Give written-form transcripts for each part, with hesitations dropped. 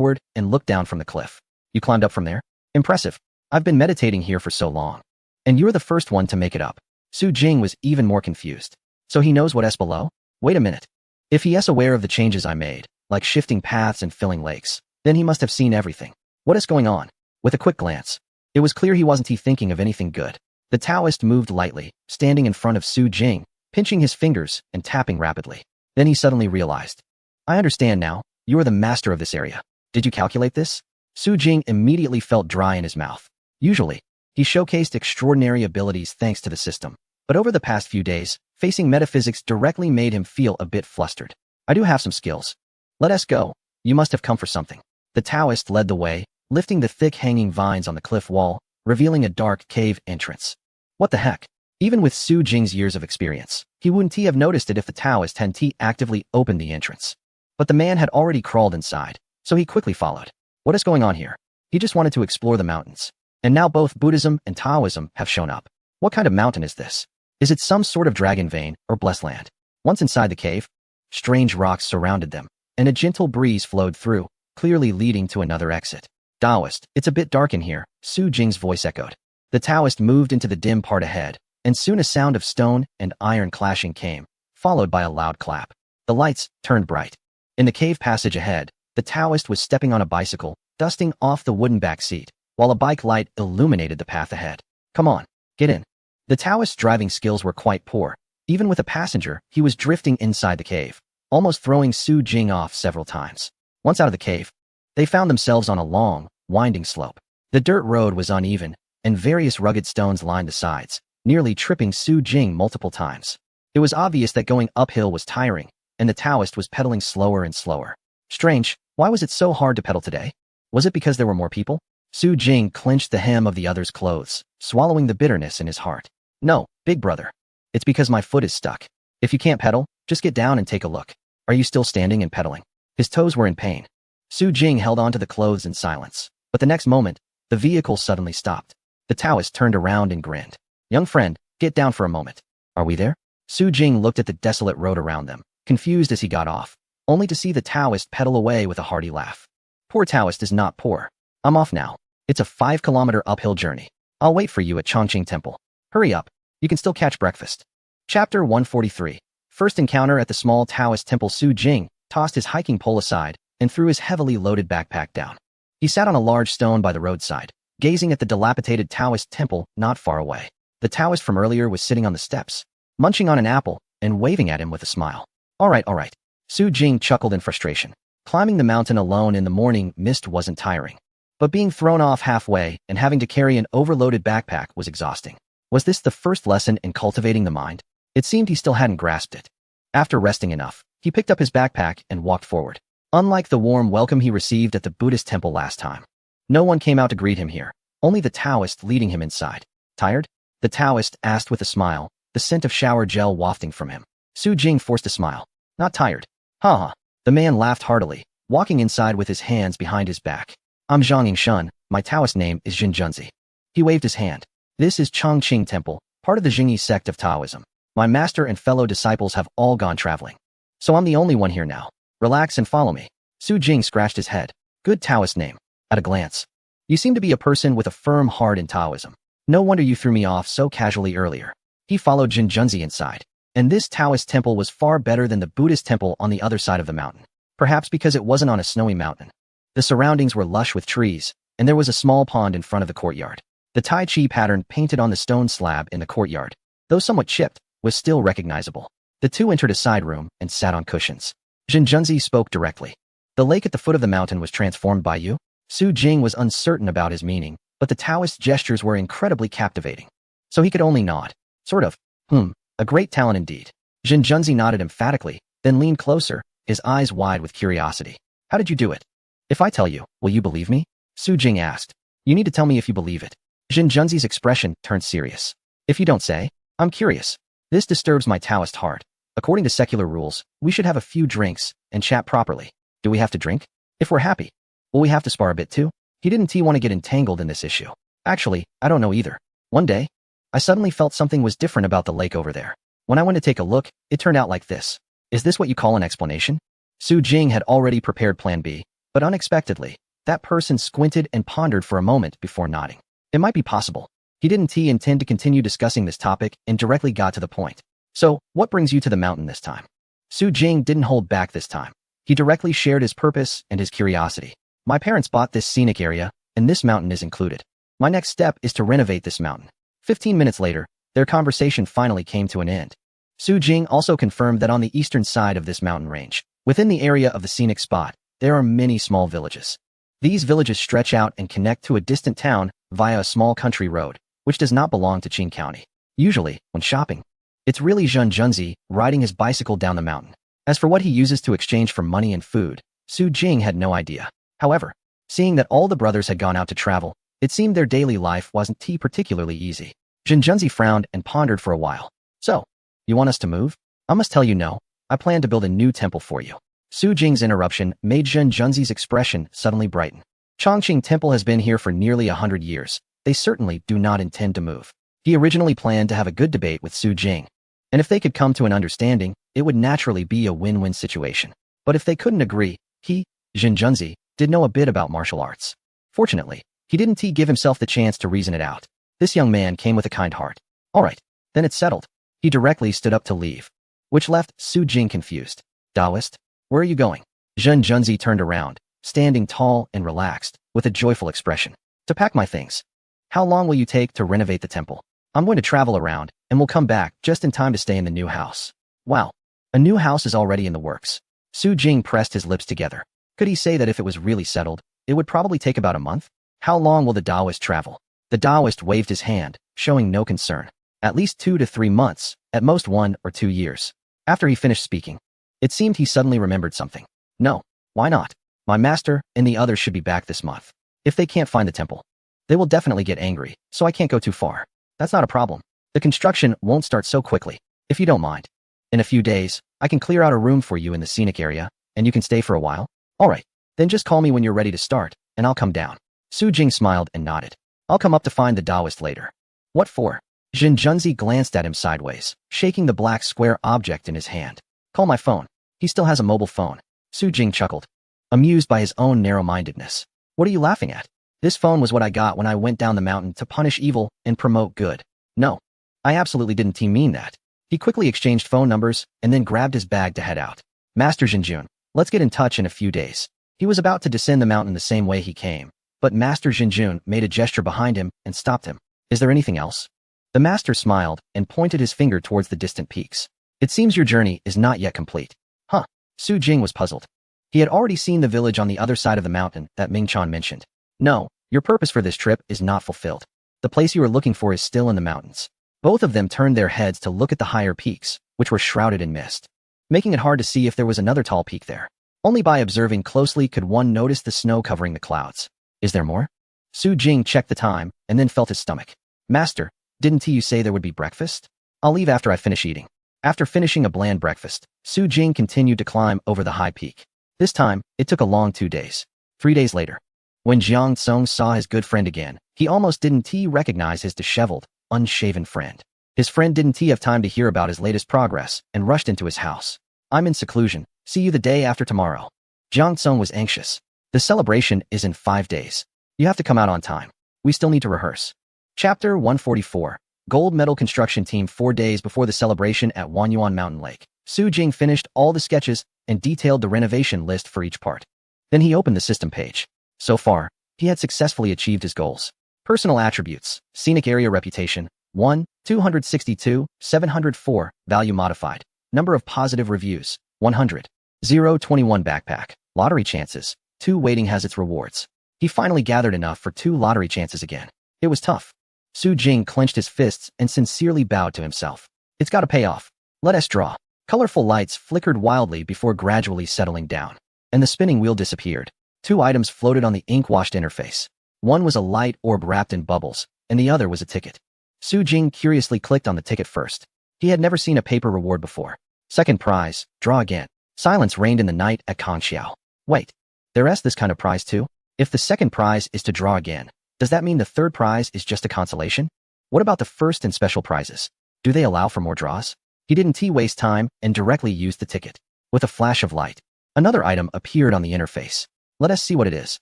forward and looked down from the cliff. You climbed up from there? Impressive. I've been meditating here for so long. And you're the first one to make it up. Su Jing was even more confused. So he knows what's below? Wait a minute. If he is aware of the changes I made, like shifting paths and filling lakes, then he must have seen everything. What is going on? With a quick glance, it was clear he wasn't thinking of anything good. The Taoist moved lightly, standing in front of Su Jing, pinching his fingers and tapping rapidly. Then he suddenly realized. I understand now, you are the master of this area. Did you calculate this? Su Jing immediately felt dry in his mouth. Usually, he showcased extraordinary abilities thanks to the system. But over the past few days, facing metaphysics directly made him feel a bit flustered. I do have some skills. Let us go. You must have come for something. The Taoist led the way, lifting the thick hanging vines on the cliff wall, revealing a dark cave entrance. What the heck? Even with Su Jing's years of experience, he wouldn't have noticed it if the Taoist hadn't actively opened the entrance. But the man had already crawled inside, so he quickly followed. What is going on here? He just wanted to explore the mountains. And now both Buddhism and Taoism have shown up. What kind of mountain is this? Is it some sort of dragon vein or blessed land? Once inside the cave, strange rocks surrounded them, and a gentle breeze flowed through, clearly leading to another exit. Taoist, it's a bit dark in here, Su Jing's voice echoed. The Taoist moved into the dim part ahead, and soon a sound of stone and iron clashing came, followed by a loud clap. The lights turned bright. In the cave passage ahead, the Taoist was stepping on a bicycle, dusting off the wooden back seat, while a bike light illuminated the path ahead. Come on, get in. The Taoist's driving skills were quite poor. Even with a passenger, he was drifting inside the cave, almost throwing Su Jing off several times. Once out of the cave, they found themselves on a long, winding slope. The dirt road was uneven, and various rugged stones lined the sides, nearly tripping Su Jing multiple times. It was obvious that going uphill was tiring, and the Taoist was pedaling slower and slower. Strange, why was it so hard to pedal today? Was it because there were more people? Su Jing clenched the hem of the other's clothes, swallowing the bitterness in his heart. No, big brother. It's because my foot is stuck. If you can't pedal, just get down and take a look. Are you still standing and pedaling? His toes were in pain. Su Jing held onto the clothes in silence, but the next moment, the vehicle suddenly stopped. The Taoist turned around and grinned. Young friend, get down for a moment. Are we there? Su Jing looked at the desolate road around them, confused as he got off, only to see the Taoist pedal away with a hearty laugh. Poor Taoist is not poor. I'm off now. It's a 5-kilometer uphill journey. I'll wait for you at Chongqing Temple. Hurry up. You can still catch breakfast. Chapter 143. First encounter at the small Taoist temple. Su Jing tossed his hiking pole aside and threw his heavily loaded backpack down. He sat on a large stone by the roadside, gazing at the dilapidated Taoist temple not far away. The Taoist from earlier was sitting on the steps, munching on an apple and waving at him with a smile. All right. Su Jing chuckled in frustration. Climbing the mountain alone in the morning mist wasn't tiring, but being thrown off halfway and having to carry an overloaded backpack was exhausting. Was this the first lesson in cultivating the mind? It seemed he still hadn't grasped it. After resting enough, he picked up his backpack and walked forward. Unlike the warm welcome he received at the Buddhist temple last time, no one came out to greet him here, only the Taoist leading him inside. Tired? The Taoist asked with a smile, the scent of shower gel wafting from him. Su Jing forced a smile. Not tired. Ha. The man laughed heartily, walking inside with his hands behind his back. I'm Zhang Yingshun, my Taoist name is Jinjunzi. He waved his hand. This is Chongqing Temple, part of the Jingyi sect of Taoism. My master and fellow disciples have all gone traveling. So I'm the only one here now. Relax and follow me. Su Jing scratched his head. Good Taoist name. At a glance. You seem to be a person with a firm heart in Taoism. No wonder you threw me off so casually earlier. He followed Jinjunzi inside. And this Taoist temple was far better than the Buddhist temple on the other side of the mountain. Perhaps because it wasn't on a snowy mountain. The surroundings were lush with trees, and there was a small pond in front of the courtyard. The Tai Chi pattern painted on the stone slab in the courtyard, though somewhat chipped, was still recognizable. The two entered a side room and sat on cushions. Jinjunzi spoke directly. The lake at the foot of the mountain was transformed by you? Su Jing was uncertain about his meaning, but the Taoist gestures were incredibly captivating. So he could only nod. Sort of. A great talent indeed. Jinjunzi nodded emphatically, then leaned closer, his eyes wide with curiosity. How did you do it? If I tell you, will you believe me? Su Jing asked. You need to tell me if you believe it. Jinjunzi's expression turned serious. If you don't say, I'm curious. This disturbs my Taoist heart. According to secular rules, we should have a few drinks and chat properly. Do we have to drink? If we're happy. Will we have to spar a bit too? He didn't want to get entangled in this issue. Actually, I don't know either. One day, I suddenly felt something was different about the lake over there. When I went to take a look, it turned out like this. Is this what you call an explanation? Su Jing had already prepared plan B, But unexpectedly, that person squinted and pondered for a moment before nodding. It might be possible. He didn't intend to continue discussing this topic and directly got to the point. So, what brings you to the mountain this time? Su Jing didn't hold back this time. He directly shared his purpose and his curiosity. My parents bought this scenic area, and this mountain is included. My next step is to renovate this mountain. 15 minutes later, their conversation finally came to an end. Su Jing also confirmed that on the eastern side of this mountain range, within the area of the scenic spot, there are many small villages. These villages stretch out and connect to a distant town via a small country road, which does not belong to Qing County. Usually, when shopping, it's really Zhen Junzi riding his bicycle down the mountain. As for what he uses to exchange for money and food, Su Jing had no idea. However, seeing that all the brothers had gone out to travel, it seemed their daily life wasn't particularly easy. Zhen Junzi frowned and pondered for a while. So, you want us to move? I must tell you no. I plan to build a new temple for you. Su Jing's interruption made Zhen Junzi's expression suddenly brighten. Chongqing Temple has been here for nearly 100 years. They certainly do not intend to move. He originally planned to have a good debate with Su Jing, and if they could come to an understanding, it would naturally be a win-win situation. But if they couldn't agree, he, Zhen Junzi, did know a bit about martial arts. Fortunately, he didn't give himself the chance to reason it out. This young man came with a kind heart. All right, then it's settled. He directly stood up to leave, which left Su Jing confused. Taoist? Where are you going? Zhen Junzi turned around, standing tall and relaxed, with a joyful expression. To pack my things. How long will you take to renovate the temple? I'm going to travel around, and we'll come back just in time to stay in the new house. Wow. A new house is already in the works. Su Jing pressed his lips together. Could he say that if it was really settled, it would probably take about a month? How long will the Taoist travel? The Taoist waved his hand, showing no concern. At least 2 to 3 months, at most 1 or 2 years. After he finished speaking, it seemed he suddenly remembered something. No, why not? My master and the others should be back this month. If they can't find the temple, they will definitely get angry, so I can't go too far. That's not a problem. The construction won't start so quickly, if you don't mind. In a few days, I can clear out a room for you in the scenic area, and you can stay for a while? All right, then just call me when you're ready to start, and I'll come down. Su Jing smiled and nodded. I'll come up to find the Taoist later. What for? Zhen Junzi glanced at him sideways, shaking the black square object in his hand. Call my phone. He still has a mobile phone. Su Jing chuckled, amused by his own narrow-mindedness. What are you laughing at? This phone was what I got when I went down the mountain to punish evil and promote good. No, I absolutely didn't mean that. He quickly exchanged phone numbers and then grabbed his bag to head out. Master Zhenjun, let's get in touch in a few days. He was about to descend the mountain the same way he came, but Master Zhenjun made a gesture behind him and stopped him. Is there anything else? The master smiled and pointed his finger towards the distant peaks. It seems your journey is not yet complete. Huh? Su Jing was puzzled. He had already seen the village on the other side of the mountain that Ming Chan mentioned. No, your purpose for this trip is not fulfilled. The place you are looking for is still in the mountains. Both of them turned their heads to look at the higher peaks, which were shrouded in mist, making it hard to see if there was another tall peak there. Only by observing closely could one notice the snow covering the clouds. Is there more? Su Jing checked the time and then felt his stomach. Master, didn't you say there would be breakfast? I'll leave after I finish eating. After finishing a bland breakfast, Su Jing continued to climb over the high peak. This time, it took a long 2 days. 3 days later, when Jiang Tsong saw his good friend again, he almost didn't recognize his disheveled, unshaven friend. His friend didn't have time to hear about his latest progress and rushed into his house. I'm in seclusion. See you the day after tomorrow. Jiang Tsong was anxious. The celebration is in 5 days. You have to come out on time. We still need to rehearse. Chapter 144. Gold Medal Construction Team. 4 days before the celebration at Wanyuan Mountain Lake, Su Jing finished all the sketches and detailed the renovation list for each part. Then he opened the system page. So far, he had successfully achieved his goals. Personal attributes, scenic area reputation, 1, 262, 704, value modified. Number of positive reviews, 100. 021 backpack, lottery chances, 2 waiting has its rewards. He finally gathered enough for 2 lottery chances again. It was tough. Su Jing clenched his fists and sincerely bowed to himself. It's got to pay off. Let us draw. Colorful lights flickered wildly before gradually settling down, and the spinning wheel disappeared. 2 items floated on the ink-washed interface. One was a light orb wrapped in bubbles, and the other was a ticket. Su Jing curiously clicked on the ticket first. He had never seen a paper reward before. Second prize, draw again. Silence reigned in the night at Kongxiao. Wait, there's this kind of prize too? If the second prize is to draw again, does that mean the third prize is just a consolation? What about the first and special prizes? Do they allow for more draws? He didn't waste time and directly used the ticket. With a flash of light, another item appeared on the interface. Let us see what it is.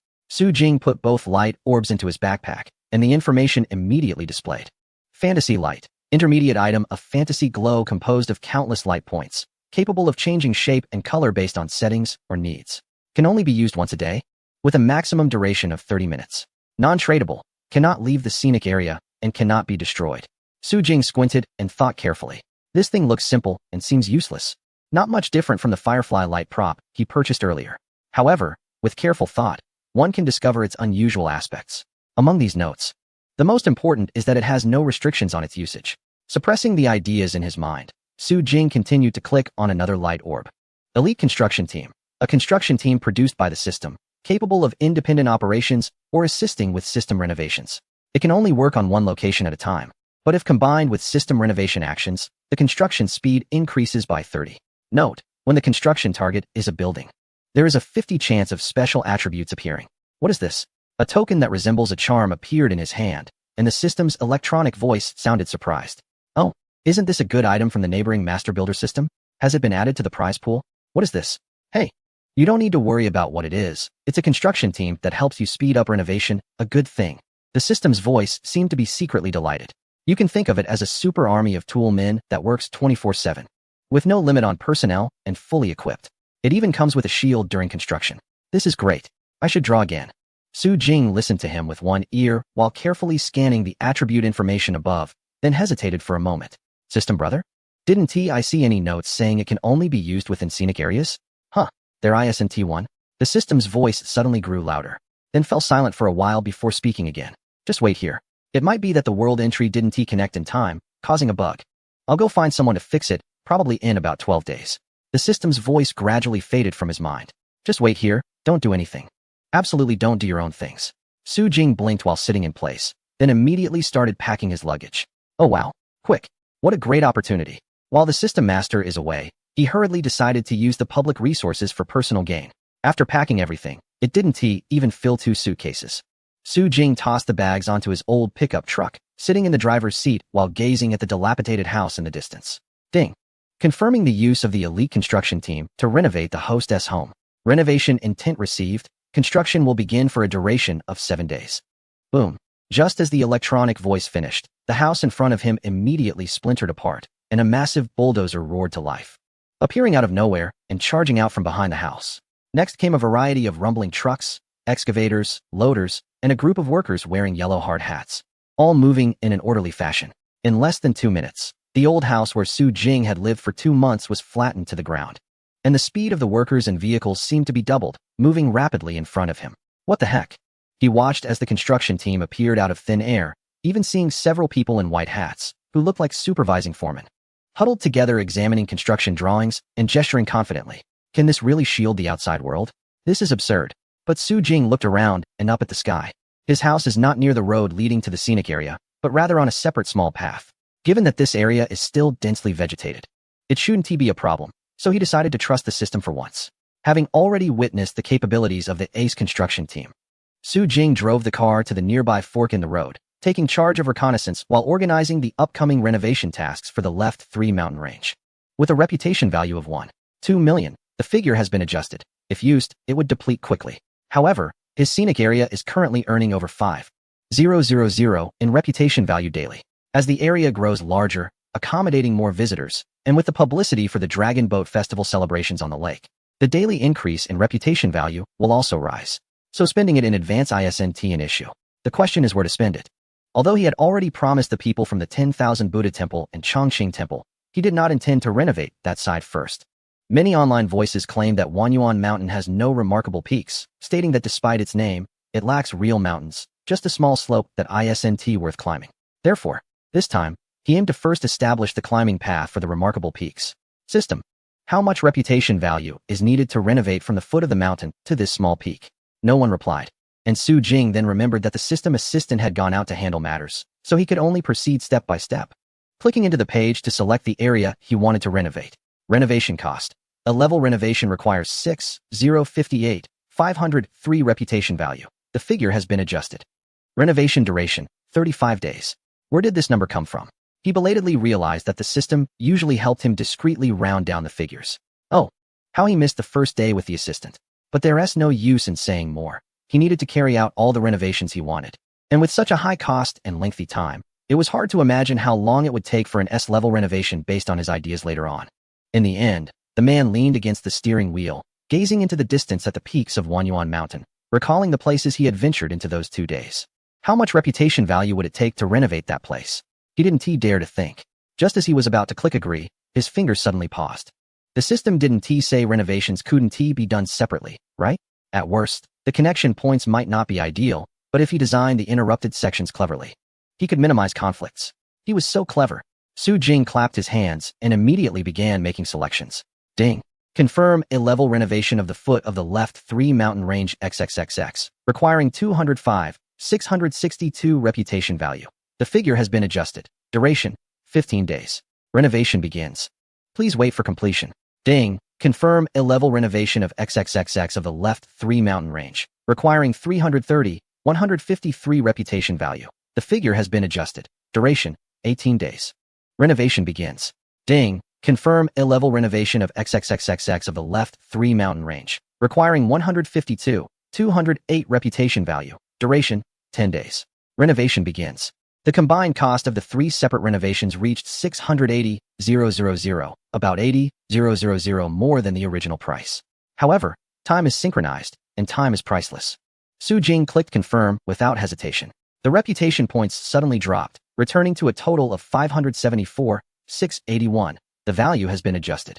Su Jing put both light orbs into his backpack, and the information immediately displayed. Fantasy light. Intermediate item of fantasy glow composed of countless light points, capable of changing shape and color based on settings or needs. Can only be used once a day, with a maximum duration of 30 minutes. Non-tradable. Cannot leave the scenic area and cannot be destroyed. Su Jing squinted and thought carefully. This thing looks simple and seems useless. Not much different from the Firefly light prop he purchased earlier. However, with careful thought, one can discover its unusual aspects. Among these notes, the most important is that it has no restrictions on its usage. Suppressing the ideas in his mind, Su Jing continued to click on another light orb. Elite Construction Team. A construction team produced by the system, capable of independent operations or assisting with system renovations. It can only work on one location at a time, but if combined with system renovation actions, the construction speed increases by 30. Note, when the construction target is a building, there is a 50% chance of special attributes appearing. What is this? A token that resembles a charm appeared in his hand, and the system's electronic voice sounded surprised. Oh, isn't this a good item from the neighboring Master Builder system? Has it been added to the prize pool? What is this? Hey, you don't need to worry about what it is. It's a construction team that helps you speed up renovation, a good thing. The system's voice seemed to be secretly delighted. You can think of it as a super army of tool men that works 24/7, with no limit on personnel and fully equipped. It even comes with a shield during construction. This is great. I should draw again. Su Jing listened to him with one ear while carefully scanning the attribute information above, then hesitated for a moment. System brother? Didn't I see any notes saying it can only be used within scenic areas? Huh, there isn't one. The system's voice suddenly grew louder, then fell silent for a while before speaking again. Just wait here. It might be that the world entry didn't connect in time, causing a bug. I'll go find someone to fix it, probably in about 12 days. The system's voice gradually faded from his mind. Just wait here, don't do anything. Absolutely don't do your own things. Su Jing blinked while sitting in place, then immediately started packing his luggage. Oh wow, quick. What a great opportunity. While the system master is away, he hurriedly decided to use the public resources for personal gain. After packing everything, it didn't even fill 2 suitcases. Su Jing tossed the bags onto his old pickup truck, sitting in the driver's seat while gazing at the dilapidated house in the distance. Ding. Confirming the use of the elite construction team to renovate the hostess home. Renovation intent received. Construction will begin for a duration of 7 days. Boom. Just as the electronic voice finished, the house in front of him immediately splintered apart, and a massive bulldozer roared to life, appearing out of nowhere and charging out from behind the house. Next came a variety of rumbling trucks, excavators, loaders, and a group of workers wearing yellow hard hats, all moving in an orderly fashion. In less than 2 minutes, the old house where Su Jing had lived for 2 months was flattened to the ground, and the speed of the workers and vehicles seemed to be doubled, moving rapidly in front of him. What the heck? He watched as the construction team appeared out of thin air, even seeing several people in white hats, who looked like supervising foremen, huddled together examining construction drawings and gesturing confidently. Can this really shield the outside world? This is absurd. But Su Jing looked around and up at the sky. His house is not near the road leading to the scenic area, but rather on a separate small path. Given that this area is still densely vegetated, it shouldn't be a problem, so he decided to trust the system for once. Having already witnessed the capabilities of the Ace construction team, Su Jing drove the car to the nearby fork in the road, taking charge of reconnaissance while organizing the upcoming renovation tasks for the left 3 mountain range. With a reputation value of 1.2 million, the figure has been adjusted. If used, it would deplete quickly. However, his scenic area is currently earning over 5,000 in reputation value daily. As the area grows larger, accommodating more visitors, and with the publicity for the Dragon Boat Festival celebrations on the lake, the daily increase in reputation value will also rise. So spending it in advance isn't an issue. The question is where to spend it. Although he had already promised the people from the 10,000 Buddha Temple and Chongqing Temple, he did not intend to renovate that side first. Many online voices claim that Wanyuan Mountain has no remarkable peaks, stating that despite its name, it lacks real mountains, just a small slope that isn't worth climbing. Therefore, this time, he aimed to first establish the climbing path for the remarkable peaks. System. How much reputation value is needed to renovate from the foot of the mountain to this small peak? No one replied, and Su Jing then remembered that the system assistant had gone out to handle matters, so he could only proceed step by step. Clicking into the page to select the area he wanted to renovate. Renovation cost. A level renovation requires 503 reputation value. The figure has been adjusted. Renovation duration, 35 days. Where did this number come from? He belatedly realized that the system usually helped him discreetly round down the figures. Oh, how he missed the first day with the assistant. But there's no use in saying more. He needed to carry out all the renovations he wanted. And with such a high cost and lengthy time, it was hard to imagine how long it would take for an S-level renovation based on his ideas later on. In the end, the man leaned against the steering wheel, gazing into the distance at the peaks of Wanyuan Mountain, recalling the places he had ventured into those 2 days. How much reputation value would it take to renovate that place? He didn't dare to think. Just as he was about to click agree, his fingers suddenly paused. The system didn't say renovations couldn't be done separately, right? At worst, the connection points might not be ideal, but if he designed the interrupted sections cleverly, he could minimize conflicts. He was so clever. Su Jing clapped his hands and immediately began making selections. Ding. Confirm a level renovation of the foot of the left 3 mountain range XXXX, requiring 205,662 reputation value. The figure has been adjusted. Duration, 15 days. Renovation begins. Please wait for completion. Ding. Confirm a level renovation of XXXX of the left 3 mountain range, requiring 330,153 reputation value. The figure has been adjusted. Duration, 18 days. Renovation begins. Ding. Confirm a level renovation of XXXXX of the left 3 mountain range, requiring 152,208 reputation value. Duration, 10 days. Renovation begins. The combined cost of the 3 separate renovations reached 680,000, about 80,000 more than the original price. However, time is synchronized, and time is priceless. Su Jing clicked confirm without hesitation. The reputation points suddenly dropped, returning to a total of 574,681. The value has been adjusted.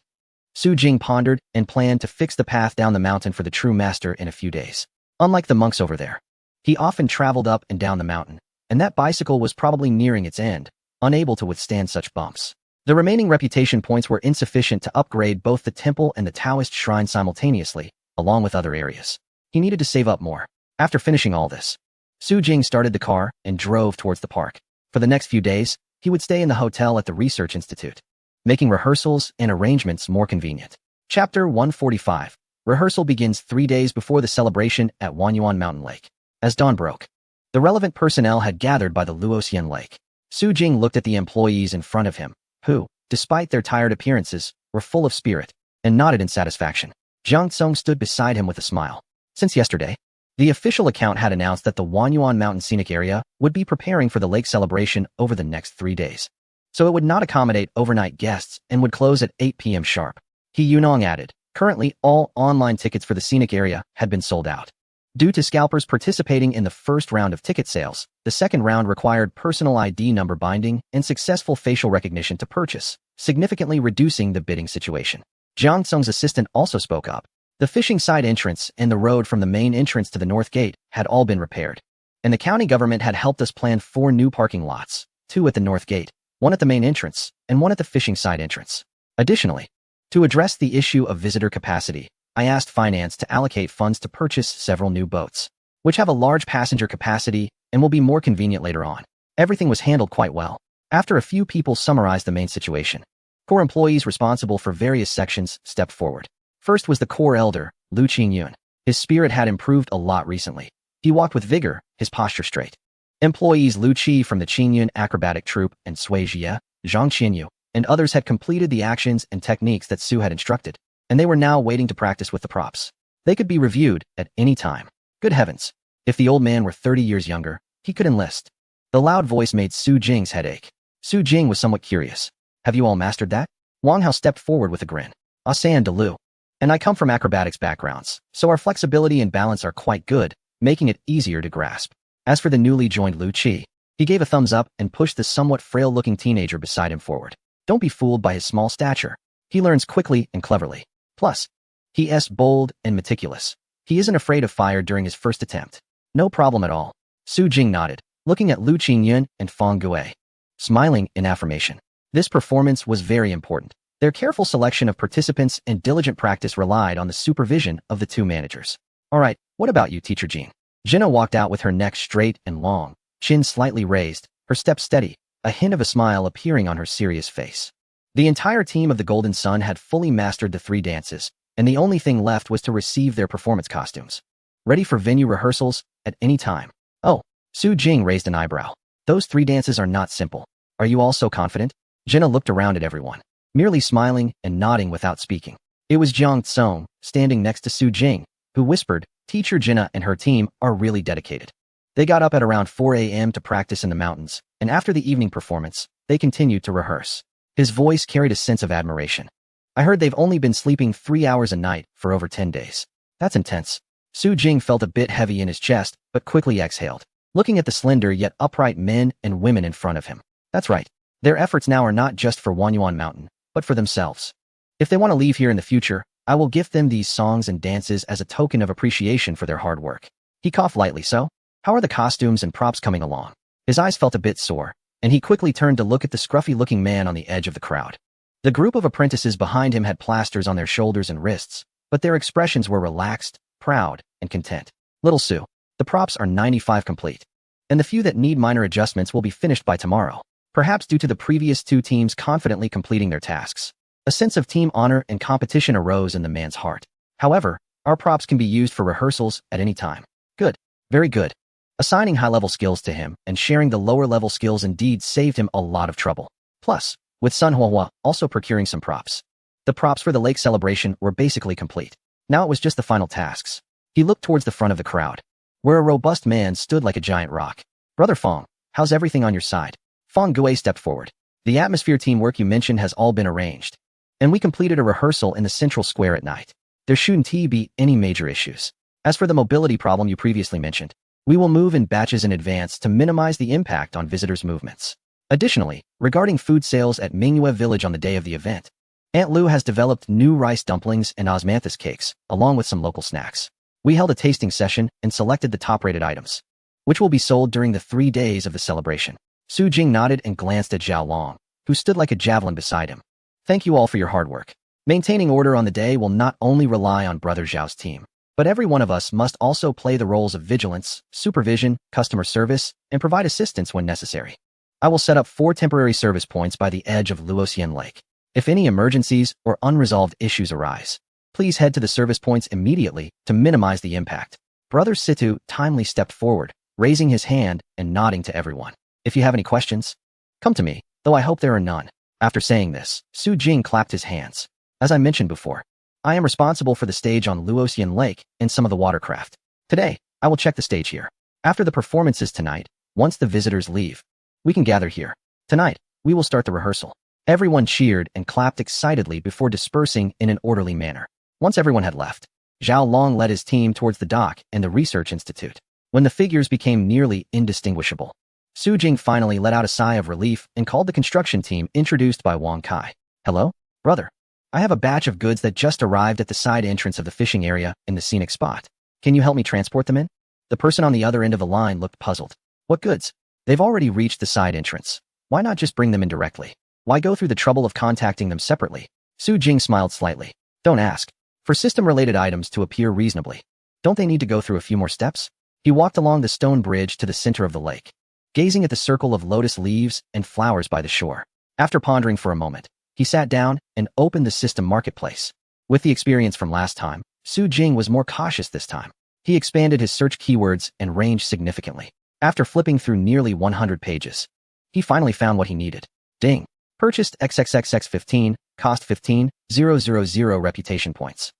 Su Jing pondered and planned to fix the path down the mountain for the true master in a few days. Unlike the monks over there, he often traveled up and down the mountain, and that bicycle was probably nearing its end, unable to withstand such bumps. The remaining reputation points were insufficient to upgrade both the temple and the Taoist shrine simultaneously, along with other areas. He needed to save up more. After finishing all this, Su Jing started the car and drove towards the park. For the next few days, he would stay in the hotel at the Research Institute, making rehearsals and arrangements more convenient. Chapter 145. Rehearsal begins 3 days before the celebration at Wanyuan Mountain Lake. As dawn broke, the relevant personnel had gathered by the Luoxian Lake. Su Jing looked at the employees in front of him, who, despite their tired appearances, were full of spirit, and nodded in satisfaction. Jiang Tsong stood beside him with a smile. Since yesterday, the official account had announced that the Wanyuan Mountain Scenic area would be preparing for the lake celebration over the next 3 days. So it would not accommodate overnight guests and would close at 8 p.m. sharp. He Yunong added, currently all online tickets for the scenic area had been sold out. Due to scalpers participating in the first round of ticket sales, the second round required personal ID number binding and successful facial recognition to purchase, significantly reducing the bidding situation. Jiang Tsong's assistant also spoke up. The fishing side entrance and the road from the main entrance to the north gate had all been repaired, and the county government had helped us plan 4 new parking lots, 2 at the north gate, 1 at the main entrance, and 1 at the fishing side entrance. Additionally, to address the issue of visitor capacity, I asked finance to allocate funds to purchase several new boats, which have a large passenger capacity and will be more convenient later on. Everything was handled quite well. After a few people summarized the main situation, core employees responsible for various sections stepped forward. First was the core elder, Lu Qingyun. His spirit had improved a lot recently. He walked with vigor, his posture straight. Employees Lu Qi from the Qingyun acrobatic troupe and Sui Jie, Zhang Qianyu, and others had completed the actions and techniques that Su had instructed, and they were now waiting to practice with the props. They could be reviewed at any time. Good heavens! If the old man were 30 years younger, he could enlist. The loud voice made Su Jing's head ache. Su Jing was somewhat curious. Have you all mastered that? Wang Hao stepped forward with a grin. Asan de Lu. And I come from acrobatics backgrounds, so our flexibility and balance are quite good, making it easier to grasp. As for the newly joined Lu Qi, he gave a thumbs up and pushed the somewhat frail-looking teenager beside him forward. Don't be fooled by his small stature. He learns quickly and cleverly. Plus, he is bold and meticulous. He isn't afraid of fire during his first attempt. No problem at all. Su Jing nodded, looking at Lu Qingyun and Fang Gui, smiling in affirmation. This performance was very important. Their careful selection of participants and diligent practice relied on the supervision of the 2 managers. All right, what about you, Teacher Jean? Jinna walked out with her neck straight and long, chin slightly raised, her step steady, a hint of a smile appearing on her serious face. The entire team of the Golden Sun had fully mastered the 3 dances, and the only thing left was to receive their performance costumes. Ready for venue rehearsals at any time. Oh, Su Jing raised an eyebrow. Those 3 dances are not simple. Are you all so confident? Jinna looked around at everyone, merely smiling and nodding without speaking. It was Jiang Tsong, standing next to Su Jing, who whispered, "Teacher Jinna and her team are really dedicated." They got up at around 4 a.m. to practice in the mountains, and after the evening performance, they continued to rehearse. His voice carried a sense of admiration. "I heard they've only been sleeping 3 hours a night for over 10 days. That's intense." Su Jing felt a bit heavy in his chest, but quickly exhaled, looking at the slender yet upright men and women in front of him. That's right. Their efforts now are not just for Wanyuan Mountain, but for themselves. If they want to leave here in the future, I will gift them these songs and dances as a token of appreciation for their hard work. He coughed lightly. "So, how are the costumes and props coming along?" His eyes felt a bit sore, and he quickly turned to look at the scruffy-looking man on the edge of the crowd. The group of apprentices behind him had plasters on their shoulders and wrists, but their expressions were relaxed, proud, and content. "Little Sue, the props are 95 complete, and the few that need minor adjustments will be finished by tomorrow." Perhaps due to the previous two teams confidently completing their tasks, a sense of team honor and competition arose in the man's heart. "However, our props can be used for rehearsals at any time." "Good. Very good." Assigning high-level skills to him and sharing the lower-level skills indeed saved him a lot of trouble. Plus, with Sun Huahua also procuring some props. The props for the lake celebration were basically complete. Now it was just the final tasks. He looked towards the front of the crowd, where a robust man stood like a giant rock. "Brother Fong, how's everything on your side?" Fong Gui stepped forward. "The atmosphere teamwork you mentioned has all been arranged, and we completed a rehearsal in the central square at night. There shouldn't be any major issues. As for the mobility problem you previously mentioned, we will move in batches in advance to minimize the impact on visitors' movements. Additionally, regarding food sales at Mingyue Village on the day of the event, Aunt Lu has developed new rice dumplings and osmanthus cakes, along with some local snacks. We held a tasting session and selected the top-rated items, which will be sold during the 3 days of the celebration." Su Jing nodded and glanced at Zhao Long, who stood like a javelin beside him. "Thank you all for your hard work. Maintaining order on the day will not only rely on Brother Zhao's team, but every one of us must also play the roles of vigilance, supervision, customer service, and provide assistance when necessary. I will set up 4 temporary service points by the edge of Luoxian Lake. If any emergencies or unresolved issues arise, please head to the service points immediately to minimize the impact." Brother Situ timely stepped forward, raising his hand and nodding to everyone. "If you have any questions, come to me, though I hope there are none." After saying this, Su Jing clapped his hands. "As I mentioned before, I am responsible for the stage on Luoxian Lake and some of the watercraft. Today, I will check the stage here. After the performances tonight, once the visitors leave, we can gather here. Tonight, we will start the rehearsal." Everyone cheered and clapped excitedly before dispersing in an orderly manner. Once everyone had left, Zhao Long led his team towards the dock and the research institute. When the figures became nearly indistinguishable, Su Jing finally let out a sigh of relief and called the construction team introduced by Wang Kai. "Hello, brother. I have a batch of goods that just arrived at the side entrance of the fishing area in the scenic spot. Can you help me transport them in?" The person on the other end of the line looked puzzled. "What goods? They've already reached the side entrance. Why not just bring them in directly? Why go through the trouble of contacting them separately?" Su Jing smiled slightly. "Don't ask. For system-related items to appear reasonably, don't they need to go through a few more steps?" He walked along the stone bridge to the center of the lake, gazing at the circle of lotus leaves and flowers by the shore. After pondering for a moment, he sat down and opened the system marketplace. With the experience from last time, Su Jing was more cautious this time. He expanded his search keywords and range significantly. After flipping through nearly 100 pages, he finally found what he needed. Ding. Purchased XXXX15, cost 15,000 reputation points.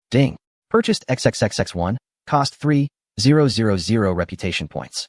Ding. Purchased XXXX1, cost 3,000 reputation points.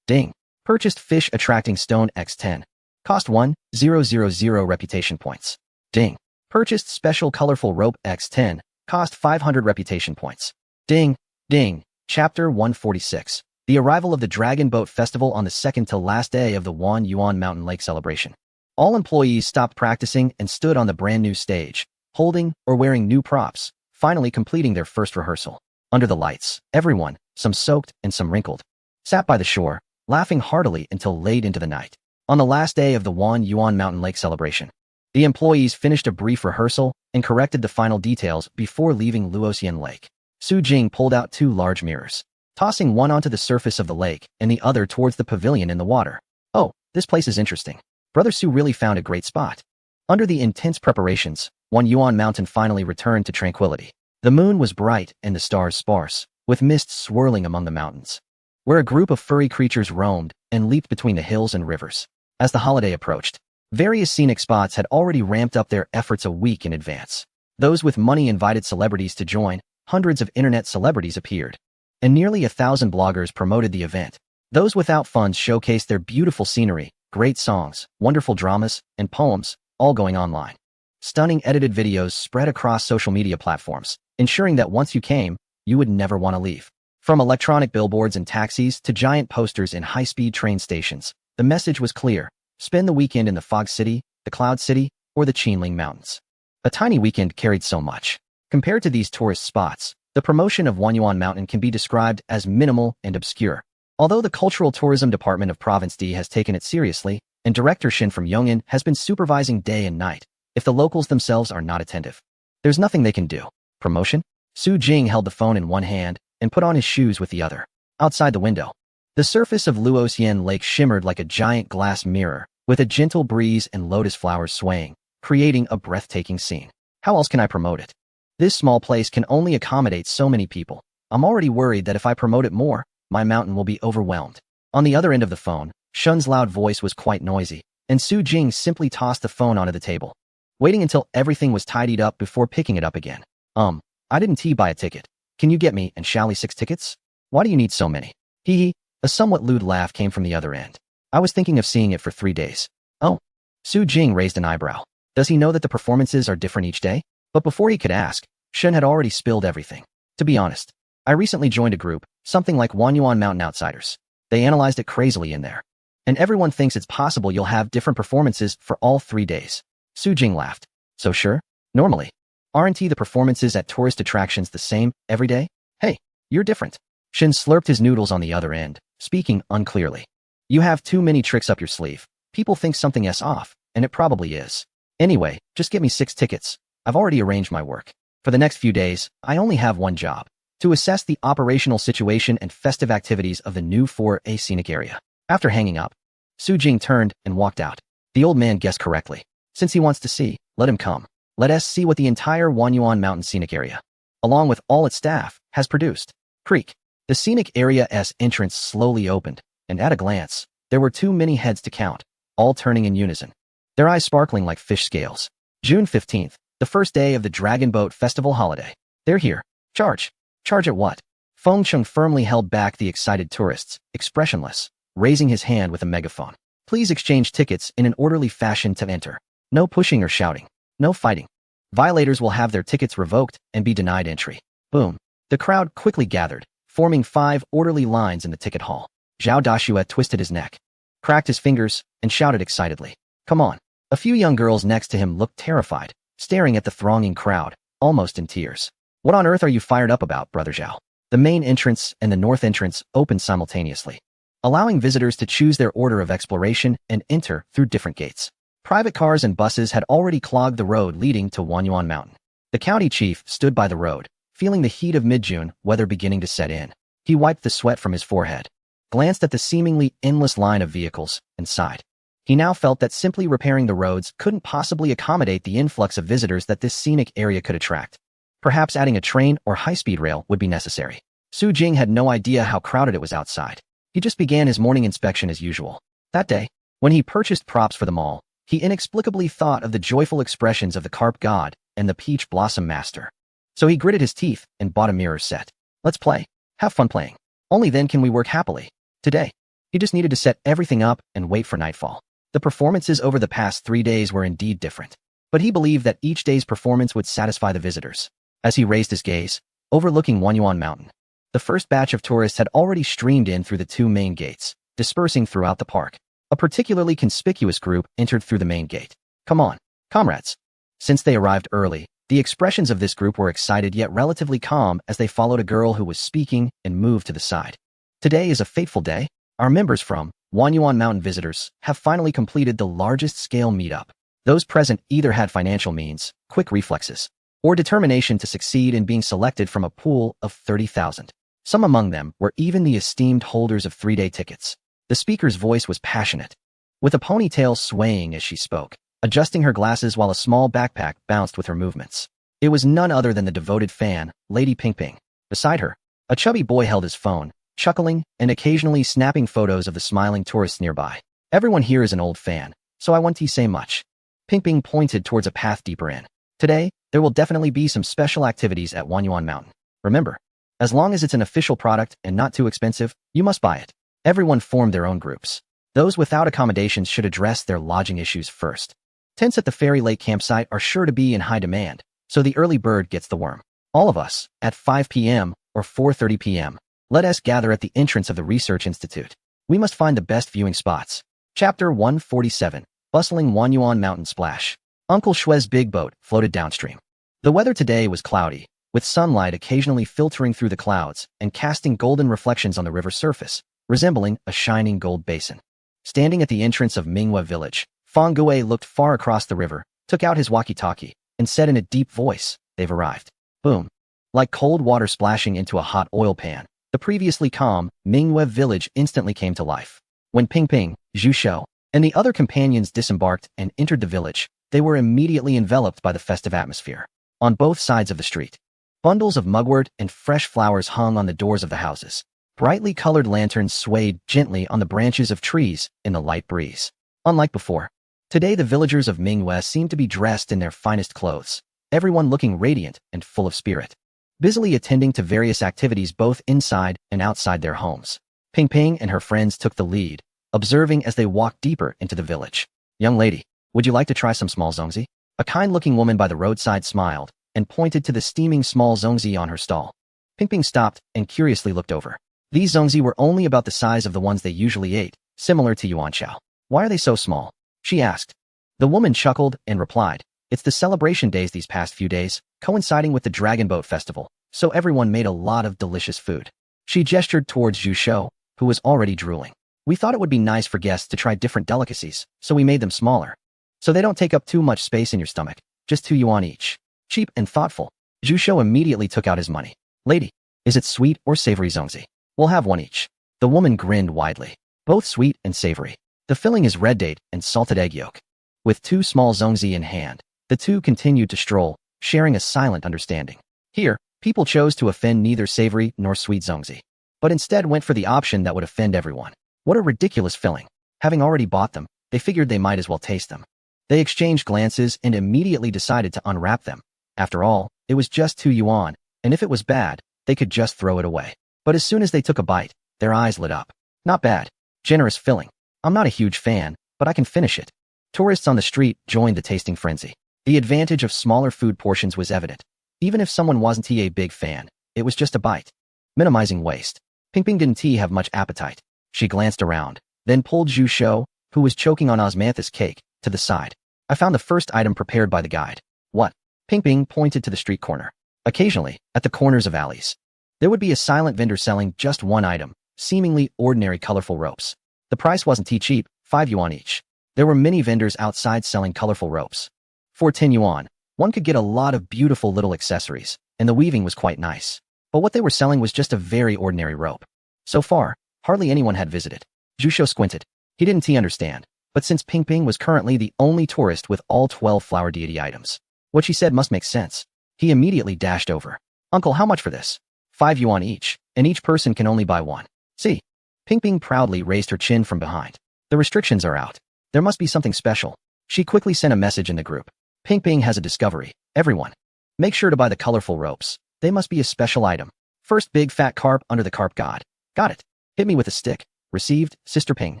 Ding. Purchased fish attracting stone X10, cost 1,000 reputation points. Ding. Purchased special colorful rope X10, cost 500 reputation points. Ding. Ding. Chapter 146. The arrival of the Dragon Boat Festival on the second to last day of the Wanyuan Mountain Lake celebration. All employees stopped practicing and stood on the brand new stage, holding or wearing new props, finally completing their first rehearsal. Under the lights, everyone, some soaked and some wrinkled, sat by the shore, laughing heartily until late into the night. On the last day of the Wanyuan Mountain Lake celebration, the employees finished a brief rehearsal and corrected the final details before leaving Luoxian Lake. Su Jing pulled out 2 large mirrors, tossing one onto the surface of the lake and the other towards the pavilion in the water. "Oh, this place is interesting. Brother Su really found a great spot." Under the intense preparations, Wanyuan Mountain finally returned to tranquility. The moon was bright and the stars sparse, with mists swirling among the mountains, where a group of furry creatures roamed and leaped between the hills and rivers. As the holiday approached, various scenic spots had already ramped up their efforts a week in advance. Those with money invited celebrities to join, hundreds of internet celebrities appeared, and nearly 1,000 bloggers promoted the event. Those without funds showcased their beautiful scenery, great songs, wonderful dramas, and poems, all going online. Stunning edited videos spread across social media platforms, ensuring that once you came, you would never want to leave. From electronic billboards and taxis to giant posters in high-speed train stations, the message was clear: spend the weekend in the Fog City, the Cloud City, or the Qinling Mountains. A tiny weekend carried so much. Compared to these tourist spots, the promotion of Wanyuan Mountain can be described as minimal and obscure. Although the Cultural Tourism Department of Province D has taken it seriously, and Director Shin from Yong'an has been supervising day and night, if the locals themselves are not attentive, there's nothing they can do. Promotion? Su Jing held the phone in one hand and put on his shoes with the other. Outside the window, the surface of Luoxian Lake shimmered like a giant glass mirror, with a gentle breeze and lotus flowers swaying, creating a breathtaking scene. How else can I promote it? This small place can only accommodate so many people. I'm already worried that if I promote it more, my mountain will be overwhelmed. On the other end of the phone, Shun's loud voice was quite noisy, and Su Jing simply tossed the phone onto the table, waiting until everything was tidied up before picking it up again. I didn't buy a ticket. Can you get me and Shally 6 tickets? Why do you need so many? Hee hee. A somewhat lewd laugh came from the other end. I was thinking of seeing it for 3 days. Oh. Su Jing raised an eyebrow. Does he know that the performances are different each day? But before he could ask, Shun had already spilled everything. To be honest, I recently joined a group, something like Wanyuan Mountain Outsiders. They analyzed it crazily in there. And everyone thinks it's possible you'll have different performances for all 3 days. Su Jing laughed. So sure? Normally, aren't the performances at tourist attractions the same every day? Hey, you're different. Shin slurped his noodles on the other end, speaking unclearly. You have too many tricks up your sleeve. People think something's off, and it probably is. Anyway, just get me 6 tickets. I've already arranged my work. For the next few days, I only have one job: to assess the operational situation and festive activities of the new 4A scenic area. After hanging up, Su Jing turned and walked out. The old man guessed correctly. Since he wants to see, let him come. Let us see what the entire Wanyuan Mountain scenic area, along with all its staff, has produced. Creek. The scenic area's entrance slowly opened, and at a glance, there were too many heads to count, all turning in unison, their eyes sparkling like fish scales. June 15th, the first day of the Dragon Boat Festival holiday. They're here. Charge. Charge at what? Feng Chung firmly held back the excited tourists, expressionless, raising his hand with a megaphone. Please exchange tickets in an orderly fashion to enter. No pushing or shouting. No fighting. Violators will have their tickets revoked and be denied entry. Boom. The crowd quickly gathered, forming 5 orderly lines in the ticket hall. Zhao Dashue twisted his neck, cracked his fingers, and shouted excitedly, "Come on." A few young girls next to him looked terrified, staring at the thronging crowd, almost in tears. What on earth are you fired up about, Brother Zhao? The main entrance and the north entrance opened simultaneously, allowing visitors to choose their order of exploration and enter through different gates. Private cars and buses had already clogged the road leading to Wanyuan Mountain. The county chief stood by the road, feeling the heat of mid-June weather beginning to set in. He wiped the sweat from his forehead, glanced at the seemingly endless line of vehicles, and sighed. He now felt that simply repairing the roads couldn't possibly accommodate the influx of visitors that this scenic area could attract. Perhaps adding a train or high-speed rail would be necessary. Su Jing had no idea how crowded it was outside. He just began his morning inspection as usual. That day, when he purchased props for the mall, he inexplicably thought of the joyful expressions of the Carp God and the Peach Blossom Master. So he gritted his teeth and bought a mirror set. Let's play. Have fun playing. Only then can we work happily. Today, he just needed to set everything up and wait for nightfall. The performances over the past 3 days were indeed different, but he believed that each day's performance would satisfy the visitors. As he raised his gaze, overlooking Wanyuan Mountain, the first batch of tourists had already streamed in through the 2 main gates, dispersing throughout the park. A particularly conspicuous group entered through the main gate. Come on, comrades. Since they arrived early, the expressions of this group were excited yet relatively calm as they followed a girl who was speaking and moved to the side. Today is a fateful day. Our members from Wanyuan Mountain visitors have finally completed the largest scale meetup. Those present either had financial means, quick reflexes, or determination to succeed in being selected from a pool of 30,000. Some among them were even the esteemed holders of 3-day tickets. The speaker's voice was passionate, with a ponytail swaying as she spoke, adjusting her glasses while a small backpack bounced with her movements. It was none other than the devoted fan, Lady Ping Ping. Beside her, a chubby boy held his phone, chuckling and occasionally snapping photos of the smiling tourists nearby. Everyone here is an old fan, so I won't say much. Ping Ping pointed towards a path deeper in. Today, there will definitely be some special activities at Wanyuan Mountain. Remember, as long as it's an official product and not too expensive, you must buy it. Everyone formed their own groups. Those without accommodations should address their lodging issues first. Tents at the Fairy Lake campsite are sure to be in high demand, so the early bird gets the worm. All of us, at 5 p.m. or 4:30 p.m., let us gather at the entrance of the Research Institute. We must find the best viewing spots. Chapter 147, Bustling Wanyuan Mountain Splash. Uncle Shue's big boat floated downstream. The weather today was cloudy, with sunlight occasionally filtering through the clouds and casting golden reflections on the river surface, resembling a shining gold basin. Standing at the entrance of Minghua Village, Fang Gue looked far across the river, took out his walkie-talkie, and said in a deep voice, "They've arrived." Boom. Like cold water splashing into a hot oil pan, the previously calm Minghua Village instantly came to life. When Ping Ping, Zhu Shou, and the other companions disembarked and entered the village, they were immediately enveloped by the festive atmosphere. On both sides of the street, bundles of mugwort and fresh flowers hung on the doors of the houses. Brightly colored lanterns swayed gently on the branches of trees in the light breeze. Unlike before, today the villagers of Minghua seemed to be dressed in their finest clothes, everyone looking radiant and full of spirit, busily attending to various activities both inside and outside their homes. Ping Ping and her friends took the lead, observing as they walked deeper into the village. "Young lady, would you like to try some small zongzi?" A kind-looking woman by the roadside smiled and pointed to the steaming small zongzi on her stall. Ping Ping stopped and curiously looked over. These zongzi were only about the size of the ones they usually ate, similar to yuanxiao. "Why are they so small?" she asked. The woman chuckled and replied, "It's the celebration days these past few days, coinciding with the Dragon Boat Festival, so everyone made a lot of delicious food." She gestured towards Zhu Shou, who was already drooling. "We thought it would be nice for guests to try different delicacies, so we made them smaller. So they don't take up too much space in your stomach, just 2 yuan each." Cheap and thoughtful, Zhu Shou immediately took out his money. "Lady, is it sweet or savory zongzi? We'll have one each." The woman grinned widely. "Both sweet and savory. The filling is red date and salted egg yolk." With 2 small zongzi in hand, the two continued to stroll, sharing a silent understanding. Here, people chose to offend neither savory nor sweet zongzi, but instead went for the option that would offend everyone. What a ridiculous filling. Having already bought them, they figured they might as well taste them. They exchanged glances and immediately decided to unwrap them. After all, it was just 2 yuan, and if it was bad, they could just throw it away. But as soon as they took a bite, their eyes lit up. "Not bad. Generous filling. I'm not a huge fan, but I can finish it." Tourists on the street joined the tasting frenzy. The advantage of smaller food portions was evident. Even if someone wasn't a big fan, it was just a bite. Minimizing waste. Ping Ping didn't have much appetite. She glanced around, then pulled Zhu Shou, who was choking on osmanthus cake, to the side. "I found the first item prepared by the guide." "What?" Ping Ping pointed to the street corner. Occasionally, at the corners of alleys, there would be a silent vendor selling just one item, seemingly ordinary colorful ropes. The price wasn't cheap, 5 yuan each. There were many vendors outside selling colorful ropes. For 10 yuan, one could get a lot of beautiful little accessories, and the weaving was quite nice. But what they were selling was just a very ordinary rope. So far, hardly anyone had visited. Zhu Shou squinted. He didn't understand, but since Ping Ping was currently the only tourist with all 12 flower deity items, what she said must make sense. He immediately dashed over. "Uncle, how much for this?" 5 yuan each, and each person can only buy one. "See." Ping Ping proudly raised her chin from behind. "The restrictions are out. There must be something special." She quickly sent a message in the group. "Ping Ping has a discovery. Everyone, make sure to buy the colorful ropes. They must be a special item. First big fat carp under the carp god." "Got it. Hit me with a stick." "Received, Sister Ping."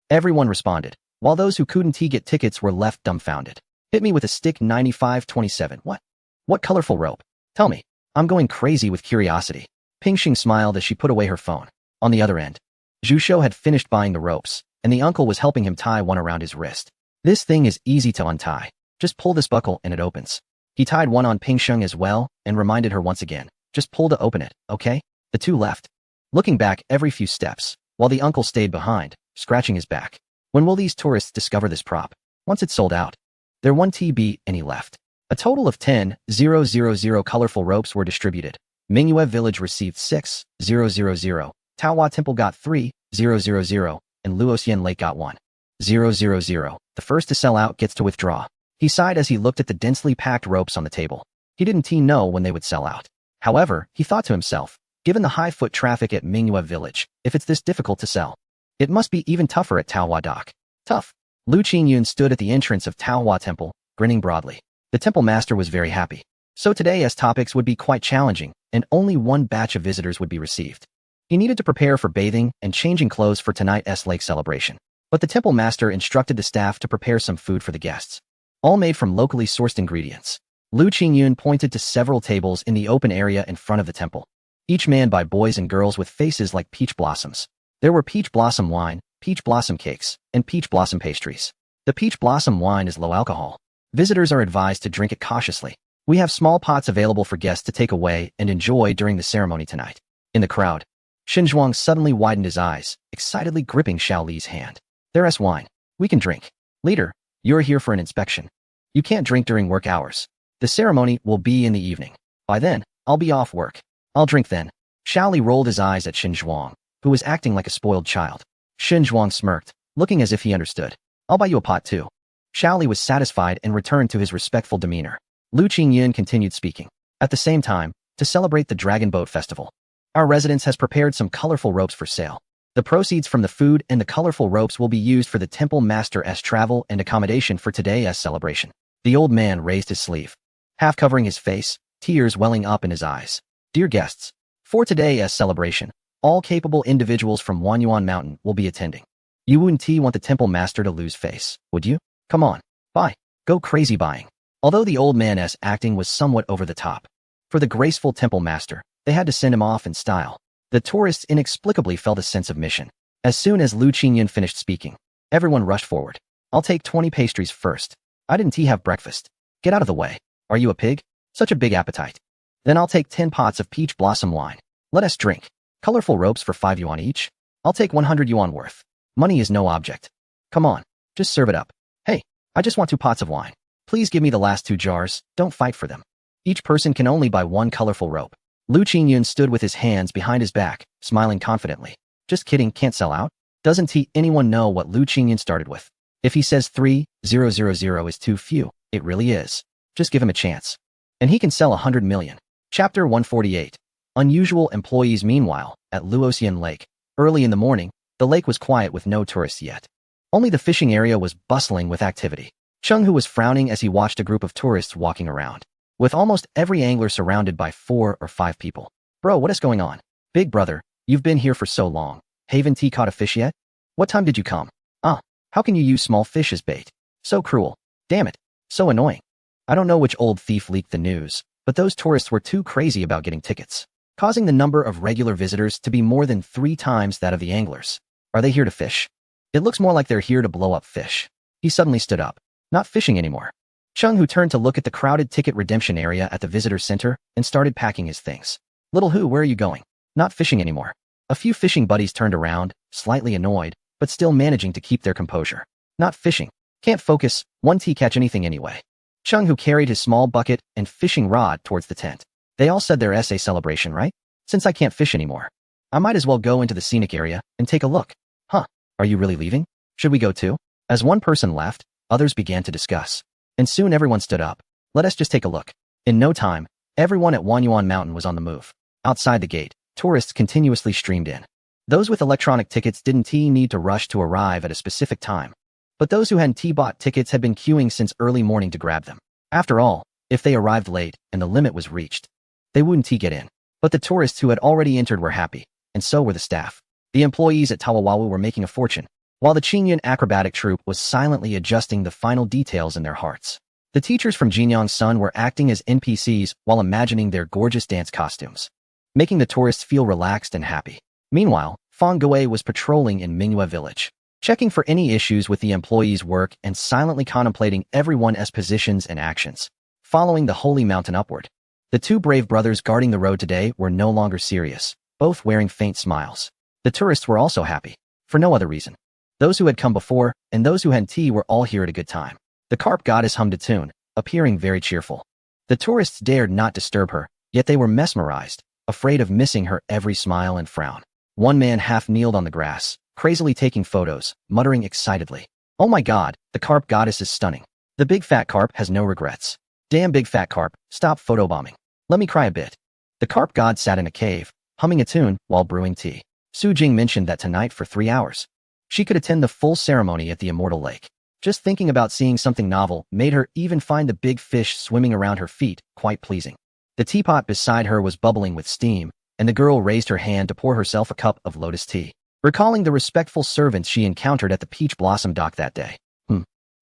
Everyone responded, while those who couldn't get tickets were left dumbfounded. "Hit me with a stick 9527. What? What colorful rope? Tell me. I'm going crazy with curiosity." Ping Xing smiled as she put away her phone. On the other end, Zhu Shou had finished buying the ropes, and the uncle was helping him tie one around his wrist. "This thing is easy to untie. Just pull this buckle and it opens." He tied one on Ping Xing as well and reminded her once again, "Just pull to open it, okay?" The two left, looking back every few steps, while the uncle stayed behind, scratching his back. When will these tourists discover this prop? Once it's sold out. There 1 TB and he left. A total of 10,000 colorful ropes were distributed. Minghua Village received 6,000, Taohua Temple got 3,000, and Luoxian Lake got 1,000. The first to sell out gets to withdraw. He sighed as he looked at the densely packed ropes on the table. He didn't know when they would sell out. However, he thought to himself, given the high foot traffic at Minghua Village, if it's this difficult to sell, it must be even tougher at Taohua Dock. Tough. Lu Qingyun stood at the entrance of Taohua Temple, grinning broadly. The temple master was very happy. So today's topics would be quite challenging, and only one batch of visitors would be received. He needed to prepare for bathing and changing clothes for tonight's lake celebration. But the temple master instructed the staff to prepare some food for the guests, all made from locally sourced ingredients. Lu Qingyun pointed to several tables in the open area in front of the temple, each manned by boys and girls with faces like peach blossoms. There were peach blossom wine, peach blossom cakes, and peach blossom pastries. The peach blossom wine is low alcohol. Visitors are advised to drink it cautiously. We have small pots available for guests to take away and enjoy during the ceremony tonight. In the crowd, Xin Zhuang suddenly widened his eyes, excitedly gripping Xiao Li's hand. There's wine. We can drink. Leader, you're here for an inspection. You can't drink during work hours. The ceremony will be in the evening. By then, I'll be off work. I'll drink then. Xiao Li rolled his eyes at Xin Zhuang, who was acting like a spoiled child. Xin Zhuang smirked, looking as if he understood. I'll buy you a pot too. Xiao Li was satisfied and returned to his respectful demeanor. Lu Qingyun continued speaking. At the same time, to celebrate the Dragon Boat Festival, our residence has prepared some colorful ropes for sale. The proceeds from the food and the colorful ropes will be used for the temple master's travel and accommodation for today's celebration. The old man raised his sleeve, half covering his face, tears welling up in his eyes. Dear guests, for today's celebration, all capable individuals from Wanyuan Mountain will be attending. You wouldn't want the temple master to lose face, would you? Come on, buy. Go crazy buying. Although the old man's acting was somewhat over the top, for the graceful temple master, they had to send him off in style. The tourists inexplicably felt a sense of mission. As soon as Lu Qingyun finished speaking, everyone rushed forward. I'll take 20 pastries first. I didn't have breakfast. Get out of the way. Are you a pig? Such a big appetite. Then I'll take 10 pots of peach blossom wine. Let us drink. Colorful ropes for 5 yuan each. I'll take 100 yuan worth. Money is no object. Come on, just serve it up. Hey, I just want 2 pots of wine. Please give me the last 2 jars. Don't fight for them. Each person can only buy 1 colorful rope. Lu Qingyun stood with his hands behind his back, smiling confidently. Just kidding, can't sell out? Doesn't anyone know what Lu Qingyun started with? If he says 3,000 is too few, it really is. Just give him a chance. And he can sell 100 million. Chapter 148. Unusual employees. Meanwhile, at Luoxian Lake, early in the morning, the lake was quiet with no tourists yet. Only the fishing area was bustling with activity. Cheng Hu was frowning as he watched a group of tourists walking around, with almost every angler surrounded by 4 or 5 people. Bro, what is going on? Big brother, you've been here for so long. Haven't caught a fish yet? What time did you come? How can you use small fish as bait? So cruel. Damn it. So annoying. I don't know which old thief leaked the news, but those tourists were too crazy about getting tickets, causing the number of regular visitors to be more than 3 times that of the anglers. Are they here to fish? It looks more like they're here to blow up fish. He suddenly stood up. Not fishing anymore. Cheng Hu turned to look at the crowded ticket redemption area at the visitor center and started packing his things. Little Hu, where are you going? Not fishing anymore. A few fishing buddies turned around, slightly annoyed, but still managing to keep their composure. Not fishing. Can't focus, won't catch anything anyway. Cheng Hu carried his small bucket and fishing rod towards the tent. They all said their essay celebration, right? Since I can't fish anymore, I might as well go into the scenic area and take a look. Huh, are you really leaving? Should we go too? As one person left, others began to discuss. And soon everyone stood up. Let us just take a look. In no time, everyone at Wanyuan Mountain was on the move. Outside the gate, tourists continuously streamed in. Those with electronic tickets didn't need to rush to arrive at a specific time. But those who hadn't bought tickets had been queuing since early morning to grab them. After all, if they arrived late and the limit was reached, they wouldn't get in. But the tourists who had already entered were happy, and so were the staff. The employees at Tawawawu were making a fortune, while the Qingyun acrobatic troupe was silently adjusting the final details in their hearts. The teachers from Jinyang Sun were acting as NPCs while imagining their gorgeous dance costumes, making the tourists feel relaxed and happy. Meanwhile, Fang Gui was patrolling in Mingyue village, checking for any issues with the employees' work and silently contemplating everyone's positions and actions, following the holy mountain upward. The 2 brave brothers guarding the road today were no longer serious, both wearing faint smiles. The tourists were also happy, for no other reason. Those who had come before and those who hadn't were all here at a good time. The carp goddess hummed a tune, appearing very cheerful. The tourists dared not disturb her, yet they were mesmerized, afraid of missing her every smile and frown. One man half kneeled on the grass, crazily taking photos, muttering excitedly. Oh my god, the carp goddess is stunning. The big fat carp has no regrets. Damn big fat carp, stop photobombing. Let me cry a bit. The carp god sat in a cave, humming a tune while brewing tea. Su Jing mentioned that tonight for 3 hours, she could attend the full ceremony at the Immortal Lake. Just thinking about seeing something novel made her even find the big fish swimming around her feet quite pleasing. The teapot beside her was bubbling with steam, and the girl raised her hand to pour herself a cup of lotus tea, recalling the respectful servants she encountered at the peach blossom dock that day.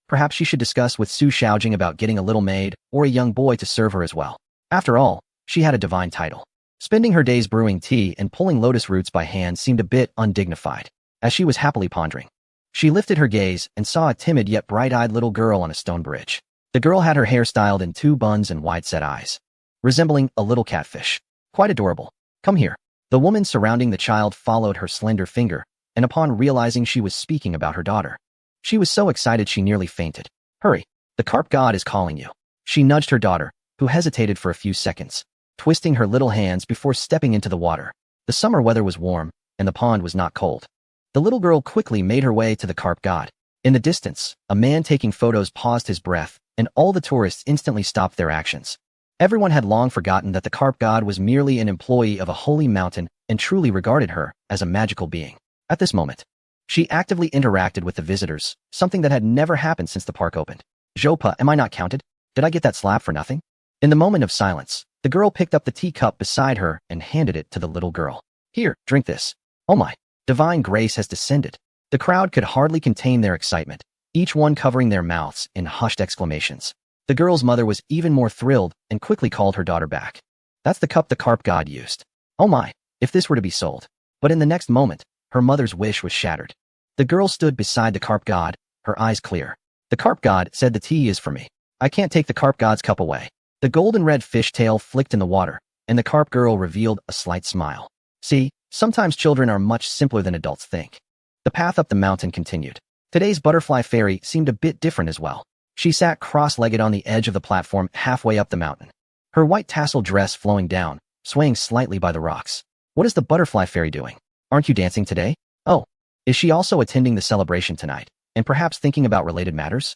Perhaps she should discuss with Su Xiaojing about getting a little maid or a young boy to serve her as well. After all, she had a divine title. Spending her days brewing tea and pulling lotus roots by hand seemed a bit undignified. As she was happily pondering, she lifted her gaze and saw a timid yet bright-eyed little girl on a stone bridge. The girl had her hair styled in 2 buns and wide-set eyes, resembling a little catfish. Quite adorable. Come here. The woman surrounding the child followed her slender finger, and upon realizing she was speaking about her daughter, she was so excited she nearly fainted. Hurry, the carp god is calling you. She nudged her daughter, who hesitated for a few seconds, twisting her little hands before stepping into the water. The summer weather was warm, and the pond was not cold. The little girl quickly made her way to the carp god. In the distance, a man taking photos paused his breath, and all the tourists instantly stopped their actions. Everyone had long forgotten that the carp god was merely an employee of a holy mountain and truly regarded her as a magical being. At this moment, she actively interacted with the visitors, something that had never happened since the park opened. Zhoupa, am I not counted? Did I get that slap for nothing? In the moment of silence, the girl picked up the teacup beside her and handed it to the little girl. Here, drink this. Oh my, divine grace has descended. The crowd could hardly contain their excitement, each one covering their mouths in hushed exclamations. The girl's mother was even more thrilled and quickly called her daughter back. That's the cup the carp god used. Oh my, if this were to be sold. But in the next moment, her mother's wish was shattered. The girl stood beside the carp god, her eyes clear. The carp god said the tea is for me. I can't take the carp god's cup away. The golden red fish tail flicked in the water, and the carp girl revealed a slight smile. See, sometimes children are much simpler than adults think. The path up the mountain continued. Today's butterfly fairy seemed a bit different as well. She sat cross-legged on the edge of the platform halfway up the mountain, her white tassel dress flowing down, swaying slightly by the rocks. What is the butterfly fairy doing? Aren't you dancing today? Oh, is she also attending the celebration tonight, and perhaps thinking about related matters?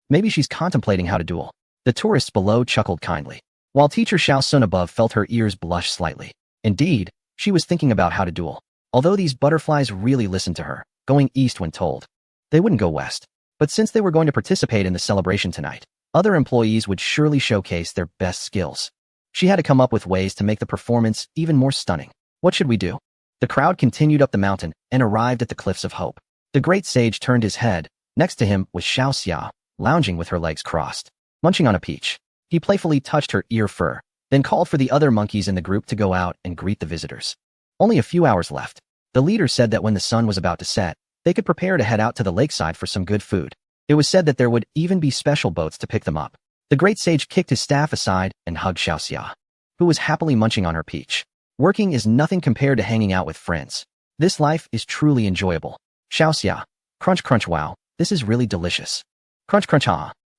Maybe she's contemplating how to duel. The tourists below chuckled kindly, while teacher Xiao Sun above felt her ears blush slightly. Indeed, she was thinking about how to duel. Although these butterflies really listened to her, going east when told, they wouldn't go west. But since they were going to participate in the celebration tonight, other employees would surely showcase their best skills. She had to come up with ways to make the performance even more stunning. What should we do? The crowd continued up the mountain and arrived at the Cliffs of Hope. The great sage turned his head. Next to him was Xiao Xia, lounging with her legs crossed, munching on a peach. He playfully touched her ear fur, then called for the other monkeys in the group to go out and greet the visitors. Only a few hours left. The leader said that when the sun was about to set, they could prepare to head out to the lakeside for some good food. It was said that there would even be special boats to pick them up. The great sage kicked his staff aside and hugged Xiao Xia, who was happily munching on her peach. Working is nothing compared to hanging out with friends. This life is truly enjoyable. Xiao Xia, crunch crunch, wow, this is really delicious. Crunch crunch,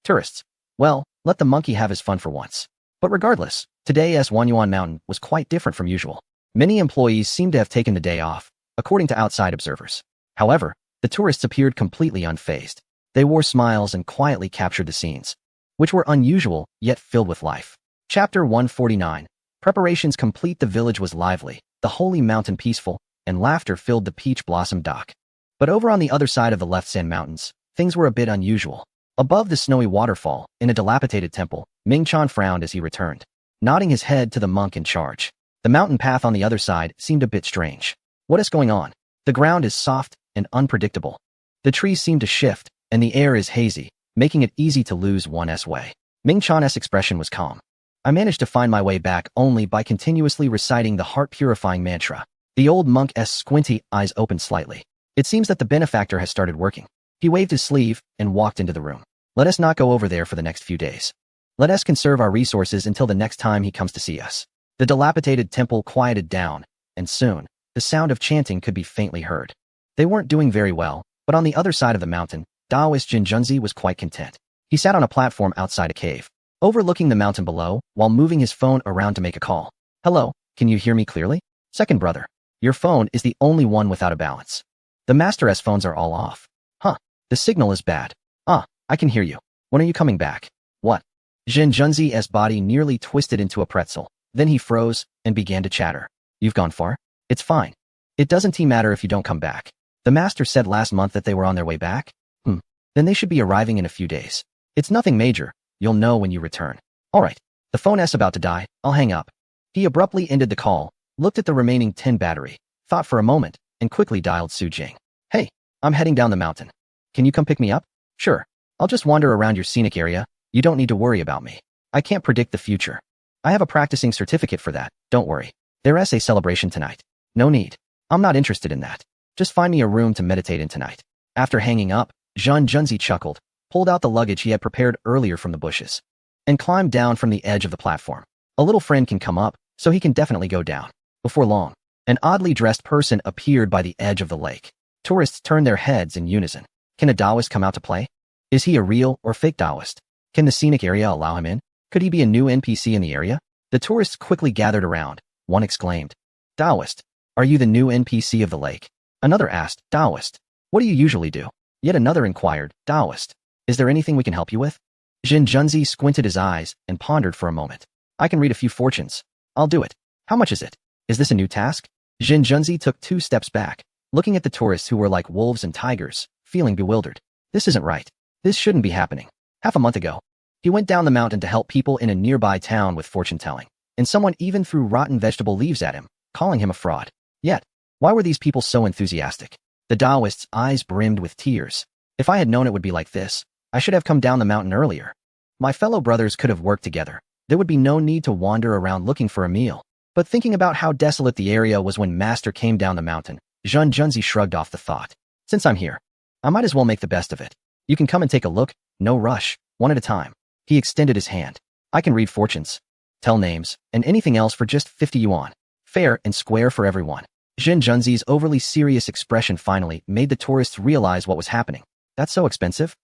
tourists. Well, let the monkey have his fun for once. But regardless, today's Wanyuan Mountain was quite different from usual. Many employees seemed to have taken the day off, according to outside observers. However, the tourists appeared completely unfazed. They wore smiles and quietly captured the scenes, which were unusual yet filled with life. Chapter 149. Preparations complete. The village was lively, the holy mountain peaceful, and laughter filled the peach blossom dock. But over on the other side of the left sand mountains, things were a bit unusual. Above the snowy waterfall, in a dilapidated temple, Ming Chan frowned as he returned, nodding his head to the monk in charge. The mountain path on the other side seemed a bit strange. What is going on? The ground is soft and unpredictable. The trees seem to shift, and the air is hazy, making it easy to lose one's way. Ming Chan's expression was calm. I managed to find my way back only by continuously reciting the heart-purifying mantra. The old monk's squinty eyes opened slightly. It seems that the benefactor has started working. He waved his sleeve and walked into the room. Let us not go over there for the next few days. Let us conserve our resources until the next time he comes to see us. The dilapidated temple quieted down, and soon, the sound of chanting could be faintly heard. They weren't doing very well, but on the other side of the mountain, Taoist Jin Junzi was quite content. He sat on a platform outside a cave, overlooking the mountain below, while moving his phone around to make a call. Hello, can you hear me clearly? Second brother, your phone is the only one without a balance. The master's phones are all off. The signal is bad. I can hear you. When are you coming back? What? Jin Junzi's body nearly twisted into a pretzel. Then he froze and began to chatter. You've gone far? It's fine. It doesn't matter if you don't come back. The master said last month that they were on their way back? Then they should be arriving in a few days. It's nothing major. You'll know when you return. All right. The phone's about to die, I'll hang up. He abruptly ended the call, looked at the remaining 10 battery, thought for a moment, and quickly dialed Su Jing. Hey, I'm heading down the mountain. Can you come pick me up? Sure. I'll just wander around your scenic area. You don't need to worry about me. I can't predict the future. I have a practicing certificate for that, don't worry. There's a celebration tonight. No need. I'm not interested in that. Just find me a room to meditate in tonight. After hanging up, Zhang Junzi chuckled, pulled out the luggage he had prepared earlier from the bushes, and climbed down from the edge of the platform. A little friend can come up, so he can definitely go down. Before long, an oddly dressed person appeared by the edge of the lake. Tourists turned their heads in unison. Can a Taoist come out to play? Is he a real or fake Taoist? Can the scenic area allow him in? Could he be a new NPC in the area? The tourists quickly gathered around. One exclaimed, Taoist, are you the new NPC of the lake? Another asked, Taoist, what do you usually do? Yet another inquired, Taoist, is there anything we can help you with? Zhang Junzi squinted his eyes and pondered for a moment. I can read a few fortunes. I'll do it. How much is it? Is this a new task? Zhang Junzi took 2 steps back, looking at the tourists who were like wolves and tigers, feeling bewildered. This isn't right. This shouldn't be happening. Half a month ago, he went down the mountain to help people in a nearby town with fortune-telling, and someone even threw rotten vegetable leaves at him, calling him a fraud. Yet, why were these people so enthusiastic? The Taoist's eyes brimmed with tears. If I had known it would be like this, I should have come down the mountain earlier. My fellow brothers could have worked together. There would be no need to wander around looking for a meal. But thinking about how desolate the area was when Master came down the mountain, Zhang Junzi shrugged off the thought. Since I'm here, I might as well make the best of it. You can come and take a look, no rush, one at a time. He extended his hand. I can read fortunes, tell names, and anything else for just 50 yuan. Fair and square for everyone. Zhang Junzi's overly serious expression finally made the tourists realize what was happening. That's so expensive?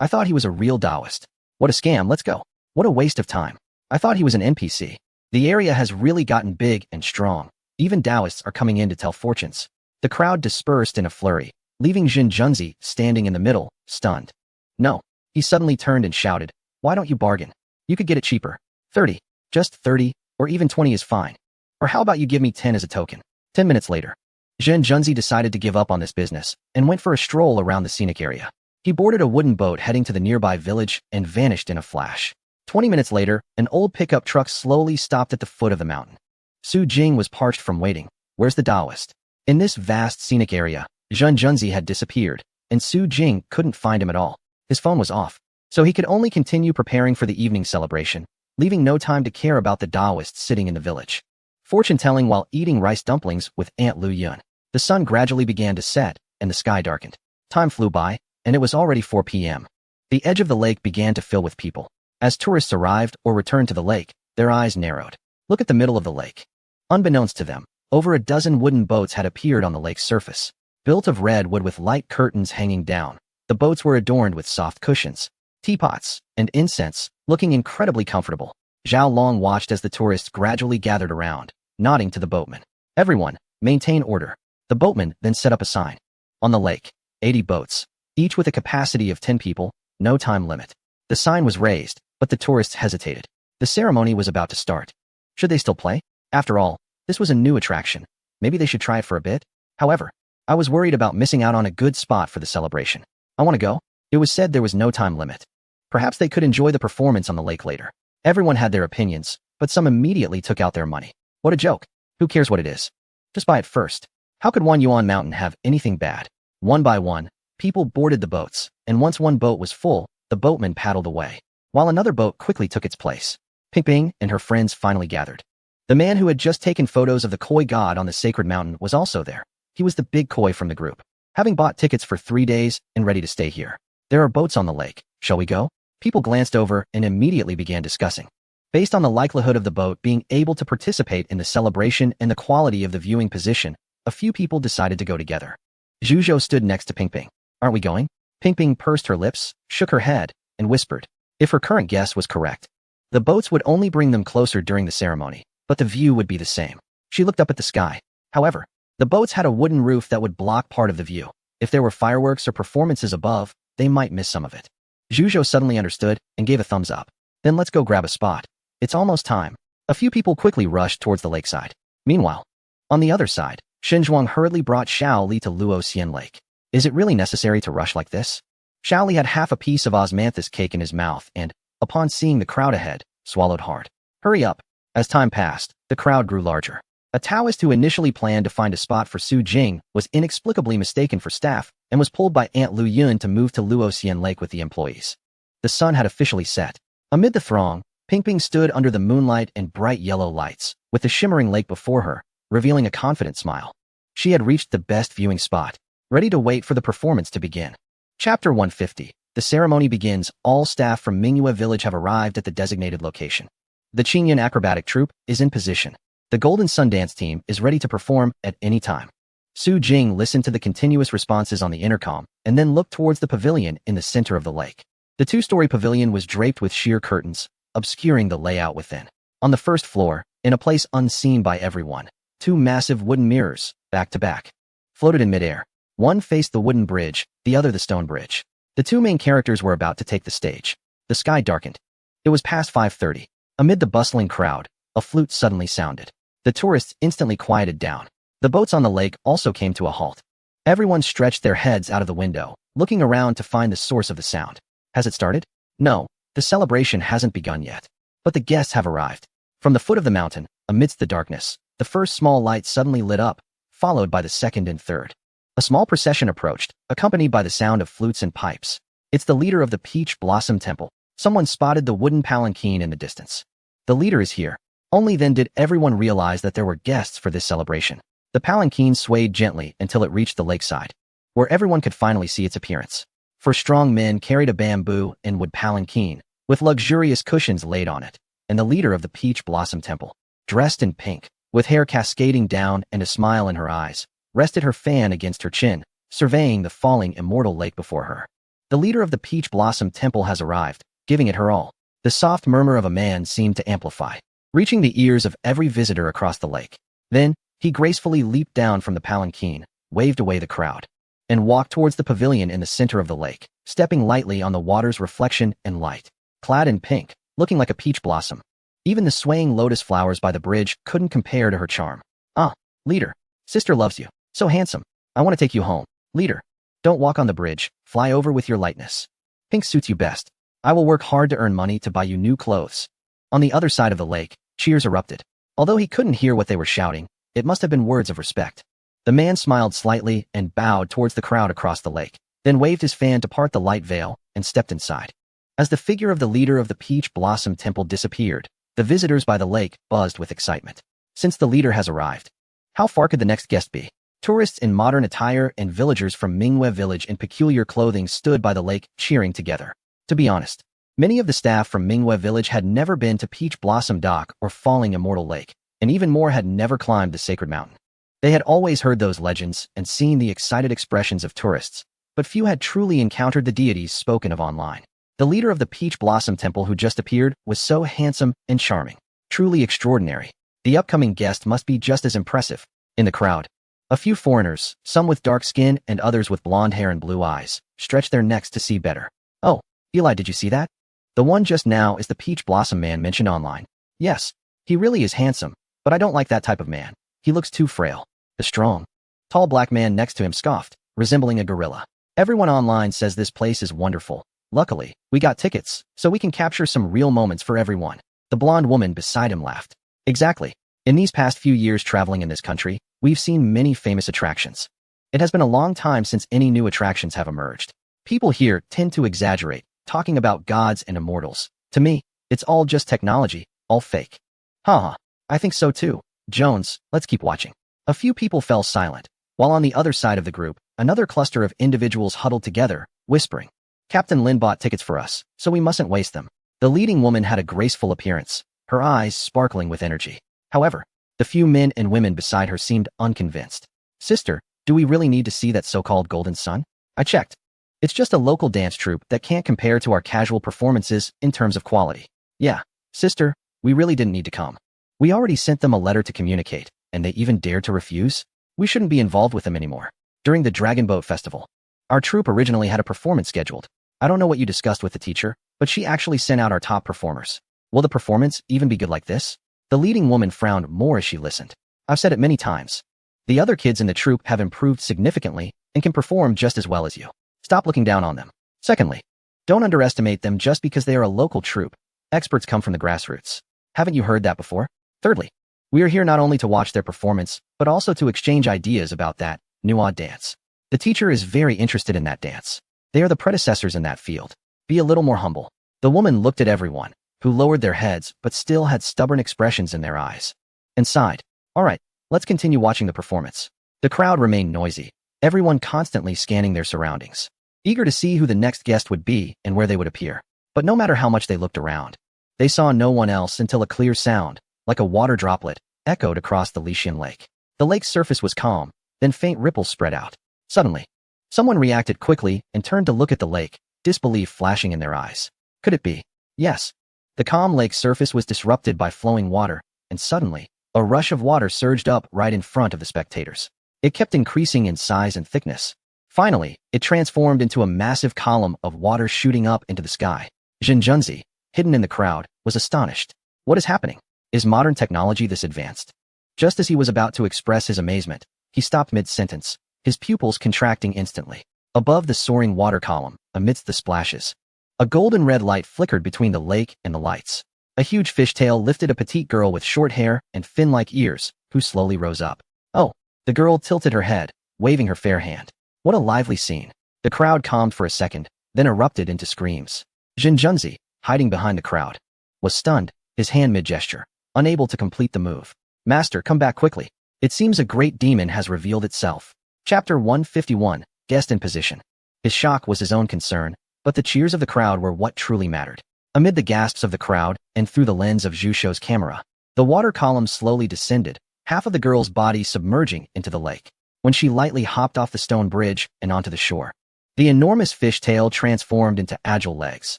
I thought he was a real Taoist. What a scam, let's go. What a waste of time. I thought he was an NPC. The area has really gotten big and strong. Even Taoists are coming in to tell fortunes. The crowd dispersed in a flurry, leaving Zhang Junzi standing in the middle, stunned. No. He suddenly turned and shouted, why don't you bargain? You could get it cheaper. 30. Just 30, or even 20 is fine. Or how about you give me 10 as a token? 10 minutes later, Zhang Junzi decided to give up on this business and went for a stroll around the scenic area. He boarded a wooden boat heading to the nearby village and vanished in a flash. 20 minutes later, an old pickup truck slowly stopped at the foot of the mountain. Su Jing was parched from waiting. Where's the Taoist? In this vast scenic area, Zhang Junzi had disappeared, and Su Jing couldn't find him at all. His phone was off, so he could only continue preparing for the evening celebration, leaving no time to care about the Taoist sitting in the village. Fortune-telling while eating rice dumplings with Aunt Lu Yun. The sun gradually began to set, and the sky darkened. Time flew by, and it was already 4 p.m. The edge of the lake began to fill with people. As tourists arrived or returned to the lake, their eyes narrowed. Look at the middle of the lake. Unbeknownst to them, over a dozen wooden boats had appeared on the lake's surface. Built of red wood with light curtains hanging down, the boats were adorned with soft cushions, teapots, and incense, looking incredibly comfortable. Zhao Long watched as the tourists gradually gathered around, nodding to the boatman. Everyone, maintain order. The boatman then set up a sign. On the lake, 80 boats, each with a capacity of 10 people, no time limit. The sign was raised, but the tourists hesitated. The ceremony was about to start. Should they still play? After all, this was a new attraction. Maybe they should try it for a bit. However, I was worried about missing out on a good spot for the celebration. I want to go. It was said there was no time limit. Perhaps they could enjoy the performance on the lake later. Everyone had their opinions, but some immediately took out their money. What a joke. Who cares what it is? Just buy it first. How could one yuan mountain have anything bad? One by one, people boarded the boats, and once one boat was full, the boatman paddled away, while another boat quickly took its place. Ping Ping and her friends finally gathered. The man who had just taken photos of the koi god on the sacred mountain was also there. He was the big koi from the group, having bought tickets for 3 days and ready to stay here. There are boats on the lake. Shall we go? People glanced over and immediately began discussing. Based on the likelihood of the boat being able to participate in the celebration and the quality of the viewing position, a few people decided to go together. Zhuzhou stood next to Ping Ping. Aren't we going? Ping Ping pursed her lips, shook her head, and whispered. If her current guess was correct, the boats would only bring them closer during the ceremony, but the view would be the same. She looked up at the sky. However, the boats had a wooden roof that would block part of the view. If there were fireworks or performances above, they might miss some of it. Zhuzhou suddenly understood and gave a thumbs up. Then let's go grab a spot. It's almost time. A few people quickly rushed towards the lakeside. Meanwhile, on the other side, Shen hurriedly brought Xiao Li to Luo Xian Lake. Is it really necessary to rush like this? Xiao Li had half a piece of osmanthus cake in his mouth and, upon seeing the crowd ahead, swallowed hard. Hurry up. As time passed, the crowd grew larger. A Taoist who initially planned to find a spot for Su Jing was inexplicably mistaken for staff and was pulled by Aunt Lu Yun to move to Luoxian Lake with the employees. The sun had officially set. Amid the throng, Pingping stood under the moonlight and bright yellow lights, with the shimmering lake before her, revealing a confident smile. She had reached the best viewing spot, ready to wait for the performance to begin. Chapter 150. The ceremony begins. All staff from Mingyue Village have arrived at the designated location. The Qingyan acrobatic troupe is in position. The Golden Sun dance team is ready to perform at any time. Su Jing listened to the continuous responses on the intercom and then looked towards the pavilion in the center of the lake. The two-story pavilion was draped with sheer curtains, obscuring the layout within. On the first floor, in a place unseen by everyone, two massive wooden mirrors, back to back, floated in midair. One faced the wooden bridge, the other the stone bridge. The two main characters were about to take the stage. The sky darkened. It was past 5:30. Amid the bustling crowd, a flute suddenly sounded. The tourists instantly quieted down. The boats on the lake also came to a halt. Everyone stretched their heads out of the window, looking around to find the source of the sound. Has it started? No, the celebration hasn't begun yet. But the guests have arrived. From the foot of the mountain, amidst the darkness, the first small light suddenly lit up, followed by the second and third. A small procession approached, accompanied by the sound of flutes and pipes. It's the leader of the Peach Blossom Temple. Someone spotted the wooden palanquin in the distance. The leader is here. Only then did everyone realize that there were guests for this celebration. The palanquin swayed gently until it reached the lakeside, where everyone could finally see its appearance. Four strong men carried a bamboo and wood palanquin, with luxurious cushions laid on it, and the leader of the Peach Blossom Temple, dressed in pink, with hair cascading down and a smile in her eyes, rested her fan against her chin, surveying the falling immortal lake before her. The leader of the Peach Blossom Temple has arrived, giving it her all. The soft murmur of a man seemed to amplify, reaching the ears of every visitor across the lake. Then, he gracefully leaped down from the palanquin, waved away the crowd, and walked towards the pavilion in the center of the lake, stepping lightly on the water's reflection and light. Clad in pink, looking like a peach blossom. Even the swaying lotus flowers by the bridge couldn't compare to her charm. Ah, leader, sister loves you. So handsome. I want to take you home. Leader, don't walk on the bridge, fly over with your lightness. Pink suits you best. I will work hard to earn money to buy you new clothes. On the other side of the lake, cheers erupted. Although he couldn't hear what they were shouting, it must have been words of respect. The man smiled slightly and bowed towards the crowd across the lake, then waved his fan to part the light veil and stepped inside. As the figure of the leader of the Peach Blossom Temple disappeared, the visitors by the lake buzzed with excitement. Since the leader has arrived, how far could the next guest be? Tourists in modern attire and villagers from Mingyue Village in peculiar clothing stood by the lake, cheering together. To be honest, many of the staff from Mingyue Village had never been to Peach Blossom Dock or Falling Immortal Lake, and even more had never climbed the sacred mountain. They had always heard those legends and seen the excited expressions of tourists, but few had truly encountered the deities spoken of online. The leader of the Peach Blossom Temple who just appeared was so handsome and charming, truly extraordinary. The upcoming guest must be just as impressive. In the crowd, a few foreigners, some with dark skin and others with blonde hair and blue eyes, stretched their necks to see better. Oh, Eli, did you see that? The one just now is the Peach Blossom man mentioned online. Yes, he really is handsome, but I don't like that type of man. He looks too frail. The strong, tall black man next to him scoffed, resembling a gorilla. Everyone online says this place is wonderful. Luckily, we got tickets, so we can capture some real moments for everyone. The blonde woman beside him laughed. Exactly. In these past few years traveling in this country, we've seen many famous attractions. It has been a long time since any new attractions have emerged. People here tend to exaggerate, talking about gods and immortals. To me, it's all just technology, all fake. Haha, I think so too. Jones, let's keep watching. A few people fell silent, while on the other side of the group, another cluster of individuals huddled together, whispering. Captain Lin bought tickets for us, so we mustn't waste them. The leading woman had a graceful appearance, her eyes sparkling with energy. However, the few men and women beside her seemed unconvinced. Sister, do we really need to see that so-called Golden Sun? I checked. It's just a local dance troupe that can't compare to our casual performances in terms of quality. Yeah, sister, we really didn't need to come. We already sent them a letter to communicate, and they even dared to refuse? We shouldn't be involved with them anymore. During the Dragon Boat Festival, our troupe originally had a performance scheduled. I don't know what you discussed with the teacher, but she actually sent out our top performers. Will the performance even be good like this? The leading woman frowned more as she listened. I've said it many times. The other kids in the troupe have improved significantly and can perform just as well as you. Stop looking down on them. Secondly, don't underestimate them just because they are a local troupe. Experts come from the grassroots. Haven't you heard that before? Thirdly, we are here not only to watch their performance, but also to exchange ideas about that new odd dance. The teacher is very interested in that dance. They are the predecessors in that field. Be a little more humble. The woman looked at everyone, who lowered their heads but still had stubborn expressions in their eyes, and sighed. All right, let's continue watching the performance. The crowd remained noisy, everyone constantly scanning their surroundings, eager to see who the next guest would be and where they would appear. But no matter how much they looked around, they saw no one else until a clear sound, like a water droplet, echoed across the Lycian lake. The lake's surface was calm, then faint ripples spread out. Suddenly, someone reacted quickly and turned to look at the lake, disbelief flashing in their eyes. Could it be? Yes. The calm lake surface was disrupted by flowing water, and suddenly, a rush of water surged up right in front of the spectators. It kept increasing in size and thickness. Finally, it transformed into a massive column of water shooting up into the sky. Jinjunzi, hidden in the crowd, was astonished. What is happening? Is modern technology this advanced? Just as he was about to express his amazement, he stopped mid-sentence, his pupils contracting instantly. Above the soaring water column, amidst the splashes, a golden red light flickered between the lake and the lights. A huge fishtail lifted a petite girl with short hair and fin-like ears, who slowly rose up. Oh! The girl tilted her head, waving her fair hand. What a lively scene. The crowd calmed for a second, then erupted into screams. Jinjunzi, hiding behind the crowd, was stunned, his hand mid-gesture, unable to complete the move. Master, come back quickly. It seems a great demon has revealed itself. Chapter 151, Guest in Position. His shock was his own concern, but the cheers of the crowd were what truly mattered. Amid the gasps of the crowd, and through the lens of Zhu Shou's camera, the water column slowly descended, half of the girl's body submerging into the lake. When she lightly hopped off the stone bridge and onto the shore, the enormous fishtail transformed into agile legs,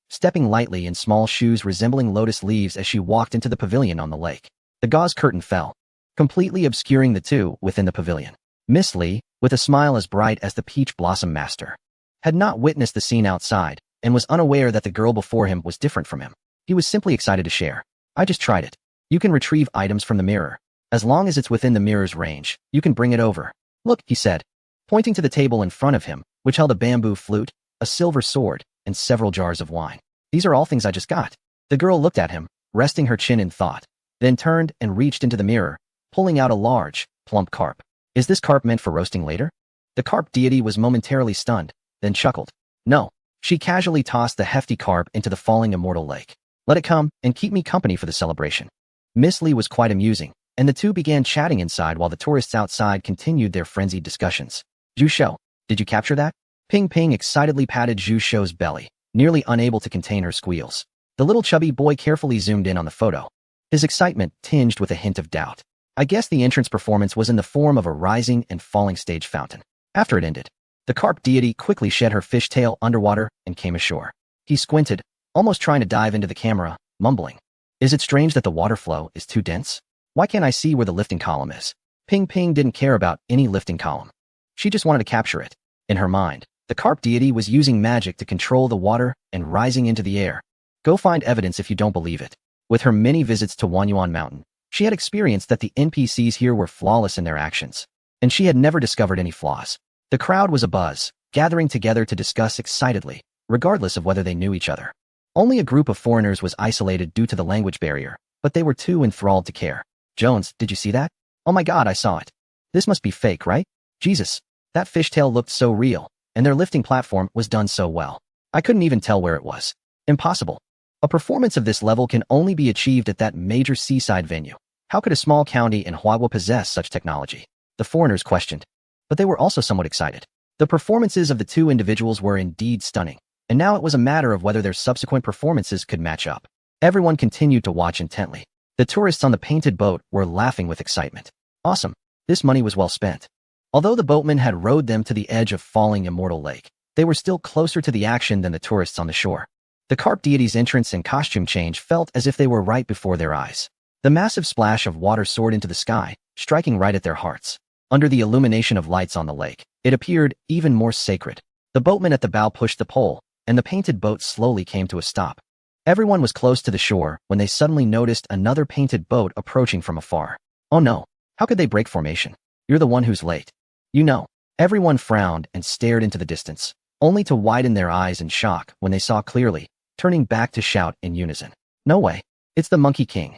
stepping lightly in small shoes resembling lotus leaves as she walked into the pavilion on the lake. The gauze curtain fell, completely obscuring the two within the pavilion. Miss Li, with a smile as bright as the peach blossom master, had not witnessed the scene outside, and was unaware that the girl before him was different from him. He was simply excited to share. I just tried it. You can retrieve items from the mirror. As long as it's within the mirror's range, you can bring it over. Look, he said, pointing to the table in front of him, which held a bamboo flute, a silver sword, and several jars of wine. These are all things I just got. The girl looked at him, resting her chin in thought, then turned and reached into the mirror, pulling out a large, plump carp. Is this carp meant for roasting later? The carp deity was momentarily stunned, then chuckled. No. She casually tossed the hefty carp into the falling immortal lake. Let it come, and keep me company for the celebration. Miss Li was quite amusing, and the two began chatting inside while the tourists outside continued their frenzied discussions. Zhu Shou, did you capture that? Ping Ping excitedly patted Zhu Shou's belly, nearly unable to contain her squeals. The little chubby boy carefully zoomed in on the photo, his excitement tinged with a hint of doubt. I guess the entrance performance was in the form of a rising and falling stage fountain. After it ended, the carp deity quickly shed her fishtail underwater and came ashore. He squinted, almost trying to dive into the camera, mumbling. Is it strange that the water flow is too dense? Why can't I see where the lifting column is? Ping Ping didn't care about any lifting column. She just wanted to capture it. In her mind, the carp deity was using magic to control the water and rising into the air. Go find evidence if you don't believe it. With her many visits to Wanyuan Mountain, she had experienced that the NPCs here were flawless in their actions, and she had never discovered any flaws. The crowd was abuzz, gathering together to discuss excitedly, regardless of whether they knew each other. Only a group of foreigners was isolated due to the language barrier, but they were too enthralled to care. Jones, did you see that? Oh my god, I saw it. This must be fake, right? Jesus, that fishtail looked so real, and their lifting platform was done so well. I couldn't even tell where it was. Impossible. A performance of this level can only be achieved at that major seaside venue. How could a small county in Huaguo possess such technology? The foreigners questioned. But they were also somewhat excited. The performances of the two individuals were indeed stunning, and now it was a matter of whether their subsequent performances could match up. Everyone continued to watch intently. The tourists on the painted boat were laughing with excitement. Awesome. This money was well spent. Although the boatmen had rowed them to the edge of falling immortal lake, they were still closer to the action than the tourists on the shore. The carp deity's entrance and costume change felt as if they were right before their eyes. The massive splash of water soared into the sky, striking right at their hearts. Under the illumination of lights on the lake, it appeared even more sacred. The boatman at the bow pushed the pole, and the painted boat slowly came to a stop. Everyone was close to the shore when they suddenly noticed another painted boat approaching from afar. Oh no, how could they break formation? You're the one who's late. You know. Everyone frowned and stared into the distance, only to widen their eyes in shock when they saw clearly, turning back to shout in unison. No way. It's the Monkey King.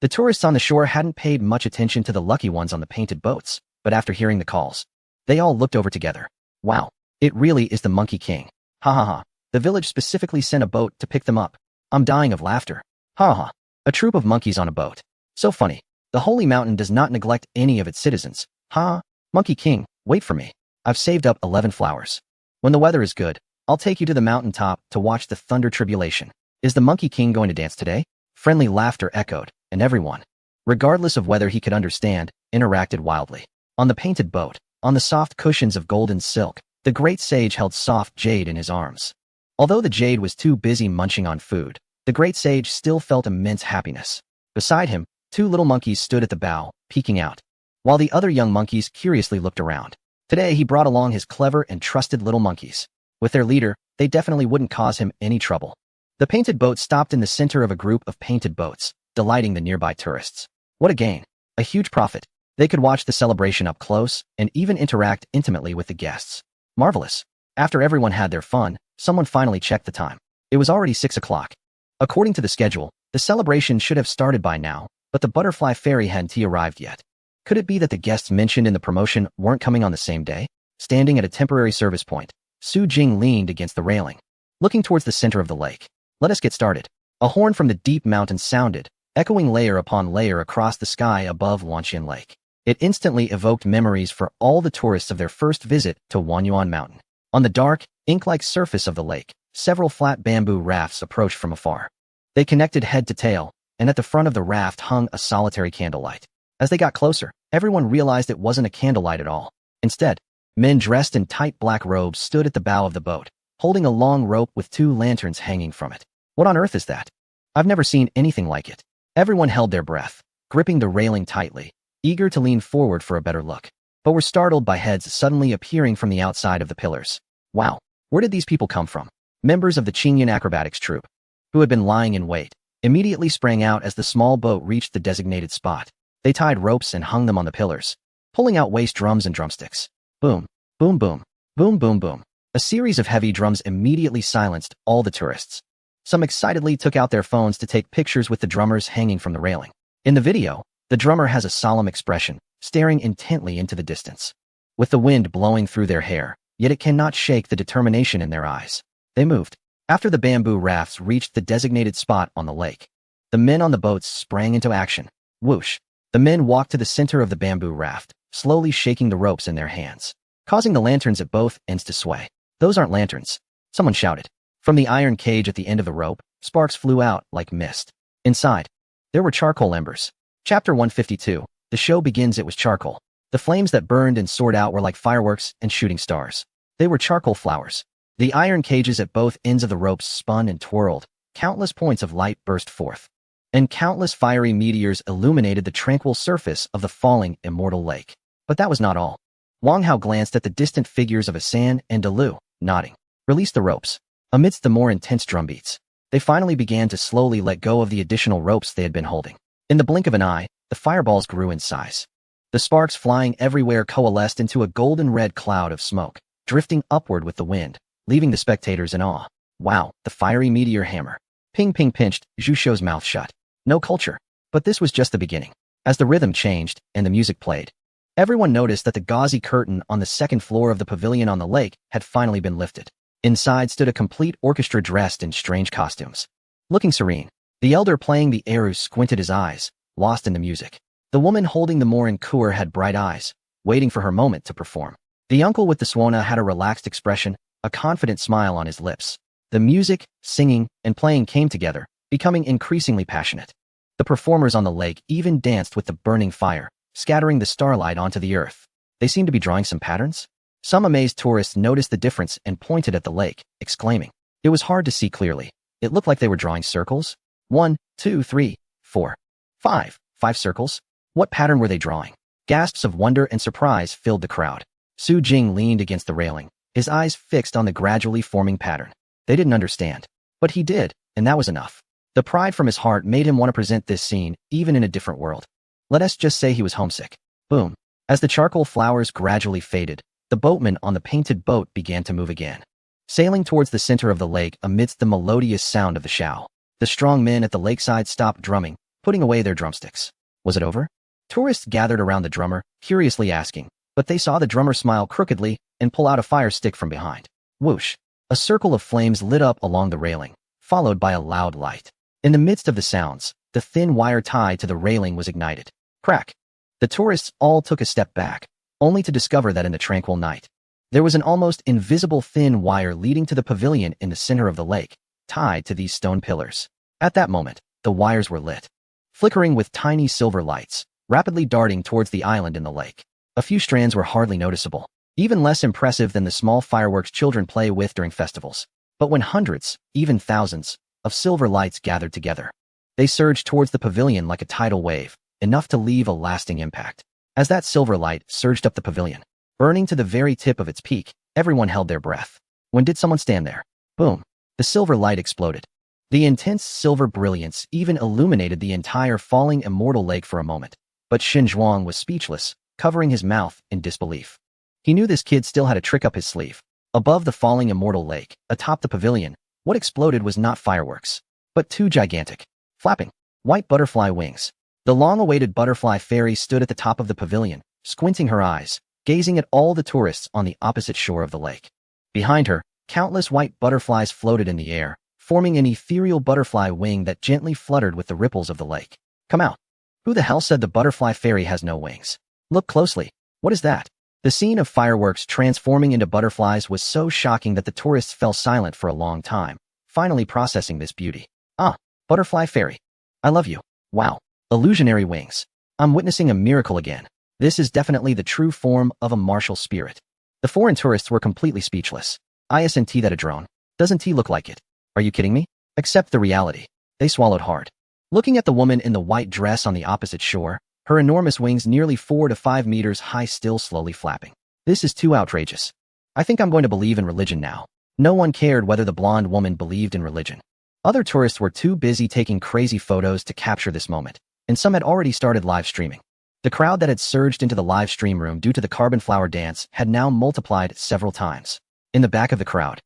The tourists on the shore hadn't paid much attention to the lucky ones on the painted boats, but after hearing the calls, they all looked over together. Wow, it really is the Monkey King. Ha ha ha. The village specifically sent a boat to pick them up. I'm dying of laughter. Ha ha. A troop of monkeys on a boat. So funny. The Holy Mountain does not neglect any of its citizens. Ha. Monkey King, wait for me. I've saved up 11 flowers. When the weather is good, I'll take you to the mountaintop to watch the thunder tribulation. Is the Monkey King going to dance today? Friendly laughter echoed, and everyone, regardless of whether he could understand, interacted wildly. On the painted boat, on the soft cushions of golden silk, the great sage held soft jade in his arms. Although the jade was too busy munching on food, the great sage still felt immense happiness. Beside him, 2 little monkeys stood at the bow, peeking out, while the other young monkeys curiously looked around. Today he brought along his clever and trusted little monkeys. With their leader, they definitely wouldn't cause him any trouble. The painted boat stopped in the center of a group of painted boats, delighting the nearby tourists. What a gain! A huge profit. They could watch the celebration up close and even interact intimately with the guests. Marvelous. After everyone had their fun, someone finally checked the time. It was already 6 o'clock. According to the schedule, the celebration should have started by now, but the butterfly fairy hadn't arrived yet. Could it be that the guests mentioned in the promotion weren't coming on the same day? Standing at a temporary service point, Su Jing leaned against the railing, looking towards the center of the lake. Let us get started. A horn from the deep mountains sounded, echoing layer upon layer across the sky above Wanxian Lake. It instantly evoked memories for all the tourists of their first visit to Wanyuan Mountain. On the dark, ink-like surface of the lake, several flat bamboo rafts approached from afar. They connected head to tail, and at the front of the raft hung a solitary candlelight. As they got closer, everyone realized it wasn't a candlelight at all. Instead, men dressed in tight black robes stood at the bow of the boat, holding a long rope with 2 lanterns hanging from it. What on earth is that? I've never seen anything like it. Everyone held their breath, gripping the railing tightly, eager to lean forward for a better look, but were startled by heads suddenly appearing from the outside of the pillars. Wow, where did these people come from? Members of the Qingyan acrobatics troupe, who had been lying in wait, immediately sprang out as the small boat reached the designated spot. They tied ropes and hung them on the pillars, pulling out waist drums and drumsticks. Boom, boom, boom, boom, boom, boom. A series of heavy drums immediately silenced all the tourists. Some excitedly took out their phones to take pictures with the drummers hanging from the railing. In the video, the drummer has a solemn expression, staring intently into the distance. With the wind blowing through their hair, yet it cannot shake the determination in their eyes. They moved. After the bamboo rafts reached the designated spot on the lake, the men on the boats sprang into action. Whoosh! The men walked to the center of the bamboo raft, slowly shaking the ropes in their hands, causing the lanterns at both ends to sway. Those aren't lanterns, someone shouted. From the iron cage at the end of the rope, sparks flew out like mist. Inside, there were charcoal embers. Chapter 152. The show begins. It was charcoal. The flames that burned and soared out were like fireworks and shooting stars. They were charcoal flowers. The iron cages at both ends of the ropes spun and twirled. Countless points of light burst forth, and countless fiery meteors illuminated the tranquil surface of the falling immortal lake. But that was not all. Wang Hao glanced at the distant figures of Asan and Dalu, nodding. Release the ropes. Amidst the more intense drumbeats, they finally began to slowly let go of the additional ropes they had been holding. In the blink of an eye, the fireballs grew in size. The sparks flying everywhere coalesced into a golden-red cloud of smoke, drifting upward with the wind, leaving the spectators in awe. Wow, the fiery meteor hammer. Ping Ping pinched Zhu Shou's mouth shut. No culture. But this was just the beginning. As the rhythm changed and the music played, everyone noticed that the gauzy curtain on the second floor of the pavilion on the lake had finally been lifted. Inside stood a complete orchestra dressed in strange costumes. Looking serene, the elder playing the eru squinted his eyes, lost in the music. The woman holding the morin kur had bright eyes, waiting for her moment to perform. The uncle with the swana had a relaxed expression, a confident smile on his lips. The music, singing, and playing came together, becoming increasingly passionate. The performers on the lake even danced with the burning fire, scattering the starlight onto the earth. They seemed to be drawing some patterns. Some amazed tourists noticed the difference and pointed at the lake, exclaiming. It was hard to see clearly. It looked like they were drawing circles. 1, 2, 3, 4, 5. 5 circles? What pattern were they drawing? Gasps of wonder and surprise filled the crowd. Su Jing leaned against the railing, his eyes fixed on the gradually forming pattern. They didn't understand. But he did, and that was enough. The pride from his heart made him want to present this scene, even in a different world. Let us just say he was homesick. Boom. As the charcoal flowers gradually faded, the boatmen on the painted boat began to move again, sailing towards the center of the lake amidst the melodious sound of the shao. The strong men at the lakeside stopped drumming, putting away their drumsticks. Was it over? Tourists gathered around the drummer, curiously asking, but they saw the drummer smile crookedly and pull out a fire stick from behind. Whoosh! A circle of flames lit up along the railing, followed by a loud light. In the midst of the sounds, the thin wire tied to the railing was ignited. Crack! The tourists all took a step back, only to discover that in the tranquil night, there was an almost invisible thin wire leading to the pavilion in the center of the lake, tied to these stone pillars. At that moment, the wires were lit, flickering with tiny silver lights, rapidly darting towards the island in the lake. A few strands were hardly noticeable, even less impressive than the small fireworks children play with during festivals. But when hundreds, even thousands, of silver lights gathered together, they surged towards the pavilion like a tidal wave, enough to leave a lasting impact. As that silver light surged up the pavilion, burning to the very tip of its peak, everyone held their breath. When did someone stand there? Boom! The silver light exploded. The intense silver brilliance even illuminated the entire falling immortal lake for a moment. But Xin Zhuang was speechless, covering his mouth in disbelief. He knew this kid still had a trick up his sleeve. Above the falling immortal lake, atop the pavilion, what exploded was not fireworks, but two gigantic, flapping, white butterfly wings. The long-awaited butterfly fairy stood at the top of the pavilion, squinting her eyes, gazing at all the tourists on the opposite shore of the lake. Behind her, countless white butterflies floated in the air, forming an ethereal butterfly wing that gently fluttered with the ripples of the lake. Come out! Who the hell said the butterfly fairy has no wings? Look closely. What is that? The scene of fireworks transforming into butterflies was so shocking that the tourists fell silent for a long time, finally processing this beauty. Ah, butterfly fairy. I love you. Wow. Illusionary wings. I'm witnessing a miracle again. This is definitely the true form of a martial spirit. The foreign tourists were completely speechless. Isn't that a drone? Doesn't he look like it? Are you kidding me? Accept the reality. They swallowed hard. Looking at the woman in the white dress on the opposite shore, her enormous wings nearly 4 to 5 meters high still slowly flapping. This is too outrageous. I think I'm going to believe in religion now. No one cared whether the blonde woman believed in religion. Other tourists were too busy taking crazy photos to capture this moment, and some had already started live streaming. The crowd that had surged into the live stream room due to the carbon flower dance had now multiplied several times. In the back of the crowd,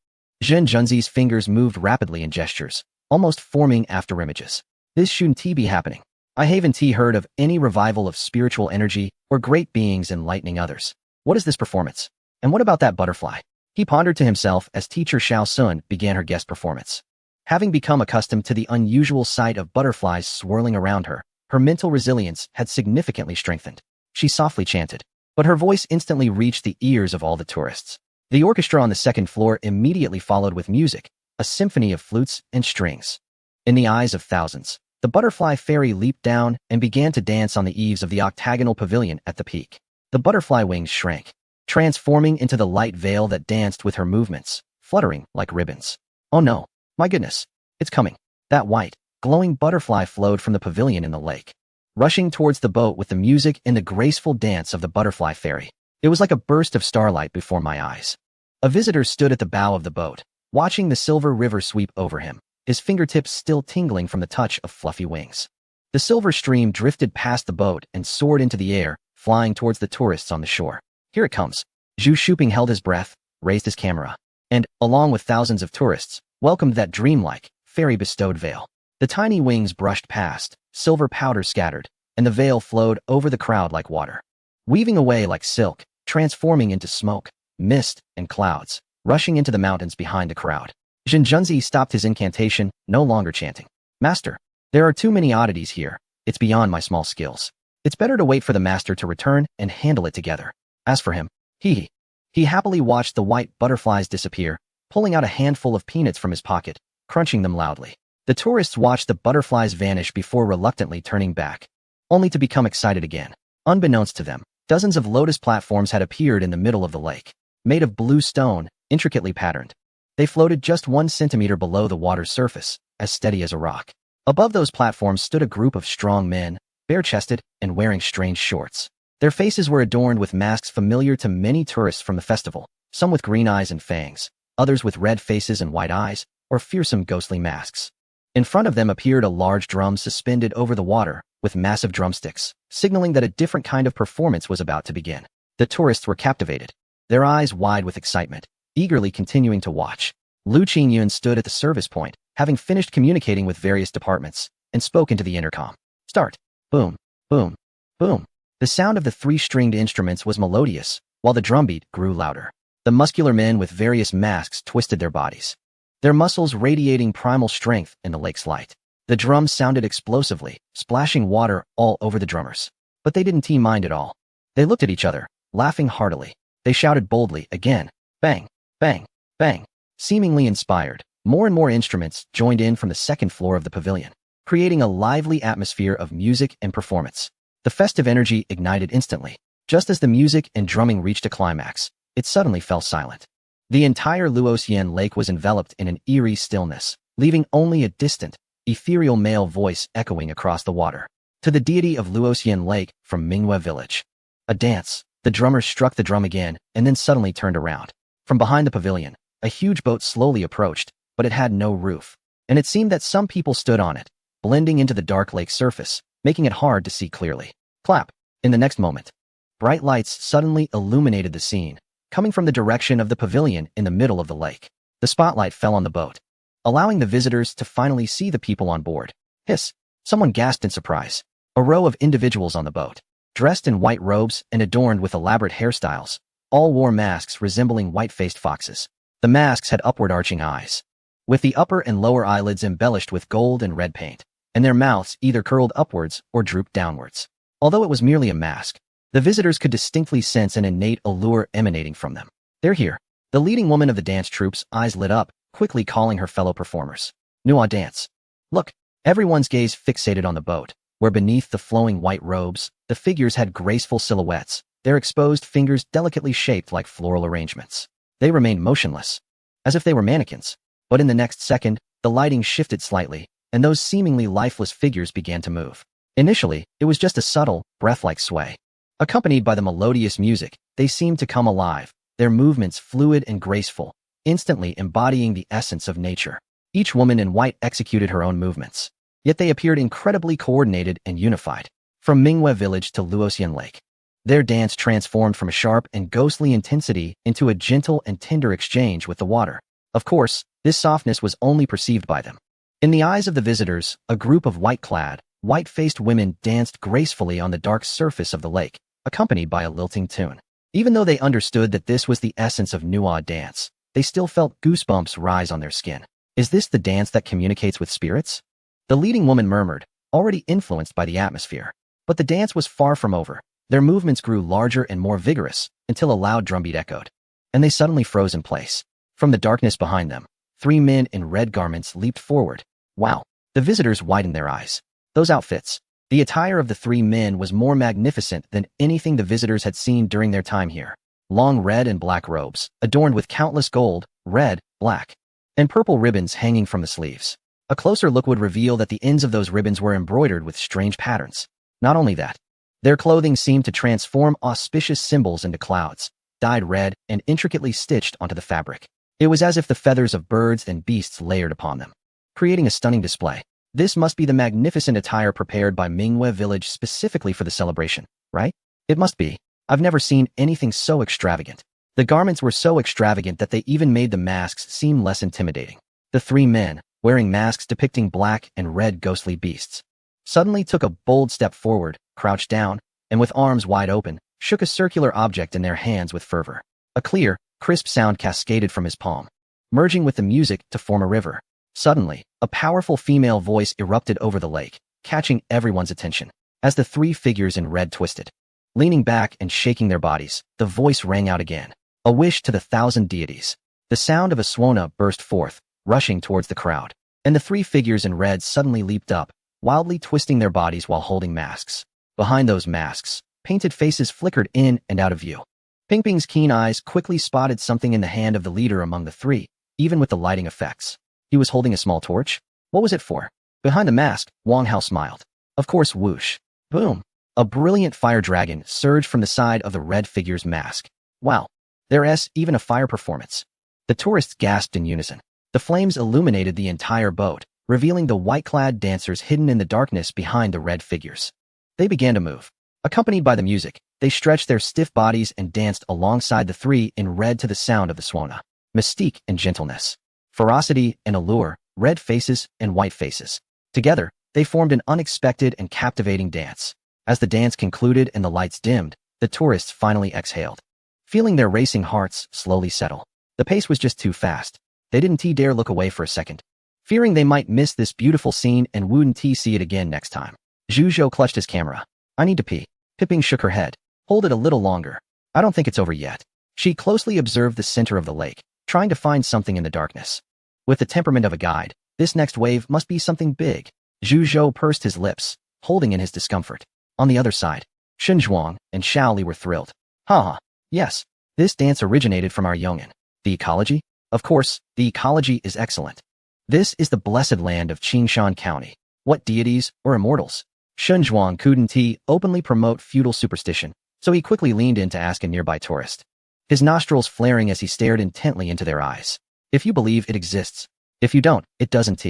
Zhen Junzi's fingers moved rapidly in gestures, almost forming after images. This shouldn't be happening. I haven't heard of any revival of spiritual energy or great beings enlightening others. What is this performance? And what about that butterfly? He pondered to himself as teacher Xiao Sun began her guest performance. Having become accustomed to the unusual sight of butterflies swirling around her, her mental resilience had significantly strengthened. She softly chanted, but her voice instantly reached the ears of all the tourists. The orchestra on the second floor immediately followed with music, a symphony of flutes and strings. In the eyes of thousands, the butterfly fairy leaped down and began to dance on the eaves of the octagonal pavilion at the peak. The butterfly wings shrank, transforming into the light veil that danced with her movements, fluttering like ribbons. Oh no, my goodness, it's coming. That white, glowing butterfly flowed from the pavilion in the lake, rushing towards the boat with the music and the graceful dance of the butterfly fairy. It was like a burst of starlight before my eyes. A visitor stood at the bow of the boat, watching the silver river sweep over him, his fingertips still tingling from the touch of fluffy wings. The silver stream drifted past the boat and soared into the air, flying towards the tourists on the shore. Here it comes. Zhu Shuping held his breath, raised his camera, and, along with thousands of tourists, welcomed that dreamlike, fairy-bestowed veil. The tiny wings brushed past, silver powder scattered, and the veil flowed over the crowd like water, weaving away like silk, transforming into smoke, mist, and clouds, rushing into the mountains behind the crowd. Zhen Junzi stopped his incantation, no longer chanting. Master, there are too many oddities here. It's beyond my small skills. It's better to wait for the master to return and handle it together. As for him, he happily watched the white butterflies disappear, pulling out a handful of peanuts from his pocket, crunching them loudly. The tourists watched the butterflies vanish before reluctantly turning back, only to become excited again. Unbeknownst to them, dozens of lotus platforms had appeared in the middle of the lake, made of blue stone, intricately patterned. They floated just 1 centimeter below the water's surface, as steady as a rock. Above those platforms stood a group of strong men, bare-chested and wearing strange shorts. Their faces were adorned with masks familiar to many tourists from the festival, some with green eyes and fangs, others with red faces and white eyes, or fearsome ghostly masks. In front of them appeared a large drum suspended over the water, with massive drumsticks, signaling that a different kind of performance was about to begin. The tourists were captivated, their eyes wide with excitement, eagerly continuing to watch. Lu Qingyun stood at the service point, having finished communicating with various departments, and spoke into the intercom. Start. Boom, boom, boom. The sound of the three-stringed instruments was melodious, while the drumbeat grew louder. The muscular men with various masks twisted their bodies, their muscles radiating primal strength in the lake's light. The drums sounded explosively, splashing water all over the drummers. But they didn't mind at all. They looked at each other, laughing heartily. They shouted boldly again. Bang, bang, bang. Seemingly inspired, more and more instruments joined in from the second floor of the pavilion, creating a lively atmosphere of music and performance. The festive energy ignited instantly. Just as the music and drumming reached a climax, it suddenly fell silent. The entire Luoxian lake was enveloped in an eerie stillness, leaving only a distant, ethereal male voice echoing across the water. To the deity of Luoxian Lake from Minghua village. A dance. The drummers struck the drum again and then suddenly turned around. From behind the pavilion, a huge boat slowly approached, but it had no roof. And it seemed that some people stood on it, blending into the dark lake surface, making it hard to see clearly. Clap. In the next moment, bright lights suddenly illuminated the scene, coming from the direction of the pavilion in the middle of the lake. The spotlight fell on the boat, allowing the visitors to finally see the people on board. Hiss! Someone gasped in surprise. A row of individuals on the boat, dressed in white robes and adorned with elaborate hairstyles, all wore masks resembling white-faced foxes. The masks had upward-arching eyes, with the upper and lower eyelids embellished with gold and red paint, and their mouths either curled upwards or drooped downwards. Although it was merely a mask, the visitors could distinctly sense an innate allure emanating from them. They're here. The leading woman of the dance troup's eyes lit up, quickly calling her fellow performers. Nuwa dance. Look. Everyone's gaze fixated on the boat, where beneath the flowing white robes, the figures had graceful silhouettes, their exposed fingers delicately shaped like floral arrangements. They remained motionless, as if they were mannequins. But in the next second, the lighting shifted slightly, and those seemingly lifeless figures began to move. Initially, it was just a subtle, breath-like sway. Accompanied by the melodious music, they seemed to come alive, their movements fluid and graceful, instantly embodying the essence of nature. Each woman in white executed her own movements, yet they appeared incredibly coordinated and unified. From Minghua village to Luoxian Lake, their dance transformed from a sharp and ghostly intensity into a gentle and tender exchange with the water. Of course, this softness was only perceived by them. In the eyes of the visitors, a group of white-clad, white-faced women danced gracefully on the dark surface of the lake, accompanied by a lilting tune. Even though they understood that this was the essence of Nuwa dance, they still felt goosebumps rise on their skin. Is this the dance that communicates with spirits? The leading woman murmured, already influenced by the atmosphere. But the dance was far from over. Their movements grew larger and more vigorous, until a loud drumbeat echoed. And they suddenly froze in place. From the darkness behind them, 3 men in red garments leaped forward. Wow! The visitors widened their eyes. Those outfits. The attire of the 3 men was more magnificent than anything the visitors had seen during their time here. Long red and black robes, adorned with countless gold, red, black, and purple ribbons hanging from the sleeves. A closer look would reveal that the ends of those ribbons were embroidered with strange patterns. Not only that, their clothing seemed to transform auspicious symbols into clouds, dyed red and intricately stitched onto the fabric. It was as if the feathers of birds and beasts layered upon them, creating a stunning display. This must be the magnificent attire prepared by Minghua village specifically for the celebration, right? It must be. I've never seen anything so extravagant. The garments were so extravagant that they even made the masks seem less intimidating. The 3 men, wearing masks depicting black and red ghostly beasts, suddenly took a bold step forward, crouched down, and with arms wide open, shook a circular object in their hands with fervor. A clear, crisp sound cascaded from his palm, merging with the music to form a river. Suddenly, a powerful female voice erupted over the lake, catching everyone's attention. As the 3 figures in red twisted, leaning back and shaking their bodies, the voice rang out again. A wish to the 1,000 deities. The sound of a swana burst forth, rushing towards the crowd, and the 3 figures in red suddenly leaped up, wildly twisting their bodies while holding masks. Behind those masks, painted faces flickered in and out of view. Pingping's keen eyes quickly spotted something in the hand of the leader among the 3, even with the lighting effects. He was holding a small torch? What was it for? Behind the mask, Wang Hao smiled. Of course, whoosh. Boom. A brilliant fire dragon surged from the side of the red figure's mask. Wow. There's even a fire performance. The tourists gasped in unison. The flames illuminated the entire boat, revealing the white-clad dancers hidden in the darkness behind the red figures. They began to move. Accompanied by the music, they stretched their stiff bodies and danced alongside the 3 in red to the sound of the swana. Mystique and gentleness. Ferocity and allure, red faces and white faces. Together, They formed an unexpected and captivating dance. As the dance concluded and the lights dimmed, the tourists finally exhaled, feeling their racing hearts slowly settle. The pace was just too fast. They didn't dare look away for a second, fearing they might miss this beautiful scene and wouldn't see it again next time. Zhu Zhou clutched his camera. I need to pee. Pipping shook her head. Hold it a little longer. I don't think it's over yet. She closely observed the center of the lake, trying to find something in the darkness. With the temperament of a guide, this next wave must be something big. Zhu Zhou pursed his lips, holding in his discomfort. On the other side, Shen Zhuang and Xiao Li were thrilled. Haha, yes, this dance originated from our Yong'an. The ecology? Of course, the ecology is excellent. This is the blessed land of Qingshan County. What deities or immortals? Shen Zhuang couldn't openly promote feudal superstition, so he quickly leaned in to ask a nearby tourist, his nostrils flaring as he stared intently into their eyes. If you believe it exists. If you don't, it doesn't.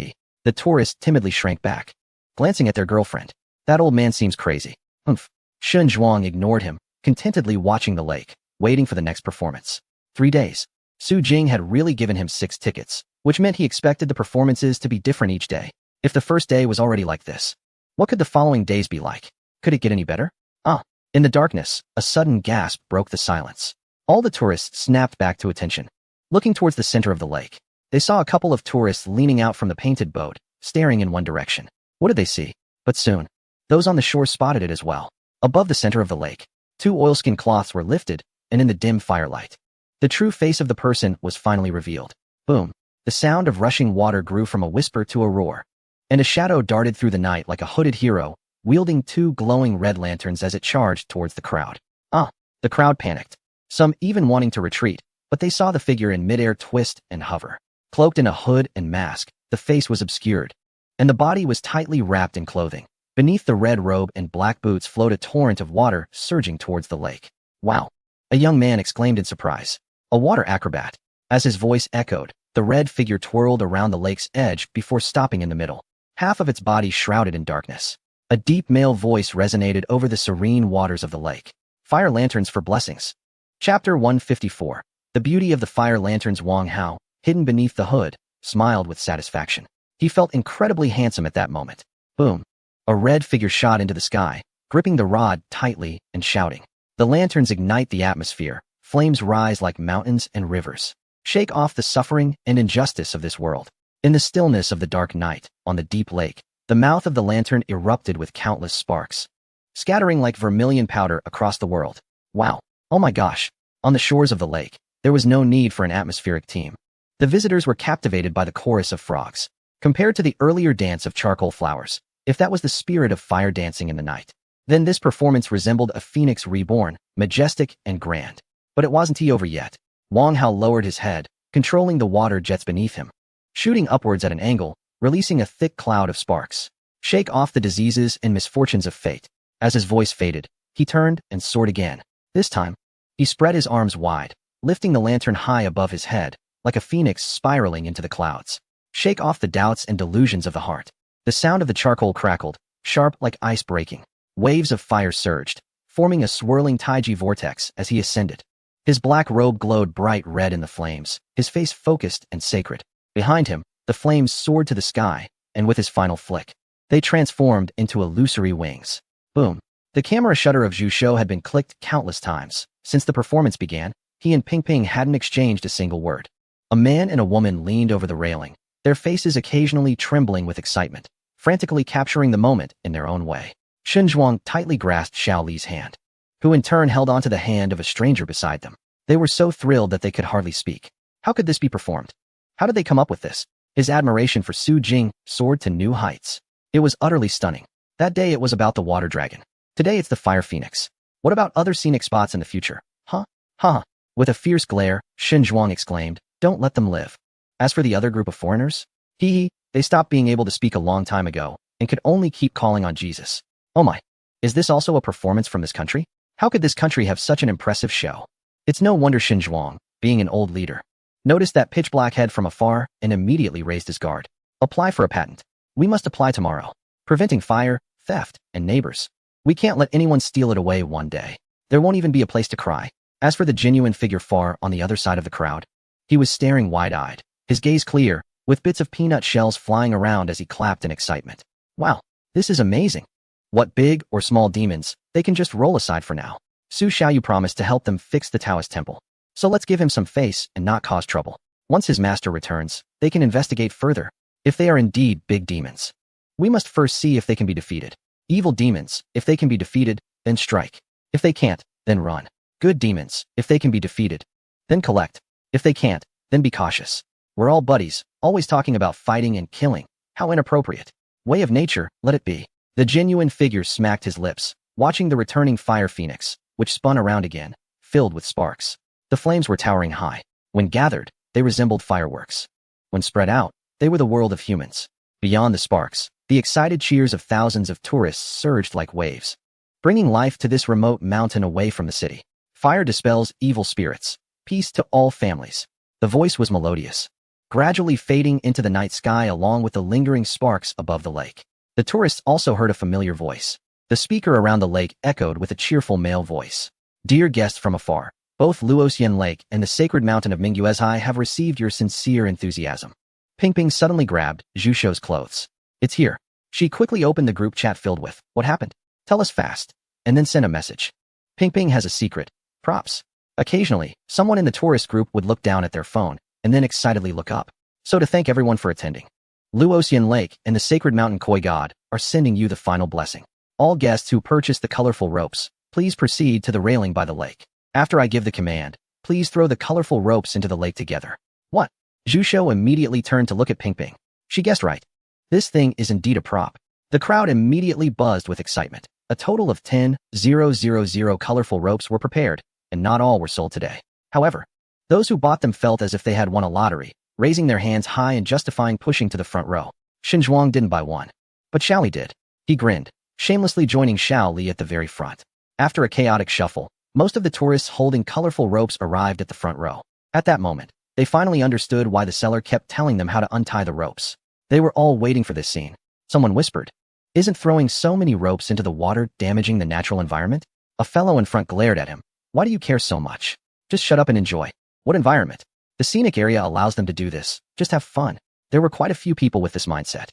The tourist timidly shrank back, glancing at their girlfriend. That old man seems crazy. Humph. Shen Zhuang ignored him, contentedly watching the lake, waiting for the next performance. 3 days. Su Jing had really given him 6 tickets, which meant he expected the performances to be different each day. If the first day was already like this, what could the following days be like? Could it get any better? In the darkness, a sudden gasp broke the silence. All the tourists snapped back to attention. Looking towards the center of the lake, they saw a couple of tourists leaning out from the painted boat, staring in one direction. What did they see? But soon, those on the shore spotted it as well. Above the center of the lake, 2 oilskin cloths were lifted, and in the dim firelight, the true face of the person was finally revealed. Boom. The sound of rushing water grew from a whisper to a roar, and a shadow darted through the night like a hooded hero, wielding 2 glowing red lanterns as it charged towards the crowd. The crowd panicked, some even wanting to retreat, but they saw the figure in midair twist and hover. Cloaked in a hood and mask, the face was obscured, and the body was tightly wrapped in clothing. Beneath the red robe and black boots flowed a torrent of water surging towards the lake. Wow! A young man exclaimed in surprise. A water acrobat. As his voice echoed, the red figure twirled around the lake's edge before stopping in the middle, half of its body shrouded in darkness. A deep male voice resonated over the serene waters of the lake. Fire lanterns for blessings. Chapter 154. The beauty of the fire lanterns. Wang Hao, hidden beneath the hood, smiled with satisfaction. He felt incredibly handsome at that moment. Boom. A red figure shot into the sky, gripping the rod tightly and shouting. The lanterns ignite the atmosphere. Flames rise like mountains and rivers. Shake off the suffering and injustice of this world. In the stillness of the dark night, on the deep lake, the mouth of the lantern erupted with countless sparks, scattering like vermilion powder across the world. Wow. Oh my gosh. On the shores of the lake, there was no need for an atmospheric team. The visitors were captivated by the chorus of frogs. Compared to the earlier dance of charcoal flowers, if that was the spirit of fire dancing in the night, then this performance resembled a phoenix reborn, majestic and grand. But it wasn't over yet. Wang Hao lowered his head, controlling the water jets beneath him, shooting upwards at an angle, releasing a thick cloud of sparks. Shake off the diseases and misfortunes of fate. As his voice faded, he turned and soared again. This time, he spread his arms wide, lifting the lantern high above his head, like a phoenix spiraling into the clouds. Shake off the doubts and delusions of the heart. The sound of the charcoal crackled, sharp like ice breaking. Waves of fire surged, forming a swirling taiji vortex as he ascended. His black robe glowed bright red in the flames, his face focused and sacred. Behind him, the flames soared to the sky, and with his final flick, they transformed into illusory wings. Boom. The camera shutter of Zhu Shou had been clicked countless times. Since the performance began, he and Ping Ping hadn't exchanged a single word. A man and a woman leaned over the railing, their faces occasionally trembling with excitement, frantically capturing the moment in their own way. Shen Zhuang tightly grasped Xiao Li's hand, who in turn held onto the hand of a stranger beside them. They were so thrilled that they could hardly speak. How could this be performed? How did they come up with this? His admiration for Su Jing soared to new heights. It was utterly stunning. That day it was about the water dragon. Today it's the fire phoenix. What about other scenic spots in the future? Huh? With a fierce glare, Shen Zhuang exclaimed, "Don't let them live." As for the other group of foreigners, they stopped being able to speak a long time ago and could only keep calling on Jesus. Oh my, is this also a performance from this country? How could this country have such an impressive show? It's no wonder Shen Zhuang, being an old leader, noticed that pitch-black head from afar and immediately raised his guard. Apply for a patent. We must apply tomorrow. Preventing fire, theft, and neighbors. We can't let anyone steal it away one day. There won't even be a place to cry. As for the genuine figure far on the other side of the crowd, he was staring wide-eyed, his gaze clear, with bits of peanut shells flying around as he clapped in excitement. Wow, This is amazing. What big or small demons, they can just roll aside for now. Su Xiaoyu promised to help them fix the Taoist temple. So let's give him some face and not cause trouble. Once his master returns, they can investigate further. If they are indeed big demons, we must first see if they can be defeated. Evil demons, if they can be defeated, then strike. If they can't, then run. Good demons, if they can be defeated, then collect. If they can't, then be cautious. We're all buddies, always talking about fighting and killing. How inappropriate. Way of nature, let it be. The genuine figure smacked his lips, watching the returning fire phoenix, which spun around again, filled with sparks. The flames were towering high. When gathered, they resembled fireworks. When spread out, they were the world of humans. Beyond the sparks, the excited cheers of thousands of tourists surged like waves, bringing life to this remote mountain away from the city. Fire dispels evil spirits. Peace to all families. The voice was melodious, gradually fading into the night sky along with the lingering sparks above the lake. The tourists also heard a familiar voice. The speaker around the lake echoed with a cheerful male voice. Dear guests from afar, both Luoxian Lake and the sacred mountain of Mingyuezhai have received your sincere enthusiasm. Ping suddenly grabbed Zhu Shou's clothes. It's here. She quickly opened the group chat filled with, what happened? Tell us fast. And then sent a message. Ping has a secret. Props. Occasionally, someone in the tourist group would look down at their phone and then excitedly look up. So to thank everyone for attending, Luoxian Lake and the sacred mountain Koi God are sending you the final blessing. All guests who purchase the colorful ropes, please proceed to the railing by the lake. After I give the command, please throw the colorful ropes into the lake together. What? Zhu Shou immediately turned to look at Ping. She guessed right. This thing is indeed a prop. The crowd immediately buzzed with excitement. A total of 10,000 colorful ropes were prepared, and not all were sold today. However, those who bought them felt as if they had won a lottery, raising their hands high and justifying pushing to the front row. Xinzhuang didn't buy one, but Xiao Li did. He grinned, shamelessly joining Xiao Li at the very front. After a chaotic shuffle, most of the tourists holding colorful ropes arrived at the front row. At that moment, they finally understood why the seller kept telling them how to untie the ropes. They were all waiting for this scene. Someone whispered, "Isn't throwing so many ropes into the water damaging the natural environment?" A fellow in front glared at him. "Why do you care so much? Just shut up and enjoy." What environment? The scenic area allows them to do this. Just have fun. There were quite a few people with this mindset.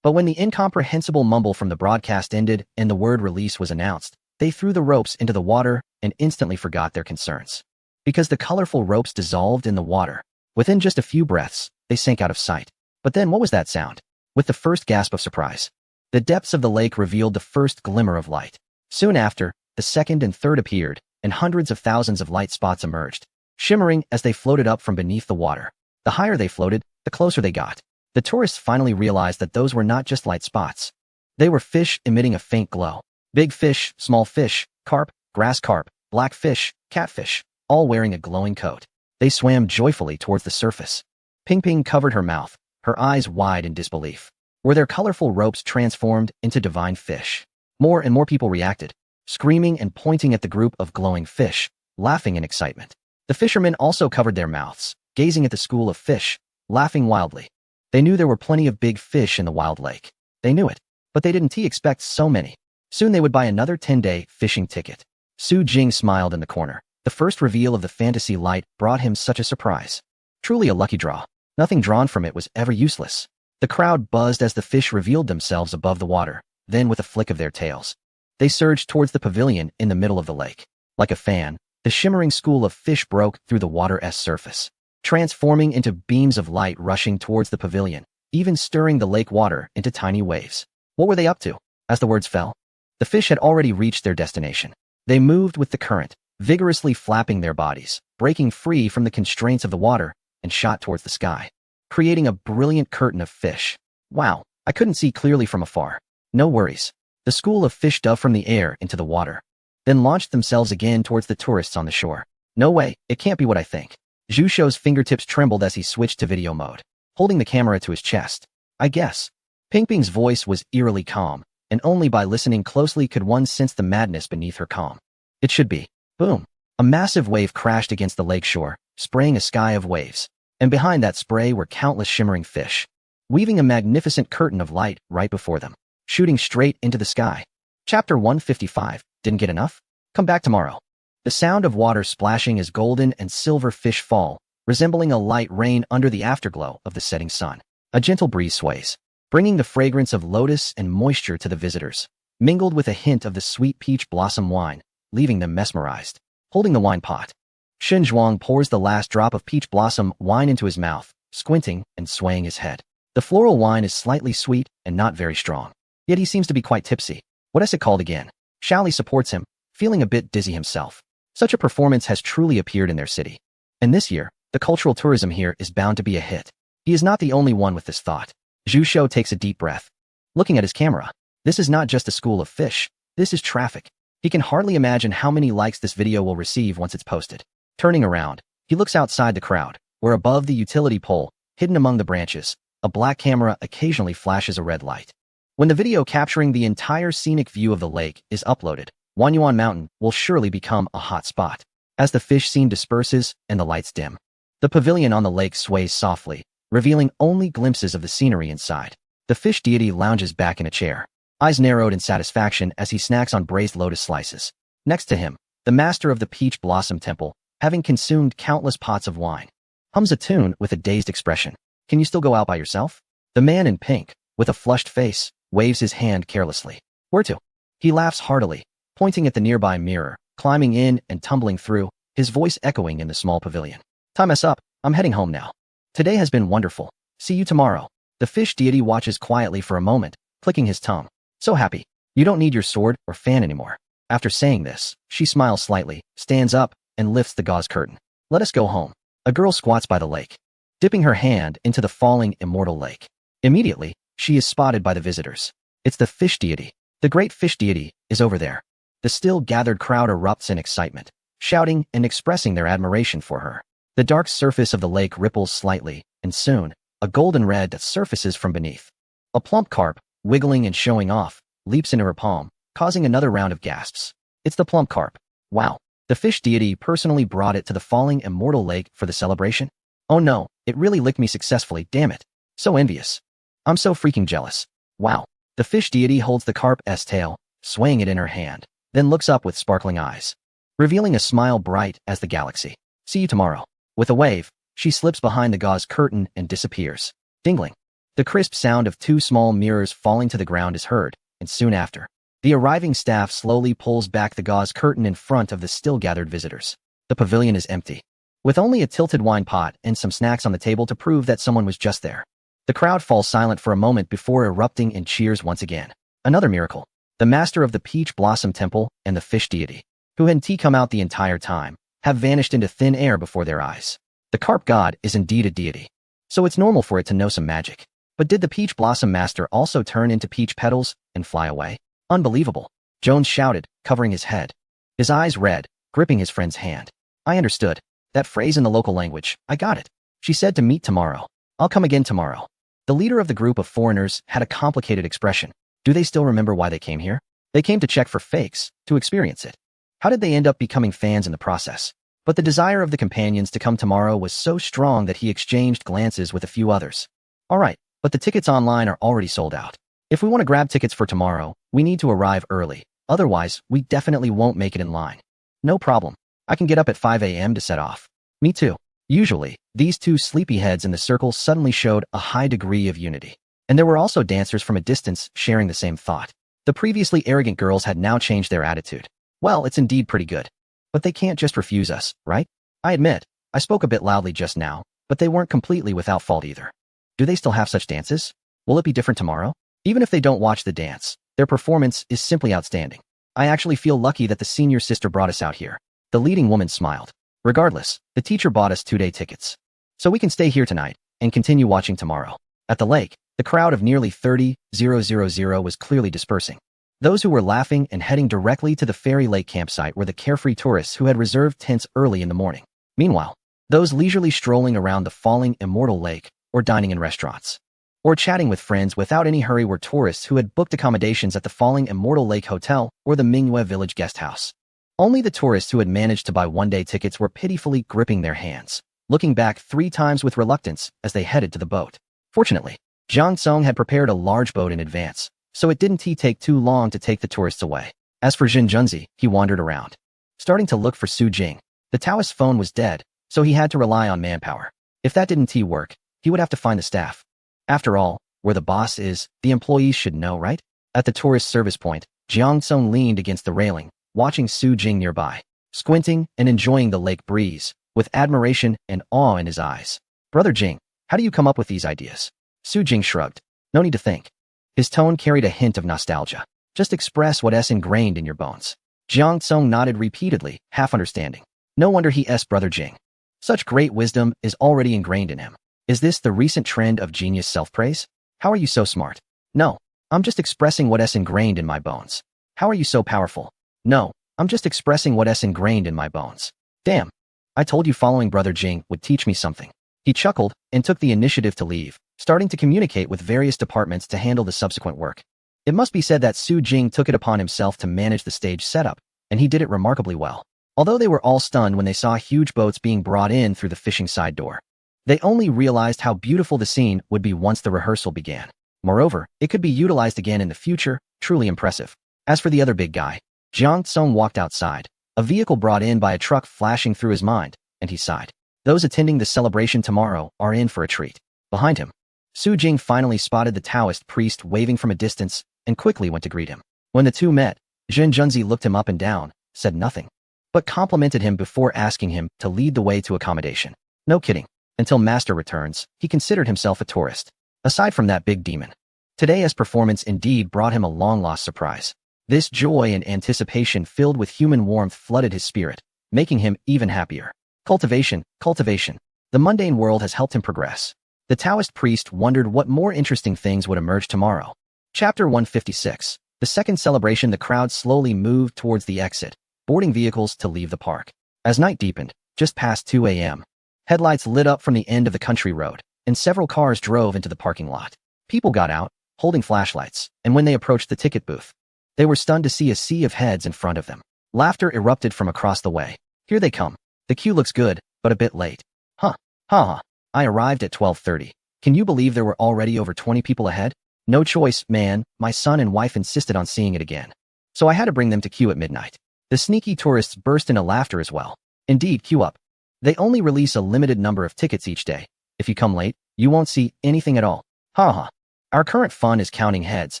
But when the incomprehensible mumble from the broadcast ended and the word release was announced, they threw the ropes into the water and instantly forgot their concerns. Because the colorful ropes dissolved in the water. Within just a few breaths, they sank out of sight. But then what was that sound? With the first gasp of surprise, the depths of the lake revealed the first glimmer of light. Soon after, the second and third appeared, and hundreds of thousands of light spots emerged, shimmering as they floated up from beneath the water. The higher they floated, the closer they got. The tourists finally realized that those were not just light spots. They were fish emitting a faint glow. Big fish, small fish, carp, grass carp, black fish, catfish, all wearing a glowing coat. They swam joyfully towards the surface. Ping covered her mouth, her eyes wide in disbelief. Were their colorful ropes transformed into divine fish? More and more people reacted, screaming and pointing at the group of glowing fish, laughing in excitement. The fishermen also covered their mouths, gazing at the school of fish, laughing wildly. They knew there were plenty of big fish in the wild lake. They knew it, but they didn't expect so many. Soon they would buy another 10-day fishing ticket. Su Jing smiled in the corner. The first reveal of the fantasy light brought him such a surprise. Truly a lucky draw. Nothing drawn from it was ever useless. The crowd buzzed as the fish revealed themselves above the water. Then with a flick of their tails, they surged towards the pavilion in the middle of the lake. Like a fan, the shimmering school of fish broke through the water's surface, transforming into beams of light rushing towards the pavilion, even stirring the lake water into tiny waves. What were they up to? As the words fell, the fish had already reached their destination. They moved with the current, vigorously flapping their bodies, breaking free from the constraints of the water, and shot towards the sky, creating a brilliant curtain of fish. Wow, I couldn't see clearly from afar. No worries. The school of fish dove from the air into the water, then launched themselves again towards the tourists on the shore. No way, it can't be what I think. Zhu Shou's fingertips trembled as he switched to video mode, holding the camera to his chest. I guess. Ping's voice was eerily calm, and only by listening closely could one sense the madness beneath her calm. It should be. Boom. A massive wave crashed against the lake shore, spraying a sky of waves. And behind that spray were countless shimmering fish, weaving a magnificent curtain of light right before them, shooting straight into the sky. Chapter 155. Didn't get enough? Come back tomorrow. The sound of water splashing as golden and silver fish fall, resembling a light rain under the afterglow of the setting sun. A gentle breeze sways bringing the fragrance of lotus and moisture to the visitors, mingled with a hint of the sweet peach blossom wine, leaving them mesmerized. Holding the wine pot, Shen Zhuang pours the last drop of peach blossom wine into his mouth, squinting and swaying his head. The floral wine is slightly sweet and not very strong. Yet he seems to be quite tipsy. What is it called again? Shaoli supports him, feeling a bit dizzy himself. Such a performance has truly appeared in their city. And this year, the cultural tourism here is bound to be a hit. He is not the only one with this thought. Zhu Shou takes a deep breath. Looking at his camera, this is not just a school of fish, this is traffic. He can hardly imagine how many likes this video will receive once it's posted. Turning around, he looks outside the crowd, where above the utility pole, hidden among the branches, a black camera occasionally flashes a red light. When the video capturing the entire scenic view of the lake is uploaded, Wanyuan Mountain will surely become a hot spot. As the fish scene disperses and the lights dim, the pavilion on the lake sways softly, revealing only glimpses of the scenery inside. The fish deity lounges back in a chair, eyes narrowed in satisfaction as he snacks on braised lotus slices. Next to him, the master of the Peach Blossom Temple, having consumed countless pots of wine, hums a tune with a dazed expression. Can you still go out by yourself? The man in pink, with a flushed face, waves his hand carelessly. Where to? He laughs heartily, pointing at the nearby mirror, climbing in and tumbling through, his voice echoing in the small pavilion. Time us up, I'm heading home now. Today has been wonderful. See you tomorrow. The fish deity watches quietly for a moment, clicking his tongue. So happy. You don't need your sword or fan anymore. After saying this, she smiles slightly, stands up, and lifts the gauze curtain. Let us go home. A girl squats by the lake, dipping her hand into the falling immortal lake. Immediately, she is spotted by the visitors. It's the fish deity. The great fish deity is over there. The still gathered crowd erupts in excitement, shouting and expressing their admiration for her. The dark surface of the lake ripples slightly, and soon, a golden red that surfaces from beneath. A plump carp, wiggling and showing off, leaps into her palm, causing another round of gasps. It's the plump carp. Wow. The fish deity personally brought it to the falling immortal lake for the celebration? Oh no, it really licked me successfully, damn it. So envious. I'm so freaking jealous. Wow. The fish deity holds the carp's tail, swaying it in her hand, then looks up with sparkling eyes, revealing a smile bright as the galaxy. See you tomorrow. With a wave, she slips behind the gauze curtain and disappears. Dingling. The crisp sound of two small mirrors falling to the ground is heard, and soon after, the arriving staff slowly pulls back the gauze curtain in front of the still gathered visitors. The pavilion is empty, with only a tilted wine pot and some snacks on the table to prove that someone was just there. The crowd falls silent for a moment before erupting in cheers once again. Another miracle. The master of the Peach Blossom Temple and the fish deity, who had come out the entire time, have vanished into thin air before their eyes. The carp god is indeed a deity, so it's normal for it to know some magic. But did the Peach Blossom Master also turn into peach petals and fly away? Unbelievable. Jones shouted, covering his head, his eyes red, gripping his friend's hand. I understood. That phrase in the local language, I got it. She said to meet tomorrow. I'll come again tomorrow. The leader of the group of foreigners had a complicated expression. Do they still remember why they came here? They came to check for fakes, to experience it. How did they end up becoming fans in the process? But the desire of the companions to come tomorrow was so strong that he exchanged glances with a few others. All right, but the tickets online are already sold out. If we want to grab tickets for tomorrow, we need to arrive early. Otherwise, we definitely won't make it in line. No problem. I can get up at 5 a.m. to set off. Me too. Usually, these two sleepyheads in the circle suddenly showed a high degree of unity. And there were also dancers from a distance sharing the same thought. The previously arrogant girls had now changed their attitude. Well, it's indeed pretty good. But they can't just refuse us, right? I admit, I spoke a bit loudly just now, but they weren't completely without fault either. Do they still have such dances? Will it be different tomorrow? Even if they don't watch the dance, their performance is simply outstanding. I actually feel lucky that the senior sister brought us out here. The leading woman smiled. Regardless, the teacher bought us 2-day tickets. So we can stay here tonight and continue watching tomorrow. At the lake, the crowd of nearly 30,000 was clearly dispersing. Those who were laughing and heading directly to the Fairy Lake campsite were the carefree tourists who had reserved tents early in the morning. Meanwhile, those leisurely strolling around the falling immortal lake, or dining in restaurants, or chatting with friends without any hurry were tourists who had booked accommodations at the falling immortal lake hotel or the Mingyue village guest house. Only the tourists who had managed to buy one-day tickets were pitifully gripping their hands, looking back 3 times with reluctance as they headed to the boat. Fortunately, Zhang Song had prepared a large boat in advance, so it didn't take too long to take the tourists away. As for Jin Junzi, he wandered around, starting to look for Su Jing. The Taoist phone was dead, so he had to rely on manpower. If that didn't work, he would have to find the staff. After all, Where the boss is, the employees should know, right? At the tourist service point, Jiang Tsung leaned against the railing, watching Su Jing nearby, squinting and enjoying the lake breeze, with admiration and awe in his eyes. Brother Jing, how do you come up with these ideas? Su Jing shrugged. No need to think. His tone carried a hint of nostalgia. Just express what's ingrained in your bones. Jiang Tsung nodded repeatedly, half understanding. No wonder he's Brother Jing. Such great wisdom is already ingrained in him. Is this the recent trend of genius self-praise? How are you so smart? No, I'm just expressing what's ingrained in my bones. How are you so powerful? No, I'm just expressing what's ingrained in my bones. Damn. I told you following Brother Jing would teach me something. He chuckled and took the initiative to leave, starting to communicate with various departments to handle the subsequent work. It must be said that Su Jing took it upon himself to manage the stage setup, and he did it remarkably well. Although they were all stunned when they saw huge boats being brought in through the fishing side door, they only realized how beautiful the scene would be once the rehearsal began. Moreover, it could be utilized again in the future, truly impressive. As for the other big guy, Jiang Tsung walked outside, a vehicle brought in by a truck flashing through his mind, and he sighed. Those attending the celebration tomorrow are in for a treat. Behind him, Su Jing finally spotted the Taoist priest waving from a distance and quickly went to greet him. When the two met, Zhen Junzi looked him up and down, said nothing, but complimented him before asking him to lead the way to accommodation. No kidding. Until Master returns, he considered himself a tourist. Aside from that big demon, today's performance indeed brought him a long-lost surprise. This joy and anticipation filled with human warmth flooded his spirit, making him even happier. Cultivation, cultivation. The mundane world has helped him progress. The Taoist priest wondered what more interesting things would emerge tomorrow. Chapter 156. The second celebration. The crowd slowly moved towards the exit, boarding vehicles to leave the park. As night deepened, just past 2 a.m., headlights lit up from the end of the country road, and several cars drove into the parking lot. People got out, holding flashlights, and when they approached the ticket booth, they were stunned to see a sea of heads in front of them. Laughter erupted from across the way. Here they come. The queue looks good, but a bit late. Huh. Ha. I arrived at 12:30. Can you believe there were already over 20 people ahead? No choice, man. My son and wife insisted on seeing it again, so I had to bring them to queue at midnight. The sneaky tourists burst into laughter as well. Indeed, queue up. They only release a limited number of tickets each day. If you come late, you won't see anything at all. Ha ha. Our current fun is counting heads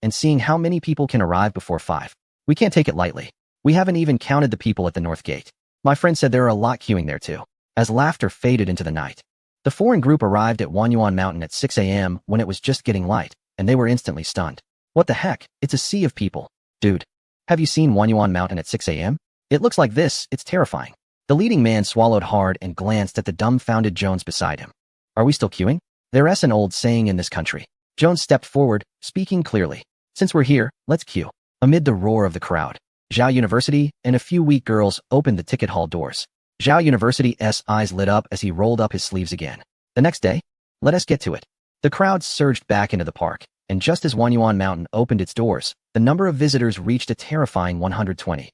and seeing how many people can arrive before 5. We can't take it lightly. We haven't even counted the people at the North Gate. My friend said there are a lot queuing there too. As laughter faded into the night, the foreign group arrived at Wanyuan Mountain at 6 a.m. when it was just getting light, and they were instantly stunned. What the heck? It's a sea of people. Dude, have you seen Wanyuan Mountain at 6 a.m.? It looks like this. It's terrifying. The leading man swallowed hard and glanced at the dumbfounded Jones beside him. Are we still queuing? There's an old saying in this country. Jones stepped forward, speaking clearly. Since we're here, let's queue. Amid the roar of the crowd, Zhao University and a few weak girls opened the ticket hall doors. Zhao University's eyes lit up as he rolled up his sleeves again. The next day? Let us get to it. The crowd surged back into the park, and just as Wanyuan Mountain opened its doors, the number of visitors reached a terrifying 120,000.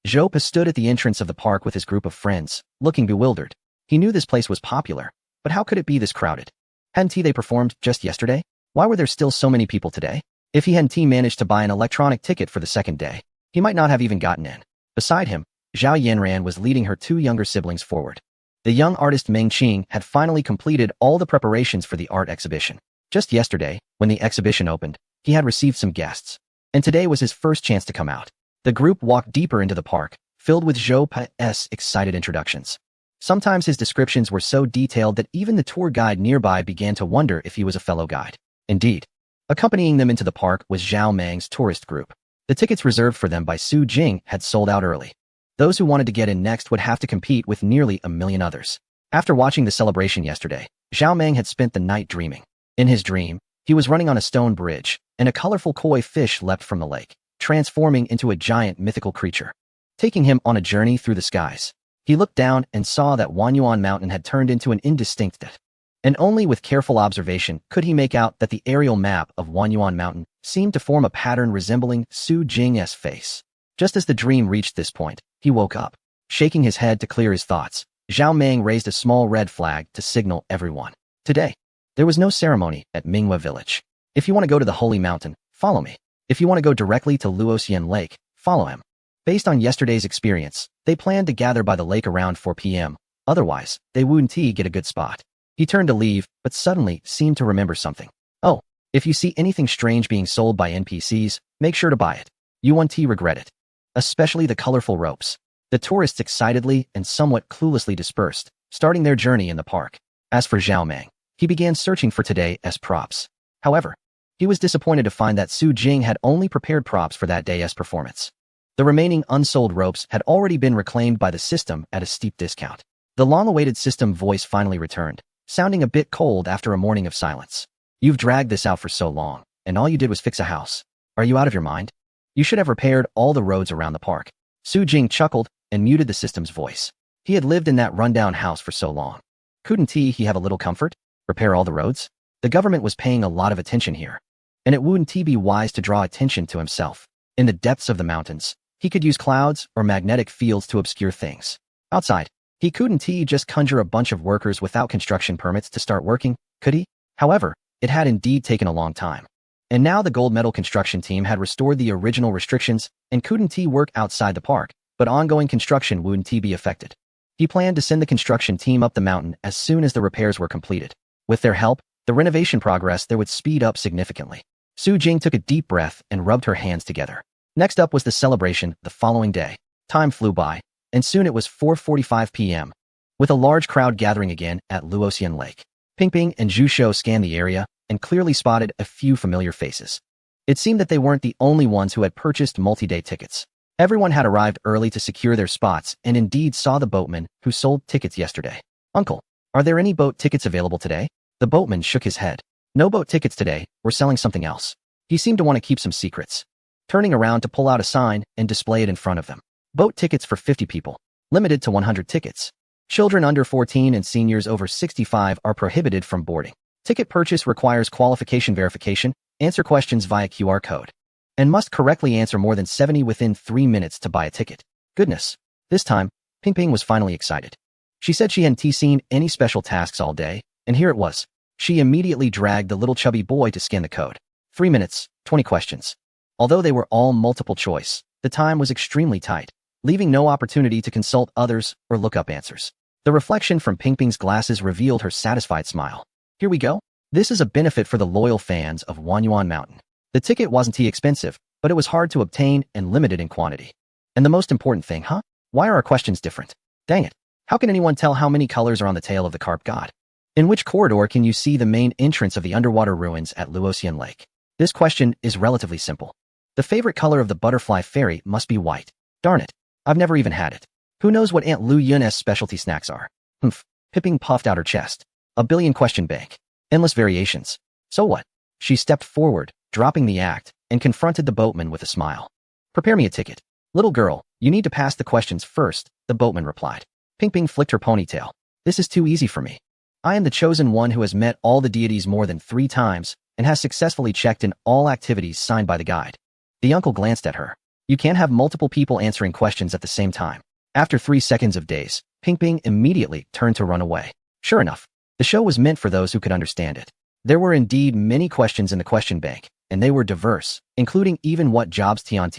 Zhou stood at the entrance of the park with his group of friends, looking bewildered. He knew this place was popular, but how could it be this crowded? Hadn't they performed just yesterday? Why were there still so many people today? If he hadn't managed to buy an electronic ticket for the second day, he might not have even gotten in. Beside him, Zhao Yanran was leading her 2 younger siblings forward. The young artist Meng Qing had finally completed all the preparations for the art exhibition. Just yesterday, when the exhibition opened, he had received some guests, and today was his first chance to come out. The group walked deeper into the park, filled with Zhou's excited introductions. Sometimes his descriptions were so detailed that even the tour guide nearby began to wonder if he was a fellow guide. Indeed, accompanying them into the park was Zhao Meng's tourist group. The tickets reserved for them by Su Jing had sold out early. Those who wanted to get in next would have to compete with nearly 1 million others. After watching the celebration yesterday, Zhao Meng had spent the night dreaming. In his dream, he was running on a stone bridge, and a colorful koi fish leapt from the lake, transforming into a giant mythical creature, taking him on a journey through the skies. He looked down and saw that Wanyuan Mountain had turned into an indistinct dot, and only with careful observation could he make out that the aerial map of Wanyuan Mountain seemed to form a pattern resembling Su Jing's face. Just as the dream reached this point, he woke up. Shaking his head to clear his thoughts, Zhao Meng raised a small red flag to signal everyone. Today, there was no ceremony at Minghua Village. If you want to go to the Holy Mountain, follow me. If you want to go directly to Luoxian Lake, follow him. Based on yesterday's experience, they planned to gather by the lake around 4 p.m. Otherwise, they wouldn't get a good spot. He turned to leave, but suddenly seemed to remember something. Oh, if you see anything strange being sold by NPCs, make sure to buy it. Yuan-Ti regret it. Especially the colorful ropes. The tourists excitedly and somewhat cluelessly dispersed, starting their journey in the park. As for Zhao Meng, he began searching for today's props. However, he was disappointed to find that Su Jing had only prepared props for that day's performance. The remaining unsold ropes had already been reclaimed by the system at a steep discount. The long-awaited system voice finally returned, sounding a bit cold after a morning of silence. You've dragged this out for so long, and all you did was fix a house. Are you out of your mind? You should have repaired all the roads around the park. Su Jing chuckled and muted the system's voice. He had lived in that rundown house for so long. Couldn't he have a little comfort? Repair all the roads? The government was paying a lot of attention here. And it wouldn't be wise to draw attention to himself. In the depths of the mountains, he could use clouds or magnetic fields to obscure things. Outside, he couldn't just conjure a bunch of workers without construction permits to start working, could he? However, it had indeed taken a long time. And now the gold medal construction team had restored the original restrictions and couldn't work outside the park, but ongoing construction wouldn't be affected. He planned to send the construction team up the mountain as soon as the repairs were completed. With their help, the renovation progress there would speed up significantly. Su Jing took a deep breath and rubbed her hands together. Next up was the celebration the following day. Time flew by, and soon it was 4:45 p.m. With a large crowd gathering again at Luoxian Lake. Pingping and Zhu Shou scanned the area and clearly spotted a few familiar faces. It seemed that they weren't the only ones who had purchased multi-day tickets. Everyone had arrived early to secure their spots and indeed saw the boatman who sold tickets yesterday. Uncle, are there any boat tickets available today? The boatman shook his head. No boat tickets today, we're selling something else. He seemed to want to keep some secrets. Turning around to pull out a sign and display it in front of them. Boat tickets for 50 people. Limited to 100 tickets. Children under 14 and seniors over 65 are prohibited from boarding. Ticket purchase requires qualification verification, answer questions via QR code, and must correctly answer more than 70 within 3 minutes to buy a ticket. Goodness. This time, Ping was finally excited. She said she hadn't seen any special tasks all day, and here it was. She immediately dragged the little chubby boy to scan the code. 3 minutes, 20 questions. Although they were all multiple choice, the time was extremely tight, leaving no opportunity to consult others or look up answers. The reflection from Ping's glasses revealed her satisfied smile. Here we go. This is a benefit for the loyal fans of Wanyuan Mountain. The ticket wasn't too expensive, but it was hard to obtain and limited in quantity. And the most important thing, why are our questions different? Dang it. How can anyone tell how many colors are on the tail of the carp god? In which corridor can you see the main entrance of the underwater ruins at Luoxian Lake? This question is relatively simple. The favorite color of the butterfly fairy must be white. Darn it. I've never even had it. Who knows what Aunt Lu Yun's specialty snacks are? Humph. Pipping puffed out her chest. A billion question bank. Endless variations. So what? She stepped forward, dropping the act, and confronted the boatman with a smile. Prepare me a ticket. Little girl, you need to pass the questions first, the boatman replied. Ping flicked her ponytail. This is too easy for me. I am the chosen one who has met all the deities more than 3 times and has successfully checked in all activities signed by the guide. The uncle glanced at her. You can't have multiple people answering questions at the same time. After 3 seconds of daze, Ping immediately turned to run away. Sure enough, the show was meant for those who could understand it. There were indeed many questions in the question bank, and they were diverse, including even what jobs Tian,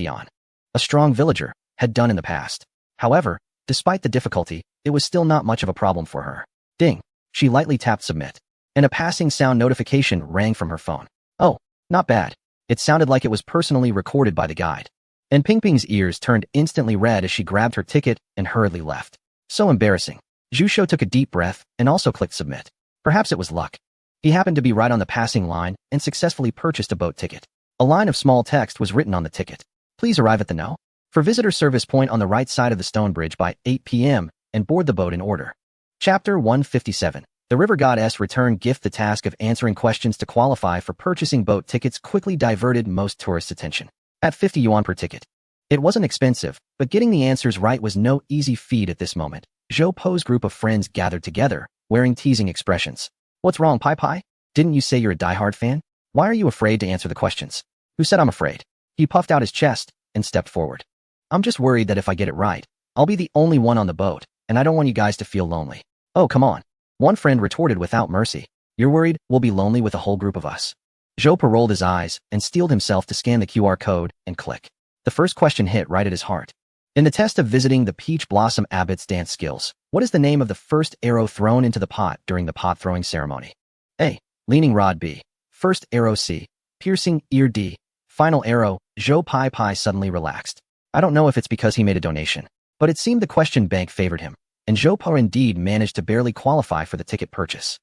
a strong villager, had done in the past. However, despite the difficulty, it was still not much of a problem for her. Ding! She lightly tapped submit, and a passing sound notification rang from her phone. Oh, not bad. It sounded like it was personally recorded by the guide. And Ping's ears turned instantly red as she grabbed her ticket and hurriedly left. So embarrassing. Zhu Shou took a deep breath and also clicked submit. Perhaps it was luck. He happened to be right on the passing line and successfully purchased a boat ticket. A line of small text was written on the ticket. Please arrive at the No. For visitor service point on the right side of the stone bridge by 8 p.m. and board the boat in order. Chapter 157. The river goddess return gift. The task of answering questions to qualify for purchasing boat tickets quickly diverted most tourists' attention. At 50 yuan per ticket. It wasn't expensive, but getting the answers right was no easy feat at this moment. Zhou Po's group of friends gathered together, wearing teasing expressions. What's wrong, Pai? Didn't you say you're a diehard fan? Why are you afraid to answer the questions? Who said I'm afraid? He puffed out his chest and stepped forward. I'm just worried that if I get it right, I'll be the only one on the boat, and I don't want you guys to feel lonely. Oh, come on. One friend retorted without mercy. You're worried we'll be lonely with a whole group of us? Zhou Po rolled his eyes and steeled himself to scan the QR code and click. The first question hit right at his heart. In the test of visiting the Peach Blossom Abbot's dance skills, what is the name of the first arrow thrown into the pot during the pot throwing ceremony? A. Leaning rod. B. First arrow. C. Piercing ear. D. Final arrow. Zhou Pai Pai suddenly relaxed. I don't know if it's because he made a donation, but it seemed the question bank favored him, and Zhou Pai indeed managed to barely qualify for the ticket purchase.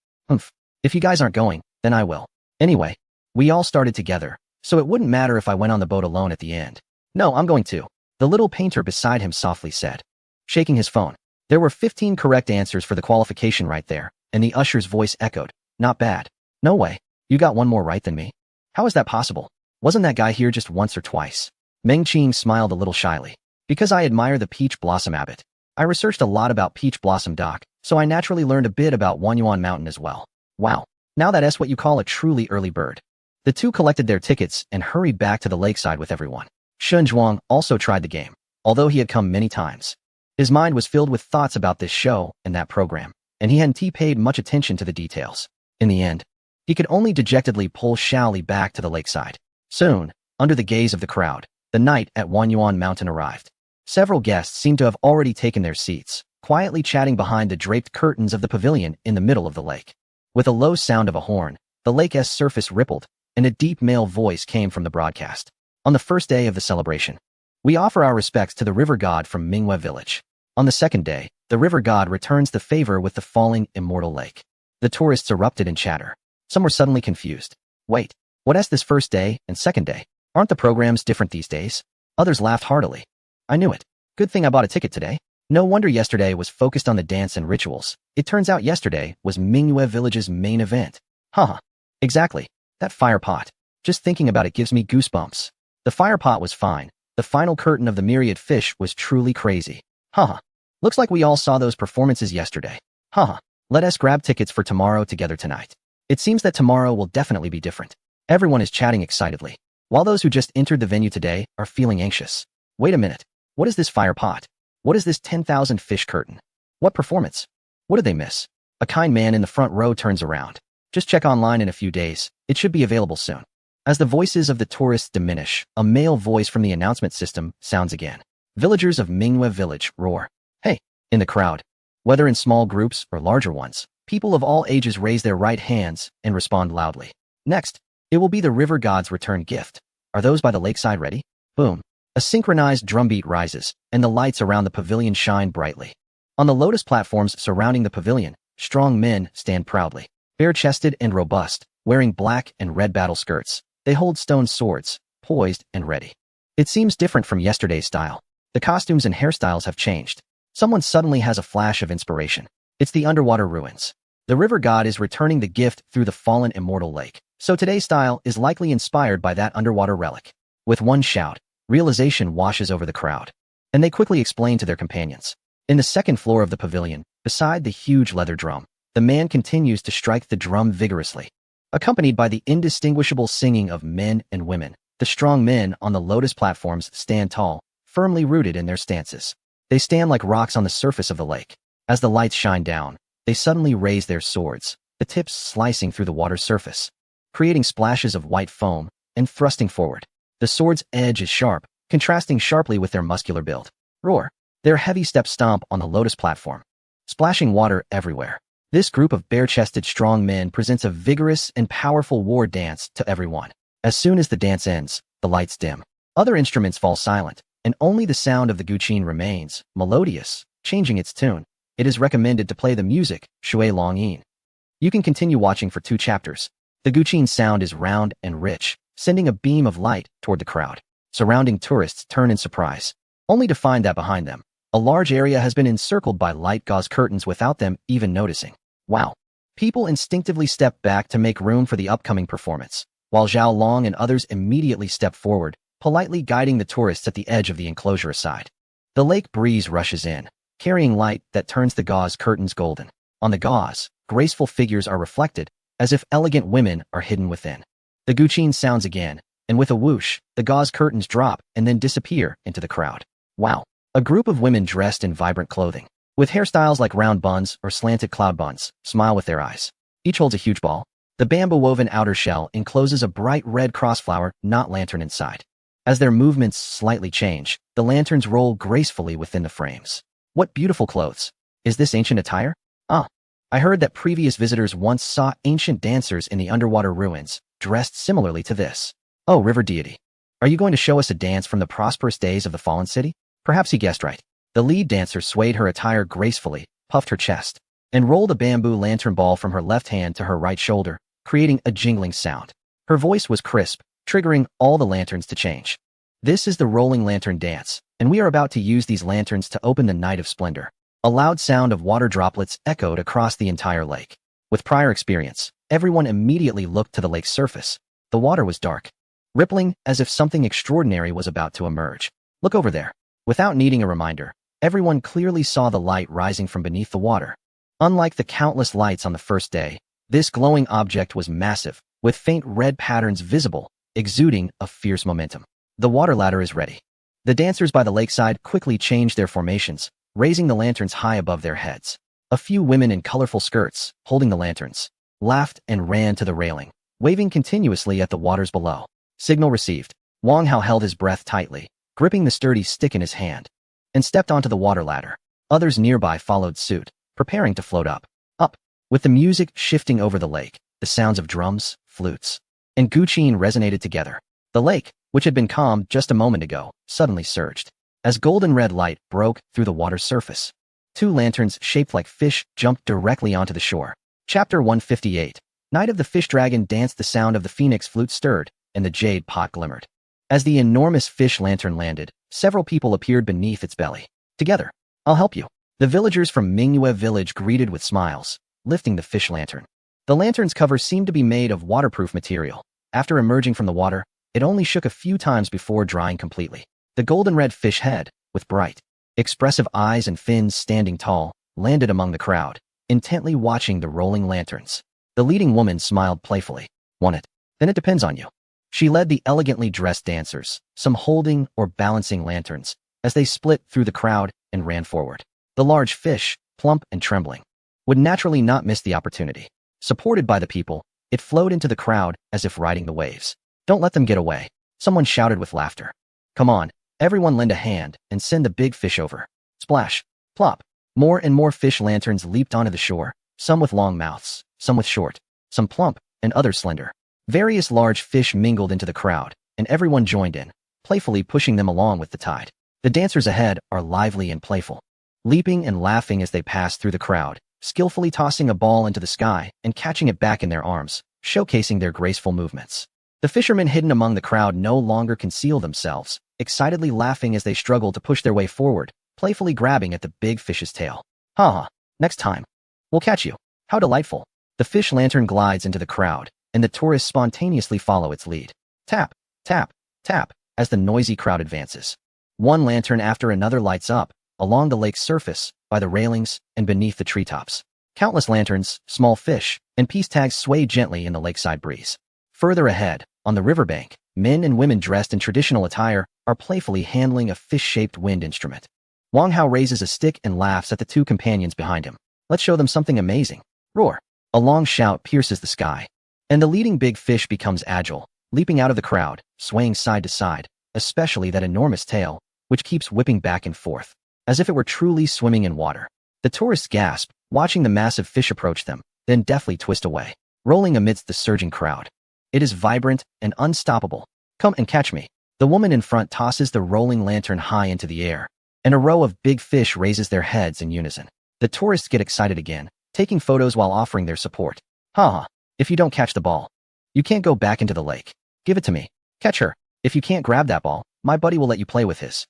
If you guys aren't going, then I will. Anyway, we all started together, so it wouldn't matter if I went on the boat alone at the end. No, I'm going too. The little painter beside him softly said, shaking his phone. There were 15 correct answers for the qualification right there, and the usher's voice echoed, not bad. No way, you got one more right than me. How is that possible? Wasn't that guy here just once or twice? Meng Qing smiled a little shyly. Because I admire the Peach Blossom Abbot. I researched a lot about Peach Blossom Dock, so I naturally learned a bit about Wanyuan Mountain as well. Wow, now that's what you call a truly early bird. The two collected their tickets and hurried back to the lakeside with everyone. Shun Zhuang also tried the game, although he had come many times. His mind was filled with thoughts about this show and that program, and he hadn't paid much attention to the details. In the end, he could only dejectedly pull Shaoli back to the lakeside. Soon, under the gaze of the crowd, the night at Wanyuan Mountain arrived. Several guests seemed to have already taken their seats, quietly chatting behind the draped curtains of the pavilion in the middle of the lake. With a low sound of a horn, the lake's surface rippled, and a deep male voice came from the broadcast. On the first day of the celebration, we offer our respects to the river god from Mingyue village. On the second day, the river god returns the favor with the falling immortal lake. The tourists erupted in chatter. Some were suddenly confused. Wait, what's this first day and second day? Aren't the programs different these days? Others laughed heartily. I knew it. Good thing I bought a ticket today. No wonder yesterday was focused on the dance and rituals. It turns out yesterday was Mingyue village's main event. Haha. Exactly. That fire pot. Just thinking about it gives me goosebumps. The fire pot was fine. The final curtain of the myriad fish was truly crazy. Haha. Looks like we all saw those performances yesterday. Haha. Let us grab tickets for tomorrow together tonight. It seems that tomorrow will definitely be different. Everyone is chatting excitedly, while those who just entered the venue today are feeling anxious. Wait a minute. What is this fire pot? What is this 10,000 fish curtain? What performance? What did they miss? A kind man in the front row turns around. Just check online in a few days. It should be available soon. As the voices of the tourists diminish, a male voice from the announcement system sounds again. Villagers of Mingyue village roar. Hey! In the crowd. Whether in small groups or larger ones, people of all ages raise their right hands and respond loudly. Next, it will be the river god's return gift. Are those by the lakeside ready? Boom. A synchronized drumbeat rises, and the lights around the pavilion shine brightly. On the lotus platforms surrounding the pavilion, strong men stand proudly, bare-chested and robust, wearing black and red battle skirts. They hold stone swords, poised and ready. It seems different from yesterday's style. The costumes and hairstyles have changed. Someone suddenly has a flash of inspiration. It's the underwater ruins. The river god is returning the gift through the fallen immortal lake, so today's style is likely inspired by that underwater relic. With one shout, realization washes over the crowd, and they quickly explain to their companions. In the second floor of the pavilion, beside the huge leather drum, the man continues to strike the drum vigorously. Accompanied by the indistinguishable singing of men and women, the strong men on the lotus platforms stand tall, firmly rooted in their stances. They stand like rocks on the surface of the lake. As the lights shine down, they suddenly raise their swords, the tips slicing through the water's surface, creating splashes of white foam, and thrusting forward. The sword's edge is sharp, contrasting sharply with their muscular build. Roar! Their heavy steps stomp on the lotus platform, splashing water everywhere. This group of bare-chested strong men presents a vigorous and powerful war dance to everyone. As soon as the dance ends, the lights dim. Other instruments fall silent, and only the sound of the guqin remains, melodious, changing its tune. It is recommended to play the music, Shui Long Yin. You can continue watching for 2 chapters. The guqin sound is round and rich, sending a beam of light toward the crowd. Surrounding tourists turn in surprise, only to find that behind them, a large area has been encircled by light gauze curtains without them even noticing. Wow. People instinctively step back to make room for the upcoming performance, while Zhao Long and others immediately step forward, politely guiding the tourists at the edge of the enclosure aside. The lake breeze rushes in, carrying light that turns the gauze curtains golden. On the gauze, graceful figures are reflected, as if elegant women are hidden within. The guqin sounds again, and with a whoosh, the gauze curtains drop and then disappear into the crowd. Wow. A group of women dressed in vibrant clothing, with hairstyles like round buns or slanted cloud buns, smile with their eyes. Each holds a huge ball. The bamboo-woven outer shell encloses a bright red crossflower, not lantern inside. As their movements slightly change, the lanterns roll gracefully within the frames. What beautiful clothes. Is this ancient attire? Ah, I heard that previous visitors once saw ancient dancers in the underwater ruins, dressed similarly to this. Oh, river deity. Are you going to show us a dance from the prosperous days of the fallen city? Perhaps he guessed right. The lead dancer swayed her attire gracefully, puffed her chest, and rolled a bamboo lantern ball from her left hand to her right shoulder, creating a jingling sound. Her voice was crisp, triggering all the lanterns to change. This is the rolling lantern dance, and we are about to use these lanterns to open the night of splendor. A loud sound of water droplets echoed across the entire lake. With prior experience, everyone immediately looked to the lake's surface. The water was dark, rippling as if something extraordinary was about to emerge. Look over there. Without needing a reminder, everyone clearly saw the light rising from beneath the water. Unlike the countless lights on the first day, this glowing object was massive, with faint red patterns visible, exuding a fierce momentum. The water ladder is ready. The dancers by the lakeside quickly changed their formations, raising the lanterns high above their heads. A few women in colorful skirts, holding the lanterns, laughed and ran to the railing, waving continuously at the waters below. Signal received. Wang Hao held his breath tightly, gripping the sturdy stick in his hand, and stepped onto the water ladder. Others nearby followed suit, preparing to float up. Up. With the music shifting over the lake, the sounds of drums, flutes, and guqin resonated together. The lake, which had been calm just a moment ago, suddenly surged. As golden red light broke through the water's surface, two lanterns shaped like fish jumped directly onto the shore. Chapter 158. Night of the Fish Dragon danced. The sound of the phoenix flute stirred, and the jade pot glimmered. As the enormous fish lantern landed, several people appeared beneath its belly. Together, I'll help you. The villagers from Mingyue village greeted with smiles, lifting the fish lantern. The lantern's cover seemed to be made of waterproof material. After emerging from the water, it only shook a few times before drying completely. The golden red fish head, with bright, expressive eyes and fins standing tall, landed among the crowd, intently watching the rolling lanterns. The leading woman smiled playfully. Want it? Then it depends on you. She led the elegantly dressed dancers, some holding or balancing lanterns, as they split through the crowd and ran forward. The large fish, plump and trembling, would naturally not miss the opportunity. Supported by the people, it flowed into the crowd as if riding the waves. Don't let them get away, someone shouted with laughter. Come on, everyone lend a hand and send the big fish over. Splash, plop. More and more fish lanterns leaped onto the shore, some with long mouths, some with short, some plump, and others slender. Various large fish mingled into the crowd, and everyone joined in, playfully pushing them along with the tide. The dancers ahead are lively and playful, leaping and laughing as they pass through the crowd, skillfully tossing a ball into the sky and catching it back in their arms, showcasing their graceful movements. The fishermen hidden among the crowd no longer concealed themselves, excitedly laughing as they struggled to push their way forward, playfully grabbing at the big fish's tail. Ha! Next time, we'll catch you. How delightful. The fish lantern glides into the crowd, and the tourists spontaneously follow its lead. Tap, tap, tap, as the noisy crowd advances. One lantern after another lights up, along the lake's surface, by the railings, and beneath the treetops. Countless lanterns, small fish, and peace tags sway gently in the lakeside breeze. Further ahead, on the riverbank, men and women dressed in traditional attire are playfully handling a fish-shaped wind instrument. Wang Hao raises a stick and laughs at the two companions behind him. Let's show them something amazing. Roar. A long shout pierces the sky, and the leading big fish becomes agile, leaping out of the crowd, swaying side to side, especially that enormous tail, which keeps whipping back and forth, as if it were truly swimming in water. The tourists gasp, watching the massive fish approach them, then deftly twist away, rolling amidst the surging crowd. It is vibrant and unstoppable. Come and catch me. The woman in front tosses the rolling lantern high into the air, and a row of big fish raises their heads in unison. The tourists get excited again, taking photos while offering their support. Ha! If you don't catch the ball, you can't go back into the lake. Give it to me. Catch her. If you can't grab that ball, my buddy will let you play with his.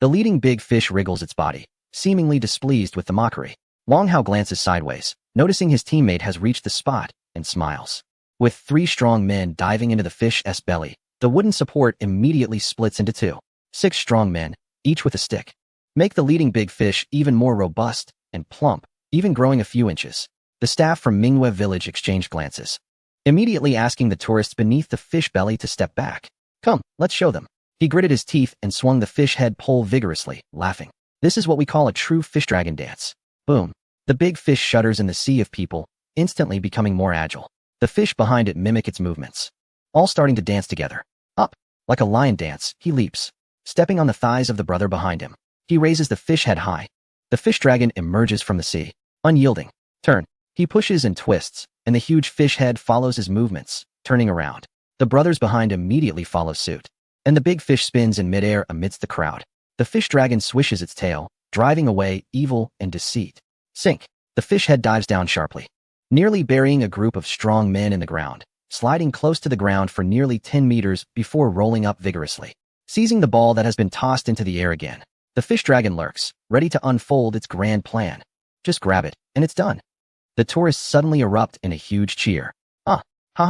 The leading big fish wriggles its body, seemingly displeased with the mockery. Wang Hao glances sideways, noticing his teammate has reached the spot, and smiles. With 3 strong men diving into the fish's belly, the wooden support immediately splits into 2. 6 strong men, each with a stick, make the leading big fish even more robust and plump, even growing a few inches. The staff from Mingyue village exchanged glances, immediately asking the tourists beneath the fish belly to step back. Come, let's show them. He gritted his teeth and swung the fish head pole vigorously, laughing. This is what we call a true fish dragon dance. Boom. The big fish shudders in the sea of people, instantly becoming more agile. The fish behind it mimic its movements, all starting to dance together. Up. Like a lion dance, he leaps, stepping on the thighs of the brother behind him. He raises the fish head high. The fish dragon emerges from the sea, unyielding. Turn. He pushes and twists, and the huge fish head follows his movements, turning around. The brothers behind immediately follow suit, and the big fish spins in midair amidst the crowd. The fish dragon swishes its tail, driving away evil and deceit. Sink. The fish head dives down sharply, nearly burying a group of strong men in the ground, sliding close to the ground for nearly 10 meters before rolling up vigorously. Seizing the ball that has been tossed into the air again, the fish dragon lurks, ready to unfold its grand plan. Just grab it, and it's done. The tourists suddenly erupt in a huge cheer. Haha,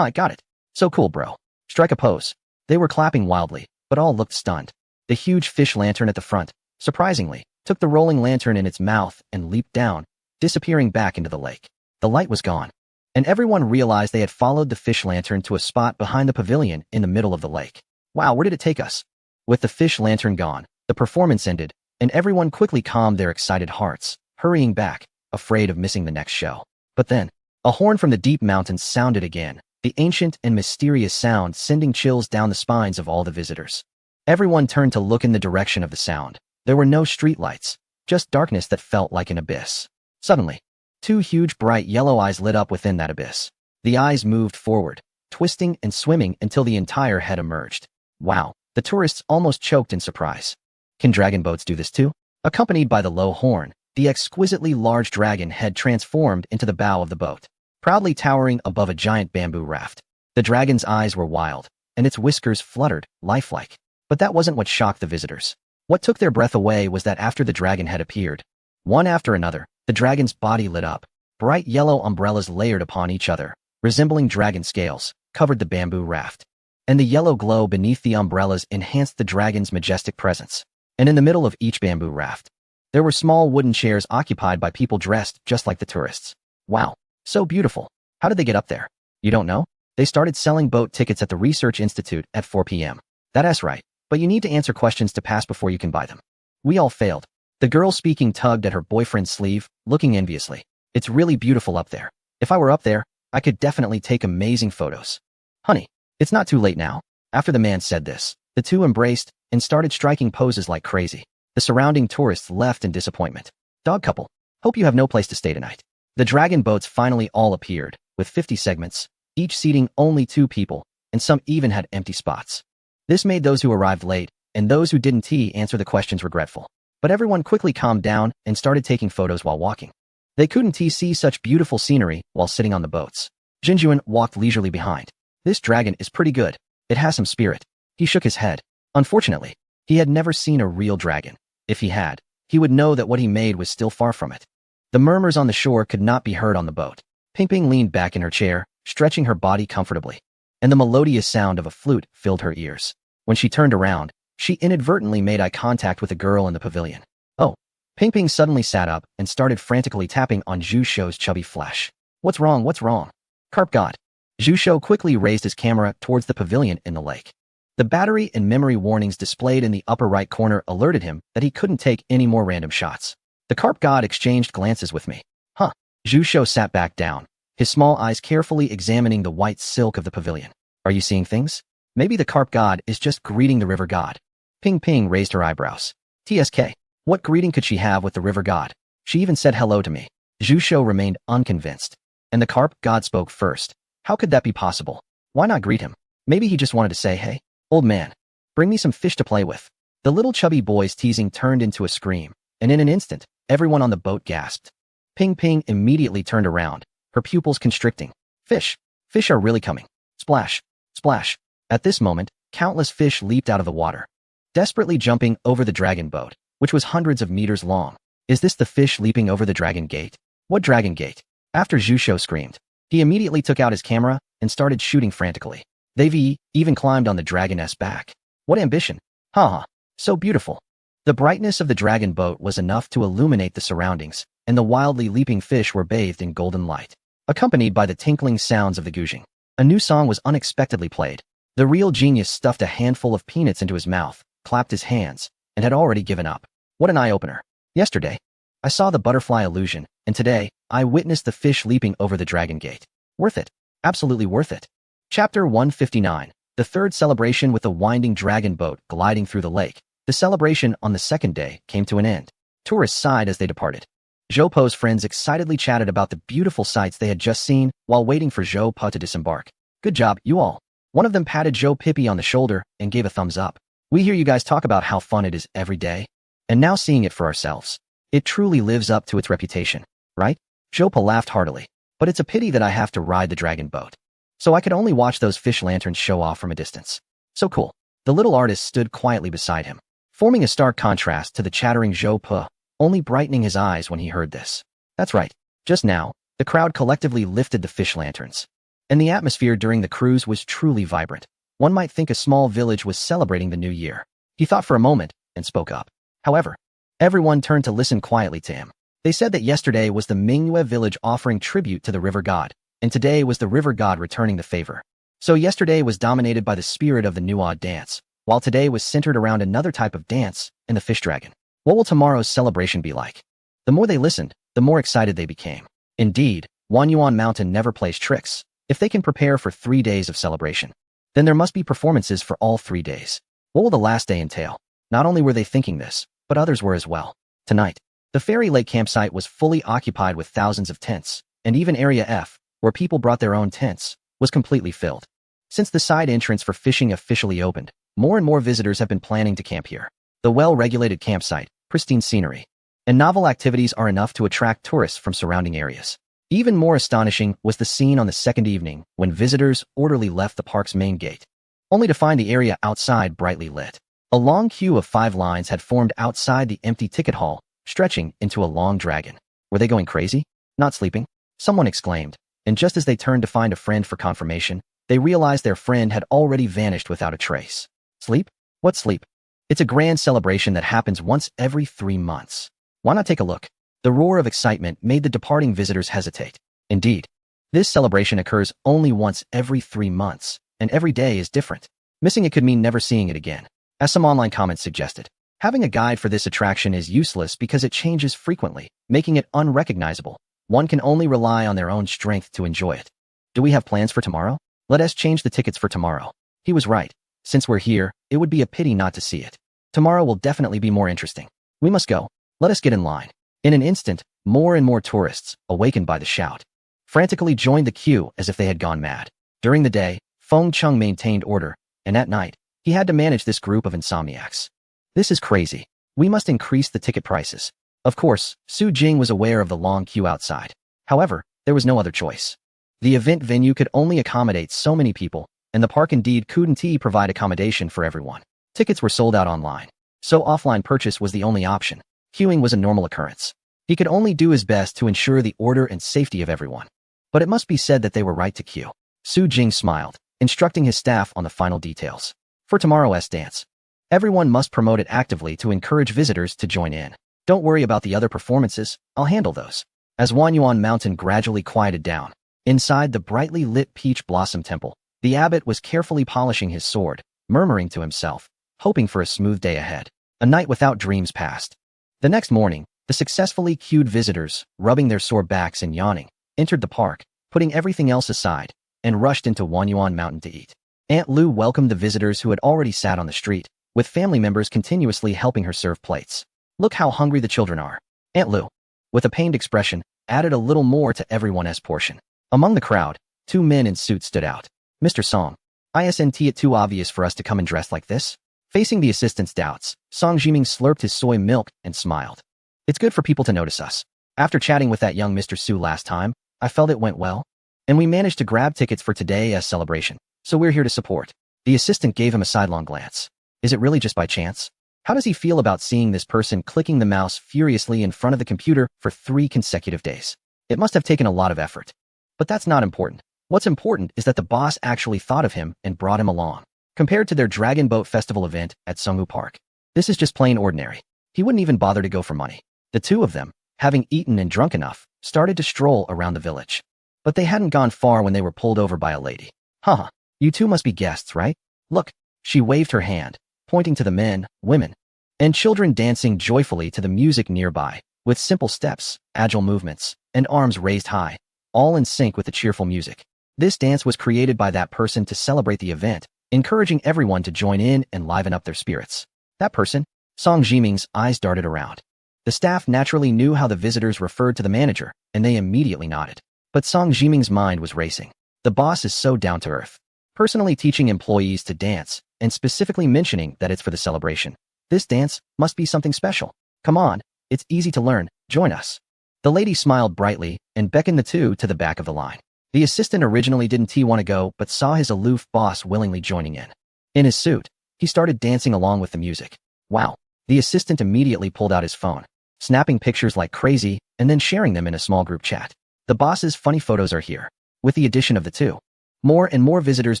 I got it. So cool, bro. Strike a pose. They were clapping wildly, but all looked stunned. The huge fish lantern at the front, surprisingly, took the rolling lantern in its mouth and leaped down, disappearing back into the lake. The light was gone, and everyone realized they had followed the fish lantern to a spot behind the pavilion in the middle of the lake. Wow, where did it take us? With the fish lantern gone, the performance ended, and everyone quickly calmed their excited hearts, hurrying back, afraid of missing the next show. But then, a horn from the deep mountains sounded again, the ancient and mysterious sound sending chills down the spines of all the visitors. Everyone turned to look in the direction of the sound. There were no streetlights, just darkness that felt like an abyss. Suddenly, two huge bright yellow eyes lit up within that abyss. The eyes moved forward, twisting and swimming until the entire head emerged. Wow, the tourists almost choked in surprise. Can dragon boats do this too? Accompanied by the low horn, the exquisitely large dragon head transformed into the bow of the boat, proudly towering above a giant bamboo raft. The dragon's eyes were wild, and its whiskers fluttered, lifelike. But that wasn't what shocked the visitors. What took their breath away was that after the dragon head appeared, one after another, the dragon's body lit up. Bright yellow umbrellas layered upon each other, resembling dragon scales, covered the bamboo raft. And the yellow glow beneath the umbrellas enhanced the dragon's majestic presence. And in the middle of each bamboo raft, there were small wooden chairs occupied by people dressed just like the tourists. Wow, so beautiful. How did they get up there? You don't know? They started selling boat tickets at the Research Institute at 4 p.m. That's right, but you need to answer questions to pass before you can buy them. We all failed. The girl speaking tugged at her boyfriend's sleeve, looking enviously. It's really beautiful up there. If I were up there, I could definitely take amazing photos. Honey, it's not too late now. After the man said this, the two embraced and started striking poses like crazy. The surrounding tourists left in disappointment. Dog couple, hope you have no place to stay tonight. The dragon boats finally all appeared, with 50 segments, each seating only 2 people, and some even had empty spots. This made those who arrived late, and those who didn't answer the questions regretful. But everyone quickly calmed down and started taking photos while walking. They couldn't see such beautiful scenery while sitting on the boats. Jinjuan walked leisurely behind. This dragon is pretty good. It has some spirit. He shook his head. Unfortunately, he had never seen a real dragon. If he had, he would know that what he made was still far from it. The murmurs on the shore could not be heard on the boat. Ping Ping leaned back in her chair, stretching her body comfortably, and the melodious sound of a flute filled her ears. When she turned around, she inadvertently made eye contact with a girl in the pavilion. Oh, Ping Ping suddenly sat up and started frantically tapping on Zhu Shou's chubby flesh. What's wrong? What's wrong? Carp God. Zhu Shou quickly raised his camera towards the pavilion in the lake. The battery and memory warnings displayed in the upper right corner alerted him that he couldn't take any more random shots. The carp god exchanged glances with me. Huh. Zhu Shou sat back down, his small eyes carefully examining the white silk of the pavilion. Are you seeing things? Maybe the carp god is just greeting the river god. Ping Ping raised her eyebrows. TSK. What greeting could she have with the river god? She even said hello to me. Zhu Shou remained unconvinced. And the carp god spoke first. How could that be possible? Why not greet him? Maybe he just wanted to say, hey, old man, bring me some fish to play with. The little chubby boy's teasing turned into a scream, and in an instant, everyone on the boat gasped. Ping Ping immediately turned around, her pupils constricting. Fish! Fish are really coming. Splash! Splash! At this moment, countless fish leaped out of the water, desperately jumping over the dragon boat, which was hundreds of meters long. Is this the fish leaping over the dragon gate? What dragon gate? After Zhu Shou screamed, he immediately took out his camera and started shooting frantically. They even climbed on the dragon's back. What ambition! Haha, so beautiful. The brightness of the dragon boat was enough to illuminate the surroundings, and the wildly leaping fish were bathed in golden light, accompanied by the tinkling sounds of the guzheng. A new song was unexpectedly played. The real genius stuffed a handful of peanuts into his mouth, clapped his hands, and had already given up. What an eye-opener. Yesterday, I saw the butterfly illusion, and today, I witnessed the fish leaping over the dragon gate. Worth it. Absolutely worth it. Chapter 159. The third celebration with the winding dragon boat gliding through the lake. The celebration on the second day came to an end. Tourists sighed as they departed. Zhou Po's friends excitedly chatted about the beautiful sights they had just seen while waiting for Zhou Po to disembark. Good job, you all. One of them patted Zhou Pippi on the shoulder and gave a thumbs up. We hear you guys talk about how fun it is every day, and now seeing it for ourselves. It truly lives up to its reputation, right? Zhou Po laughed heartily. But it's a pity that I have to ride the dragon boat. So I could only watch those fish lanterns show off from a distance. So cool. The little artist stood quietly beside him, forming a stark contrast to the chattering Zhou Po, only brightening his eyes when he heard this. That's right. Just now, the crowd collectively lifted the fish lanterns. And the atmosphere during the cruise was truly vibrant. One might think a small village was celebrating the new year. He thought for a moment and spoke up. However, everyone turned to listen quietly to him. They said that yesterday was the Mingyue village offering tribute to the river god, and today was the river god returning the favor. So yesterday was dominated by the spirit of the Nuo dance, while today was centered around another type of dance, and the fish dragon. What will tomorrow's celebration be like? The more they listened, the more excited they became. Indeed, Wanyuan Mountain never plays tricks. If they can prepare for 3 days of celebration, then there must be performances for all 3 days. What will the last day entail? Not only were they thinking this, but others were as well. Tonight, the Fairy Lake campsite was fully occupied with thousands of tents, and even Area F, where people brought their own tents, was completely filled. Since the side entrance for fishing officially opened, more and more visitors have been planning to camp here. The well-regulated campsite, pristine scenery, and novel activities are enough to attract tourists from surrounding areas. Even more astonishing was the scene on the second evening when visitors orderly left the park's main gate, only to find the area outside brightly lit. A long queue of 5 lines had formed outside the empty ticket hall, stretching into a long dragon. Were they going crazy? Not sleeping? Someone exclaimed, and just as they turned to find a friend for confirmation, they realized their friend had already vanished without a trace. Sleep? What sleep? It's a grand celebration that happens once every 3 months. Why not take a look? The roar of excitement made the departing visitors hesitate. Indeed, this celebration occurs only once every 3 months, and every day is different. Missing it could mean never seeing it again. As some online comments suggested, having a guide for this attraction is useless because it changes frequently, making it unrecognizable. One can only rely on their own strength to enjoy it. Do we have plans for tomorrow? Let us change the tickets for tomorrow. He was right. Since we're here, it would be a pity not to see it. Tomorrow will definitely be more interesting. We must go. Let us get in line. In an instant, more and more tourists, awakened by the shout, frantically joined the queue as if they had gone mad. During the day, Feng Chung maintained order, and at night, he had to manage this group of insomniacs. This is crazy. We must increase the ticket prices. Of course, Su Jing was aware of the long queue outside. However, there was no other choice. The event venue could only accommodate so many people, and the park indeed couldn't provide accommodation for everyone. Tickets were sold out online, so offline purchase was the only option. Queuing was a normal occurrence. He could only do his best to ensure the order and safety of everyone. But it must be said that they were right to queue. Su Jing smiled, instructing his staff on the final details. For tomorrow's dance, everyone must promote it actively to encourage visitors to join in. Don't worry about the other performances, I'll handle those. As Wanyuan Mountain gradually quieted down, inside the brightly lit Peach Blossom Temple, the abbot was carefully polishing his sword, murmuring to himself, hoping for a smooth day ahead. A night without dreams passed. The next morning, the successfully queued visitors, rubbing their sore backs and yawning, entered the park, putting everything else aside, and rushed into Wanyuan Mountain to eat. Aunt Lu welcomed the visitors who had already sat on the street, with family members continuously helping her serve plates. Look how hungry the children are. Aunt Lu, with a pained expression, added a little more to everyone's portion. Among the crowd, 2 men in suits stood out. Mr. Song, isn't it too obvious for us to come and dress like this? Facing the assistant's doubts, Song Jiming slurped his soy milk and smiled. It's good for people to notice us. After chatting with that young Mr. Su last time, I felt it went well, and we managed to grab tickets for today's celebration, so we're here to support. The assistant gave him a sidelong glance. Is it really just by chance? How does he feel about seeing this person clicking the mouse furiously in front of the computer for 3 consecutive days? It must have taken a lot of effort. But that's not important. What's important is that the boss actually thought of him and brought him along. Compared to their Dragon Boat Festival event at Sungwoo Park, this is just plain ordinary. He wouldn't even bother to go for money. The two of them, having eaten and drunk enough, started to stroll around the village. But they hadn't gone far when they were pulled over by a lady. Haha, you two must be guests, right? Look, she waved her hand, pointing to the men, women, and children dancing joyfully to the music nearby, with simple steps, agile movements, and arms raised high, all in sync with the cheerful music. This dance was created by that person to celebrate the event, encouraging everyone to join in and liven up their spirits. That person? Song Jiming's eyes darted around. The staff naturally knew how the visitors referred to the manager, and they immediately nodded. But Song Jiming's mind was racing. The boss is so down to earth, personally teaching employees to dance, and specifically mentioning that it's for the celebration. This dance must be something special. Come on, it's easy to learn, join us. The lady smiled brightly and beckoned the two to the back of the line. The assistant originally didn't want to go, but saw his aloof boss willingly joining in. In his suit, he started dancing along with the music. Wow. The assistant immediately pulled out his phone, snapping pictures like crazy and then sharing them in a small group chat. The boss's funny photos are here. With the addition of the two, more and more visitors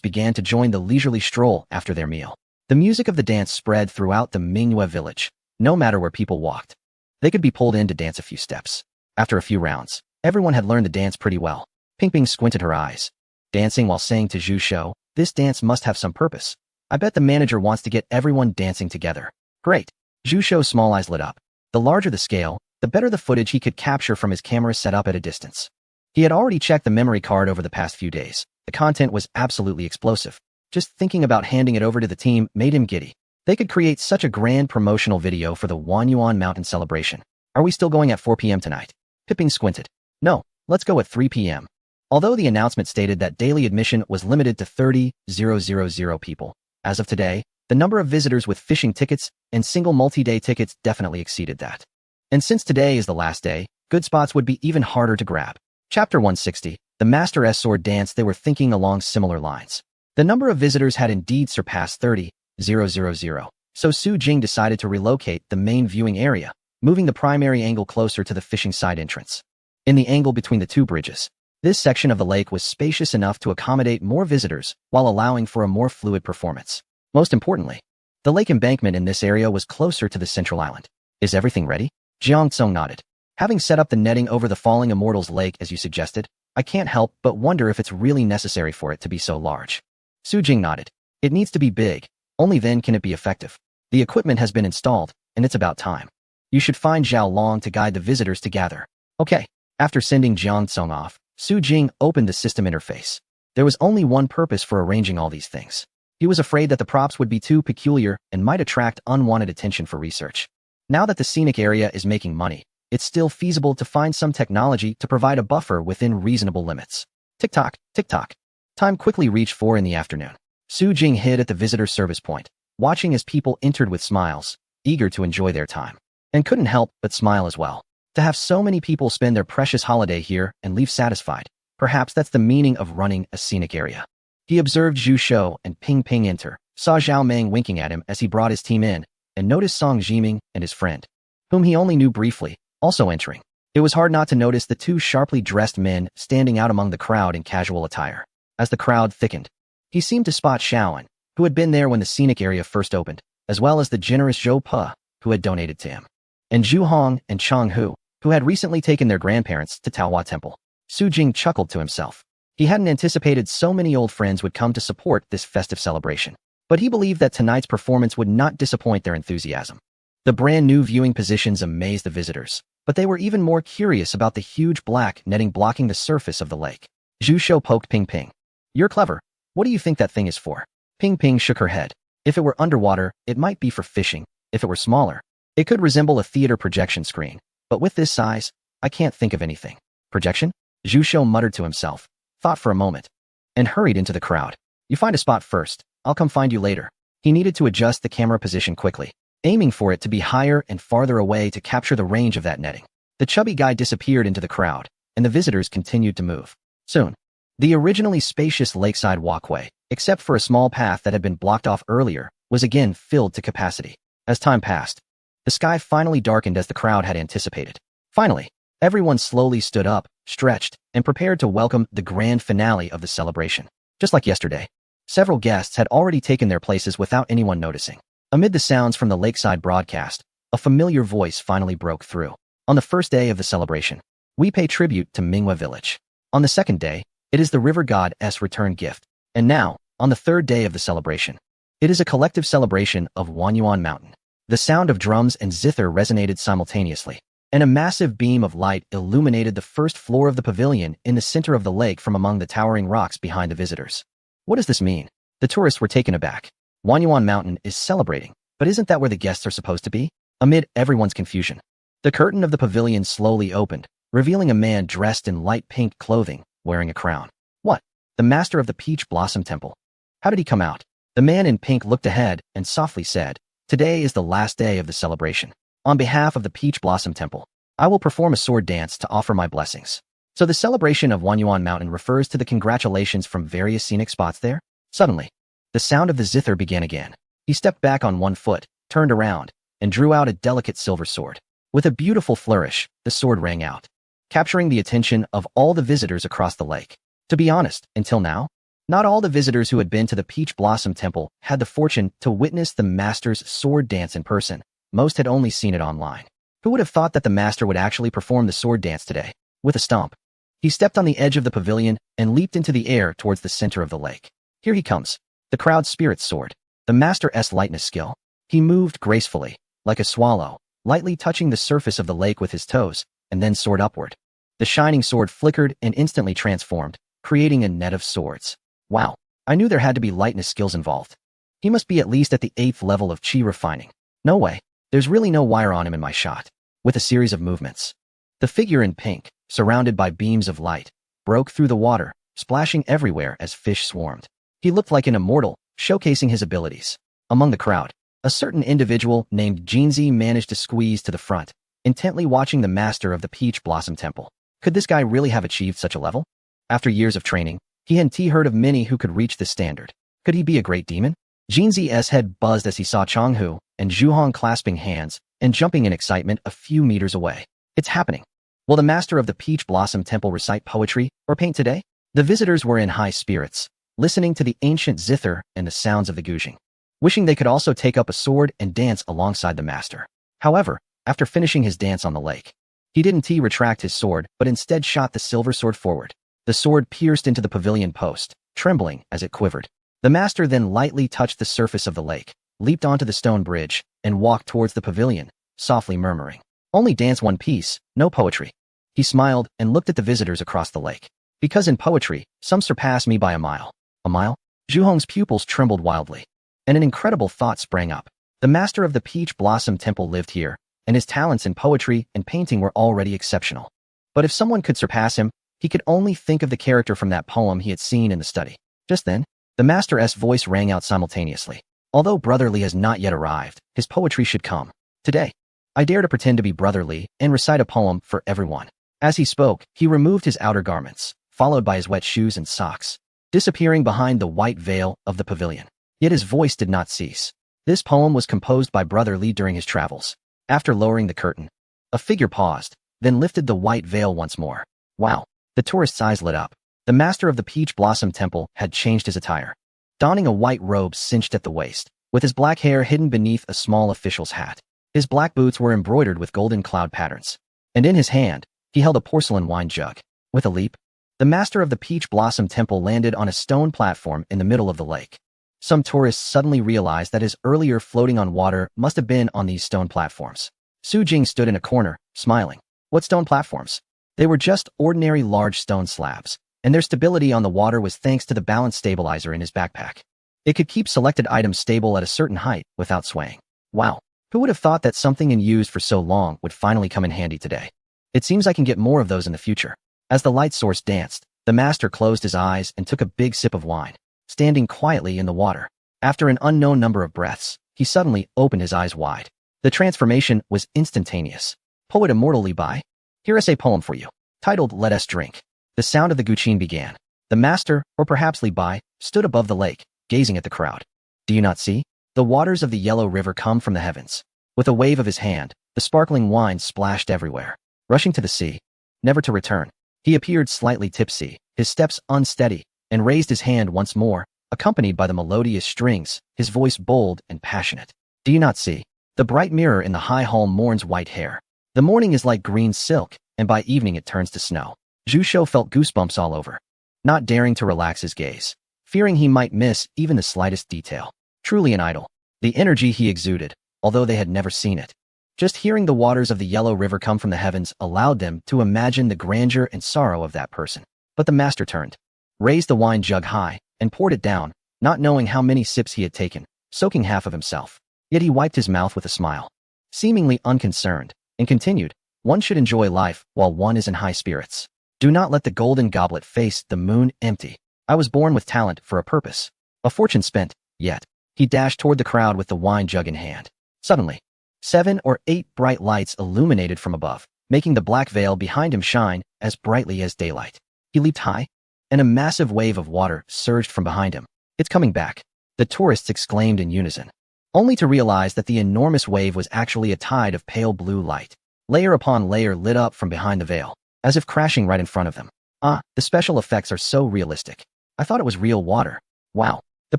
began to join the leisurely stroll after their meal. The music of the dance spread throughout the Mingyue village. No matter where people walked, they could be pulled in to dance a few steps. After a few rounds, everyone had learned the dance pretty well. Ping Ping squinted her eyes, dancing while saying to Zhu Shou, "This dance must have some purpose. I bet the manager wants to get everyone dancing together." Great. Zhu Shou's small eyes lit up. The larger the scale, the better the footage he could capture from his camera set up at a distance. He had already checked the memory card over the past few days. The content was absolutely explosive. Just thinking about handing it over to the team made him giddy. They could create such a grand promotional video for the Wanyuan Mountain celebration. Are we still going at 4 p.m. tonight? Pipping squinted. No, let's go at 3 p.m. Although the announcement stated that daily admission was limited to 30,000 people, as of today, the number of visitors with fishing tickets and single multi-day tickets definitely exceeded that. And since today is the last day, good spots would be even harder to grab. Chapter 160, the Master S Sword Dance. They were thinking along similar lines. The number of visitors had indeed surpassed 30,000, so Su Jing decided to relocate the main viewing area, moving the primary angle closer to the fishing side entrance. In the angle between the two bridges, this section of the lake was spacious enough to accommodate more visitors while allowing for a more fluid performance. Most importantly, the lake embankment in this area was closer to the central island. Is everything ready? Jiang Tsung nodded. Having set up the netting over the Falling Immortals Lake as you suggested, I can't help but wonder if it's really necessary for it to be so large. Su Jing nodded. It needs to be big. Only then can it be effective. The equipment has been installed, and it's about time. You should find Zhao Long to guide the visitors to gather. Okay. After sending Jiang Tsung off, Su Jing opened the system interface. There was only one purpose for arranging all these things. He was afraid that the props would be too peculiar and might attract unwanted attention for research. Now that the scenic area is making money, it's still feasible to find some technology to provide a buffer within reasonable limits. Tick-tock, tick-tock. Time quickly reached 4 in the afternoon. Su Jing hid at the visitor service point, watching as people entered with smiles, eager to enjoy their time. And couldn't help but smile as well. To have so many people spend their precious holiday here and leave satisfied, perhaps that's the meaning of running a scenic area. He observed Zhu Shou and Ping Ping enter, saw Zhao Meng winking at him as he brought his team in, and noticed Song Jiming and his friend, whom he only knew briefly, also entering. It was hard not to notice the two sharply dressed men standing out among the crowd in casual attire. As the crowd thickened, he seemed to spot Shaoan, who had been there when the scenic area first opened, as well as the generous Zhou Pe, who had donated to him, and Zhu Hong and Chang Hu, who had recently taken their grandparents to Taohua Temple. Su Jing chuckled to himself. He hadn't anticipated so many old friends would come to support this festive celebration, but he believed that tonight's performance would not disappoint their enthusiasm. The brand new viewing positions amazed the visitors, but they were even more curious about the huge black netting blocking the surface of the lake. Zhu Shou poked Ping Ping. You're clever. What do you think that thing is for? Ping Ping shook her head. If it were underwater, it might be for fishing. If it were smaller, it could resemble a theater projection screen. But with this size, I can't think of anything. Projection? Zhu Shou muttered to himself, thought for a moment, and hurried into the crowd. You find a spot first. I'll come find you later. He needed to adjust the camera position quickly, aiming for it to be higher and farther away to capture the range of that netting. The chubby guy disappeared into the crowd, and the visitors continued to move. Soon, the originally spacious lakeside walkway, except for a small path that had been blocked off earlier, was again filled to capacity. As time passed, the sky finally darkened as the crowd had anticipated. Finally, everyone slowly stood up, stretched, and prepared to welcome the grand finale of the celebration. Just like yesterday, several guests had already taken their places without anyone noticing. Amid the sounds from the lakeside broadcast, a familiar voice finally broke through. On the first day of the celebration, we pay tribute to Mingyue Village. On the second day, it is the river god's return gift. And now, on the third day of the celebration, it is a collective celebration of Wanyuan Mountain. The sound of drums and zither resonated simultaneously, and a massive beam of light illuminated the first floor of the pavilion in the center of the lake from among the towering rocks behind the visitors. What does this mean? The tourists were taken aback. Wanyuan Mountain is celebrating, but isn't that where the guests are supposed to be? Amid everyone's confusion, the curtain of the pavilion slowly opened, revealing a man dressed in light pink clothing, wearing a crown. What? The master of the Peach Blossom Temple. How did he come out? The man in pink looked ahead and softly said, "Today is the last day of the celebration. On behalf of the Peach Blossom Temple, I will perform a sword dance to offer my blessings." So the celebration of Wanyuan Mountain refers to the congratulations from various scenic spots there? Suddenly, the sound of the zither began again. He stepped back on one foot, turned around, and drew out a delicate silver sword. With a beautiful flourish, the sword rang out, capturing the attention of all the visitors across the lake. To be honest, until now, not all the visitors who had been to the Peach Blossom Temple had the fortune to witness the master's sword dance in person. Most had only seen it online. Who would have thought that the master would actually perform the sword dance today? With a stomp, he stepped on the edge of the pavilion and leaped into the air towards the center of the lake. Here he comes. The crowd's spirit soared. The master's lightness skill. He moved gracefully, like a swallow, lightly touching the surface of the lake with his toes, and then soared upward. The shining sword flickered and instantly transformed, creating a net of swords. Wow, I knew there had to be lightness skills involved. He must be at least at the 8th level of chi refining. No way, there's really no wire on him in my shot. With a series of movements, the figure in pink, surrounded by beams of light, broke through the water, splashing everywhere as fish swarmed. He looked like an immortal, showcasing his abilities. Among the crowd, a certain individual named Jinzi managed to squeeze to the front, intently watching the master of the Peach Blossom Temple. Could this guy really have achieved such a level? After years of training, he hadn't heard of many who could reach this standard. Could he be a great demon? Jinzi's head buzzed as he saw Changhu and Zhuhong clasping hands and jumping in excitement a few meters away. It's happening. Will the master of the Peach Blossom Temple recite poetry or paint today? The visitors were in high spirits, listening to the ancient zither and the sounds of the guzheng, wishing they could also take up a sword and dance alongside the master. However, after finishing his dance on the lake, he didn't retract his sword, but instead shot the silver sword forward. The sword pierced into the pavilion post, trembling as it quivered. The master then lightly touched the surface of the lake, leaped onto the stone bridge, and walked towards the pavilion, softly murmuring, "Only dance one piece, no poetry." He smiled and looked at the visitors across the lake. Because in poetry, some surpass me by a mile. A mile? Zhuhong's pupils trembled wildly, and an incredible thought sprang up. The master of the Peach Blossom Temple lived here, and his talents in poetry and painting were already exceptional. But if someone could surpass him, he could only think of the character from that poem he had seen in the study. Just then, the master's voice rang out simultaneously. Although Brother Li has not yet arrived, his poetry should come. Today, I dare to pretend to be Brother Li and recite a poem for everyone. As he spoke, he removed his outer garments, followed by his wet shoes and socks, disappearing behind the white veil of the pavilion. Yet his voice did not cease. This poem was composed by Brother Li during his travels. After lowering the curtain, a figure paused, then lifted the white veil once more. Wow! The tourist's eyes lit up. The master of the Peach Blossom Temple had changed his attire, donning a white robe cinched at the waist, with his black hair hidden beneath a small official's hat. His black boots were embroidered with golden cloud patterns, and in his hand, he held a porcelain wine jug. With a leap, the master of the Peach Blossom Temple landed on a stone platform in the middle of the lake. Some tourists suddenly realized that his earlier floating on water must have been on these stone platforms. Su Jing stood in a corner, smiling. What stone platforms? They were just ordinary large stone slabs, and their stability on the water was thanks to the balance stabilizer in his backpack. It could keep selected items stable at a certain height without swaying. Wow, who would have thought that something unused for so long would finally come in handy today? It seems I can get more of those in the future. As the light source danced, the master closed his eyes and took a big sip of wine, standing quietly in the water. After an unknown number of breaths, he suddenly opened his eyes wide. The transformation was instantaneous. Poet Immortal Li Bai, here is a poem for you, titled Let Us Drink. The sound of the guqin began. The master, or perhaps Li Bai, stood above the lake, gazing at the crowd. Do you not see? The waters of the yellow river come from the heavens. With a wave of his hand, the sparkling wine splashed everywhere, rushing to the sea, never to return. He appeared slightly tipsy, his steps unsteady, and raised his hand once more, accompanied by the melodious strings, his voice bold and passionate. Do you not see? The bright mirror in the high hall mourns white hair. The morning is like green silk, and by evening it turns to snow. Zhu Shou felt goosebumps all over, not daring to relax his gaze, fearing he might miss even the slightest detail. Truly an idol. The energy he exuded, although they had never seen it. Just hearing the waters of the yellow river come from the heavens allowed them to imagine the grandeur and sorrow of that person. But the master turned, raised the wine jug high, and poured it down, not knowing how many sips he had taken, soaking half of himself. Yet he wiped his mouth with a smile, seemingly unconcerned, and continued, "One should enjoy life while one is in high spirits. Do not let the golden goblet face the moon empty. I was born with talent for a purpose. A fortune spent, yet." He dashed toward the crowd with the wine jug in hand. Suddenly, 7 or 8 bright lights illuminated from above, making the black veil behind him shine as brightly as daylight. He leaped high, and a massive wave of water surged from behind him. "It's coming back," the tourists exclaimed in unison, only to realize that the enormous wave was actually a tide of pale blue light. Layer upon layer lit up from behind the veil, as if crashing right in front of them. "Ah, the special effects are so realistic. I thought it was real water. Wow, the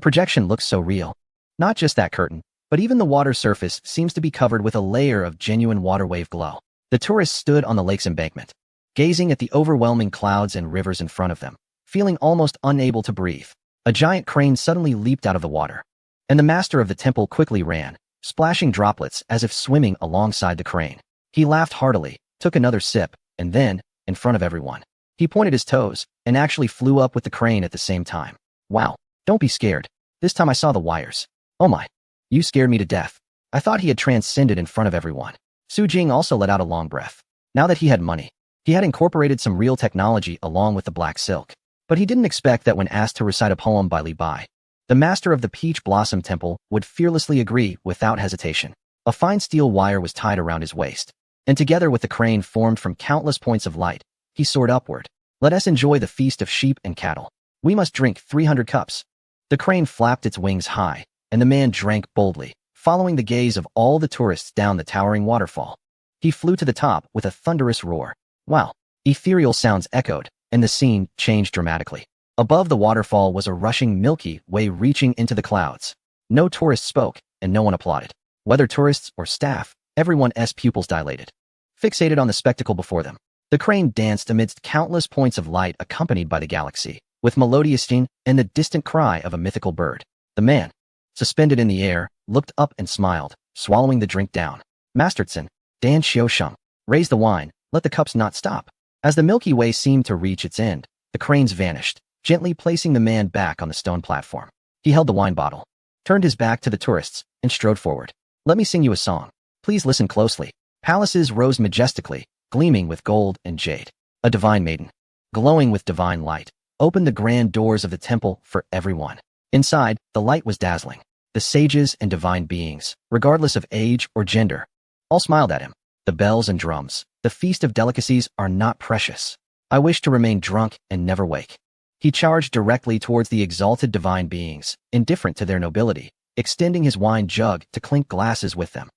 projection looks so real. Not just that curtain, but even the water surface seems to be covered with a layer of genuine water wave glow." The tourists stood on the lake's embankment, gazing at the overwhelming clouds and rivers in front of them, feeling almost unable to breathe. A giant crane suddenly leaped out of the water, and the master of the temple quickly ran, splashing droplets as if swimming alongside the crane. He laughed heartily, took another sip, and then, in front of everyone, he pointed his toes and actually flew up with the crane at the same time. "Wow, don't be scared. This time I saw the wires. Oh my, you scared me to death." I thought he had transcended in front of everyone. Su Jing also let out a long breath. Now that he had money, he had incorporated some real technology along with the black silk. But he didn't expect that when asked to recite a poem by Li Bai, the master of the Peach Blossom Temple would fearlessly agree without hesitation. A fine steel wire was tied around his waist, and together with the crane formed from countless points of light, he soared upward. "Let us enjoy the feast of sheep and cattle. We must drink 300 cups." The crane flapped its wings high, and the man drank boldly, following the gaze of all the tourists down the towering waterfall. He flew to the top with a thunderous roar. Wow! Ethereal sounds echoed, and the scene changed dramatically. Above the waterfall was a rushing Milky Way reaching into the clouds. No tourist spoke, and no one applauded. Whether tourists or staff, everyone's pupils dilated, fixated on the spectacle before them. The crane danced amidst countless points of light accompanied by the galaxy, with melodious sing and the distant cry of a mythical bird. The man, suspended in the air, looked up and smiled, swallowing the drink down. "Masterson, Dan Xiaosheng, raise the wine, let the cups not stop." As the Milky Way seemed to reach its end, the cranes vanished, gently placing the man back on the stone platform. He held the wine bottle, turned his back to the tourists, and strode forward. "Let me sing you a song. Please listen closely." Palaces rose majestically, gleaming with gold and jade. A divine maiden, glowing with divine light, opened the grand doors of the temple for everyone. Inside, the light was dazzling. The sages and divine beings, regardless of age or gender, all smiled at him. The bells and drums, the feast of delicacies are not precious. I wish to remain drunk and never wake. He charged directly towards the exalted divine beings, indifferent to their nobility, extending his wine jug to clink glasses with them.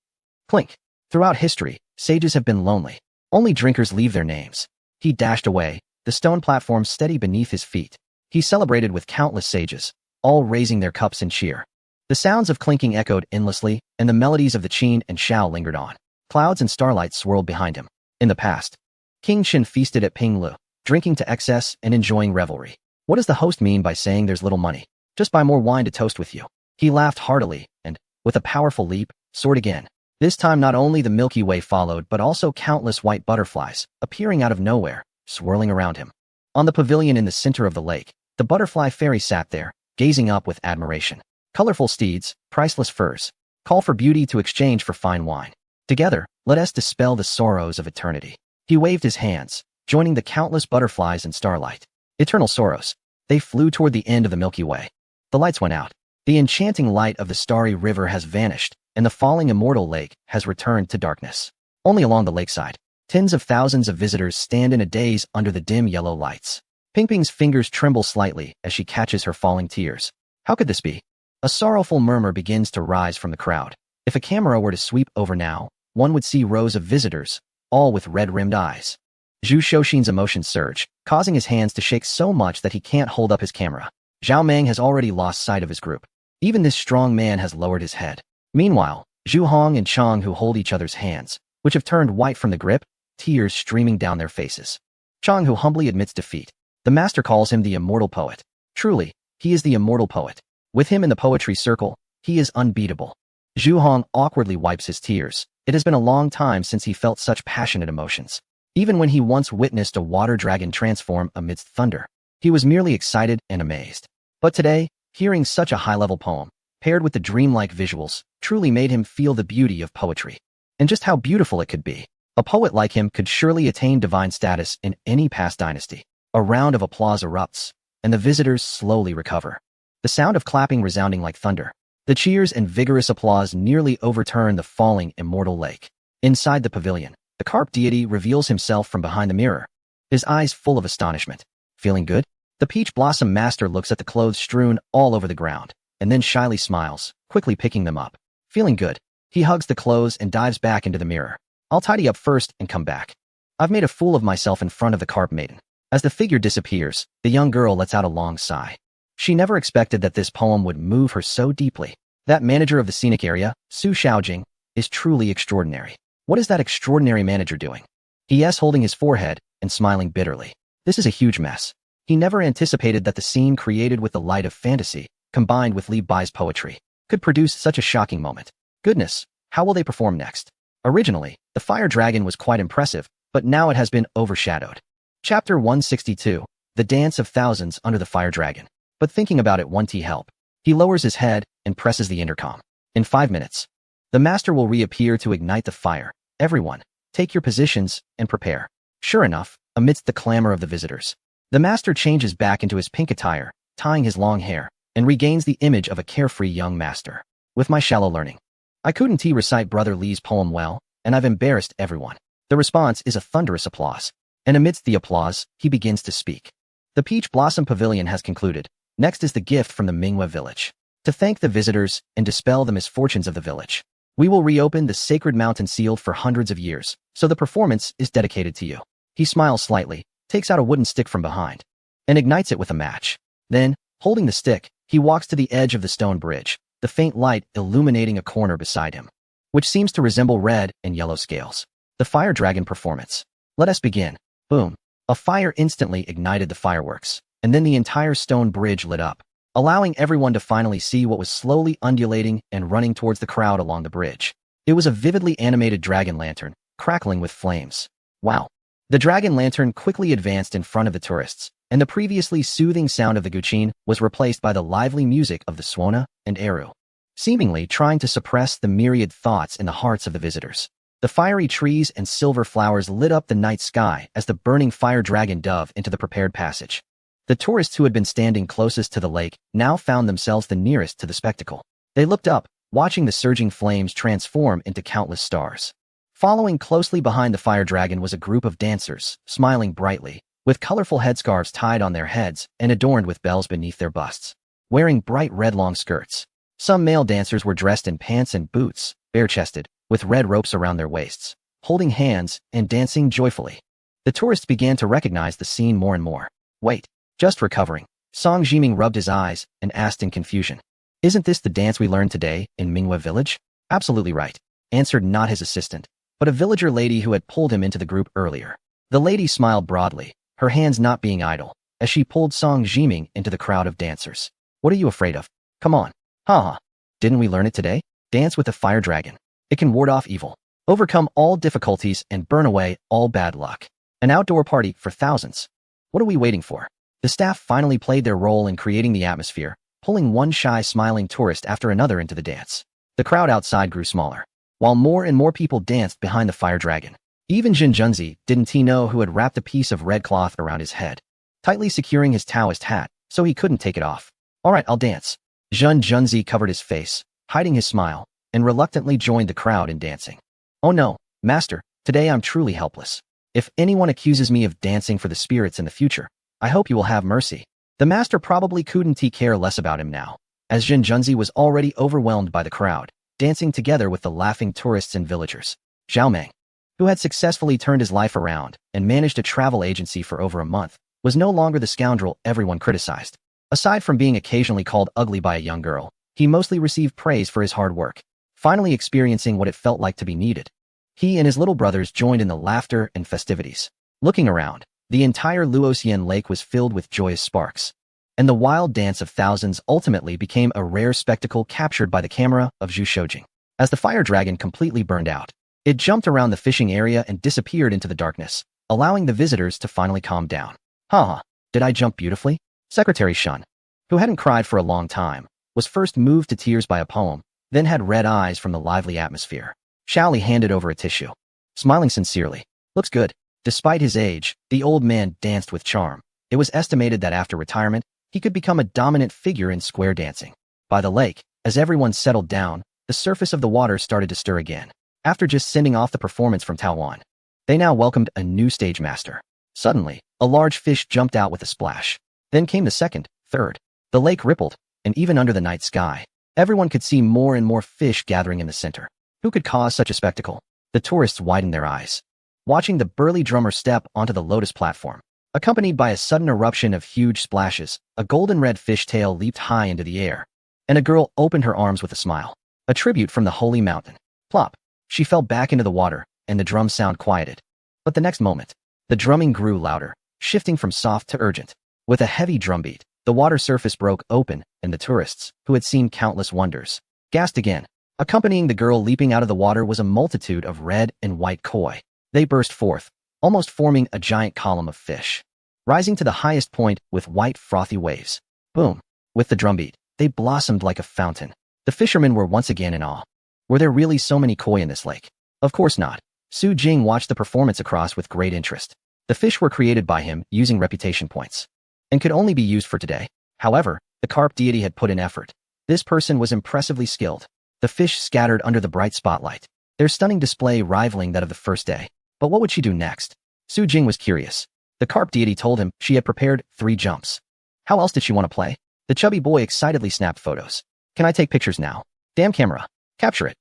Clink. Throughout history, sages have been lonely. Only drinkers leave their names. He dashed away, the stone platform steady beneath his feet. He celebrated with countless sages, all raising their cups in cheer. The sounds of clinking echoed endlessly, and the melodies of the Qin and Shao lingered on. Clouds and starlight swirled behind him. In the past, King Shen feasted at Pinglu, drinking to excess and enjoying revelry. What does the host mean by saying there's little money? Just buy more wine to toast with you. He laughed heartily and, with a powerful leap, soared again. This time not only the Milky Way followed but also countless white butterflies, appearing out of nowhere, swirling around him. On the pavilion in the center of the lake, the butterfly fairy sat there, gazing up with admiration. Colorful steeds, priceless furs, call for beauty to exchange for fine wine. Together, let us dispel the sorrows of eternity. He waved his hands, joining the countless butterflies in starlight. Eternal sorrows. They flew toward the end of the Milky Way. The lights went out. The enchanting light of the starry river has vanished, and the falling immortal lake has returned to darkness. Only along the lakeside, tens of thousands of visitors stand in a daze under the dim yellow lights. Pingping's fingers tremble slightly as she catches her falling tears. How could this be? A sorrowful murmur begins to rise from the crowd. If a camera were to sweep over now, one would see rows of visitors, all with red-rimmed eyes. Zhu Shouxin's emotions surge, causing his hands to shake so much that he can't hold up his camera. Zhao Meng has already lost sight of his group. Even this strong man has lowered his head. Meanwhile, Zhu Hong and Chang who hold each other's hands, which have turned white from the grip, tears streaming down their faces. Chang who humbly admits defeat. The master calls him the immortal poet. Truly, he is the immortal poet. With him in the poetry circle, he is unbeatable. Zhu Hong awkwardly wipes his tears. It has been a long time since he felt such passionate emotions. Even when he once witnessed a water dragon transform amidst thunder, he was merely excited and amazed. But today, Hearing such a high-level poem, paired with the dreamlike visuals, truly made him feel the beauty of poetry. And just how beautiful it could be. A poet like him could surely attain divine status in any past dynasty. A round of applause erupts, and the visitors slowly recover. The sound of clapping resounding like thunder. The cheers and vigorous applause nearly overturn the falling immortal lake. Inside the pavilion, the carp deity reveals himself from behind the mirror, his eyes full of astonishment. Feeling good? The peach blossom master looks at the clothes strewn all over the ground, and then shyly smiles, quickly picking them up. Feeling good, he hugs the clothes and dives back into the mirror. I'll tidy up first and come back. I've made a fool of myself in front of the carp maiden. As the figure disappears, the young girl lets out a long sigh. She never expected that this poem would move her so deeply. That manager of the scenic area, Su Xiaojing, is truly extraordinary. What is that extraordinary manager doing? He is holding his forehead and smiling bitterly. This is a huge mess. He never anticipated that the scene created with the light of fantasy, combined with Li Bai's poetry, could produce such a shocking moment. Goodness, how will they perform next? Originally, the fire dragon was quite impressive, but now it has been overshadowed. Chapter 162, The Dance of Thousands Under the Fire Dragon. But thinking about it won't help. He lowers his head and presses the intercom. In 5 minutes, the master will reappear to ignite the fire. Everyone, take your positions and prepare. Sure enough, amidst the clamor of the visitors, the master changes back into his pink attire, tying his long hair, and regains the image of a carefree young master. With my shallow learning, I couldn't recite Brother Li's poem well, and I've embarrassed everyone. The response is a thunderous applause. And amidst the applause, he begins to speak. The Peach Blossom Pavilion has concluded. Next is the gift from the Minghua village. To thank the visitors and dispel the misfortunes of the village, we will reopen the sacred mountain sealed for hundreds of years, so the performance is dedicated to you. He smiles slightly, takes out a wooden stick from behind, and ignites it with a match. Then, holding the stick, he walks to the edge of the stone bridge, the faint light illuminating a corner beside him, which seems to resemble red and yellow scales. The fire dragon performance. Let us begin. Boom. A fire instantly ignited the fireworks, and then the entire stone bridge lit up, allowing everyone to finally see what was slowly undulating and running towards the crowd along the bridge. It was a vividly animated dragon lantern, crackling with flames. Wow. The dragon lantern quickly advanced in front of the tourists, and the previously soothing sound of the guqin was replaced by the lively music of the suona and eru, seemingly trying to suppress the myriad thoughts in the hearts of the visitors. The fiery trees and silver flowers lit up the night sky as the burning fire dragon dove into the prepared passage. The tourists who had been standing closest to the lake now found themselves the nearest to the spectacle. They looked up, watching the surging flames transform into countless stars. Following closely behind the fire dragon was a group of dancers, smiling brightly, with colorful headscarves tied on their heads and adorned with bells beneath their busts, wearing bright red long skirts. Some male dancers were dressed in pants and boots, bare-chested, with red ropes around their waists, holding hands and dancing joyfully. The tourists began to recognize the scene more and more. Wait, just recovering. Song Jiming rubbed his eyes and asked in confusion. Isn't this the dance we learned today in Minghua village? Absolutely right, answered not his assistant, but a villager lady who had pulled him into the group earlier. The lady smiled broadly, her hands not being idle, as she pulled Song Jiming into the crowd of dancers. What are you afraid of? Come on. Haha. Didn't we learn it today? Dance with the fire dragon. It can ward off evil, overcome all difficulties, and burn away all bad luck. An outdoor party for thousands. What are we waiting for? The staff finally played their role in creating the atmosphere, pulling one shy, smiling tourist after another into the dance. The crowd outside grew smaller, while more and more people danced behind the fire dragon. Even Jin Junzi didn't know who had wrapped a piece of red cloth around his head, tightly securing his Taoist hat, so he couldn't take it off. All right, I'll dance. Jin Junzi covered his face, hiding his smile, and reluctantly joined the crowd in dancing. Oh no, master, today I'm truly helpless. If anyone accuses me of dancing for the spirits in the future, I hope you will have mercy. The master probably couldn't care less about him now, as Jin Junzi was already overwhelmed by the crowd, dancing together with the laughing tourists and villagers. Zhao Meng, who had successfully turned his life around and managed a travel agency for over a month, was no longer the scoundrel everyone criticized. Aside from being occasionally called ugly by a young girl, he mostly received praise for his hard work, finally experiencing what it felt like to be needed. He and his little brothers joined in the laughter and festivities. Looking around, the entire Luoxian lake was filled with joyous sparks, and the wild dance of thousands ultimately became a rare spectacle captured by the camera of Zhu Shoujing. As the fire dragon completely burned out, it jumped around the fishing area and disappeared into the darkness, allowing the visitors to finally calm down. Haha, did I jump beautifully? Secretary Shun, who hadn't cried for a long time, was first moved to tears by a poem, then had red eyes from the lively atmosphere. Xiaoli handed over a tissue, smiling sincerely. Looks good. Despite his age, the old man danced with charm. It was estimated that after retirement, he could become a dominant figure in square dancing. By the lake, as everyone settled down, the surface of the water started to stir again. After just sending off the performance from Taowan, they now welcomed a new stage master. Suddenly, a large fish jumped out with a splash. Then came the second, third. The lake rippled, and even under the night sky, everyone could see more and more fish gathering in the center. Who could cause such a spectacle? The tourists widened their eyes, watching the burly drummer step onto the lotus platform. Accompanied by a sudden eruption of huge splashes, a golden red fish tail leaped high into the air, and a girl opened her arms with a smile. A tribute from the holy mountain. Plop. She fell back into the water, and the drum sound quieted. But the next moment, the drumming grew louder, shifting from soft to urgent. With a heavy drumbeat, the water surface broke open, and the tourists, who had seen countless wonders, gasped again. Accompanying the girl leaping out of the water was a multitude of red and white koi. They burst forth, almost forming a giant column of fish, rising to the highest point with white frothy waves. Boom! With the drumbeat, they blossomed like a fountain. The fishermen were once again in awe. Were there really so many koi in this lake? Of course not. Su Jing watched the performance across with great interest. The fish were created by him using reputation points, and could only be used for today. However, the carp deity had put in effort. This person was impressively skilled. The fish scattered under the bright spotlight, their stunning display rivaling that of the first day. But what would she do next? Su Jing was curious. The carp deity told him she had prepared 3 jumps. How else did she want to play? The chubby boy excitedly snapped photos. Can I take pictures now? Damn camera. Capture it.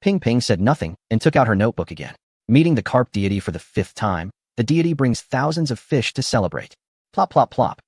Ping Ping said nothing and took out her notebook again. Meeting the carp deity for the 5th time, the deity brings thousands of fish to celebrate. Plop, plop, plop.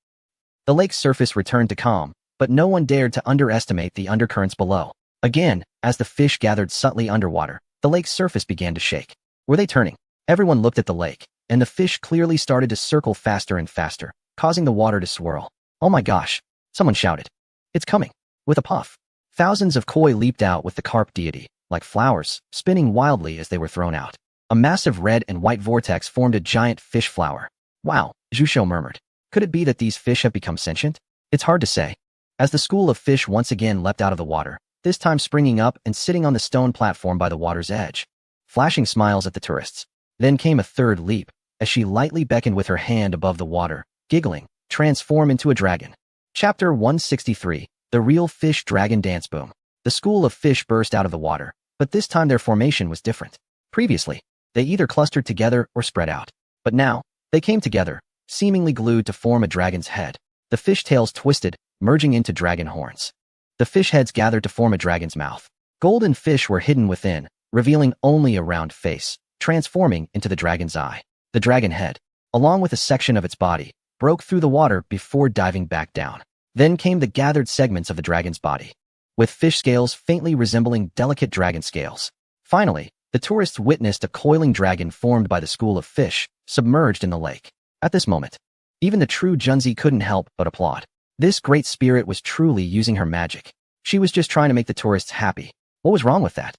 The lake's surface returned to calm, but no one dared to underestimate the undercurrents below. Again, as the fish gathered subtly underwater, the lake's surface began to shake. Were they turning? Everyone looked at the lake, and the fish clearly started to circle faster and faster, causing the water to swirl. Oh my gosh! Someone shouted. It's coming! With a puff, thousands of koi leaped out with the carp deity, like flowers, spinning wildly as they were thrown out. A massive red and white vortex formed a giant fish flower. Wow, Zhushou murmured. Could it be that these fish have become sentient? It's hard to say. As the school of fish once again leapt out of the water, this time springing up and sitting on the stone platform by the water's edge, flashing smiles at the tourists. Then came a third leap, as she lightly beckoned with her hand above the water, giggling, transform into a dragon. Chapter 163, The Real Fish Dragon Dance Boom. The school of fish burst out of the water, but this time their formation was different. Previously, they either clustered together or spread out. But now, they came together, seemingly glued to form a dragon's head. The fish tails twisted, merging into dragon horns. The fish heads gathered to form a dragon's mouth. Golden fish were hidden within, revealing only a round face, transforming into the dragon's eye. The dragon head, along with a section of its body, broke through the water before diving back down. Then came the gathered segments of the dragon's body, with fish scales faintly resembling delicate dragon scales. Finally, the tourists witnessed a coiling dragon formed by the school of fish, submerged in the lake. At this moment, even the true Junzi couldn't help but applaud. This great spirit was truly using her magic. She was just trying to make the tourists happy. What was wrong with that?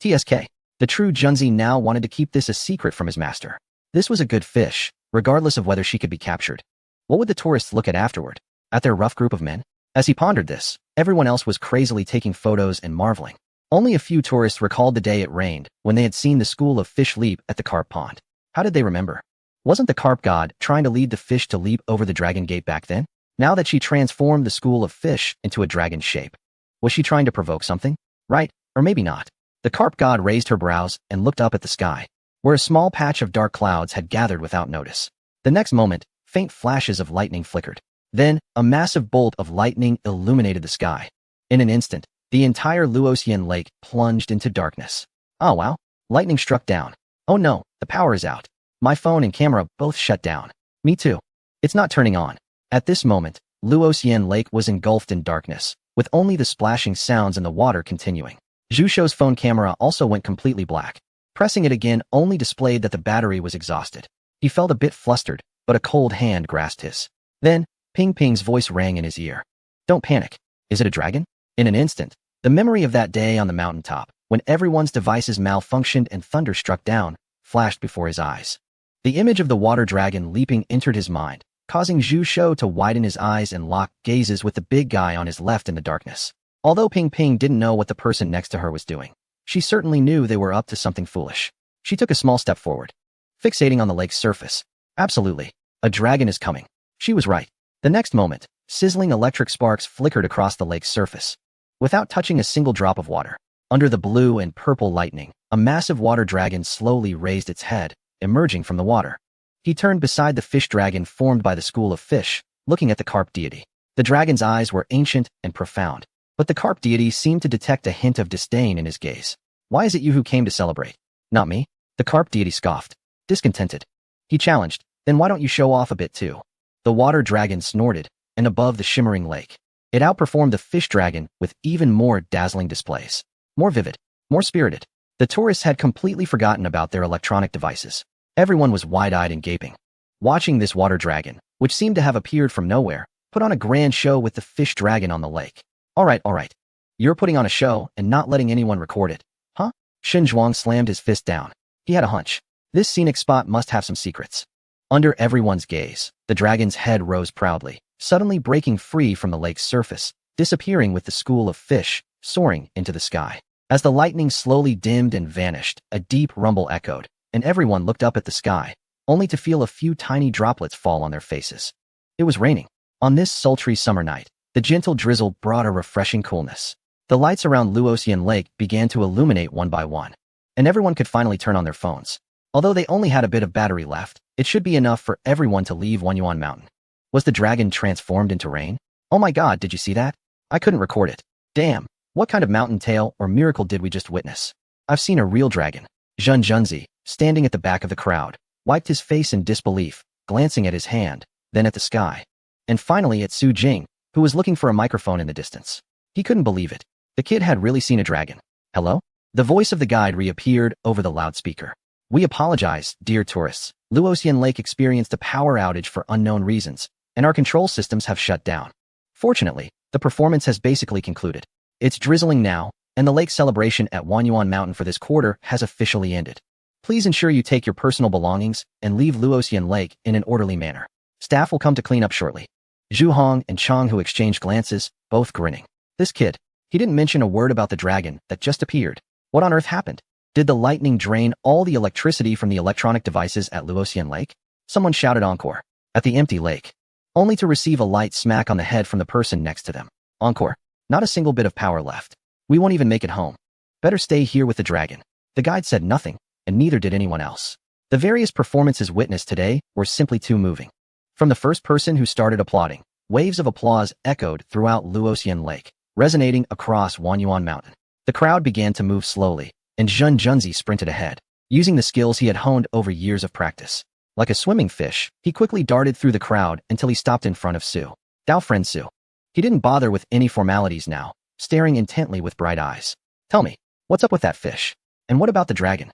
TSK. The true Junzi now wanted to keep this a secret from his master. This was a good fish, regardless of whether she could be captured. What would the tourists look at afterward? At their rough group of men? As he pondered this, everyone else was crazily taking photos and marveling. Only a few tourists recalled the day it rained, when they had seen the school of fish leap at the carp pond. How did they remember? Wasn't the carp god trying to lead the fish to leap over the dragon gate back then? Now that she transformed the school of fish into a dragon shape, was she trying to provoke something? Right, or maybe not. The carp god raised her brows and looked up at the sky, where a small patch of dark clouds had gathered without notice. The next moment, faint flashes of lightning flickered. Then, a massive bolt of lightning illuminated the sky. In an instant, the entire Luoxian lake plunged into darkness. Oh wow, lightning struck down. Oh no, the power is out. My phone and camera both shut down. Me too. It's not turning on. At this moment, Luoxian Lake was engulfed in darkness, with only the splashing sounds in the water continuing. Zhu Shou's phone camera also went completely black. Pressing it again only displayed that the battery was exhausted. He felt a bit flustered, but a cold hand grasped his. Then, Ping Ping's voice rang in his ear. Don't panic. Is it a dragon? In an instant, the memory of that day on the mountaintop, when everyone's devices malfunctioned and thunder struck down, flashed before his eyes. The image of the water dragon leaping entered his mind, causing Zhu Shou to widen his eyes and lock gazes with the big guy on his left in the darkness. Although Ping Ping didn't know what the person next to her was doing, she certainly knew they were up to something foolish. She took a small step forward, fixating on the lake's surface. Absolutely. A dragon is coming. She was right. The next moment, sizzling electric sparks flickered across the lake's surface. Without touching a single drop of water, under the blue and purple lightning, a massive water dragon slowly raised its head, emerging from the water. He turned beside the fish dragon formed by the school of fish, looking at the carp deity. The dragon's eyes were ancient and profound, but the carp deity seemed to detect a hint of disdain in his gaze. Why is it you who came to celebrate? Not me? The carp deity scoffed, discontented. He challenged, then why don't you show off a bit too? The water dragon snorted, and above the shimmering lake, it outperformed the fish dragon with even more dazzling displays. More vivid, more spirited. The tourists had completely forgotten about their electronic devices. Everyone was wide-eyed and gaping, watching this water dragon, which seemed to have appeared from nowhere, put on a grand show with the fish dragon on the lake. All right. You're putting on a show and not letting anyone record it, huh? Shen Zhuang slammed his fist down. He had a hunch. This scenic spot must have some secrets. Under everyone's gaze, the dragon's head rose proudly, suddenly breaking free from the lake's surface, disappearing with the school of fish, soaring into the sky. As the lightning slowly dimmed and vanished, a deep rumble echoed, and everyone looked up at the sky, only to feel a few tiny droplets fall on their faces. It was raining. On this sultry summer night, the gentle drizzle brought a refreshing coolness. The lights around Luoxian Lake began to illuminate one by one, and everyone could finally turn on their phones. Although they only had a bit of battery left, it should be enough for everyone to leave Wanyuan Mountain. Was the dragon transformed into rain? Oh my god, did you see that? I couldn't record it. Damn, what kind of mountain tale or miracle did we just witness? I've seen a real dragon. Zhen Junzi, standing at the back of the crowd, wiped his face in disbelief, glancing at his hand, then at the sky, and finally at Su Jing, who was looking for a microphone in the distance. He couldn't believe it. The kid had really seen a dragon. Hello? The voice of the guide reappeared over the loudspeaker. We apologize, dear tourists. Luoxian Lake experienced a power outage for unknown reasons, and our control systems have shut down. Fortunately, the performance has basically concluded. It's drizzling now, and the lake celebration at Wanyuan Mountain for this quarter has officially ended. Please ensure you take your personal belongings and leave Luoxian Lake in an orderly manner. Staff will come to clean up shortly. Zhu Hong and Chang Hu exchanged glances, both grinning. This kid, he didn't mention a word about the dragon that just appeared. What on earth happened? Did the lightning drain all the electricity from the electronic devices at Luoxian Lake? Someone shouted encore. At the empty lake, only to receive a light smack on the head from the person next to them. Encore. Not a single bit of power left. We won't even make it home. Better stay here with the dragon. The guide said nothing, and neither did anyone else. The various performances witnessed today were simply too moving. From the first person who started applauding, waves of applause echoed throughout Luoxian Lake, resonating across Wanyuan Mountain. The crowd began to move slowly, and Zhen Junzi sprinted ahead, using the skills he had honed over years of practice. Like a swimming fish, he quickly darted through the crowd until he stopped in front of Su. Dao friend Su. He didn't bother with any formalities now, staring intently with bright eyes. Tell me, what's up with that fish? And what about the dragon?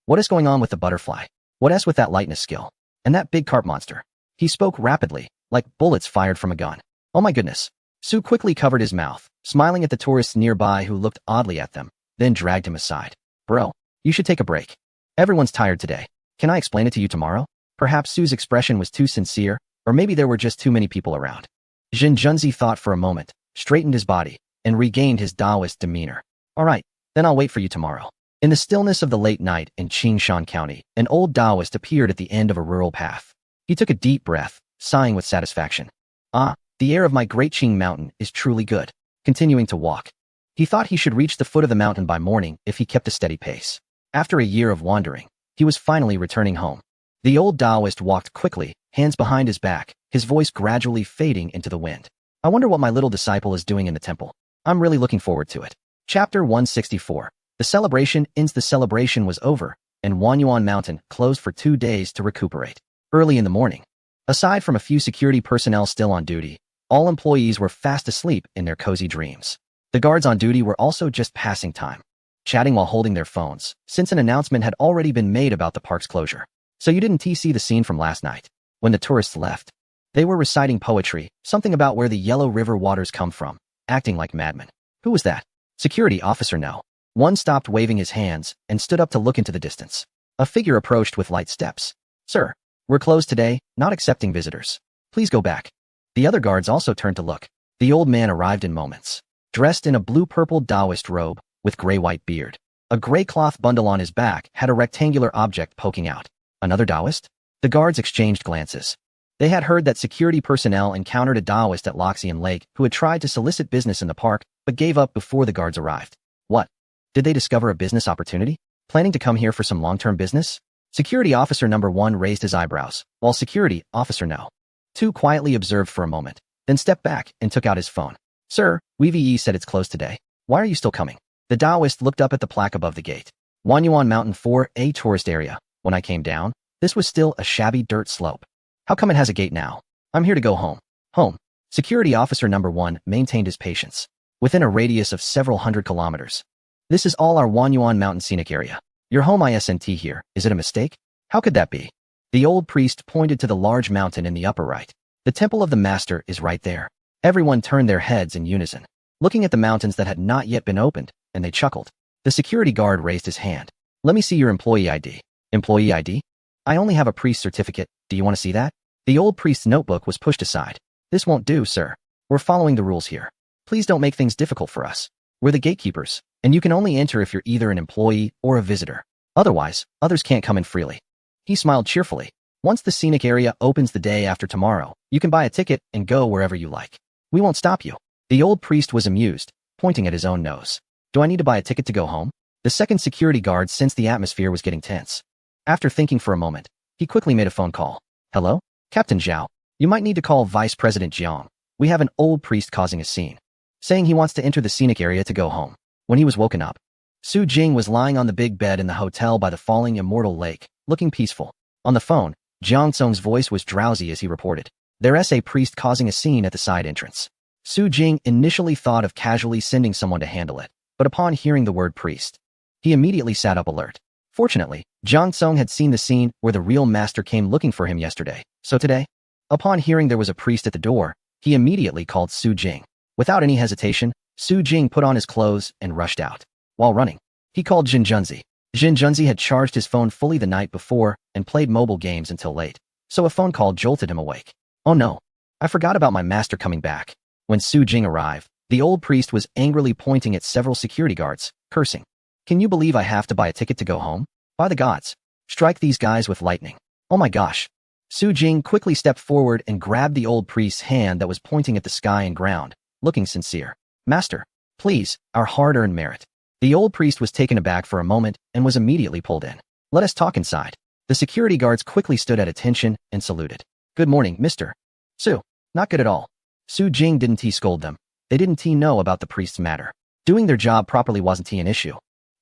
What is going on with the butterfly? What's with that lightness skill? And that big carp monster? He spoke rapidly, like bullets fired from a gun. Oh my goodness. Su quickly covered his mouth, smiling at the tourists nearby who looked oddly at them, then dragged him aside. Bro, you should take a break. Everyone's tired today. Can I explain it to you tomorrow? Perhaps Su's expression was too sincere, or maybe there were just too many people around. Zhen Junzi thought for a moment, straightened his body, and regained his Taoist demeanor. All right, then I'll wait for you tomorrow. In the stillness of the late night in Qingshan County, an old Taoist appeared at the end of a rural path. He took a deep breath, sighing with satisfaction. Ah, the air of my great Qing mountain is truly good. Continuing to walk, he thought he should reach the foot of the mountain by morning if he kept a steady pace. After a year of wandering, he was finally returning home. The old Taoist walked quickly, hands behind his back, his voice gradually fading into the wind. I wonder what my little disciple is doing in the temple. I'm really looking forward to it. Chapter 164. The celebration ends. The celebration was over, and Wanyuan Mountain closed for 2 days to recuperate. Early in the morning, aside from a few security personnel still on duty, all employees were fast asleep in their cozy dreams. The guards on duty were also just passing time, chatting while holding their phones, since an announcement had already been made about the park's closure. So you didn't see the scene from last night. When the tourists left, they were reciting poetry, something about where the yellow river waters come from, acting like madmen. Who was that? Security officer? No. One stopped waving his hands and stood up to look into the distance. A figure approached with light steps. Sir, we're closed today, not accepting visitors. Please go back. The other guards also turned to look. The old man arrived in moments, dressed in a blue-purple Taoist robe with gray-white beard. A gray cloth bundle on his back had a rectangular object poking out. Another Taoist? The guards exchanged glances. They had heard that security personnel encountered a Taoist at Loxian Lake who had tried to solicit business in the park, but gave up before the guards arrived. What? Did they discover a business opportunity? Planning to come here for some long-term business? Security Officer Number 1 raised his eyebrows, while Security Officer No. 2 quietly observed for a moment, then stepped back and took out his phone. Sir, WVE said it's closed today. Why are you still coming? The Taoist looked up at the plaque above the gate. Wanyuan Mountain 4A tourist area. When I came down, this was still a shabby dirt slope. How come it has a gate now? I'm here to go home. Home. Security Officer Number 1 maintained his patience. Within a radius of several hundred kilometers. This is all our Wanyuan Mountain scenic area. Your home isn't here. Is it a mistake? How could that be? The old priest pointed to the large mountain in the upper right. The temple of the master is right there. Everyone turned their heads in unison, looking at the mountains that had not yet been opened, and they chuckled. The security guard raised his hand. Let me see your employee ID. Employee ID? I only have a priest certificate. Do you want to see that? The old priest's notebook was pushed aside. This won't do, sir. We're following the rules here. Please don't make things difficult for us. We're the gatekeepers, and you can only enter if you're either an employee or a visitor. Otherwise, others can't come in freely. He smiled cheerfully. Once the scenic area opens the day after tomorrow, you can buy a ticket and go wherever you like. We won't stop you. The old priest was amused, pointing at his own nose. Do I need to buy a ticket to go home? The second security guard sensed the atmosphere was getting tense. After thinking for a moment, he quickly made a phone call. Hello? Captain Zhao. You might need to call Vice President Jiang. We have an old priest causing a scene, saying he wants to enter the scenic area to go home. When he was woken up, Su Jing was lying on the big bed in the hotel by the falling immortal lake, looking peaceful. On the phone, Jiang Tsong's voice was drowsy as he reported. There's a priest causing a scene at the side entrance. Su Jing initially thought of casually sending someone to handle it, but upon hearing the word priest, he immediately sat up alert. Fortunately, Jiang Tsong had seen the scene where the real master came looking for him yesterday, so today, upon hearing there was a priest at the door, he immediately called Su Jing. Without any hesitation, Su Jing put on his clothes and rushed out. While running, he called Jin Junzi. Jin Junzi had charged his phone fully the night before and played mobile games until late, so a phone call jolted him awake. Oh no, I forgot about my master coming back. When Su Jing arrived, the old priest was angrily pointing at several security guards, cursing. Can you believe I have to buy a ticket to go home? By the gods, strike these guys with lightning. Oh my gosh. Su Jing quickly stepped forward and grabbed the old priest's hand that was pointing at the sky and ground, looking sincere. Master, please, our hard-earned merit. The old priest was taken aback for a moment and was immediately pulled in. Let us talk inside. The security guards quickly stood at attention and saluted. Good morning, Mr. Su. Not good at all. Su Jing didn't scold them. They didn't know about the priest's matter. Doing their job properly wasn't an issue,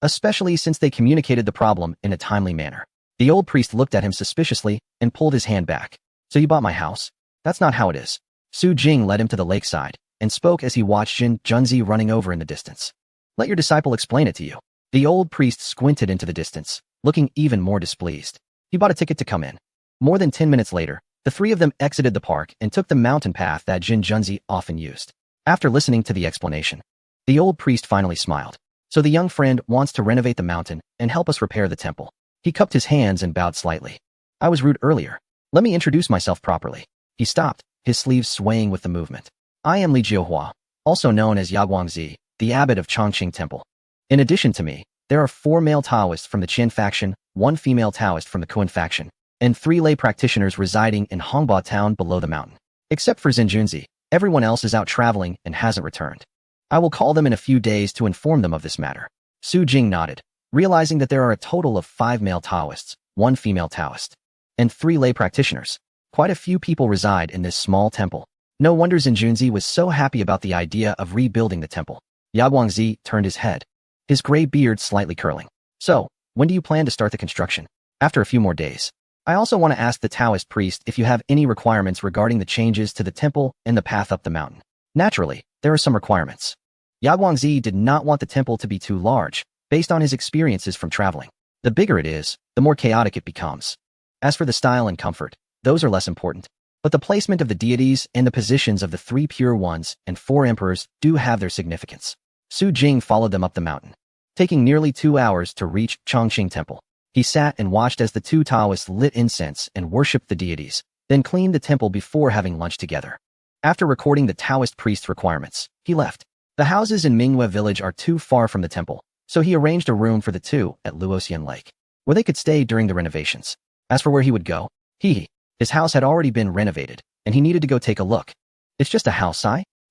especially since they communicated the problem in a timely manner. The old priest looked at him suspiciously and pulled his hand back. So you bought my house? That's not how it is. Su Jing led him to the lakeside and spoke as he watched Jin Junzi running over in the distance. Let your disciple explain it to you. The old priest squinted into the distance, looking even more displeased. He bought a ticket to come in. More than 10 minutes later, the three of them exited the park and took the mountain path that Jin Junzi often used. After listening to the explanation, the old priest finally smiled. So the young friend wants to renovate the mountain and help us repair the temple. He cupped his hands and bowed slightly. I was rude earlier. Let me introduce myself properly. He stopped, his sleeves swaying with the movement. I am Li Jiuhua, also known as Yaguangzi, the abbot of Chongqing Temple. In addition to me, there are 4 male Taoists from the Qin faction, 1 female Taoist from the Kun faction, and 3 lay practitioners residing in Hongbao town below the mountain. Except for Zinjunzi, everyone else is out traveling and hasn't returned. I will call them in a few days to inform them of this matter. Su Jing nodded, realizing that there are a total of 5 male Taoists, 1 female Taoist, and 3 lay practitioners. Quite a few people reside in this small temple. No wonder Zinjunzi was so happy about the idea of rebuilding the temple. Yaguangzi turned his head, his gray beard slightly curling. So, when do you plan to start the construction? After a few more days. I also want to ask the Taoist priest if you have any requirements regarding the changes to the temple and the path up the mountain. Naturally, there are some requirements. Yaguangzi did not want the temple to be too large, based on his experiences from traveling. The bigger it is, the more chaotic it becomes. As for the style and comfort, those are less important. But the placement of the deities and the positions of the 3 pure ones and 4 emperors do have their significance. Su Jing followed them up the mountain, taking nearly 2 hours to reach Chongqing Temple. He sat and watched as the 2 Taoists lit incense and worshipped the deities. then cleaned the temple before having lunch together. After recording the Taoist priest's requirements, he left. The houses in Minghua village are too far from the temple, so he arranged a room for the two at Luoxian Lake, where they could stay during the renovations. As for where he would go, his house had already been renovated, and he needed to go take a look. It's just a house,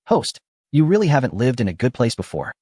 host. You really haven't lived in a good place before.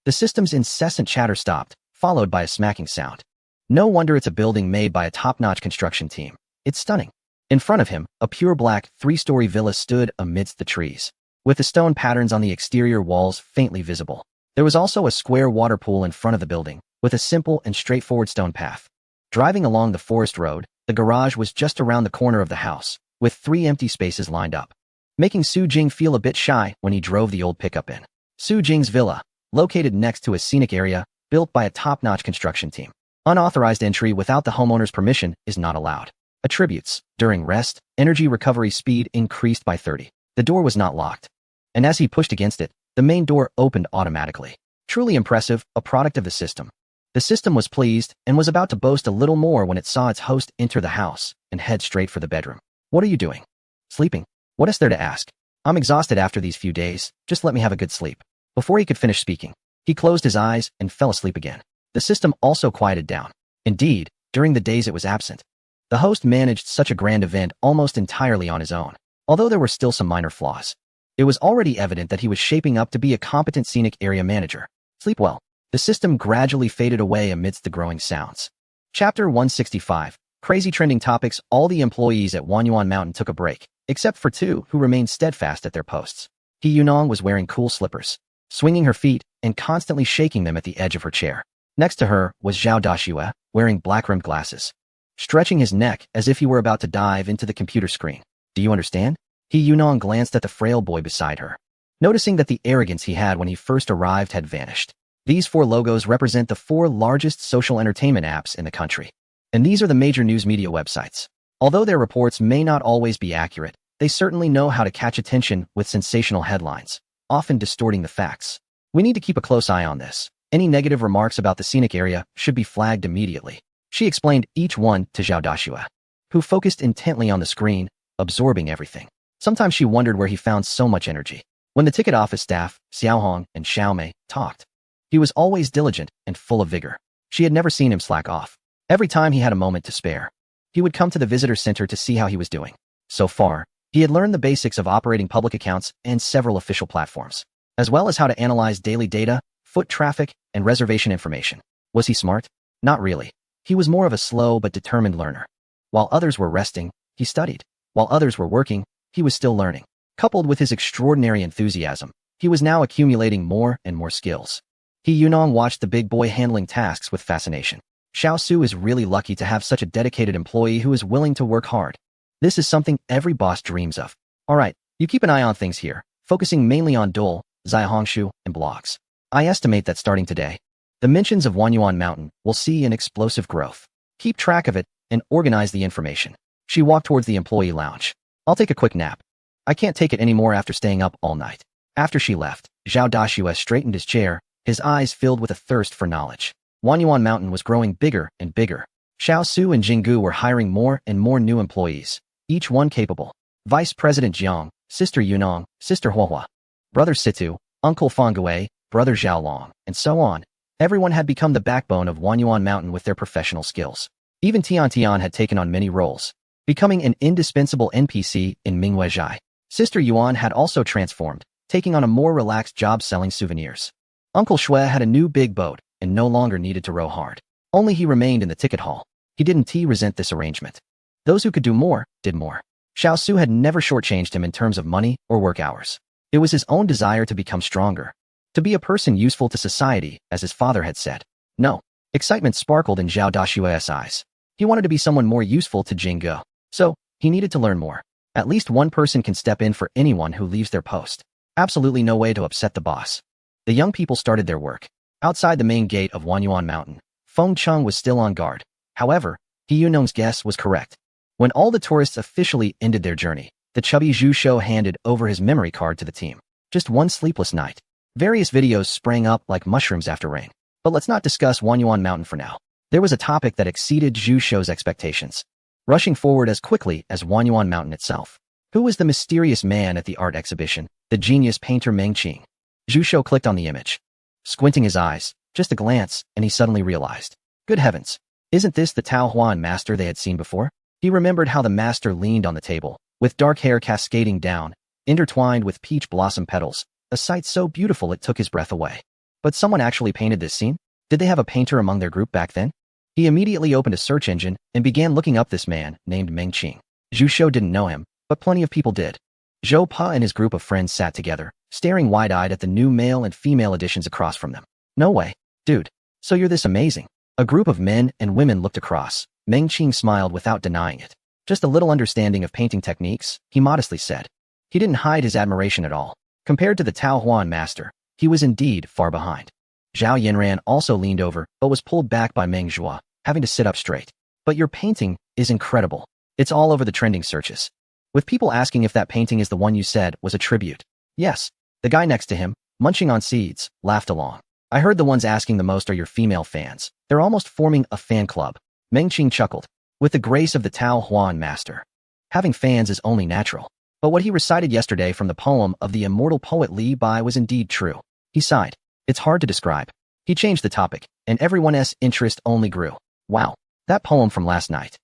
The system's incessant chatter stopped, followed by a smacking sound. No wonder it's a building made by a top-notch construction team. It's stunning. In front of him, a pure black, 3-story villa stood amidst the trees, with the stone patterns on the exterior walls faintly visible. There was also a square water pool in front of the building, with a simple and straightforward stone path. Driving along the forest road, the garage was just around the corner of the house, with 3 empty spaces lined up, making Su Jing feel a bit shy when he drove the old pickup in. Su Jing's villa, located next to a scenic area built by a top-notch construction team. Unauthorized entry without the homeowner's permission is not allowed. Attributes: during rest, energy recovery speed increased by 30. The door was not locked, and as he pushed against it, the main door opened automatically. Truly impressive, a product of the system. The system was pleased and was about to boast a little more when it saw its host enter the house and head straight for the bedroom. What are you doing? Sleeping. What is there to ask? I'm exhausted after these few days, just let me have a good sleep. Before he could finish speaking, he closed his eyes and fell asleep again. The system also quieted down. Indeed, during the days it was absent, the host managed such a grand event almost entirely on his own, although there were still some minor flaws. It was already evident that he was shaping up to be a competent scenic area manager. Sleep well. The system gradually faded away amidst the growing sounds. Chapter 165. Crazy trending topics. All the employees at Wanyuan Mountain took a break, except for 2 who remained steadfast at their posts. He Yunong was wearing cool slippers, swinging her feet and constantly shaking them at the edge of her chair. Next to her was Zhao Dashue, wearing black-rimmed glasses, stretching his neck as if he were about to dive into the computer screen. Do you understand? He Yunong glanced at the frail boy beside her, noticing that the arrogance he had when he first arrived had vanished. These 4 logos represent the 4 largest social entertainment apps in the country, and these are the major news media websites. Although their reports may not always be accurate, they certainly know how to catch attention with sensational headlines, often distorting the facts. We need to keep a close eye on this. Any negative remarks about the scenic area should be flagged immediately. She explained each one to Zhao Dashue, who focused intently on the screen, absorbing everything. Sometimes she wondered where he found so much energy. When the ticket office staff, Xiaohong and Xiaomei, talked, he was always diligent and full of vigor. She had never seen him slack off. Every time he had a moment to spare, he would come to the visitor center to see how he was doing. So far, he had learned the basics of operating public accounts and several official platforms, as well as how to analyze daily data, foot traffic, and reservation information. Was he smart? Not really. He was more of a slow but determined learner. While others were resting, he studied. While others were working, he was still learning. Coupled with his extraordinary enthusiasm, he was now accumulating more and more skills. He Yunong watched the big boy handling tasks with fascination. Xiao Su is really lucky to have such a dedicated employee who is willing to work hard. This is something every boss dreams of. Alright, you keep an eye on things here, focusing mainly on Dole, Zaihongshu, and blogs. I estimate that starting today, the mentions of Wanyuan Mountain will see an explosive growth. Keep track of it and organize the information. She walked towards the employee lounge. I'll take a quick nap. I can't take it anymore after staying up all night. After she left, Zhao Dashue straightened his chair, his eyes filled with a thirst for knowledge. Wanyuan Mountain was growing bigger and bigger. Xiao Su and Jinggu were hiring more and more new employees, each one capable. Vice President Jiang, Sister Yunong, Sister Huohua, Brother Situ, Uncle Fangui, Brother Xiaolong, and so on. Everyone had become the backbone of Wanyuan Mountain with their professional skills. Even Tian Tian had taken on many roles, becoming an indispensable NPC in Minghuizhai. Sister Yuan had also transformed, taking on a more relaxed job selling souvenirs. Uncle Shui had a new big boat and no longer needed to row hard. Only he remained in the ticket hall. He didn't resent this arrangement. Those who could do more, did more. Xiao Su had never shortchanged him in terms of money or work hours. It was his own desire to become stronger, to be a person useful to society, as his father had said. No. Excitement sparkled in Zhao Dashue's eyes. He wanted to be someone more useful to Jingge. So, he needed to learn more. At least one person can step in for anyone who leaves their post. Absolutely no way to upset the boss. The young people started their work. Outside the main gate of Wanyuan Mountain, Feng Chung was still on guard. However, He Yunong's guess was correct. When all the tourists officially ended their journey, the chubby Zhu Shou handed over his memory card to the team. Just one sleepless night. Various videos sprang up like mushrooms after rain. But let's not discuss Wanyuan Mountain for now. There was a topic that exceeded Zhu Shou's expectations. rushing forward as quickly as Wanyuan Mountain itself. Who was the mysterious man at the art exhibition? The genius painter Meng Qing. Zhu Shou clicked on the image. Squinting his eyes, just a glance, and he suddenly realized. Good heavens! Isn't this the Tao Huan master they had seen before? He remembered how the master leaned on the table, with dark hair cascading down, intertwined with peach blossom petals, a sight so beautiful it took his breath away. But someone actually painted this scene? Did they have a painter among their group back then? He immediately opened a search engine and began looking up this man named Meng Qing. Zhu Shou didn't know him, but plenty of people did. Zhou Pa and his group of friends sat together, staring wide-eyed at the new male and female editions across from them. No way. Dude, so you're this amazing. A group of men and women looked across. Meng Qing smiled without denying it. Just a little understanding of painting techniques, he modestly said. He didn't hide his admiration at all. Compared to the Tao Huan master, he was indeed far behind. Zhao Yinran also leaned over, but was pulled back by Meng Zhua, having to sit up straight. But your painting is incredible. It's all over the trending searches. With people asking if that painting is the one you said was a tribute. Yes. The guy next to him, munching on seeds, laughed along. I heard the ones asking the most are your female fans. They're almost forming a fan club. Meng Qing chuckled. With the grace of the Tao Huan master. Having fans is only natural. But what he recited yesterday from the poem of the immortal poet Li Bai was indeed true. He sighed. It's hard to describe. He changed the topic, and everyone's interest only grew. Wow. That poem from last night.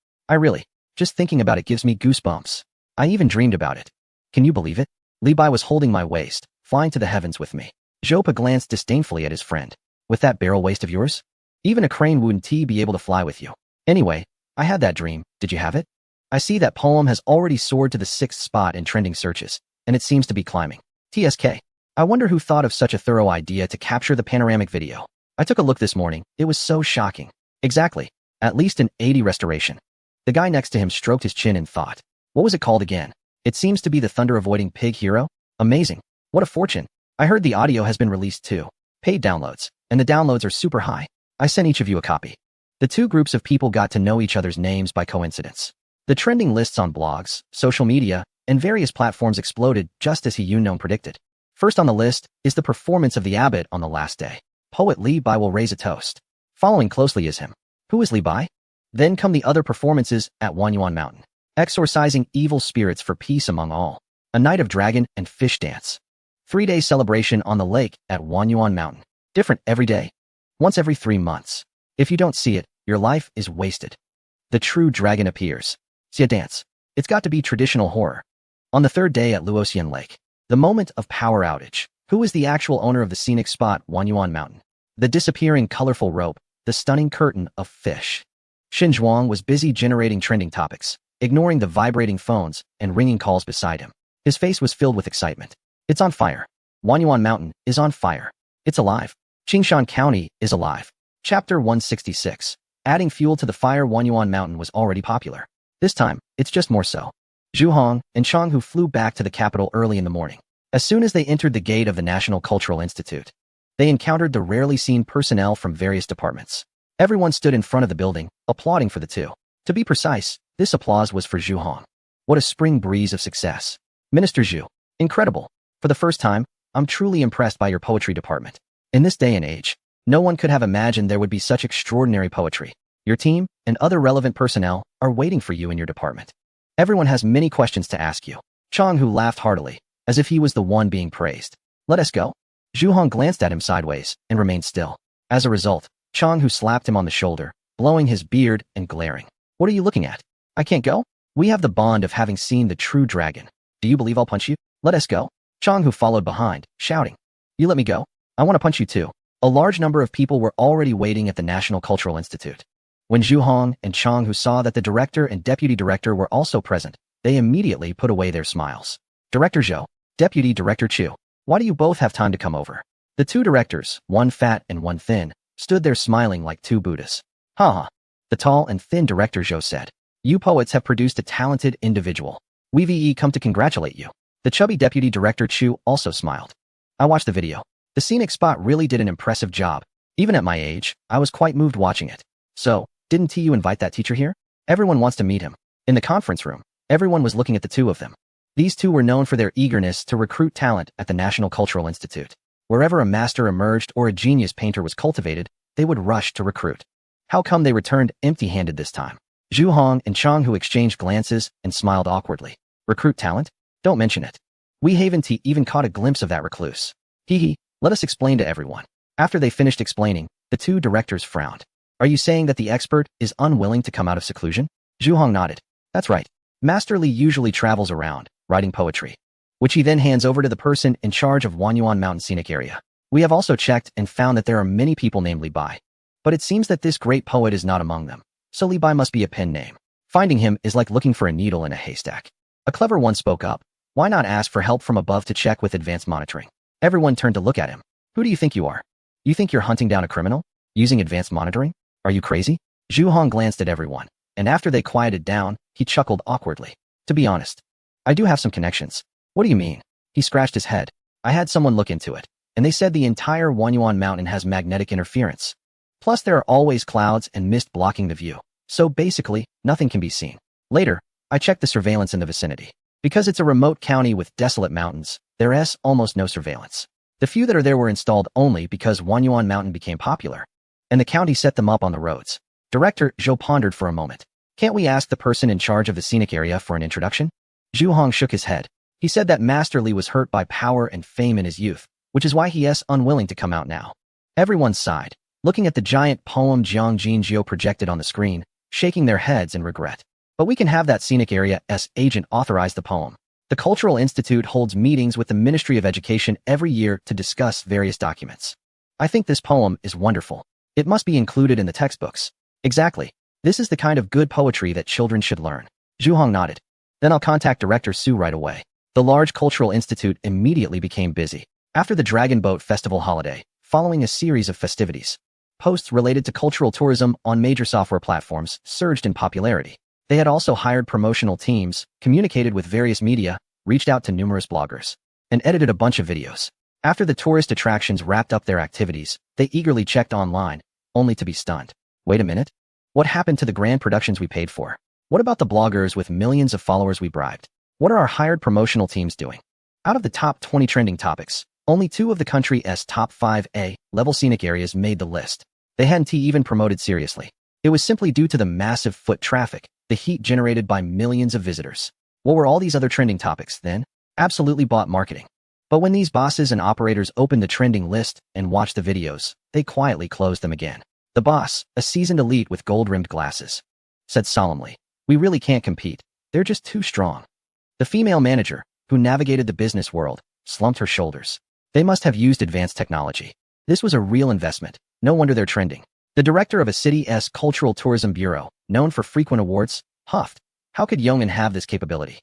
Just thinking about it gives me goosebumps. I even dreamed about it. Can you believe it? Li Bai was holding my waist, flying to the heavens with me. Zhou Pa glanced disdainfully at his friend. With that barrel waist of yours? Even a crane wouldn't be able to fly with you. Anyway, I had that dream. Did you have it? I see that poem has already soared to the 6th spot in trending searches, and it seems to be climbing. TSK. I wonder who thought of such a thorough idea to capture the panoramic video. I took a look this morning. It was so shocking. Exactly. At least an 80 restoration. The guy next to him stroked his chin in thought. What was it called again? It seems to be the thunder-avoiding pig hero. Amazing. What a fortune. I heard the audio has been released too. Paid downloads. And the downloads are super high. I sent each of you a copy. The two groups of people got to know each other's names by coincidence. The trending lists on blogs, social media, and various platforms exploded just as He Yunong predicted. First on the list is the performance of the abbot on the last day. Poet Li Bai will raise a toast. Following closely is him. Who is Li Bai? Then come the other performances at Wanyuan Mountain. Exorcising evil spirits for peace among all. A night of dragon and fish dance. 3-day celebration on the lake at Wanyuan Mountain. Different every day. Once every 3 months. If you don't see it, your life is wasted. The true dragon appears. See a dance. It's got to be traditional horror. On the 3rd day at Luoxian Lake. The moment of power outage. Who is the actual owner of the scenic spot Wanyuan Mountain? The disappearing colorful rope. The stunning curtain of fish. Xin Zhuang was busy generating trending topics, ignoring the vibrating phones and ringing calls beside him. His face was filled with excitement. It's on fire. Wanyuan Mountain is on fire. It's alive. Qingshan County is alive. Chapter 166. Adding fuel to the fire. Wanyuan Mountain was already popular. This time, it's just more so. Zhu Hong and Chang Hu flew back to the capital early in the morning. As soon as they entered the gate of the National Cultural Institute, they encountered the rarely seen personnel from various departments. Everyone stood in front of the building, applauding for the two. To be precise, this applause was for Zhu Hong. What a spring breeze of success. Minister Zhu. Incredible. For the first time, I'm truly impressed by your poetry department. In this day and age, no one could have imagined there would be such extraordinary poetry. Your team and other relevant personnel are waiting for you in your department. Everyone has many questions to ask you. Chang Hu laughed heartily, as if he was the one being praised. Let us go. Zhu Hong glanced at him sideways and remained still. As a result, Chang Hu slapped him on the shoulder, blowing his beard and glaring. What are you looking at? I can't go? We have the bond of having seen the true dragon. Do you believe I'll punch you? Let us go. Chang Hu followed behind, shouting. You let me go? I want to punch you too. A large number of people were already waiting at the National Cultural Institute. When Zhu Hong and Chang Hu saw that the director and deputy director were also present, they immediately put away their smiles. Director Zhou, Deputy Director Chu, why do you both have time to come over? The two directors, one fat and one thin, stood there smiling like two Buddhas. Ha. The tall and thin director Zhou said. You poets have produced a talented individual. We've come to congratulate you. The chubby deputy director Chu also smiled. I watched the video. The scenic spot really did an impressive job. Even at my age, I was quite moved watching it. So, didn't you invite that teacher here? Everyone wants to meet him. In the conference room, everyone was looking at the two of them. These two were known for their eagerness to recruit talent at the National Cultural Institute. Wherever a master emerged or a genius painter was cultivated, they would rush to recruit. How come they returned empty-handed this time? Zhu Hong and Chang Hu exchanged glances and smiled awkwardly. Recruit talent? Don't mention it. Wei Haven-T even caught a glimpse of that recluse. Hee, let us explain to everyone. After they finished explaining, the two directors frowned. Are you saying that the expert is unwilling to come out of seclusion? Zhu Hong nodded. That's right. Master Li usually travels around, writing poetry, which he then hands over to the person in charge of Wanyuan Mountain Scenic Area. We have also checked and found that there are many people named Li Bai. But it seems that this great poet is not among them, so Li Bai must be a pen name. Finding him is like looking for a needle in a haystack. A clever one spoke up. Why not ask for help from above to check with advanced monitoring? Everyone turned to look at him. Who do you think you are? You think you're hunting down a criminal? Using advanced monitoring? Are you crazy? Zhu Hong glanced at everyone, and after they quieted down, he chuckled awkwardly. To be honest, I do have some connections. What do you mean? He scratched his head. I had someone look into it, and they said the entire Wanyuan Mountain has magnetic interference. Plus there are always clouds and mist blocking the view, so basically, nothing can be seen. Later, I checked the surveillance in the vicinity. Because it's a remote county with desolate mountains, there's almost no surveillance. The few that are there were installed only because Wanyuan Mountain became popular, and the county set them up on the roads. Director Zhou pondered for a moment. Can't we ask the person in charge of the scenic area for an introduction? Zhu Hong shook his head. He said that Master Li was hurt by power and fame in his youth, which is why he is unwilling to come out now. Everyone sighed, looking at the giant poem Jiang Jinjiu projected on the screen, shaking their heads in regret. But we can have that scenic area's agent authorize the poem. The Cultural Institute holds meetings with the Ministry of Education every year to discuss various documents. I think this poem is wonderful. It must be included in the textbooks. Exactly. This is the kind of good poetry that children should learn. Zhu Hong nodded. Then I'll contact Director Su right away. The large Cultural Institute immediately became busy. After the Dragon Boat Festival holiday, following a series of festivities, posts related to cultural tourism on major software platforms surged in popularity. They had also hired promotional teams, communicated with various media, reached out to numerous bloggers, and edited a bunch of videos. After the tourist attractions wrapped up their activities, they eagerly checked online, only to be stunned. Wait a minute. What happened to the grand productions we paid for? What about the bloggers with millions of followers we bribed? What are our hired promotional teams doing? Out of the top 20 trending topics, only 2 of the country's top 5A level scenic areas made the list. They hadn't even promoted seriously. It was simply due to the massive foot traffic, the heat generated by millions of visitors. What were all these other trending topics then? Absolutely bought marketing. But when these bosses and operators opened the trending list and watched the videos, they quietly closed them again. The boss, a seasoned elite with gold-rimmed glasses, said solemnly, "We really can't compete. They're just too strong." The female manager, who navigated the business world, slumped her shoulders. They must have used advanced technology. This was a real investment. No wonder they're trending. The director of a city's cultural tourism bureau, known for frequent awards, huffed. How could Yeoman have this capability?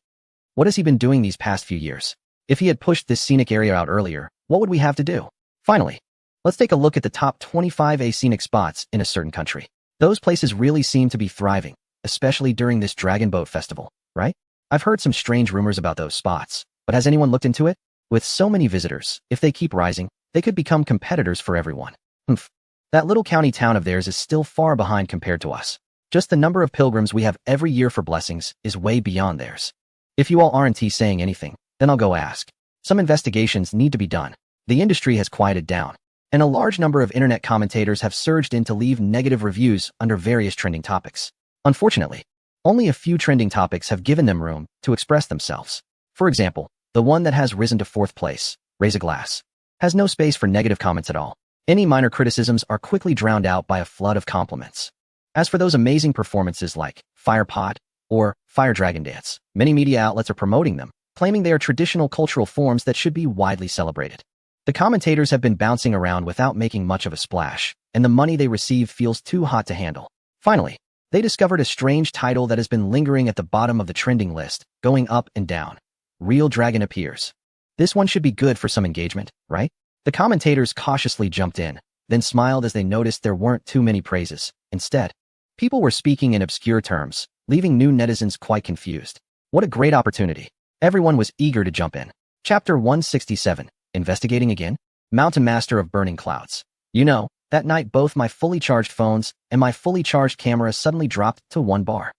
What has he been doing these past few years? If he had pushed this scenic area out earlier, what would we have to do? Finally, let's take a look at the top 25 scenic spots in a certain country. Those places really seem to be thriving, especially during this Dragon Boat Festival, right? I've heard some strange rumors about those spots, but has anyone looked into it? With so many visitors, if they keep rising, they could become competitors for everyone. Humph. That little county town of theirs is still far behind compared to us. Just the number of pilgrims we have every year for blessings is way beyond theirs. If you all aren't saying anything, then I'll go ask. Some investigations need to be done. The industry has quieted down, and a large number of internet commentators have surged in to leave negative reviews under various trending topics. Unfortunately, only a few trending topics have given them room to express themselves. For example, the one that has risen to 4th place, Raise a Glass, has no space for negative comments at all. Any minor criticisms are quickly drowned out by a flood of compliments. As for those amazing performances like Fire Pot or Fire Dragon Dance, many media outlets are promoting them, claiming they are traditional cultural forms that should be widely celebrated. The commentators have been bouncing around without making much of a splash, and the money they receive feels too hot to handle. Finally, they discovered a strange title that has been lingering at the bottom of the trending list, going up and down. Real Dragon Appears. This one should be good for some engagement, right? The commentators cautiously jumped in, then smiled as they noticed there weren't too many praises. Instead, people were speaking in obscure terms, leaving new netizens quite confused. What a great opportunity. Everyone was eager to jump in. Chapter 167, Investigating Again? Mountain Master of Burning Clouds. You know, that night both my fully charged phones and my fully charged camera suddenly dropped to 1 bar.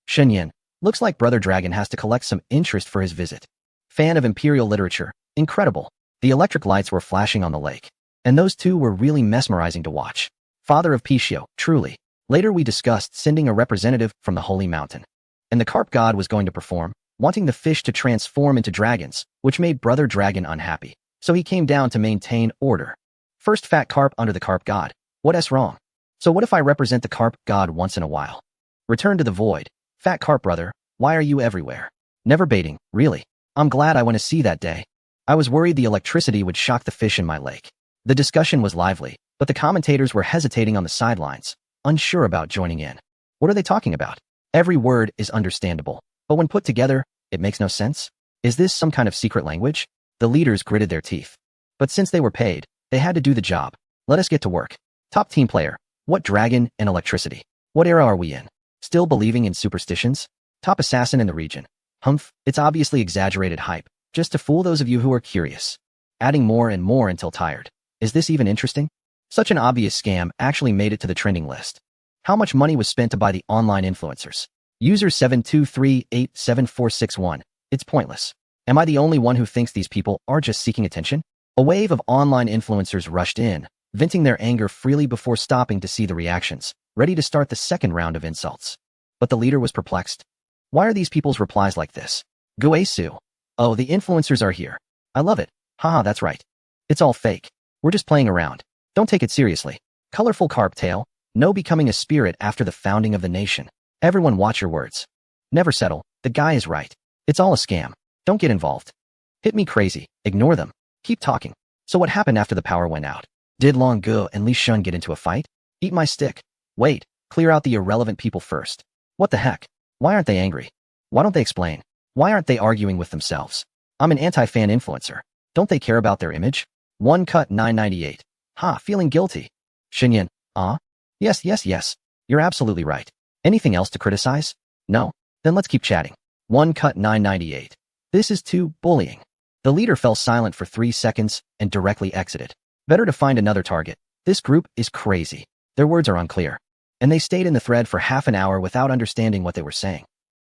Shenyan, looks like Brother Dragon has to collect some interest for his visit. Fan of imperial literature. Incredible. The electric lights were flashing on the lake, and those two were really mesmerizing to watch. Father of Pishio, truly. Later we discussed sending a representative from the holy mountain. And the carp god was going to perform, wanting the fish to transform into dragons, which made Brother Dragon unhappy. So he came down to maintain order. First fat carp under the carp god. What's wrong? So what if I represent the carp god once in a while? Return to the void. Fat carp brother, why are you everywhere? Never baiting, really. I'm glad I went to see that day. I was worried the electricity would shock the fish in my lake. The discussion was lively, but the commentators were hesitating on the sidelines, unsure about joining in. What are they talking about? Every word is understandable, but when put together, it makes no sense. Is this some kind of secret language? The leaders gritted their teeth. But since they were paid, they had to do the job. Let us get to work. Top team player. What dragon and electricity? What era are we in? Still believing in superstitions? Top assassin in the region. Humph, it's obviously exaggerated hype, just to fool those of you who are curious. Adding more and more until tired. Is this even interesting? Such an obvious scam actually made it to the trending list. How much money was spent to buy the online influencers? User 723874661. It's pointless. Am I the only one who thinks these people are just seeking attention? A wave of online influencers rushed in, venting their anger freely before stopping to see the reactions, ready to start the second round of insults. But the leader was perplexed. Why are these people's replies like this? Guesu. Oh, the influencers are here. I love it. Haha, that's right. It's all fake. We're just playing around. Don't take it seriously. Colorful carp tail. No becoming a spirit after the founding of the nation. Everyone watch your words. Never settle. The guy is right. It's all a scam. Don't get involved. Hit me crazy. Ignore them. Keep talking. So what happened after the power went out? Did Long Gu and Li Shun get into a fight? Eat my stick. Wait. Clear out the irrelevant people first. What the heck? Why aren't they angry? Why don't they explain? Why aren't they arguing with themselves? I'm an anti-fan influencer. Don't they care about their image? One cut 998. Ha, feeling guilty. Xinyan. Yes. You're absolutely right. Anything else to criticize? No. Then let's keep chatting. One cut 998. This is too bullying. The leader fell silent for 3 seconds and directly exited. Better to find another target. This group is crazy. Their words are unclear. And they stayed in the thread for half an hour without understanding what they were saying.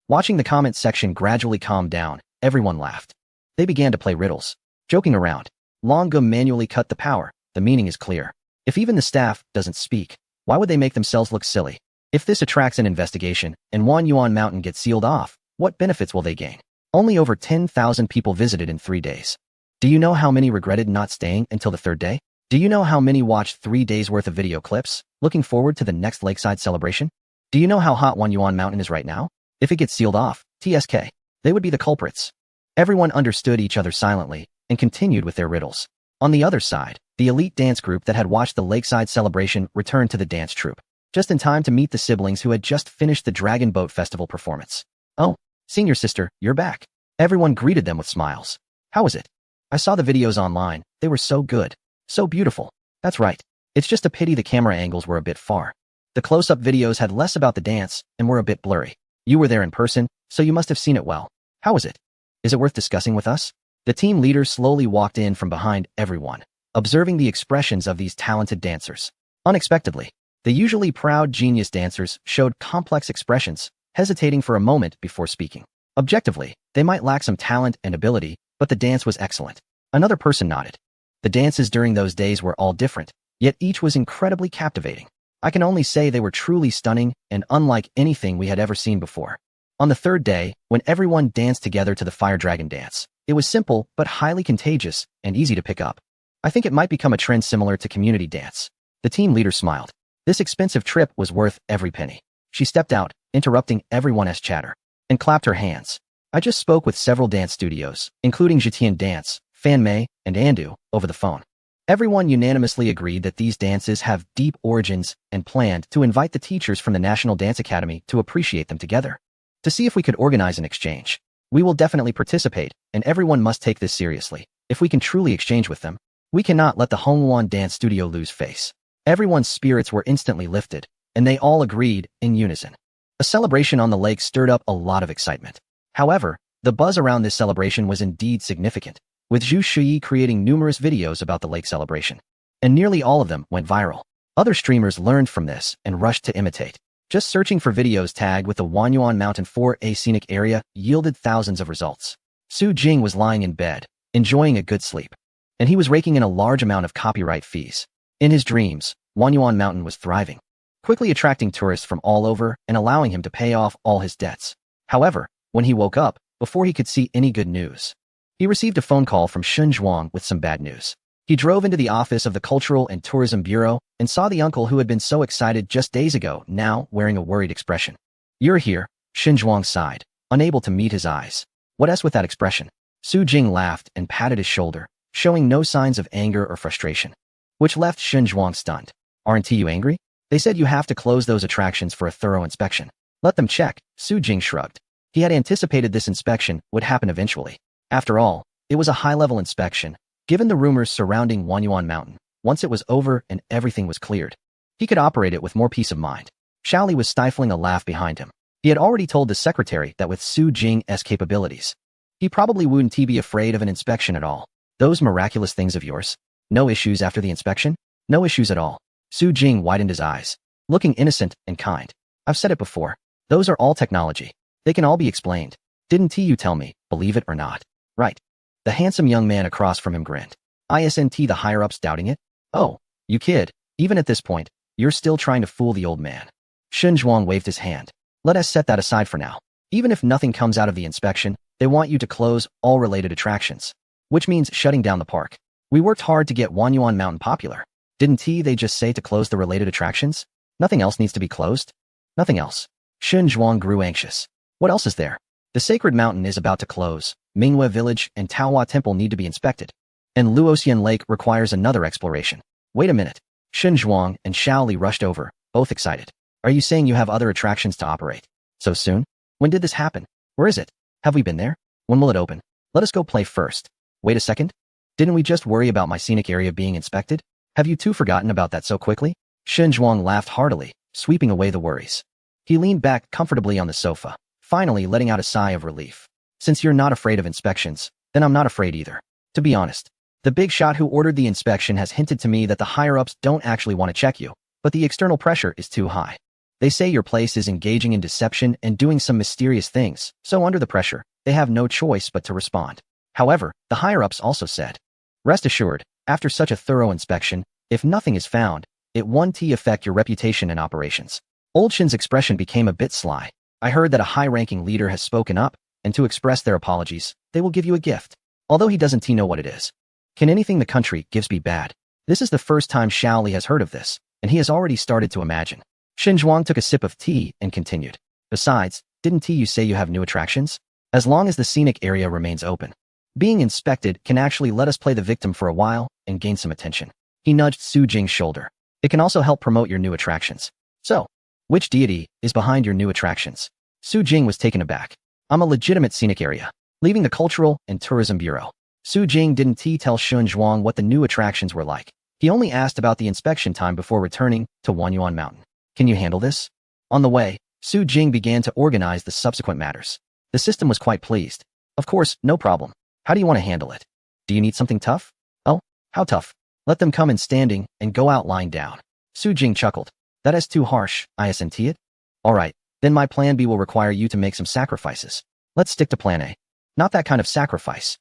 Watching the comment section gradually calm down, everyone laughed. They began to play riddles, joking around. Long Gu manually cut the power. The meaning is clear. If even the staff doesn't speak, why would they make themselves look silly? If this attracts an investigation and Wanyuan Mountain gets sealed off, what benefits will they gain? Only over 10,000 people visited in 3 days. Do you know how many regretted not staying until the 3rd day? Do you know how many watched 3 days worth of video clips, looking forward to the next lakeside celebration? Do you know how hot Wanyuan Mountain is right now? If it gets sealed off, TSK, they would be the culprits. Everyone understood each other silently and continued with their riddles. On the other side, the elite dance group that had watched the lakeside celebration returned to the dance troupe, just in time to meet the siblings who had just finished the Dragon Boat Festival performance. Oh, senior sister, you're back. Everyone greeted them with smiles. How was it? I saw the videos online. They were so good. So beautiful. That's right. It's just a pity the camera angles were a bit far. The close-up videos had less about the dance and were a bit blurry. You were there in person, so you must have seen it well. How was it? Is it worth discussing with us? The team leader slowly walked in from behind everyone, observing the expressions of these talented dancers. Unexpectedly, the usually proud genius dancers showed complex expressions, hesitating for a moment before speaking. Objectively, they might lack some talent and ability, but the dance was excellent. Another person nodded. The dances during those days were all different, yet each was incredibly captivating. I can only say they were truly stunning and unlike anything we had ever seen before. On the 3rd day, when everyone danced together to the Fire Dragon dance, it was simple but highly contagious and easy to pick up. I think it might become a trend similar to community dance. The team leader smiled. This expensive trip was worth every penny. She stepped out, interrupting everyone's chatter, and clapped her hands. I just spoke with several dance studios, including Jitian Dance, Fan Mei, and Andu, over the phone. Everyone unanimously agreed that these dances have deep origins and planned to invite the teachers from the National Dance Academy to appreciate them together. To see if we could organize an exchange. We will definitely participate, and everyone must take this seriously. If we can truly exchange with them, we cannot let the Hongwon Dance Studio lose face. Everyone's spirits were instantly lifted, and they all agreed in unison. A celebration on the lake stirred up a lot of excitement. However, the buzz around this celebration was indeed significant, with Zhu Shuyi creating numerous videos about the lake celebration. And nearly all of them went viral. Other streamers learned from this and rushed to imitate. Just searching for videos tagged with the Wanyuan Mountain 4A scenic area yielded thousands of results. Su Jing was lying in bed, enjoying a good sleep. And he was raking in a large amount of copyright fees. In his dreams, Wanyuan Mountain was thriving. quickly attracting tourists from all over and allowing him to pay off all his debts. However, when he woke up, before he could see any good news, he received a phone call from Shun Zhuang with some bad news. He drove into the office of the Cultural and Tourism Bureau and saw the uncle who had been so excited just days ago, now wearing a worried expression. "You're here," Shun Zhuang sighed, unable to meet his eyes. "What else with that expression?" Su Jing laughed and patted his shoulder, showing no signs of anger or frustration, which left Shun Zhuang stunned. "Aren't you angry? They said you have to close those attractions for a thorough inspection." "Let them check," Su Jing shrugged. He had anticipated this inspection would happen eventually. After all, it was a high-level inspection, given the rumors surrounding Wanyuan Mountain. Once it was over and everything was cleared, he could operate it with more peace of mind. Xiaoli was stifling a laugh behind him. He had already told the secretary that with Su Jing's capabilities, he probably wouldn't be afraid of an inspection at all. "Those miraculous things of yours? No issues after the inspection?" "No issues at all." Su Jing widened his eyes, looking innocent and kind. "I've said it before. Those are all technology. They can all be explained. Didn't you tell me, believe it or not?" "Right." The handsome young man across from him grinned. "Isn't the higher-ups doubting it?" "Oh, you kid. Even at this point, you're still trying to fool the old man." Shun Zhuang waved his hand. "Let us set that aside for now. Even if nothing comes out of the inspection, they want you to close all related attractions, which means shutting down the park. We worked hard to get Wanyuan Mountain popular. Didn't they just say to close the related attractions? Nothing else needs to be closed?" "Nothing else." Shun Zhuang grew anxious. "What else is there? The sacred mountain is about to close. Minghua Village and Taohua Temple need to be inspected. And Luoxian Lake requires another exploration." "Wait a minute." Shun Zhuang and Xiaoli rushed over, both excited. "Are you saying you have other attractions to operate? So soon? When did this happen? Where is it? Have we been there? When will it open? Let us go play first." "Wait a second. Didn't we just worry about my scenic area being inspected? Have you two forgotten about that so quickly?" Shun Zhuang laughed heartily, sweeping away the worries. He leaned back comfortably on the sofa, finally letting out a sigh of relief. "Since you're not afraid of inspections, then I'm not afraid either. To be honest, the big shot who ordered the inspection has hinted to me that the higher-ups don't actually want to check you, but the external pressure is too high. They say your place is engaging in deception and doing some mysterious things, so under the pressure, they have no choice but to respond." However, the higher-ups also said, "Rest assured, after such a thorough inspection, if nothing is found, it won't affect your reputation and operations." Old Shin's expression became a bit sly. "I heard that a high-ranking leader has spoken up, and to express their apologies, they will give you a gift. Although he doesn't know what it is. Can anything the country gives be bad?" This is the first time Xiaoli has heard of this, and he has already started to imagine. Shun Zhuang took a sip of tea and continued. "Besides, didn't you say you have new attractions? As long as the scenic area remains open, being inspected can actually let us play the victim for a while and gain some attention." He nudged Su Jing's shoulder. "It can also help promote your new attractions. So, which deity is behind your new attractions?" Su Jing was taken aback. "I'm a legitimate scenic area, leaving the Cultural and Tourism Bureau." Su Jing didn't tell Shun Zhuang what the new attractions were like. He only asked about the inspection time before returning to Wanyuan Mountain. "Can you handle this?" On the way, Su Jing began to organize the subsequent matters. The system was quite pleased. "Of course, no problem. How do you want to handle it? Do you need something tough?" "Oh, how tough?" "Let them come in standing and go out lying down." Su Jing chuckled. "That is too harsh, isn't it?" "All right, then my plan B will require you to make some sacrifices. Let's stick to plan A." "Not that kind of sacrifice."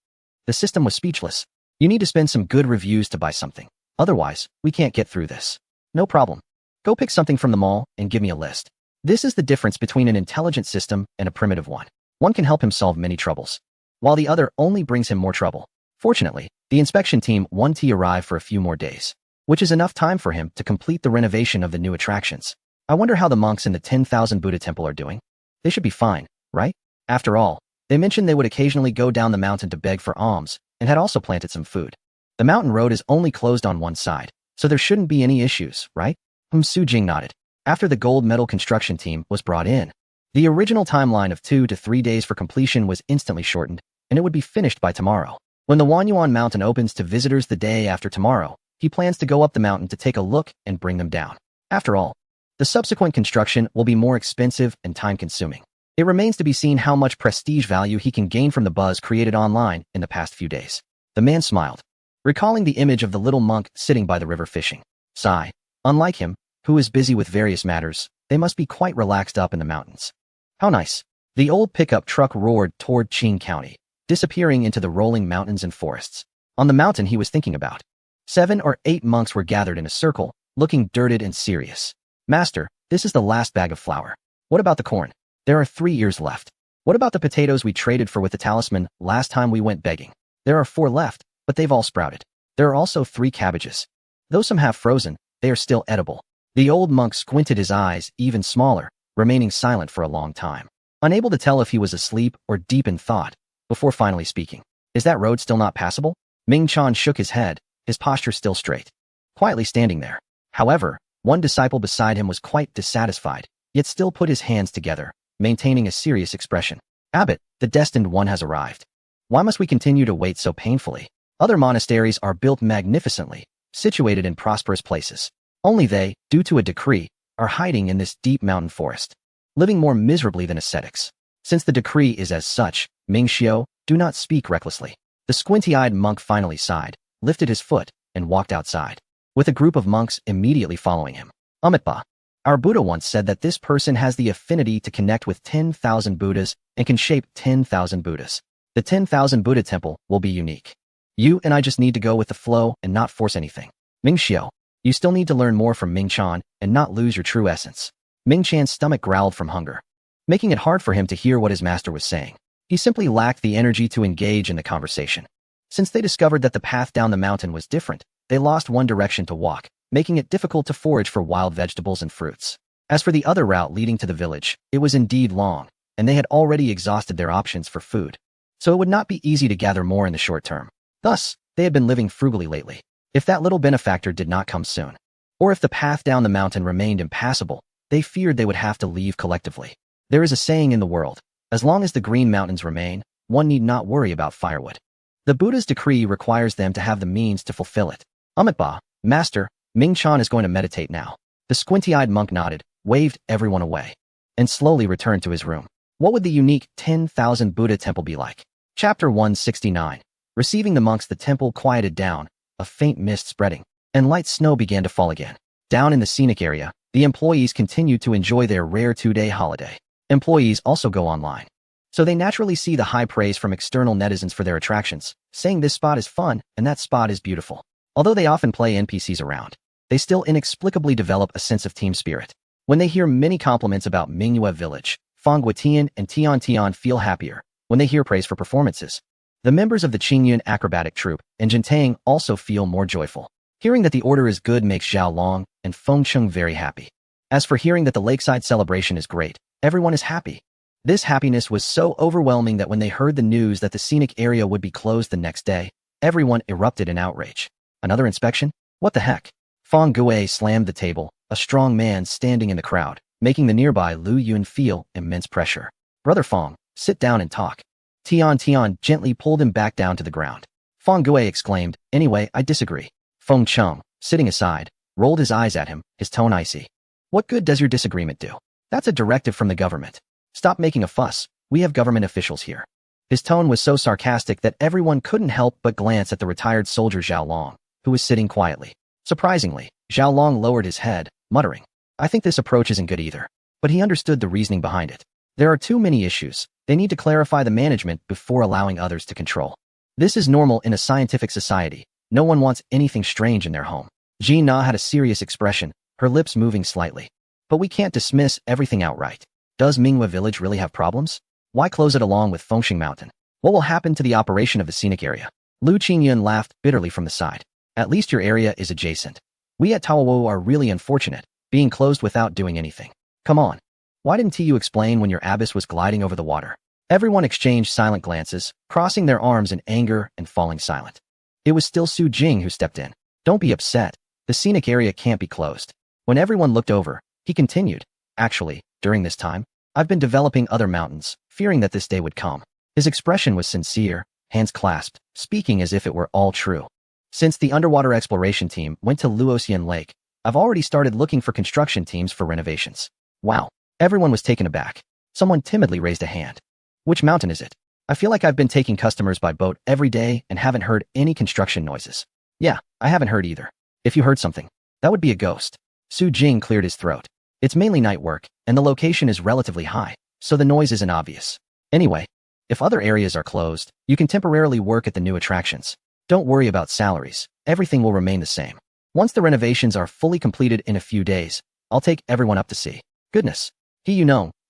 The system was speechless. "You need to spend some good reviews to buy something. Otherwise, we can't get through this." "No problem. Go pick something from the mall and give me a list." This is the difference between an intelligent system and a primitive one. One can help him solve many troubles, while the other only brings him more trouble. Fortunately, the inspection team won't arrive for a few more days, which is enough time for him to complete the renovation of the new attractions. I wonder how the monks in the 10,000 Buddha temple are doing. They should be fine, right? After all, they mentioned they would occasionally go down the mountain to beg for alms, and had also planted some food. The mountain road is only closed on one side, so there shouldn't be any issues, right? Su Jing nodded. After the gold medal construction team was brought in, the original timeline of 2 to 3 days for completion was instantly shortened, and it would be finished by tomorrow. When the Wanyuan Mountain opens to visitors the day after tomorrow, he plans to go up the mountain to take a look and bring them down. After all, the subsequent construction will be more expensive and time-consuming. It remains to be seen how much prestige value he can gain from the buzz created online in the past few days. The man smiled, recalling the image of the little monk sitting by the river fishing. Sigh. Unlike him, who is busy with various matters, they must be quite relaxed up in the mountains. How nice. The old pickup truck roared toward Qing County, disappearing into the rolling mountains and forests. On the mountain he was thinking about, 7 or 8 monks were gathered in a circle, looking dirted and serious. "Master, This is the last bag of flour. What about the corn? There are 3 ears left. What about the potatoes we traded for with the talisman last time we went begging? There are 4 left, but they've all sprouted. There are also 3 cabbages. Though some have frozen, they are still edible. The old monk squinted his eyes even smaller, remaining silent for a long time, unable to tell if he was asleep or deep in thought, before finally speaking. Is that road still not passable? Ming Chan shook his head, his posture still straight, quietly standing there. However, one disciple beside him was quite dissatisfied, yet still put his hands together, maintaining a serious expression. Abbot, the destined one has arrived. Why must we continue to wait so painfully? Other monasteries are built magnificently, situated in prosperous places. Only they, due to a decree, are hiding in this deep mountain forest, living more miserably than ascetics. Since the decree is as such, Ming Xiao, do not speak recklessly. The squinty-eyed monk finally sighed, lifted his foot, and walked outside, with a group of monks immediately following him. Amitabha. Our Buddha once said that this person has the affinity to connect with 10,000 Buddhas and can shape 10,000 Buddhas. The 10,000 Buddha temple will be unique. You and I just need to go with the flow and not force anything. Ming Xiao, you still need to learn more from Ming Chan and not lose your true essence. Ming Chan's stomach growled from hunger, making it hard for him to hear what his master was saying. He simply lacked the energy to engage in the conversation. Since they discovered that the path down the mountain was different, they lost one direction to walk, making it difficult to forage for wild vegetables and fruits. As for the other route leading to the village, it was indeed long, and they had already exhausted their options for food. So it would not be easy to gather more in the short term. Thus, they had been living frugally lately. If that little benefactor did not come soon, or if the path down the mountain remained impassable, they feared they would have to leave collectively. There is a saying in the world, as long as the green mountains remain, one need not worry about firewood. The Buddha's decree requires them to have the means to fulfill it. Amitabha, Master, Ming Chan is going to meditate now. The squinty-eyed monk nodded, waved everyone away, and slowly returned to his room. What would the unique 10,000 Buddha temple be like? Chapter 169. Receiving the monks, the temple quieted down, a faint mist spreading, and light snow began to fall again. Down in the scenic area, the employees continued to enjoy their rare 2-day holiday. Employees also go online, so they naturally see the high praise from external netizens for their attractions, saying this spot is fun and that spot is beautiful. Although they often play NPCs around, they still inexplicably develop a sense of team spirit. When they hear many compliments about Mingyue Village, Fong Guitian and Tian Tian feel happier when they hear praise for performances. The members of the Qingyun acrobatic troupe and Jintang also feel more joyful. Hearing that the order is good makes Zhao Long and Feng Cheng very happy. As for hearing that the lakeside celebration is great, everyone is happy. This happiness was so overwhelming that when they heard the news that the scenic area would be closed the next day, everyone erupted in outrage. Another inspection? What the heck? Feng Gue slammed the table, a strong man standing in the crowd, making the nearby Lu Yun feel immense pressure. Brother Feng, sit down and talk. Tian Tian gently pulled him back down to the ground. Feng Gue exclaimed, anyway, I disagree. Feng Cheng, sitting aside, rolled his eyes at him, his tone icy. What good does your disagreement do? That's a directive from the government. Stop making a fuss, we have government officials here. His tone was so sarcastic that everyone couldn't help but glance at the retired soldier Zhao Long, who was sitting quietly. Surprisingly, Zhao Long lowered his head, muttering, I think this approach isn't good either. But he understood the reasoning behind it. There are too many issues. They need to clarify the management before allowing others to control. This is normal in a scientific society. No one wants anything strange in their home. Ji Na had a serious expression, her lips moving slightly. But we can't dismiss everything outright. Does Mingyue Village really have problems? Why close it along with Fengxing Mountain? What will happen to the operation of the scenic area? Lu Qingyun laughed bitterly from the side. At least your area is adjacent. We at Taowo are really unfortunate, being closed without doing anything. Come on. Why didn't you explain when your abyss was gliding over the water? Everyone exchanged silent glances, crossing their arms in anger and falling silent. It was still Su Jing who stepped in. Don't be upset. The scenic area can't be closed. When everyone looked over, he continued. Actually, during this time, I've been developing other mountains, fearing that this day would come. His expression was sincere, hands clasped, speaking as if it were all true. Since the underwater exploration team went to Luoxian Lake, I've already started looking for construction teams for renovations. Wow. Everyone was taken aback. Someone timidly raised a hand. Which mountain is it? I feel like I've been taking customers by boat every day and haven't heard any construction noises. Yeah, I haven't heard either. If you heard something, that would be a ghost. Su Jing cleared his throat. It's mainly night work, and the location is relatively high, so the noise isn't obvious. Anyway, if other areas are closed, you can temporarily work at the new attractions. Don't worry about salaries. Everything will remain the same. Once the renovations are fully completed in a few days, I'll take everyone up to see. Goodness. He,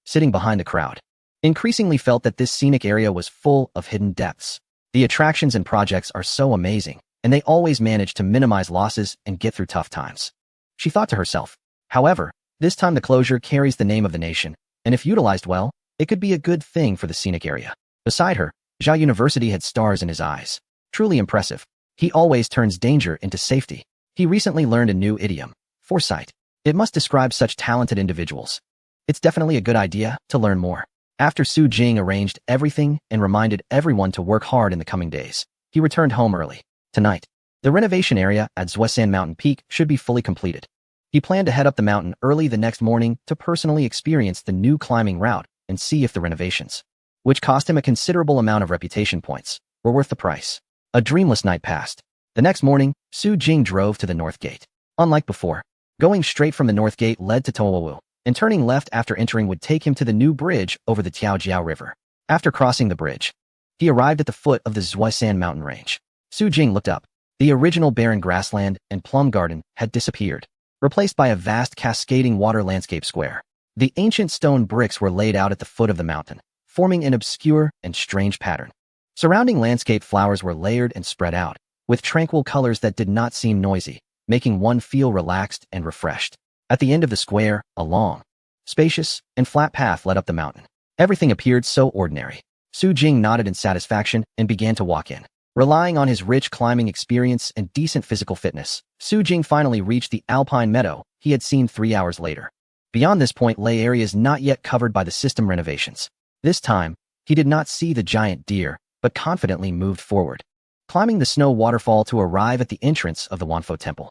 sitting behind the crowd, increasingly felt that this scenic area was full of hidden depths. The attractions and projects are so amazing, and they always manage to minimize losses and get through tough times. She thought to herself. However, this time the closure carries the name of the nation, and if utilized well, it could be a good thing for the scenic area. Beside her, Zhao University had stars in his eyes. Truly impressive. He always turns danger into safety. He recently learned a new idiom, foresight. It must describe such talented individuals. It's definitely a good idea to learn more. After Su Jing arranged everything and reminded everyone to work hard in the coming days, he returned home early. Tonight, the renovation area at Zhuasan Mountain Peak should be fully completed. He planned to head up the mountain early the next morning to personally experience the new climbing route and see if the renovations, which cost him a considerable amount of reputation points, were worth the price. A dreamless night passed. The next morning, Su Jing drove to the north gate. Unlike before, going straight from the north gate led to Toawu, and turning left after entering would take him to the new bridge over the Tiaojiao River. After crossing the bridge, he arrived at the foot of the Zhuasan mountain range. Su Jing looked up. The original barren grassland and plum garden had disappeared, replaced by a vast cascading water landscape square. The ancient stone bricks were laid out at the foot of the mountain, forming an obscure and strange pattern. Surrounding landscape flowers were layered and spread out, with tranquil colors that did not seem noisy, making one feel relaxed and refreshed. At the end of the square, a long, spacious, and flat path led up the mountain. Everything appeared so ordinary. Su Jing nodded in satisfaction and began to walk in. Relying on his rich climbing experience and decent physical fitness, Su Jing finally reached the alpine meadow he had seen 3 hours later. Beyond this point lay areas not yet covered by the system renovations. This time, he did not see the giant deer, but confidently moved forward, climbing the snow waterfall to arrive at the entrance of the Wanfo Temple.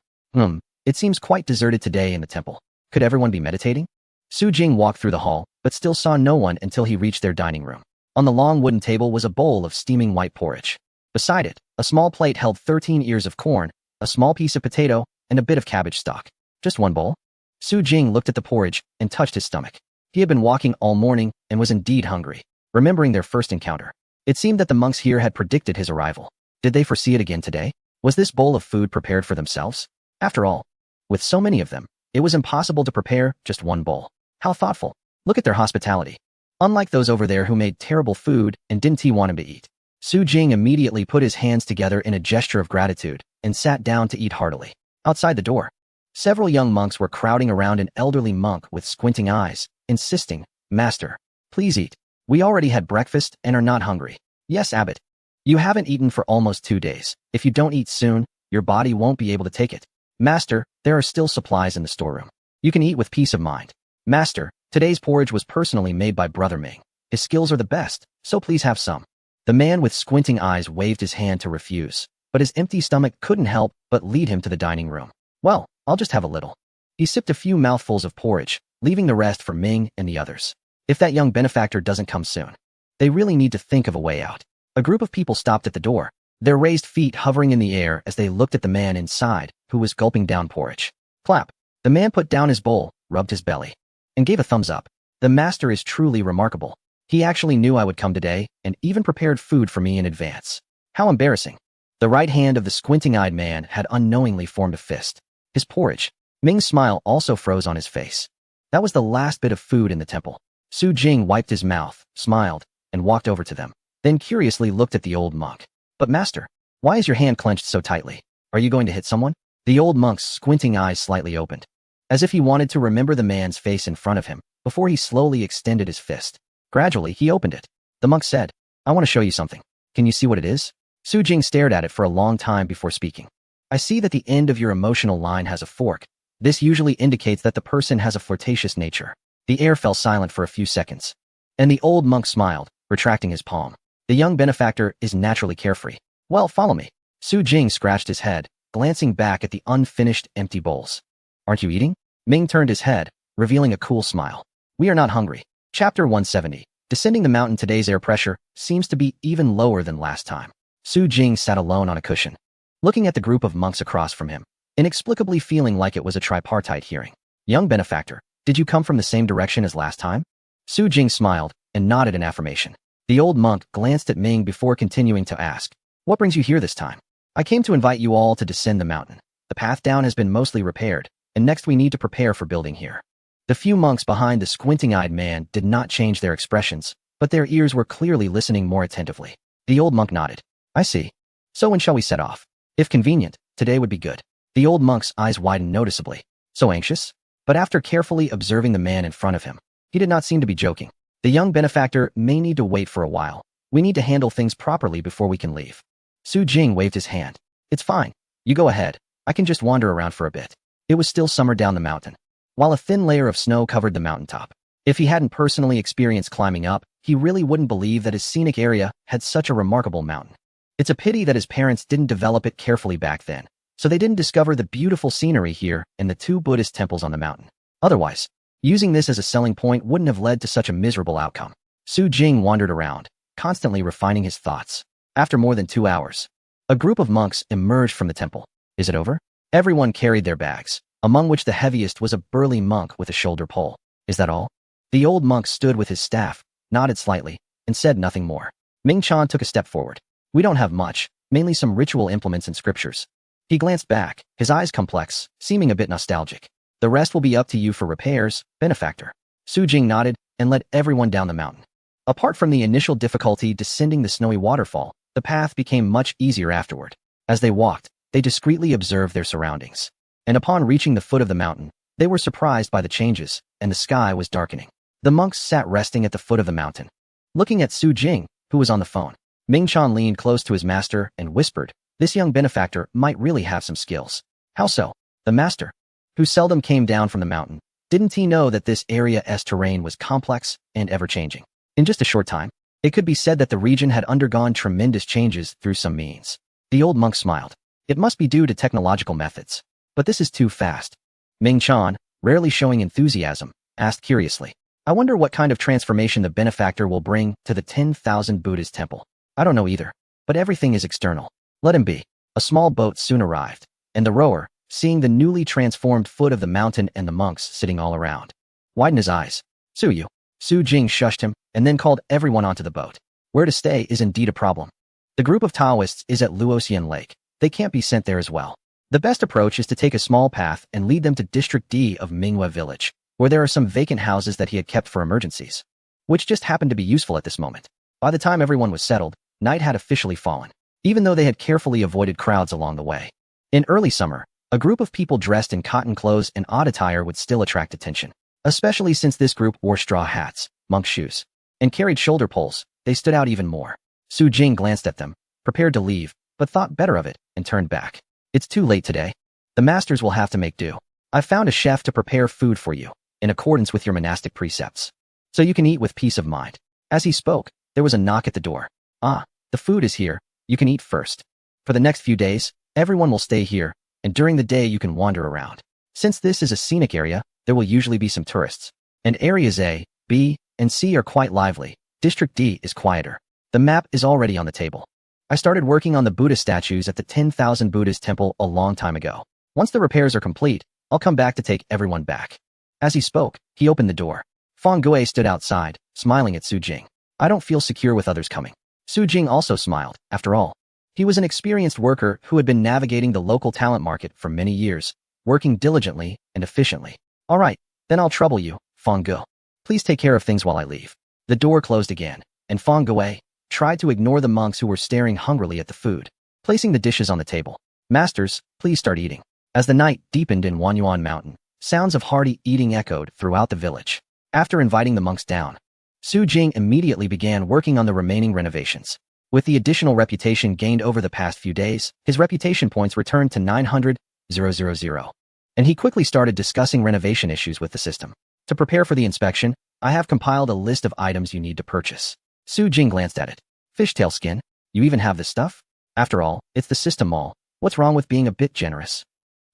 It seems quite deserted today in the temple. Could everyone be meditating? Su Jing walked through the hall, but still saw no one until he reached their dining room. On the long wooden table was a bowl of steaming white porridge. Beside it, a small plate held 13 ears of corn, a small piece of potato, and a bit of cabbage stock. Just one bowl? Su Jing looked at the porridge and touched his stomach. He had been walking all morning and was indeed hungry. Remembering their first encounter, it seemed that the monks here had predicted his arrival. Did they foresee it again today? Was this bowl of food prepared for themselves? After all, with so many of them, it was impossible to prepare just one bowl. How thoughtful. Look at their hospitality. Unlike those over there who made terrible food and didn't want him to eat. Su Jing immediately put his hands together in a gesture of gratitude and sat down to eat heartily. Outside the door, several young monks were crowding around an elderly monk with squinting eyes, insisting, "Master, please eat. We already had breakfast and are not hungry." "Yes, Abbot. You haven't eaten for almost 2 days. If you don't eat soon, your body won't be able to take it." "Master, there are still supplies in the storeroom. You can eat with peace of mind." "Master, today's porridge was personally made by Brother Ming. His skills are the best, so please have some." The man with squinting eyes waved his hand to refuse, but his empty stomach couldn't help but lead him to the dining room. "Well, I'll just have a little." He sipped a few mouthfuls of porridge, leaving the rest for Ming and the others. If that young benefactor doesn't come soon, they really need to think of a way out. A group of people stopped at the door, their raised feet hovering in the air as they looked at the man inside, who was gulping down porridge. Clap. The man put down his bowl, rubbed his belly, and gave a thumbs up. "The master is truly remarkable. He actually knew I would come today and even prepared food for me in advance." How embarrassing. The right hand of the squinting-eyed man had unknowingly formed a fist. His porridge. Ming's smile also froze on his face. That was the last bit of food in the temple. Su Jing wiped his mouth, smiled, and walked over to them, then curiously looked at the old monk. "But master, why is your hand clenched so tightly? Are you going to hit someone?" The old monk's squinting eyes slightly opened, as if he wanted to remember the man's face in front of him, before he slowly extended his fist. Gradually, he opened it. The monk said, "I want to show you something. Can you see what it is?" Su Jing stared at it for a long time before speaking. "I see that the end of your emotional line has a fork. This usually indicates that the person has a flirtatious nature." The air fell silent for a few seconds, and the old monk smiled, retracting his palm. "The young benefactor is naturally carefree. Well, follow me." Su Jing scratched his head, glancing back at the unfinished empty bowls. "Aren't you eating?" Ming turned his head, revealing a cool smile. "We are not hungry." Chapter 170. Descending the mountain, today's air pressure seems to be even lower than last time. Su Jing sat alone on a cushion, looking at the group of monks across from him, inexplicably feeling like it was a tripartite hearing. "Young benefactor, did you come from the same direction as last time?" Su Jing smiled and nodded in affirmation. The old monk glanced at Ming before continuing to ask, "What brings you here this time?" "I came to invite you all to descend the mountain. The path down has been mostly repaired, and next we need to prepare for building here. The few monks behind the squinting-eyed man did not change their expressions, but their ears were clearly listening more attentively. The old monk nodded. I see. So when shall we set off? If convenient, today would be good. The old monk's eyes widened noticeably. So anxious? But after carefully observing the man in front of him, he did not seem to be joking. The young benefactor may need to wait for a while. We need to handle things properly before we can leave. Su Jing waved his hand. It's fine. You go ahead. I can just wander around for a bit. It was still summer down the mountain, while a thin layer of snow covered the mountaintop. If he hadn't personally experienced climbing up, he really wouldn't believe that his scenic area had such a remarkable mountain. It's a pity that his parents didn't develop it carefully back then, so they didn't discover the beautiful scenery here and the 2 Buddhist temples on the mountain. Otherwise, using this as a selling point wouldn't have led to such a miserable outcome. Su Jing wandered around, constantly refining his thoughts. After more than 2 hours, a group of monks emerged from the temple. Is it over? Everyone carried their bags, among which the heaviest was a burly monk with a shoulder pole. Is that all? The old monk stood with his staff, nodded slightly, and said nothing more. Ming Chan took a step forward. We don't have much, mainly some ritual implements and scriptures. He glanced back, his eyes complex, seeming a bit nostalgic. The rest will be up to you for repairs, benefactor. Su Jing nodded and led everyone down the mountain. Apart from the initial difficulty descending the snowy waterfall, the path became much easier afterward. As they walked, they discreetly observed their surroundings. And upon reaching the foot of the mountain, they were surprised by the changes, and the sky was darkening. The monks sat resting at the foot of the mountain, looking at Su Jing, who was on the phone. Ming Chan leaned close to his master and whispered, this young benefactor might really have some skills. How so? The master, who seldom came down from the mountain, didn't he know that this area's terrain was complex and ever-changing? In just a short time, it could be said that the region had undergone tremendous changes through some means. The old monk smiled. It must be due to technological methods. But this is too fast. Ming Chan, rarely showing enthusiasm, asked curiously. I wonder what kind of transformation the benefactor will bring to the 10,000 Buddhist temple. I don't know either, but everything is external. Let him be. A small boat soon arrived, and the rower, seeing the newly transformed foot of the mountain and the monks sitting all around, widened his eyes. Su Jing shushed him, and then called everyone onto the boat. Where to stay is indeed a problem. The group of Taoists is at Luoxian Lake. They can't be sent there as well. The best approach is to take a small path and lead them to District D of Minghua Village, where there are some vacant houses that he had kept for emergencies, which just happened to be useful at this moment. By the time everyone was settled, night had officially fallen, even though they had carefully avoided crowds along the way. In early summer, a group of people dressed in cotton clothes and odd attire would still attract attention, especially since this group wore straw hats, monk shoes, and carried shoulder poles. They stood out even more. Su Jing glanced at them, prepared to leave, but thought better of it and turned back. It's too late today. The masters will have to make do. I've found a chef to prepare food for you, in accordance with your monastic precepts, so you can eat with peace of mind. As he spoke, there was a knock at the door. Ah, the food is here. You can eat first. For the next few days, everyone will stay here, and during the day you can wander around. Since this is a scenic area, there will usually be some tourists. And areas A, B, and C are quite lively. District D is quieter. The map is already on the table. I started working on the Buddha statues at the 10,000 Buddhist temple a long time ago. Once the repairs are complete, I'll come back to take everyone back. As he spoke, he opened the door. Fang Gui stood outside, smiling at Su Jing. I don't feel secure with others coming. Su Jing also smiled. After all, he was an experienced worker who had been navigating the local talent market for many years, working diligently and efficiently. All right, then I'll trouble you, Fang Gui. Please take care of things while I leave. The door closed again, and Fang Gui tried to ignore the monks who were staring hungrily at the food, placing the dishes on the table. Masters, please start eating. As the night deepened in Wanyuan Mountain, sounds of hearty eating echoed throughout the village. After inviting the monks down, Su Jing immediately began working on the remaining renovations. With the additional reputation gained over the past few days, his reputation points returned to 900,000, and he quickly started discussing renovation issues with the system. To prepare for the inspection, I have compiled a list of items you need to purchase. Su Jing glanced at it. Fishtail skin? You even have this stuff? After all, it's the system mall. What's wrong with being a bit generous?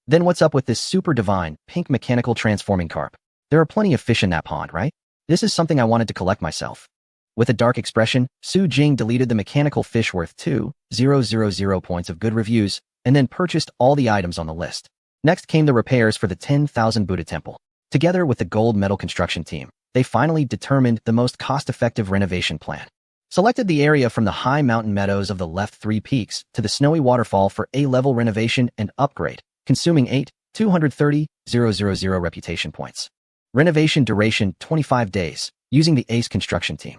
Then what's up with this super divine, pink mechanical transforming carp? There are plenty of fish in that pond, right? This is something I wanted to collect myself. With a dark expression, Su Jing deleted the mechanical fish worth 2,000 points of good reviews, and then purchased all the items on the list. Next came the repairs for the 10,000 Buddha temple. Together with the gold medal construction team, they finally determined the most cost-effective renovation plan. Selected the area from the high mountain meadows of the left 3 peaks to the snowy waterfall for A-level renovation and upgrade, consuming 230,000 reputation points. Renovation duration 25 days, using the ACE construction team.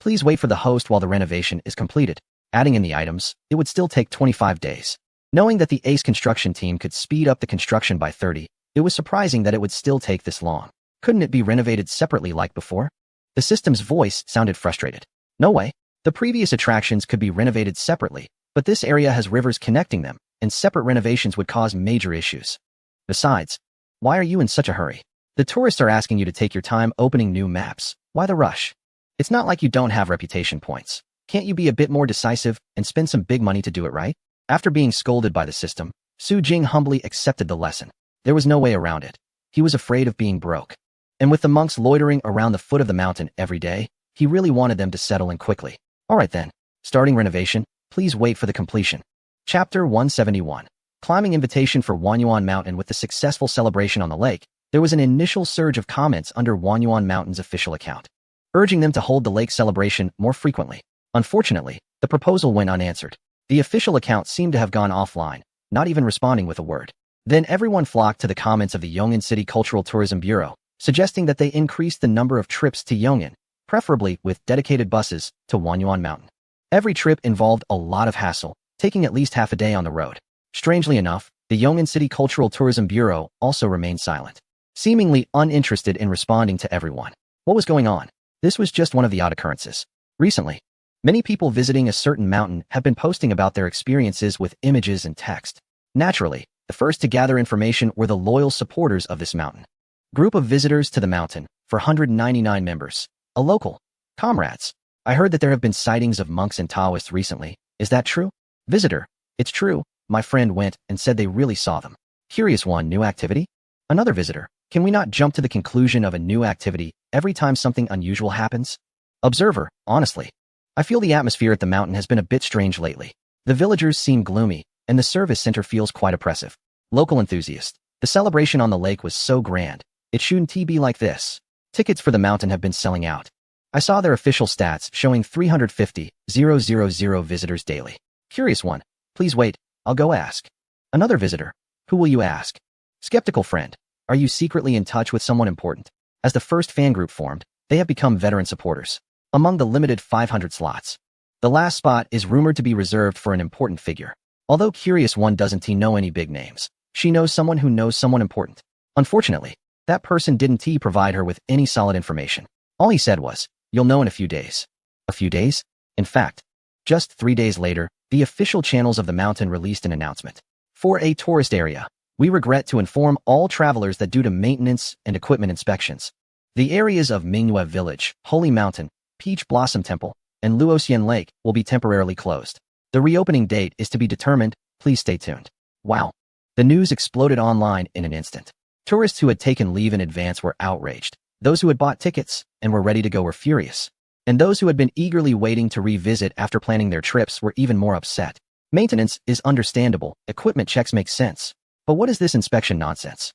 Please wait for the host while the renovation is completed. Adding in the items, it would still take 25 days. Knowing that the ACE construction team could speed up the construction by 30, it was surprising that it would still take this long. Couldn't it be renovated separately like before? The system's voice sounded frustrated. No way. The previous attractions could be renovated separately, but this area has rivers connecting them, and separate renovations would cause major issues. Besides, why are you in such a hurry? The tourists are asking you to take your time opening new maps. Why the rush? It's not like you don't have reputation points. Can't you be a bit more decisive and spend some big money to do it right? After being scolded by the system, Su Jing humbly accepted the lesson. There was no way around it. He was afraid of being broke. And with the monks loitering around the foot of the mountain every day, he really wanted them to settle in quickly. Alright then, starting renovation, please wait for the completion. Chapter 171. Climbing invitation for Wanyuan Mountain. With the successful celebration on the lake, there was an initial surge of comments under Wanyuan Mountain's official account, urging them to hold the lake celebration more frequently. Unfortunately, the proposal went unanswered. The official account seemed to have gone offline, not even responding with a word. Then everyone flocked to the comments of the Yong'an City Cultural Tourism Bureau, suggesting that they increase the number of trips to Yong'an, preferably with dedicated buses to Wanyuan Mountain. Every trip involved a lot of hassle, taking at least half a day on the road. Strangely enough, the Yong'an City Cultural Tourism Bureau also remained silent, seemingly uninterested in responding to everyone. What was going on? This was just one of the odd occurrences. Recently, many people visiting a certain mountain have been posting about their experiences with images and text. Naturally, the first to gather information were the loyal supporters of this mountain. Group of visitors to the mountain, 499 members. A local. Comrades. I heard that there have been sightings of monks and Taoists recently. Is that true? Visitor. It's true. My friend went and said they really saw them. Curious one. New activity? Another visitor. Can we not jump to the conclusion of a new activity every time something unusual happens? Observer. Honestly, I feel the atmosphere at the mountain has been a bit strange lately. The villagers seem gloomy, and the service center feels quite oppressive. Local enthusiast. The celebration on the lake was so grand. It shouldn't be like this. Tickets for the mountain have been selling out. I saw their official stats showing 350,000 visitors daily. Curious one. Please wait, I'll go ask. Another visitor. Who will you ask? Skeptical friend. Are you secretly in touch with someone important? As the first fan group formed, they have become veteran supporters. Among the limited 500 slots, the last spot is rumored to be reserved for an important figure. Although Curious One doesn't know any big names, she knows someone who knows someone important. Unfortunately, that person didn't provide her with any solid information. All he said was, "You'll know in a few days." A few days? In fact, just 3 days later, the official channels of the mountain released an announcement. For a tourist area, we regret to inform all travelers that due to maintenance and equipment inspections, the areas of Mingyue Village, Holy Mountain, Peach Blossom Temple, and Luoxian Lake will be temporarily closed. The reopening date is to be determined. Please stay tuned. Wow. The news exploded online in an instant. Tourists who had taken leave in advance were outraged. Those who had bought tickets and were ready to go were furious. And those who had been eagerly waiting to revisit after planning their trips were even more upset. Maintenance is understandable, equipment checks make sense. But what is this inspection nonsense?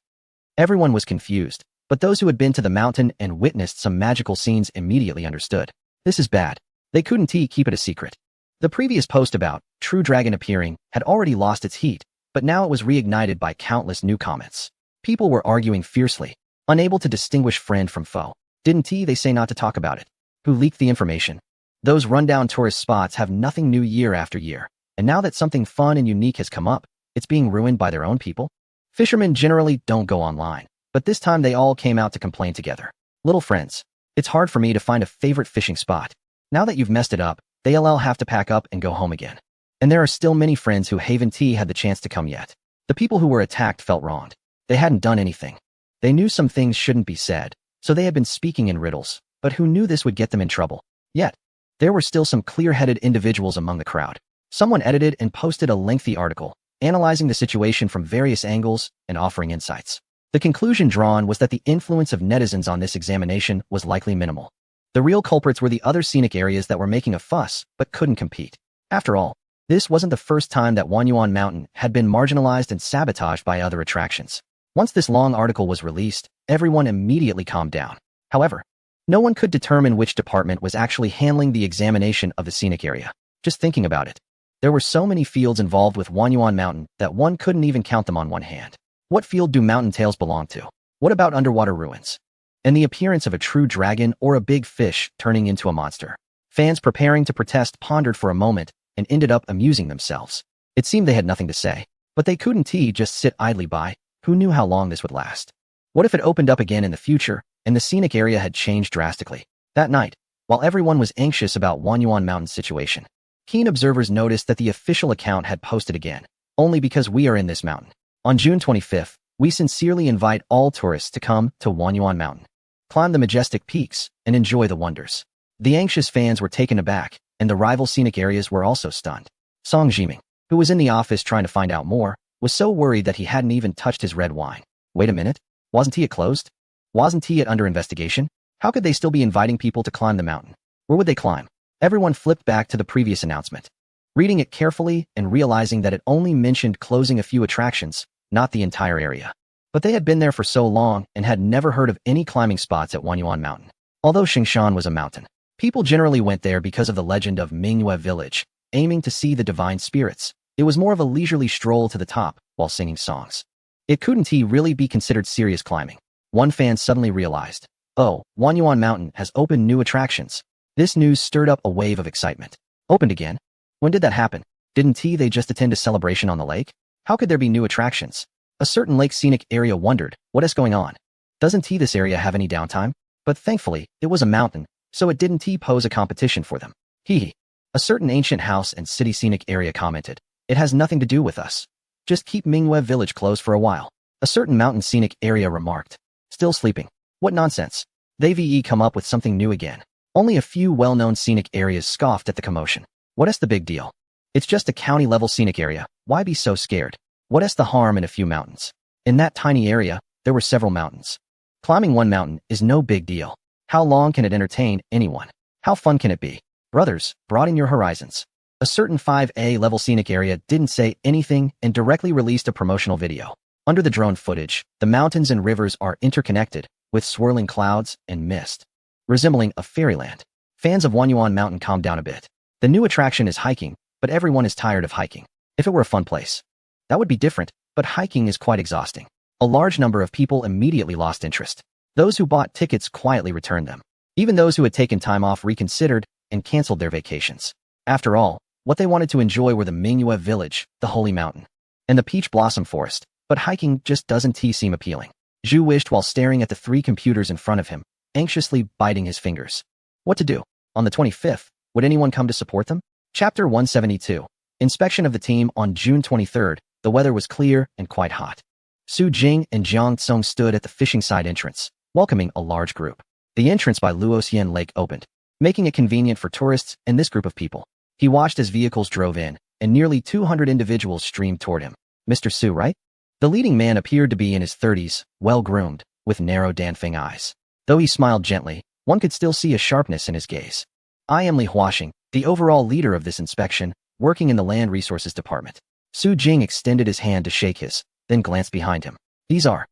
Everyone was confused, but those who had been to the mountain and witnessed some magical scenes immediately understood. This is bad. They couldn't keep it a secret. The previous post about True Dragon appearing had already lost its heat, but now it was reignited by countless new comments. People were arguing fiercely, unable to distinguish friend from foe. Didn't they say not to talk about it? Who leaked the information? Those rundown tourist spots have nothing new year after year, and now that something fun and unique has come up, it's being ruined by their own people? Fishermen generally don't go online, but this time they all came out to complain together. Little friends, it's hard for me to find a favorite fishing spot. Now that you've messed it up, they'll have to pack up and go home again. And there are still many friends who haven't had the chance to come yet. The people who were attacked felt wronged. They hadn't done anything. They knew some things shouldn't be said, so they had been speaking in riddles, but who knew this would get them in trouble? Yet, there were still some clear-headed individuals among the crowd. Someone edited and posted a lengthy article, analyzing the situation from various angles and offering insights. The conclusion drawn was that the influence of netizens on this examination was likely minimal. The real culprits were the other scenic areas that were making a fuss but couldn't compete. After all, this wasn't the first time that Wanyuan Mountain had been marginalized and sabotaged by other attractions. Once this long article was released, everyone immediately calmed down. However, no one could determine which department was actually handling the examination of the scenic area. Just thinking about it, there were so many fields involved with Wanyuan Mountain that one couldn't even count them on one hand. What field do mountain tails belong to? What about underwater ruins? And the appearance of a true dragon or a big fish turning into a monster? Fans preparing to protest pondered for a moment and ended up amusing themselves. It seemed they had nothing to say, but they couldn't just sit idly by. Who knew how long this would last? What if it opened up again in the future and the scenic area had changed drastically? That night, while everyone was anxious about Wanyuan Mountain's situation, keen observers noticed that the official account had posted again, only because we are in this mountain. On June 25th, we sincerely invite all tourists to come to Wanyuan Mountain, climb the majestic peaks, and enjoy the wonders. The anxious fans were taken aback, and the rival scenic areas were also stunned. Song Jiming, who was in the office trying to find out more, was so worried that he hadn't even touched his red wine. Wait a minute, wasn't he closed? Wasn't he under investigation? How could they still be inviting people to climb the mountain? Where would they climb? Everyone flipped back to the previous announcement, reading it carefully and realizing that it only mentioned closing a few attractions, not the entire area. But they had been there for so long and had never heard of any climbing spots at Wanyuan Mountain. Although Xingshan was a mountain, people generally went there because of the legend of Mingyue Village, aiming to see the divine spirits. It was more of a leisurely stroll to the top while singing songs. It couldn't really be considered serious climbing. One fan suddenly realized, oh, Wanyuan Mountain has opened new attractions. This news stirred up a wave of excitement. Opened again? When did that happen? Didn't they just attend a celebration on the lake? How could there be new attractions? A certain lake scenic area wondered, what is going on? Doesn't this area have any downtime? But thankfully, it was a mountain, so it didn't pose a competition for them. Hee. A certain ancient house and city scenic area commented, it has nothing to do with us. Just keep Mingyue Village closed for a while. A certain mountain scenic area remarked, still sleeping. What nonsense. They've come up with something new again. Only a few well-known scenic areas scoffed at the commotion. What's the big deal? It's just a county-level scenic area. Why be so scared? What's the harm in a few mountains? In that tiny area, there were several mountains. Climbing one mountain is no big deal. How long can it entertain anyone? How fun can it be? Brothers, broaden your horizons. A certain 5A level scenic area didn't say anything and directly released a promotional video. Under the drone footage, the mountains and rivers are interconnected, with swirling clouds and mist, resembling a fairyland. Fans of Wanyuan Mountain calmed down a bit. The new attraction is hiking, but everyone is tired of hiking. If it were a fun place, that would be different, but hiking is quite exhausting. A large number of people immediately lost interest. Those who bought tickets quietly returned them. Even those who had taken time off reconsidered and canceled their vacations. After all, what they wanted to enjoy were the Mingyue Village, the Holy Mountain, and the Peach Blossom Forest, but hiking just doesn't seem appealing. Zhu wished while staring at the 3 computers in front of him, anxiously biting his fingers. What to do? On the 25th, would anyone come to support them? Chapter 172. Inspection of the team on June 23rd. The weather was clear and quite hot. Su Jing and Jiang Tsong stood at the fishing side entrance, welcoming a large group. The entrance by Luoxian Lake opened, making it convenient for tourists and this group of people. He watched as vehicles drove in, and nearly 200 individuals streamed toward him. Mr. Su, right? The leading man appeared to be in his 30s, well-groomed, with narrow Danfeng eyes. Though he smiled gently, one could still see a sharpness in his gaze. I am Li Huaxing, the overall leader of this inspection, working in the Land Resources Department. Su Jing extended his hand to shake his, then glanced behind him. These are.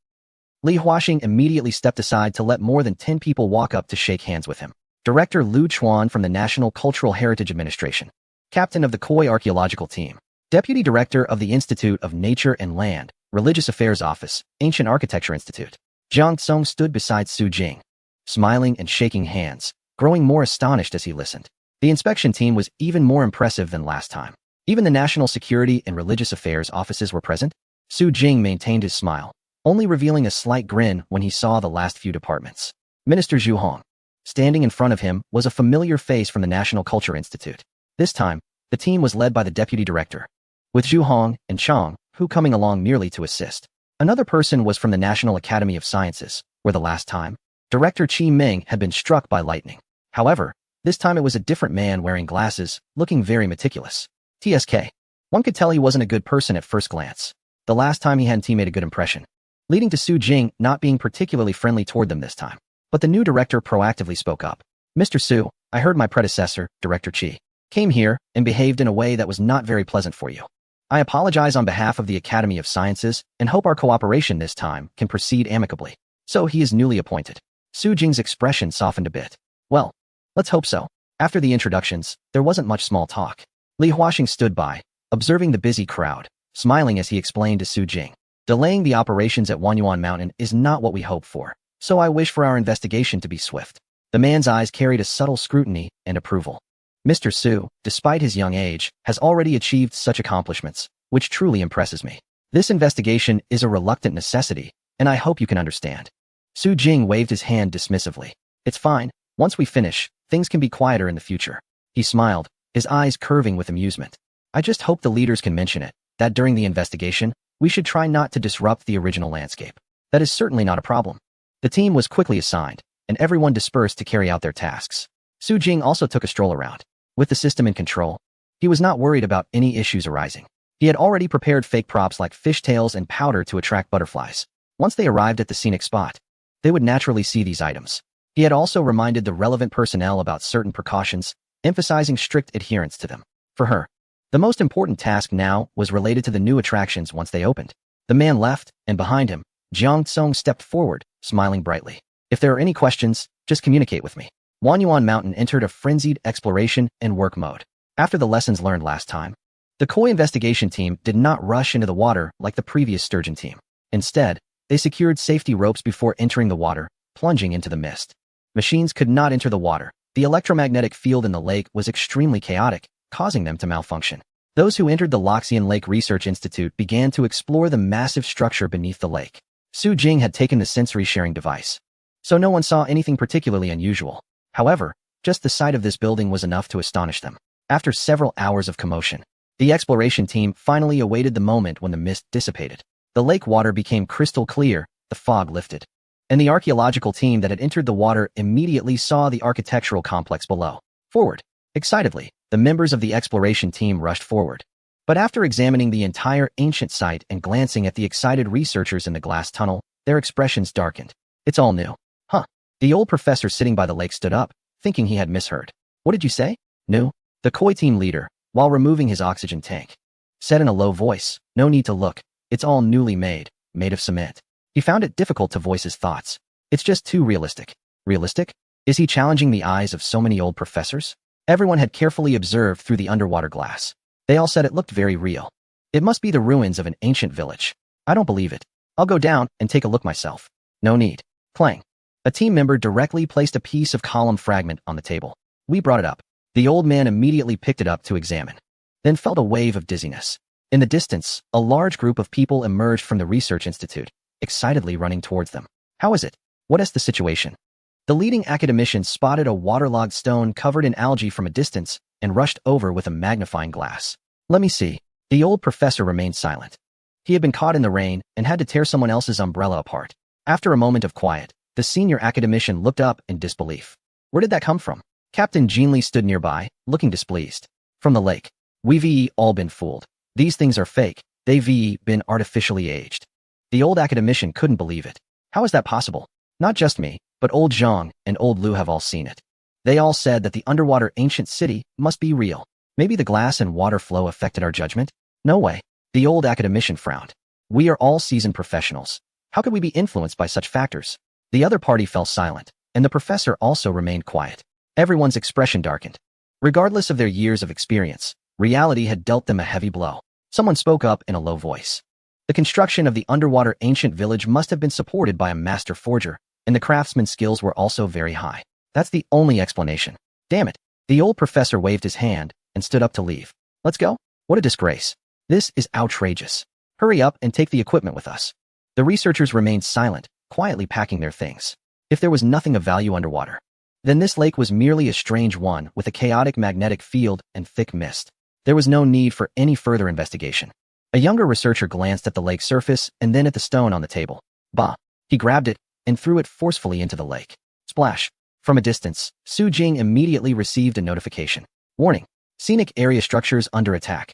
Li Huaxing immediately stepped aside to let more than 10 people walk up to shake hands with him. Director Lu Chuan from the National Cultural Heritage Administration. Captain of the Koi Archaeological Team. Deputy Director of the Institute of Nature and Land, Religious Affairs Office, Ancient Architecture Institute. Jiang Tsong stood beside Su Jing, smiling and shaking hands, growing more astonished as he listened. The inspection team was even more impressive than last time. Even the National Security and Religious Affairs offices were present. Su Jing maintained his smile, only revealing a slight grin when he saw the last few departments. Minister Zhu Hong. Standing in front of him was a familiar face from the National Culture Institute. This time, the team was led by the deputy director, with Zhu Hong and Chang, who coming along merely to assist. Another person was from the National Academy of Sciences, where the last time, Director Qi Ming had been struck by lightning. However, this time it was a different man wearing glasses, looking very meticulous. TSK. One could tell he wasn't a good person at first glance. The last time he hadn't made a good impression, leading to Su Jing not being particularly friendly toward them this time. But the new director proactively spoke up. Mr. Su, I heard my predecessor, Director Qi, came here and behaved in a way that was not very pleasant for you. I apologize on behalf of the Academy of Sciences and hope our cooperation this time can proceed amicably. So he is newly appointed. Su Jing's expression softened a bit. Well, let's hope so. After the introductions, there wasn't much small talk. Li Huaxing stood by, observing the busy crowd, smiling as he explained to Su Jing. Delaying the operations at Wanyuan Mountain is not what we hoped for, so I wish for our investigation to be swift. The man's eyes carried a subtle scrutiny and approval. Mr. Su, despite his young age, has already achieved such accomplishments, which truly impresses me. This investigation is a reluctant necessity, and I hope you can understand. Su Jing waved his hand dismissively. It's fine. Once we finish, things can be quieter in the future. He smiled, his eyes curving with amusement. I just hope the leaders can mention it, that during the investigation, we should try not to disrupt the original landscape. That is certainly not a problem. The team was quickly assigned, and everyone dispersed to carry out their tasks. Su Jing also took a stroll around. With the system in control, he was not worried about any issues arising. He had already prepared fake props like fishtails and powder to attract butterflies. Once they arrived at the scenic spot, they would naturally see these items. He had also reminded the relevant personnel about certain precautions, emphasizing strict adherence to them. For her, the most important task now was related to the new attractions once they opened. The man left, and behind him, Jiang Tsong stepped forward, smiling brightly. If there are any questions, just communicate with me. Wanyuan Mountain entered a frenzied exploration and work mode. After the lessons learned last time, the koi investigation team did not rush into the water like the previous sturgeon team. Instead, they secured safety ropes before entering the water, plunging into the mist. Machines could not enter the water. The electromagnetic field in the lake was extremely chaotic, causing them to malfunction. Those who entered the Loxian Lake Research Institute began to explore the massive structure beneath the lake. Su Jing had taken the sensory-sharing device, so no one saw anything particularly unusual. However, just the sight of this building was enough to astonish them. After several hours of commotion, the exploration team finally awaited the moment when the mist dissipated. The lake water became crystal clear, the fog lifted, and the archaeological team that had entered the water immediately saw the architectural complex below. Forward. Excitedly, the members of the exploration team rushed forward. But after examining the entire ancient site and glancing at the excited researchers in the glass tunnel, their expressions darkened. It's all new. Huh. The old professor sitting by the lake stood up, thinking he had misheard. What did you say? New? The koi team leader, while removing his oxygen tank, said in a low voice, no need to look. It's all newly made of cement. He found it difficult to voice his thoughts. It's just too realistic. Realistic? Is he challenging the eyes of so many old professors? Everyone had carefully observed through the underwater glass. They all said it looked very real. It must be the ruins of an ancient village. I don't believe it. I'll go down and take a look myself. No need. Clang. A team member directly placed a piece of column fragment on the table. We brought it up. The old man immediately picked it up to examine, then felt a wave of dizziness. In the distance, a large group of people emerged from the research institute, excitedly running towards them. How is it? What is the situation? The leading academician spotted a waterlogged stone covered in algae from a distance and rushed over with a magnifying glass. Let me see. The old professor remained silent. He had been caught in the rain and had to tear someone else's umbrella apart. After a moment of quiet, the senior academician looked up in disbelief. Where did that come from? Captain Jeanli stood nearby, looking displeased. From the lake. We've all been fooled. These things are fake. They've been artificially aged. The old academician couldn't believe it. How is that possible? Not just me, but old Zhang and old Lu have all seen it. They all said that the underwater ancient city must be real. Maybe the glass and water flow affected our judgment? No way. The old academician frowned. We are all seasoned professionals. How could we be influenced by such factors? The other party fell silent, and the professor also remained quiet. Everyone's expression darkened. Regardless of their years of experience, reality had dealt them a heavy blow. Someone spoke up in a low voice. The construction of the underwater ancient village must have been supported by a master forger, and the craftsman's skills were also very high. That's the only explanation. Damn it. The old professor waved his hand and stood up to leave. Let's go. What a disgrace. This is outrageous. Hurry up and take the equipment with us. The researchers remained silent, quietly packing their things. If there was nothing of value underwater, then this lake was merely a strange one with a chaotic magnetic field and thick mist. There was no need for any further investigation. A younger researcher glanced at the lake's surface and then at the stone on the table. Bah! He grabbed it and threw it forcefully into the lake. Splash! From a distance, Su Jing immediately received a notification. Warning! Scenic area structures under attack.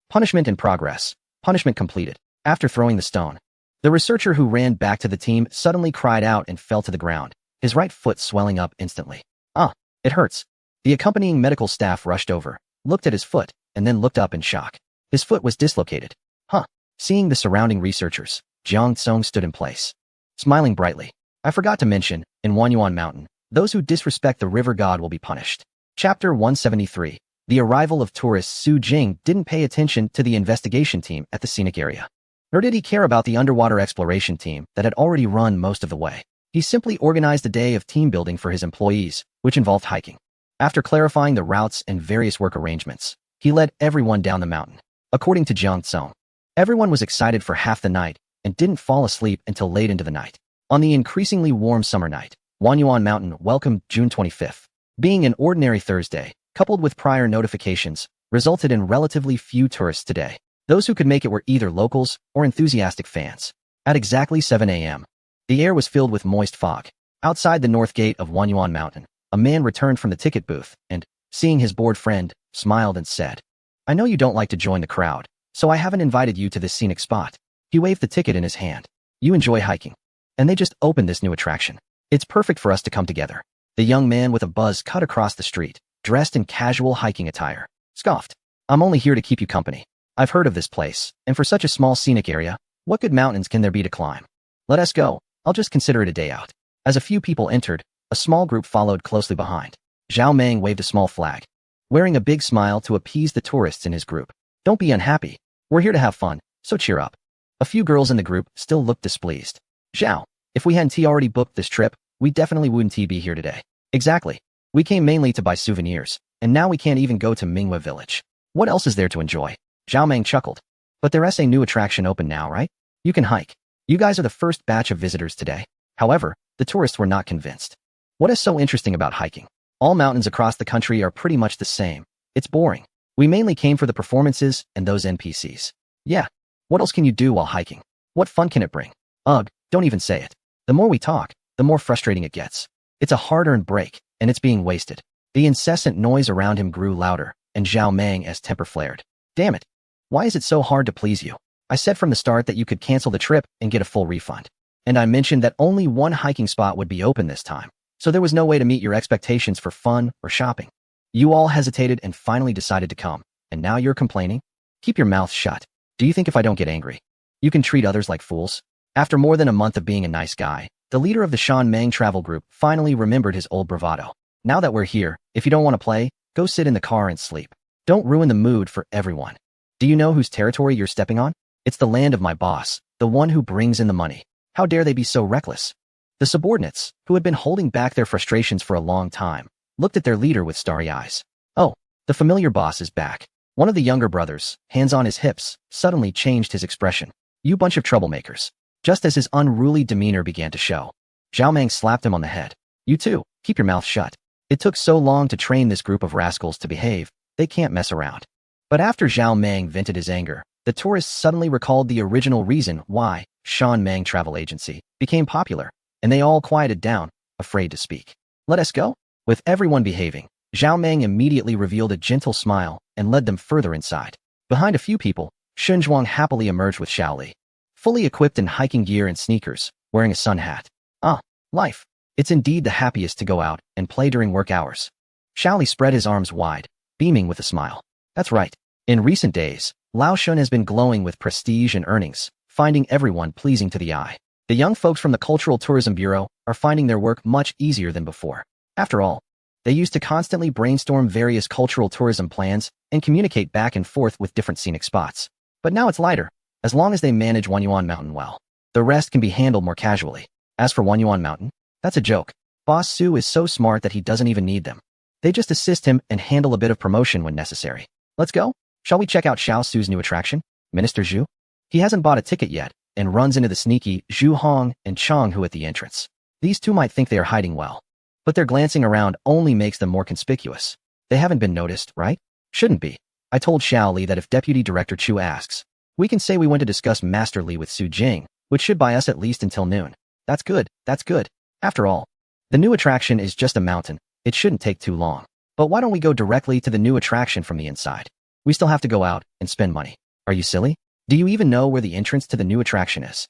Punishment in progress. Punishment completed. After throwing the stone, the researcher who ran back to the team suddenly cried out and fell to the ground, his right foot swelling up instantly. Ah! It hurts. The accompanying medical staff rushed over, looked at his foot, and then looked up in shock. His foot was dislocated. Huh. Seeing the surrounding researchers, Jiang Tsong stood in place, smiling brightly. I forgot to mention, in Wanyuan Mountain, those who disrespect the river god will be punished. Chapter 173. The arrival of tourists. Su Jing didn't pay attention to the investigation team at the scenic area. Nor did he care about the underwater exploration team that had already run most of the way. He simply organized a day of team building for his employees, which involved hiking. After clarifying the routes and various work arrangements, he led everyone down the mountain. According to Jiang Tsong, everyone was excited for half the night and didn't fall asleep until late into the night. On the increasingly warm summer night, Wanyuan Mountain welcomed June 25th. Being an ordinary Thursday, coupled with prior notifications, resulted in relatively few tourists today. Those who could make it were either locals or enthusiastic fans. At exactly 7 a.m., the air was filled with moist fog. Outside the north gate of Wanyuan Mountain, a man returned from the ticket booth and, seeing his bored friend, smiled and said, "I know you don't like to join the crowd, so I haven't invited you to this scenic spot." He waved the ticket in his hand. "You enjoy hiking. And they just opened this new attraction. It's perfect for us to come together." The young man with a buzz cut across the street, dressed in casual hiking attire, scoffed. "I'm only here to keep you company. I've heard of this place, and for such a small scenic area, what good mountains can there be to climb? Let us go. I'll just consider it a day out." As a few people entered, a small group followed closely behind. Zhao Meng waved a small flag, wearing a big smile to appease the tourists in his group. "Don't be unhappy. We're here to have fun, so cheer up." A few girls in the group still looked displeased. "Zhao, if we hadn't already booked this trip, we definitely wouldn't be here today." "Exactly. We came mainly to buy souvenirs, and now we can't even go to Minghua Village. What else is there to enjoy?" Zhao Meng chuckled. "But there's a new attraction open now, right? You can hike. You guys are the first batch of visitors today." However, the tourists were not convinced. What is so interesting about hiking? All mountains across the country are pretty much the same. It's boring. We mainly came for the performances and those NPCs. Yeah. What else can you do while hiking? What fun can it bring? Ugh, don't even say it. The more we talk, the more frustrating it gets. It's a hard-earned break, and it's being wasted. The incessant noise around him grew louder, and Zhao Meng's temper flared. "Damn it. Why is it so hard to please you? I said from the start that you could cancel the trip and get a full refund. And I mentioned that only one hiking spot would be open this time, so there was no way to meet your expectations for fun or shopping. You all hesitated and finally decided to come, and now you're complaining? Keep your mouth shut. Do you think if I don't get angry, you can treat others like fools?" After more than a month of being a nice guy, the leader of the Shan Meng travel group finally remembered his old bravado. "Now that we're here, if you don't want to play, go sit in the car and sleep. Don't ruin the mood for everyone. Do you know whose territory you're stepping on? It's the land of my boss, the one who brings in the money. How dare they be so reckless?" The subordinates, who had been holding back their frustrations for a long time, looked at their leader with starry eyes. "Oh, the familiar boss is back." One of the younger brothers, hands on his hips, suddenly changed his expression. "You bunch of troublemakers." Just as his unruly demeanor began to show, Zhao Meng slapped him on the head. "You too, keep your mouth shut. It took so long to train this group of rascals to behave, they can't mess around." But after Zhao Meng vented his anger, the tourists suddenly recalled the original reason why Shan Meng Travel Agency became popular, and they all quieted down, afraid to speak. "Let us go." With everyone behaving, Zhao Meng immediately revealed a gentle smile and led them further inside. Behind a few people, Shenzhuang happily emerged with Xiaoli, fully equipped in hiking gear and sneakers, wearing a sun hat. "Ah, life. It's indeed the happiest to go out and play during work hours." Xiaoli spread his arms wide, beaming with a smile. "That's right. In recent days, Lao Shun has been glowing with prestige and earnings, finding everyone pleasing to the eye. The young folks from the Cultural Tourism Bureau are finding their work much easier than before. After all, they used to constantly brainstorm various cultural tourism plans and communicate back and forth with different scenic spots. But now it's lighter, as long as they manage Wanyuan Mountain well. The rest can be handled more casually. As for Wanyuan Mountain, that's a joke. Boss Su is so smart that he doesn't even need them. They just assist him and handle a bit of promotion when necessary. Let's go. Shall we check out Xiao Su's new attraction, Minister Zhu? He hasn't bought a ticket yet, and runs into the sneaky Zhu Hong and Chang Hu at the entrance. These two might think they are hiding well, but their glancing around only makes them more conspicuous. They haven't been noticed, right? Shouldn't be. I told Xiao Li that if Deputy Director Chu asks, we can say we went to discuss Master Li with Su Jing, which should buy us at least until noon. That's good, that's good. After all, the new attraction is just a mountain. It shouldn't take too long. But why don't we go directly to the new attraction from the inside? We still have to go out and spend money. Are you silly? Do you even know where the entrance to the new attraction is?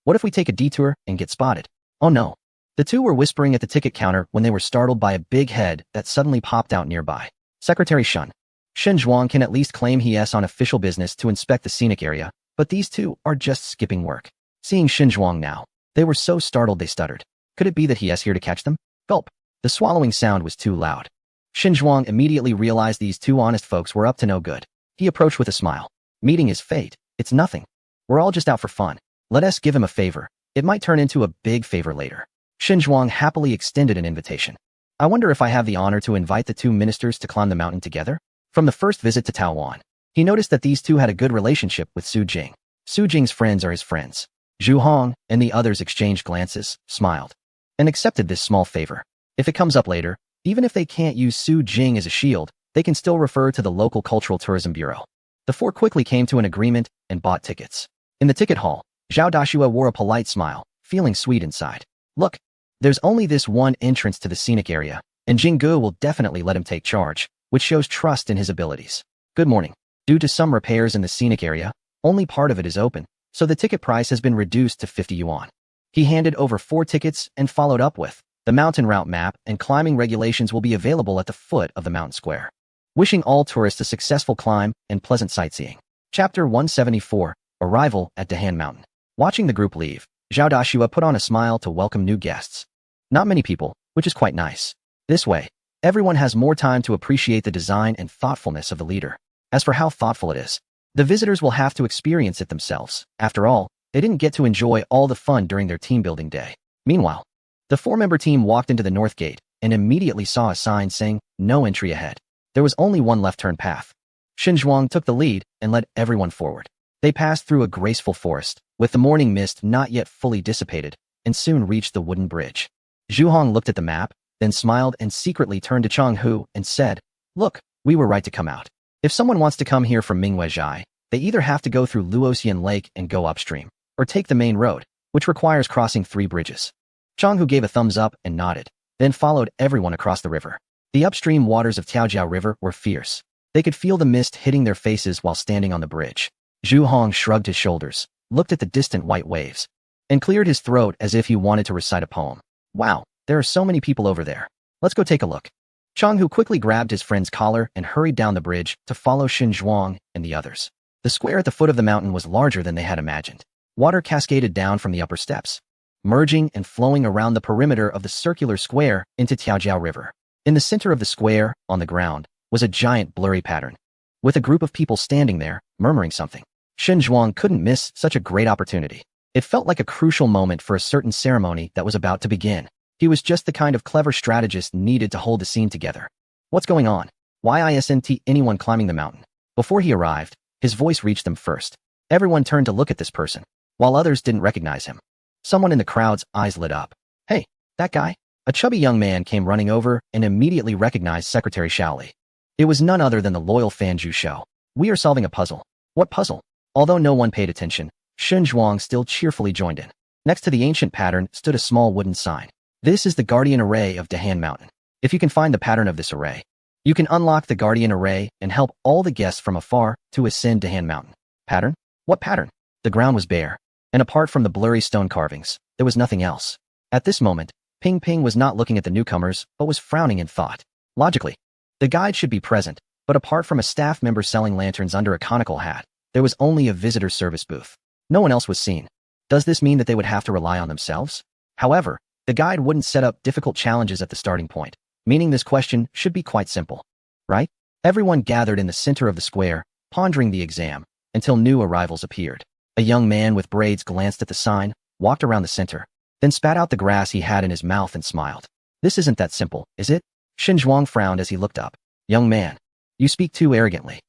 What if we take a detour and get spotted? Oh no. The two were whispering at the ticket counter when they were startled by a big head that suddenly popped out nearby. Secretary Shun. Shen Zhuang can at least claim he is on official business to inspect the scenic area, but these two are just skipping work. Seeing Shen Zhuang now, they were so startled they stuttered. Could it be that he is here to catch them? Gulp. The swallowing sound was too loud. Shen Zhuang immediately realized these two honest folks were up to no good. He approached with a smile. Meeting his fate, it's nothing. We're all just out for fun. Let us give him a favor. It might turn into a big favor later. Xinzhuang happily extended an invitation. I wonder if I have the honor to invite the two ministers to climb the mountain together? From the first visit to Taowan, he noticed that these two had a good relationship with Su Jing. Su Jing's friends are his friends. Zhu Hong and the others exchanged glances, smiled, and accepted this small favor. If it comes up later, even if they can't use Su Jing as a shield, they can still refer to the local cultural tourism bureau. The four quickly came to an agreement and bought tickets. In the ticket hall, Zhao Dashua wore a polite smile, feeling sweet inside. Look, there's only this one entrance to the scenic area, and Jinggu will definitely let him take charge, which shows trust in his abilities. Good morning. Due to some repairs in the scenic area, only part of it is open, so the ticket price has been reduced to 50 yuan. He handed over 4 tickets and followed up with, the mountain route map and climbing regulations will be available at the foot of the mountain square. Wishing all tourists a successful climb and pleasant sightseeing. Chapter 174, Arrival at Dahan Mountain. Watching the group leave, Zhao Dashua put on a smile to welcome new guests. Not many people, which is quite nice. This way, everyone has more time to appreciate the design and thoughtfulness of the leader. As for how thoughtful it is, the visitors will have to experience it themselves. After all, they didn't get to enjoy all the fun during their team building day. Meanwhile, the 4-member team walked into the north gate and immediately saw a sign saying, no entry ahead. There was only one left-turn path. Xinzhuang took the lead and led everyone forward. They passed through a graceful forest, with the morning mist not yet fully dissipated, and soon reached the wooden bridge. Zhu Hong looked at the map, then smiled and secretly turned to Chang Hu and said, look, we were right to come out. If someone wants to come here from Mingweizhai, they either have to go through Luoxian Lake and go upstream, or take the main road, which requires crossing 3 bridges. Chang Hu gave a thumbs up and nodded, then followed everyone across the river. The upstream waters of Tiaojiao River were fierce. They could feel the mist hitting their faces while standing on the bridge. Zhu Hong shrugged his shoulders, looked at the distant white waves, and cleared his throat as if he wanted to recite a poem. Wow, there are so many people over there. Let's go take a look. Chang Hu quickly grabbed his friend's collar and hurried down the bridge to follow Xinzhuang and the others. The square at the foot of the mountain was larger than they had imagined. Water cascaded down from the upper steps, merging and flowing around the perimeter of the circular square into Tiaojiao River. In the center of the square, on the ground, was a giant blurry pattern, with a group of people standing there, murmuring something. Xinzhuang couldn't miss such a great opportunity. It felt like a crucial moment for a certain ceremony that was about to begin. He was just the kind of clever strategist needed to hold the scene together. What's going on? Why isn't anyone climbing the mountain? Before he arrived, his voice reached them first. Everyone turned to look at this person, while others didn't recognize him. Someone in the crowd's eyes lit up. Hey, that guy? A chubby young man came running over and immediately recognized Secretary Shaoli. It was none other than the loyal Fan Zhu Shou. We are solving a puzzle. What puzzle? Although no one paid attention, Xinzhuang still cheerfully joined in. Next to the ancient pattern stood a small wooden sign. This is the Guardian Array of Dahan Mountain. If you can find the pattern of this array, you can unlock the Guardian Array and help all the guests from afar to ascend Dahan Mountain. Pattern? What pattern? The ground was bare, and apart from the blurry stone carvings, there was nothing else. At this moment, Ping Ping was not looking at the newcomers, but was frowning in thought. Logically, the guide should be present, but apart from a staff member selling lanterns under a conical hat, there was only a visitor service booth. No one else was seen. Does this mean that they would have to rely on themselves? However, the guide wouldn't set up difficult challenges at the starting point, meaning this question should be quite simple. Right? Everyone gathered in the center of the square, pondering the exam, until new arrivals appeared. A young man with braids glanced at the sign, walked around the center, then spat out the grass he had in his mouth and smiled. This isn't that simple, is it? Xinzhuang frowned as he looked up. Young man, you speak too arrogantly.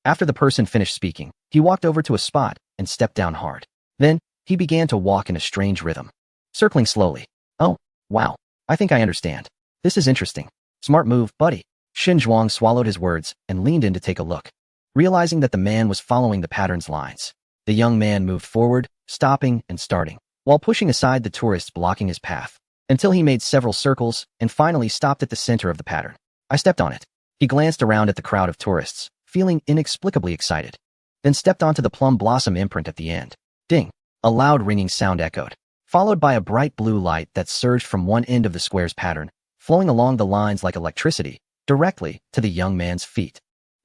After the person finished speaking, he walked over to a spot and stepped down hard. Then, he began to walk in a strange rhythm, circling slowly. Oh, wow, I think I understand. This is interesting. Smart move, buddy. Xinzhuang swallowed his words and leaned in to take a look. Realizing that the man was following the pattern's lines, the young man moved forward, stopping and starting, while pushing aside the tourists blocking his path, until he made several circles and finally stopped at the center of the pattern. I stepped on it. He glanced around at the crowd of tourists, feeling inexplicably excited, then stepped onto the plum blossom imprint at the end. Ding! A loud ringing sound echoed, followed by a bright blue light that surged from one end of the square's pattern, flowing along the lines like electricity, directly to the young man's feet.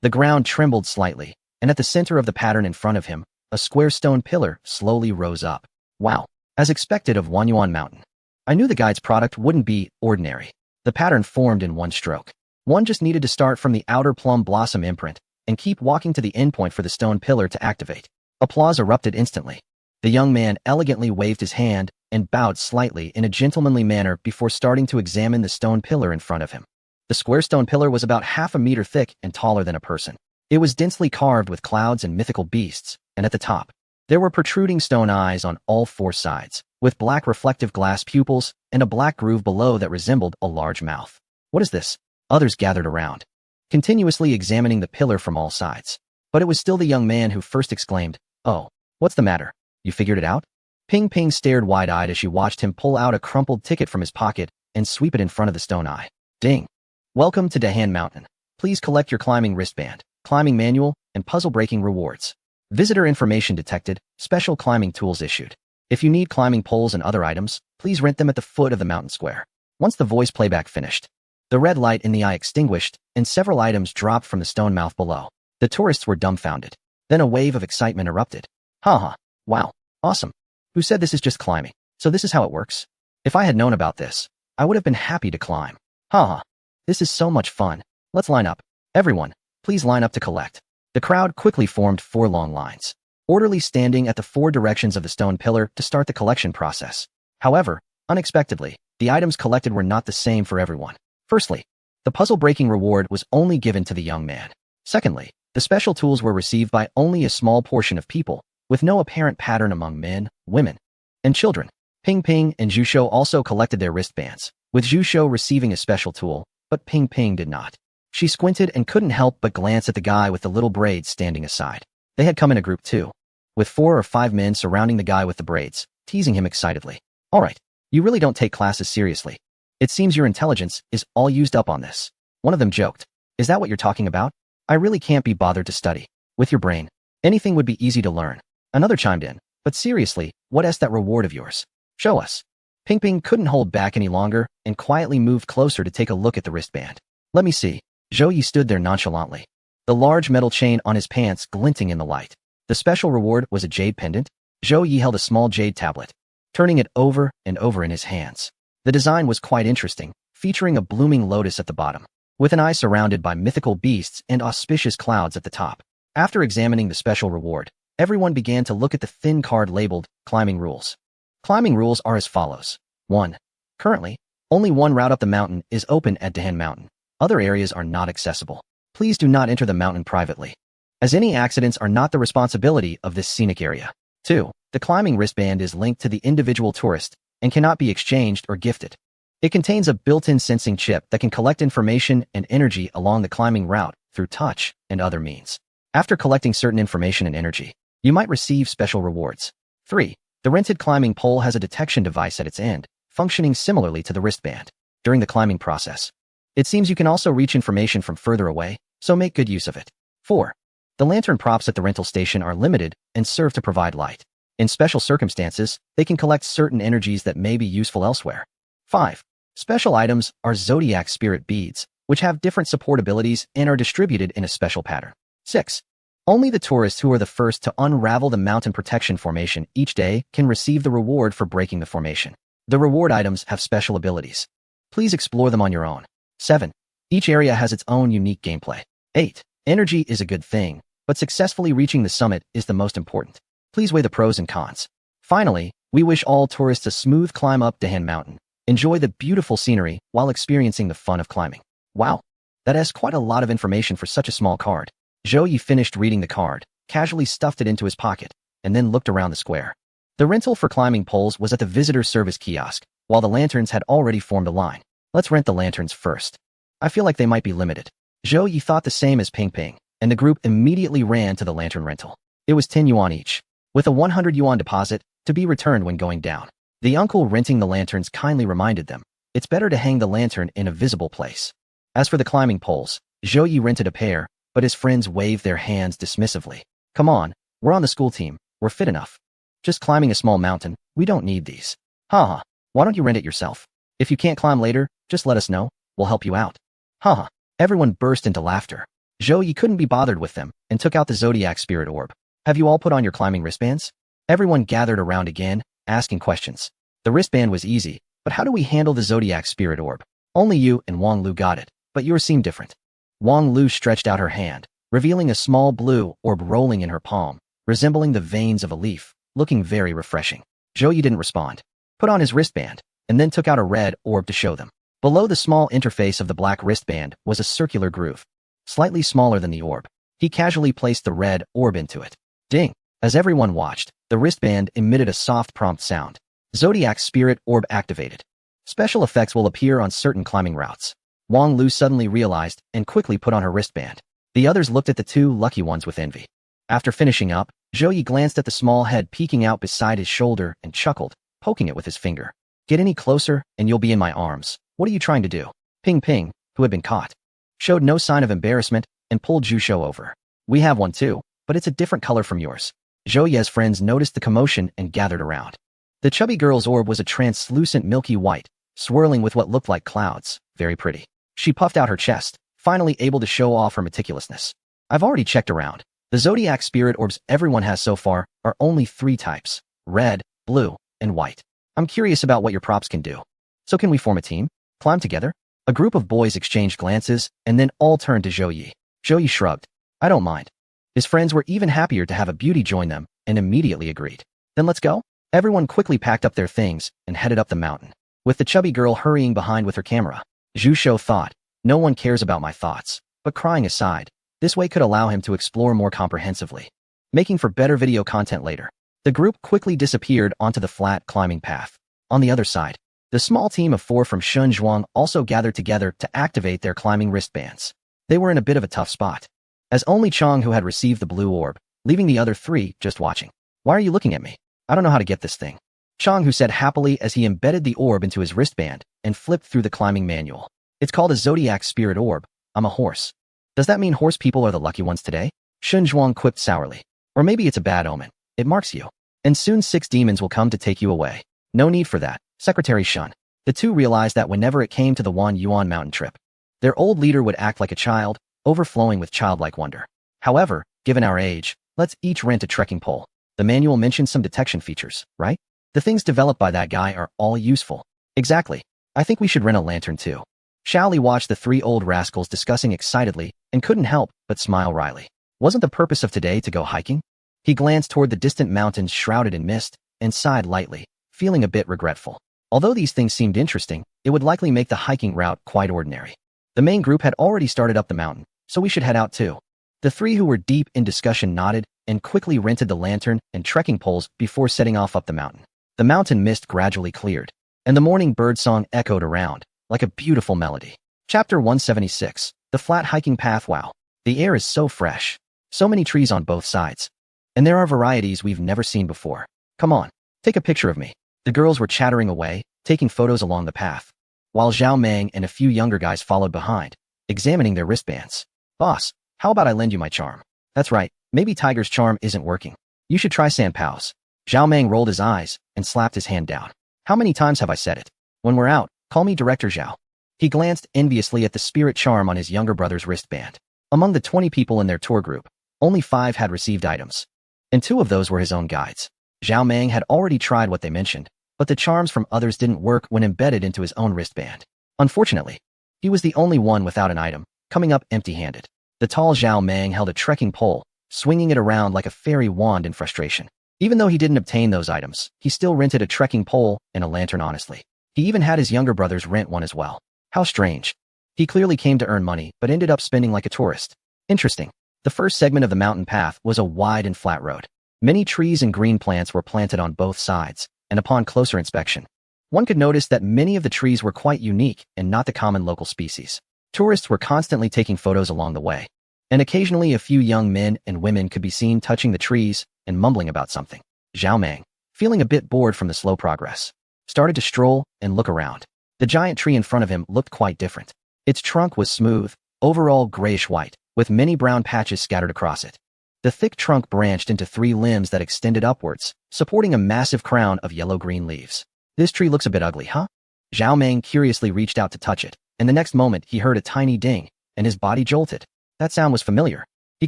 The ground trembled slightly, and at the center of the pattern in front of him, a square stone pillar slowly rose up. Wow! As expected of Wanyuan Mountain. I knew the guide's product wouldn't be ordinary. The pattern formed in one stroke. One just needed to start from the outer plum blossom imprint and keep walking to the endpoint for the stone pillar to activate. Applause erupted instantly. The young man elegantly waved his hand and bowed slightly in a gentlemanly manner before starting to examine the stone pillar in front of him. The square stone pillar was about half a meter thick and taller than a person. It was densely carved with clouds and mythical beasts, and at the top, there were protruding stone eyes on all four sides, with black reflective glass pupils and a black groove below that resembled a large mouth. What is this? Others gathered around, continuously examining the pillar from all sides. But it was still the young man who first exclaimed, "Oh, what's the matter? You figured it out?" Ping Ping stared wide-eyed as she watched him pull out a crumpled ticket from his pocket and sweep it in front of the stone eye. Ding! Welcome to Dahan Mountain. Please collect your climbing wristband, climbing manual, and puzzle-breaking rewards. Visitor information detected, special climbing tools issued. If you need climbing poles and other items, please rent them at the foot of the mountain square. Once the voice playback finished, the red light in the eye extinguished, and several items dropped from the stone mouth below. The tourists were dumbfounded. Then a wave of excitement erupted. Haha, wow, awesome. Who said this is just climbing? So this is how it works? If I had known about this, I would have been happy to climb. Haha, this is so much fun. Let's line up. Everyone, please line up to collect. The crowd quickly formed 4 long lines, orderly standing at the 4 directions of the stone pillar to start the collection process. However, unexpectedly, the items collected were not the same for everyone. Firstly, the puzzle-breaking reward was only given to the young man. Secondly, the special tools were received by only a small portion of people, with no apparent pattern among men, women, and children. Ping Ping and Zhushou also collected their wristbands, with Zhushou receiving a special tool, but Ping Ping did not. She squinted and couldn't help but glance at the guy with the little braids standing aside. They had come in a group too, with 4 or 5 men surrounding the guy with the braids, teasing him excitedly. All right, you really don't take classes seriously. It seems your intelligence is all used up on this. One of them joked. Is that what you're talking about? I really can't be bothered to study. With your brain, anything would be easy to learn. Another chimed in. But seriously, what's that reward of yours? Show us. Ping Ping couldn't hold back any longer and quietly moved closer to take a look at the wristband. Let me see. Zhou Yi stood there nonchalantly, the large metal chain on his pants glinting in the light. The special reward was a jade pendant. Zhou Yi held a small jade tablet, turning it over and over in his hands. The design was quite interesting, featuring a blooming lotus at the bottom, with an eye surrounded by mythical beasts and auspicious clouds at the top. After examining the special reward, everyone began to look at the thin card labeled Climbing Rules. Climbing rules are as follows. 1. Currently, only one route up the mountain is open at Dahan Mountain. Other areas are not accessible. Please do not enter the mountain privately, as any accidents are not the responsibility of this scenic area. 2. The climbing wristband is linked to the individual tourist and cannot be exchanged or gifted. It contains a built-in sensing chip that can collect information and energy along the climbing route through touch and other means. After collecting certain information and energy, you might receive special rewards. 3. The rented climbing pole has a detection device at its end, functioning similarly to the wristband. During the climbing process, it seems you can also reach information from further away, so make good use of it. 4. The lantern props at the rental station are limited and serve to provide light. In special circumstances, they can collect certain energies that may be useful elsewhere. 5. Special items are zodiac spirit beads, which have different support abilities and are distributed in a special pattern. 6. Only the tourists who are the first to unravel the mountain protection formation each day can receive the reward for breaking the formation. The reward items have special abilities. Please explore them on your own. 7. Each area has its own unique gameplay. 8. Energy is a good thing, but successfully reaching the summit is the most important. Please weigh the pros and cons. Finally, we wish all tourists a smooth climb up Dahan Mountain. Enjoy the beautiful scenery while experiencing the fun of climbing. Wow, that has quite a lot of information for such a small card. Zhou Yi finished reading the card, casually stuffed it into his pocket, and then looked around the square. The rental for climbing poles was at the visitor service kiosk, while the lanterns had already formed a line. Let's rent the lanterns first. I feel like they might be limited. Zhou Yi thought the same as Ping Ping, and the group immediately ran to the lantern rental. It was 10 yuan each, with a 100 yuan deposit to be returned when going down. The uncle renting the lanterns kindly reminded them, it's better to hang the lantern in a visible place. As for the climbing poles, Zhou Yi rented a pair, but his friends waved their hands dismissively. Come on, we're on the school team, we're fit enough. Just climbing a small mountain, we don't need these. Haha, why don't you rent it yourself? If you can't climb later, just let us know, we'll help you out. Haha, everyone burst into laughter. Zhou Yi couldn't be bothered with them and took out the zodiac spirit orb. Have you all put on your climbing wristbands? Everyone gathered around again, asking questions. The wristband was easy, but how do we handle the zodiac spirit orb? Only you and Wang Lu got it, but yours seemed different. Wang Lu stretched out her hand, revealing a small blue orb rolling in her palm, resembling the veins of a leaf, looking very refreshing. Zhou didn't respond, put on his wristband, and then took out a red orb to show them. Below the small interface of the black wristband was a circular groove, slightly smaller than the orb. He casually placed the red orb into it. Ding! As everyone watched, the wristband emitted a soft prompt sound. Zodiac Spirit Orb activated. Special effects will appear on certain climbing routes. Wang Lu suddenly realized and quickly put on her wristband. The others looked at the two lucky ones with envy. After finishing up, Zhou glanced at the small head peeking out beside his shoulder and chuckled, poking it with his finger. Get any closer and you'll be in my arms. What are you trying to do? Ping Ping, who had been caught, showed no sign of embarrassment and pulled Zhu Shou over. We have one too, but it's a different color from yours. Zhou Ye's friends noticed the commotion and gathered around. The chubby girl's orb was a translucent milky white, swirling with what looked like clouds. Very pretty. She puffed out her chest, finally able to show off her meticulousness. I've already checked around. The Zodiac Spirit Orbs everyone has so far are only 3 types: red, blue, and white. I'm curious about what your props can do. So can we form a team? Climb together? A group of boys exchanged glances, and then all turned to Zhou Yi. Zhou Yi shrugged. I don't mind. His friends were even happier to have a beauty join them, and immediately agreed. Then let's go? Everyone quickly packed up their things and headed up the mountain, with the chubby girl hurrying behind with her camera. Zhu Shou thought, no one cares about my thoughts, but crying aside, this way could allow him to explore more comprehensively, making for better video content later. The group quickly disappeared onto the flat climbing path. On the other side, the small team of 4 from Shenzhuang also gathered together to activate their climbing wristbands. They were in a bit of a tough spot, as only Chang who had received the blue orb, leaving the other 3 just watching. Why are you looking at me? I don't know how to get this thing. Chang who said happily as he embedded the orb into his wristband and flipped through the climbing manual. It's called a Zodiac Spirit Orb. I'm a horse. Does that mean horse people are the lucky ones today? Shenzhuang quipped sourly. Or maybe it's a bad omen. It marks you. And soon 6 demons will come to take you away. No need for that, Secretary Shun. The two realized that whenever it came to the Wan Yuan mountain trip, their old leader would act like a child, overflowing with childlike wonder. However, given our age, let's each rent a trekking pole. The manual mentions some detection features, right? The things developed by that guy are all useful. Exactly. I think we should rent a lantern too. Xiaoli watched the 3 old rascals discussing excitedly and couldn't help but smile wryly. Wasn't the purpose of today to go hiking? He glanced toward the distant mountains shrouded in mist and sighed lightly, feeling a bit regretful. Although these things seemed interesting, it would likely make the hiking route quite ordinary. The main group had already started up the mountain, so we should head out too. The 3 who were deep in discussion nodded and quickly rented the lantern and trekking poles before setting off up the mountain. The mountain mist gradually cleared, and the morning birdsong echoed around, like a beautiful melody. Chapter 176, The Flat Hiking Path. Wow. The air is so fresh. So many trees on both sides. And there are varieties we've never seen before. Come on, take a picture of me. The girls were chattering away, taking photos along the path, while Zhao Meng and a few younger guys followed behind, examining their wristbands. Boss, how about I lend you my charm? That's right, maybe Tiger's charm isn't working. You should try San Pao's. Zhao Meng rolled his eyes and slapped his hand down. How many times have I said it? When we're out, call me Director Zhao. He glanced enviously at the spirit charm on his younger brother's wristband. Among the 20 people in their tour group, only 5 had received items, and 2 of those were his own guides. Zhao Meng had already tried what they mentioned, but the charms from others didn't work when embedded into his own wristband. Unfortunately, he was the only one without an item, coming up empty-handed. The tall Zhao Meng held a trekking pole, swinging it around like a fairy wand in frustration. Even though he didn't obtain those items, he still rented a trekking pole and a lantern honestly. He even had his younger brothers rent one as well. How strange. He clearly came to earn money, but ended up spending like a tourist. Interesting. The first segment of the mountain path was a wide and flat road. Many trees and green plants were planted on both sides, and upon closer inspection, one could notice that many of the trees were quite unique and not the common local species. Tourists were constantly taking photos along the way, and occasionally a few young men and women could be seen touching the trees and mumbling about something. Zhao Meng, feeling a bit bored from the slow progress, started to stroll and look around. The giant tree in front of him looked quite different. Its trunk was smooth, overall grayish-white, with many brown patches scattered across it. The thick trunk branched into 3 limbs that extended upwards, supporting a massive crown of yellow-green leaves. This tree looks a bit ugly, huh? Zhao Meng curiously reached out to touch it, and the next moment he heard a tiny ding, and his body jolted. That sound was familiar. He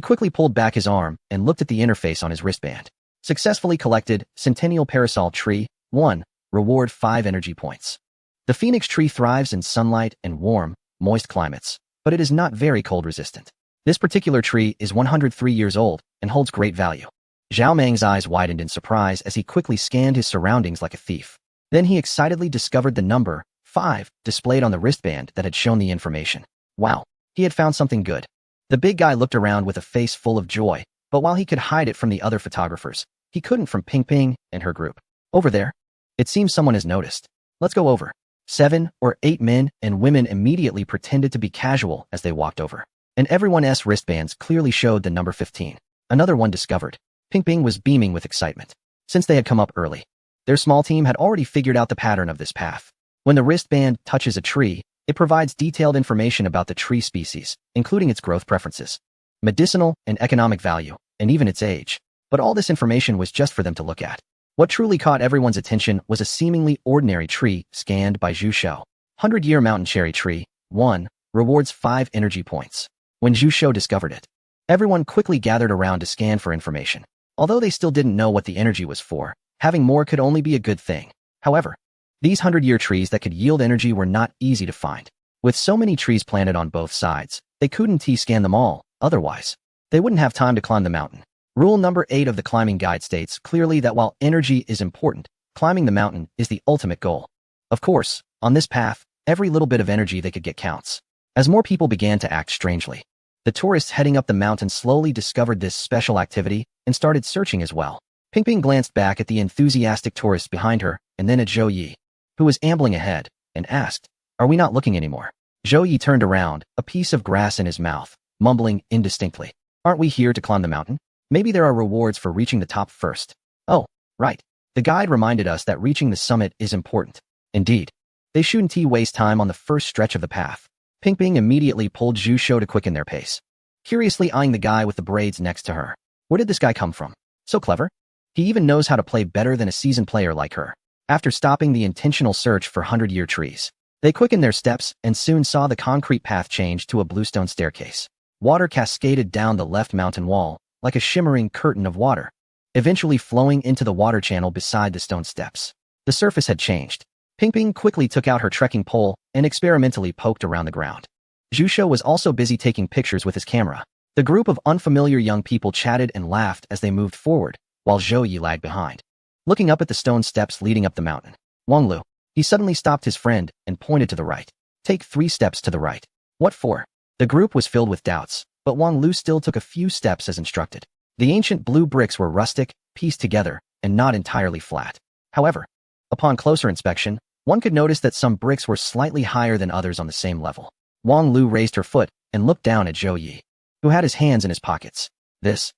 quickly pulled back his arm and looked at the interface on his wristband. Successfully collected, Centennial Parasol Tree, 1, reward 5 energy points. The phoenix tree thrives in sunlight and warm, moist climates, but it is not very cold resistant. This particular tree is 103 years old and holds great value. Zhao Meng's eyes widened in surprise as he quickly scanned his surroundings like a thief. Then he excitedly discovered the number 5 displayed on the wristband that had shown the information. Wow, he had found something good. The big guy looked around with a face full of joy, but while he could hide it from the other photographers, he couldn't from Ping Ping and her group. Over there? It seems someone has noticed. Let's go over. 7 or 8 men and women immediately pretended to be casual as they walked over. And everyone's wristbands clearly showed the number 15. Another one discovered. Ping Ping was beaming with excitement. Since they had come up early, their small team had already figured out the pattern of this path. When the wristband touches a tree, it provides detailed information about the tree species, including its growth preferences, medicinal and economic value, and even its age. But all this information was just for them to look at. What truly caught everyone's attention was a seemingly ordinary tree scanned by Zhu Shou. 100-year mountain cherry tree, 1, rewards 5 energy points. When Zhu Shou discovered it, everyone quickly gathered around to scan for information. Although they still didn't know what the energy was for, having more could only be a good thing. However, these 100-year trees that could yield energy were not easy to find. With so many trees planted on both sides, they couldn't scan them all, otherwise, they wouldn't have time to climb the mountain. Rule number 8 of the climbing guide states clearly that while energy is important, climbing the mountain is the ultimate goal. Of course, on this path, every little bit of energy they could get counts. As more people began to act strangely, the tourists heading up the mountain slowly discovered this special activity and started searching as well. Ping Ping glanced back at the enthusiastic tourists behind her and then at Zhou Yi, who was ambling ahead, and asked, "Are we not looking anymore?" Zhou Yi turned around, a piece of grass in his mouth, mumbling indistinctly. "Aren't we here to climb the mountain? Maybe there are rewards for reaching the top first." "Oh, right. The guide reminded us that reaching the summit is important." Indeed, they shouldn't waste time on the first stretch of the path. Ping Ping immediately pulled Zhu Shou to quicken their pace, curiously eyeing the guy with the braids next to her. Where did this guy come from? So clever. He even knows how to play better than a seasoned player like her. After stopping the intentional search for 100-year trees, they quickened their steps and soon saw the concrete path change to a bluestone staircase. Water cascaded down the left mountain wall, like a shimmering curtain of water, eventually flowing into the water channel beside the stone steps. The surface had changed. Ping Ping quickly took out her trekking pole and experimentally poked around the ground. Zhu Shou was also busy taking pictures with his camera. The group of unfamiliar young people chatted and laughed as they moved forward, while Zhou Yi lagged behind. Looking up at the stone steps leading up the mountain, Wang Lu, he suddenly stopped his friend and pointed to the right. "Take 3 steps to the right." "What for?" The group was filled with doubts, but Wang Lu still took a few steps as instructed. The ancient blue bricks were rustic, pieced together, and not entirely flat. However, upon closer inspection, one could notice that some bricks were slightly higher than others on the same level. Wang Lu raised her foot and looked down at Zhou Yi, who had his hands in his pockets. "This,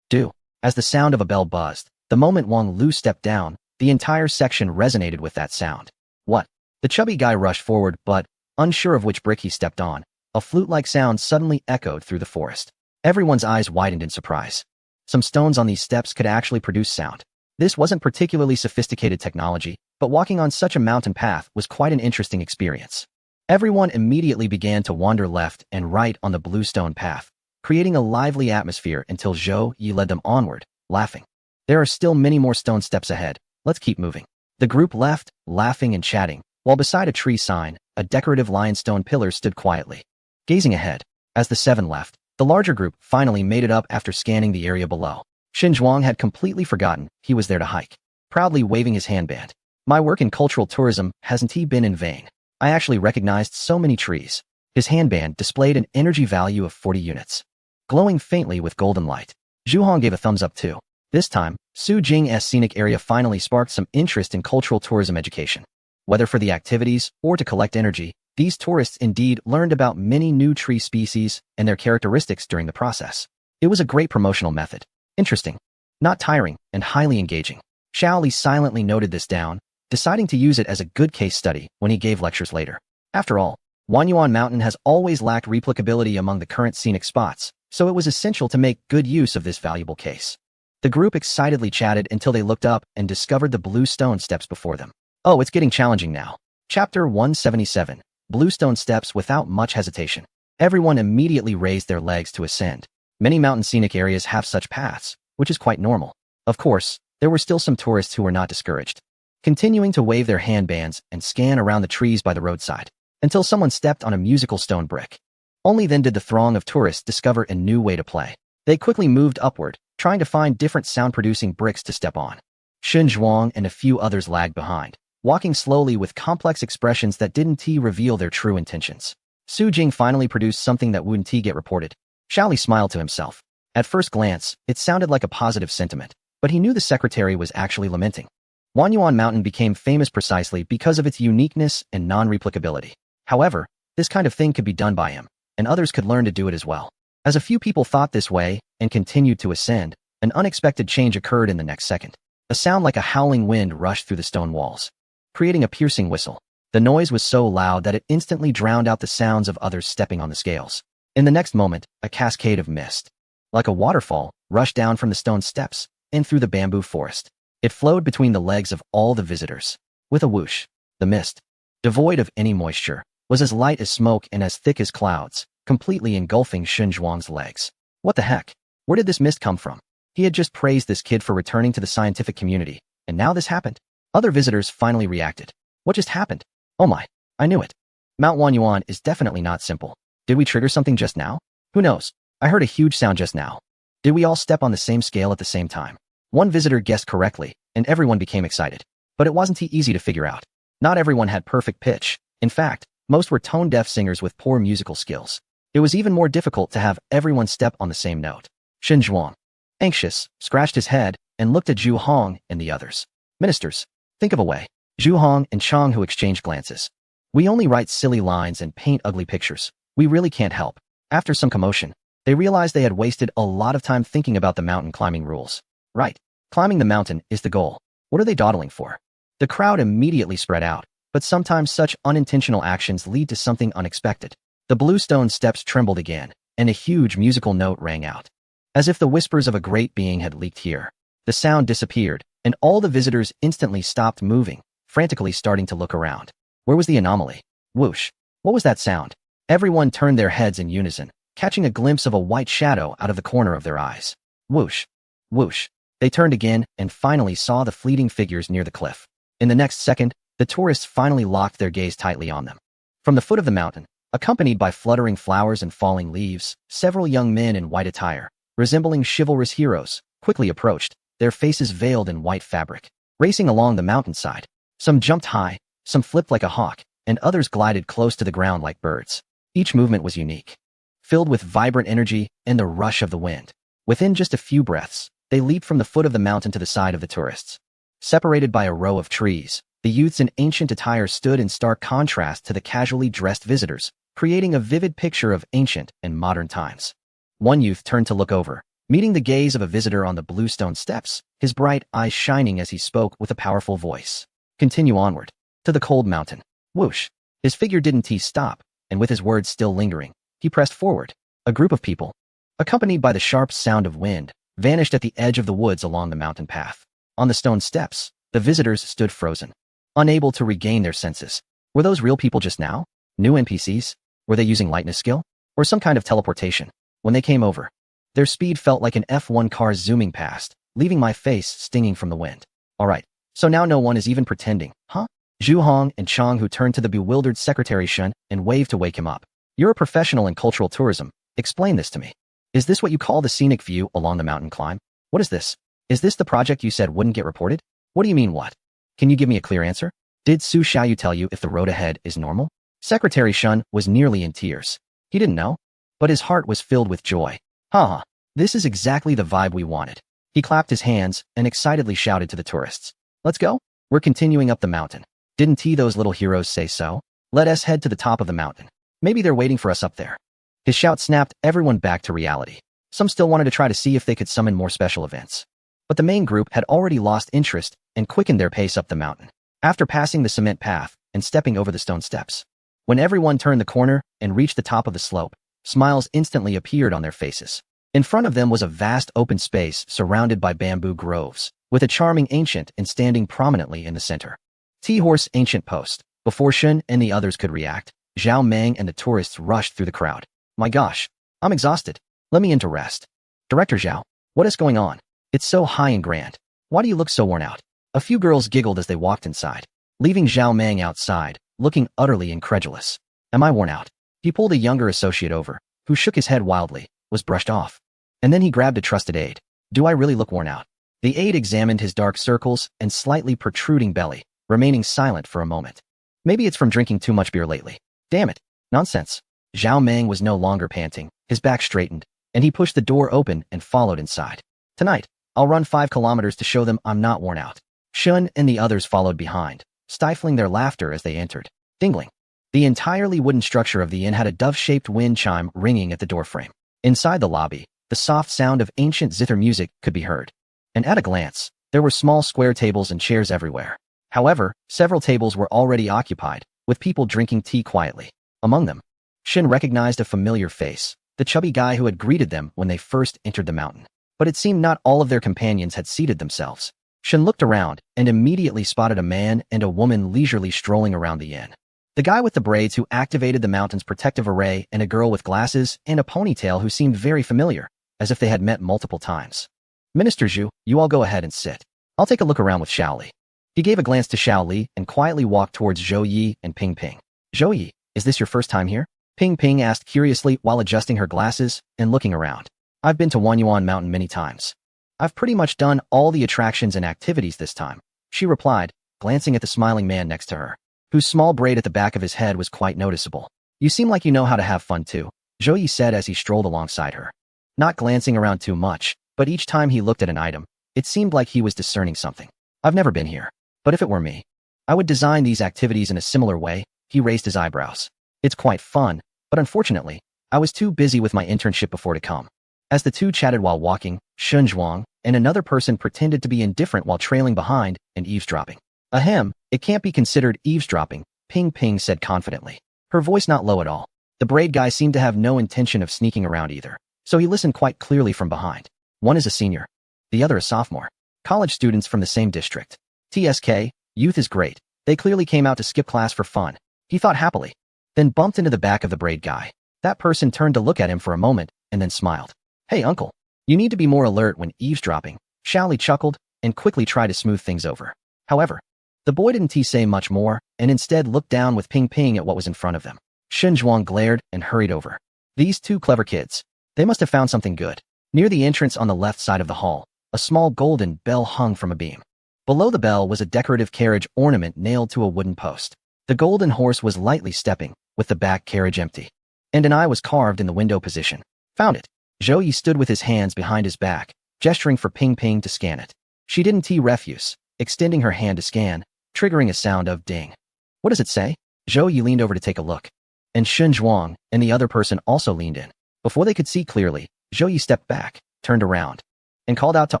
do." As the sound of a bell buzzed, the moment Wang Lu stepped down, the entire section resonated with that sound. "What?" The chubby guy rushed forward, but, unsure of which brick he stepped on, a flute-like sound suddenly echoed through the forest. Everyone's eyes widened in surprise. Some stones on these steps could actually produce sound. This wasn't particularly sophisticated technology, but walking on such a mountain path was quite an interesting experience. Everyone immediately began to wander left and right on the blue stone path, creating a lively atmosphere until Zhou Yi led them onward, laughing. "There are still many more stone steps ahead. Let's keep moving." The group left, laughing and chatting, while beside a tree sign, a decorative lionstone pillar stood quietly, gazing ahead. As the 7 left, the larger group finally made it up after scanning the area below. Xin Zhuang had completely forgotten he was there to hike, proudly waving his handband. "My work in cultural tourism hasn't been in vain. I actually recognized so many trees." His handband displayed an energy value of 40 units, glowing faintly with golden light. Zhu Hong gave a thumbs up too. This time, Su Jing's scenic area finally sparked some interest in cultural tourism education. Whether for the activities or to collect energy, these tourists indeed learned about many new tree species and their characteristics during the process. It was a great promotional method. Interesting, not tiring, and highly engaging. Xiao Li silently noted this down, deciding to use it as a good case study when he gave lectures later. After all, Wanyuan Mountain has always lacked replicability among the current scenic spots, so it was essential to make good use of this valuable case. The group excitedly chatted until they looked up and discovered the blue stone steps before them. Oh, it's getting challenging now. Chapter 177, Blue Stone Steps. Without much hesitation, everyone immediately raised their legs to ascend. Many mountain scenic areas have such paths, which is quite normal. Of course, there were still some tourists who were not discouraged, continuing to wave their handbands and scan around the trees by the roadside, until someone stepped on a musical stone brick. Only then did the throng of tourists discover a new way to play. They quickly moved upward, trying to find different sound-producing bricks to step on. Shen Zhuang and a few others lagged behind, walking slowly with complex expressions that didn't reveal their true intentions. Su Jing finally produced something that wouldn't get reported. Xiaoli smiled to himself. At first glance, it sounded like a positive sentiment, but he knew the secretary was actually lamenting. Wanyuan Mountain became famous precisely because of its uniqueness and non-replicability. However, this kind of thing could be done by him, and others could learn to do it as well. As a few people thought this way and continued to ascend, an unexpected change occurred in the next second. A sound like a howling wind rushed through the stone walls, creating a piercing whistle. The noise was so loud that it instantly drowned out the sounds of others stepping on the scales. In the next moment, a cascade of mist, like a waterfall, rushed down from the stone steps and through the bamboo forest. It flowed between the legs of all the visitors. With a whoosh, the mist, devoid of any moisture, was as light as smoke and as thick as clouds, completely engulfing Shen Zhuang's legs. What the heck? Where did this mist come from? He had just praised this kid for returning to the scientific community, and now this happened? Other visitors finally reacted. What just happened? Oh my, I knew it. Mount Wanyuan is definitely not simple. Did we trigger something just now? Who knows? I heard a huge sound just now. Did we all step on the same scale at the same time? One visitor guessed correctly, and everyone became excited. But it wasn't easy to figure out. Not everyone had perfect pitch. In fact, most were tone-deaf singers with poor musical skills. It was even more difficult to have everyone step on the same note. Shen Zhuang, anxious, scratched his head and looked at Zhu Hong and the others. Ministers, think of a way. Zhu Hong and Chang Hu exchanged glances. We only write silly lines and paint ugly pictures. We really can't help. After some commotion, they realized they had wasted a lot of time thinking about the mountain climbing rules. Right. Climbing the mountain is the goal. What are they dawdling for? The crowd immediately spread out, but sometimes such unintentional actions lead to something unexpected. The blue stone steps trembled again, and a huge musical note rang out. As if the whispers of a great being had leaked here. The sound disappeared, and all the visitors instantly stopped moving, frantically starting to look around. Where was the anomaly? Whoosh. What was that sound? Everyone turned their heads in unison, catching a glimpse of a white shadow out of the corner of their eyes. Whoosh. Whoosh. They turned again and finally saw the fleeting figures near the cliff. In the next second, the tourists finally locked their gaze tightly on them. From the foot of the mountain, accompanied by fluttering flowers and falling leaves, several young men in white attire, resembling chivalrous heroes, quickly approached, their faces veiled in white fabric. Racing along the mountainside, some jumped high, some flipped like a hawk, and others glided close to the ground like birds. Each movement was unique, filled with vibrant energy and the rush of the wind. Within just a few breaths, they leaped from the foot of the mountain to the side of the tourists. Separated by a row of trees, the youths in ancient attire stood in stark contrast to the casually dressed visitors, creating a vivid picture of ancient and modern times. One youth turned to look over, meeting the gaze of a visitor on the bluestone steps, his bright eyes shining as he spoke with a powerful voice. Continue onward. To the cold mountain. Whoosh. His figure didn't stop, and with his words still lingering, he pressed forward. A group of people, accompanied by the sharp sound of wind, vanished at the edge of the woods along the mountain path. On the stone steps, the visitors stood frozen, unable to regain their senses. Were those real people just now? New NPCs? Were they using lightness skill? Or some kind of teleportation? When they came over, their speed felt like an F1 car zooming past, leaving my face stinging from the wind. Alright, so now no one is even pretending, huh? Zhu Hong and Chang Hu turned to the bewildered Secretary Shen and waved to wake him up. You're a professional in cultural tourism. Explain this to me. Is this what you call the scenic view along the mountain climb? What is this? Is this the project you said wouldn't get reported? What do you mean what? Can you give me a clear answer? Did Su Xiaoyu tell you if the road ahead is normal? Secretary Shen was nearly in tears. He didn't know, but his heart was filled with joy. Haha, this is exactly the vibe we wanted. He clapped his hands and excitedly shouted to the tourists. Let's go. We're continuing up the mountain. Didn't those little heroes say so? Let us head to the top of the mountain. Maybe they're waiting for us up there. His shout snapped everyone back to reality. Some still wanted to try to see if they could summon more special events. But the main group had already lost interest and quickened their pace up the mountain. After passing the cement path and stepping over the stone steps, when everyone turned the corner and reached the top of the slope, smiles instantly appeared on their faces. In front of them was a vast open space surrounded by bamboo groves, with a charming ancient and standing prominently in the center. T-Horse Ancient Post. Before Shen and the others could react, Zhao Meng and the tourists rushed through the crowd. My gosh, I'm exhausted. Let me in to rest. Director Zhao, what is going on? It's so high and grand. Why do you look so worn out? A few girls giggled as they walked inside, leaving Zhao Meng outside, looking utterly incredulous. Am I worn out? He pulled a younger associate over, who shook his head wildly, was brushed off. And then he grabbed a trusted aide. Do I really look worn out? The aide examined his dark circles and slightly protruding belly, remaining silent for a moment. Maybe it's from drinking too much beer lately. Damn it. Nonsense. Zhao Meng was no longer panting, his back straightened, and he pushed the door open and followed inside. Tonight, I'll run 5 kilometers to show them I'm not worn out. Shun and the others followed behind, stifling their laughter as they entered. Dingling. The entirely wooden structure of the inn had a dove-shaped wind chime ringing at the doorframe. Inside the lobby, the soft sound of ancient zither music could be heard. And at a glance, there were small square tables and chairs everywhere. However, several tables were already occupied, with people drinking tea quietly. Among them, Shin recognized a familiar face, the chubby guy who had greeted them when they first entered the mountain. But it seemed not all of their companions had seated themselves. Shin looked around and immediately spotted a man and a woman leisurely strolling around the inn. The guy with the braids who activated the mountain's protective array and a girl with glasses and a ponytail who seemed very familiar, as if they had met multiple times. Minister Zhu, you all go ahead and sit. I'll take a look around with Xiao Li. He gave a glance to Xiao Li and quietly walked towards Zhou Yi and Ping Ping. Zhou Yi, is this your first time here? Ping Ping asked curiously while adjusting her glasses and looking around. I've been to Wanyuan Mountain many times. I've pretty much done all the attractions and activities this time, she replied, glancing at the smiling man next to her, whose small braid at the back of his head was quite noticeable. You seem like you know how to have fun too, Zhou Yi said as he strolled alongside her. Not glancing around too much, but each time he looked at an item, it seemed like he was discerning something. I've never been here, but if it were me, I would design these activities in a similar way. He raised his eyebrows. It's quite fun, but unfortunately, I was too busy with my internship before to come. As the two chatted while walking, Shun Zhuang and another person pretended to be indifferent while trailing behind and eavesdropping. Ahem, it can't be considered eavesdropping, Ping Ping said confidently, her voice not low at all. The braid guy seemed to have no intention of sneaking around either, so he listened quite clearly from behind. One is a senior, the other a sophomore. College students from the same district. TSK, youth is great. They clearly came out to skip class for fun, he thought happily, then bumped into the back of the braid guy. That person turned to look at him for a moment and then smiled. Hey uncle, you need to be more alert when eavesdropping, Xiao Li chuckled and quickly tried to smooth things over. However, the boy didn't say much more and instead looked down with Ping Ping at what was in front of them. Shun Zhuang glared and hurried over. These two clever kids. They must have found something good. Near the entrance on the left side of the hall, a small golden bell hung from a beam. Below the bell was a decorative carriage ornament nailed to a wooden post. The golden horse was lightly stepping, with the back carriage empty. And an eye was carved in the window position. Found it. Zhou Yi stood with his hands behind his back, gesturing for Ping Ping to scan it. She didn't refuse, extending her hand to scan, triggering a sound of ding. What does it say? Zhou Yi leaned over to take a look. And Shun Zhuang and the other person also leaned in. Before they could see clearly, Zhou Yi stepped back, turned around, and called out to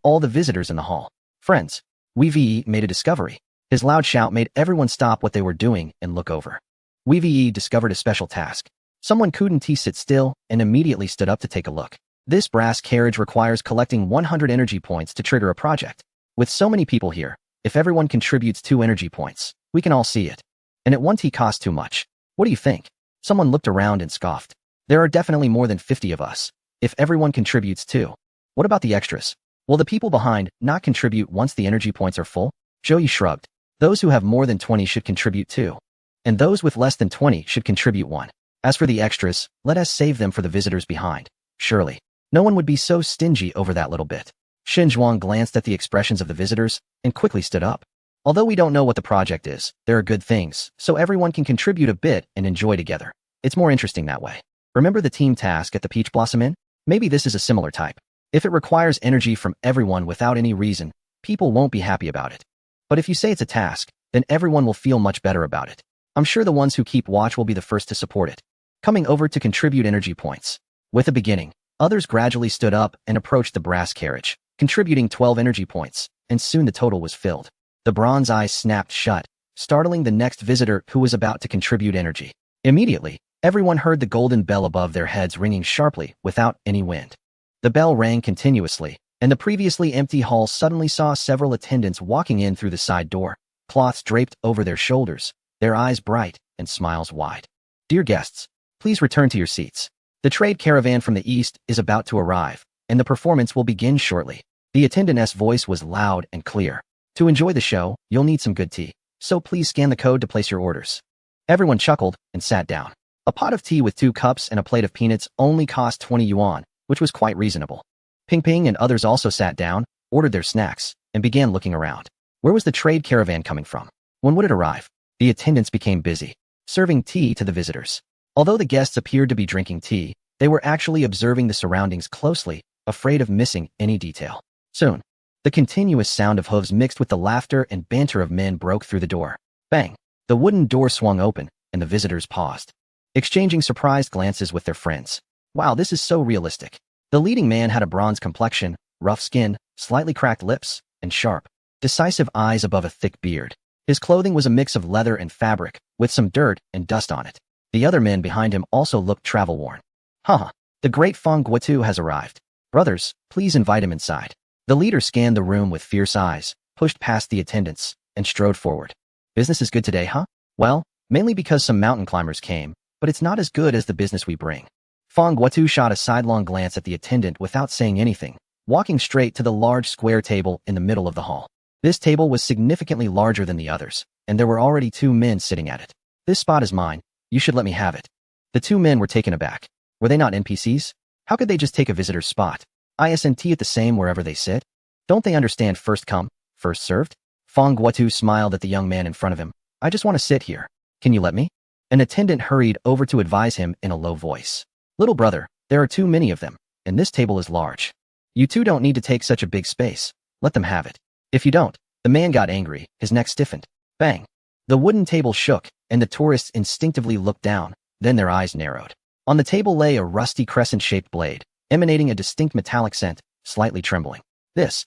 all the visitors in the hall. Friends, Wei made a discovery. His loud shout made everyone stop what they were doing and look over. Wei discovered a special task. Someone couldn't sit still and immediately stood up to take a look. This brass carriage requires collecting 100 energy points to trigger a project. With so many people here, if everyone contributes 2 energy points, we can all see it. And it won't cost too much. What do you think? Someone looked around and scoffed. There are definitely more than 50 of us. If everyone contributes 2. What about the extras? Will the people behind not contribute once the energy points are full? Zhou Yi shrugged. Those who have more than 20 should contribute 2. And those with less than 20 should contribute 1. As for the extras, let us save them for the visitors behind. Surely, no one would be so stingy over that little bit. Shin Zhuang glanced at the expressions of the visitors and quickly stood up. Although we don't know what the project is, there are good things, so everyone can contribute a bit and enjoy together. It's more interesting that way. Remember the team task at the Peach Blossom Inn? Maybe this is a similar type. If it requires energy from everyone without any reason, people won't be happy about it. But if you say it's a task, then everyone will feel much better about it. I'm sure the ones who keep watch will be the first to support it. Coming over to contribute energy points. With a beginning, others gradually stood up and approached the brass carriage, contributing 12 energy points, and soon the total was filled. The bronze eyes snapped shut, startling the next visitor who was about to contribute energy. Immediately, everyone heard the golden bell above their heads ringing sharply without any wind. The bell rang continuously, and the previously empty hall suddenly saw several attendants walking in through the side door, cloths draped over their shoulders, their eyes bright and smiles wide. Dear guests, please return to your seats. The trade caravan from the east is about to arrive, and the performance will begin shortly. The attendant's voice was loud and clear. To enjoy the show, you'll need some good tea, so please scan the code to place your orders. Everyone chuckled and sat down. A pot of tea with 2 cups and a plate of peanuts only cost 20 yuan, which was quite reasonable. Ping Ping and others also sat down, ordered their snacks, and began looking around. Where was the trade caravan coming from? When would it arrive? The attendants became busy, serving tea to the visitors. Although the guests appeared to be drinking tea, they were actually observing the surroundings closely, afraid of missing any detail. Soon, the continuous sound of hooves mixed with the laughter and banter of men broke through the door. Bang! The wooden door swung open, and the visitors paused, exchanging surprised glances with their friends. Wow, this is so realistic. The leading man had a bronze complexion, rough skin, slightly cracked lips, and sharp, decisive eyes above a thick beard. His clothing was a mix of leather and fabric, with some dirt and dust on it. The other men behind him also looked travel-worn. Haha, the great Feng Guotu has arrived. Brothers, please invite him inside. The leader scanned the room with fierce eyes, pushed past the attendants, and strode forward. Business is good today, huh? Well, mainly because some mountain climbers came, but it's not as good as the business we bring. Feng Guotu shot a sidelong glance at the attendant without saying anything, walking straight to the large square table in the middle of the hall. This table was significantly larger than the others, and there were already 2 men sitting at it. This spot is mine. You should let me have it. The 2 men were taken aback. Were they not NPCs? How could they just take a visitor's spot? Isn't it the same wherever they sit? Don't they understand first come, first served? Feng Guotu smiled at the young man in front of him. I just want to sit here. Can you let me? An attendant hurried over to advise him in a low voice. Little brother, there are too many of them, and this table is large. You two don't need to take such a big space. Let them have it. If you don't, the man got angry, his neck stiffened. Bang! The wooden table shook, and the tourists instinctively looked down, then their eyes narrowed. On the table lay a rusty crescent-shaped blade, emanating a distinct metallic scent, slightly trembling. This.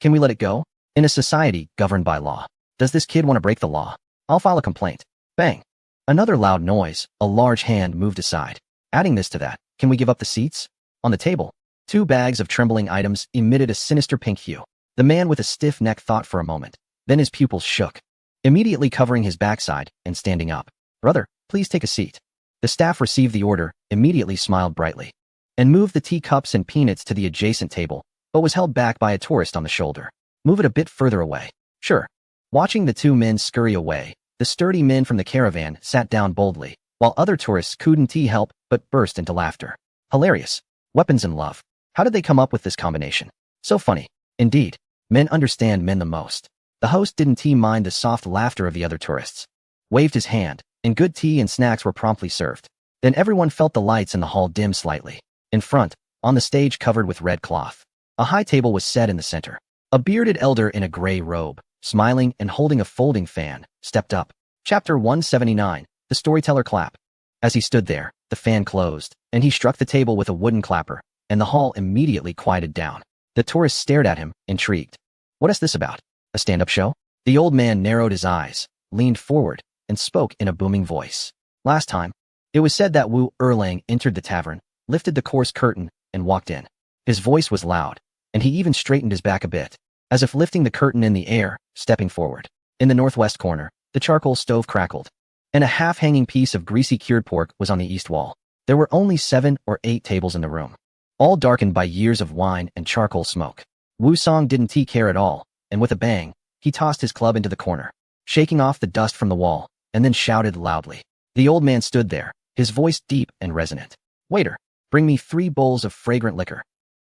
Can we let it go? In a society governed by law. Does this kid want to break the law? I'll file a complaint. Bang! Another loud noise, a large hand moved aside. Adding this to that, can we give up the seats? On the table, 2 bags of trembling items emitted a sinister pink hue. The man with a stiff neck thought for a moment. Then his pupils shook, immediately covering his backside and standing up. Brother, please take a seat. The staff received the order, immediately smiled brightly, and moved the teacups and peanuts to the adjacent table, but was held back by a tourist on the shoulder. Move it a bit further away. Sure. Watching the 2 men scurry away, the sturdy men from the caravan sat down boldly, while other tourists couldn't help but burst into laughter. Hilarious. Weapons and love. How did they come up with this combination? So funny. Indeed, men understand men the most. The host didn't mind the soft laughter of the other tourists. Waved his hand, and good tea and snacks were promptly served. Then everyone felt the lights in the hall dim slightly. In front, on the stage covered with red cloth, a high table was set in the center. A bearded elder in a gray robe, smiling and holding a folding fan, stepped up. Chapter 179, The Storyteller Clap. As he stood there, the fan closed, and he struck the table with a wooden clapper, and the hall immediately quieted down. The tourists stared at him, intrigued. What is this about? A stand-up show? The old man narrowed his eyes, leaned forward, and spoke in a booming voice. Last time, it was said that Wu Erlang entered the tavern, lifted the coarse curtain, and walked in. His voice was loud, and he even straightened his back a bit, as if lifting the curtain in the air, stepping forward. In the northwest corner, the charcoal stove crackled, and a half-hanging piece of greasy cured pork was on the east wall. There were only 7 or 8 tables in the room, all darkened by years of wine and charcoal smoke. Wu Song didn't care at all, and with a bang, he tossed his club into the corner, shaking off the dust from the wall, and then shouted loudly. The old man stood there, his voice deep and resonant. Waiter, bring me 3 bowls of fragrant liquor.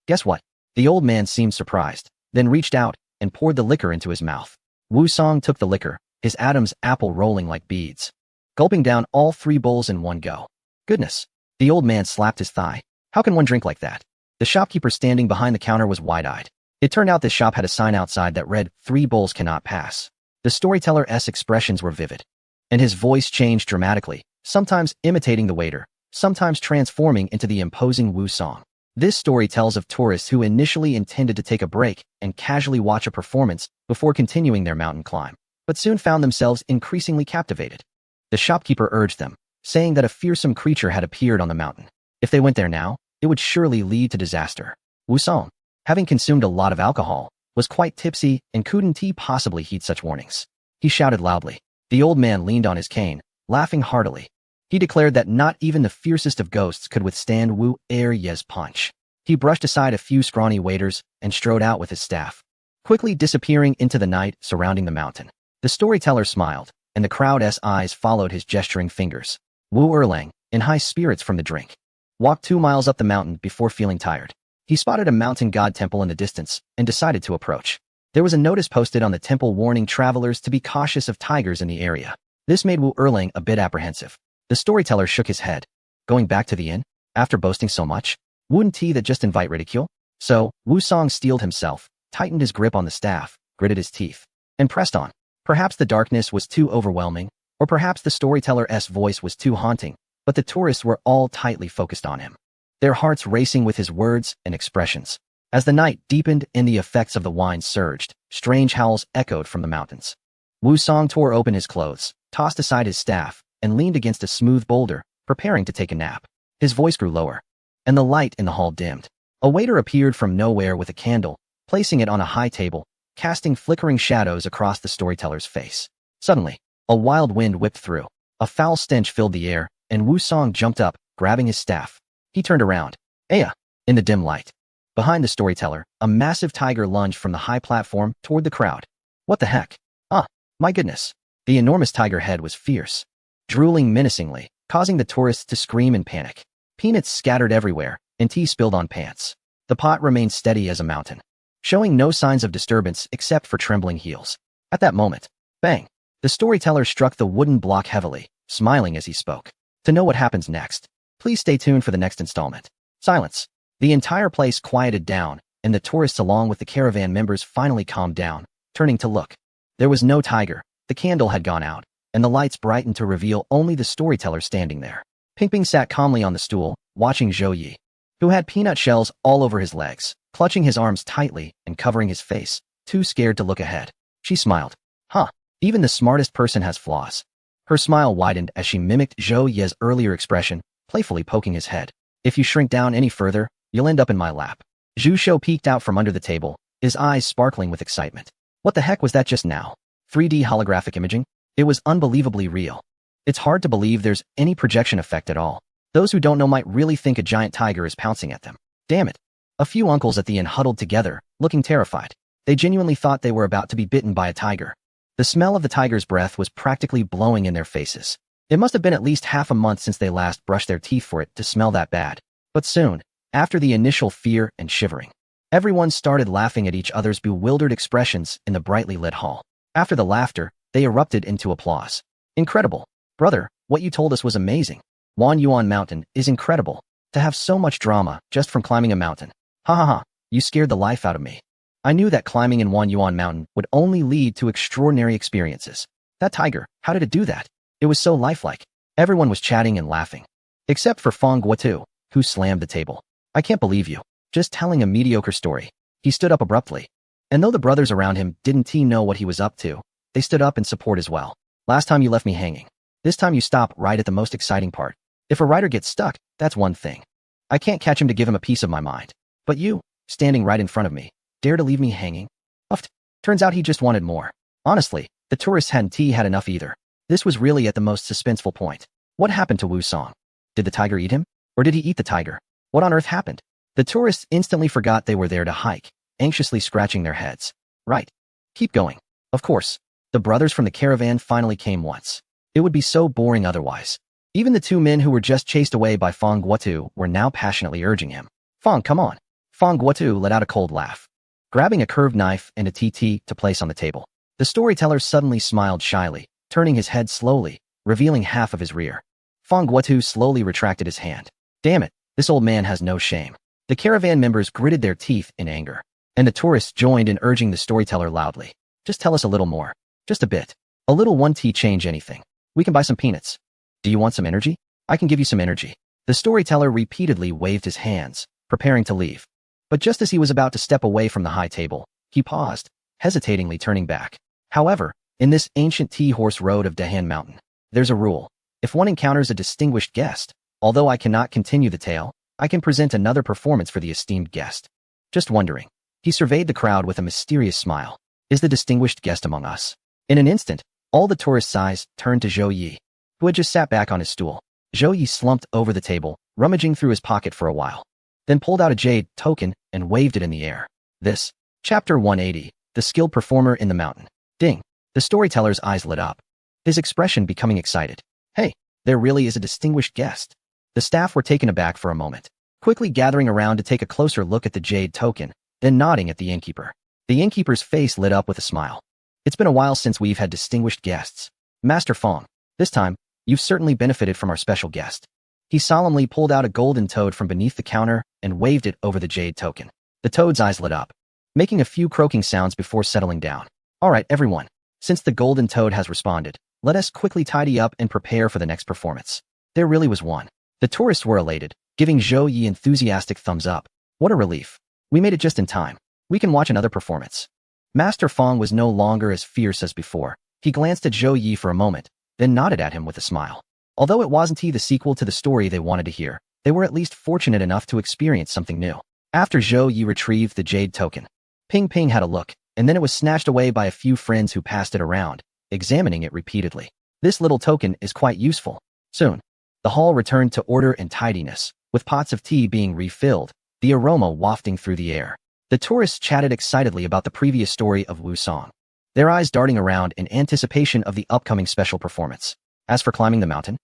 Guess what? The old man seemed surprised, then reached out and poured the liquor into his mouth. Wu Song took the liquor, his Adam's apple rolling like beads, gulping down all 3 bowls in one go. Goodness. The old man slapped his thigh. How can one drink like that? The shopkeeper standing behind the counter was wide-eyed. It turned out this shop had a sign outside that read, 3 bowls cannot pass. The storyteller's expressions were vivid, and his voice changed dramatically, sometimes imitating the waiter, sometimes transforming into the imposing Wu Song. This story tells of tourists who initially intended to take a break and casually watch a performance before continuing their mountain climb, but soon found themselves increasingly captivated. The shopkeeper urged them, saying that a fearsome creature had appeared on the mountain. If they went there now, it would surely lead to disaster. Wu Song, having consumed a lot of alcohol, was quite tipsy and couldn't possibly heed such warnings. He shouted loudly. The old man leaned on his cane, laughing heartily. He declared that not even the fiercest of ghosts could withstand Wu Erye's punch. He brushed aside a few scrawny waiters and strode out with his staff, quickly disappearing into the night surrounding the mountain. The storyteller smiled, and the crowd's eyes followed his gesturing fingers. Wu Erlang, in high spirits from the drink, walked 2 miles up the mountain before feeling tired. He spotted a mountain god temple in the distance and decided to approach. There was a notice posted on the temple warning travelers to be cautious of tigers in the area. This made Wu Erling a bit apprehensive. The storyteller shook his head. Going back to the inn? After boasting so much? Wouldn't he that just invite ridicule? So, Wu Song steeled himself, tightened his grip on the staff, gritted his teeth, and pressed on. Perhaps the darkness was too overwhelming, or perhaps the storyteller's voice was too haunting, but the tourists were all tightly focused on him, their hearts racing with his words and expressions. As the night deepened and the effects of the wine surged, strange howls echoed from the mountains. Wu Song tore open his clothes, tossed aside his staff, and leaned against a smooth boulder, preparing to take a nap. His voice grew lower, and the light in the hall dimmed. A waiter appeared from nowhere with a candle, placing it on a high table, casting flickering shadows across the storyteller's face. Suddenly, a wild wind whipped through. A foul stench filled the air, and Wu Song jumped up, grabbing his staff. He turned around. Aya! In the dim light. Behind the storyteller, a massive tiger lunged from the high platform toward the crowd. What the heck? Ah, my goodness. The enormous tiger head was fierce, drooling menacingly, causing the tourists to scream in panic. Peanuts scattered everywhere, and tea spilled on pants. The pot remained steady as a mountain, showing no signs of disturbance except for trembling heels. At that moment, bang! The storyteller struck the wooden block heavily, smiling as he spoke. To know what happens next, please stay tuned for the next installment. Silence. The entire place quieted down, and the tourists along with the caravan members finally calmed down, turning to look. There was no tiger, the candle had gone out, and the lights brightened to reveal only the storyteller standing there. Pingping sat calmly on the stool, watching Zhou Yi, who had peanut shells all over his legs, clutching his arms tightly and covering his face, too scared to look ahead. She smiled. Huh, even the smartest person has flaws. Her smile widened as she mimicked Zhou Yi's earlier expression, playfully poking his head. If you shrink down any further, you'll end up in my lap. Zhu Shou peeked out from under the table, his eyes sparkling with excitement. What the heck was that just now? 3D holographic imaging? It was unbelievably real. It's hard to believe there's any projection effect at all. Those who don't know might really think a giant tiger is pouncing at them. Damn it. A few uncles at the inn huddled together, looking terrified. They genuinely thought they were about to be bitten by a tiger. The smell of the tiger's breath was practically blowing in their faces. It must have been at least half a month since they last brushed their teeth for it to smell that bad. But soon, after the initial fear and shivering, everyone started laughing at each other's bewildered expressions in the brightly lit hall. After the laughter, they erupted into applause. Incredible. Brother, what you told us was amazing. Wan Yuan Mountain is incredible. To have so much drama just from climbing a mountain. Ha ha ha, you scared the life out of me. I knew that climbing in Wan Yuan Mountain would only lead to extraordinary experiences. That tiger, how did it do that? It was so lifelike. Everyone was chatting and laughing. Except for Fang Guotu, who slammed the table. I can't believe you. Just telling a mediocre story. He stood up abruptly. And though the brothers around him didn't know what he was up to, they stood up in support as well. Last time you left me hanging. This time you stop right at the most exciting part. If a rider gets stuck, that's one thing. I can't catch him to give him a piece of my mind. But you, standing right in front of me, dare to leave me hanging? Uffed. Turns out he just wanted more. Honestly, the tourists hadn't had enough either. This was really at the most suspenseful point. What happened to Wu Song? Did the tiger eat him? Or did he eat the tiger? What on earth happened? The tourists instantly forgot they were there to hike, anxiously scratching their heads. Right. Keep going. Of course. The brothers from the caravan finally came once. It would be so boring otherwise. Even the two men who were just chased away by Fang Guotu were now passionately urging him. Fang, come on. Fang Guotu let out a cold laugh, grabbing a curved knife and a TT to place on the table. The storyteller suddenly smiled shyly, turning his head slowly, revealing half of his rear. Fang Guotu slowly retracted his hand. Damn it, this old man has no shame. The caravan members gritted their teeth in anger, and the tourists joined in urging the storyteller loudly. Just tell us a little more. Just a bit. A little 1T change anything. We can buy some peanuts. Do you want some energy? I can give you some energy. The storyteller repeatedly waved his hands, preparing to leave. But just as he was about to step away from the high table, he paused, hesitatingly turning back. However, in this ancient tea-horse road of Dahan Mountain, there's a rule. If one encounters a distinguished guest, although I cannot continue the tale, I can present another performance for the esteemed guest. Just wondering. He surveyed the crowd with a mysterious smile. Is the distinguished guest among us? In an instant, all the tourists' eyes turned to Zhou Yi, who had just sat back on his stool. Zhou Yi slumped over the table, rummaging through his pocket for a while, then pulled out a jade token and waved it in the air. This, Chapter 180, The Skilled Performer in the Mountain. Ding. The storyteller's eyes lit up, his expression becoming excited. Hey, there really is a distinguished guest. The staff were taken aback for a moment, quickly gathering around to take a closer look at the jade token, then nodding at the innkeeper. The innkeeper's face lit up with a smile. It's been a while since we've had distinguished guests. Master Fong, this time, you've certainly benefited from our special guest. He solemnly pulled out a golden toad from beneath the counter and waved it over the jade token. The toad's eyes lit up, making a few croaking sounds before settling down. All right, everyone. Since the golden toad has responded, let us quickly tidy up and prepare for the next performance. There really was one. The tourists were elated, giving Zhou Yi enthusiastic thumbs up. What a relief. We made it just in time. We can watch another performance. Master Fong was no longer as fierce as before. He glanced at Zhou Yi for a moment, then nodded at him with a smile. Although it wasn't the sequel to the story they wanted to hear, they were at least fortunate enough to experience something new. After Zhou Yi retrieved the jade token, Ping Ping had a look, and then it was snatched away by a few friends who passed it around, examining it repeatedly. This little token is quite useful. Soon, the hall returned to order and tidiness, with pots of tea being refilled, the aroma wafting through the air. The tourists chatted excitedly about the previous story of Wu Song, their eyes darting around in anticipation of the upcoming special performance. As for climbing the mountain,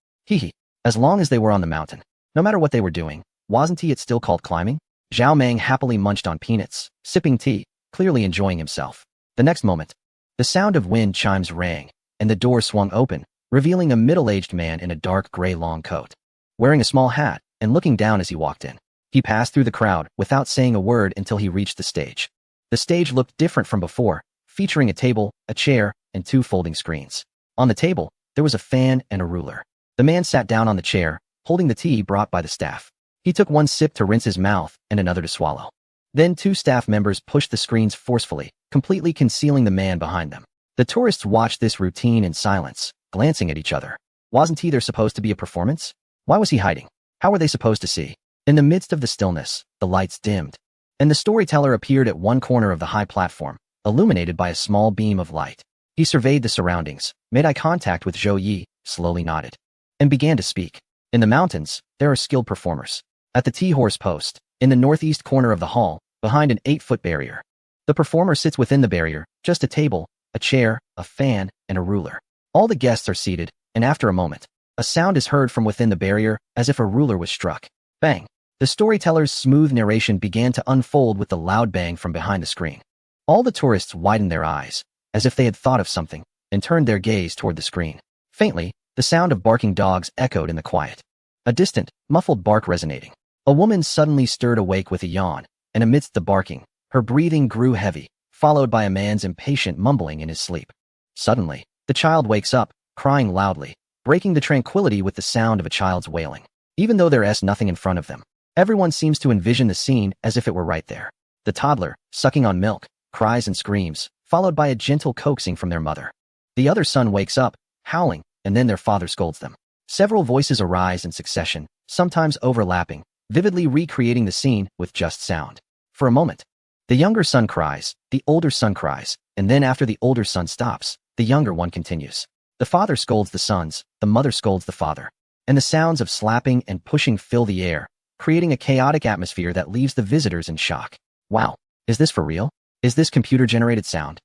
as long as they were on the mountain, no matter what they were doing, wasn't it still called climbing? Zhao Meng happily munched on peanuts, sipping tea, clearly enjoying himself. The next moment, the sound of wind chimes rang, and the door swung open, revealing a middle-aged man in a dark gray long coat. Wearing a small hat, and looking down as he walked in, he passed through the crowd without saying a word until he reached the stage. The stage looked different from before, featuring a table, a chair, and 2 folding screens. On the table, there was a fan and a ruler. The man sat down on the chair, holding the tea brought by the staff. He took one sip to rinse his mouth and another to swallow. Then 2 staff members pushed the screens forcefully, completely concealing the man behind them. The tourists watched this routine in silence, glancing at each other. Wasn't there supposed to be a performance? Why was he hiding? How were they supposed to see? In the midst of the stillness, the lights dimmed, and the storyteller appeared at one corner of the high platform, illuminated by a small beam of light. He surveyed the surroundings, made eye contact with Zhou Yi, slowly nodded, and began to speak. In the mountains, there are skilled performers. At the tea-horse post, in the northeast corner of the hall, behind an 8-foot barrier. The performer sits within the barrier, just a table, a chair, a fan, and a ruler. All the guests are seated, and after a moment, a sound is heard from within the barrier as if a ruler was struck. Bang! The storyteller's smooth narration began to unfold with the loud bang from behind the screen. All the tourists widened their eyes, as if they had thought of something, and turned their gaze toward the screen. Faintly, the sound of barking dogs echoed in the quiet. A distant, muffled bark resonating. A woman suddenly stirred awake with a yawn, and amidst the barking, her breathing grew heavy, followed by a man's impatient mumbling in his sleep. Suddenly, the child wakes up, crying loudly, breaking the tranquility with the sound of a child's wailing. Even though there's nothing in front of them, everyone seems to envision the scene as if it were right there. The toddler, sucking on milk, cries and screams, followed by a gentle coaxing from their mother. The other son wakes up, howling, and then their father scolds them. Several voices arise in succession, sometimes overlapping, vividly recreating the scene with just sound. For a moment, the younger son cries, the older son cries, and then after the older son stops, the younger one continues. The father scolds the sons, the mother scolds the father, and the sounds of slapping and pushing fill the air, creating a chaotic atmosphere that leaves the visitors in shock. Wow, is this for real? Is this computer-generated sound?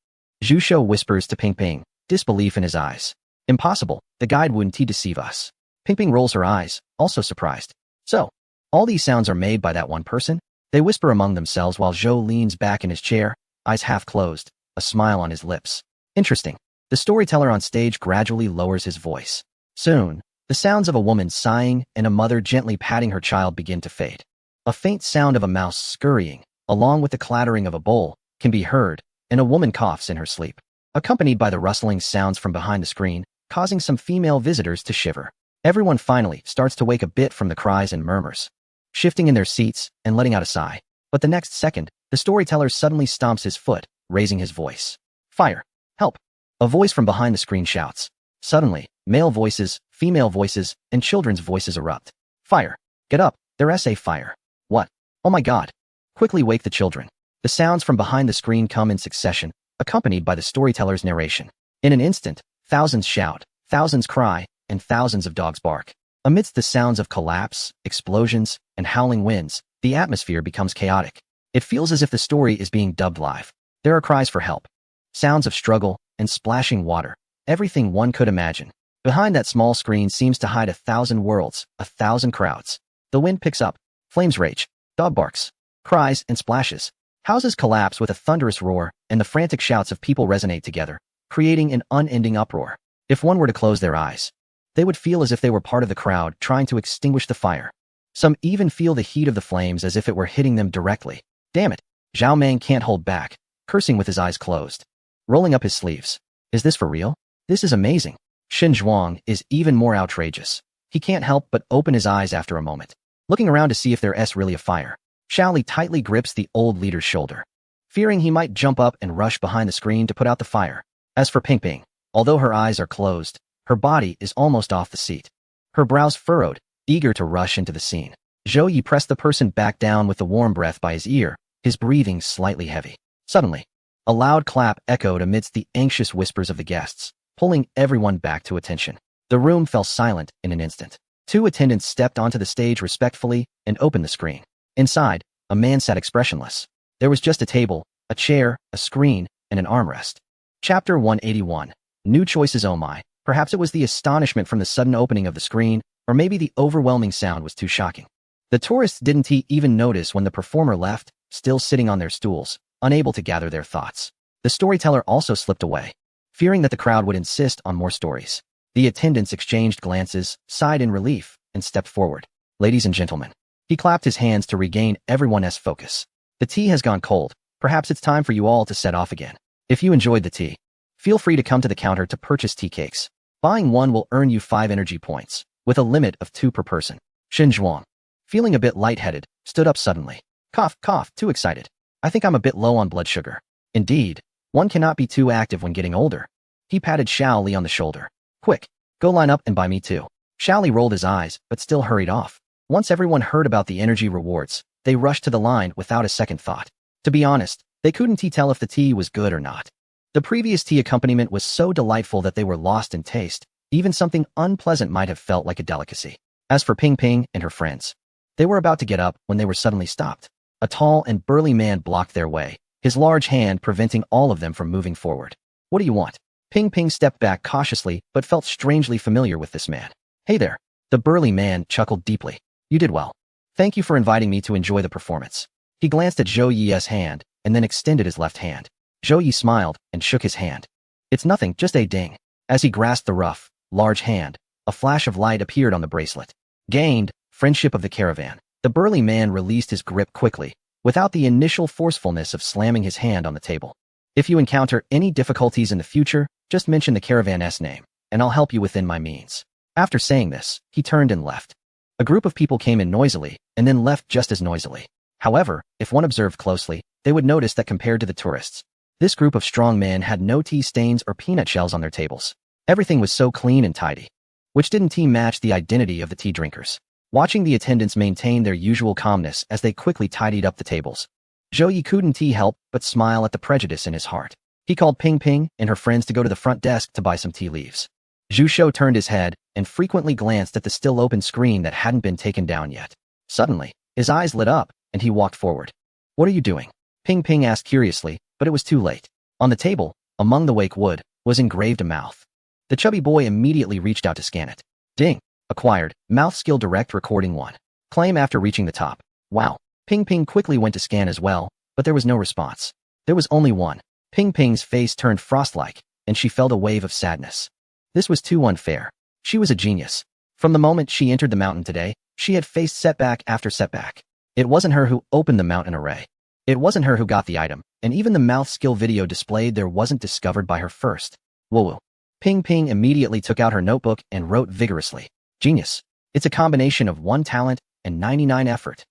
Zhu Shou whispers to Ping Ping, disbelief in his eyes. Impossible, the guide wouldn't deceive us. Ping Ping rolls her eyes, also surprised. So, all these sounds are made by that one person? They whisper among themselves while Zhou leans back in his chair, eyes half closed, a smile on his lips. Interesting. The storyteller on stage gradually lowers his voice. Soon, the sounds of a woman sighing and a mother gently patting her child begin to fade. A faint sound of a mouse scurrying, along with the clattering of a bowl, can be heard, and a woman coughs in her sleep, accompanied by the rustling sounds from behind the screen, causing some female visitors to shiver. Everyone finally starts to wake a bit from the cries and murmurs, shifting in their seats and letting out a sigh. But the next second, the storyteller suddenly stomps his foot, raising his voice. Fire! Help! A voice from behind the screen shouts. Suddenly, male voices, female voices, and children's voices erupt. Fire! Get up! There's a fire! What? Oh my god! Quickly wake the children. The sounds from behind the screen come in succession, accompanied by the storyteller's narration. In an instant, thousands shout, thousands cry, and thousands of dogs bark. Amidst the sounds of collapse, explosions, and howling winds, the atmosphere becomes chaotic. It feels as if the story is being dubbed live. There are cries for help, sounds of struggle, and splashing water, everything one could imagine. Behind that small screen seems to hide 1,000 worlds, 1,000 crowds. The wind picks up, Flames rage. Dog barks. Cries and splashes. Houses collapse with a thunderous roar, and the frantic shouts of people resonate together, creating an unending uproar. If one were to close their eyes, they would feel as if they were part of the crowd trying to extinguish the fire. Some even feel the heat of the flames as if it were hitting them directly. Damn it! Zhao Meng can't hold back, cursing with his eyes closed. Rolling up his sleeves. Is this for real? This is amazing. Shen Zhuang is even more outrageous. He can't help but open his eyes after a moment, looking around to see if there's really a fire. Xiao Li tightly grips the old leader's shoulder, fearing he might jump up and rush behind the screen to put out the fire. As for Ping Ping, although her eyes are closed, her body is almost off the seat. Her brows furrowed, eager to rush into the scene. Zhou Yi pressed the person back down with the warm breath by his ear, his breathing slightly heavy. Suddenly, a loud clap echoed amidst the anxious whispers of the guests, pulling everyone back to attention. The room fell silent in an instant. Two attendants stepped onto the stage respectfully and opened the screen. Inside, a man sat expressionless. There was just a table, a chair, a screen, and an armrest. Chapter 181. New choices. Oh my. Perhaps it was the astonishment from the sudden opening of the screen, or maybe the overwhelming sound was too shocking. The tourists didn't even notice when the performer left, still sitting on their stools, unable to gather their thoughts. The storyteller also slipped away, fearing that the crowd would insist on more stories. The attendants exchanged glances, sighed in relief, and stepped forward. Ladies and gentlemen. He clapped his hands to regain everyone's focus. The tea has gone cold. Perhaps it's time for you all to set off again. If you enjoyed the tea, feel free to come to the counter to purchase tea cakes. Buying one will earn you 5 energy points, with a limit of 2 per person. Shen Zhuang, feeling a bit lightheaded, stood up suddenly. Cough, cough, too excited. I think I'm a bit low on blood sugar. Indeed, one cannot be too active when getting older. He patted Xiao Li on the shoulder. Quick, go line up and buy me too. Xiao Li rolled his eyes, but still hurried off. Once everyone heard about the energy rewards, they rushed to the line without a second thought. To be honest, they couldn't tell if the tea was good or not. The previous tea accompaniment was so delightful that they were lost in taste. Even something unpleasant might have felt like a delicacy. As for Ping Ping and her friends, they were about to get up when they were suddenly stopped. A tall and burly man blocked their way, his large hand preventing all of them from moving forward. What do you want? Ping Ping stepped back cautiously but felt strangely familiar with this man. Hey there. The burly man chuckled deeply. You did well. Thank you for inviting me to enjoy the performance. He glanced at Zhou Yi's hand and then extended his left hand. Zhou Yi smiled and shook his hand. It's nothing, just a ding. As he grasped the rough, large hand, a flash of light appeared on the bracelet. Gained, friendship of the caravan. The burly man released his grip quickly, without the initial forcefulness of slamming his hand on the table. If you encounter any difficulties in the future, just mention the caravan's name, and I'll help you within my means. After saying this, he turned and left. A group of people came in noisily, and then left just as noisily. However, if one observed closely, they would notice that compared to the tourists, this group of strong men had no tea stains or peanut shells on their tables. Everything was so clean and tidy, which didn't match the identity of the tea drinkers. Watching the attendants maintain their usual calmness as they quickly tidied up the tables, Zhou Yi couldn't help but smile at the prejudice in his heart. He called Ping Ping and her friends to go to the front desk to buy some tea leaves. Zhu Shou turned his head and frequently glanced at the still open screen that hadn't been taken down yet. Suddenly, his eyes lit up, and he walked forward. What are you doing? Ping Ping asked curiously, but it was too late. On the table, among the wake wood, was engraved a mouth. The chubby boy immediately reached out to scan it. Ding! Acquired, mouth skill direct recording 1. Claim after reaching the top. Wow. Ping Ping quickly went to scan as well, but there was no response. There was only one. Ping Ping's face turned frost-like, and she felt a wave of sadness. This was too unfair. She was a genius. From the moment she entered the mountain today, she had faced setback after setback. It wasn't her who opened the mountain array. It wasn't her who got the item, and even the mouth skill video displayed there wasn't discovered by her first. Woo-woo. Ping Ping immediately took out her notebook and wrote vigorously. Genius. It's a combination of 1 talent and 99 effort.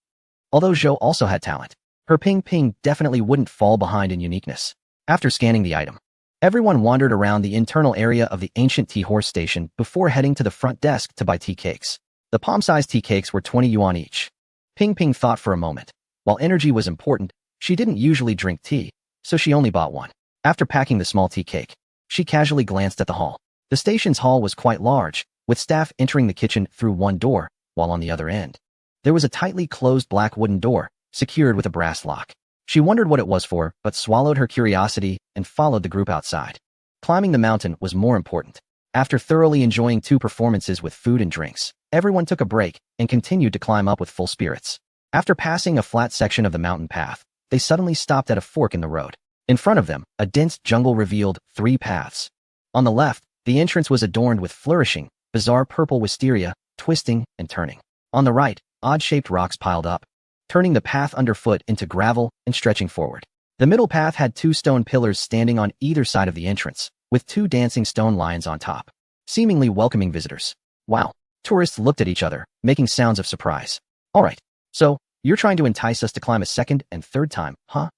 Although Zhou also had talent, her Ping Ping definitely wouldn't fall behind in uniqueness. After scanning the item, everyone wandered around the internal area of the ancient tea horse station before heading to the front desk to buy tea cakes. The palm-sized tea cakes were 20 yuan each. Ping Ping thought for a moment. While energy was important, she didn't usually drink tea, so she only bought one. After packing the small tea cake, she casually glanced at the hall. The station's hall was quite large, with staff entering the kitchen through one door, while on the other end, there was a tightly closed black wooden door, secured with a brass lock. She wondered what it was for, but swallowed her curiosity and followed the group outside. Climbing the mountain was more important. After thoroughly enjoying 2 performances with food and drinks, everyone took a break and continued to climb up with full spirits. After passing a flat section of the mountain path, they suddenly stopped at a fork in the road. In front of them, a dense jungle revealed 3 paths. On the left, the entrance was adorned with flourishing, bizarre purple wisteria, twisting and turning. On the right, odd-shaped rocks piled up, turning the path underfoot into gravel and stretching forward. The middle path had 2 stone pillars standing on either side of the entrance, with 2 dancing stone lions on top, seemingly welcoming visitors. Wow. Tourists looked at each other, making sounds of surprise. All right, so, you're trying to entice us to climb a second and third time, huh?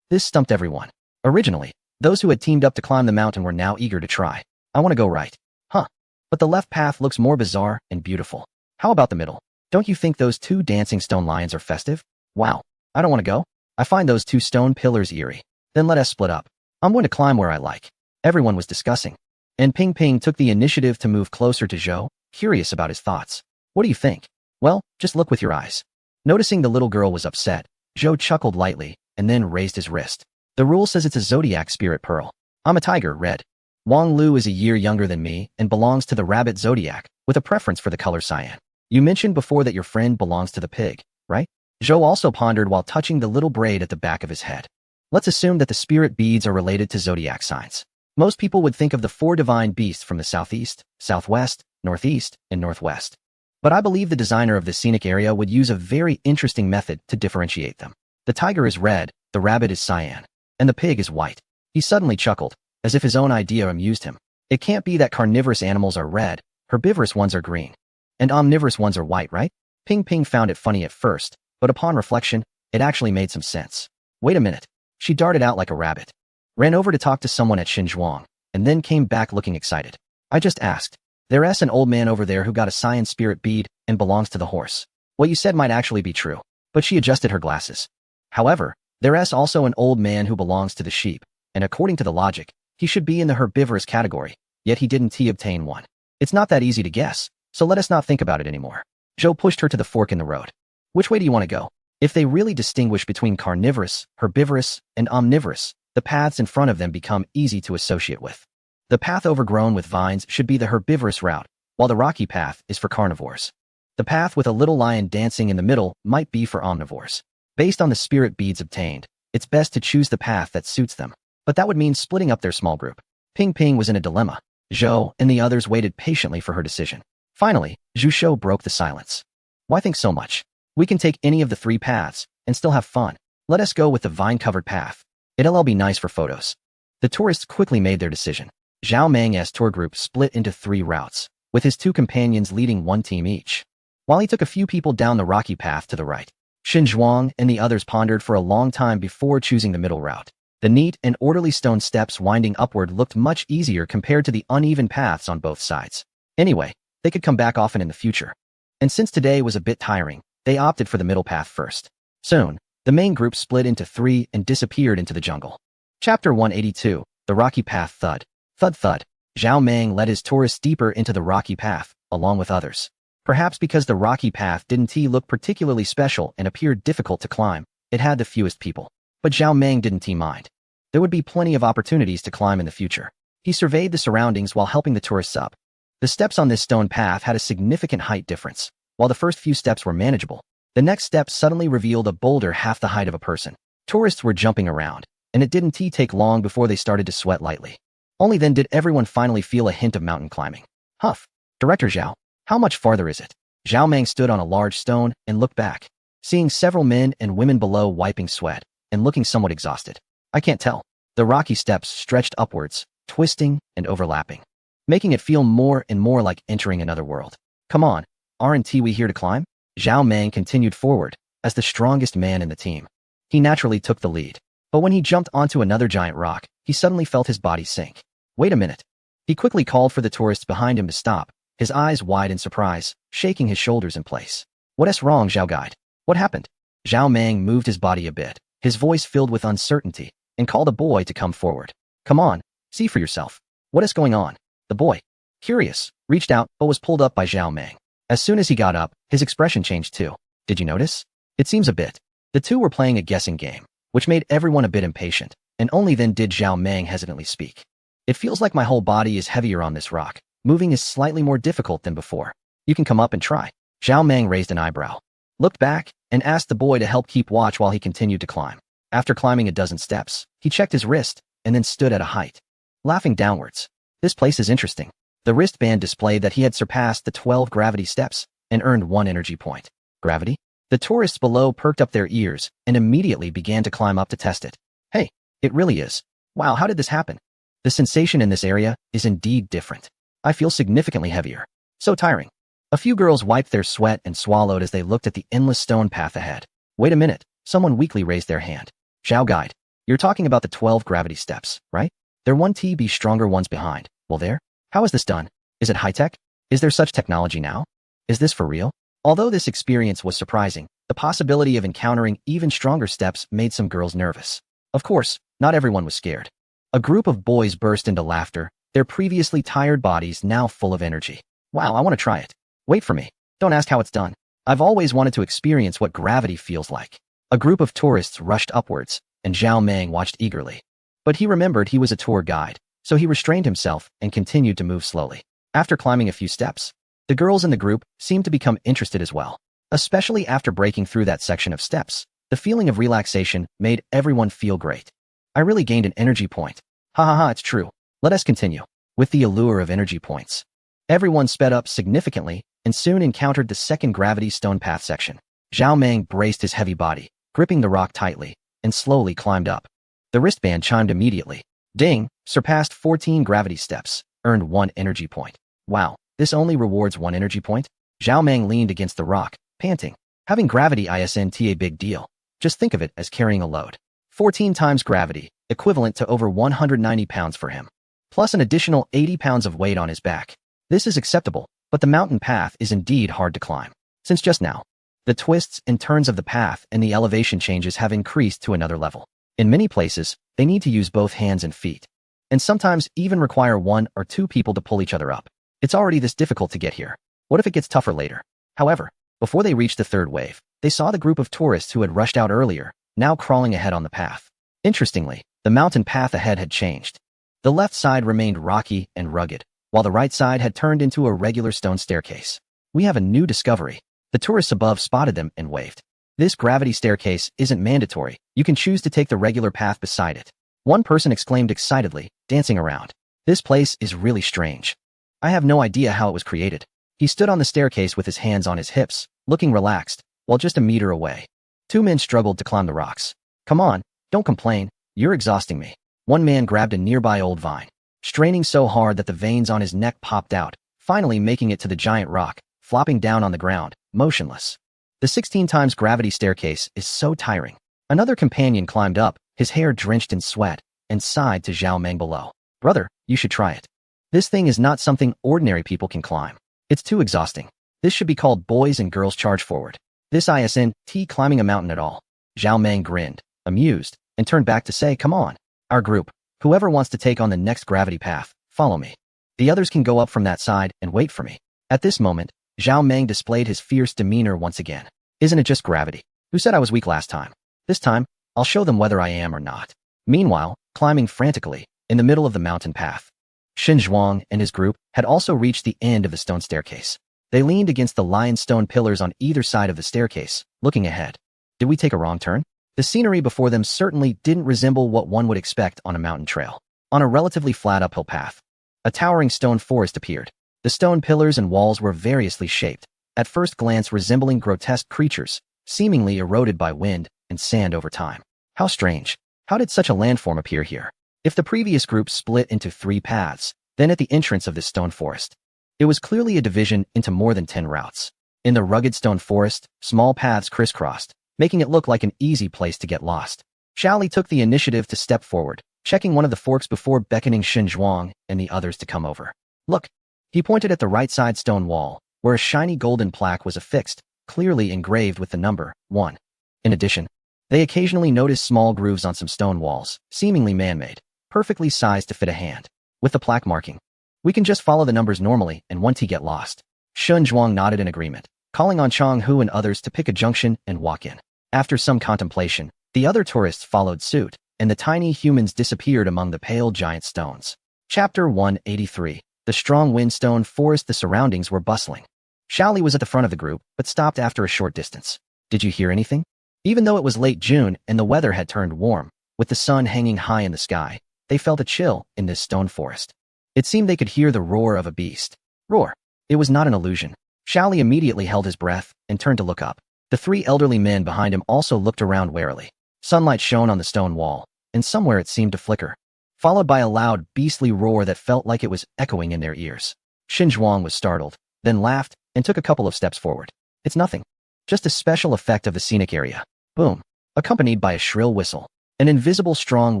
This stumped everyone. Originally, those who had teamed up to climb the mountain were now eager to try. I want to go right. Huh. But the left path looks more bizarre and beautiful. How about the middle? Don't you think those 2 dancing stone lions are festive? Wow. I don't want to go. I find those 2 stone pillars eerie. Then let us split up. I'm going to climb where I like. Everyone was discussing. And Ping Ping took the initiative to move closer to Zhou, curious about his thoughts. What do you think? Well, just look with your eyes. Noticing the little girl was upset, Zhou chuckled lightly and then raised his wrist. The rule says it's a zodiac spirit pearl. I'm a tiger, red. Wang Lu is a year younger than me and belongs to the rabbit zodiac, with a preference for the color cyan. You mentioned before that your friend belongs to the pig, right? Zhou also pondered while touching the little braid at the back of his head. Let's assume that the spirit beads are related to zodiac signs. Most people would think of the 4 divine beasts from the southeast, southwest, northeast, and northwest. But I believe the designer of the scenic area would use a very interesting method to differentiate them. The tiger is red, the rabbit is cyan, and the pig is white. He suddenly chuckled, as if his own idea amused him. It can't be that carnivorous animals are red, herbivorous ones are green, and omnivorous ones are white, right? Ping Ping found it funny at first, but upon reflection, it actually made some sense. Wait a minute. She darted out like a rabbit, ran over to talk to someone at Xinzhuang, and then came back looking excited. I just asked. There's an old man over there who got a cyan spirit bead and belongs to the horse. What you said might actually be true, but she adjusted her glasses. However, there's also an old man who belongs to the sheep, and according to the logic, he should be in the herbivorous category, yet he didn't obtain one. It's not that easy to guess, so let us not think about it anymore. Zhou pushed her to the fork in the road. Which way do you want to go? If they really distinguish between carnivorous, herbivorous, and omnivorous, the paths in front of them become easy to associate with. The path overgrown with vines should be the herbivorous route, while the rocky path is for carnivores. The path with a little lion dancing in the middle might be for omnivores. Based on the spirit beads obtained, it's best to choose the path that suits them. But that would mean splitting up their small group. Ping Ping was in a dilemma. Zhou and the others waited patiently for her decision. Finally, Zhu Shou broke the silence. Why think so much? We can take any of the 3 paths and still have fun. Let us go with the vine-covered path. It'll be nice for photos. The tourists quickly made their decision. Zhao Meng's tour group split into 3 routes, with his 2 companions leading 1 team each. While he took a few people down the rocky path to the right, Xinzhuang and the others pondered for a long time before choosing the middle route. The neat and orderly stone steps winding upward looked much easier compared to the uneven paths on both sides. Anyway, they could come back often in the future. And since today was a bit tiring, they opted for the middle path first. Soon, the main group split into 3 and disappeared into the jungle. Chapter 182, The Rocky Path Thud. Thud thud. Zhao Meng led his tourists deeper into the rocky path, along with others. Perhaps because the rocky path didn't look particularly special and appeared difficult to climb, it had the fewest people. But Zhao Meng didn't mind. There would be plenty of opportunities to climb in the future. He surveyed the surroundings while helping the tourists up. The steps on this stone path had a significant height difference. While the first few steps were manageable, the next step suddenly revealed a boulder half the height of a person. Tourists were jumping around, and it didn't take long before they started to sweat lightly. Only then did everyone finally feel a hint of mountain climbing. Huff. Director Zhao, how much farther is it? Zhao Meng stood on a large stone and looked back, seeing several men and women below wiping sweat and looking somewhat exhausted. I can't tell. The rocky steps stretched upwards, twisting and overlapping, making it feel more and more like entering another world. Come on, aren't we here to climb? Zhao Meng continued forward, as the strongest man in the team. He naturally took the lead, but when he jumped onto another giant rock, he suddenly felt his body sink. Wait a minute. He quickly called for the tourists behind him to stop, his eyes wide in surprise, shaking his shoulders in place. What's wrong, Zhao Guide? What happened? Zhao Meng moved his body a bit, his voice filled with uncertainty, and called a boy to come forward. Come on, see for yourself. What is going on? The boy, curious, reached out but was pulled up by Zhao Meng. As soon as he got up, his expression changed too. Did you notice? It seems a bit. The two were playing a guessing game, which made everyone a bit impatient, and only then did Zhao Meng hesitantly speak. It feels like my whole body is heavier on this rock. Moving is slightly more difficult than before. You can come up and try. Zhao Meng raised an eyebrow, looked back, and asked the boy to help keep watch while he continued to climb. After climbing a dozen steps, he checked his wrist and then stood at a height, laughing downwards. This place is interesting. The wristband displayed that he had surpassed the 12 gravity steps and earned 1 energy point. Gravity? The tourists below perked up their ears and immediately began to climb up to test it. Hey, it really is. Wow, how did this happen? The sensation in this area is indeed different. I feel significantly heavier. So tiring. A few girls wiped their sweat and swallowed as they looked at the endless stone path ahead. Wait a minute, someone weakly raised their hand. Zhao Guide, you're talking about the 12 gravity steps, right? They're 1 TB stronger ones behind. Well there? How is this done? Is it high-tech? Is there such technology now? Is this for real? Although this experience was surprising, the possibility of encountering even stronger steps made some girls nervous. Of course, not everyone was scared. A group of boys burst into laughter, their previously tired bodies now full of energy. Wow, I want to try it. Wait for me. Don't ask how it's done. I've always wanted to experience what gravity feels like. A group of tourists rushed upwards, and Zhao Meng watched eagerly. But he remembered he was a tour guide, so he restrained himself and continued to move slowly. After climbing a few steps, the girls in the group seemed to become interested as well. Especially after breaking through that section of steps, the feeling of relaxation made everyone feel great. I really gained an energy point. Ha ha ha, it's true. Let us continue. With the allure of energy points, everyone sped up significantly and soon encountered the second gravity stone path section. Zhao Meng braced his heavy body, gripping the rock tightly, and slowly climbed up. The wristband chimed immediately. Ding! Surpassed 14 gravity steps, earned 1 energy point. Wow, this only rewards 1 energy point? Zhao Meng leaned against the rock, panting. Having gravity isn't a big deal. Just think of it as carrying a load. 14 times gravity, equivalent to over 190 pounds for him. Plus an additional 80 pounds of weight on his back. This is acceptable, but the mountain path is indeed hard to climb. Since just now, the twists and turns of the path and the elevation changes have increased to another level. In many places, they need to use both hands and feet, and sometimes even require 1 or 2 people to pull each other up. It's already this difficult to get here. What if it gets tougher later? However, before they reached the third wave, they saw the group of tourists who had rushed out earlier, now crawling ahead on the path. Interestingly, the mountain path ahead had changed. The left side remained rocky and rugged, while the right side had turned into a regular stone staircase. We have a new discovery. The tourists above spotted them and waved. This gravity staircase isn't mandatory. You can choose to take the regular path beside it. One person exclaimed excitedly, dancing around. This place is really strange. I have no idea how it was created. He stood on the staircase with his hands on his hips, looking relaxed, while just a meter away. 2 men struggled to climb the rocks. Come on, don't complain. You're exhausting me. One man grabbed a nearby old vine, straining so hard that the veins on his neck popped out, finally making it to the giant rock, flopping down on the ground, motionless. The 16 times gravity staircase is so tiring. Another companion climbed up, his hair drenched in sweat, and sighed to Zhao Meng below. Brother, you should try it. This thing is not something ordinary people can climb. It's too exhausting. This should be called boys and girls charge forward. This isn't climbing a mountain at all. Zhao Meng grinned, amused, and turned back to say, come on. Our group, whoever wants to take on the next gravity path, follow me. The others can go up from that side and wait for me. At this moment, Zhao Meng displayed his fierce demeanor once again. Isn't it just gravity? Who said I was weak last time? This time, I'll show them whether I am or not. Meanwhile, climbing frantically, in the middle of the mountain path, Shen Zhuang and his group had also reached the end of the stone staircase. They leaned against the lionstone pillars on either side of the staircase, looking ahead. Did we take a wrong turn? The scenery before them certainly didn't resemble what one would expect on a mountain trail. On a relatively flat uphill path, a towering stone forest appeared. The stone pillars and walls were variously shaped, at first glance resembling grotesque creatures, seemingly eroded by wind and sand over time. How strange. How did such a landform appear here? If the previous group split into 3 paths, then at the entrance of this stone forest, it was clearly a division into more than 10 routes. In the rugged stone forest, small paths crisscrossed, making it look like an easy place to get lost. Xiaoli took the initiative to step forward, checking one of the forks before beckoning Shen Zhuang and the others to come over. Look, he pointed at the right side stone wall, where a shiny golden plaque was affixed, clearly engraved with the number 1. In addition, they occasionally noticed small grooves on some stone walls, seemingly man-made, perfectly sized to fit a hand. With the plaque marking, we can just follow the numbers normally and won't get lost. Shen Zhuang nodded in agreement, calling on Chang Hu and others to pick a junction and walk in. After some contemplation, the other tourists followed suit, and the tiny humans disappeared among the pale giant stones. Chapter 183. The strong windstone forest. The surroundings were bustling. Xiaoli was at the front of the group, but stopped after a short distance. Did you hear anything? Even though it was late June and the weather had turned warm, with the sun hanging high in the sky, they felt a chill in this stone forest. It seemed they could hear the roar of a beast. Roar. It was not an illusion. Xiaoli immediately held his breath and turned to look up. The three elderly men behind him also looked around warily. Sunlight shone on the stone wall, and somewhere it seemed to flicker, followed by a loud, beastly roar that felt like it was echoing in their ears. Xinzhuang was startled, then laughed and took a couple of steps forward. It's nothing. Just a special effect of the scenic area. Boom. Accompanied by a shrill whistle. An invisible strong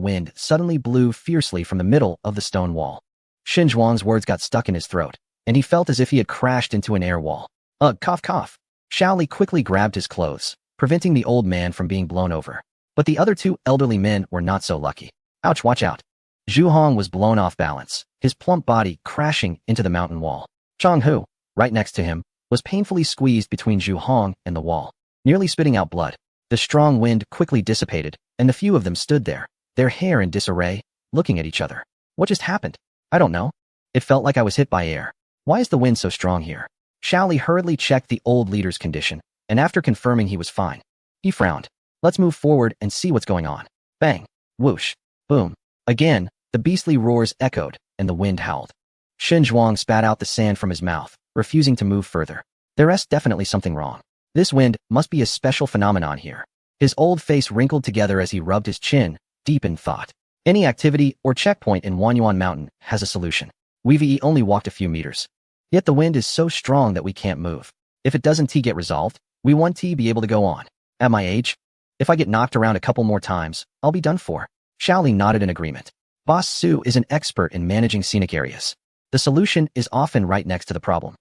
wind suddenly blew fiercely from the middle of the stone wall. Xinzhuang's words got stuck in his throat, and he felt as if he had crashed into an air wall. Cough cough. Xiaoli quickly grabbed his clothes, preventing the old man from being blown over. But the other two elderly men were not so lucky. Ouch, watch out. Zhu Hong was blown off balance, his plump body crashing into the mountain wall. Chang Hu, right next to him, was painfully squeezed between Zhu Hong and the wall, nearly spitting out blood. The strong wind quickly dissipated, and the few of them stood there, their hair in disarray, looking at each other. What just happened? I don't know. It felt like I was hit by air. Why is the wind so strong here? Xiaoli hurriedly checked the old leader's condition, and after confirming he was fine, he frowned. Let's move forward and see what's going on. Bang. Whoosh. Boom. Again, the beastly roars echoed, and the wind howled. Xinzhuang spat out the sand from his mouth, refusing to move further. There's definitely something wrong. This wind must be a special phenomenon here. His old face wrinkled together as he rubbed his chin, deep in thought. Any activity or checkpoint in Wanyuan Mountain has a solution. We've only walked a few meters. Yet the wind is so strong that we can't move. If it doesn't get resolved, we won't be able to go on. At my age, if I get knocked around a couple more times, I'll be done for. Xiaoli nodded in agreement. Boss Su is an expert in managing scenic areas. The solution is often right next to the problem.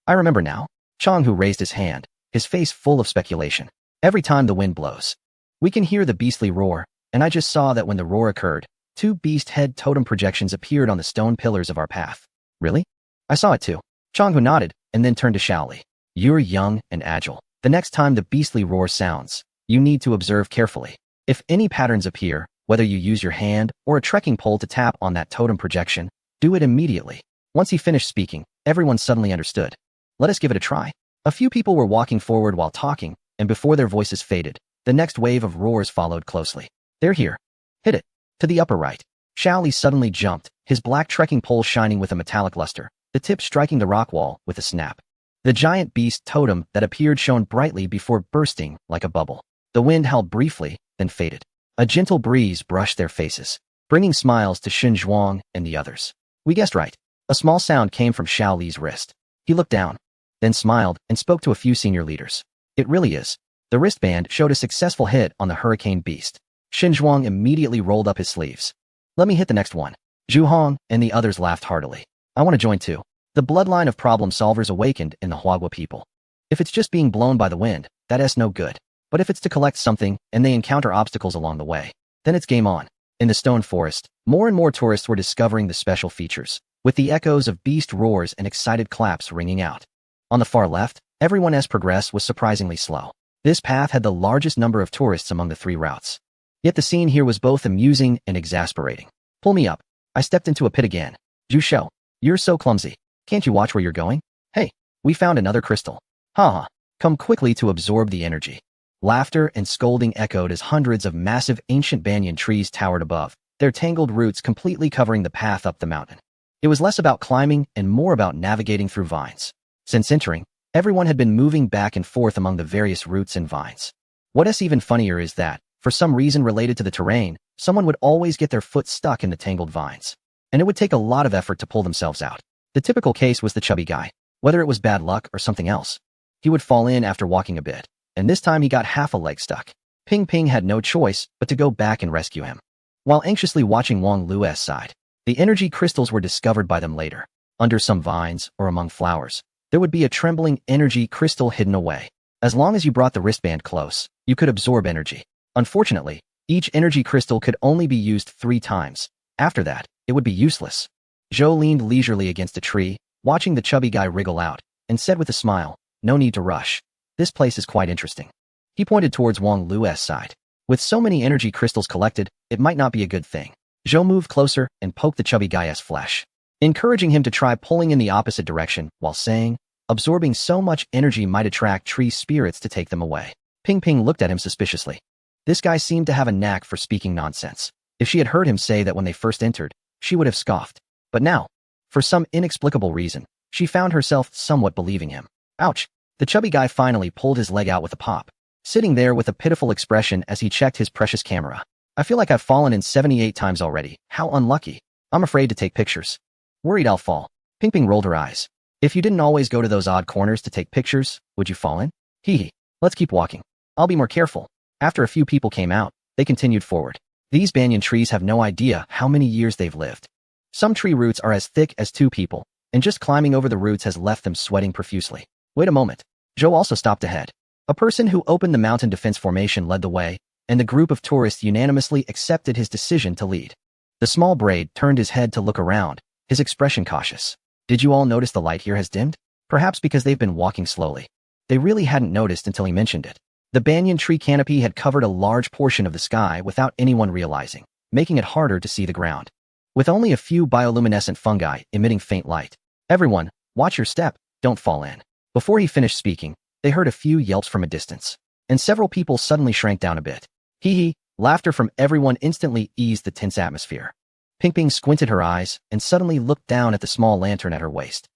I remember now. Chang Hu raised his hand, his face full of speculation. Every time the wind blows, we can hear the beastly roar, and I just saw that when the roar occurred, two beast head totem projections appeared on the stone pillars of our path. Really? I saw it too. Chang Hu nodded, and then turned to Xiaoli. You're young and agile. The next time the beastly roar sounds, you need to observe carefully. If any patterns appear, whether you use your hand or a trekking pole to tap on that totem projection, do it immediately. Once he finished speaking, everyone suddenly understood. Let us give it a try. A few people were walking forward while talking, and before their voices faded, the next wave of roars followed closely. They're here. Hit it. To the upper right. Xiaoli suddenly jumped, his black trekking pole shining with a metallic luster, the tip striking the rock wall with a snap. The giant beast totem that appeared shone brightly before bursting like a bubble. The wind howled briefly, then faded. A gentle breeze brushed their faces, bringing smiles to Xinzhuang and the others. We guessed right. A small sound came from Xiaoli's wrist. He looked down, then smiled and spoke to a few senior leaders. It really is. The wristband showed a successful hit on the hurricane beast. Xinzhuang immediately rolled up his sleeves. Let me hit the next one. Zhu Hong and the others laughed heartily. I want to join too. The bloodline of problem solvers awakened in the Huagua people. If it's just being blown by the wind, that's no good. But if it's to collect something and they encounter obstacles along the way, then it's game on. In the stone forest, more and more tourists were discovering the special features, with the echoes of beast roars and excited claps ringing out. On the far left, everyone's progress was surprisingly slow. This path had the largest number of tourists among the three routes. Yet the scene here was both amusing and exasperating. Pull me up. I stepped into a pit again. Zhu Shou, you're so clumsy. Can't you watch where you're going? Hey, we found another crystal. Haha. Come quickly to absorb the energy. Laughter and scolding echoed as hundreds of massive ancient banyan trees towered above, their tangled roots completely covering the path up the mountain. It was less about climbing and more about navigating through vines. Since entering, everyone had been moving back and forth among the various roots and vines. What's even funnier is that, for some reason related to the terrain, someone would always get their foot stuck in the tangled vines. And it would take a lot of effort to pull themselves out. The typical case was the chubby guy. Whether it was bad luck or something else, he would fall in after walking a bit, and this time he got half a leg stuck. Ping Ping had no choice but to go back and rescue him. While anxiously watching Wang Lu's side, the energy crystals were discovered by them later. Under some vines or among flowers, there would be a trembling energy crystal hidden away. As long as you brought the wristband close, you could absorb energy. Unfortunately, each energy crystal could only be used 3 times. After that, it would be useless. Zhou leaned leisurely against a tree, watching the chubby guy wriggle out, and said with a smile, "No need to rush. This place is quite interesting." He pointed towards Wang Lu's side. With so many energy crystals collected, it might not be a good thing. Zhou moved closer and poked the chubby guy's flesh, encouraging him to try pulling in the opposite direction while saying, absorbing so much energy might attract tree spirits to take them away. Ping Ping looked at him suspiciously. This guy seemed to have a knack for speaking nonsense. If she had heard him say that when they first entered, she would have scoffed. But now, for some inexplicable reason, she found herself somewhat believing him. Ouch! The chubby guy finally pulled his leg out with a pop, sitting there with a pitiful expression as he checked his precious camera. I feel like I've fallen in 78 times already. How unlucky. I'm afraid to take pictures. Worried I'll fall. Ping Ping rolled her eyes. If you didn't always go to those odd corners to take pictures, would you fall in? Hee hee. Let's keep walking. I'll be more careful. After a few people came out, they continued forward. These banyan trees have no idea how many years they've lived. Some tree roots are as thick as two people, and just climbing over the roots has left them sweating profusely. Wait a moment. Joe also stopped ahead. A person who opened the mountain defense formation led the way, and the group of tourists unanimously accepted his decision to lead. The small braid turned his head to look around, his expression cautious. Did you all notice the light here has dimmed? Perhaps because they've been walking slowly. They really hadn't noticed until he mentioned it. The banyan tree canopy had covered a large portion of the sky without anyone realizing, making it harder to see the ground. With only a few bioluminescent fungi emitting faint light. Everyone, watch your step, don't fall in. Before he finished speaking, they heard a few yelps from a distance, and several people suddenly shrank down a bit. Hee hee, laughter from everyone instantly eased the tense atmosphere. Ping Ping squinted her eyes and suddenly looked down at the small lantern at her waist.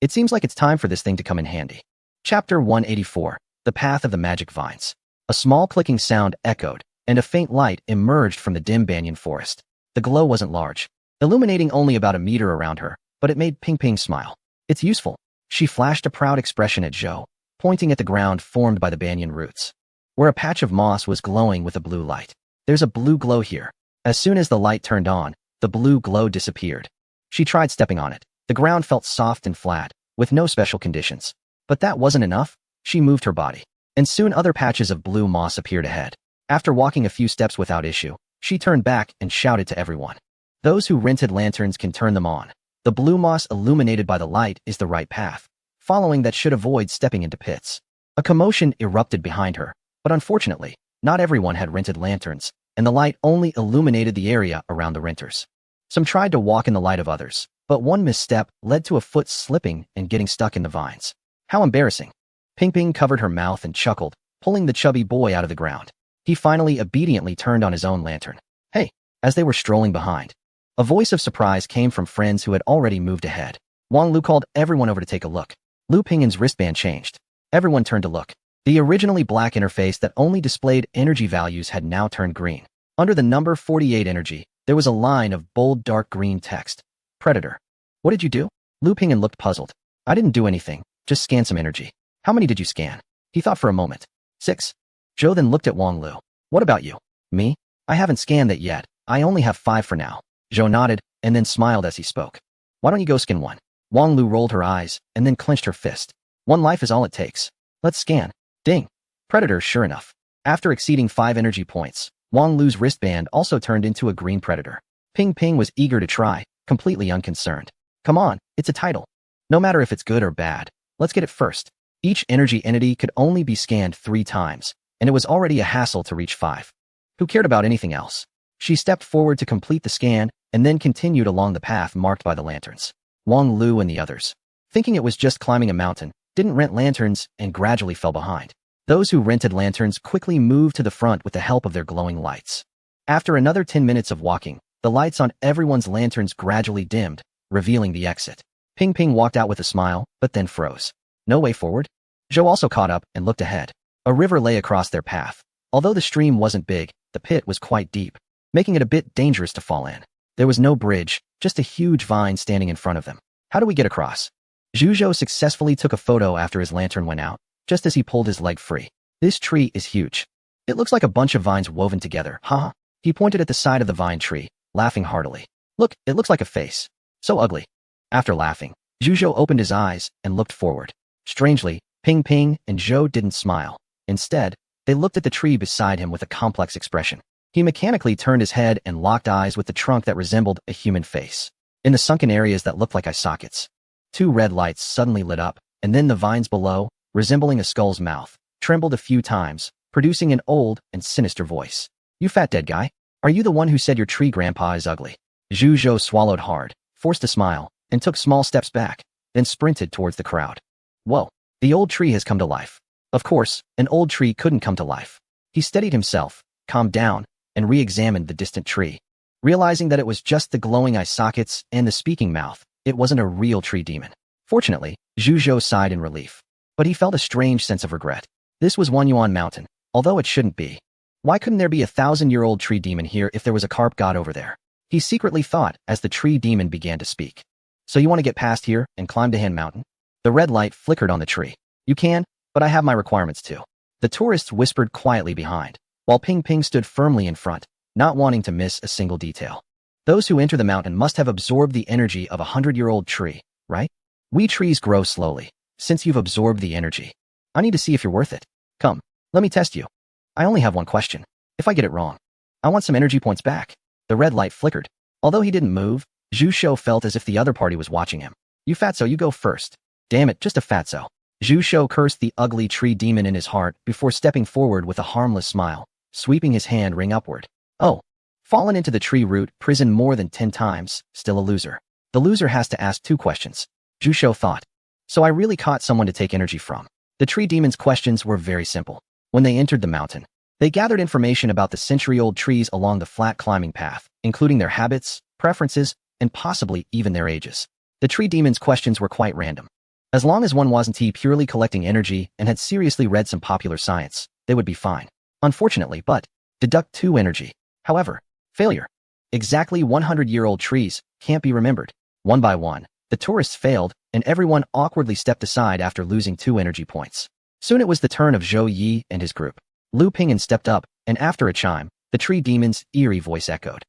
It seems like it's time for this thing to come in handy. Chapter 184, The Path of the Magic Vines. A small clicking sound echoed, and a faint light emerged from the dim banyan forest. The glow wasn't large, illuminating only about a meter around her, but it made Ping Ping smile. It's useful. She flashed a proud expression at Zhou, pointing at the ground formed by the banyan roots, where a patch of moss was glowing with a blue light. There's a blue glow here. As soon as the light turned on, the blue glow disappeared. She tried stepping on it. The ground felt soft and flat, with no special conditions. But that wasn't enough. She moved her body, and soon other patches of blue moss appeared ahead. After walking a few steps without issue, she turned back and shouted to everyone. Those who rented lanterns can turn them on. The blue moss illuminated by the light is the right path. Following that should avoid stepping into pits. A commotion erupted behind her, but unfortunately, not everyone had rented lanterns, and the light only illuminated the area around the renters. Some tried to walk in the light of others, but one misstep led to a foot slipping and getting stuck in the vines. How embarrassing. Ping Ping covered her mouth and chuckled, pulling the chubby boy out of the ground. He finally obediently turned on his own lantern. Hey, as they were strolling behind, a voice of surprise came from friends who had already moved ahead. Wang Lu called everyone over to take a look. Lu Pingyan's wristband changed. Everyone turned to look. The originally black interface that only displayed energy values had now turned green. Under the number 48 energy, there was a line of bold dark green text. Predator. What did you do? Lu Pingyan looked puzzled. I didn't do anything, just scan some energy. How many did you scan? He thought for a moment. 6. Zhou then looked at Wang Lu. What about you? Me? I haven't scanned that yet. I only have 5 for now. Zhou nodded, and then smiled as he spoke. Why don't you go scan 1? Wang Lu rolled her eyes, and then clenched her fist. 1 life is all it takes. Let's scan. Ding. Predator, sure enough. After exceeding 5 energy points, Wang Lu's wristband also turned into a green predator. Ping Ping was eager to try, completely unconcerned. Come on, it's a title. No matter if it's good or bad, let's get it first. Each energy entity could only be scanned 3 times, and it was already a hassle to reach 5. Who cared about anything else? She stepped forward to complete the scan, and then continued along the path marked by the lanterns. Wang Lu and the others, thinking it was just climbing a mountain, didn't rent lanterns and gradually fell behind. Those who rented lanterns quickly moved to the front with the help of their glowing lights. After another 10 minutes of walking, the lights on everyone's lanterns gradually dimmed, revealing the exit. Ping Ping walked out with a smile, but then froze. No way forward? Zhou also caught up and looked ahead. A river lay across their path. Although the stream wasn't big, the pit was quite deep, making it a bit dangerous to fall in. There was no bridge, just a huge vine standing in front of them. How do we get across? Zhou successfully took a photo after his lantern went out, just as he pulled his leg free. This tree is huge. It looks like a bunch of vines woven together, huh? He pointed at the side of the vine tree, laughing heartily. Look, it looks like a face. So ugly. After laughing, Zhou opened his eyes and looked forward. Strangely, Ping Ping and Zhou didn't smile. Instead, they looked at the tree beside him with a complex expression. He mechanically turned his head and locked eyes with the trunk that resembled a human face. In the sunken areas that looked like eye sockets, 2 red lights suddenly lit up, and then the vines below, resembling a skull's mouth, trembled a few times, producing an old and sinister voice. You fat dead guy, are you the one who said your tree grandpa is ugly? Zhou swallowed hard, forced a smile, and took small steps back, then sprinted towards the crowd. Whoa, the old tree has come to life. Of course, an old tree couldn't come to life. He steadied himself, calmed down, and re-examined the distant tree. Realizing that it was just the glowing eye sockets and the speaking mouth, it wasn't a real tree demon. Fortunately, Zhu Zhou sighed in relief. But he felt a strange sense of regret. This was Wanyuan Mountain, although it shouldn't be. Why couldn't there be a 1,000-year-old tree demon here if there was a carp god over there? He secretly thought as the tree demon began to speak. So you want to get past here and climb to Han Mountain? The red light flickered on the tree. You can, but I have my requirements too. The tourists whispered quietly behind, while Ping Ping stood firmly in front, not wanting to miss a single detail. Those who enter the mountain must have absorbed the energy of a 100-year-old tree, right? We trees grow slowly. Since you've absorbed the energy, I need to see if you're worth it. Come, let me test you. I only have one question. If I get it wrong, I want some energy points back. The red light flickered. Although he didn't move, Zhu Shou felt as if the other party was watching him. You fatso, you go first. Damn it, just a fatso. Zhu Shou cursed the ugly tree demon in his heart before stepping forward with a harmless smile, sweeping his hand ring upward. Oh, fallen into the tree root prison more than 10 times, still a loser. The loser has to ask 2 questions. Zhu Shou thought. So I really caught someone to take energy from. The tree demon's questions were very simple. When they entered the mountain, they gathered information about the century-old trees along the flat climbing path, including their habits, preferences, and possibly even their ages. The tree demon's questions were quite random. As long as one wasn't purely collecting energy and had seriously read some popular science, they would be fine. Unfortunately, but deduct 2 energy. However, failure. Exactly 100-year-old trees can't be remembered. One by one, the tourists failed, and everyone awkwardly stepped aside after losing 2 energy points. Soon it was the turn of Zhou Yi and his group. Lu Ping'an stepped up, and after a chime, the tree demon's eerie voice echoed.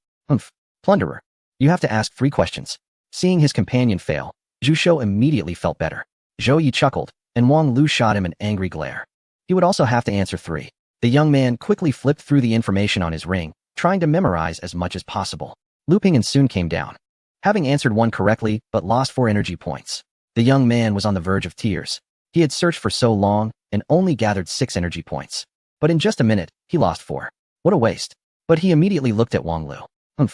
Plunderer. You have to ask 3 questions. Seeing his companion fail, Zhu Shou immediately felt better. Zhou Yi chuckled, and Wang Lu shot him an angry glare. He would also have to answer 3. The young man quickly flipped through the information on his ring, trying to memorize as much as possible. Lu Ping'an soon came down. Having answered 1 correctly but lost 4 energy points, the young man was on the verge of tears. He had searched for so long and only gathered 6 energy points. But in just a minute, he lost 4. What a waste. But he immediately looked at Wang Lu.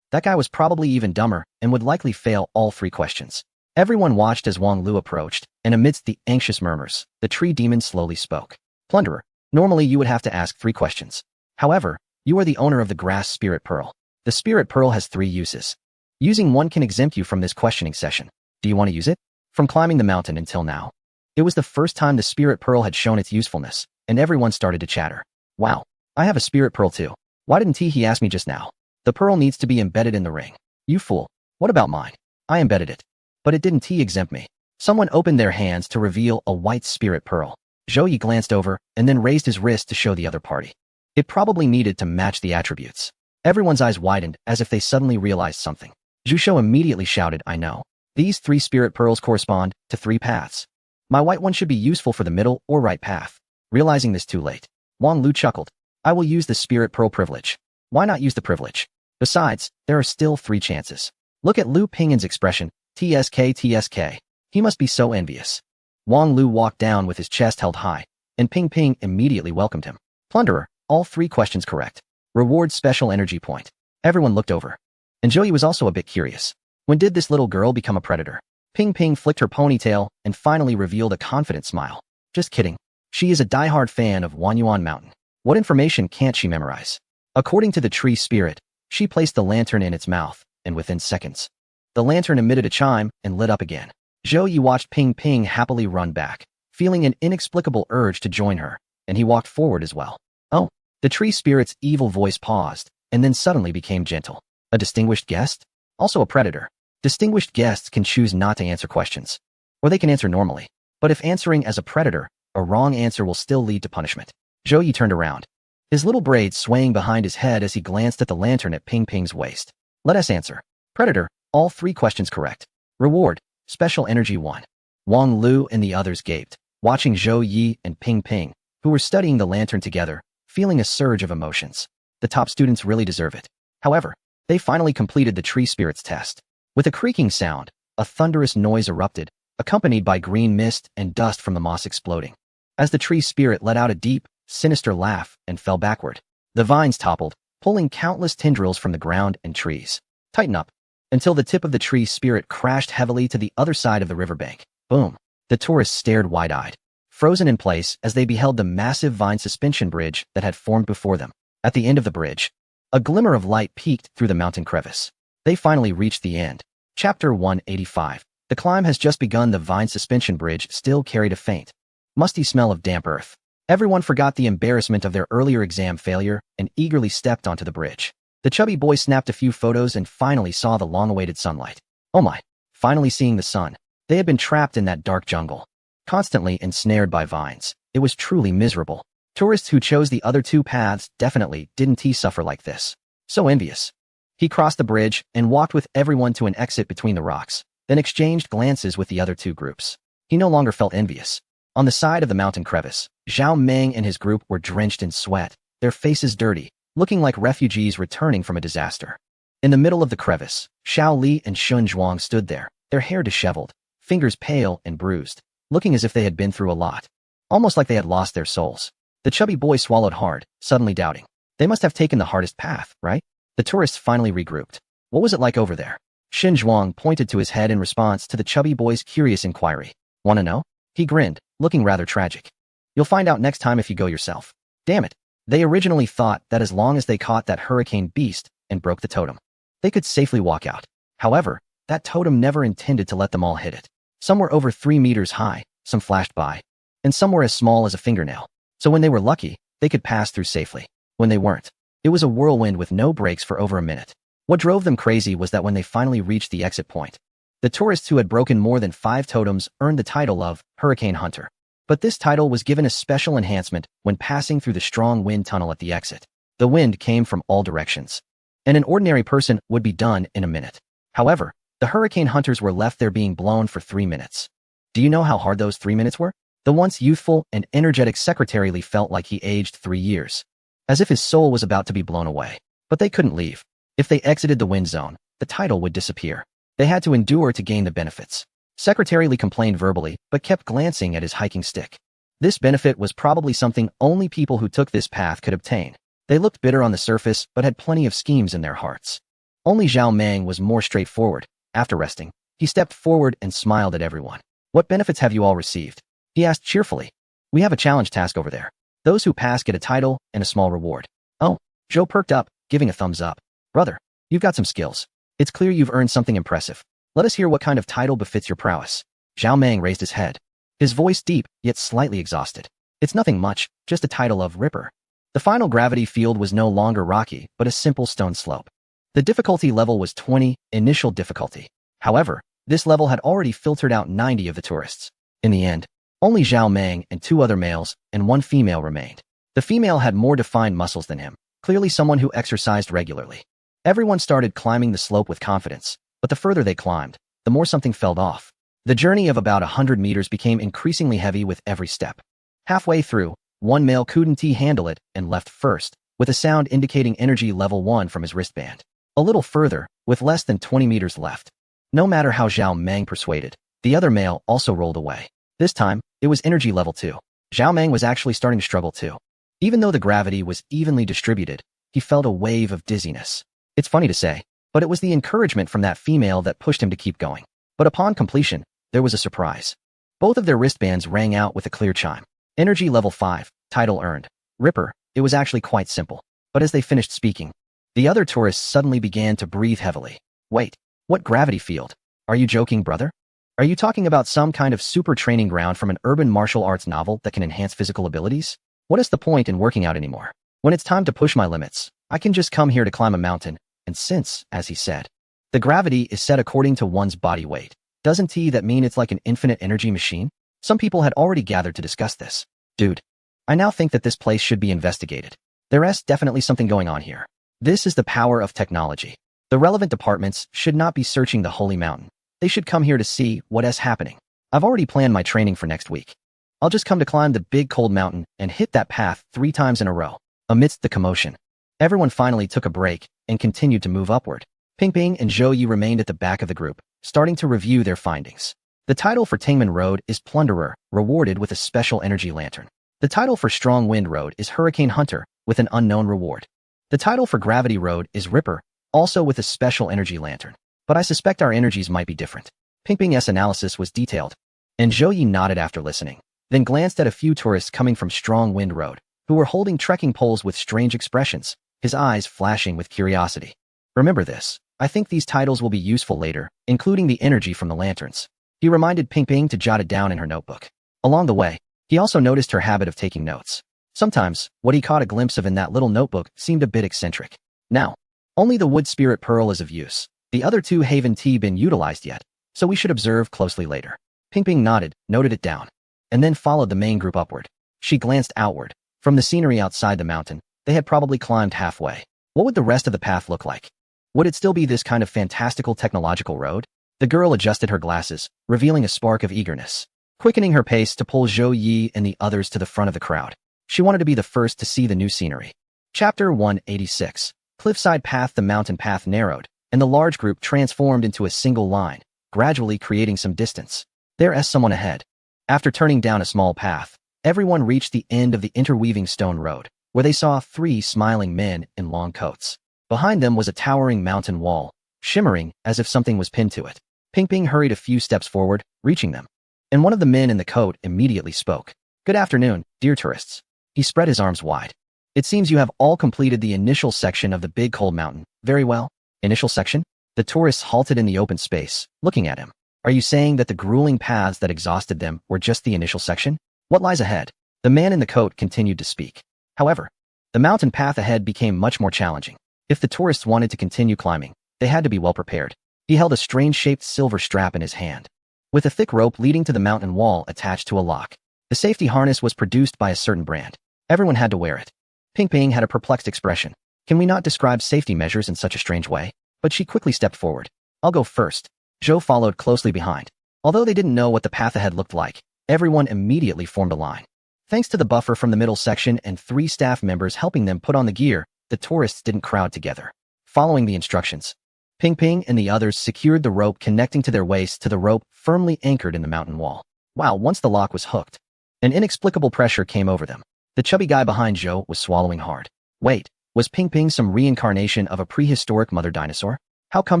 That guy was probably even dumber and would likely fail all 3 questions. Everyone watched as Wang Lu approached, and amidst the anxious murmurs, the tree demon slowly spoke. Plunderer, normally you would have to ask 3 questions. However, you are the owner of the grass spirit pearl. The spirit pearl has 3 uses. Using one can exempt you from this questioning session. Do you want to use it? From climbing the mountain until now, it was the first time the spirit pearl had shown its usefulness, and everyone started to chatter. Wow, I have a spirit pearl too. Why didn't he ask me just now? The pearl needs to be embedded in the ring. You fool. What about mine? I embedded it. But it didn't exempt me. Someone opened their hands to reveal a white spirit pearl. Zhou Yi glanced over and then raised his wrist to show the other party. It probably needed to match the attributes. Everyone's eyes widened as if they suddenly realized something. Zhu Shou immediately shouted, I know. These 3 spirit pearls correspond to 3 paths. My white one should be useful for the middle or right path. Realizing this too late, Wang Lu chuckled. I will use the spirit pearl privilege. Why not use the privilege? Besides, there are still 3 chances. Look at Lu Ping'an's expression. TSK. He must be so envious. Wang Lu walked down with his chest held high, and Ping Ping immediately welcomed him. Plunderer, all 3 questions correct. Reward special energy point. Everyone looked over. And Zhou Yi was also a bit curious. When did this little girl become a predator? Ping Ping flicked her ponytail and finally revealed a confident smile. Just kidding. She is a diehard fan of Wanyuan Mountain. What information can't she memorize? According to the tree spirit, she placed the lantern in its mouth, and within seconds, the lantern emitted a chime and lit up again. Zhou Yi watched Ping Ping happily run back, feeling an inexplicable urge to join her, and he walked forward as well. Oh, the tree spirit's evil voice paused, and then suddenly became gentle. A distinguished guest? Also a predator. Distinguished guests can choose not to answer questions, or they can answer normally. But if answering as a predator, a wrong answer will still lead to punishment. Zhou Yi turned around, his little braids swaying behind his head as he glanced at the lantern at Ping Ping's waist. Let us answer. Predator, all 3 questions correct. Reward, special energy 1. Wang Lu and the others gaped, watching Zhou Yi and Ping Ping, who were studying the lantern together, feeling a surge of emotions. The top students really deserve it. However, they finally completed the tree spirit's test. With a creaking sound, a thunderous noise erupted, accompanied by green mist and dust from the moss exploding. As the tree spirit let out a deep, sinister laugh and fell backward, the vines toppled, pulling countless tendrils from the ground and trees. Tighten up, until the tip of the tree spirit crashed heavily to the other side of the riverbank. Boom. The tourists stared wide-eyed. frozen in place as they beheld the massive vine suspension bridge that had formed before them. At the end of the bridge, a glimmer of light peeked through the mountain crevice. They finally reached the end. Chapter 185. The climb has just begun. The vine suspension bridge still carried a faint, musty smell of damp earth. Everyone forgot the embarrassment of their earlier exam failure and eagerly stepped onto the bridge. The chubby boy snapped a few photos and finally saw the long-awaited sunlight. Oh my, finally seeing the sun. They had been trapped in that dark jungle, constantly ensnared by vines. It was truly miserable. Tourists who chose the other two paths definitely didn't suffer like this. So envious. He crossed the bridge and walked with everyone to an exit between the rocks, then exchanged glances with the other two groups. He no longer felt envious. On the side of the mountain crevice, Zhao Meng and his group were drenched in sweat, their faces dirty, looking like refugees returning from a disaster. In the middle of the crevice, Xiao Li and Shun Zhuang stood there, their hair disheveled, fingers pale and bruised, looking as if they had been through a lot. Almost like they had lost their souls. The chubby boy swallowed hard, suddenly doubting. They must have taken the hardest path, right? The tourists finally regrouped. What was it like over there? Shin Zhuang pointed to his head in response to the chubby boy's curious inquiry. Wanna know? He grinned, looking rather tragic. You'll find out next time if you go yourself. Damn it. They originally thought that as long as they caught that hurricane beast and broke the totem, they could safely walk out. However, that totem never intended to let them all hit it. Some were over 3 meters high, some flashed by, and some were as small as a fingernail. So when they were lucky, they could pass through safely. When they weren't, it was a whirlwind with no brakes for over a minute. What drove them crazy was that when they finally reached the exit point, the tourists who had broken more than 5 totems earned the title of Hurricane Hunter. But this title was given a special enhancement when passing through the strong wind tunnel at the exit. The wind came from all directions, and an ordinary person would be done in a minute. However, the Hurricane Hunters were left there being blown for 3 minutes. Do you know how hard those 3 minutes were? The once youthful and energetic Secretary Li felt like he aged 3 years, as if his soul was about to be blown away. But they couldn't leave. If they exited the wind zone, the title would disappear. They had to endure to gain the benefits. Secretary Li complained verbally, but kept glancing at his hiking stick. This benefit was probably something only people who took this path could obtain. They looked bitter on the surface, but had plenty of schemes in their hearts. Only Zhao Meng was more straightforward. After resting, he stepped forward and smiled at everyone. What benefits have you all received? He asked cheerfully. We have a challenge task over there. Those who pass get a title and a small reward. Oh, Zhou perked up, giving a thumbs up. Brother, you've got some skills. It's clear you've earned something impressive. Let us hear what kind of title befits your prowess. Zhao Meng raised his head, his voice deep, yet slightly exhausted. It's nothing much, just a title of Ripper. The final gravity field was no longer rocky, but a simple stone slope. The difficulty level was 20, initial difficulty. However, this level had already filtered out 90 of the tourists. In the end, only Zhao Meng and 2 other males and 1 female remained. The female had more defined muscles than him, clearly someone who exercised regularly. Everyone started climbing the slope with confidence, but the further they climbed, the more something fell off. The journey of about 100 meters became increasingly heavy with every step. Halfway through, 1 male couldn't handle it and left first, with a sound indicating energy level 1 from his wristband. A little further, with less than 20 meters left. No matter how Zhao Meng persuaded, the other male also rolled away. This time, it was energy level 2. Zhao Meng was actually starting to struggle too. Even though the gravity was evenly distributed, he felt a wave of dizziness. It's funny to say, but it was the encouragement from that female that pushed him to keep going. But upon completion, there was a surprise. Both of their wristbands rang out with a clear chime. Energy level 5, title earned. Ripper. It was actually quite simple. But as they finished speaking, the other tourists suddenly began to breathe heavily. Wait, what gravity field? Are you joking, brother? Are you talking about some kind of super training ground from an urban martial arts novel that can enhance physical abilities? What is the point in working out anymore? When it's time to push my limits, I can just come here to climb a mountain, and since, as he said, the gravity is set according to one's body weight, doesn't that mean it's like an infinite energy machine? Some people had already gathered to discuss this. Dude, I now think that this place should be investigated. There's definitely something going on here. This is the power of technology. The relevant departments should not be searching the holy mountain. They should come here to see what is happening. I've already planned my training for next week. I'll just come to climb the big cold mountain and hit that path 3 times in a row. Amidst the commotion, everyone finally took a break and continued to move upward. Pingping and Zhou Yi remained at the back of the group, starting to review their findings. The title for Tangmen Road is Plunderer, rewarded with a special energy lantern. The title for Strong Wind Road is Hurricane Hunter, with an unknown reward. The title for Gravity Road is Ripper, also with a special energy lantern. But I suspect our energies might be different. Pingping's analysis was detailed, and Zhou Yi nodded after listening. then glanced at a few tourists coming from Strong Wind Road, who were holding trekking poles with strange expressions, his eyes flashing with curiosity. Remember this. I think these titles will be useful later, including the energy from the lanterns. He reminded Ping Ping to jot it down in her notebook. Along the way, he also noticed her habit of taking notes. Sometimes, what he caught a glimpse of in that little notebook seemed a bit eccentric. Now, only the wood spirit pearl is of use. The other two haven't been utilized yet, so we should observe closely later. Ping Ping nodded, noted it down, and then followed the main group upward. She glanced outward. From the scenery outside the mountain, they had probably climbed halfway. What would the rest of the path look like? Would it still be this kind of fantastical technological road? The girl adjusted her glasses, revealing a spark of eagerness, quickening her pace to pull Zhou Yi and the others to the front of the crowd. She wanted to be the first to see the new scenery. Chapter 186. Cliffside path. The mountain path narrowed, and the large group transformed into a single line, gradually creating some distance. There's someone ahead. After turning down a small path, everyone reached the end of the interweaving stone road, where they saw 3 smiling men in long coats. Behind them was a towering mountain wall, shimmering as if something was pinned to it. Ping Ping hurried a few steps forward, reaching them. And one of the men in the coat immediately spoke. "Good afternoon, dear tourists." He spread his arms wide. "It seems you have all completed the initial section of the Big Cold Mountain. Very well." Initial section? The tourists halted in the open space, looking at him. Are you saying that the grueling paths that exhausted them were just the initial section? What lies ahead? The man in the coat continued to speak. However, the mountain path ahead became much more challenging. If the tourists wanted to continue climbing, they had to be well prepared. He held a strange-shaped silver strap in his hand, with a thick rope leading to the mountain wall attached to a lock. The safety harness was produced by a certain brand. Everyone had to wear it. Ping Ping had a perplexed expression. Can we not describe safety measures in such a strange way? But she quickly stepped forward. "I'll go first." Zhou followed closely behind. Although they didn't know what the path ahead looked like, everyone immediately formed a line. Thanks to the buffer from the middle section and 3 staff members helping them put on the gear, the tourists didn't crowd together. Following the instructions, Ping Ping and the others secured the rope connecting to their waists to the rope firmly anchored in the mountain wall. Wow, once the lock was hooked, an inexplicable pressure came over them. The chubby guy behind Zhou was swallowing hard. Wait, was Ping Ping some reincarnation of a prehistoric mother dinosaur? How come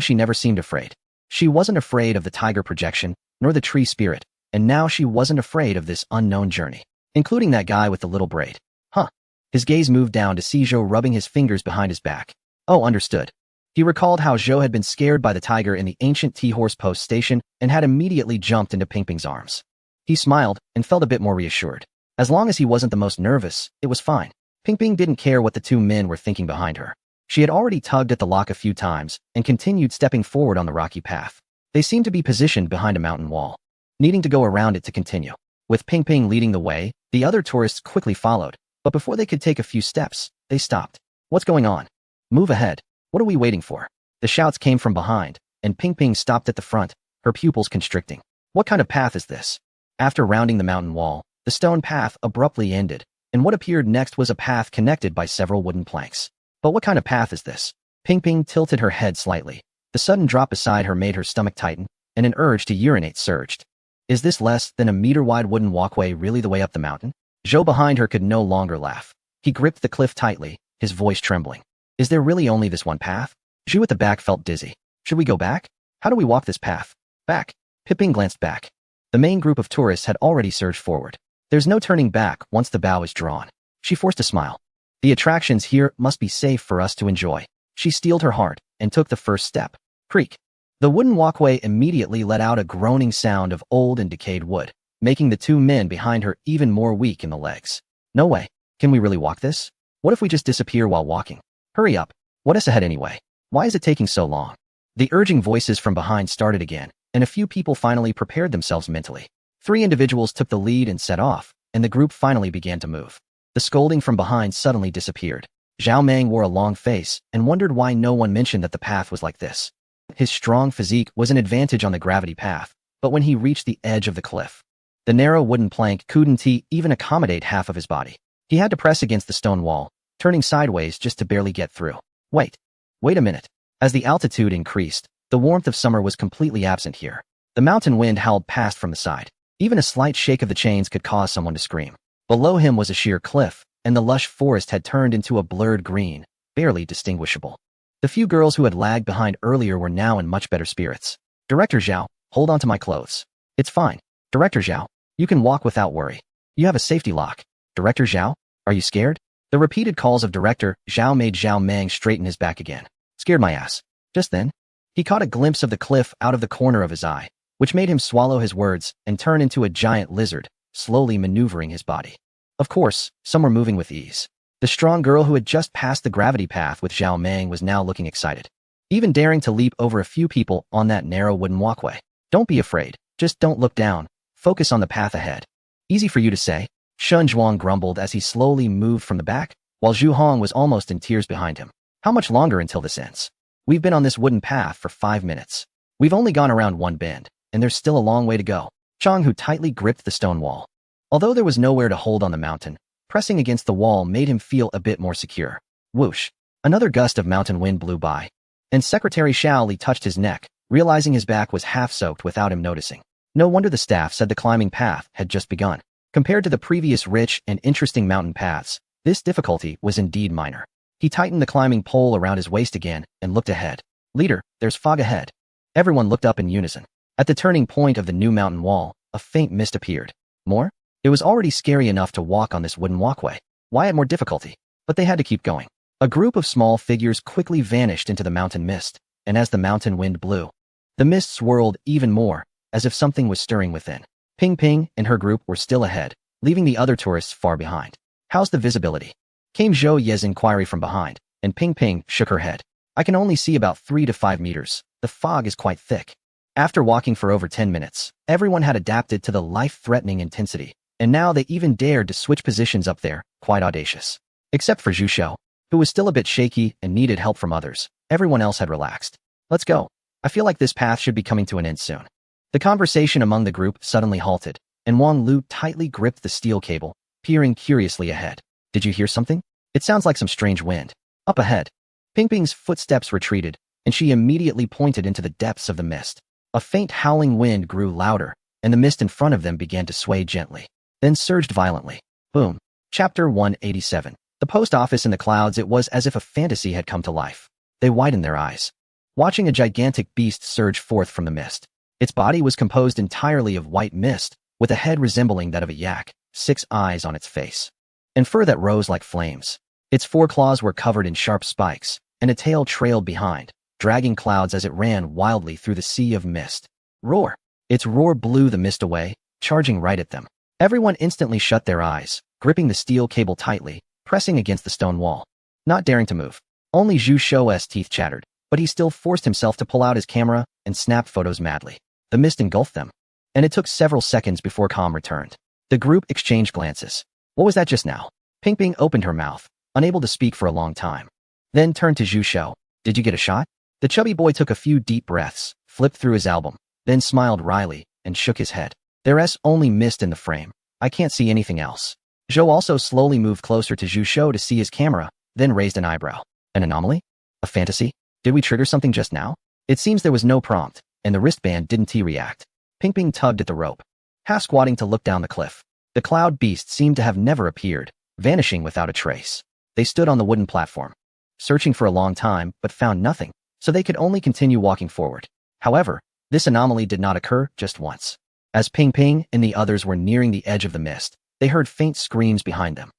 she never seemed afraid? She wasn't afraid of the tiger projection, nor the tree spirit, and now she wasn't afraid of this unknown journey, including that guy with the little braid. Huh. His gaze moved down to see Zhou rubbing his fingers behind his back. Oh, understood. He recalled how Zhou had been scared by the tiger in the ancient T-Horse post station and had immediately jumped into Ping Ping's arms. He smiled and felt a bit more reassured. As long as he wasn't the most nervous, it was fine. Ping Ping didn't care what the 2 men were thinking behind her. She had already tugged at the lock a few times and continued stepping forward on the rocky path. They seemed to be positioned behind a mountain wall, needing to go around it to continue. With Ping Ping leading the way, the other tourists quickly followed, but before they could take a few steps, they stopped. What's going on? Move ahead. What are we waiting for? The shouts came from behind, and Ping Ping stopped at the front, her pupils constricting. What kind of path is this? After rounding the mountain wall, the stone path abruptly ended, and what appeared next was a path connected by several wooden planks. But what kind of path is this? Ping Ping tilted her head slightly. The sudden drop beside her made her stomach tighten, and an urge to urinate surged. Is this less than a meter-wide wooden walkway really the way up the mountain? Zhou behind her could no longer laugh. He gripped the cliff tightly, his voice trembling. Is there really only this one path? Zhu at the back felt dizzy. Should we go back? How do we walk this path? Back. Ping Ping glanced back. The main group of tourists had already surged forward. There's no turning back once the bow is drawn. She forced a smile. The attractions here must be safe for us to enjoy. She steeled her heart and took the first step. Creak. The wooden walkway immediately let out a groaning sound of old and decayed wood, making the 2 men behind her even more weak in the legs. No way. Can we really walk this? What if we just disappear while walking? Hurry up. What is ahead anyway? Why is it taking so long? The urging voices from behind started again, and a few people finally prepared themselves mentally. 3 individuals took the lead and set off, and the group finally began to move. The scolding from behind suddenly disappeared. Zhao Meng wore a long face and wondered why no one mentioned that the path was like this. His strong physique was an advantage on the gravity path, but when he reached the edge of the cliff, the narrow wooden plank couldn't even accommodate half of his body. He had to press against the stone wall, turning sideways just to barely get through. Wait a minute. As the altitude increased, the warmth of summer was completely absent here. The mountain wind howled past from the side. Even a slight shake of the chains could cause someone to scream. Below him was a sheer cliff, and the lush forest had turned into a blurred green, barely distinguishable. The few girls who had lagged behind earlier were now in much better spirits. Director Zhao, hold on to my clothes. It's fine. Director Zhao, you can walk without worry. You have a safety lock. Director Zhao? Are you scared? The repeated calls of Director Zhao made Zhao Meng straighten his back again. Scared my ass. Just then, he caught a glimpse of the cliff out of the corner of his eye, which made him swallow his words and turn into a giant lizard, slowly maneuvering his body. Of course, some were moving with ease. The strong girl who had just passed the gravity path with Zhao Meng was now looking excited, even daring to leap over a few people on that narrow wooden walkway. Don't be afraid. Just don't look down. Focus on the path ahead. Easy for you to say, Shun Zhuang grumbled as he slowly moved from the back, while Zhu Hong was almost in tears behind him. How much longer until this ends? We've been on this wooden path for 5 minutes. We've only gone around one bend, and there's still a long way to go. Chang, who tightly gripped the stone wall. Although there was nowhere to hold on the mountain, pressing against the wall made him feel a bit more secure. Whoosh! Another gust of mountain wind blew by, and Secretary Xiao Li touched his neck, realizing his back was half-soaked without him noticing. No wonder the staff said the climbing path had just begun. Compared to the previous rich and interesting mountain paths, this difficulty was indeed minor. He tightened the climbing pole around his waist again and looked ahead. Leader, there's fog ahead. Everyone looked up in unison. At the turning point of the new mountain wall, a faint mist appeared. More? It was already scary enough to walk on this wooden walkway. Why add more difficulty? But they had to keep going. A group of small figures quickly vanished into the mountain mist, and as the mountain wind blew, the mist swirled even more, as if something was stirring within. Ping Ping and her group were still ahead, leaving the other tourists far behind. How's the visibility? Came Zhou Ye's inquiry from behind, and Ping Ping shook her head. I can only see about 3 to 5 meters. The fog is quite thick. After walking for over 10 minutes, everyone had adapted to the life-threatening intensity, and now they even dared to switch positions up there, quite audacious. Except for Zhu Shou, who was still a bit shaky and needed help from others. Everyone else had relaxed. Let's go. I feel like this path should be coming to an end soon. The conversation among the group suddenly halted, and Wang Lu tightly gripped the steel cable, peering curiously ahead. Did you hear something? It sounds like some strange wind. Up ahead. Ping Ping's footsteps retreated, and she immediately pointed into the depths of the mist. A faint howling wind grew louder, and the mist in front of them began to sway gently, then surged violently. Boom. Chapter 187. The post office in the clouds. It was as if a fantasy had come to life. They widened their eyes, watching a gigantic beast surge forth from the mist. Its body was composed entirely of white mist, with a head resembling that of a yak, 6 eyes on its face, and fur that rose like flames. Its 4 claws were covered in sharp spikes, and a tail trailed behind, dragging clouds as it ran wildly through the sea of mist. Roar! Its roar blew the mist away, charging right at them. Everyone instantly shut their eyes, gripping the steel cable tightly, pressing against the stone wall, not daring to move. Only Zhu Shou's teeth chattered, but he still forced himself to pull out his camera and snap photos madly. The mist engulfed them, and it took several seconds before calm returned. The group exchanged glances. What was that just now? Ping Ping opened her mouth, unable to speak for a long time, then turned to Zhu Shou. Did you get a shot? The chubby boy took a few deep breaths, flipped through his album, then smiled wryly and shook his head. There's only mist in the frame. I can't see anything else. Zhou also slowly moved closer to Zhu Shou to see his camera, then raised an eyebrow. An anomaly? A fantasy? Did we trigger something just now? It seems there was no prompt, and the wristband didn't react. Ping Ping tugged at the rope, half squatting to look down the cliff. The cloud beast seemed to have never appeared, vanishing without a trace. They stood on the wooden platform, searching for a long time, but found nothing, so they could only continue walking forward. However, this anomaly did not occur just once. As Ping Ping and the others were nearing the edge of the mist, they heard faint screams behind them.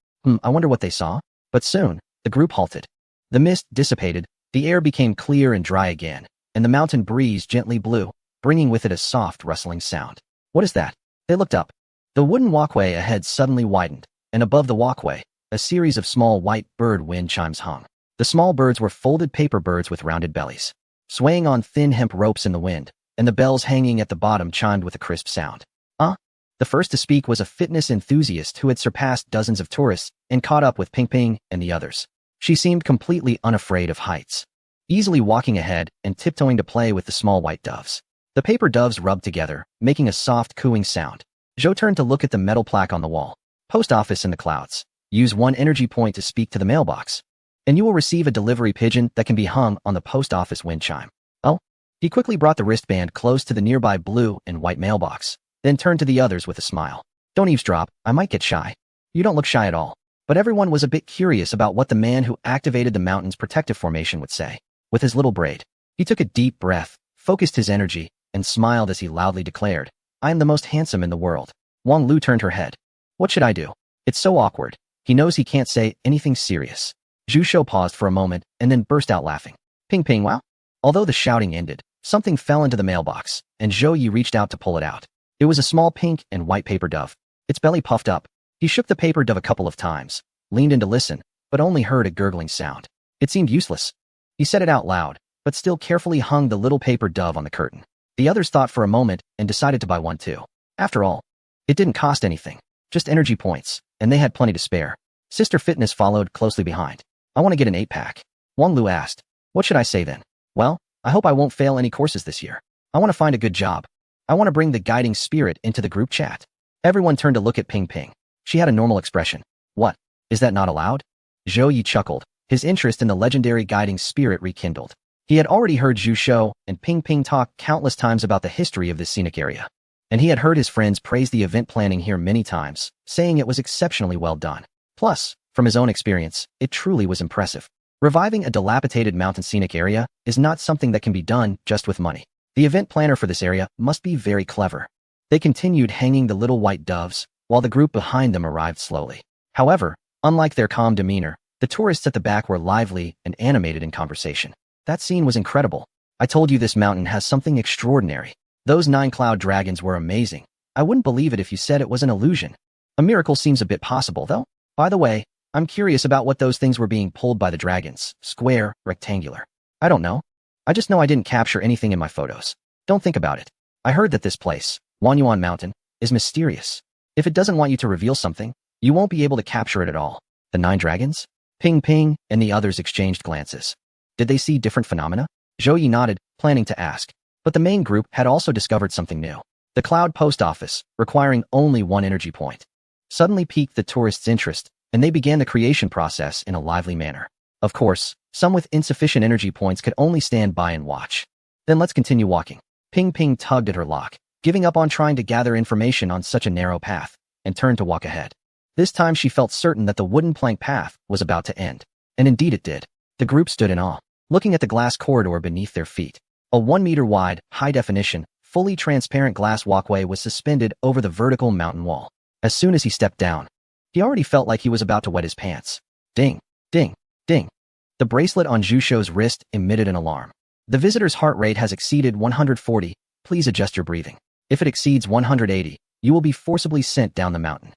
I wonder what they saw? But soon, the group halted. The mist dissipated, the air became clear and dry again, and the mountain breeze gently blew, bringing with it a soft rustling sound. What is that? They looked up. The wooden walkway ahead suddenly widened, and above the walkway, a series of small white bird wind chimes hung. The small birds were folded paper birds with rounded bellies, swaying on thin hemp ropes in the wind, and the bells hanging at the bottom chimed with a crisp sound. The first to speak was a fitness enthusiast who had surpassed dozens of tourists and caught up with Ping Ping and the others. She seemed completely unafraid of heights, easily walking ahead and tiptoeing to play with the small white doves. The paper doves rubbed together, making a soft cooing sound. Zhou turned to look at the metal plaque on the wall. Post office in the clouds. Use 1 energy point to speak to the mailbox, and you will receive a delivery pigeon that can be hung on the post office wind chime. Oh? He quickly brought the wristband close to the nearby blue and white mailbox, then turned to the others with a smile. Don't eavesdrop, I might get shy. You don't look shy at all. But everyone was a bit curious about what the man who activated the mountain's protective formation would say. With his little braid, he took a deep breath, focused his energy, and smiled as he loudly declared, I am the most handsome in the world. Wang Lu turned her head. What should I do? It's so awkward. He knows he can't say anything serious. Zhu Shou paused for a moment and then burst out laughing. Ping ping wow. Although the shouting ended, something fell into the mailbox, and Zhou Yi reached out to pull it out. It was a small pink and white paper dove. Its belly puffed up. He shook the paper dove a couple of times, leaned in to listen, but only heard a gurgling sound. It seemed useless. He said it out loud, but still carefully hung the little paper dove on the curtain. The others thought for a moment and decided to buy one too. After all, it didn't cost anything, just energy points, and they had plenty to spare. Sister Fitness followed closely behind. I want to get an 8-pack. Wang Lu asked. What should I say then? Well, I hope I won't fail any courses this year. I want to find a good job. I want to bring the guiding spirit into the group chat. Everyone turned to look at Ping Ping. She had a normal expression. What? Is that not allowed? Zhou Yi chuckled. His interest in the legendary guiding spirit rekindled. He had already heard Zhu Shou and Ping Ping talk countless times about the history of this scenic area. And he had heard his friends praise the event planning here many times, saying it was exceptionally well done. Plus, from his own experience, it truly was impressive. Reviving a dilapidated mountain scenic area is not something that can be done just with money. The event planner for this area must be very clever. They continued hanging the little white doves, while the group behind them arrived slowly. However, unlike their calm demeanor, the tourists at the back were lively and animated in conversation. That scene was incredible. I told you this mountain has something extraordinary. Those 9 cloud dragons were amazing. I wouldn't believe it if you said it was an illusion. A miracle seems a bit possible, though. By the way, I'm curious about what those things were being pulled by the dragons. Square, rectangular. I don't know. I just know I didn't capture anything in my photos. Don't think about it. I heard that this place, Wanyuan Mountain, is mysterious. If it doesn't want you to reveal something, you won't be able to capture it at all. The 9 dragons? Ping Ping and the others exchanged glances. Did they see different phenomena? Zhou Yi nodded, planning to ask. But the main group had also discovered something new. The cloud post office, requiring only 1 energy point, suddenly piqued the tourists' interest, and they began the creation process in a lively manner. Of course, some with insufficient energy points could only stand by and watch. Then let's continue walking. Ping Ping tugged at her lock, giving up on trying to gather information on such a narrow path, and turned to walk ahead. This time she felt certain that the wooden plank path was about to end. And indeed it did. The group stood in awe, looking at the glass corridor beneath their feet. A 1-meter-wide, high-definition, fully transparent glass walkway was suspended over the vertical mountain wall. As soon as he stepped down, he already felt like he was about to wet his pants. Ding, ding, ding. The bracelet on Zhu Shou's wrist emitted an alarm. The visitor's heart rate has exceeded 140. Please adjust your breathing. If it exceeds 180, you will be forcibly sent down the mountain.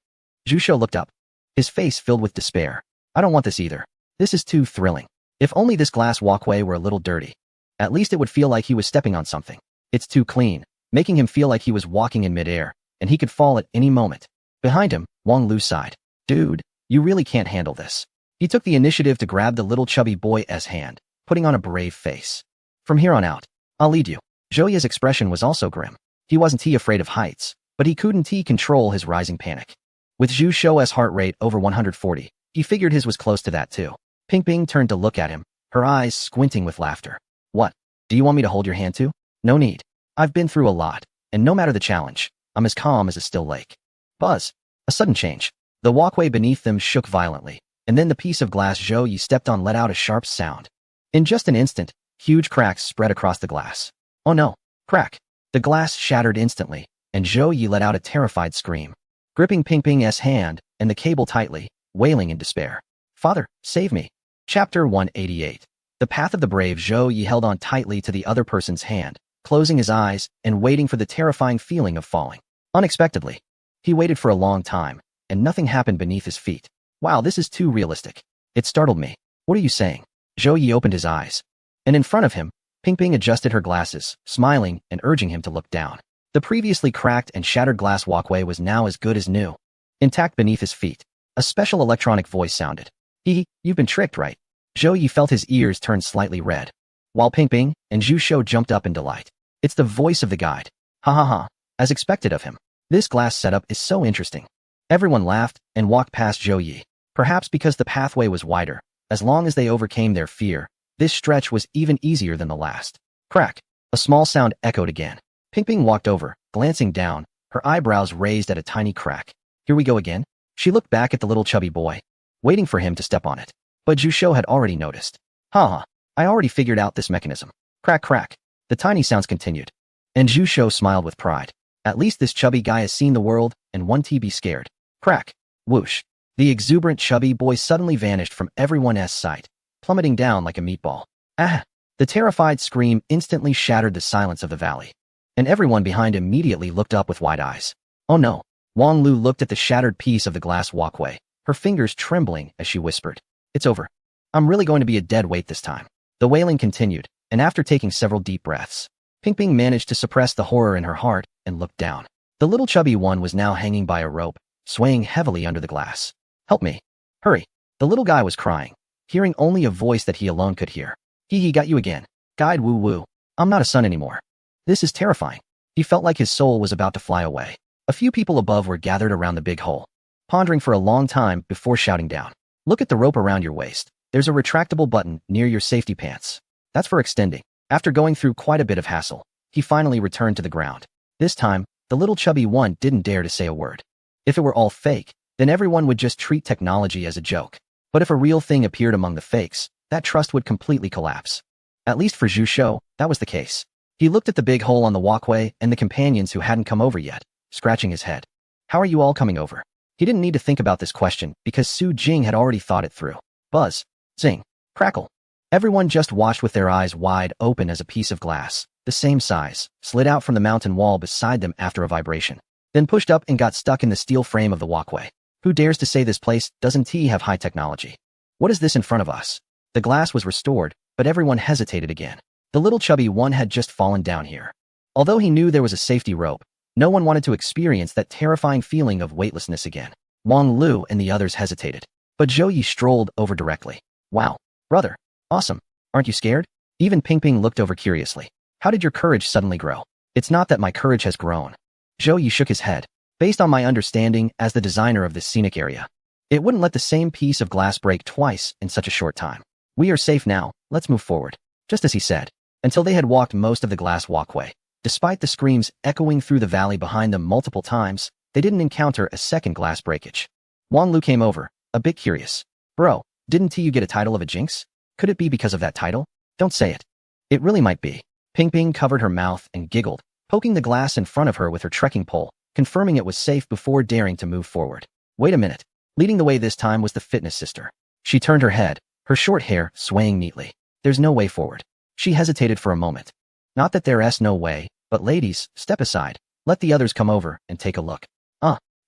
Zhu Shou looked up, his face filled with despair. I don't want this either. This is too thrilling. If only this glass walkway were a little dirty. At least it would feel like he was stepping on something. It's too clean, making him feel like he was walking in midair, and he could fall at any moment. Behind him, Wang Lu sighed. Dude, you really can't handle this. He took the initiative to grab the little chubby boy's hand, putting on a brave face. From here on out, I'll lead you. Zhou Yi's expression was also grim. He wasn't afraid of heights, but he couldn't control his rising panic. With Zhu Shou's heart rate over 140, he figured his was close to that too. Ping Ping turned to look at him, her eyes squinting with laughter. What? Do you want me to hold your hand too? No need. I've been through a lot, and no matter the challenge, I'm as calm as a still lake. Buzz. A sudden change. The walkway beneath them shook violently, and then the piece of glass Zhou Yi stepped on let out a sharp sound. In just an instant, huge cracks spread across the glass. Oh no. Crack. The glass shattered instantly, and Zhou Yi let out a terrified scream, gripping Ping Ping's hand and the cable tightly, wailing in despair. Father, save me. Chapter 188. The path of the brave. Zhou Yi held on tightly to the other person's hand, closing his eyes and waiting for the terrifying feeling of falling. Unexpectedly, he waited for a long time, and nothing happened beneath his feet. Wow, this is too realistic. It startled me. What are you saying? Zhou Yi opened his eyes, and in front of him, Ping Ping adjusted her glasses, smiling and urging him to look down. The previously cracked and shattered glass walkway was now as good as new. Intact beneath his feet, a special electronic voice sounded. You've been tricked, right? Zhou Yi felt his ears turn slightly red, while Ping Ping and Zhu Shou jumped up in delight. It's the voice of the guide. Ha ha ha, as expected of him. This glass setup is so interesting. Everyone laughed and walked past Zhou Yi. Perhaps because the pathway was wider, as long as they overcame their fear, this stretch was even easier than the last. Crack. A small sound echoed again. Ping Ping walked over, glancing down, her eyebrows raised at a tiny crack. Here we go again? She looked back at the little chubby boy, waiting for him to step on it. But Zhu Shou had already noticed. Ha! I already figured out this mechanism. Crack crack. The tiny sounds continued. And Zhu Shou smiled with pride. At least this chubby guy has seen the world and won't be scared. Crack. Whoosh. The exuberant chubby boy suddenly vanished from everyone's sight, plummeting down like a meatball. Ah! The terrified scream instantly shattered the silence of the valley, and everyone behind immediately looked up with wide eyes. Oh no! Wang Lu looked at the shattered piece of the glass walkway, her fingers trembling as she whispered, "It's over. I'm really going to be a dead weight this time." The wailing continued, and after taking several deep breaths, Ping Ping managed to suppress the horror in her heart and looked down. The little chubby one was now hanging by a rope, swaying heavily under the glass. "Help me. Hurry." The little guy was crying, hearing only a voice that he alone could hear. He got you again. Guide woo woo. I'm not a son anymore. This is terrifying." He felt like his soul was about to fly away. A few people above were gathered around the big hole, pondering for a long time before shouting down. "Look at the rope around your waist. There's a retractable button near your safety pants. That's for extending." After going through quite a bit of hassle, he finally returned to the ground. This time, the little chubby one didn't dare to say a word. If it were all fake, then everyone would just treat technology as a joke. But if a real thing appeared among the fakes, that trust would completely collapse. At least for Zhu Shou, that was the case. He looked at the big hole on the walkway and the companions who hadn't come over yet, scratching his head. "How are you all coming over?" He didn't need to think about this question because Su Jing had already thought it through. Buzz. Zing. Crackle. Everyone just watched with their eyes wide open as a piece of glass, the same size, slid out from the mountain wall beside them after a vibration, then pushed up and got stuck in the steel frame of the walkway. Who dares to say this place doesn't have high technology? What is this in front of us? The glass was restored, but everyone hesitated again. The little chubby one had just fallen down here. Although he knew there was a safety rope, no one wanted to experience that terrifying feeling of weightlessness again. Wang Lu and the others hesitated, but Zhou Yi strolled over directly. "Wow, brother. Awesome. Aren't you scared?" Even Ping Ping looked over curiously. "How did your courage suddenly grow?" "It's not that my courage has grown." Zhou Yi shook his head. "Based on my understanding as the designer of this scenic area, it wouldn't let the same piece of glass break twice in such a short time. We are safe now, let's move forward." Just as he said, until they had walked most of the glass walkway. Despite the screams echoing through the valley behind them multiple times, they didn't encounter a second glass breakage. Wang Lu came over, a bit curious. "Bro, didn't you get a title of a jinx? Could it be because of that title?" "Don't say it. It really might be." Ping Ping covered her mouth and giggled, poking the glass in front of her with her trekking pole, confirming it was safe before daring to move forward. Wait a minute. Leading the way this time was the fitness sister. She turned her head, her short hair swaying neatly. "There's no way forward." She hesitated for a moment. "Not that there's no way, but ladies, step aside. Let the others come over and take a look."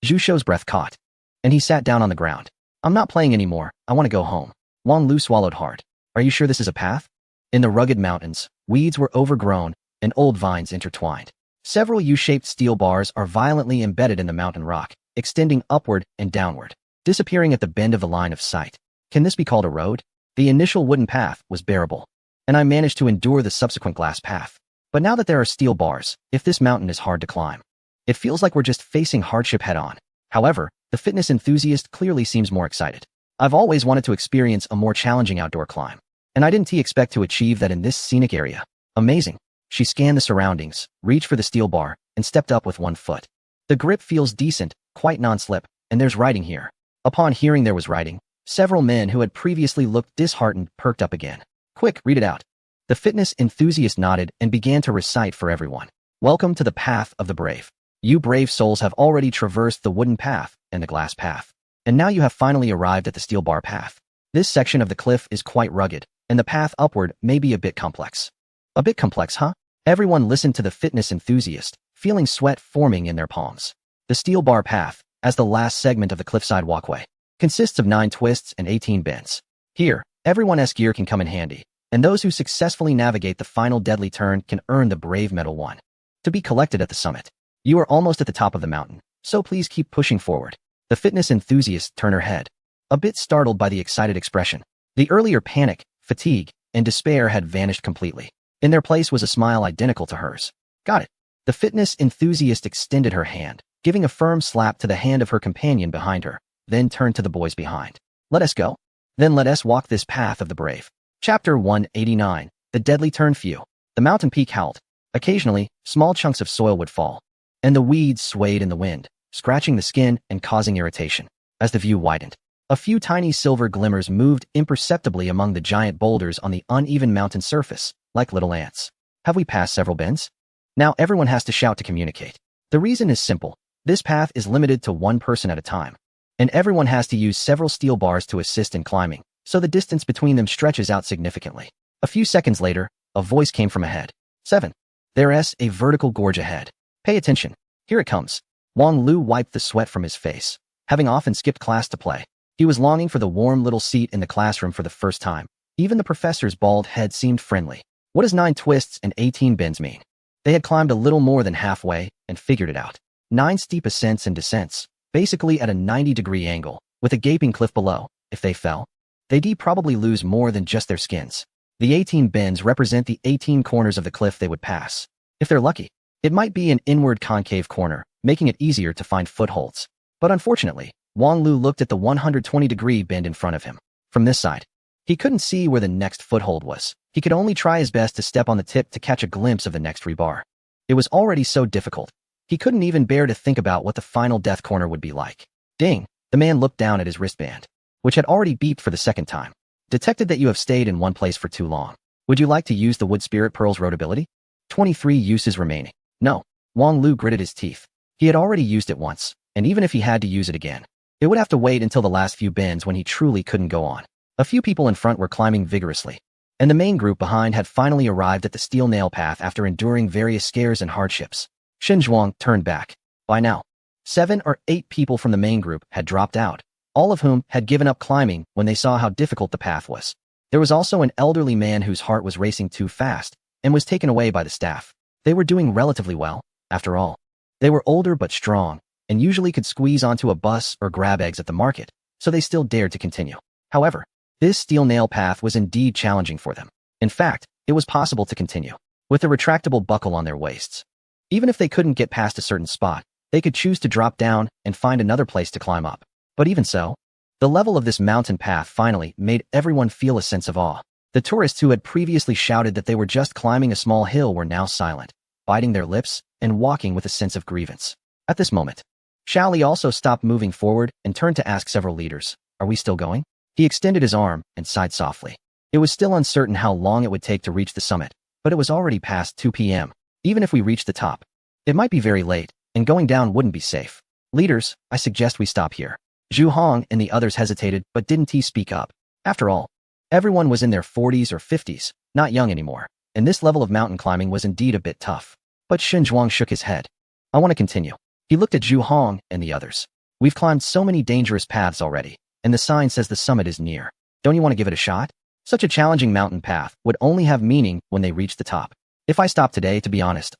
Zhu Shou's breath caught, and he sat down on the ground. "I'm not playing anymore, I want to go home." Wang Lu swallowed hard. "Are you sure this is a path?" In the rugged mountains, weeds were overgrown and old vines intertwined. Several U-shaped steel bars are violently embedded in the mountain rock, extending upward and downward, disappearing at the bend of the line of sight. Can this be called a road? The initial wooden path was bearable, and I managed to endure the subsequent glass path. But now that there are steel bars, if this mountain is hard to climb, it feels like we're just facing hardship head-on. However, the fitness enthusiast clearly seems more excited. "I've always wanted to experience a more challenging outdoor climb, and I didn't expect to achieve that in this scenic area. Amazing." She scanned the surroundings, reached for the steel bar, and stepped up with one foot. The grip feels decent, quite non-slip, and there's writing here. Upon hearing there was writing, several men who had previously looked disheartened perked up again. "Quick, read it out." The fitness enthusiast nodded and began to recite for everyone. "Welcome to the path of the brave. You brave souls have already traversed the wooden path and the glass path, and now you have finally arrived at the steel bar path. This section of the cliff is quite rugged, and the path upward may be a bit complex." "A bit complex, huh?" Everyone listened to the fitness enthusiast, feeling sweat forming in their palms. The steel bar path, as the last segment of the cliffside walkway, consists of 9 twists and 18 bends. Here, everyone's gear can come in handy, and those who successfully navigate the final deadly turn can earn the Brave Medal 1. To be collected at the summit. You are almost at the top of the mountain, so please keep pushing forward. The fitness enthusiast turned her head, a bit startled by the excited expression. The earlier panic, fatigue, and despair had vanished completely. In their place was a smile identical to hers. "Got it." The fitness enthusiast extended her hand, giving a firm slap to the hand of her companion behind her, then turned to the boys behind. "Let us go. Then let us walk this path of the brave." Chapter 189, The Deadly Turn Few. The mountain peak howled. Occasionally, small chunks of soil would fall, and the weeds swayed in the wind, scratching the skin and causing irritation. As the view widened, a few tiny silver glimmers moved imperceptibly among the giant boulders on the uneven mountain surface, like little ants. Have we passed several bends? Now everyone has to shout to communicate. The reason is simple. This path is limited to one person at a time. and everyone has to use several steel bars to assist in climbing, so the distance between them stretches out significantly. A few seconds later, a voice came from ahead. 7. There's a vertical gorge ahead. Pay attention. Here it comes. Wang Lu wiped the sweat from his face. Having often skipped class to play, he was longing for the warm little seat in the classroom for the first time. Even the professor's bald head seemed friendly. What does 9 twists and 18 bends mean? They had climbed a little more than halfway and figured it out. 9 steep ascents and descents, basically at a 90-degree angle, with a gaping cliff below. If they fell, they'd probably lose more than just their skins. The 18 bends represent the 18 corners of the cliff they would pass. If they're lucky, it might be an inward concave corner, making it easier to find footholds. But unfortunately, Wang Lu looked at the 120-degree bend in front of him. From this side, he couldn't see where the next foothold was. He could only try his best to step on the tip to catch a glimpse of the next rebar. It was already so difficult. He couldn't even bear to think about what the final death corner would be like. Ding! The man looked down at his wristband, which had already beeped for the second time. Detected that you have stayed in one place for too long. Would you like to use the Wood Spirit Pearl's road ability? 23 uses remaining. No. Wang Lu gritted his teeth. He had already used it once, and even if he had to use it again, it would have to wait until the last few bends when he truly couldn't go on. A few people in front were climbing vigorously, and the main group behind had finally arrived at the steel nail path after enduring various scares and hardships. Shen Zhuang turned back. By now, 7 or 8 people from the main group had dropped out, all of whom had given up climbing when they saw how difficult the path was. There was also an elderly man whose heart was racing too fast and was taken away by the staff. They were doing relatively well, after all. They were older but strong, and usually could squeeze onto a bus or grab eggs at the market, so they still dared to continue. However, this steel nail path was indeed challenging for them. In fact, it was possible to continue, with a retractable buckle on their waists. Even if they couldn't get past a certain spot, they could choose to drop down and find another place to climb up. But even so, the level of this mountain path finally made everyone feel a sense of awe. The tourists who had previously shouted that they were just climbing a small hill were now silent, biting their lips and walking with a sense of grievance. At this moment, Xiao Li also stopped moving forward and turned to ask several leaders, "Are we still going?" He extended his arm and sighed softly. It was still uncertain how long it would take to reach the summit, but it was already past 2 p.m. Even if we reached the top, it might be very late, and going down wouldn't be safe. "Leaders, I suggest we stop here." Zhu Hong and the others hesitated but didn't speak up. After all, everyone was in their 40s or 50s, not young anymore, and this level of mountain climbing was indeed a bit tough. But Shen Zhuang shook his head. "I want to continue." He looked at Zhu Hong and the others. "We've climbed so many dangerous paths already, and the sign says the summit is near. Don't you want to give it a shot? Such a challenging mountain path would only have meaning when they reach the top. If I stop today, to be honest,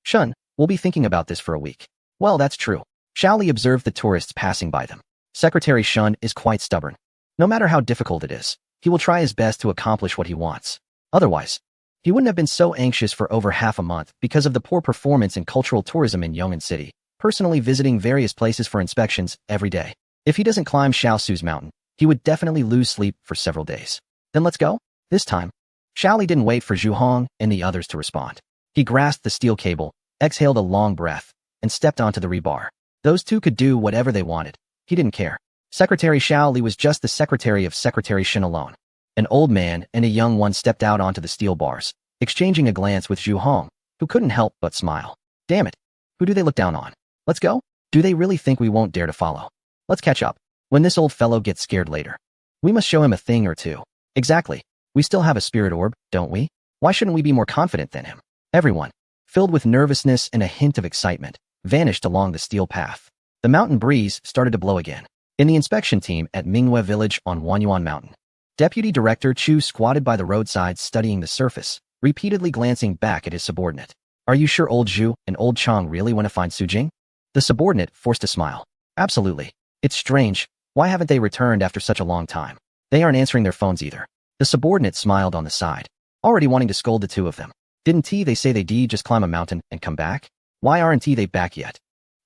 Shun, we'll be thinking about this for a week." "Well, that's true." Xiao Li observed the tourists passing by them. Secretary Shun is quite stubborn. No matter how difficult it is, he will try his best to accomplish what he wants. Otherwise, he wouldn't have been so anxious for over half a month because of the poor performance in cultural tourism in Yong'an City, personally visiting various places for inspections every day. If he doesn't climb Shaosu's mountain, he would definitely lose sleep for several days. "Then let's go?" This time, Xiao Li didn't wait for Zhu Hong and the others to respond. He grasped the steel cable, exhaled a long breath, and stepped onto the rebar. Those two could do whatever they wanted. He didn't care. Secretary Xiao Li was just the secretary of Secretary Shen alone. An old man and a young one stepped out onto the steel bars, exchanging a glance with Zhu Hong, who couldn't help but smile. "Damn it. Who do they look down on? Let's go? Do they really think we won't dare to follow? Let's catch up. When this old fellow gets scared later, we must show him a thing or two." "Exactly. We still have a spirit orb, don't we? Why shouldn't we be more confident than him?" Everyone, filled with nervousness and a hint of excitement, vanished along the steel path. The mountain breeze started to blow again. In the inspection team at Mingyue Village on Wanyuan Mountain, Deputy Director Chu squatted by the roadside studying the surface, repeatedly glancing back at his subordinate. "Are you sure old Zhu and old Chang really want to find Su Jing?" The subordinate forced a smile. "Absolutely. It's strange. Why haven't they returned after such a long time? They aren't answering their phones either." The subordinate smiled on the side, already wanting to scold the two of them. "Didn't they say they'd just climb a mountain and come back? Why aren't they back yet?"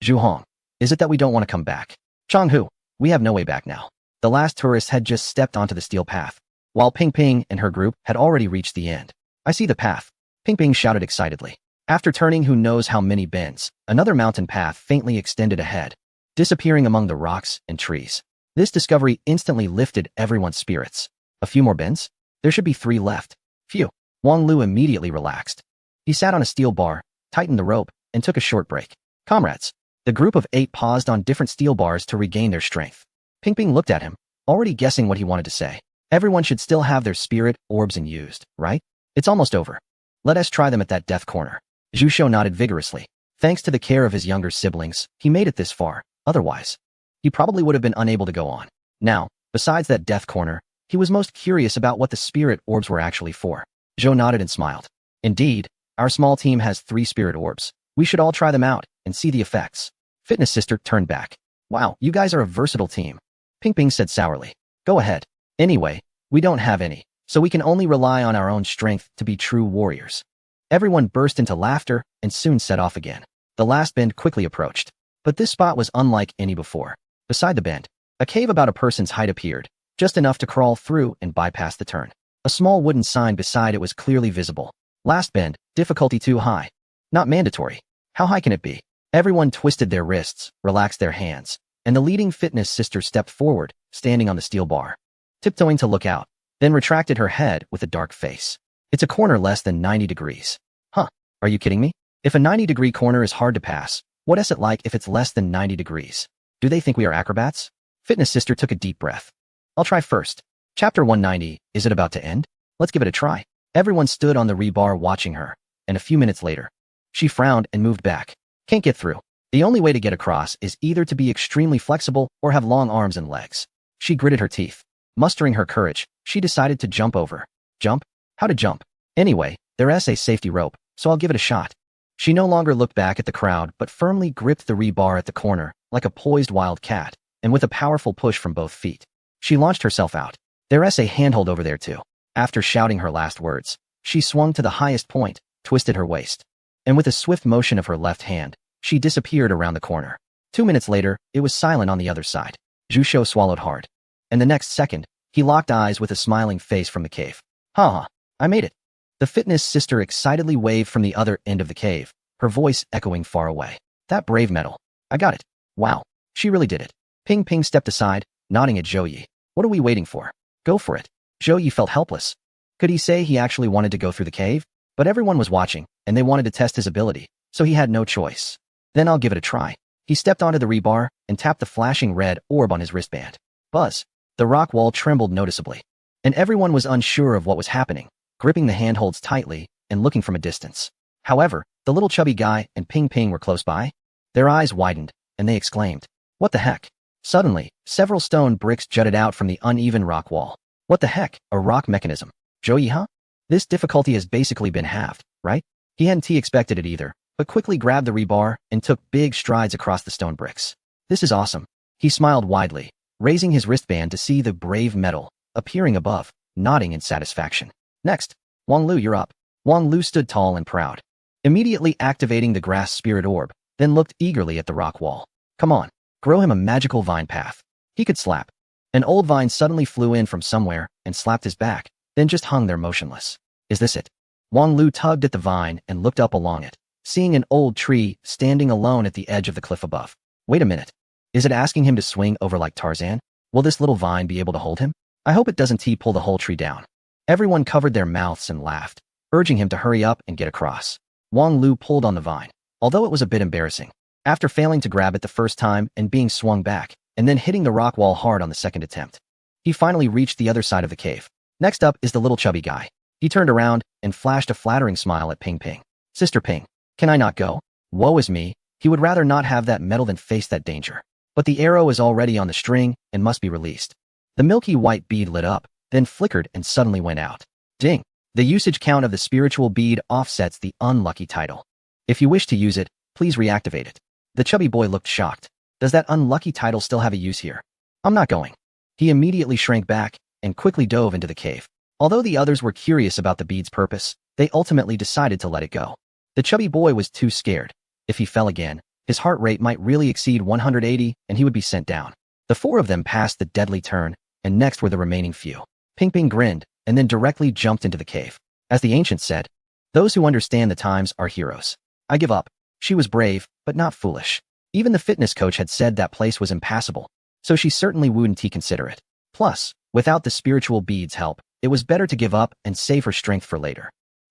"Zhu Hong, is it that we don't want to come back?" "Chang Hu, we have no way back now." The last tourist had just stepped onto the steel path, while Ping Ping and her group had already reached the end. "I see the path," Ping Ping shouted excitedly. After turning who knows how many bends, another mountain path faintly extended ahead, disappearing among the rocks and trees. This discovery instantly lifted everyone's spirits. A few more bends? There should be 3 left. Phew. Wang Lu immediately relaxed. He sat on a steel bar, tightened the rope, and took a short break. "Comrades, The group of 8 paused on different steel bars to regain their strength. Ping Ping looked at him, already guessing what he wanted to say. Everyone should still have their spirit orbs unused, right? It's almost over. Let us try them at that death corner. Zhu Shou nodded vigorously. Thanks to the care of his younger siblings, he made it this far. Otherwise, he probably would have been unable to go on. Now, besides that death corner, he was most curious about what the spirit orbs were actually for. Zhou nodded and smiled. Indeed, our small team has 3 spirit orbs. We should all try them out and see the effects. Fitness Sister turned back. Wow, you guys are a versatile team. Ping Ping said sourly. Go ahead. Anyway, we don't have any, so we can only rely on our own strength to be true warriors. Everyone burst into laughter and soon set off again. The last bend quickly approached, but this spot was unlike any before. Beside the bend, a cave about a person's height appeared, just enough to crawl through and bypass the turn. A small wooden sign beside it was clearly visible. Last bend, difficulty too high. Not mandatory. How high can it be? Everyone twisted their wrists, relaxed their hands, and the leading fitness sister stepped forward, standing on the steel bar, tiptoeing to look out, then retracted her head with a dark face. It's a corner less than 90 degrees. Huh, are you kidding me? If a 90-degree corner is hard to pass, what is it like if it's less than 90 degrees? Do they think we are acrobats? Fitness sister took a deep breath. I'll try first. Chapter 190, is it about to end? Let's give it a try. Everyone stood on the rebar watching her, and a few minutes later, she frowned and moved back. Can't get through. The only way to get across is either to be extremely flexible or have long arms and legs. She gritted her teeth. Mustering her courage, she decided to jump over. Jump? How to jump? Anyway, there's a safety rope, so I'll give it a shot. She no longer looked back at the crowd but firmly gripped the rebar at the corner, like a poised wild cat, and with a powerful push from both feet, she launched herself out. There's a handhold over there too. After shouting her last words, she swung to the highest point, twisted her waist, and with a swift motion of her left hand, she disappeared around the corner. 2 minutes later, it was silent on the other side. Zhu Shou swallowed hard, and the next second, he locked eyes with a smiling face from the cave. Ha! I made it. The fitness sister excitedly waved from the other end of the cave, her voice echoing far away. That brave medal. I got it. Wow, she really did it. Ping Ping stepped aside, nodding at Zhou Yi. What are we waiting for? Go for it. Zhou Yi felt helpless. Could he say he actually wanted to go through the cave? But everyone was watching, and they wanted to test his ability, so he had no choice. Then I'll give it a try. He stepped onto the rebar and tapped the flashing red orb on his wristband. Buzz. The rock wall trembled noticeably, and everyone was unsure of what was happening, gripping the handholds tightly and looking from a distance. However, the little chubby guy and Ping Ping were close by. Their eyes widened, and they exclaimed, "What the heck?" Suddenly, several stone bricks jutted out from the uneven rock wall. What the heck? A rock mechanism. Zhou Yi, huh? This difficulty has basically been halved, right? He hadn't expected it either, but quickly grabbed the rebar and took big strides across the stone bricks. This is awesome. He smiled widely, raising his wristband to see the brave medal appearing above, nodding in satisfaction. Next, Wang Lu, you're up. Wang Lu stood tall and proud, immediately activating the grass spirit orb, then looked eagerly at the rock wall. Come on, grow him a magical vine path. He could slap. An old vine suddenly flew in from somewhere and slapped his back, then just hung there motionless. Is this it? Wang Lu tugged at the vine and looked up along it, seeing an old tree standing alone at the edge of the cliff above. Wait a minute. Is it asking him to swing over like Tarzan? Will this little vine be able to hold him? I hope it doesn't pull the whole tree down. Everyone covered their mouths and laughed, urging him to hurry up and get across. Wang Lu pulled on the vine, although it was a bit embarrassing. After failing to grab it the first time and being swung back, and then hitting the rock wall hard on the second attempt, he finally reached the other side of the cave. Next up is the little chubby guy. He turned around and flashed a flattering smile at Ping Ping. Sister Ping, can I not go? Woe is me, he would rather not have that medal than face that danger. But the arrow is already on the string and must be released. The milky white bead lit up, then flickered and suddenly went out. Ding! The usage count of the spiritual bead offsets the unlucky title. If you wish to use it, please reactivate it. The chubby boy looked shocked. Does that unlucky title still have a use here? I'm not going. He immediately shrank back and quickly dove into the cave. Although the others were curious about the bead's purpose, they ultimately decided to let it go. The chubby boy was too scared. If he fell again, his heart rate might really exceed 180 and he would be sent down. The 4 of them passed the deadly turn, and next were the remaining few. Ping Ping grinned, and then directly jumped into the cave. As the ancient said, those who understand the times are heroes. I give up. She was brave, but not foolish. Even the fitness coach had said that place was impassable, so she certainly wouldn't consider it. Plus, without the spiritual bead's help, it was better to give up and save her strength for later.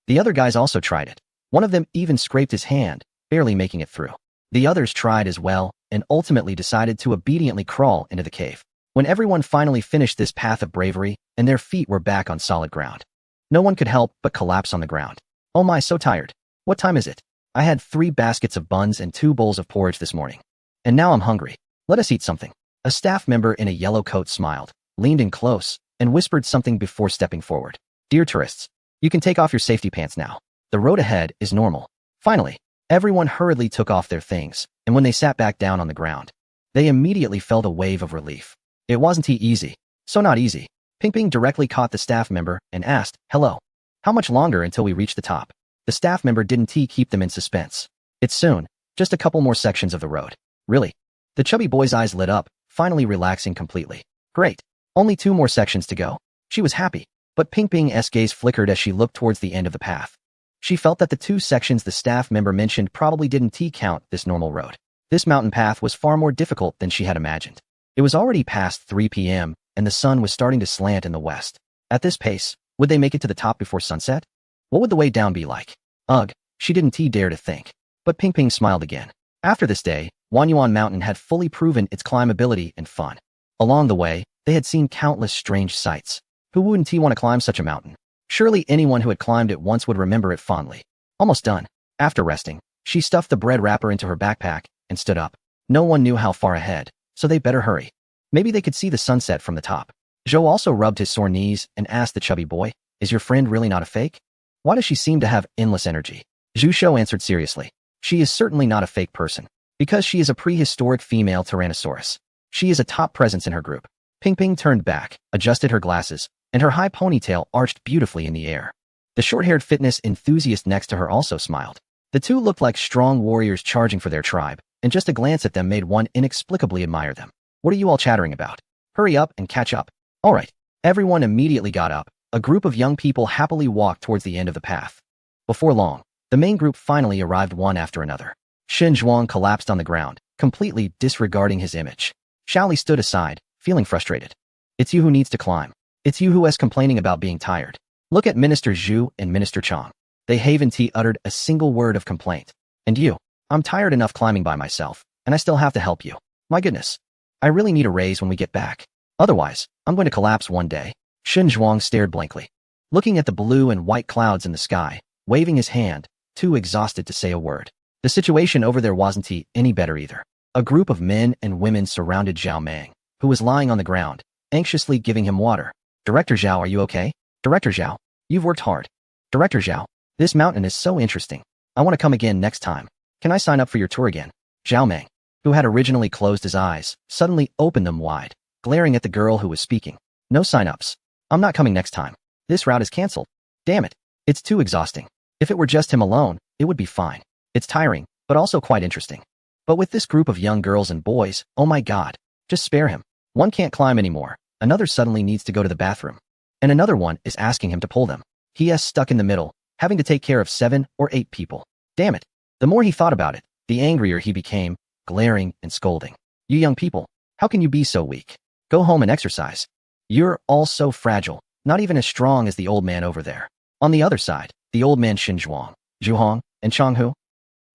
The other guys also tried it. One of them even scraped his hand, barely making it through. The others tried as well and ultimately decided to obediently crawl into the cave. When everyone finally finished this path of bravery and their feet were back on solid ground, no one could help but collapse on the ground. Oh my, so tired. What time is it? I had 3 baskets of buns and 2 bowls of porridge this morning. And now I'm hungry. Let us eat something. A staff member in a yellow coat smiled, leaned in close, and whispered something before stepping forward. Dear tourists, you can take off your safety pants now. The road ahead is normal. Finally, everyone hurriedly took off their things, and when they sat back down on the ground, they immediately felt a wave of relief. It wasn't easy. So not easy. Ping Ping directly caught the staff member and asked, hello. How much longer until we reach the top? The staff member didn't keep them in suspense. It's soon. Just a couple more sections of the road. Really? The chubby boy's eyes lit up, finally relaxing completely. Great. Only 2 more sections to go. She was happy, but Ping Ping's gaze flickered as she looked towards the end of the path. She felt that the 2 sections the staff member mentioned probably didn't count this normal road. This mountain path was far more difficult than she had imagined. It was already past 3 p.m., and the sun was starting to slant in the west. At this pace, would they make it to the top before sunset? What would the way down be like? Ugh, she didn't dare to think. But Ping Ping smiled again. After this day, Wanyuan Mountain had fully proven its climbability and fun. Along the way, they had seen countless strange sights. Who wouldn't want to climb such a mountain? Surely anyone who had climbed it once would remember it fondly. Almost done. After resting, she stuffed the bread wrapper into her backpack and stood up. No one knew how far ahead, so they better hurry. Maybe they could see the sunset from the top. Zhou also rubbed his sore knees and asked the chubby boy, is your friend really not a fake? Why does she seem to have endless energy? Zhu Shou answered seriously. She is certainly not a fake person, because she is a prehistoric female Tyrannosaurus. She is a top presence in her group. Ping Ping turned back, adjusted her glasses, and her high ponytail arched beautifully in the air. The short-haired fitness enthusiast next to her also smiled. The 2 looked like strong warriors charging for their tribe, and just a glance at them made one inexplicably admire them. What are you all chattering about? Hurry up and catch up. All right. Everyone immediately got up. A group of young people happily walked towards the end of the path. Before long, the main group finally arrived one after another. Shen Zhuang collapsed on the ground, completely disregarding his image. Shaoli stood aside, feeling frustrated. It's you who needs to climb. It's you who is complaining about being tired. Look at Minister Zhu and Minister Chang. They haven't uttered a single word of complaint. And you? I'm tired enough climbing by myself, and I still have to help you. My goodness. I really need a raise when we get back. Otherwise, I'm going to collapse one day. Shen Zhuang stared blankly, looking at the blue and white clouds in the sky, waving his hand, too exhausted to say a word. The situation over there wasn't any better either. A group of men and women surrounded Zhao Mang, who was lying on the ground, anxiously giving him water. Director Zhao, are you okay? Director Zhao, you've worked hard. Director Zhao, this mountain is so interesting. I want to come again next time. Can I sign up for your tour again? Zhao Mang, who had originally closed his eyes, suddenly opened them wide, glaring at the girl who was speaking. No sign-ups. I'm not coming next time. This route is cancelled. Damn it. It's too exhausting. If it were just him alone, it would be fine. It's tiring, but also quite interesting. But with this group of young girls and boys, oh my god, just spare him. One can't climb anymore. Another suddenly needs to go to the bathroom. And another one is asking him to pull them. He is stuck in the middle, having to take care of 7 or 8 people. Damn it. The more he thought about it, the angrier he became, glaring and scolding. You young people, how can you be so weak? Go home and exercise. You're all so fragile, not even as strong as the old man over there. On the other side, the old man Xin Zhuang, Zhuhong, and Changhu.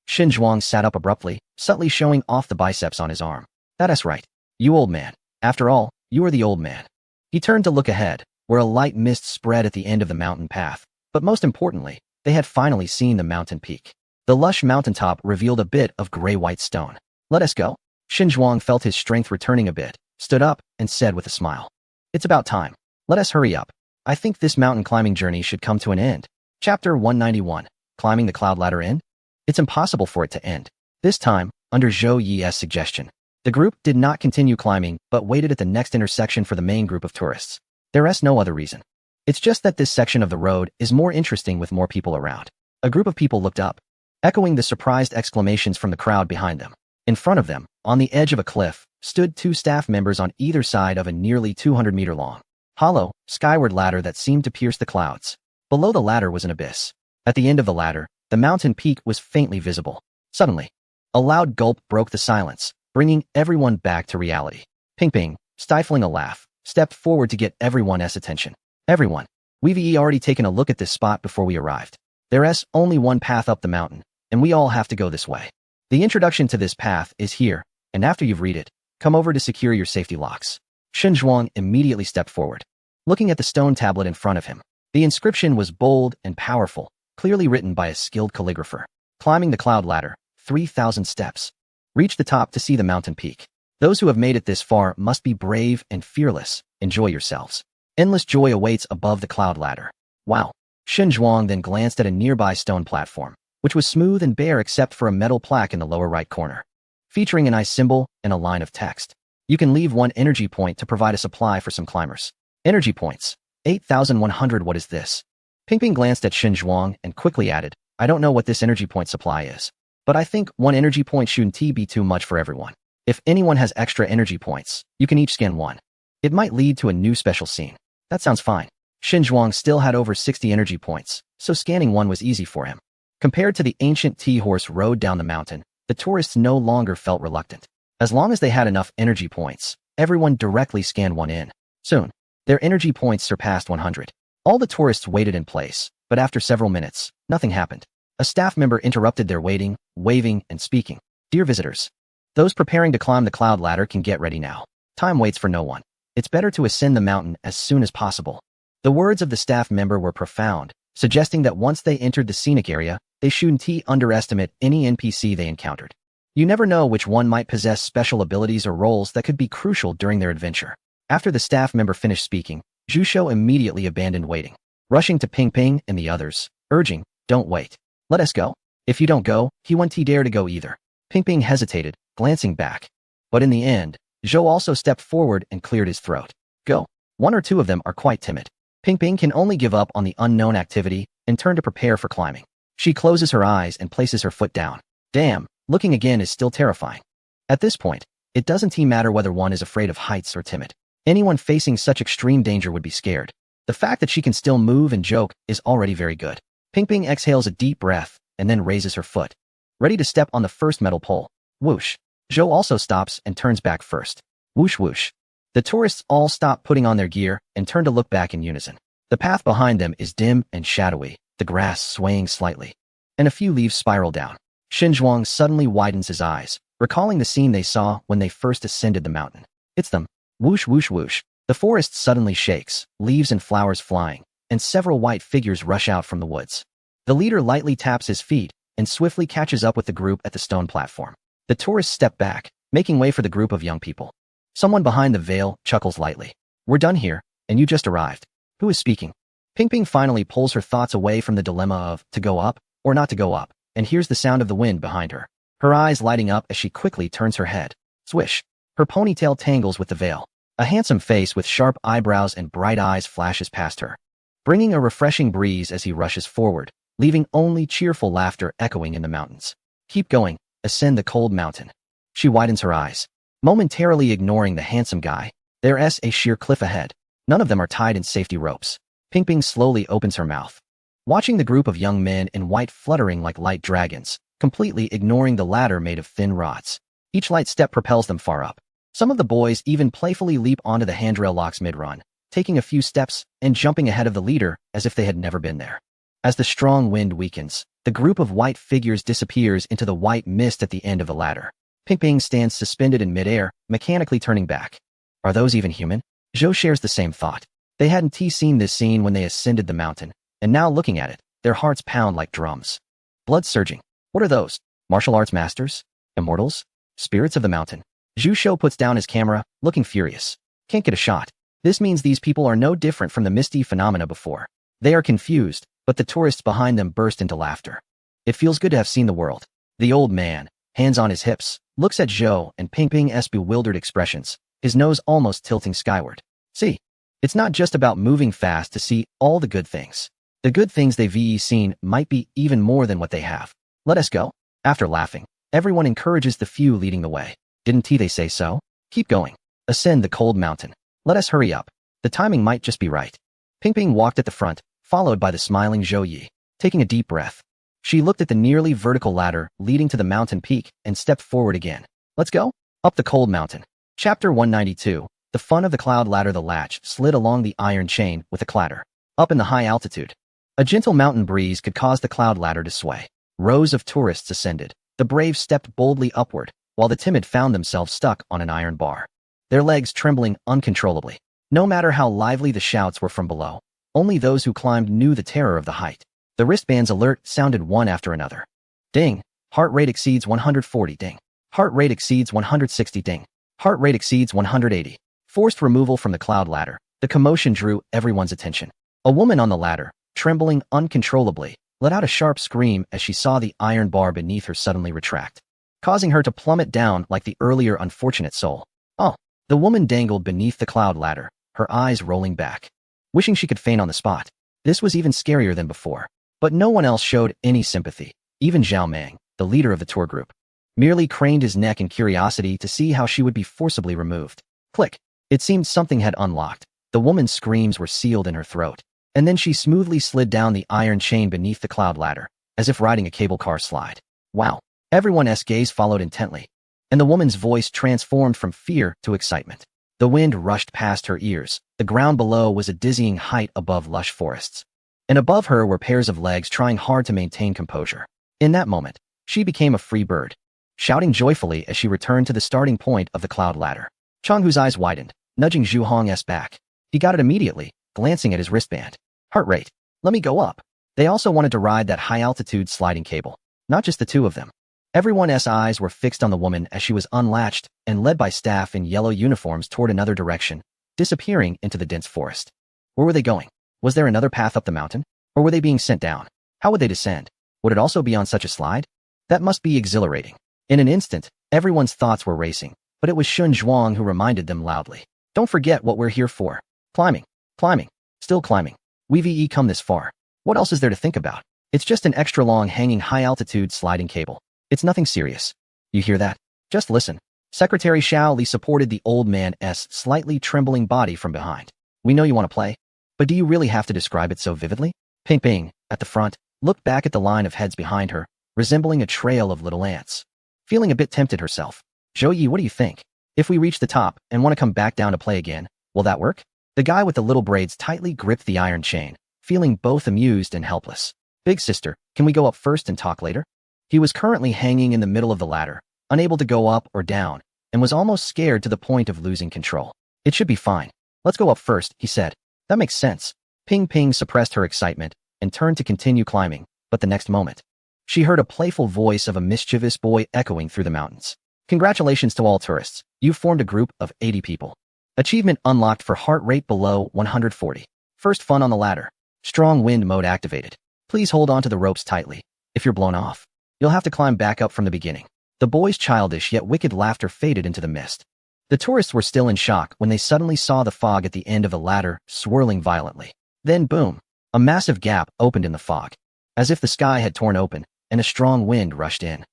Xin Zhuang sat up abruptly, subtly showing off the biceps on his arm. That's right. You old man. After all, you are the old man. He turned to look ahead, where a light mist spread at the end of the mountain path, but most importantly, they had finally seen the mountain peak. The lush mountaintop revealed a bit of gray-white stone. Let us go. Xin Zhuang felt his strength returning a bit, stood up, and said with a smile. It's about time. Let us hurry up. I think this mountain climbing journey should come to an end. Chapter 191. Climbing the cloud ladder end? It's impossible for it to end. This time, under Zhou Yi's suggestion, the group did not continue climbing but waited at the next intersection for the main group of tourists. There is no other reason. It's just that this section of the road is more interesting with more people around. A group of people looked up, echoing the surprised exclamations from the crowd behind them. In front of them, on the edge of a cliff, stood 2 staff members on either side of a nearly 200-meter-long, hollow, skyward ladder that seemed to pierce the clouds. Below the ladder was an abyss. At the end of the ladder, the mountain peak was faintly visible. Suddenly, a loud gulp broke the silence, bringing everyone back to reality. Ping Ping, stifling a laugh, stepped forward to get everyone's attention. Everyone, we've already taken a look at this spot before we arrived. There's only one path up the mountain, and we all have to go this way. The introduction to this path is here, and after you've read it, come over to secure your safety locks. Shen immediately stepped forward, looking at the stone tablet in front of him. The inscription was bold and powerful, clearly written by a skilled calligrapher. Climbing the cloud ladder, 3,000 steps. Reach the top to see the mountain peak. Those who have made it this far must be brave and fearless. Enjoy yourselves. Endless joy awaits above the cloud ladder. Wow. Shen Zhuang then glanced at a nearby stone platform, which was smooth and bare except for a metal plaque in the lower right corner, featuring an eye symbol and a line of text. You can leave 1 energy point to provide a supply for some climbers. Energy points. 8,100. What is this? Ping glanced at Shen Zhuang and quickly added, I don't know what this energy point supply is, but I think 1 energy point shouldn't be too much for everyone. If anyone has extra energy points, you can each scan 1. It might lead to a new special scene. That sounds fine. Shen Zhuang still had over 60 energy points, so scanning 1 was easy for him. Compared to the ancient T-horse road down the mountain, the tourists no longer felt reluctant. As long as they had enough energy points, everyone directly scanned 1 in. Soon, their energy points surpassed 100. All the tourists waited in place, but after several minutes, nothing happened. A staff member interrupted their waiting, waving, and speaking. Dear visitors, those preparing to climb the cloud ladder can get ready now. Time waits for no one. It's better to ascend the mountain as soon as possible. The words of the staff member were profound, suggesting that once they entered the scenic area, they shouldn't underestimate any NPC they encountered. You never know which one might possess special abilities or roles that could be crucial during their adventure. After the staff member finished speaking, Zhu Shou immediately abandoned waiting, rushing to Ping and the others, urging, don't wait. Let us go. If you don't go, he won't dare to go either. Ping hesitated, glancing back. But in the end, Zhou also stepped forward and cleared his throat. Go. 1 or 2 of them are quite timid. Ping can only give up on the unknown activity and turn to prepare for climbing. She closes her eyes and places her foot down. Damn, looking again is still terrifying. At this point, it doesn't matter whether one is afraid of heights or timid. Anyone facing such extreme danger would be scared. The fact that she can still move and joke is already very good. Ping exhales a deep breath and then raises her foot, ready to step on the first metal pole. Whoosh. Zhou also stops and turns back first. Whoosh whoosh. The tourists all stop putting on their gear and turn to look back in unison. The path behind them is dim and shadowy, the grass swaying slightly, and a few leaves spiral down. Shen Zhuang suddenly widens his eyes, recalling the scene they saw when they first ascended the mountain. It's them. Whoosh whoosh whoosh. The forest suddenly shakes, leaves and flowers flying, and several white figures rush out from the woods. The leader lightly taps his feet and swiftly catches up with the group at the stone platform. The tourists step back, making way for the group of young people. Someone behind the veil chuckles lightly. We're done here, and you just arrived. Who is speaking? Ping finally pulls her thoughts away from the dilemma of to go up or not to go up, and hears the sound of the wind behind her. Her eyes lighting up as she quickly turns her head. Swish. Her ponytail tangles with the veil. A handsome face with sharp eyebrows and bright eyes flashes past her, bringing a refreshing breeze as he rushes forward, leaving only cheerful laughter echoing in the mountains. Keep going, ascend the cold mountain. She widens her eyes, momentarily ignoring the handsome guy. There's a sheer cliff ahead. None of them are tied in safety ropes. Ping slowly opens her mouth, watching the group of young men in white fluttering like light dragons, completely ignoring the ladder made of thin rods. Each light step propels them far up. Some of the boys even playfully leap onto the handrail locks mid-run, taking a few steps and jumping ahead of the leader as if they had never been there. As the strong wind weakens, the group of white figures disappears into the white mist at the end of the ladder. Ping stands suspended in midair, mechanically turning back. Are those even human? Zhou shares the same thought. They hadn't seen this scene when they ascended the mountain, and now looking at it, their hearts pound like drums. Blood surging. What are those? Martial arts masters? Immortals? Spirits of the mountain? Zhu Shou puts down his camera, looking furious. Can't get a shot. This means these people are no different from the misty phenomena before. They are confused, but the tourists behind them burst into laughter. It feels good to have seen the world. The old man, hands on his hips, looks at Zhou and Ping's bewildered expressions, his nose almost tilting skyward. See, it's not just about moving fast to see all the good things. The good things they've seen might be even more than what they have. Let us go. After laughing, everyone encourages the few leading the way. Didn't they say so? Keep going. Ascend the cold mountain. Let us hurry up. The timing might just be right. Ping walked at the front, followed by the smiling Zhou Yi. Taking a deep breath, she looked at the nearly vertical ladder leading to the mountain peak and stepped forward again. Let's go. Up the cold mountain. Chapter 192. The fun of the cloud ladder. The latch slid along the iron chain with a clatter. Up in the high altitude, a gentle mountain breeze could cause the cloud ladder to sway. Rows of tourists ascended, The brave stepped boldly upward, while the timid found themselves stuck on an iron bar, their legs trembling uncontrollably. No matter how lively the shouts were from below, only those who climbed knew the terror of the height. The wristband's alert sounded one after another. Ding! Heart rate exceeds 140. Ding! Heart rate exceeds 160. Ding! Heart rate exceeds 180. Forced removal from the cloud ladder. The commotion drew everyone's attention. A woman on the ladder, trembling uncontrollably, let out a sharp scream as she saw the iron bar beneath her suddenly retract, causing her to plummet down like the earlier unfortunate soul. Oh! The woman dangled beneath the cloud ladder, her eyes rolling back, wishing she could faint on the spot. This was even scarier than before. But no one else showed any sympathy. Even Zhao Meng, the leader of the tour group, merely craned his neck in curiosity to see how she would be forcibly removed. Click! It seemed something had unlocked. The woman's screams were sealed in her throat, and then she smoothly slid down the iron chain beneath the cloud ladder, as if riding a cable car slide. Wow! Everyone's gaze followed intently, and the woman's voice transformed from fear to excitement. The wind rushed past her ears. The ground below was a dizzying height above lush forests, and above her were pairs of legs trying hard to maintain composure. In that moment, she became a free bird, shouting joyfully as she returned to the starting point of the cloud ladder. Changhu's eyes widened, nudging Zhu Hong's back. He got it immediately, glancing at his wristband. Heart rate. Let me go up. They also wanted to ride that high-altitude sliding cable. Not just the two of them. Everyone's eyes were fixed on the woman as she was unlatched and led by staff in yellow uniforms toward another direction, disappearing into the dense forest. Where were they going? Was there another path up the mountain? Or were they being sent down? How would they descend? Would it also be on such a slide? That must be exhilarating. In an instant, everyone's thoughts were racing, but it was Shun Zhuang who reminded them loudly. Don't forget what we're here for. Climbing. Climbing. Still climbing. We've come this far. What else is there to think about? It's just an extra long hanging high-altitude sliding cable. It's nothing serious. You hear that? Just listen. Secretary Xiao Li supported the old man's slightly trembling body from behind. We know you want to play, but do you really have to describe it so vividly? Ping Ping, at the front, looked back at the line of heads behind her, resembling a trail of little ants. Feeling a bit tempted herself. Zhou Yi, what do you think? If we reach the top and want to come back down to play again, will that work? The guy with the little braids tightly gripped the iron chain, feeling both amused and helpless. Big sister, can we go up first and talk later? He was currently hanging in the middle of the ladder, unable to go up or down, and was almost scared to the point of losing control. It should be fine. Let's go up first, he said. That makes sense. Ping Ping suppressed her excitement and turned to continue climbing, but the next moment, she heard a playful voice of a mischievous boy echoing through the mountains. Congratulations to all tourists. You've formed a group of 80 people. Achievement unlocked for heart rate below 140. First fun on the ladder. Strong wind mode activated. Please hold on to the ropes tightly. If you're blown off, you'll have to climb back up from the beginning. The boy's childish yet wicked laughter faded into the mist. The tourists were still in shock when they suddenly saw the fog at the end of the ladder swirling violently. Then boom, a massive gap opened in the fog, as if the sky had torn open and a strong wind rushed in.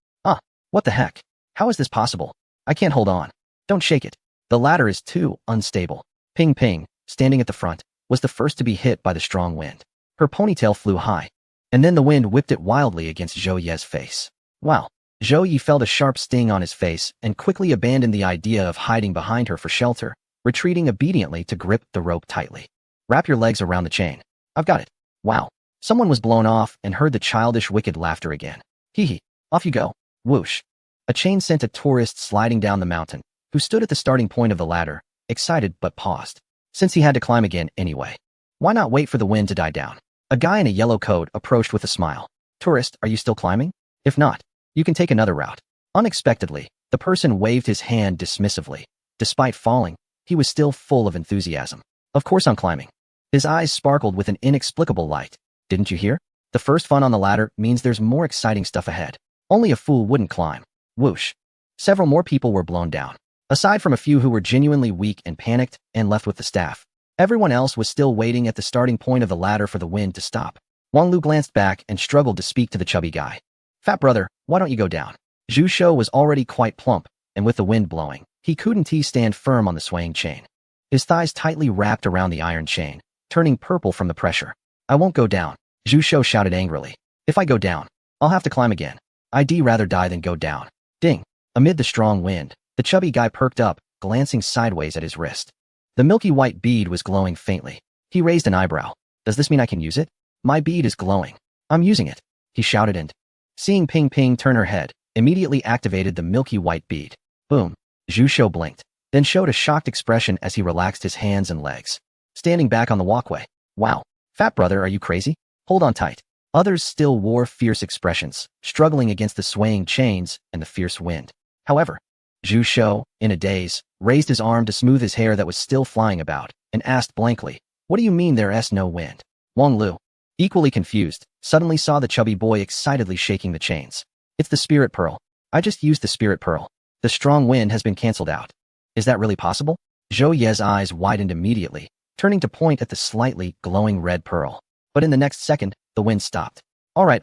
What the heck? How is this possible? I can't hold on. Don't shake it. The ladder is too unstable. Ping Ping, standing at the front, was the first to be hit by the strong wind. Her ponytail flew high, and then the wind whipped it wildly against Zhou Ye's face. Wow. Zhou Yi felt a sharp sting on his face and quickly abandoned the idea of hiding behind her for shelter, retreating obediently to grip the rope tightly. Wrap your legs around the chain. I've got it. Wow. Someone was blown off and heard the childish wicked laughter again. Hee hee. Off you go. Whoosh. A chain sent a tourist sliding down the mountain, who stood at the starting point of the ladder, excited but paused, since he had to climb again anyway. Why not wait for the wind to die down? A guy in a yellow coat approached with a smile. Tourist, are you still climbing? If not, you can take another route. Unexpectedly, the person waved his hand dismissively. Despite falling, he was still full of enthusiasm. Of course I'm climbing. His eyes sparkled with an inexplicable light. Didn't you hear? The first fun on the ladder means there's more exciting stuff ahead. Only a fool wouldn't climb. Whoosh. Several more people were blown down. Aside from a few who were genuinely weak and panicked and left with the staff, everyone else was still waiting at the starting point of the ladder for the wind to stop. Wang Lu glanced back and struggled to speak to the chubby guy. Fat brother, why don't you go down? Zhu Shou was already quite plump, and with the wind blowing, he couldn't stand firm on the swaying chain. His thighs tightly wrapped around the iron chain, turning purple from the pressure. I won't go down, Zhu Shou shouted angrily. If I go down, I'll have to climb again. I'd rather die than go down. Ding. Amid the strong wind, the chubby guy perked up, glancing sideways at his wrist. The milky white bead was glowing faintly. He raised an eyebrow. Does this mean I can use it? My bead is glowing. I'm using it, he shouted, and seeing Ping Ping turn her head, immediately activated the milky white bead. Boom. Zhu Shou blinked, then showed a shocked expression as he relaxed his hands and legs. Standing back on the walkway. Wow. Fat brother, are you crazy? Hold on tight. Others still wore fierce expressions, struggling against the swaying chains and the fierce wind. However, Zhu Shou, in a daze, raised his arm to smooth his hair that was still flying about, and asked blankly, "What do you mean there's no wind?" Wang Lu, equally confused, suddenly saw the chubby boy excitedly shaking the chains. "It's the spirit pearl. I just used the spirit pearl. The strong wind has been cancelled out." "Is that really possible?" Zhou Ye's eyes widened immediately, turning to point at the slightly glowing red pearl. But in the next second, the wind stopped. All right.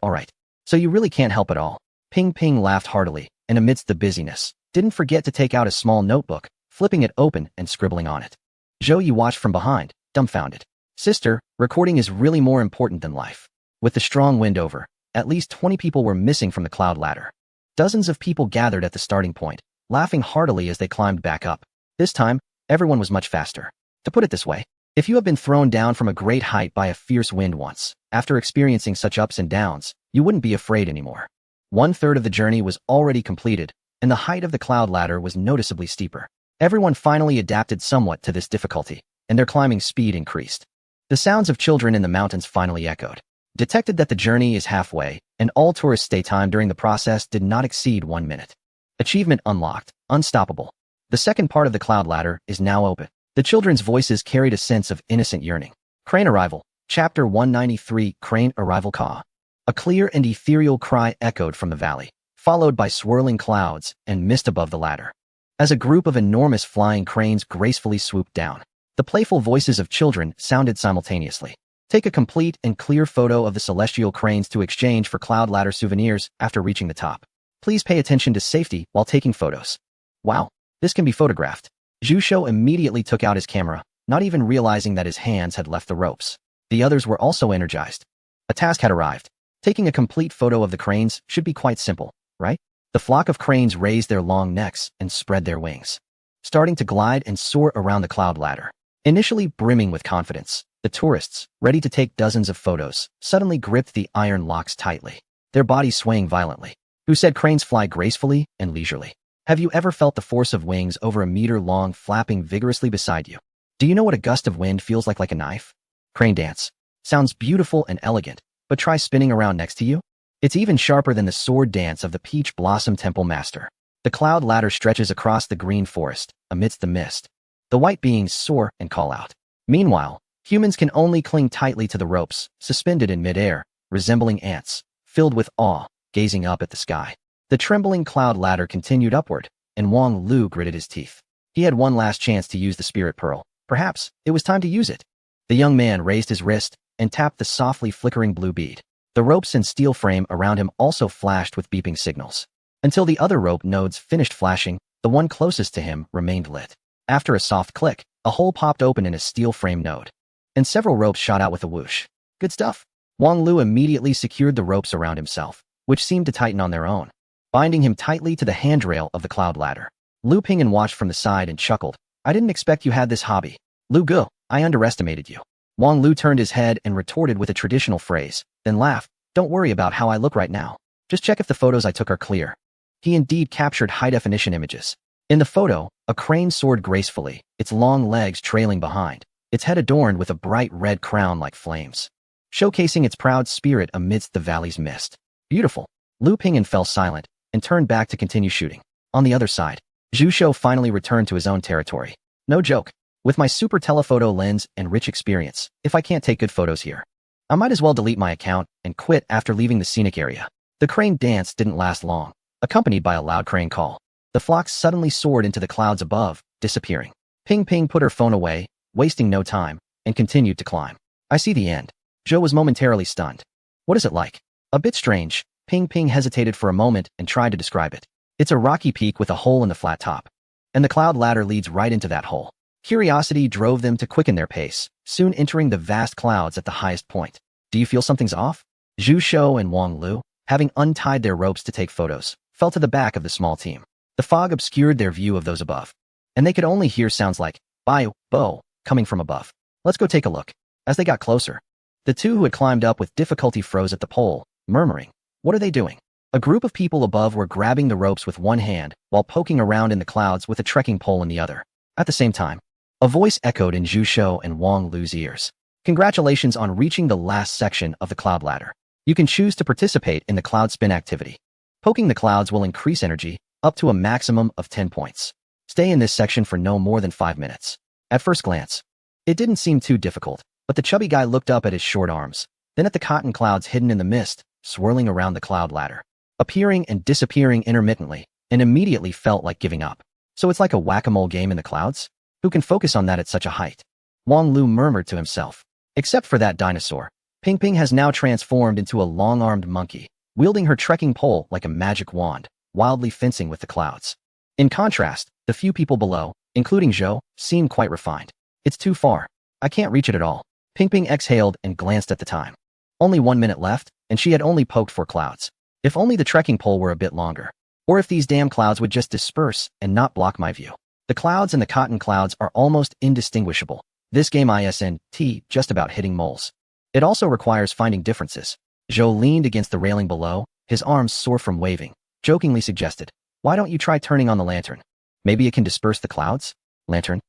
So you really can't help it all." Ping Ping laughed heartily, and amidst the busyness, didn't forget to take out a small notebook, flipping it open and scribbling on it. Zhou Yi watched from behind, dumbfounded. "Sister, recording is really more important than life." With the strong wind over, at least 20 people were missing from the cloud ladder. Dozens of people gathered at the starting point, laughing heartily as they climbed back up. This time, everyone was much faster. To put it this way, if you have been thrown down from a great height by a fierce wind once, after experiencing such ups and downs, you wouldn't be afraid anymore. 1/3 of the journey was already completed, and the height of the cloud ladder was noticeably steeper. Everyone finally adapted somewhat to this difficulty, and their climbing speed increased. The sounds of children in the mountains finally echoed. Detected that the journey is halfway, and all tourist stay time during the process did not exceed 1 minute. Achievement unlocked, unstoppable. The second part of the cloud ladder is now open. The children's voices carried a sense of innocent yearning. Crane arrival. Chapter 193, Crane arrival caw. A clear and ethereal cry echoed from the valley, followed by swirling clouds and mist above the ladder. As a group of enormous flying cranes gracefully swooped down, the playful voices of children sounded simultaneously. Take a complete and clear photo of the celestial cranes to exchange for cloud ladder souvenirs after reaching the top. Please pay attention to safety while taking photos. Wow, this can be photographed. Zhu Shou immediately took out his camera, not even realizing that his hands had left the ropes. The others were also energized. A task had arrived. Taking a complete photo of the cranes should be quite simple, right? The flock of cranes raised their long necks and spread their wings, starting to glide and soar around the cloud ladder. Initially brimming with confidence, the tourists, ready to take dozens of photos, suddenly gripped the iron locks tightly, their bodies swaying violently. Who said cranes fly gracefully and leisurely? Have you ever felt the force of wings over a meter long flapping vigorously beside you? Do you know what a gust of wind feels like a knife? Crane dance. Sounds beautiful and elegant, but try spinning around next to you. It's even sharper than the sword dance of the Peach Blossom Temple Master. The cloud ladder stretches across the green forest, amidst the mist. The white beings soar and call out. Meanwhile, humans can only cling tightly to the ropes, suspended in midair, resembling ants, filled with awe, gazing up at the sky. The trembling cloud ladder continued upward, and Wang Lu gritted his teeth. He had one last chance to use the spirit pearl. Perhaps it was time to use it. The young man raised his wrist and tapped the softly flickering blue bead. The ropes and steel frame around him also flashed with beeping signals. Until the other rope nodes finished flashing, the one closest to him remained lit. After a soft click, a hole popped open in a steel frame node, and several ropes shot out with a whoosh. Good stuff. Wang Lu immediately secured the ropes around himself, which seemed to tighten on their own, binding him tightly to the handrail of the cloud ladder. Lu Ping'an watched from the side and chuckled. I didn't expect you had this hobby. Lu Ge, I underestimated you. Wang Lu turned his head and retorted with a traditional phrase, then laughed. Don't worry about how I look right now. Just check if the photos I took are clear. He indeed captured high-definition images. In the photo, a crane soared gracefully, its long legs trailing behind, its head adorned with a bright red crown like flames, showcasing its proud spirit amidst the valley's mist. Beautiful. Lu Ping'an fell silent and turned back to continue shooting. On the other side, Zhu Shou finally returned to his own territory. No joke. With my super telephoto lens and rich experience, if I can't take good photos here, I might as well delete my account and quit after leaving the scenic area. The crane dance didn't last long, accompanied by a loud crane call. The flock suddenly soared into the clouds above, disappearing. Ping Ping put her phone away, wasting no time, and continued to climb. I see the end. Zhou was momentarily stunned. What is it like? A bit strange. Ping Ping hesitated for a moment and tried to describe it. It's a rocky peak with a hole in the flat top, and the cloud ladder leads right into that hole. Curiosity drove them to quicken their pace, soon entering the vast clouds at the highest point. Do you feel something's off? Zhu Shou and Wang Lu, having untied their ropes to take photos, fell to the back of the small team. The fog obscured their view of those above, and they could only hear sounds like "bio, bo" coming from above. Let's go take a look. As they got closer, the two who had climbed up with difficulty froze at the pole, murmuring, "What are they doing?" A group of people above were grabbing the ropes with one hand while poking around in the clouds with a trekking pole in the other. At the same time, a voice echoed in Zhu Shou and Wang Lu's ears. Congratulations on reaching the last section of the cloud ladder. You can choose to participate in the cloud spin activity. Poking the clouds will increase energy up to a maximum of 10 points. Stay in this section for no more than 5 minutes. At first glance, it didn't seem too difficult, but the chubby guy looked up at his short arms, then at the cotton clouds hidden in the mist, swirling around the cloud ladder, appearing and disappearing intermittently, and immediately felt like giving up. So it's like a whack-a-mole game in the clouds? Who can focus on that at such a height? Wang Lu murmured to himself. Except for that dinosaur, Ping Ping has now transformed into a long-armed monkey, wielding her trekking pole like a magic wand, wildly fencing with the clouds. In contrast, the few people below, including Zhou, seemed quite refined. It's too far. I can't reach it at all. Ping Ping exhaled and glanced at the time. Only 1 minute left, and she had only poked 4 clouds. If only the trekking pole were a bit longer. Or if these damn clouds would just disperse and not block my view. The clouds and the cotton clouds are almost indistinguishable. This game isn't just about hitting moles. It also requires finding differences. Zhou leaned against the railing below, his arms sore from waving, jokingly suggested, "Why don't you try turning on the lantern? Maybe it can disperse the clouds?" Lantern?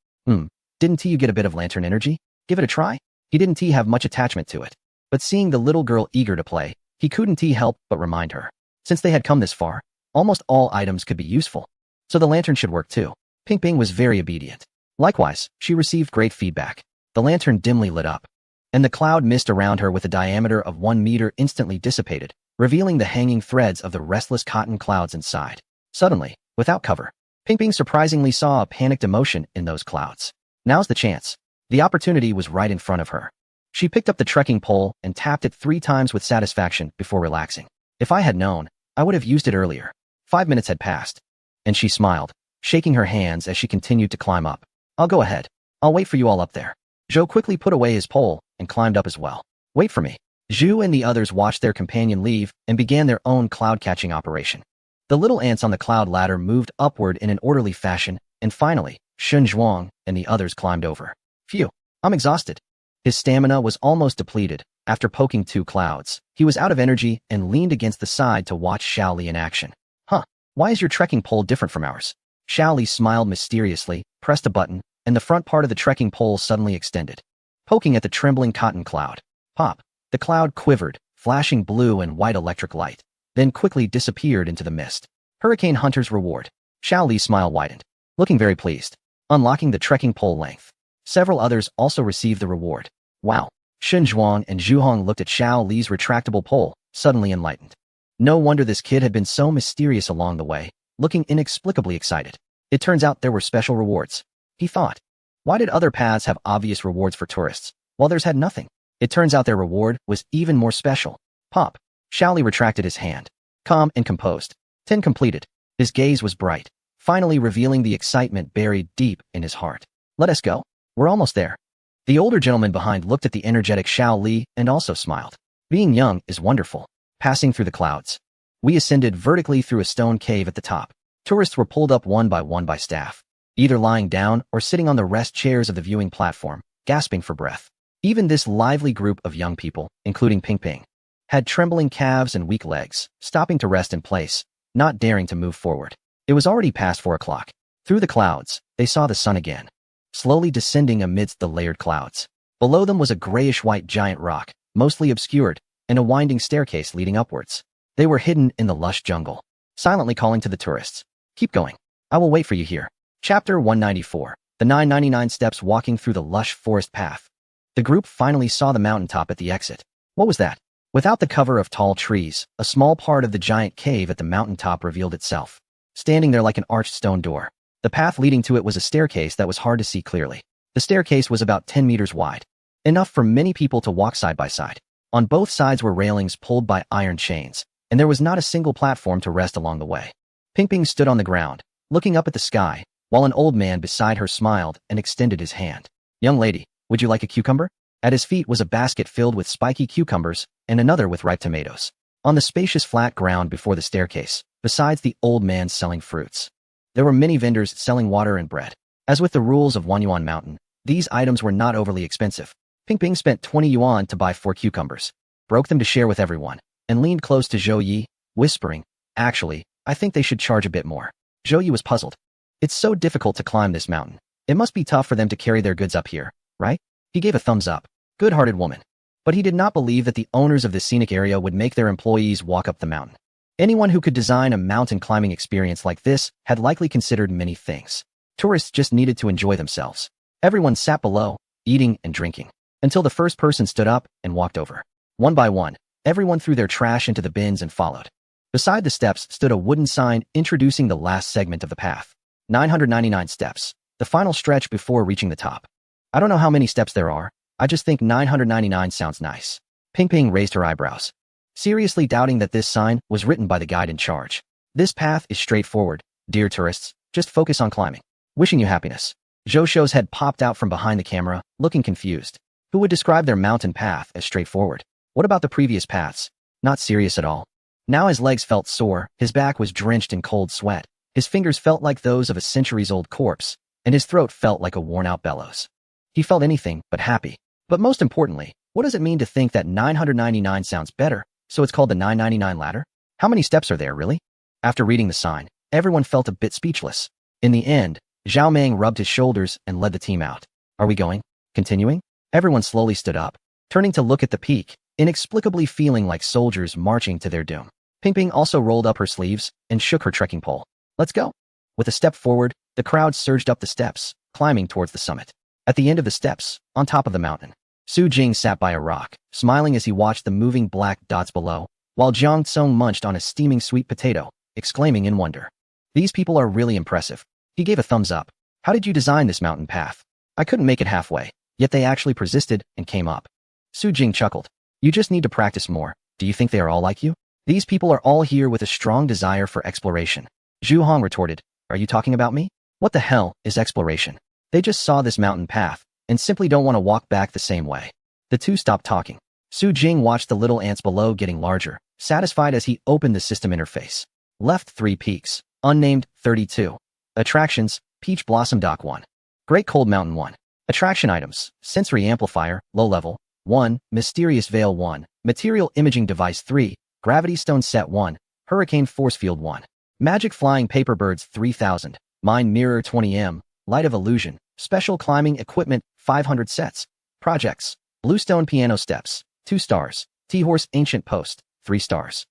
Didn't you get a bit of lantern energy? Give it a try? He didn't have much attachment to it. But seeing the little girl eager to play, he couldn't help but remind her. Since they had come this far, almost all items could be useful. So the lantern should work too. Ping Ping was very obedient. Likewise, she received great feedback. The lantern dimly lit up, and the cloud mist around her with a diameter of 1 meter instantly dissipated, revealing the hanging threads of the restless cotton clouds inside. Suddenly, without cover, Ping Ping surprisingly saw a panicked emotion in those clouds. Now's the chance. The opportunity was right in front of her. She picked up the trekking pole and tapped it 3 times with satisfaction before relaxing. If I had known, I would have used it earlier. 5 minutes had passed, and she smiled, shaking her hands as she continued to climb up. I'll go ahead. I'll wait for you all up there. Zhou quickly put away his pole and climbed up as well. Wait for me. Zhu and the others watched their companion leave and began their own cloud-catching operation. The little ants on the cloud ladder moved upward in an orderly fashion, and finally, Shun Zhuang and the others climbed over. Phew, I'm exhausted. His stamina was almost depleted. After poking 2 clouds, he was out of energy and leaned against the side to watch Xiao Li in action. Huh, why is your trekking pole different from ours? Xiao Li smiled mysteriously, pressed a button, and the front part of the trekking pole suddenly extended. Poking at the trembling cotton cloud. Pop! The cloud quivered, flashing blue and white electric light, then quickly disappeared into the mist. Hurricane Hunter's reward. Xiao Li's smile widened, looking very pleased. Unlocking the trekking pole length. Several others also received the reward. Wow! Shun Zhuang and Zhu Hong looked at Xiao Li's retractable pole, suddenly enlightened. No wonder this kid had been so mysterious along the way, looking inexplicably excited. It turns out there were special rewards. He thought. Why did other paths have obvious rewards for tourists, while theirs had nothing? It turns out their reward was even more special. Pop! Xiao Li retracted his hand. Calm and composed. 10 completed. His gaze was bright, finally revealing the excitement buried deep in his heart. Let us go. We're almost there. The older gentleman behind looked at the energetic Xiao Li and also smiled. Being young is wonderful. Passing through the clouds. We ascended vertically through a stone cave at the top. Tourists were pulled up one by staff, either lying down or sitting on the rest chairs of the viewing platform, gasping for breath. Even this lively group of young people, including Ping Ping, had trembling calves and weak legs, stopping to rest in place, not daring to move forward. It was already past 4 o'clock. Through the clouds, they saw the sun again, slowly descending amidst the layered clouds. Below them was a grayish-white giant rock, mostly obscured, and a winding staircase leading upwards. They were hidden in the lush jungle, silently calling to the tourists. Keep going. I will wait for you here. Chapter 194. The 999 Steps walking through the lush forest path. The group finally saw the mountaintop at the exit. What was that? Without the cover of tall trees, a small part of the giant cave at the mountaintop revealed itself, standing there like an arched stone door. The path leading to it was a staircase that was hard to see clearly. The staircase was about 10 meters wide, enough for many people to walk side by side. On both sides were railings pulled by iron chains, and there was not a single platform to rest along the way. Ping Ping stood on the ground, looking up at the sky, while an old man beside her smiled and extended his hand. Young lady, would you like a cucumber? At his feet was a basket filled with spiky cucumbers and another with ripe tomatoes. On the spacious flat ground before the staircase, besides the old man selling fruits, there were many vendors selling water and bread. As with the rules of Wanyuan Mountain, these items were not overly expensive. Ping Ping spent 20 yuan to buy 4 cucumbers, broke them to share with everyone, and leaned close to Zhou Yi, whispering, Actually, I think they should charge a bit more. Zhou Yi was puzzled. It's so difficult to climb this mountain. It must be tough for them to carry their goods up here, right? He gave a thumbs up. Good-hearted woman. But he did not believe that the owners of the scenic area would make their employees walk up the mountain. Anyone who could design a mountain climbing experience like this had likely considered many things. Tourists just needed to enjoy themselves. Everyone sat below, eating and drinking, until the first person stood up and walked over. One by one, everyone threw their trash into the bins and followed. Beside the steps stood a wooden sign introducing the last segment of the path. 999 steps, the final stretch before reaching the top. I don't know how many steps there are, I just think 999 sounds nice. Ping Ping raised her eyebrows, seriously doubting that this sign was written by the guide in charge. This path is straightforward, dear tourists, just focus on climbing. Wishing you happiness. Zhou Shou's head popped out from behind the camera, looking confused. Who would describe their mountain path as straightforward? What about the previous paths? Not serious at all. Now his legs felt sore, his back was drenched in cold sweat, his fingers felt like those of a centuries-old corpse, and his throat felt like a worn-out bellows. He felt anything but happy. But most importantly, what does it mean to think that 999 sounds better, so it's called the 999 ladder? How many steps are there, really? After reading the sign, everyone felt a bit speechless. In the end, Zhao Meng rubbed his shoulders and led the team out. Are we going? Continuing? Everyone slowly stood up, turning to look at the peak, inexplicably feeling like soldiers marching to their doom. Ping Ping also rolled up her sleeves and shook her trekking pole. Let's go. With a step forward, the crowd surged up the steps, climbing towards the summit. At the end of the steps, on top of the mountain, Su Jing sat by a rock, smiling as he watched the moving black dots below, while Jiang Tsong munched on a steaming sweet potato, exclaiming in wonder. These people are really impressive. He gave a thumbs up. How did you design this mountain path? I couldn't make it halfway, yet they actually persisted and came up. Su Jing chuckled. You just need to practice more. Do you think they are all like you? These people are all here with a strong desire for exploration. Zhu Hong retorted. Are you talking about me? What the hell is exploration? They just saw this mountain path and simply don't want to walk back the same way. The two stopped talking. Su Jing watched the little ants below getting larger, satisfied as he opened the system interface. Left 3 peaks. Unnamed 32. Attractions, Peach Blossom Dock 1. Great Cold Mountain 1. Attraction items, Sensory Amplifier, Low Level, 1. Mysterious Veil 1. Material Imaging Device 3. Gravity Stone Set 1. Hurricane Force Field 1. Magic Flying Paper Birds 3000. Mind Mirror 20M. Light of Illusion. Special Climbing Equipment 500 sets. Projects. Bluestone Piano Steps, 2 stars. T-Horse Ancient Post, 3 stars.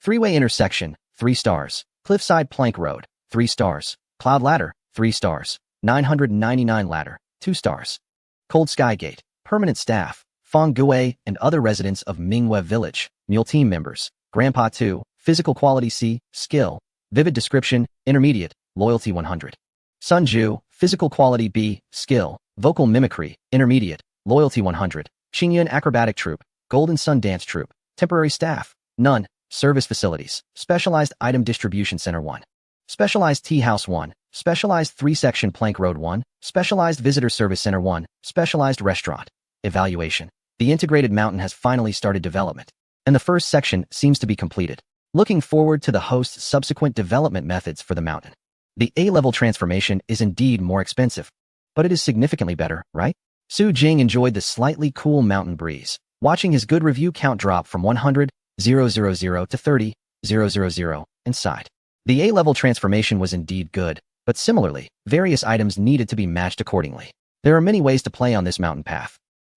Three-Way Intersection, 3 stars. Cliffside Plank Road, 3 stars. Cloud Ladder, 3 stars. 999 Ladder, 2 stars. Cold Sky Gate, Permanent Staff, Fong Gui and other residents of Mingwe Village, Mule Team members. Grandpa 2, Physical Quality C, Skill, Vivid Description, Intermediate, Loyalty 100. Sun Ju, Physical Quality B, Skill, Vocal Mimicry, Intermediate, Loyalty 100. Qingyun Acrobatic Troupe, Golden Sun Dance Troupe, Temporary Staff, None. Service Facilities, Specialized Item Distribution Center 1. Specialized Tea House 1, Specialized 3-Section Plank Road 1, Specialized Visitor Service Center 1, Specialized Restaurant. Evaluation. The integrated mountain has finally started development, and the first section seems to be completed. Looking forward to the host's subsequent development methods for the mountain. The A-level transformation is indeed more expensive, but it is significantly better, right? Su Jing enjoyed the slightly cool mountain breeze, watching his good review count drop from 100,000 to 30,000, and sighed. The A-level transformation was indeed good, but similarly, various items needed to be matched accordingly. There are many ways to play on this mountain path.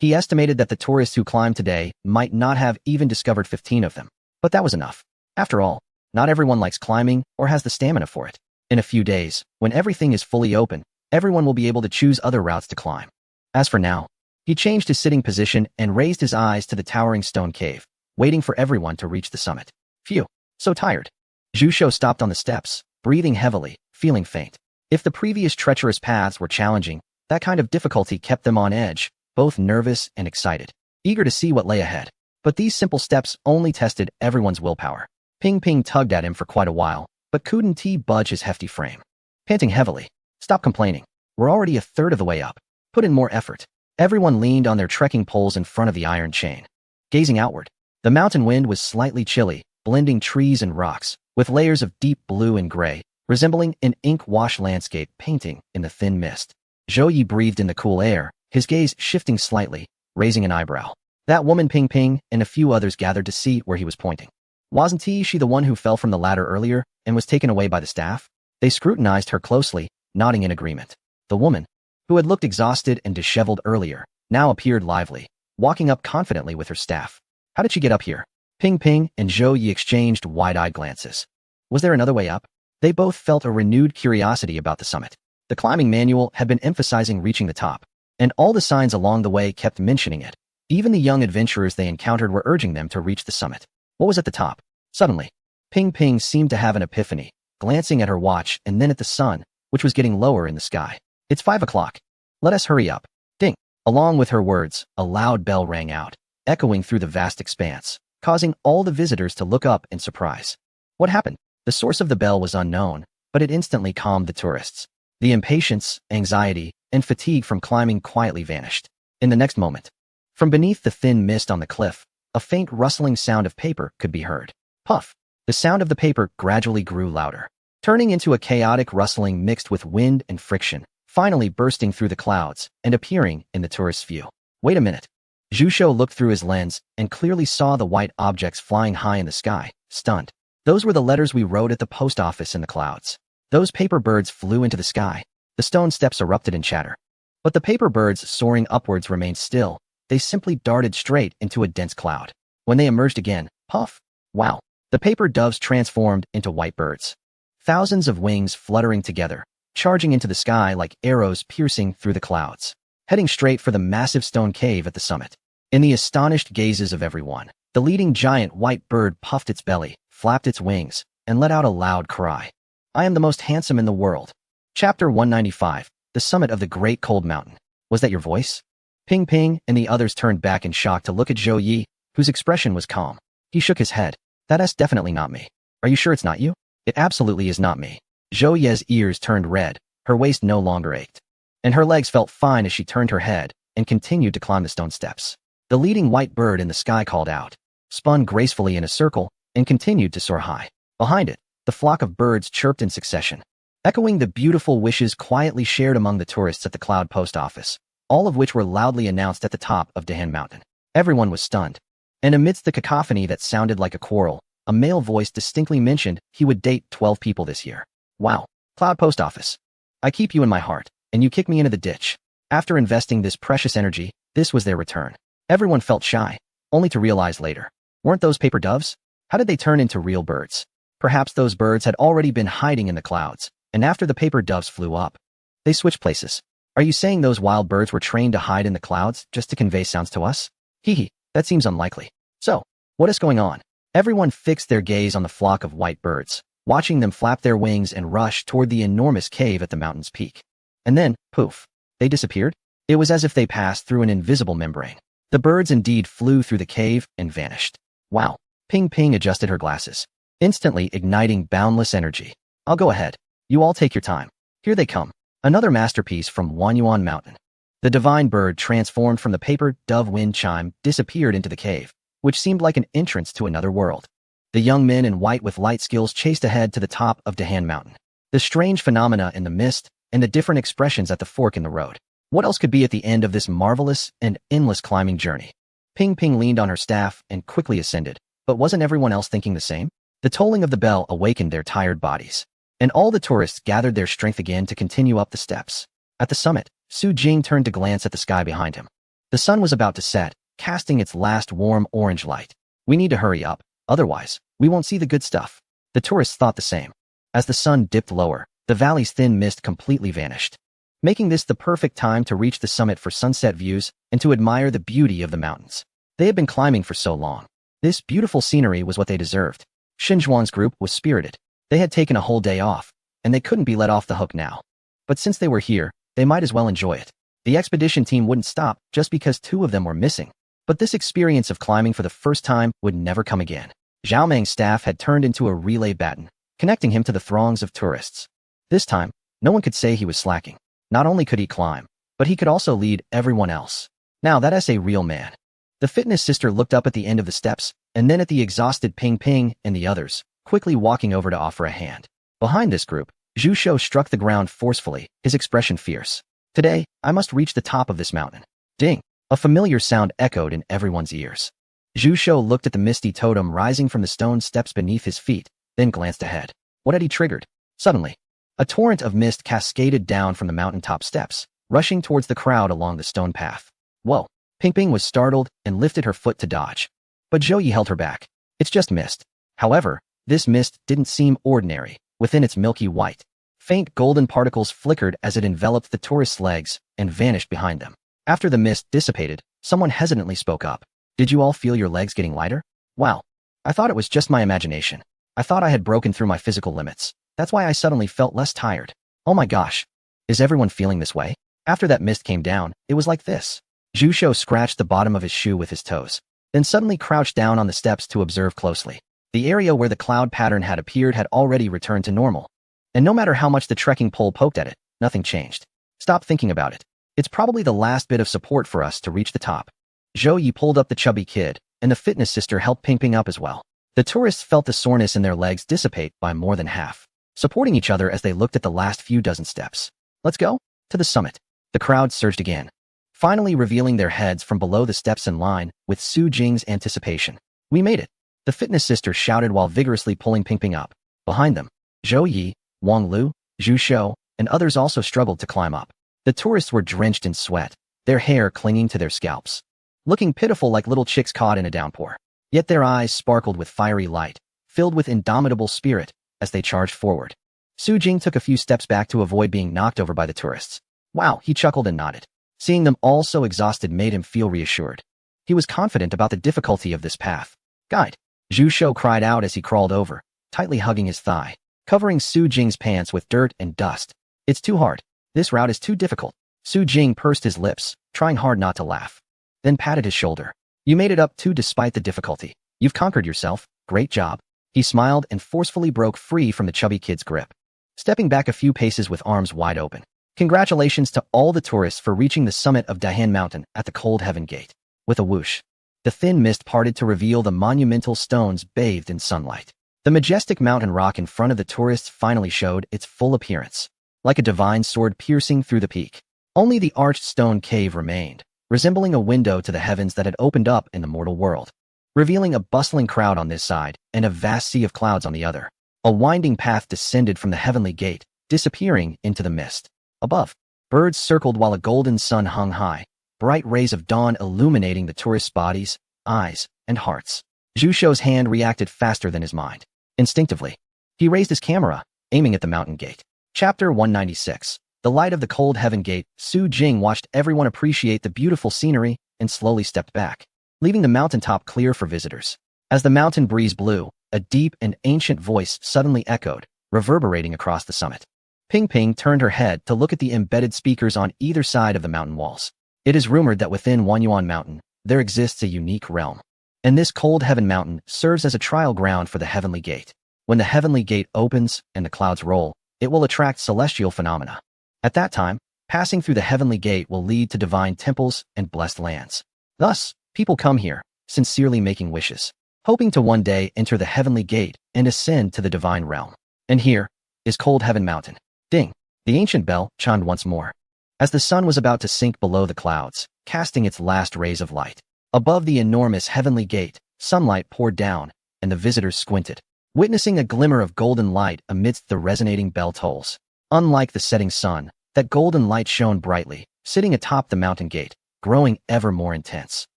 He estimated that the tourists who climbed today might not have even discovered 15 of them, but that was enough. After all, not everyone likes climbing or has the stamina for it. In a few days, when everything is fully open, everyone will be able to choose other routes to climb. As for now, he changed his sitting position and raised his eyes to the towering stone cave, waiting for everyone to reach the summit. Phew, so tired. Zhu Shou stopped on the steps, breathing heavily, feeling faint. If the previous treacherous paths were challenging, that kind of difficulty kept them on edge, both nervous and excited, eager to see what lay ahead. But these simple steps only tested everyone's willpower. Ping Ping tugged at him for quite a while, but couldn't he budge his hefty frame. Panting heavily. Stop complaining. We're already a third of the way up. Put in more effort. Everyone leaned on their trekking poles in front of the iron chain. Gazing outward, the mountain wind was slightly chilly, blending trees and rocks, with layers of deep blue and gray, resembling an ink-wash landscape painting in the thin mist. Zhou Yi breathed in the cool air, his gaze shifting slightly, raising an eyebrow. That woman Ping Ping and a few others gathered to see where he was pointing. Wasn't she the one who fell from the ladder earlier and was taken away by the staff? They scrutinized her closely, nodding in agreement. The woman, who had looked exhausted and disheveled earlier, now appeared lively, walking up confidently with her staff. How did she get up here? Ping Ping and Zhou Yi exchanged wide-eyed glances. Was there another way up? They both felt a renewed curiosity about the summit. The climbing manual had been emphasizing reaching the top, and all the signs along the way kept mentioning it. Even the young adventurers they encountered were urging them to reach the summit. What was at the top? Suddenly, Ping Ping seemed to have an epiphany, glancing at her watch and then at the sun, which was getting lower in the sky. It's 5 o'clock. Let us hurry up. Ding! Along with her words, a loud bell rang out, echoing through the vast expanse, causing all the visitors to look up in surprise. What happened? The source of the bell was unknown, but it instantly calmed the tourists. The impatience, anxiety, and fatigue from climbing quietly vanished. In the next moment, from beneath the thin mist on the cliff, a faint rustling sound of paper could be heard. Puff! The sound of the paper gradually grew louder, turning into a chaotic rustling mixed with wind and friction, finally bursting through the clouds and appearing in the tourist's view. Wait a minute. Zhu Shou looked through his lens and clearly saw the white objects flying high in the sky, stunned. Those were the letters we wrote at the post office in the clouds. Those paper birds flew into the sky. The stone steps erupted in chatter. But the paper birds soaring upwards remained still. They simply darted straight into a dense cloud. When they emerged again, puff! Wow! The paper doves transformed into white birds. Thousands of wings fluttering together, charging into the sky like arrows piercing through the clouds, heading straight for the massive stone cave at the summit. In the astonished gazes of everyone, the leading giant white bird puffed its belly, flapped its wings, and let out a loud cry. I am the most handsome in the world. Chapter 195, The Summit of the Great Cold Mountain. Was that your voice? Ping Ping and the others turned back in shock to look at Zhou Yi, whose expression was calm. He shook his head. That's definitely not me. Are you sure it's not you? It absolutely is not me. Zhou Yi's ears turned red, her waist no longer ached, and her legs felt fine as she turned her head and continued to climb the stone steps. The leading white bird in the sky called out, spun gracefully in a circle, and continued to soar high. Behind it, the flock of birds chirped in succession, echoing the beautiful wishes quietly shared among the tourists at the cloud post office, all of which were loudly announced at the top of Dahan Mountain. Everyone was stunned, and amidst the cacophony that sounded like a quarrel, a male voice distinctly mentioned he would date 12 people this year. Wow. Cloud post office. I keep you in my heart, and you kick me into the ditch. After investing this precious energy, this was their return. Everyone felt shy, only to realize later. Weren't those paper doves? How did they turn into real birds? Perhaps those birds had already been hiding in the clouds, and after the paper doves flew up, they switched places. Are you saying those wild birds were trained to hide in the clouds just to convey sounds to us? Hee, that seems unlikely. So, what is going on? Everyone fixed their gaze on the flock of white birds, watching them flap their wings and rush toward the enormous cave at the mountain's peak. And then, poof, they disappeared. It was as if they passed through an invisible membrane. The birds indeed flew through the cave and vanished. Wow. Ping Ping adjusted her glasses, instantly igniting boundless energy. I'll go ahead. You all take your time. Here they come. Another masterpiece from Wanyuan Mountain. The divine bird transformed from the paper dove wind chime disappeared into the cave, which seemed like an entrance to another world. The young men in white with light skills chased ahead to the top of Dahan Mountain. The strange phenomena in the mist and the different expressions at the fork in the road. What else could be at the end of this marvelous and endless climbing journey? Ping Ping leaned on her staff and quickly ascended, but wasn't everyone else thinking the same? The tolling of the bell awakened their tired bodies, and all the tourists gathered their strength again to continue up the steps. At the summit, Su Jing turned to glance at the sky behind him. The sun was about to set, casting its last warm orange light. We need to hurry up, otherwise, we won't see the good stuff. The tourists thought the same. As the sun dipped lower, the valley's thin mist completely vanished, making this the perfect time to reach the summit for sunset views and to admire the beauty of the mountains. They had been climbing for so long. This beautiful scenery was what they deserved. Xinzhuang's group was spirited. They had taken a whole day off, and they couldn't be let off the hook now. But since they were here, they might as well enjoy it. The expedition team wouldn't stop just because 2 of them were missing. But this experience of climbing for the first time would never come again. Zhao Meng's staff had turned into a relay baton, connecting him to the throngs of tourists. This time, no one could say he was slacking. Not only could he climb, but he could also lead everyone else. Now that's a real man. The fitness sister looked up at the end of the steps, and then at the exhausted Ping Ping and the others, quickly walking over to offer a hand. Behind this group, Zhu Shou struck the ground forcefully, his expression fierce. Today, I must reach the top of this mountain. Ding! A familiar sound echoed in everyone's ears. Zhu Shou looked at the misty totem rising from the stone steps beneath his feet, then glanced ahead. What had he triggered? Suddenly, a torrent of mist cascaded down from the mountaintop steps, rushing towards the crowd along the stone path. Whoa! Ping Ping was startled and lifted her foot to dodge. But Zhou Yi held her back. It's just mist. However, this mist didn't seem ordinary. Within its milky white, faint golden particles flickered as it enveloped the tourist's legs and vanished behind them. After the mist dissipated, someone hesitantly spoke up. Did you all feel your legs getting lighter? Wow. I thought it was just my imagination. I thought I had broken through my physical limits. That's why I suddenly felt less tired. Oh my gosh. Is everyone feeling this way? After that mist came down, it was like this. Zhu Shou scratched the bottom of his shoe with his toes, then suddenly crouched down on the steps to observe closely. The area where the cloud pattern had appeared had already returned to normal. And no matter how much the trekking pole poked at it, nothing changed. Stop thinking about it. It's probably the last bit of support for us to reach the top. Zhou Yi pulled up the chubby kid, and the fitness sister helped Ping Ping up as well. The tourists felt the soreness in their legs dissipate by more than half, supporting each other as they looked at the last few dozen steps. Let's go? To the summit. The crowd surged again, finally revealing their heads from below the steps in line with Su Jing's anticipation. We made it. The fitness sister shouted while vigorously pulling Ping Ping up. Behind them, Zhou Yi, Wang Lu, Zhu Shou, and others also struggled to climb up. The tourists were drenched in sweat, their hair clinging to their scalps, looking pitiful like little chicks caught in a downpour. Yet their eyes sparkled with fiery light, filled with indomitable spirit, as they charged forward. Su Jing took a few steps back to avoid being knocked over by the tourists. Wow, he chuckled and nodded. Seeing them all so exhausted made him feel reassured. He was confident about the difficulty of this path. Guide! Zhu Shou cried out as he crawled over, tightly hugging his thigh, covering Su Jing's pants with dirt and dust. It's too hard. This route is too difficult. Su Jing pursed his lips, trying hard not to laugh, then patted his shoulder. You made it up too despite the difficulty. You've conquered yourself. Great job. He smiled and forcefully broke free from the chubby kid's grip, stepping back a few paces with arms wide open. Congratulations to all the tourists for reaching the summit of Dahan Mountain at the Cold Heaven Gate. With a whoosh, the thin mist parted to reveal the monumental stones bathed in sunlight. The majestic mountain rock in front of the tourists finally showed its full appearance, like a divine sword piercing through the peak. Only the arched stone cave remained, resembling a window to the heavens that had opened up in the mortal world, revealing a bustling crowd on this side and a vast sea of clouds on the other. A winding path descended from the heavenly gate, disappearing into the mist. Above, birds circled while a golden sun hung high, bright rays of dawn illuminating the tourists' bodies, eyes, and hearts. Zhu Shou's hand reacted faster than his mind. Instinctively, he raised his camera, aiming at the mountain gate. Chapter 196. The light of the Cold Heaven Gate. Su Jing watched everyone appreciate the beautiful scenery and slowly stepped back, leaving the mountaintop clear for visitors. As the mountain breeze blew, a deep and ancient voice suddenly echoed, reverberating across the summit. Ping Ping turned her head to look at the embedded speakers on either side of the mountain walls. It is rumored that within Wanyuan Mountain, there exists a unique realm, and this Cold Heaven Mountain serves as a trial ground for the Heavenly Gate. When the Heavenly Gate opens and the clouds roll, it will attract celestial phenomena. At that time, passing through the Heavenly Gate will lead to divine temples and blessed lands. Thus, people come here, sincerely making wishes, hoping to one day enter the Heavenly Gate and ascend to the divine realm. And here is Cold Heaven Mountain. Ding! The ancient bell chimed once more, as the sun was about to sink below the clouds, casting its last rays of light. Above the enormous Heavenly Gate, sunlight poured down, and the visitors squinted, witnessing a glimmer of golden light amidst the resonating bell tolls. Unlike the setting sun, that golden light shone brightly, sitting atop the mountain gate, growing ever more intense,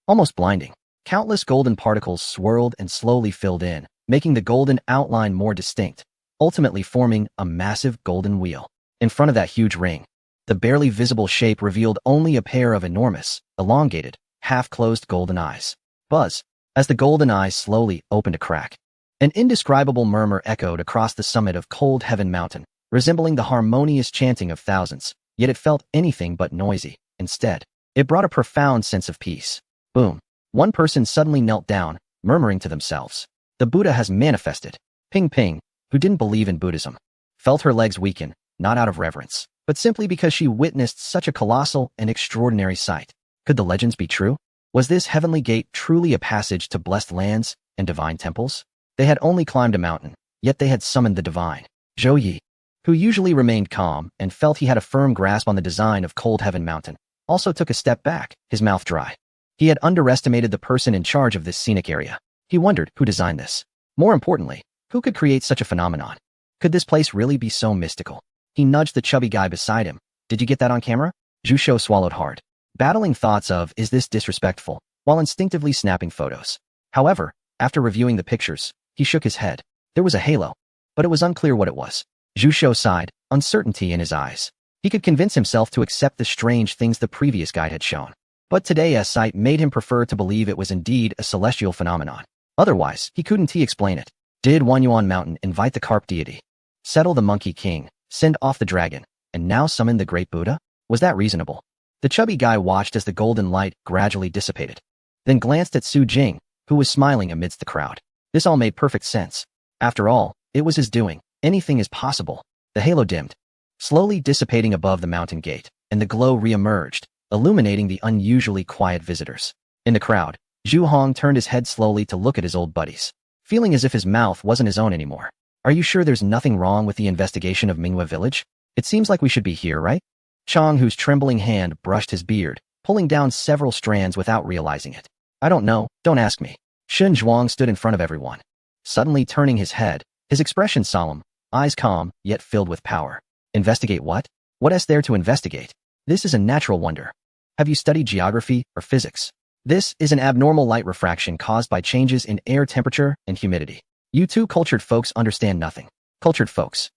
almost blinding. Countless golden particles swirled and slowly filled in, making the golden outline more distinct, ultimately forming a massive golden wheel. In front of that huge ring, the barely visible shape revealed only a pair of enormous, elongated, half-closed golden eyes. Buzz! As the golden eyes slowly opened a crack, an indescribable murmur echoed across the summit of Cold Heaven Mountain, resembling the harmonious chanting of thousands, yet it felt anything but noisy. Instead, it brought a profound sense of peace. Boom! One person suddenly knelt down, murmuring to themselves, "The Buddha has manifested." Ping Ping, who didn't believe in Buddhism, felt her legs weaken, not out of reverence, but simply because she witnessed such a colossal and extraordinary sight. Could the legends be true? Was this Heavenly Gate truly a passage to blessed lands and divine temples? They had only climbed a mountain, yet they had summoned the divine. Zhou Yi, who usually remained calm and felt he had a firm grasp on the design of Cold Heaven Mountain, also took a step back, his mouth dry. He had underestimated the person in charge of this scenic area. He wondered who designed this. More importantly, who could create such a phenomenon? Could this place really be so mystical? He nudged the chubby guy beside him. Did you get that on camera? Zhu Shou swallowed hard, battling thoughts of, is this disrespectful, while instinctively snapping photos. However, after reviewing the pictures, he shook his head. There was a halo, but it was unclear what it was. Zhu Shou sighed, uncertainty in his eyes. He could convince himself to accept the strange things the previous guide had shown. But today's sight made him prefer to believe it was indeed a celestial phenomenon. Otherwise, he couldn't explain it. Did Wanyuan Mountain invite the carp deity, settle the monkey king, send off the dragon, and now summon the great Buddha? Was that reasonable? The chubby guy watched as the golden light gradually dissipated, then glanced at Su Jing, who was smiling amidst the crowd. This all made perfect sense. After all, it was his doing. Anything is possible. The halo dimmed, slowly dissipating above the mountain gate, and the glow re-emerged, illuminating the unusually quiet visitors. In the crowd, Zhu Hong turned his head slowly to look at his old buddies, feeling as if his mouth wasn't his own anymore. Are you sure there's nothing wrong with the investigation of Minghua village? It seems like we should be here, right? Chang, whose trembling hand brushed his beard, pulling down several strands without realizing it. I don't know, don't ask me. Shen Zhuang stood in front of everyone, suddenly turning his head, his expression solemn, eyes calm, yet filled with power. Investigate what? What is there to investigate? This is a natural wonder. Have you studied geography or physics? This is an abnormal light refraction caused by changes in air temperature and humidity. You two cultured folks understand nothing. Cultured folks.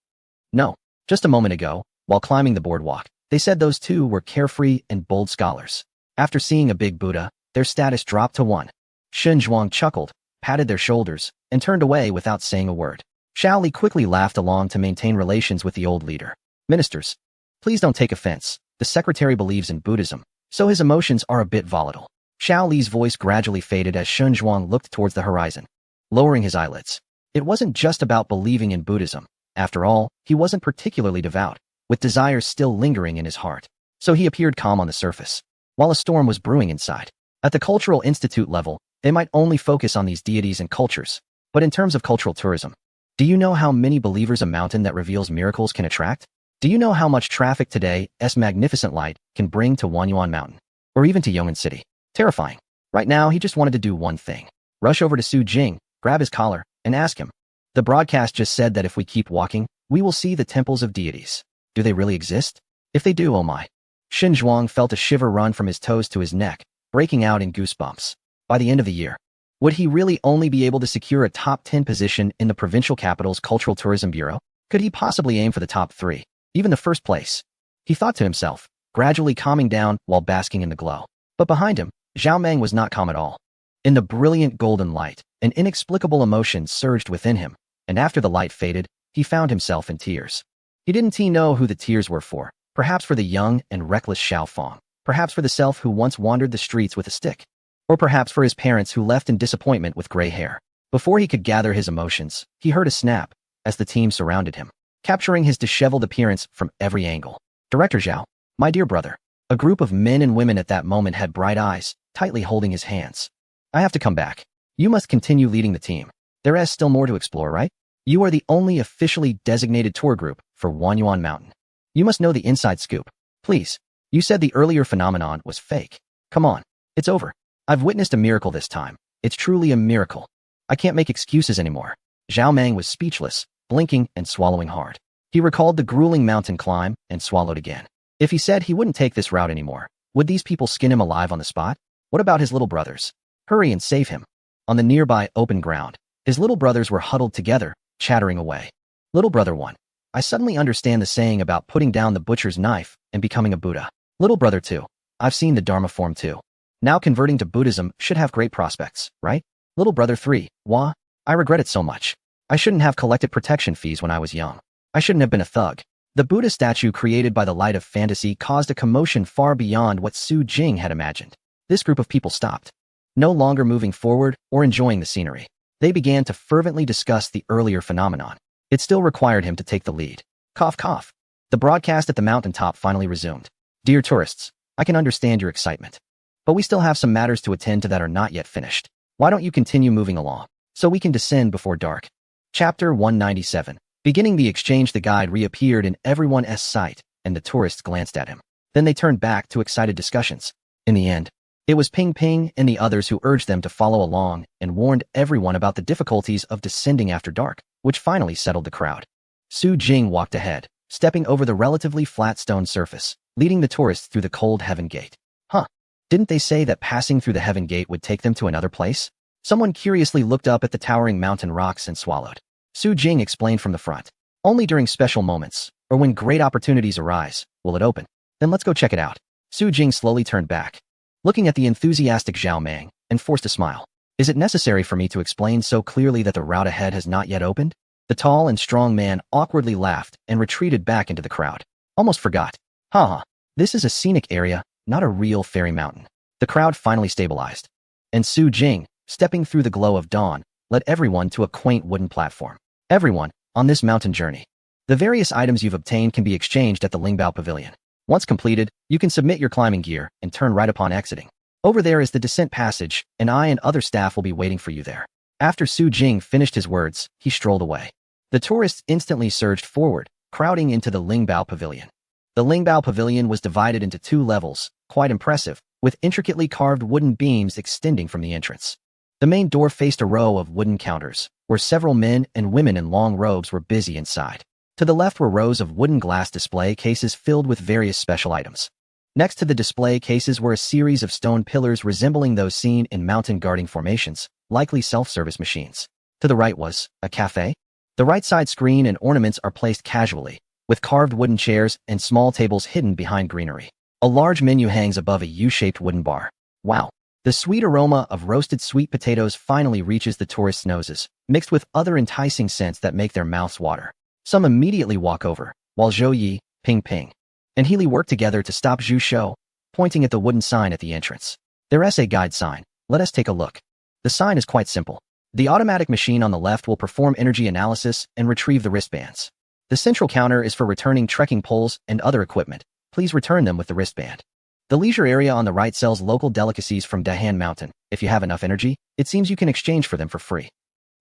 No. Just a moment ago, while climbing the boardwalk, they said those two were carefree and bold scholars. After seeing a big Buddha, their status dropped to 1. Shen Zhuang chuckled, patted their shoulders, and turned away without saying a word. Xiao Li quickly laughed along to maintain relations with the old leader. Ministers, please don't take offense. The secretary believes in Buddhism, so his emotions are a bit volatile. Xiao Li's voice gradually faded as Shen Zhuang looked towards the horizon, lowering his eyelids. It wasn't just about believing in Buddhism. After all, he wasn't particularly devout, with desires still lingering in his heart. So he appeared calm on the surface, while a storm was brewing inside. At the Cultural Institute level, they might only focus on these deities and cultures. But in terms of cultural tourism, do you know how many believers a mountain that reveals miracles can attract? Do you know how much traffic today's magnificent light can bring to Wanyuan Mountain? Or even to Yong'an City? Terrifying. Right now, he just wanted to do one thing. Rush over to Su Jing, grab his collar, and ask him. The broadcast just said that if we keep walking, we will see the temples of deities. Do they really exist? If they do, oh my. Shen Zhuang felt a shiver run from his toes to his neck, breaking out in goosebumps. By the end of the year, would he really only be able to secure a top 10 position in the provincial capital's Cultural Tourism Bureau? Could he possibly aim for the top 3, even the first place? He thought to himself, gradually calming down while basking in the glow. But behind him, Zhao Meng was not calm at all. In the brilliant golden light, an inexplicable emotion surged within him, and after the light faded, he found himself in tears. He didn't know who the tears were for. Perhaps for the young and reckless Xiao Fong. Perhaps for the self who once wandered the streets with a stick. Or perhaps for his parents who left in disappointment with gray hair. Before he could gather his emotions, he heard a snap as the team surrounded him, capturing his disheveled appearance from every angle. Director Zhao, my dear brother. A group of men and women at that moment had bright eyes, tightly holding his hands. I have to come back. You must continue leading the team. There is still more to explore, right? You are the only officially designated tour group for Wanyuan Mountain. You must know the inside scoop. Please. You said the earlier phenomenon was fake. Come on. It's over. I've witnessed a miracle this time. It's truly a miracle. I can't make excuses anymore. Zhao Meng was speechless, blinking and swallowing hard. He recalled the grueling mountain climb and swallowed again. If he said he wouldn't take this route anymore, would these people skin him alive on the spot? What about his little brothers? Hurry and save him. On the nearby open ground, his little brothers were huddled together, chattering away. Little brother 1. I suddenly understand the saying about putting down the butcher's knife and becoming a Buddha. Little brother 2. I've seen the Dharma form too. Now converting to Buddhism should have great prospects, right? Little brother 3. Wah. I regret it so much. I shouldn't have collected protection fees when I was young. I shouldn't have been a thug. The Buddha statue created by the light of fantasy caused a commotion far beyond what Su Jing had imagined. This group of people stopped, no longer moving forward or enjoying the scenery. They began to fervently discuss the earlier phenomenon. It still required him to take the lead. Cough, cough. The broadcast at the mountaintop finally resumed. Dear tourists, I can understand your excitement. But we still have some matters to attend to that are not yet finished. Why don't you continue moving along, so we can descend before dark? Chapter 197. Beginning the exchange, the guide reappeared in everyone's sight, and the tourists glanced at him. Then they turned back to excited discussions. In the end, It was Ping Ping and the others who urged them to follow along and warned everyone about the difficulties of descending after dark, which finally settled the crowd. Su Jing walked ahead, stepping over the relatively flat stone surface, leading the tourists through the cold Heaven Gate. Huh. Didn't they say that passing through the Heaven Gate would take them to another place? Someone curiously looked up at the towering mountain rocks and swallowed. Su Jing explained from the front. Only during special moments, or when great opportunities arise, will it open. Then let's go check it out. Su Jing slowly turned back, looking at the enthusiastic Zhao Meng, and forced a smile. Is it necessary for me to explain so clearly that the route ahead has not yet opened? The tall and strong man awkwardly laughed and retreated back into the crowd. Almost forgot. Haha, this is a scenic area, not a real fairy mountain. The crowd finally stabilized. And Su Jing, stepping through the glow of dawn, led everyone to a quaint wooden platform. Everyone, on this mountain journey. The various items you've obtained can be exchanged at the Lingbao Pavilion. Once completed, you can submit your climbing gear and turn right upon exiting. Over there is the descent passage, and I and other staff will be waiting for you there. After Su Jing finished his words, he strolled away. The tourists instantly surged forward, crowding into the Lingbao Pavilion. The Lingbao Pavilion was divided into 2 levels, quite impressive, with intricately carved wooden beams extending from the entrance. The main door faced a row of wooden counters, where several men and women in long robes were busy inside. To the left were rows of wooden glass display cases filled with various special items. Next to the display cases were a series of stone pillars resembling those seen in mountain guarding formations, likely self-service machines. To the right was a cafe. The right side screen and ornaments are placed casually, with carved wooden chairs and small tables hidden behind greenery. A large menu hangs above a U-shaped wooden bar. Wow. The sweet aroma of roasted sweet potatoes finally reaches the tourists' noses, mixed with other enticing scents that make their mouths water. Some immediately walk over, while Zhou Yi, Ping Ping, and Healy work together to stop Zhu Shou, pointing at the wooden sign at the entrance. Their essay guide sign. Let us take a look. The sign is quite simple. The automatic machine on the left will perform energy analysis and retrieve the wristbands. The central counter is for returning trekking poles and other equipment. Please return them with the wristband. The leisure area on the right sells local delicacies from Dahan Mountain. If you have enough energy, it seems you can exchange for them for free.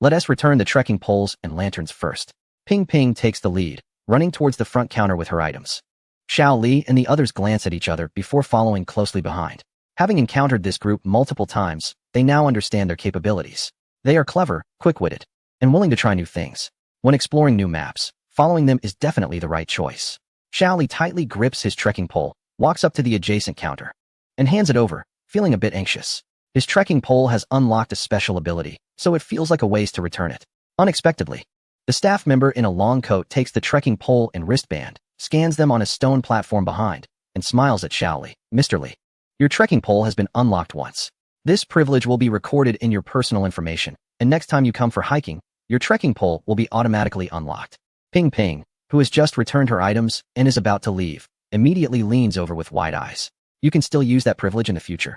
Let us return the trekking poles and lanterns first. Ping Ping takes the lead, running towards the front counter with her items. Xiao Li and the others glance at each other before following closely behind. Having encountered this group multiple times, they now understand their capabilities. They are clever, quick-witted, and willing to try new things. When exploring new maps, following them is definitely the right choice. Xiao Li tightly grips his trekking pole, walks up to the adjacent counter, and hands it over, feeling a bit anxious. His trekking pole has unlocked a special ability, so it feels like a waste to return it. Unexpectedly, the staff member in a long coat takes the trekking pole and wristband, scans them on a stone platform behind, and smiles at Xiao Li. Mr. Li, your trekking pole has been unlocked once. This privilege will be recorded in your personal information, and next time you come for hiking, your trekking pole will be automatically unlocked. Ping Ping, who has just returned her items and is about to leave, immediately leans over with wide eyes. You can still use that privilege in the future.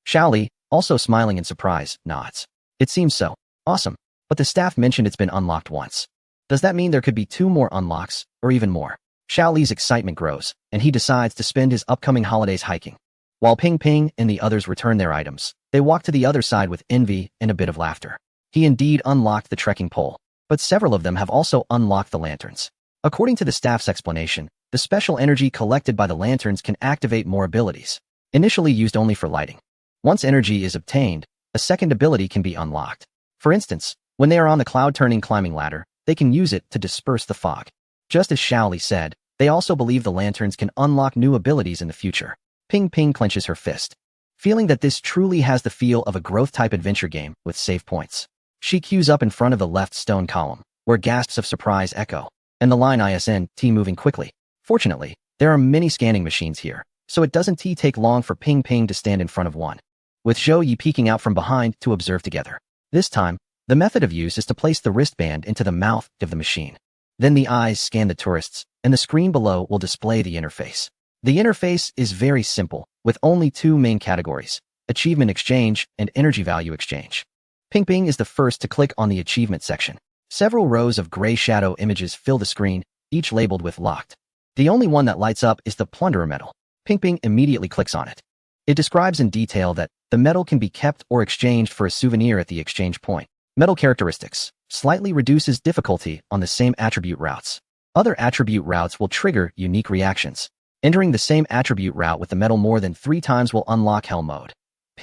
Xiao Li, also smiling in surprise, nods. It seems so. Awesome. But the staff mentioned it's been unlocked once. Does that mean there could be 2 more unlocks, or even more? Xiao Li's excitement grows, and he decides to spend his upcoming holidays hiking. While Ping Ping and the others return their items, they walk to the other side with envy and a bit of laughter. He indeed unlocked the trekking pole, but several of them have also unlocked the lanterns. According to the staff's explanation, the special energy collected by the lanterns can activate more abilities, initially used only for lighting. Once energy is obtained, a second ability can be unlocked. For instance, when they are on the cloud-turning climbing ladder, they can use it to disperse the fog. Just as Xiao Li said, they also believe the lanterns can unlock new abilities in the future. Ping Ping clenches her fist, feeling that this truly has the feel of a growth-type adventure game with save points. She queues up in front of the left stone column, where gasps of surprise echo, and the line ISNT moving quickly. Fortunately, there are many scanning machines here, so it doesn't take long for Ping Ping to stand in front of one, with Zhou Yi peeking out from behind to observe together. This time, the method of use is to place the wristband into the mouth of the machine. Then the eyes scan the tourists, and the screen below will display the interface. The interface is very simple, with only 2 main categories: achievement exchange and energy value exchange. Ping Ping is the first to click on the achievement section. Several rows of gray shadow images fill the screen, each labeled with locked. The only one that lights up is the plunderer medal. Ping Ping immediately clicks on it. It describes in detail that the medal can be kept or exchanged for a souvenir at the exchange point. Medal characteristics: slightly reduces difficulty on the same attribute routes. Other attribute routes will trigger unique reactions. Entering the same attribute route with the medal more than 3 times will unlock Hell Mode.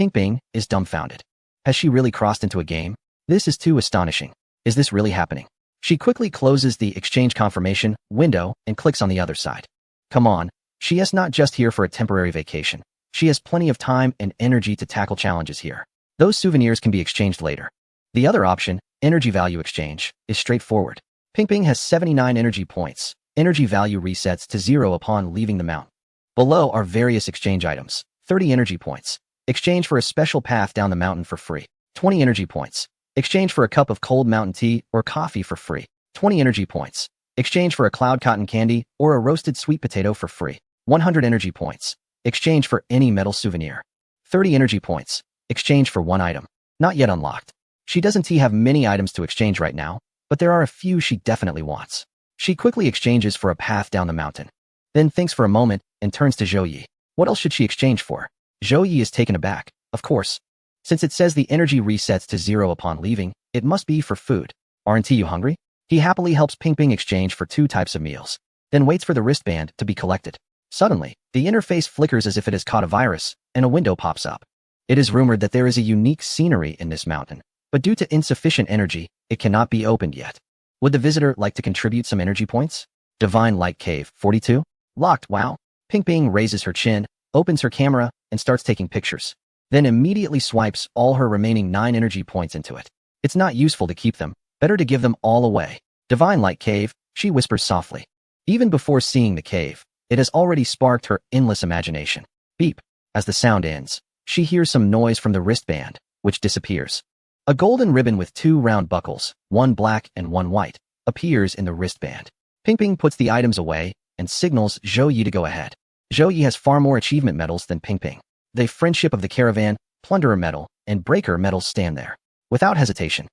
Ping is dumbfounded. Has she really crossed into a game? This is too astonishing. Is this really happening? She quickly closes the exchange confirmation window and clicks on the other side. Come on, she is not just here for a temporary vacation. She has plenty of time and energy to tackle challenges here. Those souvenirs can be exchanged later. The other option, energy value exchange, is straightforward. Ping has 79 energy points. Energy value resets to 0 upon leaving the mountain. Below are various exchange items. 30 energy points. Exchange for a special path down the mountain for free. 20 energy points. Exchange for a cup of cold mountain tea or coffee for free. 20 energy points. Exchange for a cloud cotton candy or a roasted sweet potato for free. 100 energy points. Exchange for any metal souvenir. 30 energy points. Exchange for one item. Not yet unlocked. She doesn't have many items to exchange right now, but there are a few she definitely wants. She quickly exchanges for a path down the mountain. Then thinks for a moment and turns to Zhou Yi. What else should she exchange for? Zhou Yi is taken aback. Of course. Since it says the energy resets to 0 upon leaving, it must be for food. Aren't you hungry? He happily helps Ping exchange for 2 types of meals, then waits for the wristband to be collected. Suddenly, the interface flickers as if it has caught a virus, and a window pops up. It is rumored that there is a unique scenery in this mountain, but due to insufficient energy, it cannot be opened yet. Would the visitor like to contribute some energy points? Divine Light Cave, 42? Locked, wow. Ping raises her chin, opens her camera, and starts taking pictures. Then immediately swipes all her remaining 9 energy points into it. It's not useful to keep them, better to give them all away. Divine Light Cave, she whispers softly. Even before seeing the cave, it has already sparked her endless imagination. Beep. As the sound ends, she hears some noise from the wristband, which disappears. A golden ribbon with 2 round buckles, one black and one white, appears in the wristband. Ping puts the items away and signals Zhou Yi to go ahead. Zhou Yi has far more achievement medals than Ping. The Friendship of the Caravan, Plunderer Medal, and Breaker medals stand there. Without hesitation,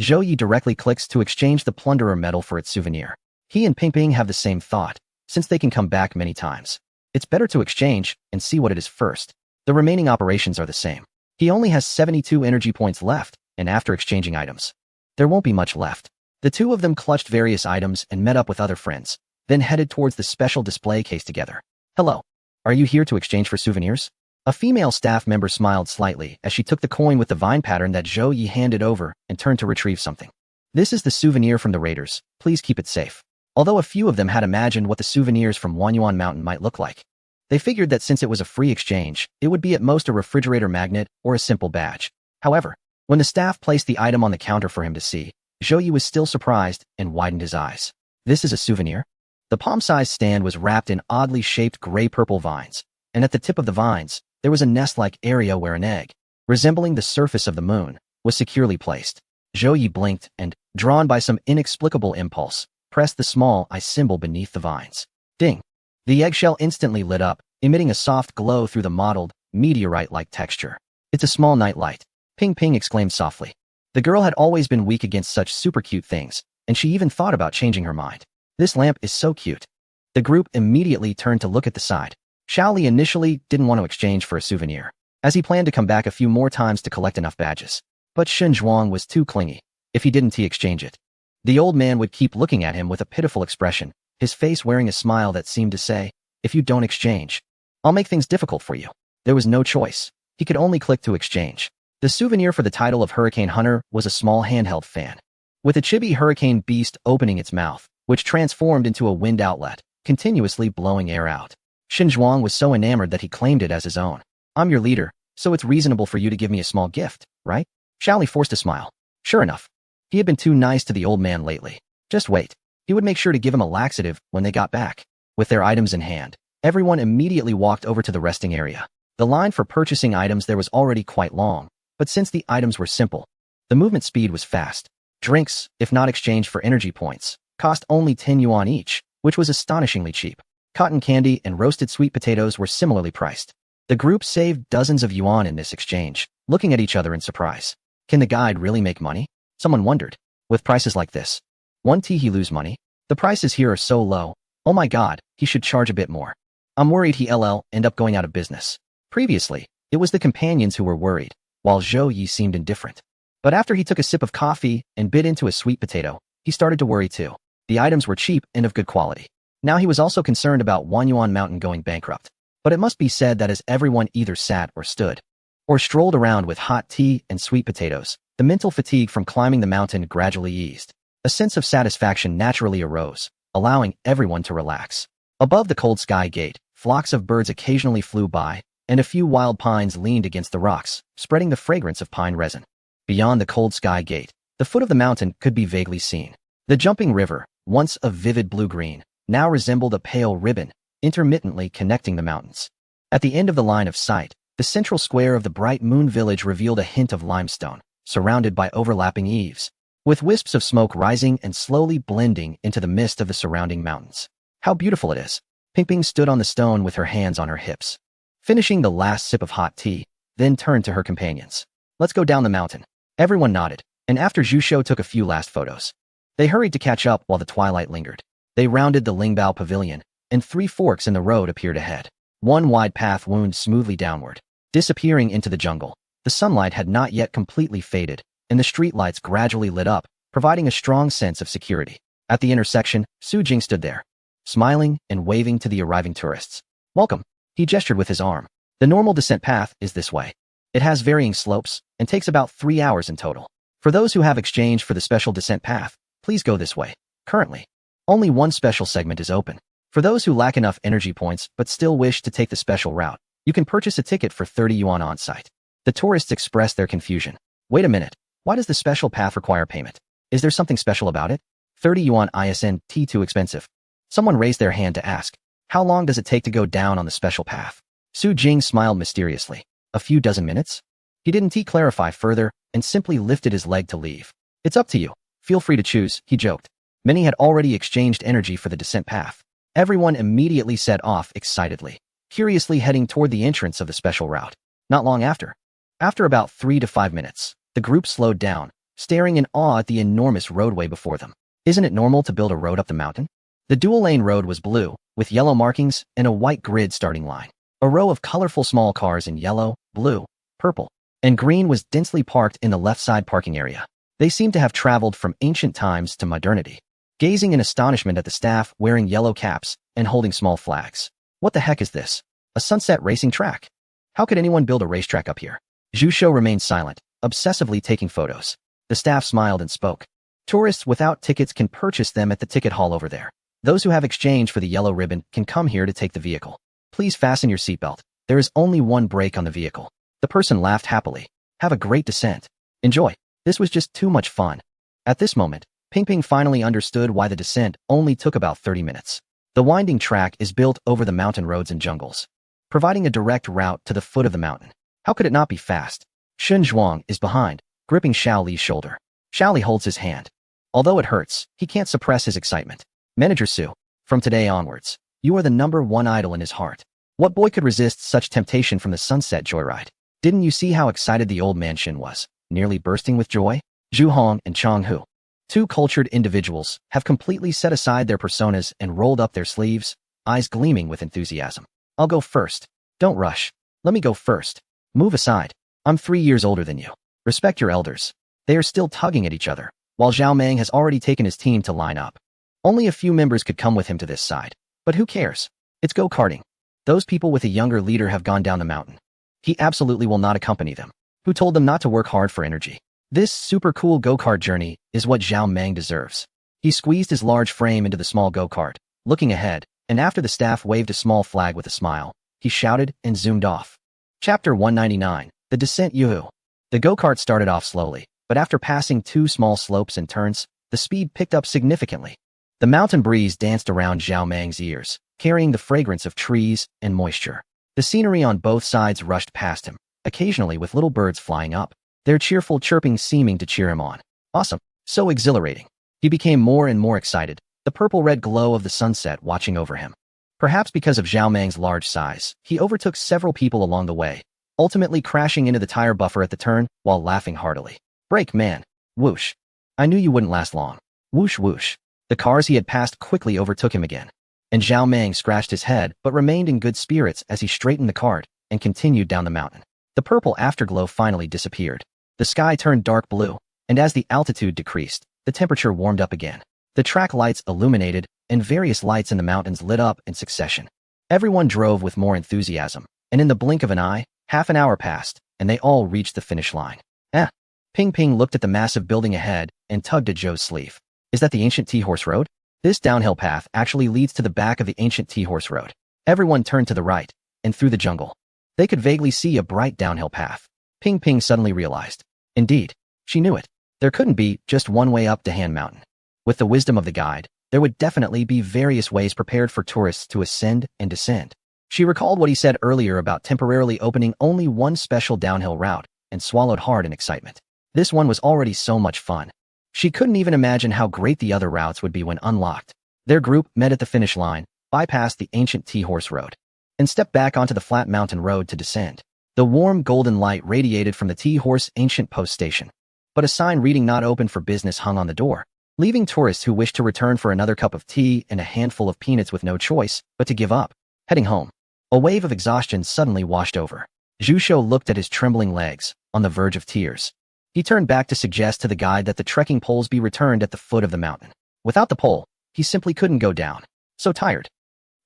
Zhou Yi directly clicks to exchange the Plunderer Medal for its souvenir. He and Ping have the same thought, since they can come back many times. It's better to exchange and see what it is first. The remaining operations are the same. He only has 72 energy points left, and after exchanging items, there won't be much left. The two of them clutched various items and met up with other friends, then headed towards the special display case together. Hello. Are you here to exchange for souvenirs? A female staff member smiled slightly as she took the coin with the vine pattern that Zhou Yi handed over and turned to retrieve something. This is the souvenir from the raiders. Please keep it safe. Although a few of them had imagined what the souvenirs from Wanyuan Mountain might look like, they figured that since it was a free exchange, it would be at most a refrigerator magnet or a simple badge. However, when the staff placed the item on the counter for him to see, Zhou Yi was still surprised and widened his eyes. This is a souvenir? The palm-sized stand was wrapped in oddly shaped gray-purple vines, and at the tip of the vines, there was a nest-like area where an egg, resembling the surface of the moon, was securely placed. Zhou Yi blinked and, drawn by some inexplicable impulse, pressed the small eye symbol beneath the vines. Ding! The eggshell instantly lit up, emitting a soft glow through the mottled, meteorite-like texture. It's a small nightlight. Ping exclaimed softly. The girl had always been weak against such super cute things, and she even thought about changing her mind. This lamp is so cute. The group immediately turned to look at the side. Xiaoli initially didn't want to exchange for a souvenir, as he planned to come back a few more times to collect enough badges. But Shen Zhuang was too clingy. If he didn't exchange it, the old man would keep looking at him with a pitiful expression, his face wearing a smile that seemed to say, if you don't exchange, I'll make things difficult for you. There was no choice. He could only click to exchange. The souvenir for the title of Hurricane Hunter was a small handheld fan, with a chibi hurricane beast opening its mouth, which transformed into a wind outlet, continuously blowing air out. Shen Zhuang was so enamored that he claimed it as his own. I'm your leader, so it's reasonable for you to give me a small gift, right? Xiaoli forced a smile. Sure enough. He had been too nice to the old man lately. Just wait. He would make sure to give him a laxative when they got back. With their items in hand, everyone immediately walked over to the resting area. The line for purchasing items there was already quite long, but since the items were simple, the movement speed was fast. Drinks, if not exchanged for energy points, cost only 10 yuan each, which was astonishingly cheap. Cotton candy and roasted sweet potatoes were similarly priced. The group saved dozens of yuan in this exchange, looking at each other in surprise. Can the guide really make money? Someone wondered. With prices like this, won't he lose money? The prices here are so low. Oh my god, he should charge a bit more. I'm worried he'll end up going out of business. Previously, it was the companions who were worried, while Zhou Yi seemed indifferent. But after he took a sip of coffee and bit into a sweet potato, he started to worry too. The items were cheap and of good quality. Now he was also concerned about Wanyuan Mountain going bankrupt. But it must be said that as everyone either sat or stood, or strolled around with hot tea and sweet potatoes, the mental fatigue from climbing the mountain gradually eased. A sense of satisfaction naturally arose, allowing everyone to relax. Above the cold sky gate, flocks of birds occasionally flew by, and a few wild pines leaned against the rocks, spreading the fragrance of pine resin. Beyond the cold sky gate, the foot of the mountain could be vaguely seen. The jumping river, once of vivid blue-green, now resembled a pale ribbon, intermittently connecting the mountains. At the end of the line of sight, the central square of the bright moon village revealed a hint of limestone, surrounded by overlapping eaves, with wisps of smoke rising and slowly blending into the mist of the surrounding mountains. How beautiful it is! Ping stood on the stone with her hands on her hips, finishing the last sip of hot tea, then turned to her companions. Let's go down the mountain. Everyone nodded, and after Zhu took a few last photos, they hurried to catch up while the twilight lingered. They rounded the Lingbao Pavilion, and 3 forks in the road appeared ahead. One wide path wound smoothly downward, disappearing into the jungle. The sunlight had not yet completely faded, and the streetlights gradually lit up, providing a strong sense of security. At the intersection, Su Jing stood there, smiling and waving to the arriving tourists. Welcome, he gestured with his arm. The normal descent path is this way. It has varying slopes and takes about 3 hours in total. For those who have exchanged for the special descent path, please go this way. Currently, only one special segment is open. For those who lack enough energy points but still wish to take the special route, you can purchase a ticket for 30 yuan on-site. The tourists expressed their confusion. Wait a minute, why does the special path require payment? Is there something special about it? 30 yuan isn't too expensive. Someone raised their hand to ask, how long does it take to go down on the special path? Su Jing smiled mysteriously. A few dozen minutes? He didn't clarify further and simply lifted his leg to leave. It's up to you. Feel free to choose, he joked. Many had already exchanged energy for the descent path. Everyone immediately set off excitedly, curiously heading toward the entrance of the special route. Not long after about 3 to 5 minutes, the group slowed down, staring in awe at the enormous roadway before them. Isn't it normal to build a road up the mountain? The dual-lane road was blue, with yellow markings and a white grid starting line. A row of colorful small cars in yellow, blue, purple, and green was densely parked in the left side parking area. They seemed to have traveled from ancient times to modernity, gazing in astonishment at the staff wearing yellow caps and holding small flags. What the heck is this? A sunset racing track? How could anyone build a racetrack up here? Zhu remained silent, obsessively taking photos. The staff smiled and spoke. Tourists without tickets can purchase them at the ticket hall over there. Those who have exchanged for the yellow ribbon can come here to take the vehicle. Please fasten your seatbelt. There is only one brake on the vehicle. The person laughed happily. Have a great descent. Enjoy. This was just too much fun. At this moment, Ping finally understood why the descent only took about 30 minutes. The winding track is built over the mountain roads and jungles, providing a direct route to the foot of the mountain. How could it not be fast? Shun Zhuang is behind, gripping Xiao Li's shoulder. Xiao Li holds his hand. Although it hurts, he can't suppress his excitement. Manager Su, from today onwards, you are the #1 idol in his heart. What boy could resist such temptation from the sunset joyride? Didn't you see how excited the old man Shin was, nearly bursting with joy? Zhu Hong and Chang Hu, 2 cultured individuals, have completely set aside their personas and rolled up their sleeves, eyes gleaming with enthusiasm. I'll go first. Don't rush. Let me go first. Move aside. I'm 3 years older than you. Respect your elders. They are still tugging at each other, while Zhao Meng has already taken his team to line up. Only a few members could come with him to this side. But who cares? It's go-karting. Those people with a younger leader have gone down the mountain. He absolutely will not accompany them. Who told them not to work hard for energy? This super cool go-kart journey is what Zhao Meng deserves. He squeezed his large frame into the small go-kart, looking ahead, and after the staff waved a small flag with a smile, he shouted and zoomed off. Chapter 199, The Descent Yuhu. The go-kart started off slowly, but after passing 2 small slopes and turns, the speed picked up significantly. The mountain breeze danced around Zhao Meng's ears, carrying the fragrance of trees and moisture. The scenery on both sides rushed past him, occasionally with little birds flying up, their cheerful chirping seeming to cheer him on. Awesome. So exhilarating. He became more and more excited, the purple-red glow of the sunset watching over him. Perhaps because of Zhao Meng's large size, he overtook several people along the way, ultimately crashing into the tire buffer at the turn while laughing heartily. Brake, man. Whoosh. I knew you wouldn't last long. Whoosh whoosh. The cars he had passed quickly overtook him again, and Zhao Meng scratched his head but remained in good spirits as he straightened the cart and continued down the mountain. The purple afterglow finally disappeared. The sky turned dark blue, and as the altitude decreased, the temperature warmed up again. The track lights illuminated, and various lights in the mountains lit up in succession. Everyone drove with more enthusiasm, and in the blink of an eye, half an hour passed, and they all reached the finish line. Eh. Ping Ping looked at the massive building ahead and tugged at Zhou's sleeve. Is that the ancient Tea-Horse Road? This downhill path actually leads to the back of the ancient Tea-Horse Road. Everyone turned to the right, and through the jungle. They could vaguely see a bright downhill path. Ping Ping suddenly realized. Indeed, she knew it. There couldn't be just one way up Dahan Mountain. With the wisdom of the guide, there would definitely be various ways prepared for tourists to ascend and descend. She recalled what he said earlier about temporarily opening only one special downhill route and swallowed hard in excitement. This one was already so much fun. She couldn't even imagine how great the other routes would be when unlocked. Their group met at the finish line, bypassed the ancient Tea-Horse Road, and stepped back onto the flat mountain road to descend. The warm golden light radiated from the Tea-Horse ancient post station, but a sign reading "Not open for business" hung on the door, leaving tourists who wished to return for another cup of tea and a handful of peanuts with no choice but to give up. Heading home, a wave of exhaustion suddenly washed over. Zhu Shou looked at his trembling legs, on the verge of tears. He turned back to suggest to the guide that the trekking poles be returned at the foot of the mountain. Without the pole, he simply couldn't go down. So tired.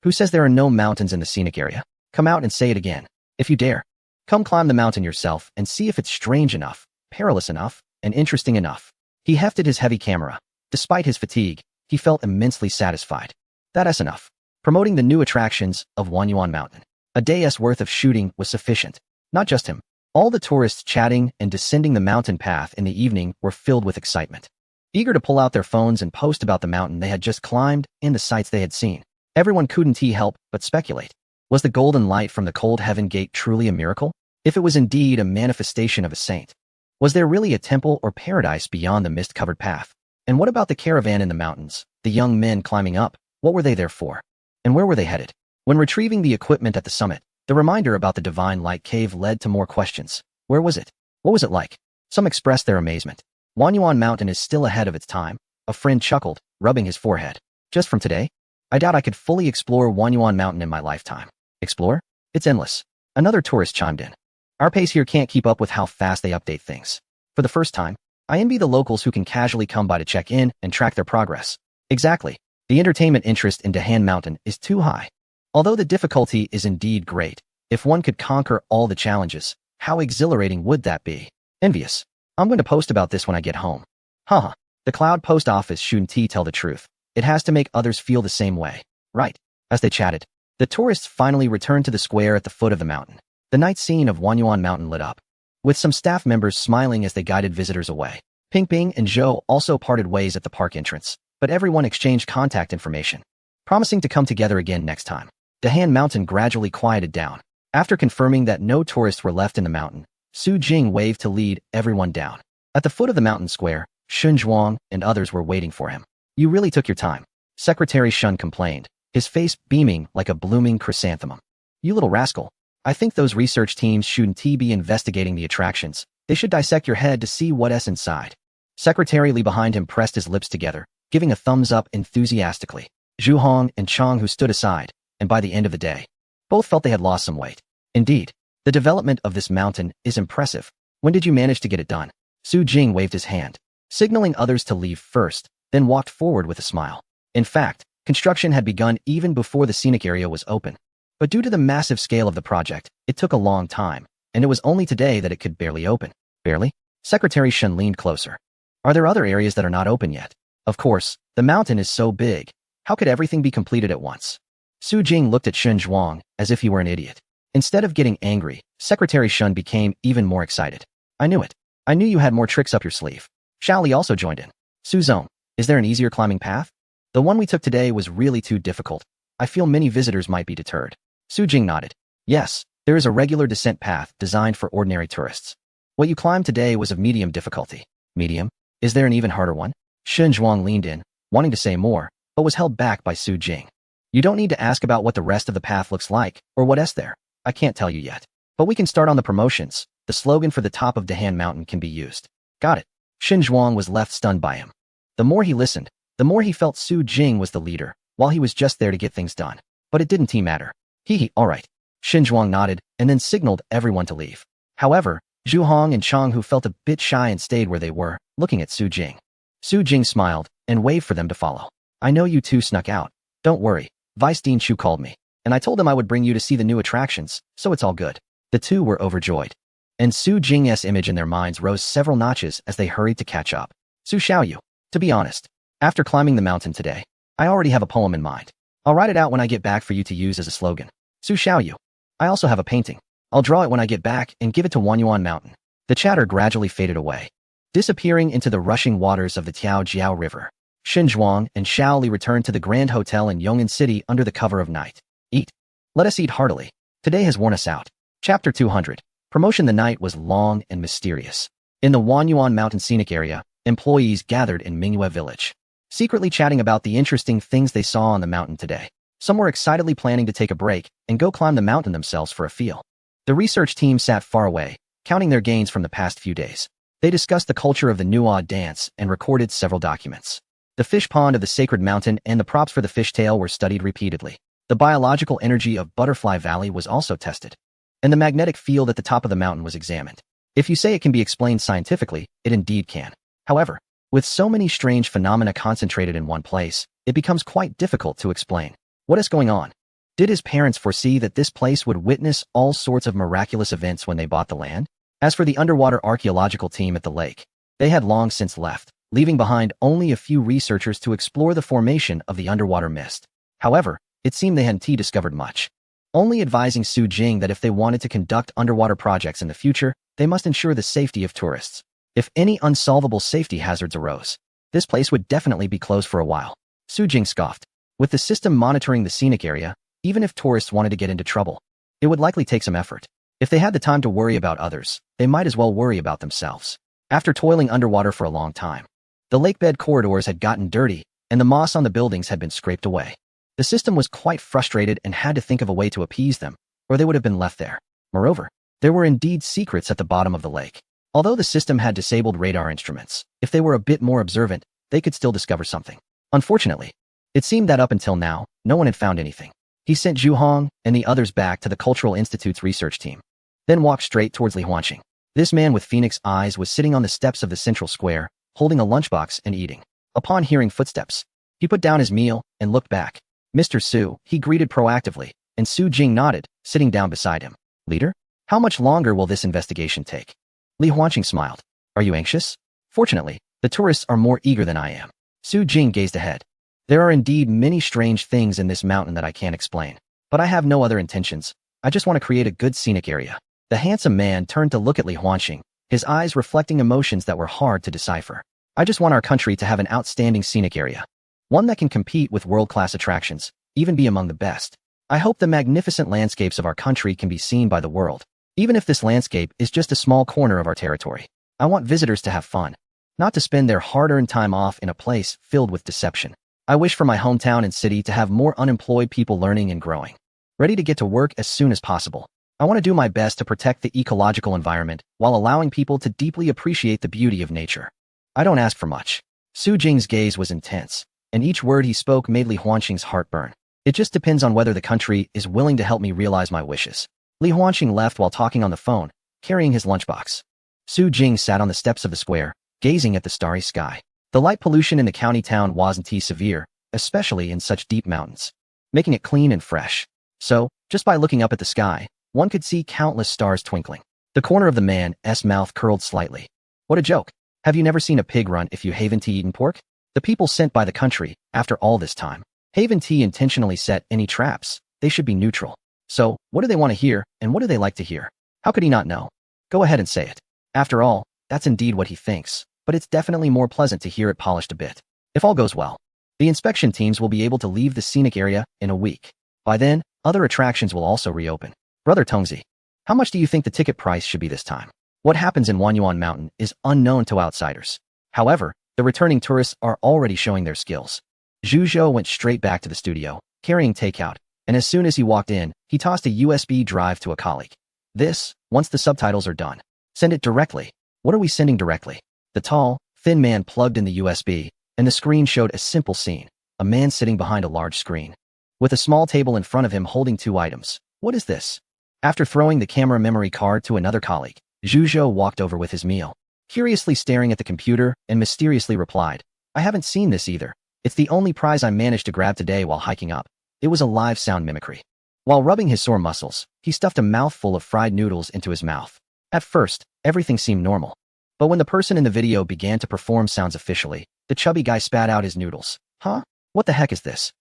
Who says there are no mountains in the scenic area? Come out and say it again, if you dare. Come climb the mountain yourself and see if it's strange enough, perilous enough, and interesting enough. He hefted his heavy camera. Despite his fatigue, he felt immensely satisfied. That's enough. Promoting the new attractions of Wanyuan Mountain. A day's worth of shooting was sufficient. Not just him. All the tourists chatting and descending the mountain path in the evening were filled with excitement. Eager to pull out their phones and post about the mountain they had just climbed and the sights they had seen. Everyone couldn't help but speculate. Was the golden light from the cold heaven gate truly a miracle? If it was indeed a manifestation of a saint, was there really a temple or paradise beyond the mist-covered path? And what about the caravan in the mountains, the young men climbing up? What were they there for? And where were they headed? When retrieving the equipment at the summit, the reminder about the divine light cave led to more questions. Where was it? What was it like? Some expressed their amazement. Wanyuan Mountain is still ahead of its time. A friend chuckled, rubbing his forehead. Just from today? I doubt I could fully explore Wanyuan Mountain in my lifetime. Explore? It's endless. Another tourist chimed in. Our pace here can't keep up with how fast they update things. For the first time, I envy the locals who can casually come by to check in and track their progress. Exactly. The entertainment interest in Dahan Mountain is too high. Although the difficulty is indeed great, if one could conquer all the challenges, how exhilarating would that be? Envious. I'm going to post about this when I get home. Haha. The cloud post office shouldn't tell the truth. It has to make others feel the same way. Right. As they chatted, the tourists finally returned to the square at the foot of the mountain. The night scene of Wanyuan Mountain lit up, with some staff members smiling as they guided visitors away. Ping Ping and Zhou also parted ways at the park entrance, but everyone exchanged contact information, promising to come together again next time. Dahan Mountain gradually quieted down. After confirming that no tourists were left in the mountain, Su Jing waved to lead everyone down. At the foot of the mountain square, Shun Zhuang and others were waiting for him. You really took your time. Secretary Shun complained, his face beaming like a blooming chrysanthemum. You little rascal. I think those research teams shouldn't be investigating the attractions. They should dissect your head to see what's inside. Secretary Li behind him pressed his lips together, giving a thumbs up enthusiastically. Zhu Hong and Chang, who stood aside, and by the end of the day, both felt they had lost some weight. Indeed, the development of this mountain is impressive. When did you manage to get it done? Su Jing waved his hand, signaling others to leave first, then walked forward with a smile. In fact, construction had begun even before the scenic area was open. But due to the massive scale of the project, it took a long time, and it was only today that it could barely open. Barely? Secretary Shun leaned closer. Are there other areas that are not open yet? Of course, the mountain is so big. How could everything be completed at once? Su Jing looked at Shun Zhuang as if he were an idiot. Instead of getting angry, Secretary Shun became even more excited. I knew it. I knew you had more tricks up your sleeve. Xiao Li also joined in. Su Zong, is there an easier climbing path? The one we took today was really too difficult. I feel many visitors might be deterred. Su Jing nodded. Yes, there is a regular descent path designed for ordinary tourists. What you climbed today was of medium difficulty. Medium? Is there an even harder one? Shun Zhuang leaned in, wanting to say more, but was held back by Su Jing. You don't need to ask about what the rest of the path looks like, or what's there. I can't tell you yet. But we can start on the promotions. The slogan for the top of Dahan Mountain can be used. Got it. Shun Zhuang was left stunned by him. The more he listened, the more he felt Su Jing was the leader, while he was just there to get things done. But it didn't matter. All right. Shun Zhuang nodded, and then signaled everyone to leave. However, Zhu Hong and Chang, who felt a bit shy and stayed where they were, looking at Su Jing. Su Jing smiled, and waved for them to follow. I know you two snuck out. Don't worry. Vice Dean Chu called me, and I told him I would bring you to see the new attractions, so it's all good. The two were overjoyed. and Su Jing's image in their minds rose several notches as they hurried to catch up. Su Xiaoyu. To be honest, after climbing the mountain today, I already have a poem in mind. I'll write it out when I get back for you to use as a slogan. Su Xiaoyu. I also have a painting. I'll draw it when I get back and give it to Wanyuan Mountain. The chatter gradually faded away, disappearing into the rushing waters of the Tiaojiao River. Xinzhuang and Shaoli returned to the Grand Hotel in Yong'an City under the cover of night. Eat. Let us eat heartily. Today has worn us out. Chapter 200. Promotion. The night was long and mysterious. In the Wanyuan Mountain scenic area, employees gathered in Mingyue Village, secretly chatting about the interesting things they saw on the mountain today. Some were excitedly planning to take a break and go climb the mountain themselves for a feel. The research team sat far away, counting their gains from the past few days. They discussed the culture of the Nuo dance and recorded several documents. The fish pond of the sacred mountain and the props for the fishtail were studied repeatedly. The biological energy of Butterfly Valley was also tested, and the magnetic field at the top of the mountain was examined. If you say it can be explained scientifically, it indeed can. However, with so many strange phenomena concentrated in one place, it becomes quite difficult to explain. What is going on? Did his parents foresee that this place would witness all sorts of miraculous events when they bought the land? As for the underwater archaeological team at the lake, they had long since left, leaving behind only a few researchers to explore the formation of the underwater mist. However, it seemed they hadn't discovered much, only advising Su Jing that if they wanted to conduct underwater projects in the future, they must ensure the safety of tourists. If any unsolvable safety hazards arose, this place would definitely be closed for a while. Su Jing scoffed. With the system monitoring the scenic area, even if tourists wanted to get into trouble, it would likely take some effort. If they had the time to worry about others, they might as well worry about themselves. After toiling underwater for a long time, the lakebed corridors had gotten dirty, and the moss on the buildings had been scraped away. The system was quite frustrated and had to think of a way to appease them, or they would have been left there. Moreover, there were indeed secrets at the bottom of the lake. Although the system had disabled radar instruments, if they were a bit more observant, they could still discover something. Unfortunately, it seemed that up until now, no one had found anything. He sent Zhu Hong and the others back to the Cultural Institute's research team, then walked straight towards Li Huanqing. This man with phoenix eyes was sitting on the steps of the central square, holding a lunchbox and eating. Upon hearing footsteps, he put down his meal and looked back. Mr. Su, he greeted proactively, and Su Jing nodded, sitting down beside him. Leader? How much longer will this investigation take? Li Huanqing smiled. Are you anxious? Fortunately, the tourists are more eager than I am. Su Jing gazed ahead. There are indeed many strange things in this mountain that I can't explain, but I have no other intentions. I just want to create a good scenic area. The handsome man turned to look at Li Huanqing, his eyes reflecting emotions that were hard to decipher. I just want our country to have an outstanding scenic area, one that can compete with world-class attractions, even be among the best. I hope the magnificent landscapes of our country can be seen by the world, even if this landscape is just a small corner of our territory. I want visitors to have fun, not to spend their hard-earned time off in a place filled with deception. I wish for my hometown and city to have more unemployed people learning and growing, ready to get to work as soon as possible. I want to do my best to protect the ecological environment while allowing people to deeply appreciate the beauty of nature. I don't ask for much. Su Jing's gaze was intense, and each word he spoke made Li Huanqing's heart burn. It just depends on whether the country is willing to help me realize my wishes. Li Huanqing left while talking on the phone, carrying his lunchbox. Su Jing sat on the steps of the square, gazing at the starry sky. The light pollution in the county town wasn't severe, especially in such deep mountains, making it clean and fresh. So, just by looking up at the sky, one could see countless stars twinkling. The corner of the man's mouth curled slightly. What a joke. Have you never seen a pig run if you haven't eaten pork? The people sent by the country, after all this time, haven't intentionally set any traps. They should be neutral. So, what do they want to hear, and what do they like to hear? How could he not know? Go ahead and say it. After all, that's indeed what he thinks, but it's definitely more pleasant to hear it polished a bit. If all goes well, the inspection teams will be able to leave the scenic area in a week. By then, other attractions will also reopen. Brother Tongzi, how much do you think the ticket price should be this time? What happens in Wanyuan Mountain is unknown to outsiders. However, the returning tourists are already showing their skills. Zhu Zhou went straight back to the studio, carrying takeout, and as soon as he walked in, he tossed a USB drive to a colleague. This, once the subtitles are done, send it directly. What are we sending directly? The tall, thin man plugged in the USB, and the screen showed a simple scene. A man sitting behind a large screen, with a small table in front of him holding two items. What is this? After throwing the camera memory card to another colleague, Zhu Zhou walked over with his meal, curiously staring at the computer and mysteriously replied, I haven't seen this either. It's the only prize I managed to grab today while hiking up. It was a live sound mimicry. While rubbing his sore muscles, he stuffed a mouthful of fried noodles into his mouth. At first, everything seemed normal. But when the person in the video began to perform sounds officially, the chubby guy spat out his noodles. Huh? What the heck is this?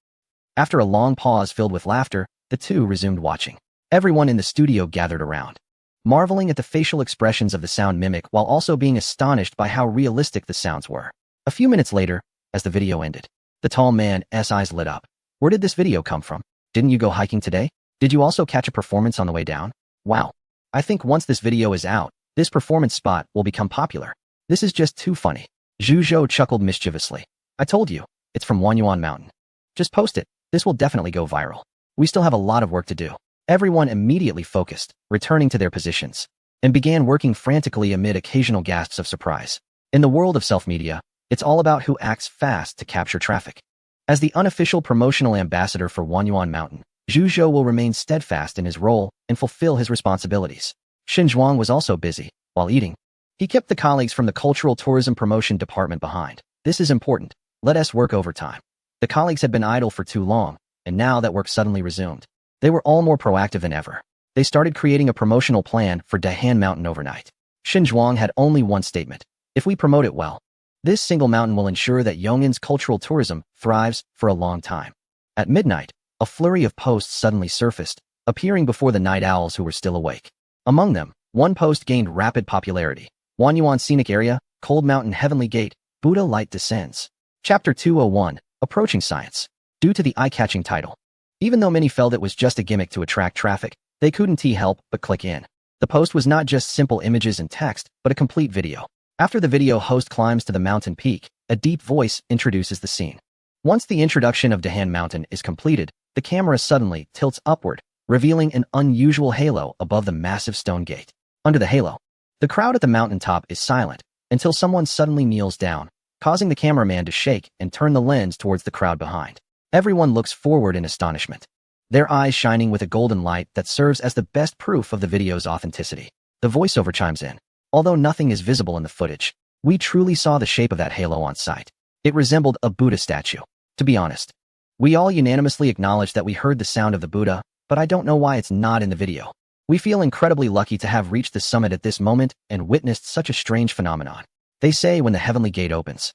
After a long pause filled with laughter, the two resumed watching. Everyone in the studio gathered around, marveling at the facial expressions of the sound mimic while also being astonished by how realistic the sounds were. A few minutes later, as the video ended, the tall man's eyes lit up. Where did this video come from? Didn't you go hiking today? Did you also catch a performance on the way down? Wow. I think once this video is out, this performance spot will become popular. This is just too funny. Zhu Zhou chuckled mischievously. I told you, it's from Wanyuan Mountain. Just post it. This will definitely go viral. We still have a lot of work to do. Everyone immediately focused, returning to their positions, and began working frantically amid occasional gasps of surprise. In the world of self-media, it's all about who acts fast to capture traffic. As the unofficial promotional ambassador for Wanyuan Mountain, Zhu Zhou will remain steadfast in his role and fulfill his responsibilities. Xin Zhuang was also busy. While eating, he kept the colleagues from the Cultural Tourism Promotion Department behind. This is important. Let us work overtime. The colleagues had been idle for too long, and now that work suddenly resumed, they were all more proactive than ever. They started creating a promotional plan for Dahan Mountain overnight. Xin Zhuang had only one statement. If we promote it well, this single mountain will ensure that Yong'an's cultural tourism thrives for a long time. At midnight, a flurry of posts suddenly surfaced, appearing before the night owls who were still awake. Among them, one post gained rapid popularity. Wanyuan Scenic Area, Cold Mountain Heavenly Gate, Buddha Light Descends. Chapter 201, Approaching Science. Due to the eye-catching title, even though many felt it was just a gimmick to attract traffic, they couldn't help but click in. The post was not just simple images and text, but a complete video. After the video host climbs to the mountain peak, a deep voice introduces the scene. Once the introduction of Dahan Mountain is completed, the camera suddenly tilts upward, revealing an unusual halo above the massive stone gate. Under the halo, the crowd at the mountaintop is silent until someone suddenly kneels down, causing the cameraman to shake and turn the lens towards the crowd behind. Everyone looks forward in astonishment, their eyes shining with a golden light that serves as the best proof of the video's authenticity. The voiceover chimes in. Although nothing is visible in the footage, we truly saw the shape of that halo on site. It resembled a Buddha statue. To be honest, we all unanimously acknowledge that we heard the sound of the Buddha, but I don't know why it's not in the video. We feel incredibly lucky to have reached the summit at this moment and witnessed such a strange phenomenon. They say when the heavenly gate opens,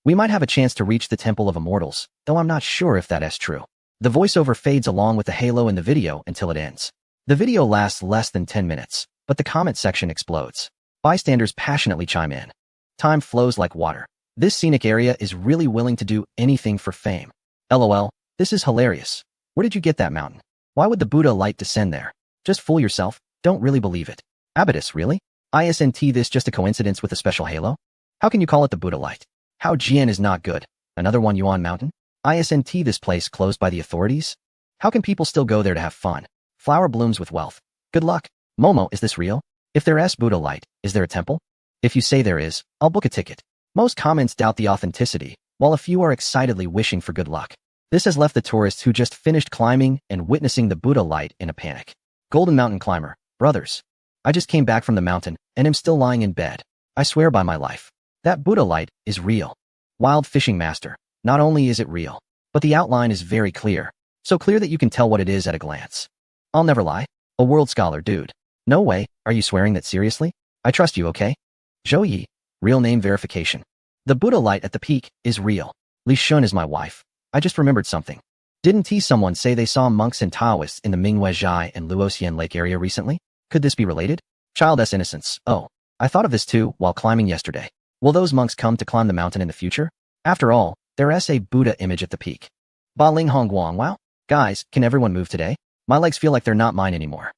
we might have a chance to reach the Temple of Immortals, though I'm not sure if that is true. The voiceover fades along with the halo in the video until it ends. The video lasts less than 10 minutes, but the comment section explodes. Bystanders passionately chime in. Time flows like water. This scenic area is really willing to do anything for fame. LOL, this is hilarious. Where did you get that mountain? Why would the Buddha light descend there? Just fool yourself, don't really believe it. Abaddis, really? Isn't this just a coincidence with a special halo? How can you call it the Buddha light? How Jian is not good? Another one Yuan Mountain? Isn't this place closed by the authorities? How can people still go there to have fun? Flower blooms with wealth. Good luck. Momo, is this real? If there is Buddha light, is there a temple? If you say there is, I'll book a ticket. Most comments doubt the authenticity, while a few are excitedly wishing for good luck. This has left the tourists who just finished climbing and witnessing the Buddha light in a panic. Golden Mountain Climber, brothers. I just came back from the mountain and am still lying in bed. I swear by my life. That Buddha light is real. Wild Fishing Master. Not only is it real, but the outline is very clear. So clear that you can tell what it is at a glance. I'll never lie. A world scholar, dude. No way, are you swearing that seriously? I trust you, okay? Zhou Yi. Real name verification. The Buddha light at the peak is real. Li Shun is my wife. I just remembered something. Didn't someone say they saw monks and Taoists in the Minghuezhai and Luoxian Lake area recently? Could this be related? Child's innocence. Oh, I thought of this too while climbing yesterday. Will those monks come to climb the mountain in the future? After all, there is a Buddha image at the peak. Ba Ling Hong Guang. Wow. Guys, can everyone move today? My legs feel like they're not mine anymore.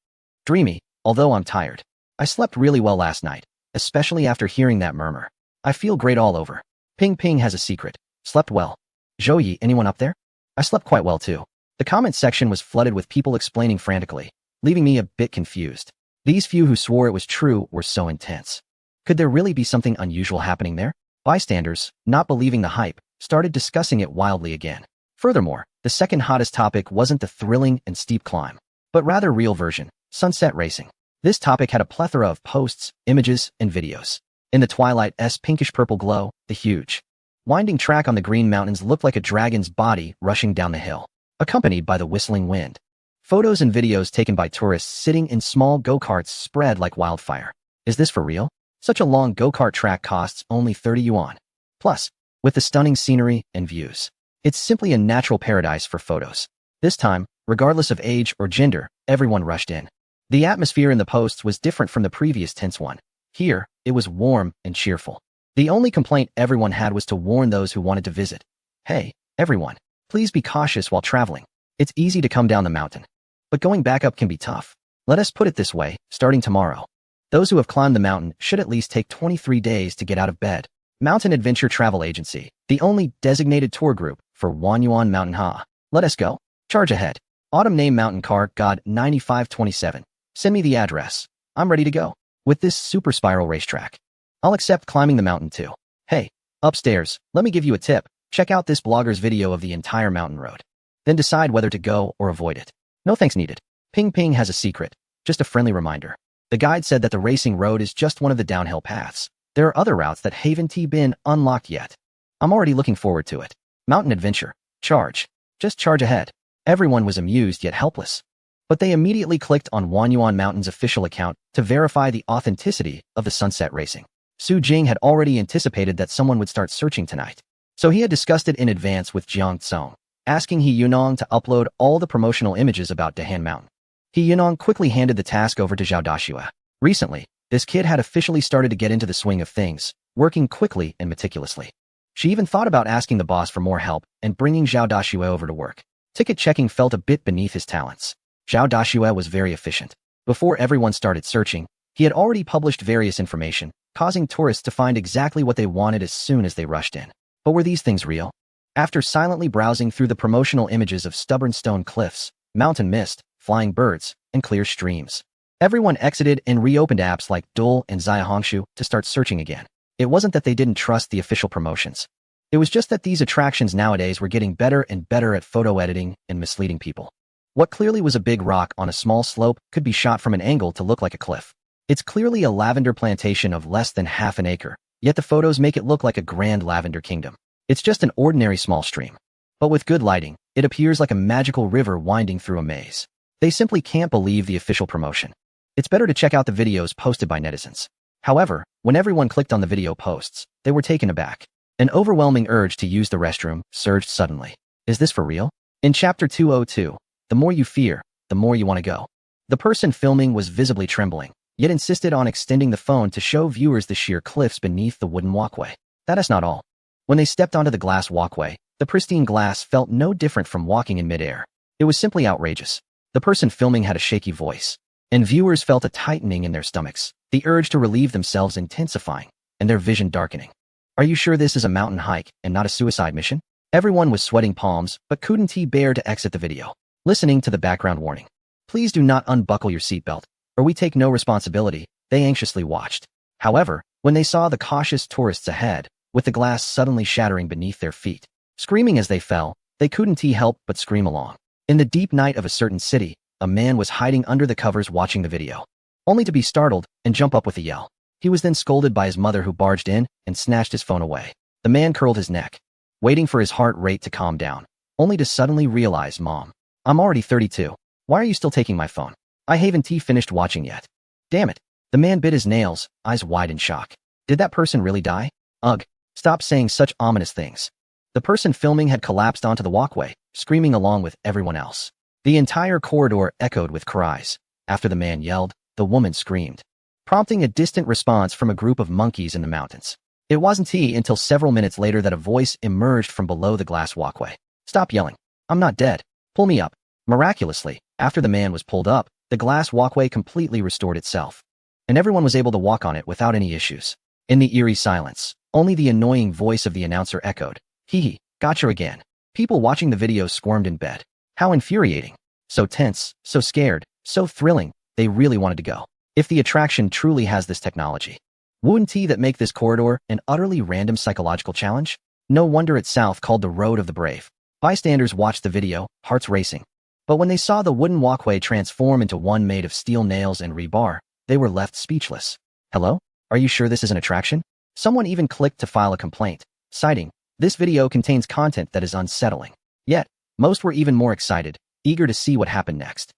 Dreamy, although I'm tired. I slept really well last night, especially after hearing that murmur. I feel great all over. Ping Ping has a secret. Slept well. Zhou Yi, anyone up there? I slept quite well too. The comment section was flooded with people explaining frantically, leaving me a bit confused. These few who swore it was true were so intense. Could there really be something unusual happening there? Bystanders, not believing the hype, started discussing it wildly again. Furthermore, the second hottest topic wasn't the thrilling and steep climb, but rather real version, sunset racing. This topic had a plethora of posts, images, and videos. In the twilight's pinkish-purple glow, the huge, winding track on the Green Mountains looked like a dragon's body rushing down the hill, accompanied by the whistling wind. Photos and videos taken by tourists sitting in small go-karts spread like wildfire. Is this for real? Such a long go-kart track costs only 30 yuan. Plus, with the stunning scenery and views, it's simply a natural paradise for photos. This time, regardless of age or gender, everyone rushed in. The atmosphere in the posts was different from the previous tense one. Here, it was warm and cheerful. The only complaint everyone had was to warn those who wanted to visit. Hey, everyone, please be cautious while traveling. It's easy to come down the mountain, but going back up can be tough. Let us put it this way, starting tomorrow, those who have climbed the mountain should at least take 23 days to get out of bed. Mountain Adventure Travel Agency, the only designated tour group for Wanyuan Mountain Ha. Let us go. Charge ahead. Autumn name Mountain Car, God 9527. Send me the address. I'm ready to go. With this super spiral racetrack, I'll accept climbing the mountain too. Hey, upstairs, let me give you a tip. Check out this blogger's video of the entire mountain road. Then decide whether to go or avoid it. No thanks needed. Ping Ping has a secret. Just a friendly reminder. The guide said that the racing road is just one of the downhill paths. There are other routes that haven't been unlocked yet. I'm already looking forward to it. Mountain Adventure. Charge. Just charge ahead. Everyone was amused yet helpless. But they immediately clicked on Wanyuan Mountain's official account to verify the authenticity of the sunset racing. Su Jing had already anticipated that someone would start searching tonight. So he had discussed it in advance with Jiang Tsong, asking He Yunong to upload all the promotional images about Dahan Mountain. He Yunong quickly handed the task over to Zhao Dashue. Recently, this kid had officially started to get into the swing of things, working quickly and meticulously. She even thought about asking the boss for more help and bringing Zhao Dashue over to work. Ticket checking felt a bit beneath his talents. Zhao Dashue was very efficient. Before everyone started searching, he had already published various information, causing tourists to find exactly what they wanted as soon as they rushed in. But were these things real? After silently browsing through the promotional images of stubborn stone cliffs, mountain mist, flying birds, and clear streams, everyone exited and reopened apps like Dole and Xiaohongshu to start searching again. It wasn't that they didn't trust the official promotions. It was just that these attractions nowadays were getting better and better at photo editing and misleading people. What clearly was a big rock on a small slope could be shot from an angle to look like a cliff. It's clearly a lavender plantation of less than half an acre, yet the photos make it look like a grand lavender kingdom. It's just an ordinary small stream. But with good lighting, it appears like a magical river winding through a maze. They simply can't believe the official promotion. It's better to check out the videos posted by netizens. However, when everyone clicked on the video posts, they were taken aback. An overwhelming urge to use the restroom surged suddenly. Is this for real? In Chapter 202, the more you fear, the more you want to go. The person filming was visibly trembling, yet insisted on extending the phone to show viewers the sheer cliffs beneath the wooden walkway. That is not all. When they stepped onto the glass walkway, the pristine glass felt no different from walking in midair. It was simply outrageous. The person filming had a shaky voice, and viewers felt a tightening in their stomachs, the urge to relieve themselves intensifying, and their vision darkening. Are you sure this is a mountain hike and not a suicide mission? Everyone was sweating palms, but couldn't bear to exit the video. Listening to the background warning. Please do not unbuckle your seatbelt, or we take no responsibility, they anxiously watched. However, when they saw the cautious tourists ahead, with the glass suddenly shattering beneath their feet, screaming as they fell, they couldn't help but scream along. In the deep night of a certain city, a man was hiding under the covers watching the video, only to be startled and jump up with a yell. He was then scolded by his mother who barged in and snatched his phone away. The man curled his neck, waiting for his heart rate to calm down, only to suddenly realize, Mom, I'm already 32. Why are you still taking my phone? I haven't finished watching yet. Damn it. The man bit his nails, eyes wide in shock. Did that person really die? Ugh. Stop saying such ominous things. The person filming had collapsed onto the walkway, screaming along with everyone else. The entire corridor echoed with cries. After the man yelled, the woman screamed, prompting a distant response from a group of monkeys in the mountains. It wasn't until several minutes later that a voice emerged from below the glass walkway. Stop yelling. I'm not dead. Pull me up. Miraculously, after the man was pulled up, the glass walkway completely restored itself, and everyone was able to walk on it without any issues. In the eerie silence, only the annoying voice of the announcer echoed. Hee, gotcha again. People watching the video squirmed in bed. How infuriating. So tense, so scared, so thrilling, they really wanted to go. If the attraction truly has this technology, wouldn't that make this corridor an utterly random psychological challenge? No wonder it's South called the Road of the Brave. Bystanders watched the video, hearts racing. But when they saw the wooden walkway transform into one made of steel nails and rebar, they were left speechless. Hello? Are you sure this is an attraction? Someone even clicked to file a complaint, citing, this video contains content that is unsettling. Yet, most were even more excited, eager to see what happened next.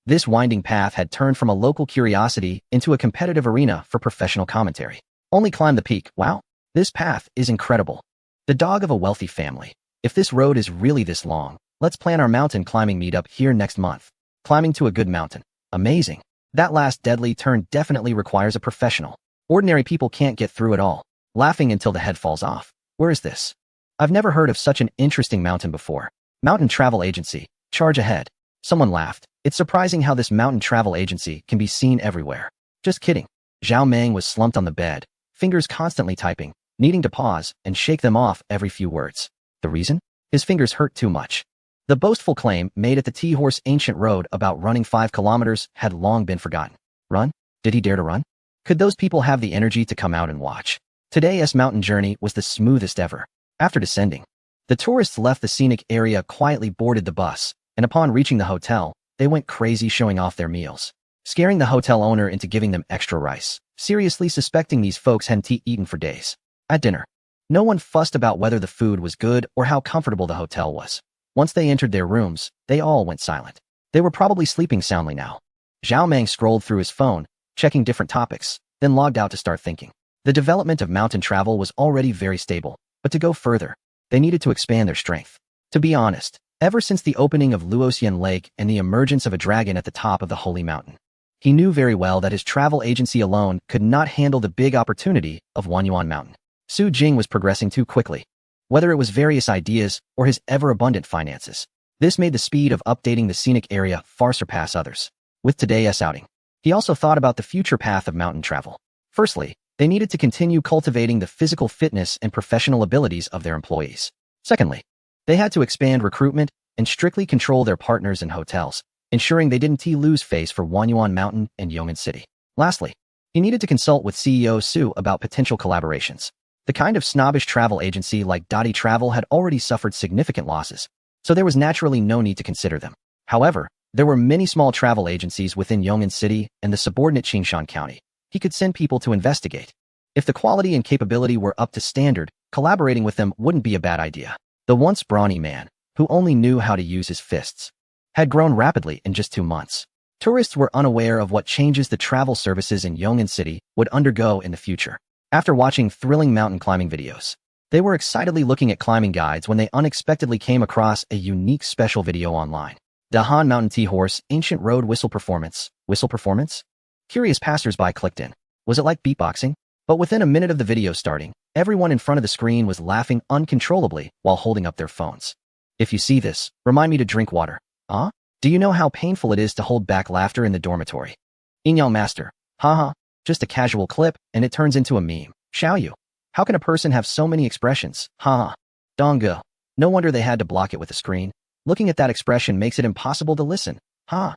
This winding path had turned from a local curiosity into a competitive arena for professional commentary. Only climb the peak. Wow, this path is incredible. The dog of a wealthy family. If this road is really this long, let's plan our mountain climbing meetup here next month. Climbing to a good mountain. Amazing. That last deadly turn definitely requires a professional. Ordinary people can't get through it all. Laughing until the head falls off. Where is this? I've never heard of such an interesting mountain before. Mountain travel agency. Charge ahead. Someone laughed. It's surprising how this mountain travel agency can be seen everywhere. Just kidding. Zhao Meng was slumped on the bed, fingers constantly typing, needing to pause and shake them off every few words. The reason? His fingers hurt too much. The boastful claim made at the T-Horse ancient road about running 5 kilometers had long been forgotten. Run? Did he dare to run? Could those people have the energy to come out and watch? Today's mountain journey was the smoothest ever. After descending, the tourists left the scenic area, quietly boarded the bus, and upon reaching the hotel, they went crazy showing off their meals, scaring the hotel owner into giving them extra rice, seriously suspecting these folks hadn't eaten for days. At dinner, no one fussed about whether the food was good or how comfortable the hotel was. Once they entered their rooms, they all went silent. They were probably sleeping soundly now. Zhao Meng scrolled through his phone, checking different topics, then logged out to start thinking. The development of mountain travel was already very stable, but to go further, they needed to expand their strength. To be honest, ever since the opening of Luoxian Lake and the emergence of a dragon at the top of the holy mountain, he knew very well that his travel agency alone could not handle the big opportunity of Wanyuan Mountain. Su Jing was progressing too quickly. Whether it was various ideas or his ever-abundant finances, this made the speed of updating the scenic area far surpass others. With today's outing, he also thought about the future path of mountain travel. Firstly, they needed to continue cultivating the physical fitness and professional abilities of their employees. Secondly, they had to expand recruitment and strictly control their partners in hotels, ensuring they didn't lose face for Wanyuan Mountain and Yong'an City. Lastly, he needed to consult with CEO Su about potential collaborations. The kind of snobbish travel agency like Dottie Travel had already suffered significant losses, so there was naturally no need to consider them. However, there were many small travel agencies within Yong'an City and the subordinate Qingshan County. He could send people to investigate. If the quality and capability were up to standard, collaborating with them wouldn't be a bad idea. The once brawny man, who only knew how to use his fists, had grown rapidly in just 2 months. Tourists were unaware of what changes the travel services in Yong'an City would undergo in the future. After watching thrilling mountain climbing videos, they were excitedly looking at climbing guides when they unexpectedly came across a unique special video online. Dahan Mountain T-Horse Ancient Road Whistle Performance. Whistle performance? Curious passersby clicked in. Was it like beatboxing? But within a minute of the video starting, everyone in front of the screen was laughing uncontrollably while holding up their phones. If you see this, remind me to drink water. Ah? Do you know how painful it is to hold back laughter in the dormitory? Inyao Master. Haha. Just a casual clip, and it turns into a meme. Xiaoyu. How can a person have so many expressions? Haha. Donggo. No wonder they had to block it with a screen. Looking at that expression makes it impossible to listen. Ha.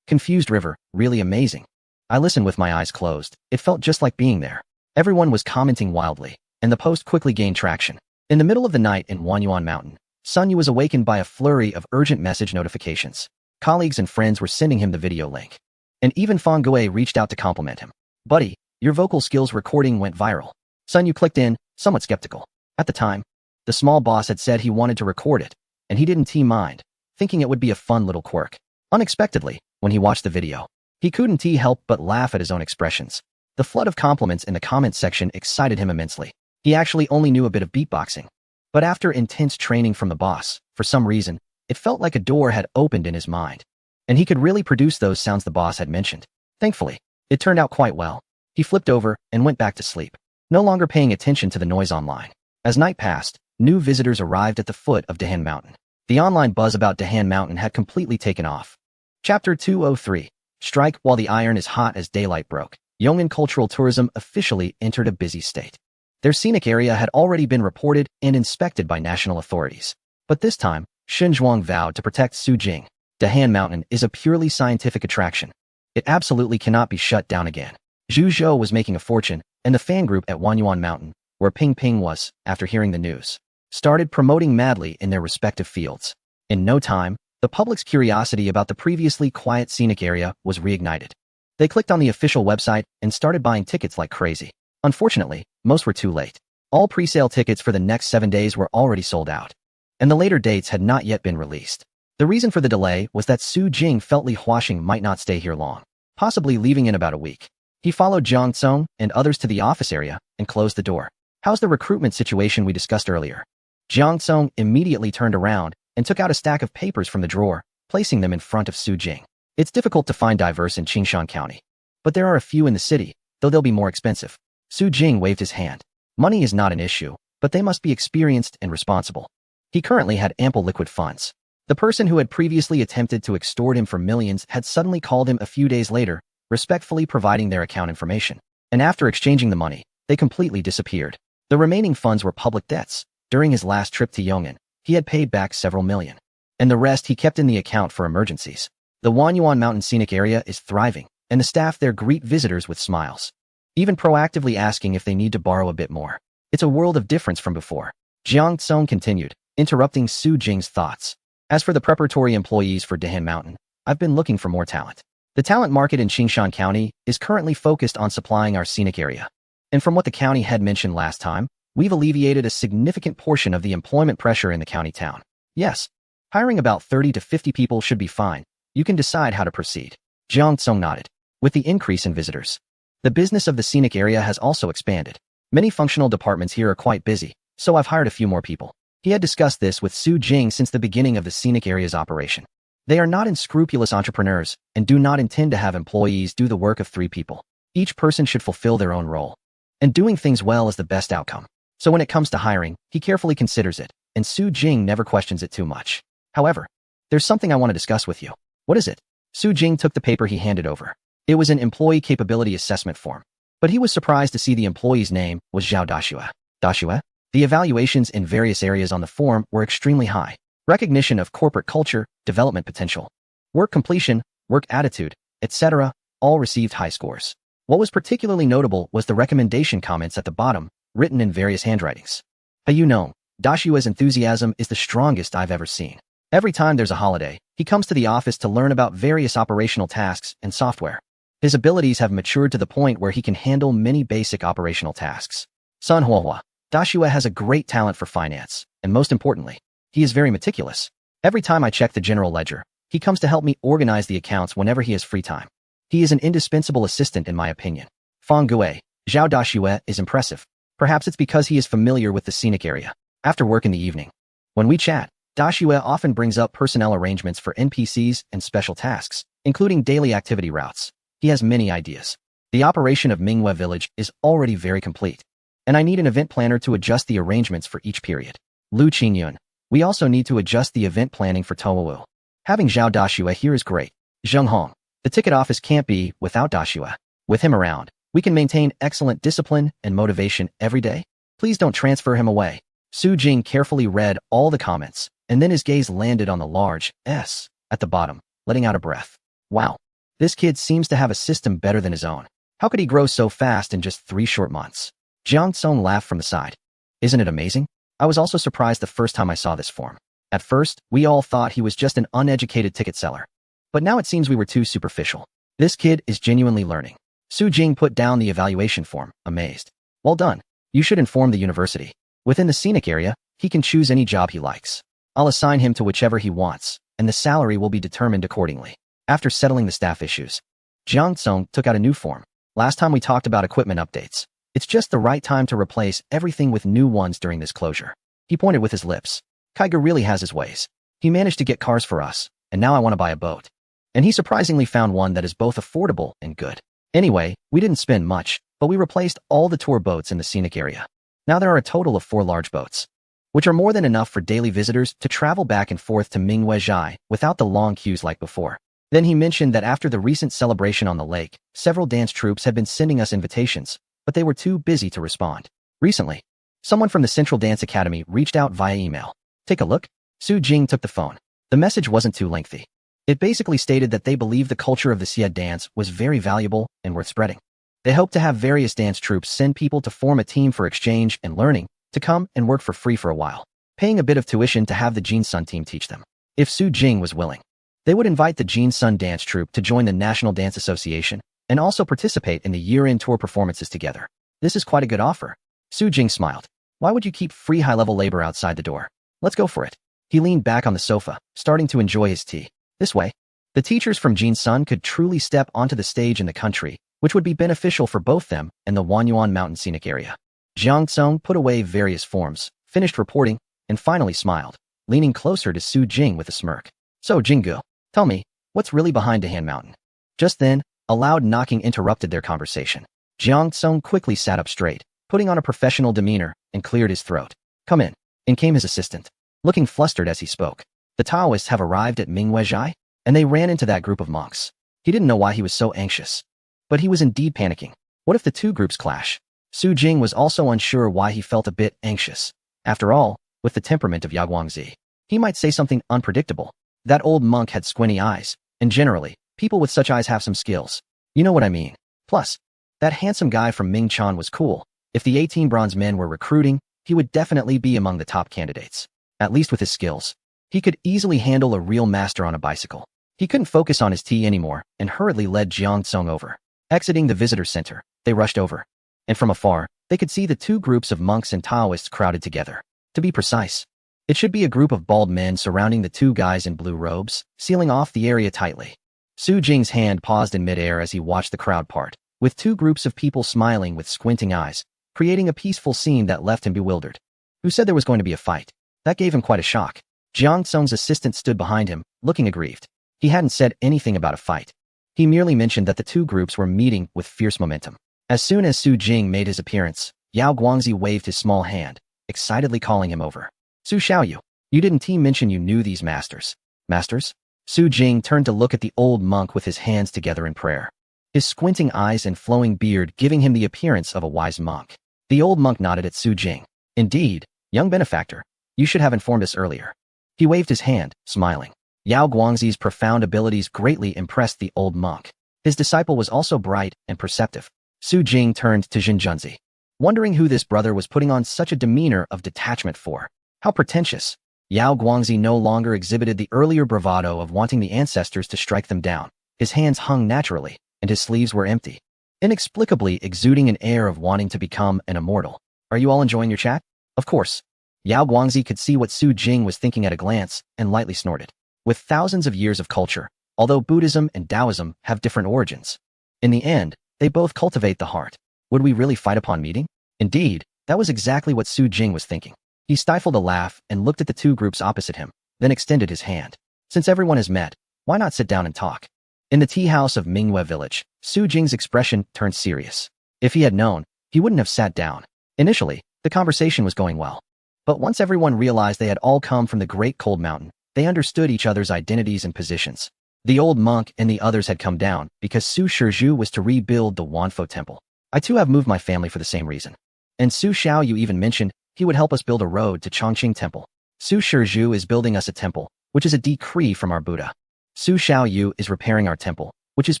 Confused River. Really amazing. I listened with my eyes closed. It felt just like being there. Everyone was commenting wildly, and the post quickly gained traction. In the middle of the night in Wanyuan Mountain, Sun Yu was awakened by a flurry of urgent message notifications. Colleagues and friends were sending him the video link. And even Fang Gui reached out to compliment him. Buddy, your vocal skills recording went viral. Sun Yu clicked in, somewhat skeptical. At the time, the small boss had said he wanted to record it, and he didn't mind, thinking it would be a fun little quirk. Unexpectedly, when he watched the video, he couldn't help but laugh at his own expressions. The flood of compliments in the comments section excited him immensely. He actually only knew a bit of beatboxing. But after intense training from the boss, for some reason, it felt like a door had opened in his mind, and he could really produce those sounds the boss had mentioned. Thankfully, it turned out quite well. He flipped over and went back to sleep, no longer paying attention to the noise online. As night passed, new visitors arrived at the foot of Dahan Mountain. The online buzz about Dahan Mountain had completely taken off. Chapter 203. Strike while the iron is hot as daylight broke. Yong'an cultural tourism officially entered a busy state. Their scenic area had already been reported and inspected by national authorities. But this time, Shen Zhuang vowed to protect Su Jing. Dahan Mountain is a purely scientific attraction. It absolutely cannot be shut down again. Zhu Zhou was making a fortune, and the fan group at Wanyuan Mountain, where Ping Ping was, after hearing the news, started promoting madly in their respective fields. In no time, the public's curiosity about the previously quiet scenic area was reignited. They clicked on the official website and started buying tickets like crazy. Unfortunately, most were too late. All pre-sale tickets for the next 7 days were already sold out, and the later dates had not yet been released. The reason for the delay was that Su Jing felt Li Huaxing might not stay here long, possibly leaving in about a week. He followed Jiang Tsong and others to the office area and closed the door. How's the recruitment situation we discussed earlier? Jiang Tsong immediately turned around and took out a stack of papers from the drawer, placing them in front of Su Jing. It's difficult to find diverse in Qingshan County, but there are a few in the city, though they'll be more expensive. Su Jing waved his hand. Money is not an issue, but they must be experienced and responsible. He currently had ample liquid funds. The person who had previously attempted to extort him for millions had suddenly called him a few days later, respectfully providing their account information. And after exchanging the money, they completely disappeared. The remaining funds were public debts. During his last trip to Yong'an, he had paid back several million. And the rest he kept in the account for emergencies. The Wanyuan Mountain Scenic area is thriving, and the staff there greet visitors with smiles, even proactively asking if they need to borrow a bit more. It's a world of difference from before. Jiang Tsong continued, interrupting Su Jing's thoughts. As for the preparatory employees for Dahan Mountain, I've been looking for more talent. The talent market in Qingshan County is currently focused on supplying our scenic area. And from what the county head mentioned last time, we've alleviated a significant portion of the employment pressure in the county town. Yes, hiring about 30 to 50 people should be fine. You can decide how to proceed. Jiang Tsong nodded. With the increase in visitors, the business of the scenic area has also expanded. Many functional departments here are quite busy, so I've hired a few more people. He had discussed this with Su Jing since the beginning of the scenic area's operation. They are not unscrupulous entrepreneurs and do not intend to have employees do the work of 3 people. Each person should fulfill their own role. And doing things well is the best outcome. So when it comes to hiring, he carefully considers it, and Su Jing never questions it too much. However, there's something I want to discuss with you. What is it? Su Jing took the paper he handed over. It was an employee capability assessment form. But he was surprised to see the employee's name was Zhao Dashue. Dashue? The evaluations in various areas on the form were extremely high. Recognition of corporate culture, development potential, work completion, work attitude, etc. all received high scores. What was particularly notable was the recommendation comments at the bottom, written in various handwritings. You know, Dashue's enthusiasm is the strongest I've ever seen. Every time there's a holiday, he comes to the office to learn about various operational tasks and software. His abilities have matured to the point where he can handle many basic operational tasks. Sun Huohua, Dashue has a great talent for finance, and most importantly, he is very meticulous. Every time I check the general ledger, he comes to help me organize the accounts whenever he has free time. He is an indispensable assistant in my opinion. Feng Gue, Zhao Dashue is impressive. Perhaps it's because he is familiar with the scenic area. After work in the evening, when we chat, Dashue often brings up personnel arrangements for NPCs and special tasks, including daily activity routes. He has many ideas. The operation of Mingwe Village is already very complete, and I need an event planner to adjust the arrangements for each period. Lu Qingyun, we also need to adjust the event planning for Towu. Having Zhao Dashue here is great. Zheng Hong, the ticket office can't be without Dashue. With him around, we can maintain excellent discipline and motivation every day. Please don't transfer him away. Su Jing carefully read all the comments, and then his gaze landed on the large S at the bottom, letting out a breath. Wow. This kid seems to have a system better than his own. How could he grow so fast in just 3 short months? Jiang Tsong laughed from the side. Isn't it amazing? I was also surprised the first time I saw this form. At first, we all thought he was just an uneducated ticket seller. But now it seems we were too superficial. This kid is genuinely learning. Su Jing put down the evaluation form, amazed. Well done. You should inform the university. Within the scenic area, he can choose any job he likes. I'll assign him to whichever he wants, and the salary will be determined accordingly. After settling the staff issues, Jiang Tsong took out a new form. Last time we talked about equipment updates. It's just the right time to replace everything with new ones during this closure. He pointed with his lips. Kaiger really has his ways. He managed to get cars for us, and now I want to buy a boat. And he surprisingly found one that is both affordable and good. Anyway, we didn't spend much, but we replaced all the tour boats in the scenic area. Now there are a total of 4 large boats, which are more than enough for daily visitors to travel back and forth to Mingwezhai without the long queues like before. Then he mentioned that after the recent celebration on the lake, several dance troupes had been sending us invitations, but they were too busy to respond. Recently, someone from the Central Dance Academy reached out via email. Take a look. Su Jing took the phone. The message wasn't too lengthy. It basically stated that they believed the culture of the Xie dance was very valuable and worth spreading. They hope to have various dance troupes send people to form a team for exchange and learning, to come and work for free for a while, paying a bit of tuition to have the Jin Sun team teach them. If Su Jing was willing, they would invite the Jin Sun dance troupe to join the National Dance Association and also participate in the year-end tour performances together. This is quite a good offer. Su Jing smiled. Why would you keep free high-level labor outside the door? Let's go for it. He leaned back on the sofa, starting to enjoy his tea. This way, the teachers from Jinsun could truly step onto the stage in the country, which would be beneficial for both them and the Wanyuan mountain scenic area. Jiang Tsung put away various forms, finished reporting, and finally smiled, leaning closer to Su Jing with a smirk. So, Jinggu, tell me, what's really behind Dahan Mountain? Just then, a loud knocking interrupted their conversation. Jiang Tsung quickly sat up straight, putting on a professional demeanor, and cleared his throat. Come in. In came his assistant, looking flustered as he spoke. The Taoists have arrived at Mingweizhai, and they ran into that group of monks. He didn't know why he was so anxious. But he was indeed panicking. What if the two groups clash? Su Jing was also unsure why he felt a bit anxious. After all, with the temperament of Yaguangzi, he might say something unpredictable. That old monk had squinty eyes, and generally, people with such eyes have some skills. You know what I mean. Plus, that handsome guy from Mingchan was cool. If the 18 bronze men were recruiting, he would definitely be among the top candidates. At least with his skills. He could easily handle a real master on a bicycle. He couldn't focus on his tea anymore and hurriedly led Jiang Tsung over. Exiting the visitor center, they rushed over. And from afar, they could see the two groups of monks and Taoists crowded together. To be precise, it should be a group of bald men surrounding the two guys in blue robes, sealing off the area tightly. Su Jing's hand paused in midair as he watched the crowd part, with two groups of people smiling with squinting eyes, creating a peaceful scene that left him bewildered. Who said there was going to be a fight? That gave him quite a shock. Jiang Tsung's assistant stood behind him, looking aggrieved. He hadn't said anything about a fight. He merely mentioned that the two groups were meeting with fierce momentum. As soon as Su Jing made his appearance, Yao Guangzi waved his small hand, excitedly calling him over. Su Xiaoyu, you didn't mention you knew these masters. Masters? Su Jing turned to look at the old monk with his hands together in prayer. His squinting eyes and flowing beard giving him the appearance of a wise monk. The old monk nodded at Su Jing. Indeed, young benefactor, you should have informed us earlier. He waved his hand, smiling. Yao Guangzi's profound abilities greatly impressed the old monk. His disciple was also bright and perceptive. Su Jing turned to Jinjunzi, wondering who this brother was putting on such a demeanor of detachment for. How pretentious. Yao Guangzi no longer exhibited the earlier bravado of wanting the ancestors to strike them down. His hands hung naturally, and his sleeves were empty, inexplicably exuding an air of wanting to become an immortal. Are you all enjoying your chat? Of course. Yao Guangzi could see what Su Jing was thinking at a glance and lightly snorted. With thousands of years of culture, although Buddhism and Taoism have different origins, in the end, they both cultivate the heart. Would we really fight upon meeting? Indeed, that was exactly what Su Jing was thinking. He stifled a laugh and looked at the two groups opposite him, then extended his hand. Since everyone has met, why not sit down and talk? In the tea house of Mingwe village, Su Jing's expression turned serious. If he had known, he wouldn't have sat down. Initially, the conversation was going well. But once everyone realized they had all come from the Great Cold Mountain, they understood each other's identities and positions. The old monk and the others had come down because Su Shizhu was to rebuild the Wanfo temple. I too have moved my family for the same reason. And Su Xiaoyu even mentioned he would help us build a road to Chongqing Temple. Su Shizhu is building us a temple, which is a decree from our Buddha. Su Xiaoyu is repairing our temple, which is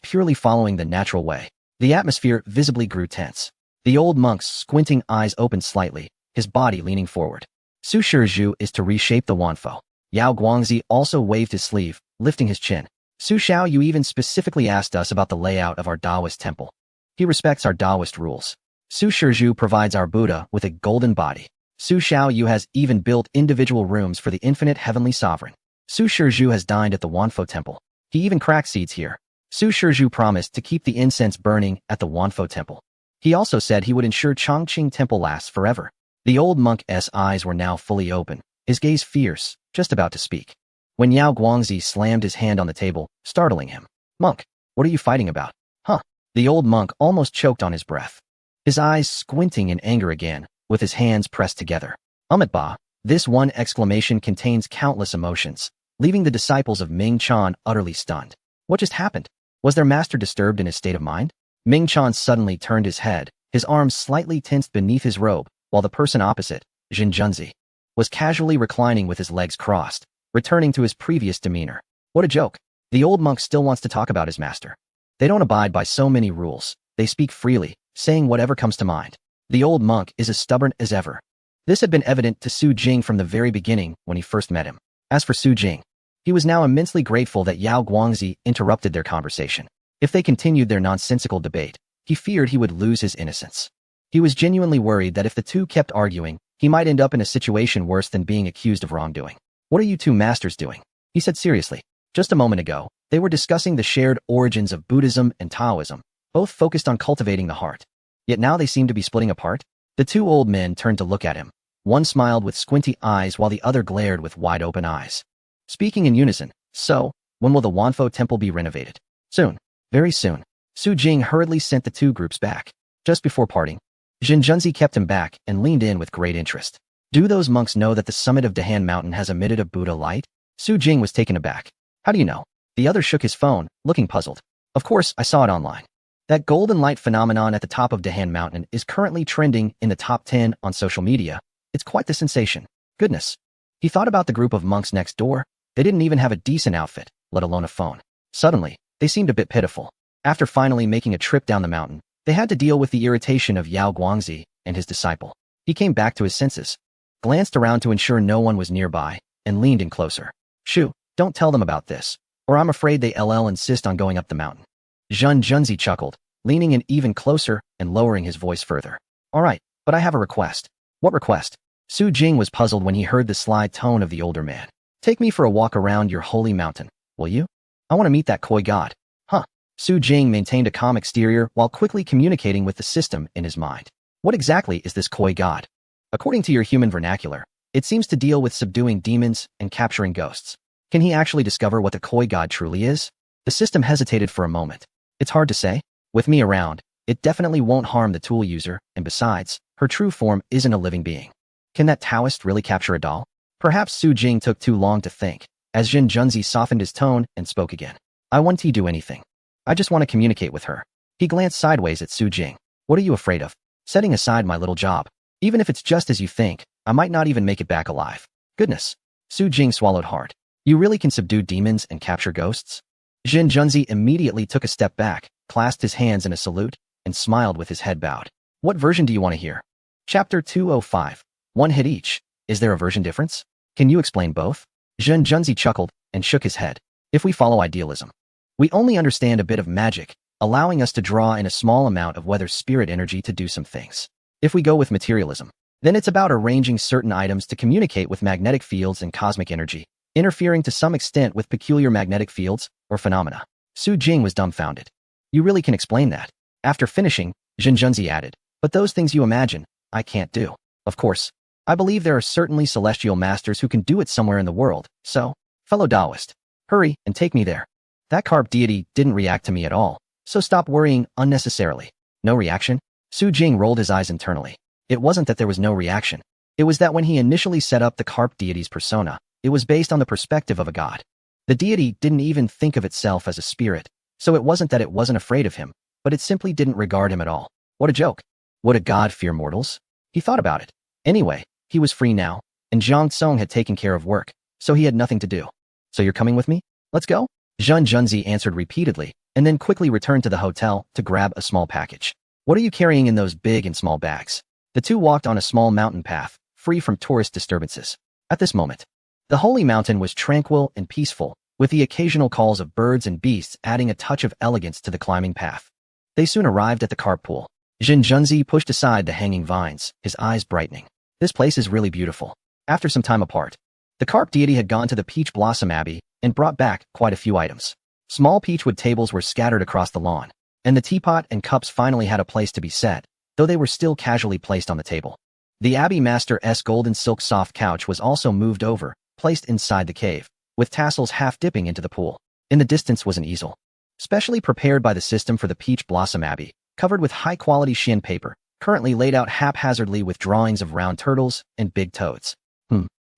purely following the natural way. The atmosphere visibly grew tense. The old monk's squinting eyes opened slightly, his body leaning forward. Su Shizhu is to reshape the Wanfo. Yao Guangzi also waved his sleeve, lifting his chin. Su Xiaoyu even specifically asked us about the layout of our Taoist temple. He respects our Taoist rules. Su Shizhu provides our Buddha with a golden body. Su Xiaoyu has even built individual rooms for the infinite heavenly sovereign. Su Shizhu has dined at the Wanfo temple. He even cracked seeds here. Su Shizhu promised to keep the incense burning at the Wanfo temple. He also said he would ensure Chongqing temple lasts forever. The old monk's eyes were now fully open, his gaze fierce, just about to speak. When Yao Guangzi slammed his hand on the table, startling him. Monk, what are you fighting about? Huh? The old monk almost choked on his breath. His eyes squinting in anger again, with his hands pressed together. Ba, this one exclamation contains countless emotions, leaving the disciples of Ming Chan utterly stunned. What just happened? Was their master disturbed in his state of mind? Ming Chan suddenly turned his head, his arms slightly tensed beneath his robe, while the person opposite, Jinjunzi, was casually reclining with his legs crossed, returning to his previous demeanor. What a joke. The old monk still wants to talk about his master. They don't abide by so many rules. They speak freely, saying whatever comes to mind. The old monk is as stubborn as ever. This had been evident to Su Jing from the very beginning when he first met him. As for Su Jing, he was now immensely grateful that Yao Guangzi interrupted their conversation. If they continued their nonsensical debate, he feared he would lose his innocence. He was genuinely worried that if the two kept arguing, he might end up in a situation worse than being accused of wrongdoing. What are you two masters doing? He said seriously. Just a moment ago, they were discussing the shared origins of Buddhism and Taoism, both focused on cultivating the heart. Yet now they seem to be splitting apart. The two old men turned to look at him. One smiled with squinty eyes while the other glared with wide-open eyes. Speaking in unison, so, when will the Wanfo temple be renovated? Soon. Very soon. Su Jing hurriedly sent the two groups back. Just before parting, Jinjunzi kept him back and leaned in with great interest. Do those monks know that the summit of Dahan Mountain has emitted a Buddha light? Su Jing was taken aback. How do you know? The other shook his phone, looking puzzled. Of course, I saw it online. That golden light phenomenon at the top of Dahan Mountain is currently trending in the top 10 on social media. It's quite the sensation. Goodness. He thought about the group of monks next door. They didn't even have a decent outfit, let alone a phone. Suddenly, they seemed a bit pitiful. After finally making a trip down the mountain, they had to deal with the irritation of Yao Guangzi and his disciple. He came back to his senses, glanced around to ensure no one was nearby, and leaned in closer. Shoo, don't tell them about this, or I'm afraid they'll insist on going up the mountain. Zhen Junzi chuckled, leaning in even closer and lowering his voice further. All right, but I have a request. What request? Su Jing was puzzled when he heard the sly tone of the older man. Take me for a walk around your holy mountain, will you? I want to meet that koi god. Huh. Su Jing maintained a calm exterior while quickly communicating with the system in his mind. What exactly is this koi god? According to your human vernacular, it seems to deal with subduing demons and capturing ghosts. Can he actually discover what the koi god truly is? The system hesitated for a moment. It's hard to say. With me around, it definitely won't harm the tool user, and besides, her true form isn't a living being. Can that Taoist really capture a doll? Perhaps Su Jing took too long to think, as Jin Junzi softened his tone and spoke again. I won't do anything. I just want to communicate with her. He glanced sideways at Su Jing. What are you afraid of? Setting aside my little job. Even if it's just as you think, I might not even make it back alive. Goodness. Su Jing swallowed hard. You really can subdue demons and capture ghosts? Jin Junzi immediately took a step back, clasped his hands in a salute, and smiled with his head bowed. What version do you want to hear? Chapter 205. One hit each. Is there a version difference? Can you explain both? Zhen Junzi chuckled and shook his head. If we follow idealism, we only understand a bit of magic, allowing us to draw in a small amount of weather spirit energy to do some things. If we go with materialism, then it's about arranging certain items to communicate with magnetic fields and cosmic energy, interfering to some extent with peculiar magnetic fields or phenomena. Su Jing was dumbfounded. You really can explain that. After finishing, Zhen Junzi added, but those things you imagine, I can't do. Of course, I believe there are certainly celestial masters who can do it somewhere in the world, so, fellow Taoist, hurry and take me there. That carp deity didn't react to me at all, so stop worrying unnecessarily. No reaction? Su Jing rolled his eyes internally. It wasn't that there was no reaction. It was that when he initially set up the carp deity's persona, it was based on the perspective of a god. The deity didn't even think of itself as a spirit, so it wasn't that it wasn't afraid of him, but it simply didn't regard him at all. What a joke. Would a god fear mortals? He thought about it. Anyway, he was free now, and Zhang Tsong had taken care of work, so he had nothing to do. So you're coming with me? Let's go? Zhen Junzi answered repeatedly, and then quickly returned to the hotel to grab a small package. What are you carrying in those big and small bags? The two walked on a small mountain path, free from tourist disturbances. At this moment, the holy mountain was tranquil and peaceful, with the occasional calls of birds and beasts adding a touch of elegance to the climbing path. They soon arrived at the carp pool. Zhen Junzi pushed aside the hanging vines, his eyes brightening. This place is really beautiful. After some time apart, the carp deity had gone to the Peach Blossom Abbey and brought back quite a few items. Small peachwood tables were scattered across the lawn, and the teapot and cups finally had a place to be set, though they were still casually placed on the table. The Abbey Master's golden silk soft couch was also moved over, placed inside the cave, with tassels half dipping into the pool. In the distance was an easel, specially prepared by the system for the Peach Blossom Abbey, covered with high-quality Shin paper, currently laid out haphazardly with drawings of round turtles and big toads.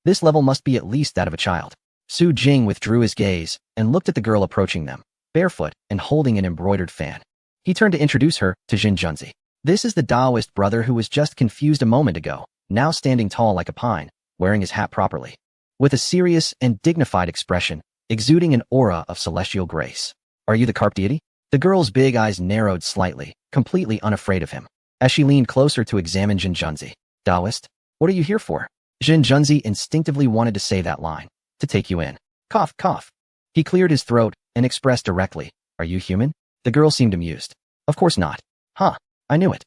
This level must be at least that of a child. Su Jing withdrew his gaze and looked at the girl approaching them, barefoot and holding an embroidered fan. He turned to introduce her to Jin Junzi. This is the Taoist brother who was just confused a moment ago, now standing tall like a pine, wearing his hat properly, with a serious and dignified expression, exuding an aura of celestial grace. Are you the carp deity? The girl's big eyes narrowed slightly, completely unafraid of him, as she leaned closer to examine Jin Junzi. Taoist? What are you here for? Jin Junzi instinctively wanted to say that line. To take you in. Cough, cough. He cleared his throat and expressed directly, are you human? The girl seemed amused. Of course not. Huh, I knew it.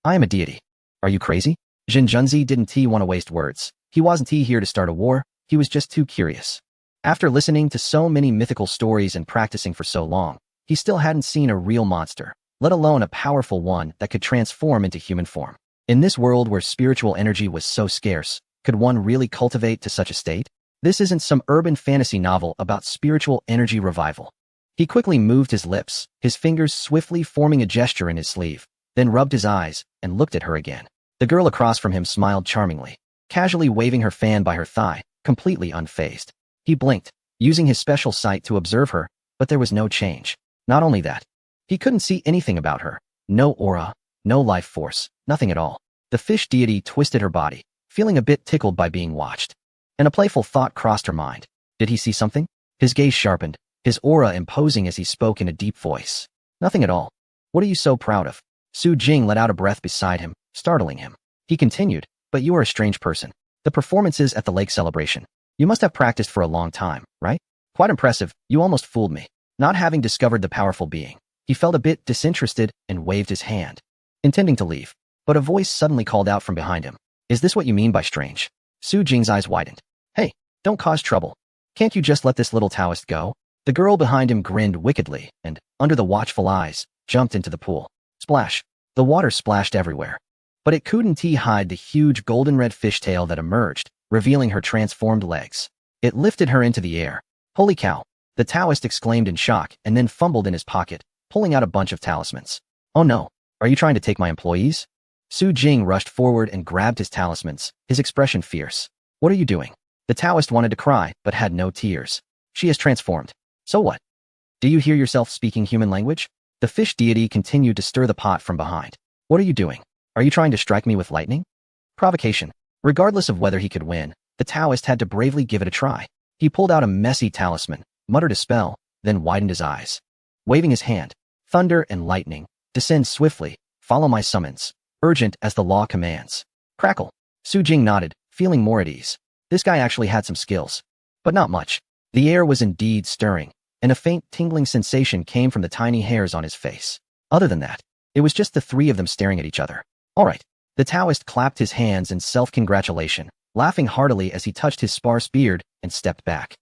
I am a deity. Are you crazy? Jin Junzi didn't want to waste words. He wasn't here to start a war, he was just too curious. After listening to so many mythical stories and practicing for so long, he still hadn't seen a real monster, let alone a powerful one that could transform into human form. In this world where spiritual energy was so scarce, could one really cultivate to such a state? This isn't some urban fantasy novel about spiritual energy revival. He quickly moved his lips, his fingers swiftly forming a gesture in his sleeve, then rubbed his eyes and looked at her again. The girl across from him smiled charmingly, casually waving her fan by her thigh, completely unfazed. He blinked, using his special sight to observe her, but there was no change. Not only that, he couldn't see anything about her. No aura, no life force, nothing at all. The fish deity twisted her body, feeling a bit tickled by being watched. And a playful thought crossed her mind. Did he see something? His gaze sharpened, his aura imposing as he spoke in a deep voice. Nothing at all. What are you so proud of? Su Jing let out a breath beside him, startling him. He continued, but you are a strange person. The performances at the lake celebration. You must have practiced for a long time, right? Quite impressive, you almost fooled me. Not having discovered the powerful being, he felt a bit disinterested and waved his hand, intending to leave. But a voice suddenly called out from behind him. Is this what you mean by strange? Su Jing's eyes widened. Hey, don't cause trouble. Can't you just let this little Taoist go? The girl behind him grinned wickedly and, under the watchful eyes, jumped into the pool. Splash. The water splashed everywhere. But it couldn't hide the huge golden-red fishtail that emerged, revealing her transformed legs. It lifted her into the air. Holy cow! The Taoist exclaimed in shock and then fumbled in his pocket, pulling out a bunch of talismans. Oh no, are you trying to take my employees? Su Jing rushed forward and grabbed his talismans, his expression fierce. What are you doing? The Taoist wanted to cry, but had no tears. She is transformed. So what? Do you hear yourself speaking human language? The fish deity continued to stir the pot from behind. What are you doing? Are you trying to strike me with lightning? Provocation. Regardless of whether he could win, the Taoist had to bravely give it a try. He pulled out a messy talisman, muttered a spell, then widened his eyes. Waving his hand, thunder and lightning, descend swiftly, follow my summons, urgent as the law commands. Crackle. Su Jing nodded, feeling more at ease. This guy actually had some skills. But not much. The air was indeed stirring, and a faint tingling sensation came from the tiny hairs on his face. Other than that, it was just the three of them staring at each other. All right. The Taoist clapped his hands in self-congratulation, laughing heartily as he touched his sparse beard and stepped back.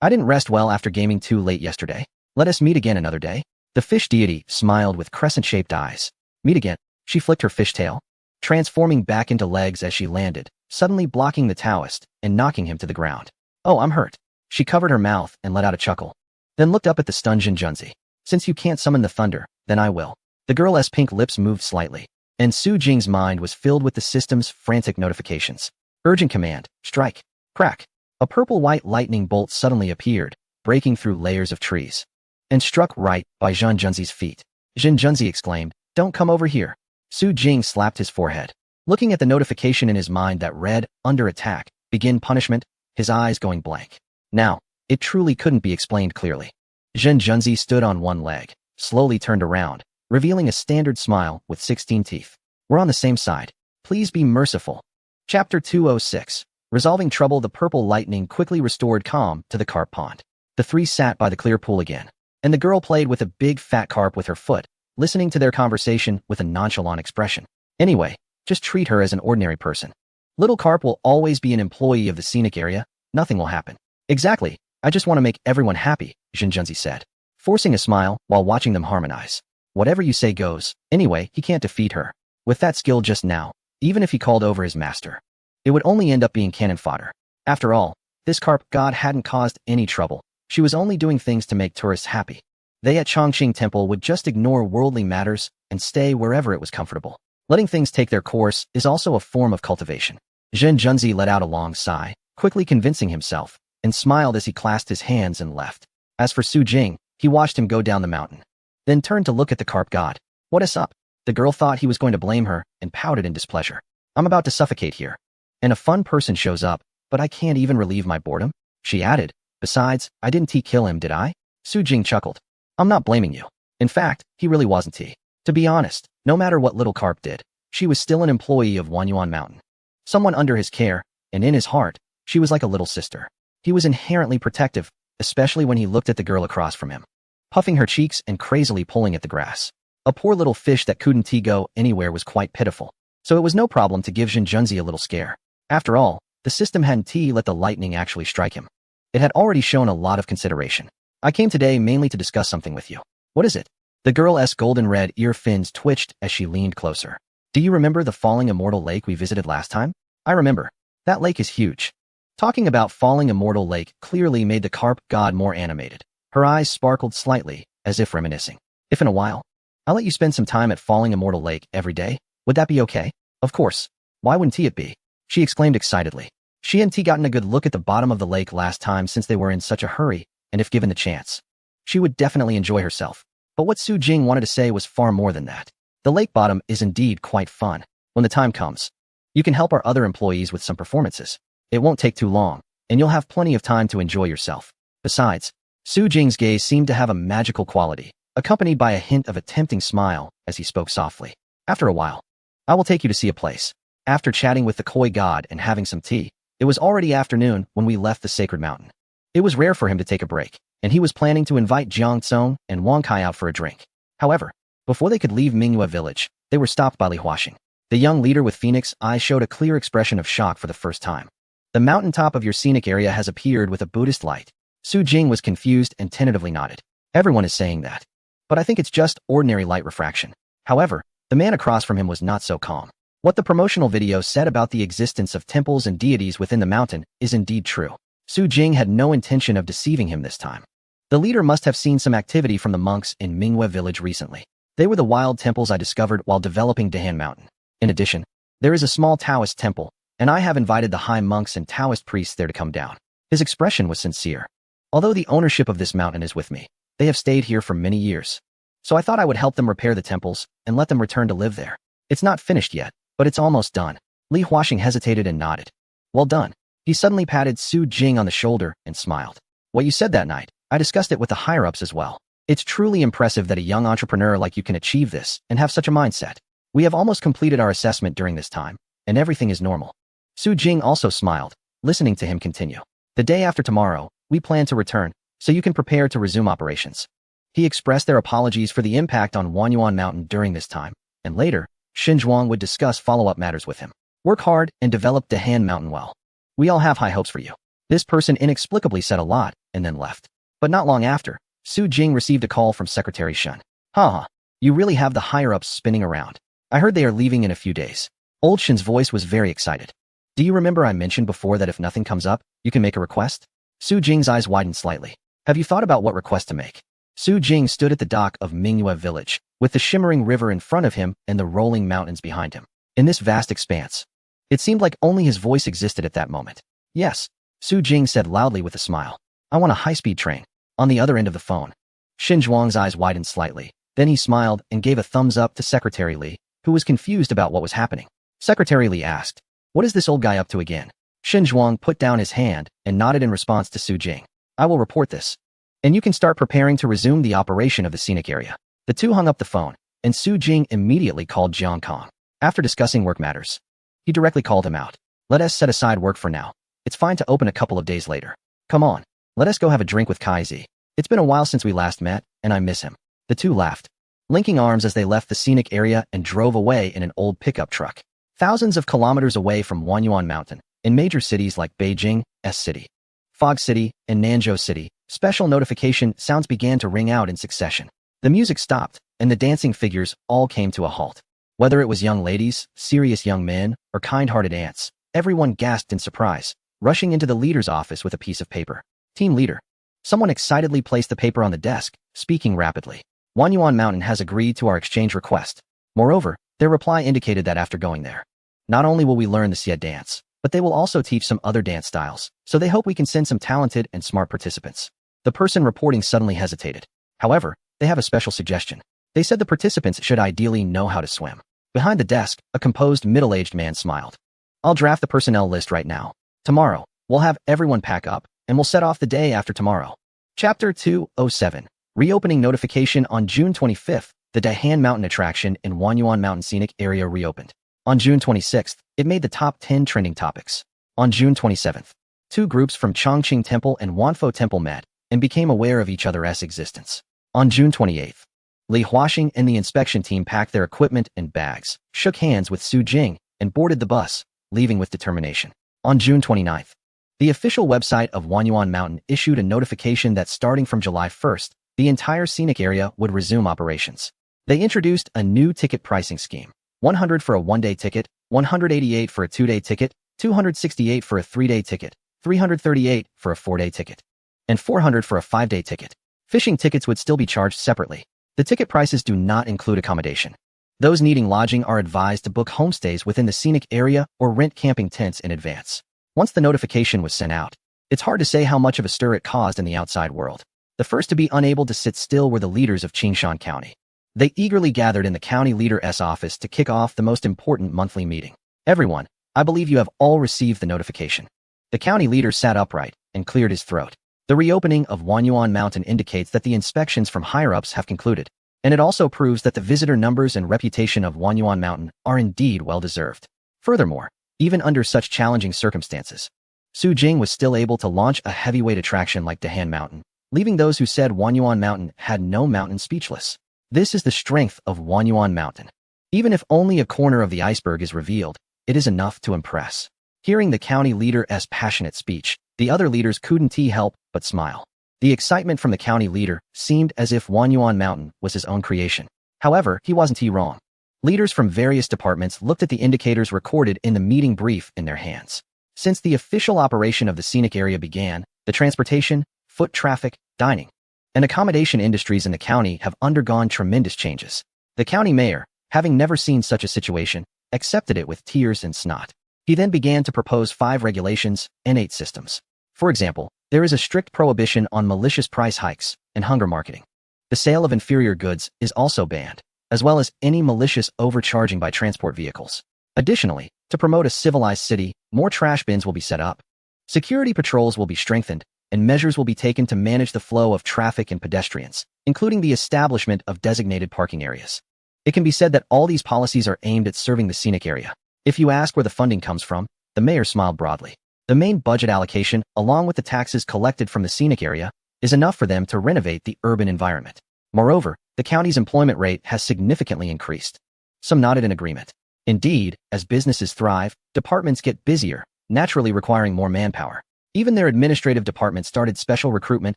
I didn't rest well after gaming too late yesterday. Let us meet again another day. The fish deity smiled with crescent-shaped eyes. Meet again. She flicked her fishtail, transforming back into legs as she landed, suddenly blocking the Taoist and knocking him to the ground. Oh, I'm hurt. She covered her mouth and let out a chuckle, then looked up at the stunned Junzi. Since you can't summon the thunder, then I will. The girl's pink lips moved slightly, and Su Jing's mind was filled with the system's frantic notifications. Urgent command, strike, crack. A purple-white lightning bolt suddenly appeared, breaking through layers of trees, and struck right by Zhen Junzi's feet. Zhen Junzi exclaimed, don't come over here. Su Jing slapped his forehead, looking at the notification in his mind that read, under attack, begin punishment, his eyes going blank. Now, it truly couldn't be explained clearly. Zhen Junzi stood on one leg, slowly turned around, revealing a standard smile with 16 teeth. We're on the same side. Please be merciful. Chapter 206. Resolving trouble. The purple lightning quickly restored calm to the carp pond. The three sat by the clear pool again, and the girl played with a big fat carp with her foot, listening to their conversation with a nonchalant expression. Anyway, just treat her as an ordinary person. Little carp will always be an employee of the scenic area. Nothing will happen. Exactly. I just want to make everyone happy, Zhen Junzi said, forcing a smile while watching them harmonize. Whatever you say goes. Anyway, he can't defeat her. With that skill just now, even if he called over his master, it would only end up being cannon fodder. After all, this carp god hadn't caused any trouble. She was only doing things to make tourists happy. They at Chongqing Temple would just ignore worldly matters and stay wherever it was comfortable. Letting things take their course is also a form of cultivation. Zhen Junzi let out a long sigh, quickly convincing himself, and smiled as he clasped his hands and left. As for Su Jing, he watched him go down the mountain, then turned to look at the carp god. What is up? The girl thought he was going to blame her and pouted in displeasure. I'm about to suffocate here. And a fun person shows up, but I can't even relieve my boredom, she added. Besides, I didn't kill him, did I? Su Jing chuckled. I'm not blaming you. In fact, he really wasn't. To be honest, no matter what little carp did, she was still an employee of Wanyuan Mountain. Someone under his care, and in his heart, she was like a little sister. He was inherently protective, especially when he looked at the girl across from him, puffing her cheeks and crazily pulling at the grass. A poor little fish that couldn't go anywhere was quite pitiful, so it was no problem to give Zhen Junzi a little scare. After all, The system hadn't let the lightning actually strike him. It had already shown a lot of consideration. I came today mainly to discuss something with you. What is it? The girl's golden red ear fins twitched as she leaned closer. Do you remember the falling immortal lake we visited last time? I remember. That lake is huge. Talking about falling immortal lake clearly made the carp god more animated. Her eyes sparkled slightly, as if reminiscing. If in a while, I'll let you spend some time at falling immortal lake every day, would that be okay? Of course. Why wouldn't it be? She exclaimed excitedly. She hadn't gotten a good look at the bottom of the lake last time since they were in such a hurry, and if given the chance, she would definitely enjoy herself. But what Su Jing wanted to say was far more than that. The lake bottom is indeed quite fun. When the time comes, you can help our other employees with some performances. It won't take too long, and you'll have plenty of time to enjoy yourself. Besides, Su Jing's gaze seemed to have a magical quality, accompanied by a hint of a tempting smile as he spoke softly. After a while, I will take you to see a place. After chatting with the koi god and having some tea, it was already afternoon when we left the sacred mountain. It was rare for him to take a break, and he was planning to invite Jiang Tsong and Wang Kai out for a drink. However, before they could leave Mingyue village, they were stopped by Li Huaxing. The young leader with phoenix eyes showed a clear expression of shock for the first time. The mountaintop of your scenic area has appeared with a Buddhist light. Su Jing was confused and tentatively nodded. Everyone is saying that. But I think it's just ordinary light refraction. However, the man across from him was not so calm. What the promotional video said about the existence of temples and deities within the mountain is indeed true. Su Jing had no intention of deceiving him this time. The leader must have seen some activity from the monks in Mingyue village recently. They were the wild temples I discovered while developing Dahan Mountain. In addition, there is a small Taoist temple, and I have invited the high monks and Taoist priests there to come down. His expression was sincere. Although the ownership of this mountain is with me, they have stayed here for many years. So I thought I would help them repair the temples and let them return to live there. It's not finished yet, but it's almost done. Li Huaxing hesitated and nodded. Well done. He suddenly patted Su Jing on the shoulder and smiled. What you said that night, I discussed it with the higher-ups as well. It's truly impressive that a young entrepreneur like you can achieve this and have such a mindset. We have almost completed our assessment during this time, and everything is normal. Su Jing also smiled, listening to him continue. The day after tomorrow, we plan to return, so you can prepare to resume operations. He expressed their apologies for the impact on Wanyuan Mountain during this time, and later, Xinzhuang would discuss follow-up matters with him. Work hard and develop Dahan Mountain well. We all have high hopes for you. This person inexplicably said a lot and then left. But not long after, Su Jing received a call from Secretary Shun. Haha, you really have the higher-ups spinning around. I heard they are leaving in a few days. Old Shin's voice was very excited. Do you remember I mentioned before that if nothing comes up, you can make a request? Su Jing's eyes widened slightly. Have you thought about what request to make? Su Jing stood at the dock of Mingyue village, with the shimmering river in front of him and the rolling mountains behind him. In this vast expanse, it seemed like only his voice existed at that moment. Yes, Su Jing said loudly with a smile. I want a high-speed train. On the other end of the phone, Xinzhuang's eyes widened slightly. Then he smiled and gave a thumbs up to Secretary Li, who was confused about what was happening. Secretary Li asked, what is this old guy up to again? Xinzhuang put down his hand and nodded in response to Su Jing. I will report this. And you can start preparing to resume the operation of the scenic area. The two hung up the phone, and Su Jing immediately called Jiang Kong. After discussing work matters, he directly called him out. Let us set aside work for now. It's fine to open a couple of days later. Come on, let us go have a drink with Kai Zi. It's been a while since we last met, and I miss him. The two laughed, linking arms as they left the scenic area and drove away in an old pickup truck. Thousands of kilometers away from Wanyuan Mountain, in major cities like Beijing, S-City, Fog City, and Nanzhou City, special notification sounds began to ring out in succession. The music stopped, and the dancing figures all came to a halt. Whether it was young ladies, serious young men, or kind-hearted ants, everyone gasped in surprise, rushing into the leader's office with a piece of paper. Team leader. Someone excitedly placed the paper on the desk, speaking rapidly. Wanyuan Mountain has agreed to our exchange request. Moreover, their reply indicated that after going there, not only will we learn the Xie dance, but they will also teach some other dance styles, so they hope we can send some talented and smart participants. The person reporting suddenly hesitated. However, they have a special suggestion. They said the participants should ideally know how to swim. Behind the desk, a composed middle-aged man smiled. I'll draft the personnel list right now. Tomorrow, we'll have everyone pack up, and we'll set off the day after tomorrow. Chapter 207. Reopening notification on June 25th, the Dahan Mountain attraction in Wanyuan Mountain Scenic Area reopened. On June 26th, it made the top 10 trending topics. On June 27th, two groups from Chongqing Temple and Wanfo Temple met and became aware of each other's existence. On June 28th, Li Huaxing and the inspection team packed their equipment and bags, shook hands with Su Jing, and boarded the bus, leaving with determination. On June 29th, the official website of Wanyuan Mountain issued a notification that starting from July 1st, the entire scenic area would resume operations. They introduced a new ticket pricing scheme: 100 for a one-day ticket, 188 for a two-day ticket, 268 for a three-day ticket, 338 for a four-day ticket, and 400 for a five-day ticket. Fishing tickets would still be charged separately. The ticket prices do not include accommodation. Those needing lodging are advised to book homestays within the scenic area or rent camping tents in advance. Once the notification was sent out, it's hard to say how much of a stir it caused in the outside world. The first to be unable to sit still were the leaders of Qingshan County. They eagerly gathered in the county leader's office to kick off the most important monthly meeting. Everyone, I believe you have all received the notification. The county leader sat upright and cleared his throat. The reopening of Wanyuan Mountain indicates that the inspections from higher-ups have concluded, and it also proves that the visitor numbers and reputation of Wanyuan Mountain are indeed well-deserved. Furthermore, even under such challenging circumstances, Su Jing was still able to launch a heavyweight attraction like Dahan Mountain, leaving those who said Wanyuan Mountain had no mountain speechless. This is the strength of Wanyuan Mountain. Even if only a corner of the iceberg is revealed, it is enough to impress. Hearing the county leader's passionate speech, the other leaders couldn't help but smile. The excitement from the county leader seemed as if Wanyuan Mountain was his own creation. However, he wasn't wrong. Leaders from various departments looked at the indicators recorded in the meeting brief in their hands. Since the official operation of the scenic area began, the transportation, foot traffic, dining, and accommodation industries in the county have undergone tremendous changes. The county mayor, having never seen such a situation, accepted it with tears and snot. He then began to propose 5 regulations and 8 systems. For example, there is a strict prohibition on malicious price hikes and hunger marketing. The sale of inferior goods is also banned, as well as any malicious overcharging by transport vehicles. Additionally, to promote a civilized city, more trash bins will be set up. Security patrols will be strengthened, and measures will be taken to manage the flow of traffic and pedestrians, including the establishment of designated parking areas. It can be said that all these policies are aimed at serving the scenic area. If you ask where the funding comes from, the mayor smiled broadly. The main budget allocation, along with the taxes collected from the scenic area, is enough for them to renovate the urban environment. Moreover, the county's employment rate has significantly increased. Some nodded in agreement. Indeed, as businesses thrive, departments get busier, naturally requiring more manpower. Even their administrative department started special recruitment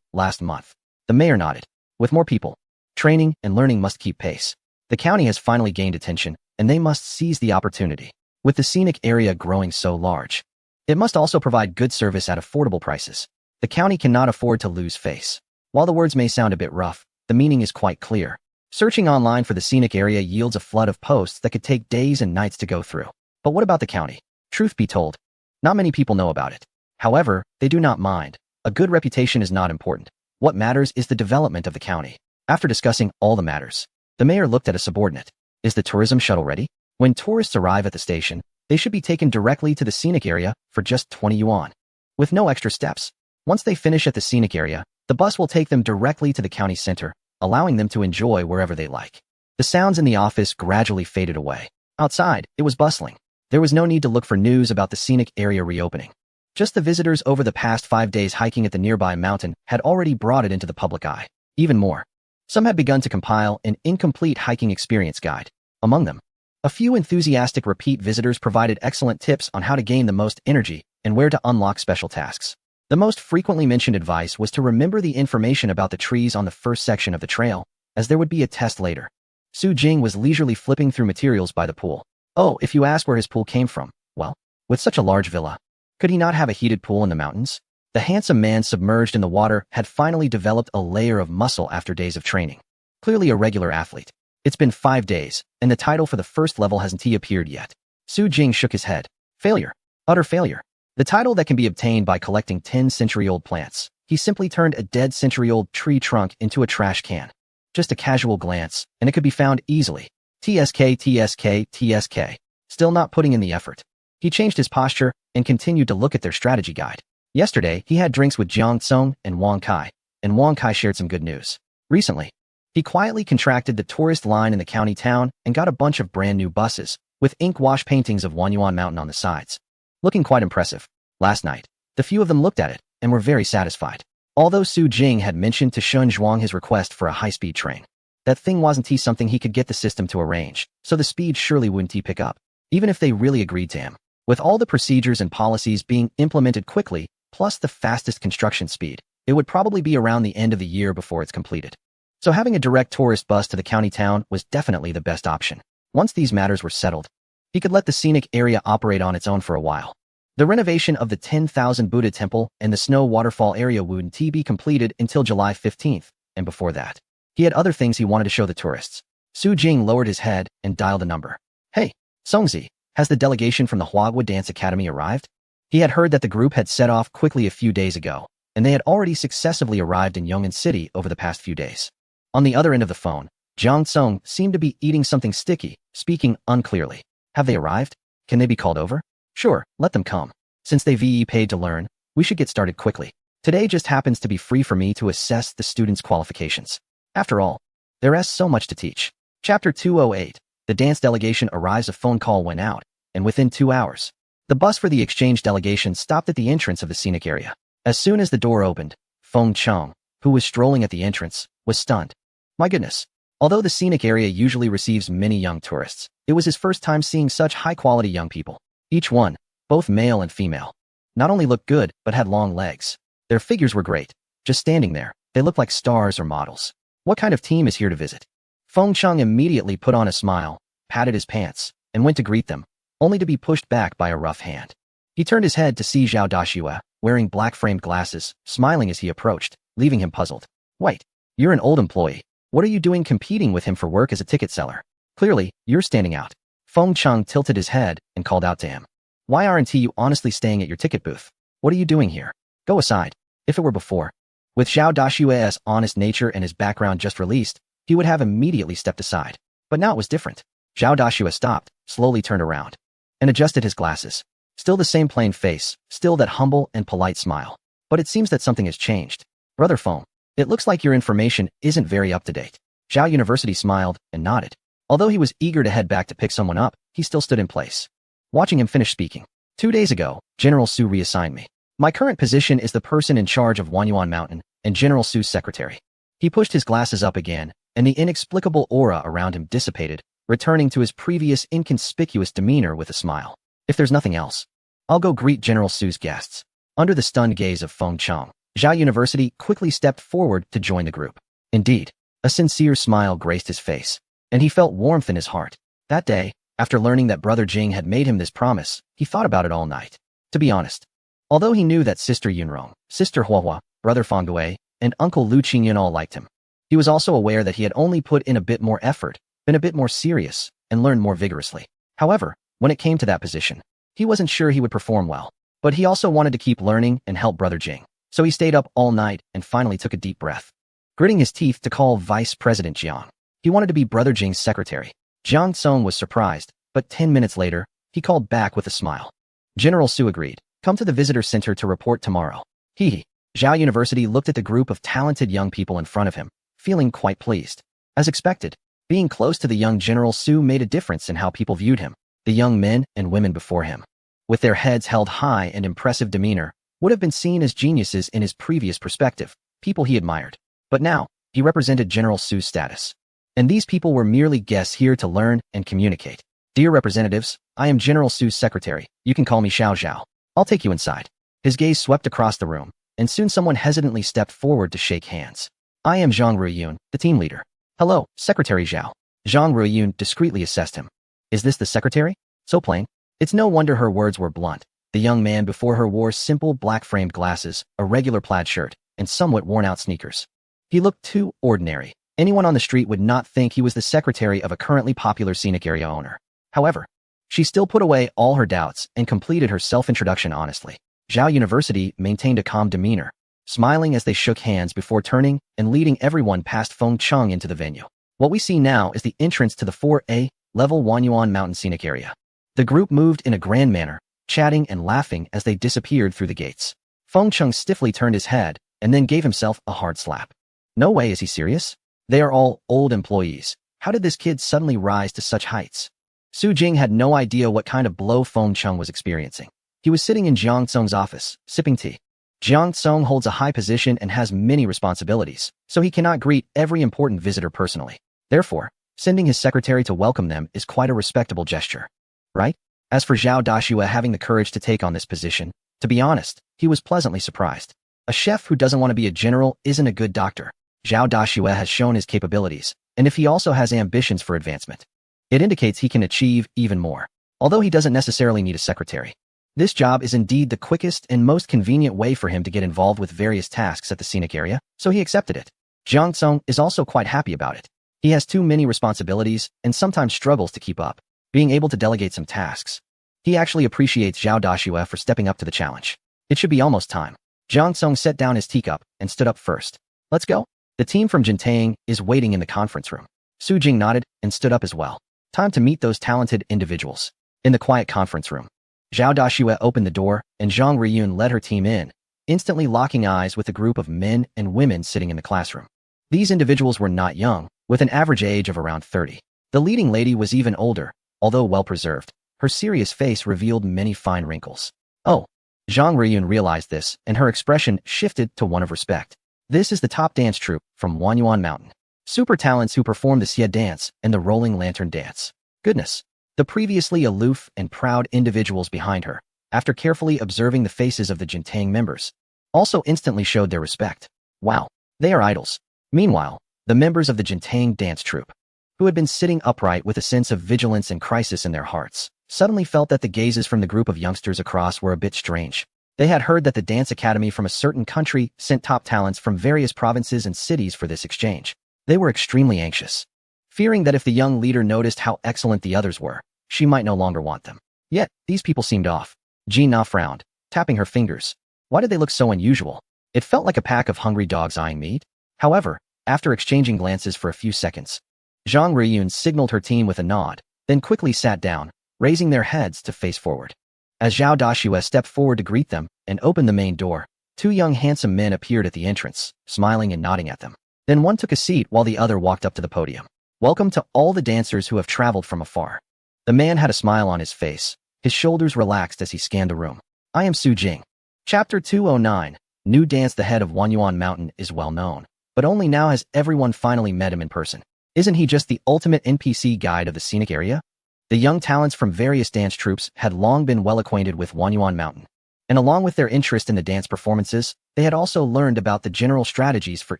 last month. The mayor nodded. With more people, training and learning must keep pace. The county has finally gained attention, and they must seize the opportunity. With the scenic area growing so large, it must also provide good service at affordable prices. The county cannot afford to lose face. While the words may sound a bit rough, the meaning is quite clear. Searching online for the scenic area yields a flood of posts that could take days and nights to go through. But what about the county? Truth be told, not many people know about it. However, they do not mind. A good reputation is not important. What matters is the development of the county. After discussing all the matters, the mayor looked at a subordinate. Is the tourism shuttle ready? When tourists arrive at the station, they should be taken directly to the scenic area for just 20 yuan. With no extra steps. Once they finish at the scenic area, the bus will take them directly to the county center, allowing them to enjoy wherever they like. The sounds in the office gradually faded away. Outside, it was bustling. There was no need to look for news about the scenic area reopening. Just the visitors over the past 5 days hiking at the nearby mountain had already brought it into the public eye. Even more, some had begun to compile an incomplete hiking experience guide. Among them, a few enthusiastic repeat visitors provided excellent tips on how to gain the most energy and where to unlock special tasks. The most frequently mentioned advice was to remember the information about the trees on the first section of the trail, as there would be a test later. Su Jing was leisurely flipping through materials by the pool. Oh, if you ask where his pool came from, well, with such a large villa, could he not have a heated pool in the mountains? The handsome man submerged in the water had finally developed a layer of muscle after days of training. Clearly a regular athlete. It's been 5 days, and the title for the first level hasn't appeared yet. Su Jing shook his head. Failure. Utter failure. The title that can be obtained by collecting 10-century-old plants. He simply turned a dead century-old tree trunk into a trash can. Just a casual glance, and it could be found easily. TSK. Still not putting in the effort. He changed his posture and continued to look at their strategy guide. Yesterday, he had drinks with Jiang Tsong and Wang Kai, and Wang Kai shared some good news. Recently, he quietly contracted the tourist line in the county town and got a bunch of brand new buses, with ink wash paintings of Wanyuan Mountain on the sides. Looking quite impressive. Last night, the few of them looked at it and were very satisfied. Although Su Jing had mentioned to Shun Zhuang his request for a high-speed train, that thing wasn't something he could get the system to arrange, so the speed surely wouldn't pick up, even if they really agreed to him. With all the procedures and policies being implemented quickly, plus the fastest construction speed, it would probably be around the end of the year before it's completed. So having a direct tourist bus to the county town was definitely the best option. Once these matters were settled, he could let the scenic area operate on its own for a while. The renovation of the 10,000 Buddha temple and the snow waterfall area wouldn't be completed until July 15th, and before that, he had other things he wanted to show the tourists. Su Jing lowered his head and dialed a number. Hey, Songzi, has the delegation from the Huagua Dance Academy arrived? He had heard that the group had set off quickly a few days ago, and they had already successively arrived in Yong'an City over the past few days. On the other end of the phone, Jiang Song seemed to be eating something sticky, speaking unclearly. Have they arrived? Can they be called over? Sure, let them come. Since they've paid to learn, we should get started quickly. Today just happens to be free for me to assess the students' qualifications. After all, there is so much to teach. Chapter 208. The dance delegation arrives. A phone call went out, and within 2 hours, the bus for the exchange delegation stopped at the entrance of the scenic area. As soon as the door opened, Feng Cheng, who was strolling at the entrance, was stunned. My goodness. Although the scenic area usually receives many young tourists, it was his first time seeing such high-quality young people. Each one, both male and female, not only looked good, but had long legs. Their figures were great. Just standing there, they looked like stars or models. What kind of team is here to visit? Feng Cheng immediately put on a smile, patted his pants, and went to greet them, only to be pushed back by a rough hand. He turned his head to see Zhao Dashue, wearing black-framed glasses, smiling as he approached, leaving him puzzled. Wait, you're an old employee. What are you doing competing with him for work as a ticket seller? Clearly, you're standing out. Feng Cheng tilted his head and called out to him. Why aren't you honestly staying at your ticket booth? What are you doing here? Go aside. If it were before, with Zhao Dashue's honest nature and his background just released, he would have immediately stepped aside. But now it was different. Zhao Dashue stopped, slowly turned around, and adjusted his glasses. Still the same plain face, still that humble and polite smile. But it seems that something has changed. Brother Feng, it looks like your information isn't very up-to-date. Zhao University smiled and nodded. Although he was eager to head back to pick someone up, he still stood in place, watching him finish speaking. 2 days ago, General Su reassigned me. My current position is the person in charge of Wanyuan Mountain and General Su's secretary. He pushed his glasses up again, and the inexplicable aura around him dissipated, returning to his previous inconspicuous demeanor with a smile. If there's nothing else, I'll go greet General Su's guests. Under the stunned gaze of Feng Cheng, Zhao University quickly stepped forward to join the group. Indeed, a sincere smile graced his face, and he felt warmth in his heart. That day, after learning that Brother Jing had made him this promise, he thought about it all night. To be honest, although he knew that Sister Yunrong, Sister Huahua, Brother Fangui, and Uncle Lu Qingyan all liked him, he was also aware that he had only put in a bit more effort, been a bit more serious, and learned more vigorously. However, when it came to that position, he wasn't sure he would perform well. But he also wanted to keep learning and help Brother Jing. So he stayed up all night and finally took a deep breath, gritting his teeth to call Vice President Jiang. He wanted to be Brother Jing's secretary. Jiang Song was surprised, but 10 minutes later, he called back with a smile. General Su agreed. Come to the visitor center to report tomorrow. Zhao University looked at the group of talented young people in front of him, feeling quite pleased. As expected, being close to the young General Su made a difference in how people viewed him. The young men and women before him, with their heads held high and impressive demeanor, would have been seen as geniuses in his previous perspective, people he admired. But now, he represented General Su's status. And these people were merely guests here to learn and communicate. Dear representatives, I am General Su's secretary. You can call me Xiao Zhao. I'll take you inside. His gaze swept across the room, and soon someone hesitantly stepped forward to shake hands. I am Zhang Ruyun, the team leader. Hello, Secretary Zhao. Zhang Ruyun discreetly assessed him. Is this the secretary? So plain. It's no wonder her words were blunt. The young man before her wore simple black-framed glasses, a regular plaid shirt, and somewhat worn-out sneakers. He looked too ordinary. Anyone on the street would not think he was the secretary of a currently popular scenic area owner. However, she still put away all her doubts and completed her self-introduction honestly. Zhao University maintained a calm demeanor, smiling as they shook hands before turning and leading everyone past Feng Cheng into the venue. What we see now is the entrance to the 4A level Wanyuan Mountain scenic area. The group moved in a grand manner, chatting and laughing as they disappeared through the gates. Feng Cheng stiffly turned his head and then gave himself a hard slap. No way, is he serious? They are all old employees. How did this kid suddenly rise to such heights? Su Jing had no idea what kind of blow Feng Cheng was experiencing. He was sitting in Jiang Tsong's office, sipping tea. Jiang Tsong holds a high position and has many responsibilities, so he cannot greet every important visitor personally. Therefore, sending his secretary to welcome them is quite a respectable gesture. Right? As for Zhao Dashue having the courage to take on this position, to be honest, he was pleasantly surprised. A chef who doesn't want to be a general isn't a good doctor. Zhao Dashue has shown his capabilities, and if he also has ambitions for advancement, it indicates he can achieve even more. Although he doesn't necessarily need a secretary. This job is indeed the quickest and most convenient way for him to get involved with various tasks at the scenic area, so he accepted it. Jiang Tsung is also quite happy about it. He has too many responsibilities and sometimes struggles to keep up, being able to delegate some tasks. He actually appreciates Zhao Dashue for stepping up to the challenge. It should be almost time. Jiang Tsung set down his teacup and stood up first. Let's go. The team from Jintang is waiting in the conference room. Su Jing nodded and stood up as well. Time to meet those talented individuals. In the quiet conference room, Zhao Dashue opened the door and Zhang Riyun led her team in, instantly locking eyes with a group of men and women sitting in the classroom. These individuals were not young, with an average age of around 30. The leading lady was even older, although well-preserved. Her serious face revealed many fine wrinkles. Oh, Zhang Riyun realized this, and her expression shifted to one of respect. This is the top dance troupe from Wanyuan Mountain. Super talents who perform the Xie dance and the rolling lantern dance. Goodness. The previously aloof and proud individuals behind her, after carefully observing the faces of the Jintang members, also instantly showed their respect. Wow, they are idols. Meanwhile, the members of the Jintang dance troupe, who had been sitting upright with a sense of vigilance and crisis in their hearts, suddenly felt that the gazes from the group of youngsters across were a bit strange. They had heard that the dance academy from a certain country sent top talents from various provinces and cities for this exchange. They were extremely anxious, fearing that if the young leader noticed how excellent the others were, she might no longer want them. Yet, these people seemed off. Jean Na frowned, tapping her fingers. Why did they look so unusual? It felt like a pack of hungry dogs eyeing meat. However, after exchanging glances for a few seconds, Zhang Riyun signaled her team with a nod, then quickly sat down, raising their heads to face forward. As Zhao Dashue stepped forward to greet them and opened the main door, two young handsome men appeared at the entrance, smiling and nodding at them. Then one took a seat while the other walked up to the podium. Welcome to all the dancers who have traveled from afar. The man had a smile on his face, his shoulders relaxed as he scanned the room. I am Su Jing. Chapter 209, New Dance. The head of Wanyuan Mountain is well known, but only now has everyone finally met him in person. Isn't he just the ultimate NPC guide of the scenic area? The young talents from various dance troupes had long been well acquainted with Wanyuan Mountain, and along with their interest in the dance performances, they had also learned about the general strategies for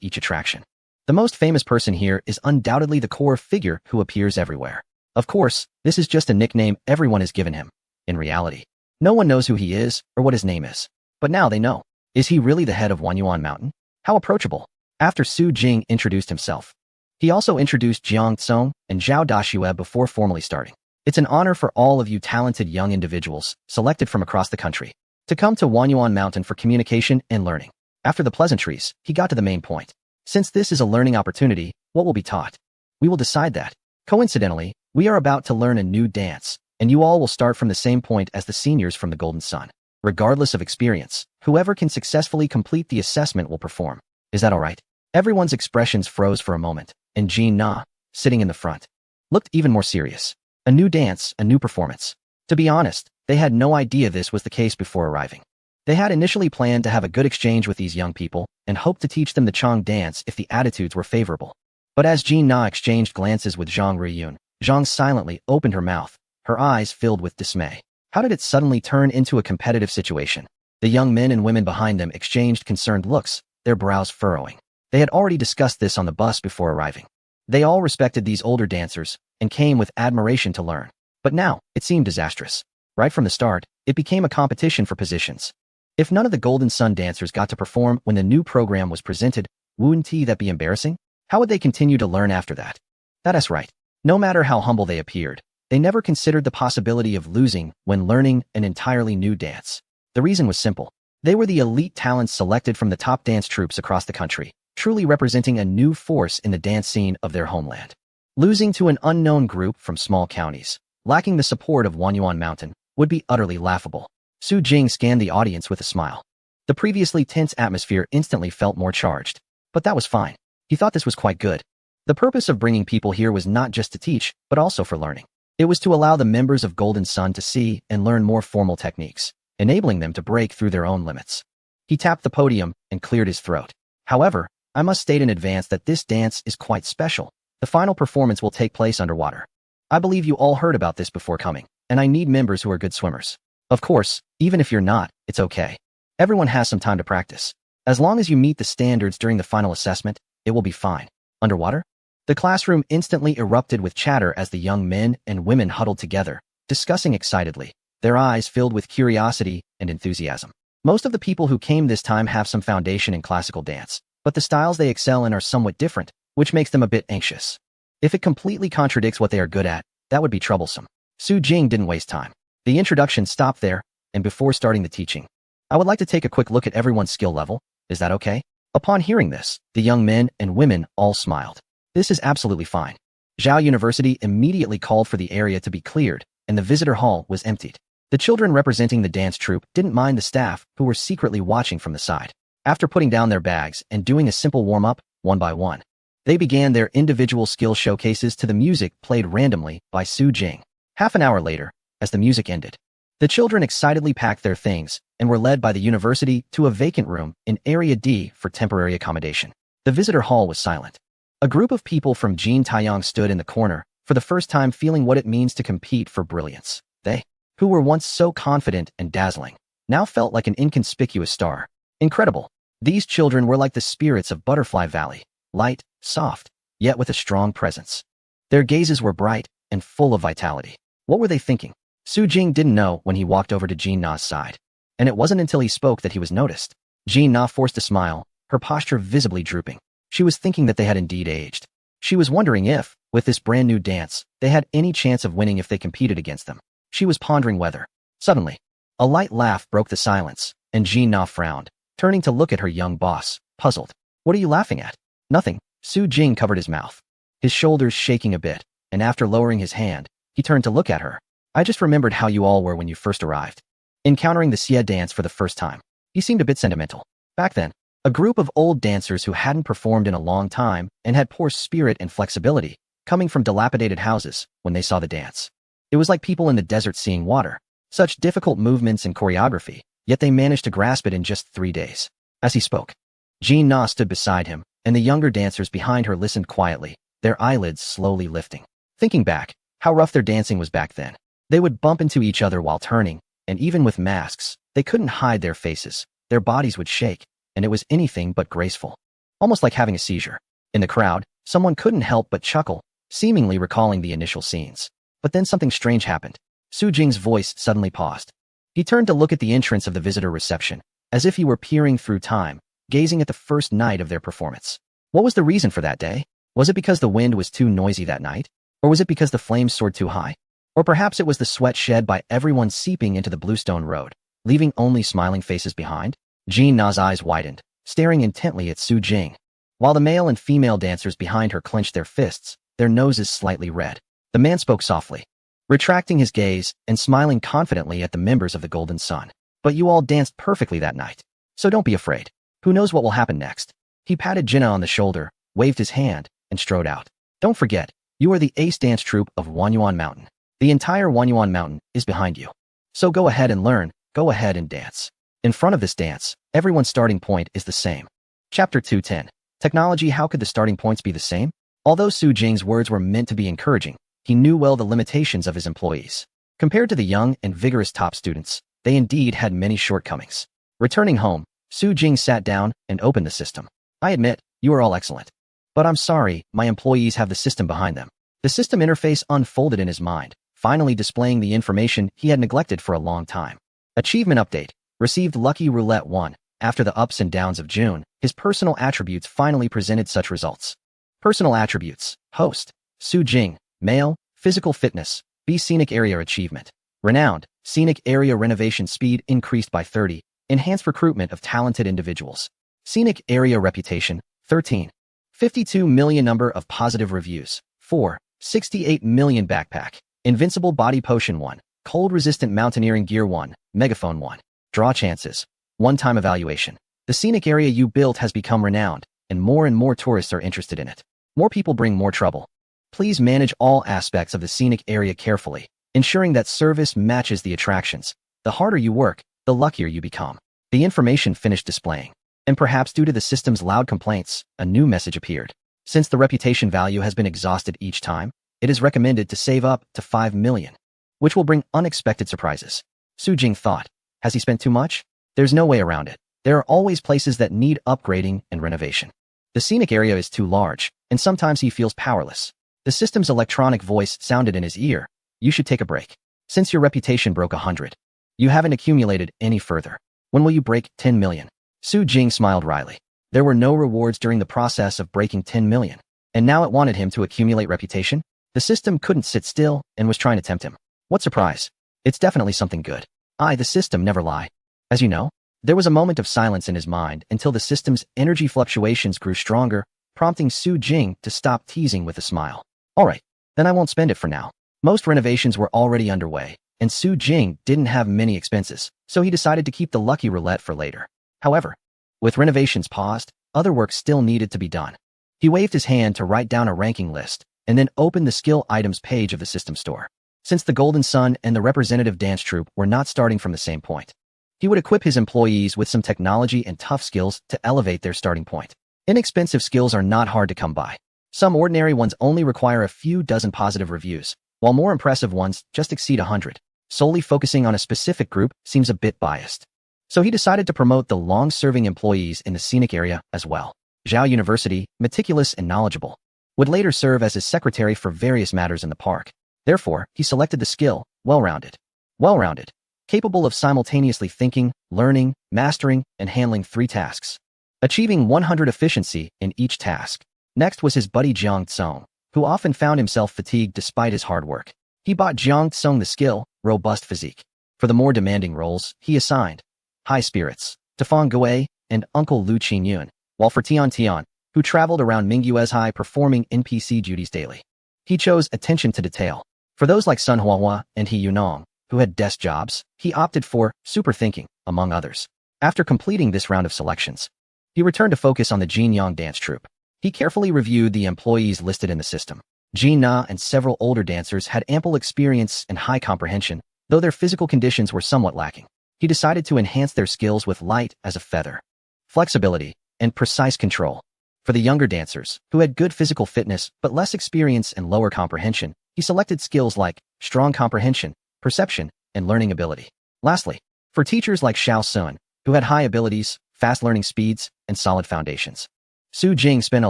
each attraction. The most famous person here is undoubtedly the core figure who appears everywhere. Of course, this is just a nickname everyone has given him. In reality, no one knows who he is or what his name is. But now they know. Is he really the head of Wanyuan Mountain? How approachable. After Su Jing introduced himself, he also introduced Jiang Tsung and Zhao Dashue before formally starting. It's an honor for all of you talented young individuals, selected from across the country, to come to Wanyuan Mountain for communication and learning. After the pleasantries, he got to the main point. Since this is a learning opportunity, what will be taught? We will decide that. Coincidentally, we are about to learn a new dance, and you all will start from the same point as the seniors from the Golden Sun. Regardless of experience, whoever can successfully complete the assessment will perform. Is that all right? Everyone's expressions froze for a moment, and Jean Na, sitting in the front, looked even more serious. A new dance, a new performance. To be honest, they had no idea this was the case before arriving. They had initially planned to have a good exchange with these young people and hoped to teach them the Chang dance if the attitudes were favorable. But as Jean Na exchanged glances with Zhang Riyun, Zhang silently opened her mouth, her eyes filled with dismay. How did it suddenly turn into a competitive situation? The young men and women behind them exchanged concerned looks, their brows furrowing. They had already discussed this on the bus before arriving. They all respected these older dancers and came with admiration to learn. But now, it seemed disastrous. Right from the start, it became a competition for positions. If none of the Golden Sun dancers got to perform when the new program was presented, wouldn't that be embarrassing? How would they continue to learn after that? That's right. No matter how humble they appeared, they never considered the possibility of losing when learning an entirely new dance. The reason was simple. They were the elite talents selected from the top dance troupes across the country, truly representing a new force in the dance scene of their homeland. Losing to an unknown group from small counties, lacking the support of Wanyuan Mountain, would be utterly laughable. Su Jing scanned the audience with a smile. The previously tense atmosphere instantly felt more charged. But that was fine. He thought this was quite good. The purpose of bringing people here was not just to teach, but also for learning. It was to allow the members of Golden Sun to see and learn more formal techniques, enabling them to break through their own limits. He tapped the podium and cleared his throat. However, I must state in advance that this dance is quite special. The final performance will take place underwater. I believe you all heard about this before coming. and I need members who are good swimmers. Of course, even if you're not, it's okay. Everyone has some time to practice. As long as you meet the standards during the final assessment, it will be fine. Underwater? The classroom instantly erupted with chatter as the young men and women huddled together, discussing excitedly, their eyes filled with curiosity and enthusiasm. Most of the people who came this time have some foundation in classical dance, but the styles they excel in are somewhat different, which makes them a bit anxious. If it completely contradicts what they are good at, that would be troublesome. Su Jing didn't waste time. The introduction stopped there, and before starting the teaching, I would like to take a quick look at everyone's skill level. Is that okay? Upon hearing this, the young men and women all smiled. This is absolutely fine. Zhao University immediately called for the area to be cleared, and the visitor hall was emptied. The children representing the dance troupe didn't mind the staff, who were secretly watching from the side. After putting down their bags and doing a simple warm-up, one by one, they began their individual skill showcases to the music played randomly by Su Jing. Half an hour later, as the music ended, the children excitedly packed their things and were led by the university to a vacant room in Area D for temporary accommodation. The visitor hall was silent. A group of people from Jin Taiyang stood in the corner, for the first time feeling what it means to compete for brilliance. They, who were once so confident and dazzling, now felt like an inconspicuous star. Incredible. These children were like the spirits of Butterfly Valley, light, soft, yet with a strong presence. Their gazes were bright and full of vitality. What were they thinking? Su Jing didn't know when he walked over to Jin Na's side, and it wasn't until he spoke that he was noticed. Jin Na forced a smile, her posture visibly drooping. She was thinking that they had indeed aged. She was wondering if, with this brand new dance, they had any chance of winning if they competed against them. She was pondering whether. Suddenly, a light laugh broke the silence, and Jin Na frowned, turning to look at her young boss, puzzled. What are you laughing at? Nothing. Su Jing covered his mouth, his shoulders shaking a bit, and after lowering his hand, he turned to look at her. I just remembered how you all were when you first arrived. Encountering the Xie dance for the first time, he seemed a bit sentimental. Back then, a group of old dancers who hadn't performed in a long time and had poor spirit and flexibility, coming from dilapidated houses when they saw the dance. It was like people in the desert seeing water. Such difficult movements and choreography, yet they managed to grasp it in just 3 days. As he spoke, Jin Na stood beside him, and the younger dancers behind her listened quietly, their eyelids slowly lifting. Thinking back, how rough their dancing was back then. They would bump into each other while turning, and even with masks, they couldn't hide their faces. Their bodies would shake, and it was anything but graceful. Almost like having a seizure. In the crowd, someone couldn't help but chuckle, seemingly recalling the initial scenes. But then something strange happened. Su Jing's voice suddenly paused. He turned to look at the entrance of the visitor reception, as if he were peering through time, gazing at the first night of their performance. What was the reason for that day? Was it because the wind was too noisy that night? Or was it because the flames soared too high? Or perhaps it was the sweat shed by everyone seeping into the Bluestone Road, leaving only smiling faces behind? Jin Na's eyes widened, staring intently at Su Jing. While the male and female dancers behind her clenched their fists, their noses slightly red. The man spoke softly, retracting his gaze and smiling confidently at the members of the Golden Sun. But you all danced perfectly that night, so don't be afraid. Who knows what will happen next? He patted Jinna on the shoulder, waved his hand, and strode out. Don't forget, you are the ace dance troupe of Wanyuan Mountain. The entire Wanyuan Mountain is behind you. So go ahead and learn, go ahead and dance. In front of this dance, everyone's starting point is the same. Chapter 210. Technology. How could the starting points be the same? Although Su Jing's words were meant to be encouraging, he knew well the limitations of his employees. Compared to the young and vigorous top students, they indeed had many shortcomings. Returning home, Su Jing sat down and opened the system. I admit, you are all excellent. But I'm sorry, my employees have the system behind them. The system interface unfolded in his mind, finally displaying the information he had neglected for a long time. Achievement update. Received Lucky Roulette 1. After the ups and downs of June, his personal attributes finally presented such results. Personal attributes. Host. Su Jing. Male. Physical fitness. B. Scenic area achievement. Renowned. Scenic area renovation speed increased by 30. Enhanced recruitment of talented individuals. Scenic area reputation. 13. 52 million number of positive reviews. 4. 68 million backpack. Invincible body potion 1. Cold resistant mountaineering gear 1. Megaphone 1. Draw chances. One-time evaluation. The scenic area you built has become renowned, and more tourists are interested in it. More people bring more trouble. Please manage all aspects of the scenic area carefully, ensuring that service matches the attractions. The harder you work, the luckier you become. The information finished displaying. And perhaps due to the system's loud complaints, a new message appeared. Since the reputation value has been exhausted each time, it is recommended to save up to 5 million. which will bring unexpected surprises. Su Jing thought, has he spent too much? There's no way around it. There are always places that need upgrading and renovation. The scenic area is too large, and sometimes he feels powerless. The system's electronic voice sounded in his ear. You should take a break. Since your reputation broke 100, you haven't accumulated any further. When will you break 10 million? Su Jing smiled wryly. There were no rewards during the process of breaking 10 million. And now it wanted him to accumulate reputation? The system couldn't sit still and was trying to tempt him. What surprise? It's definitely something good. The system never lie. As you know, there was a moment of silence in his mind until the system's energy fluctuations grew stronger, prompting Su Jing to stop teasing with a smile. All right, then I won't spend it for now. Most renovations were already underway, and Su Jing didn't have many expenses, so he decided to keep the lucky roulette for later. However, with renovations paused, other work still needed to be done. He waved his hand to write down a ranking list, and then opened the skill items page of the system store. Since the Golden Sun and the representative dance troupe were not starting from the same point, he would equip his employees with some technology and tough skills to elevate their starting point. Inexpensive skills are not hard to come by. Some ordinary ones only require a few dozen positive reviews, while more impressive ones just exceed 100. Solely focusing on a specific group seems a bit biased. So he decided to promote the long-serving employees in the scenic area as well. Zhao University, meticulous and knowledgeable, would later serve as his secretary for various matters in the park. Therefore, he selected the skill, well-rounded. Well-rounded, capable of simultaneously thinking, learning, mastering, and handling 3 tasks, achieving 100 efficiency in each task. Next was his buddy Jiang Tsong, who often found himself fatigued despite his hard work. He bought Jiang Tsong the skill, robust physique. For the more demanding roles, he assigned high spirits to Fang Gui and Uncle Lu Qingyun, while for Tian Tian, who traveled around Mingyuezhai performing NPC duties daily, he chose attention to detail. For those like Sun Huahua and He Yunong, who had desk jobs, he opted for super thinking, among others. After completing this round of selections, he returned to focus on the Jinyang dance troupe. He carefully reviewed the employees listed in the system. Jin Na and several older dancers had ample experience and high comprehension, though their physical conditions were somewhat lacking. He decided to enhance their skills with light as a feather, flexibility, and precise control. For the younger dancers, who had good physical fitness but less experience and lower comprehension, he selected skills like strong comprehension, perception, and learning ability. Lastly, for teachers like Xiao Sun, who had high abilities, fast learning speeds, and solid foundations, Su Jing spent a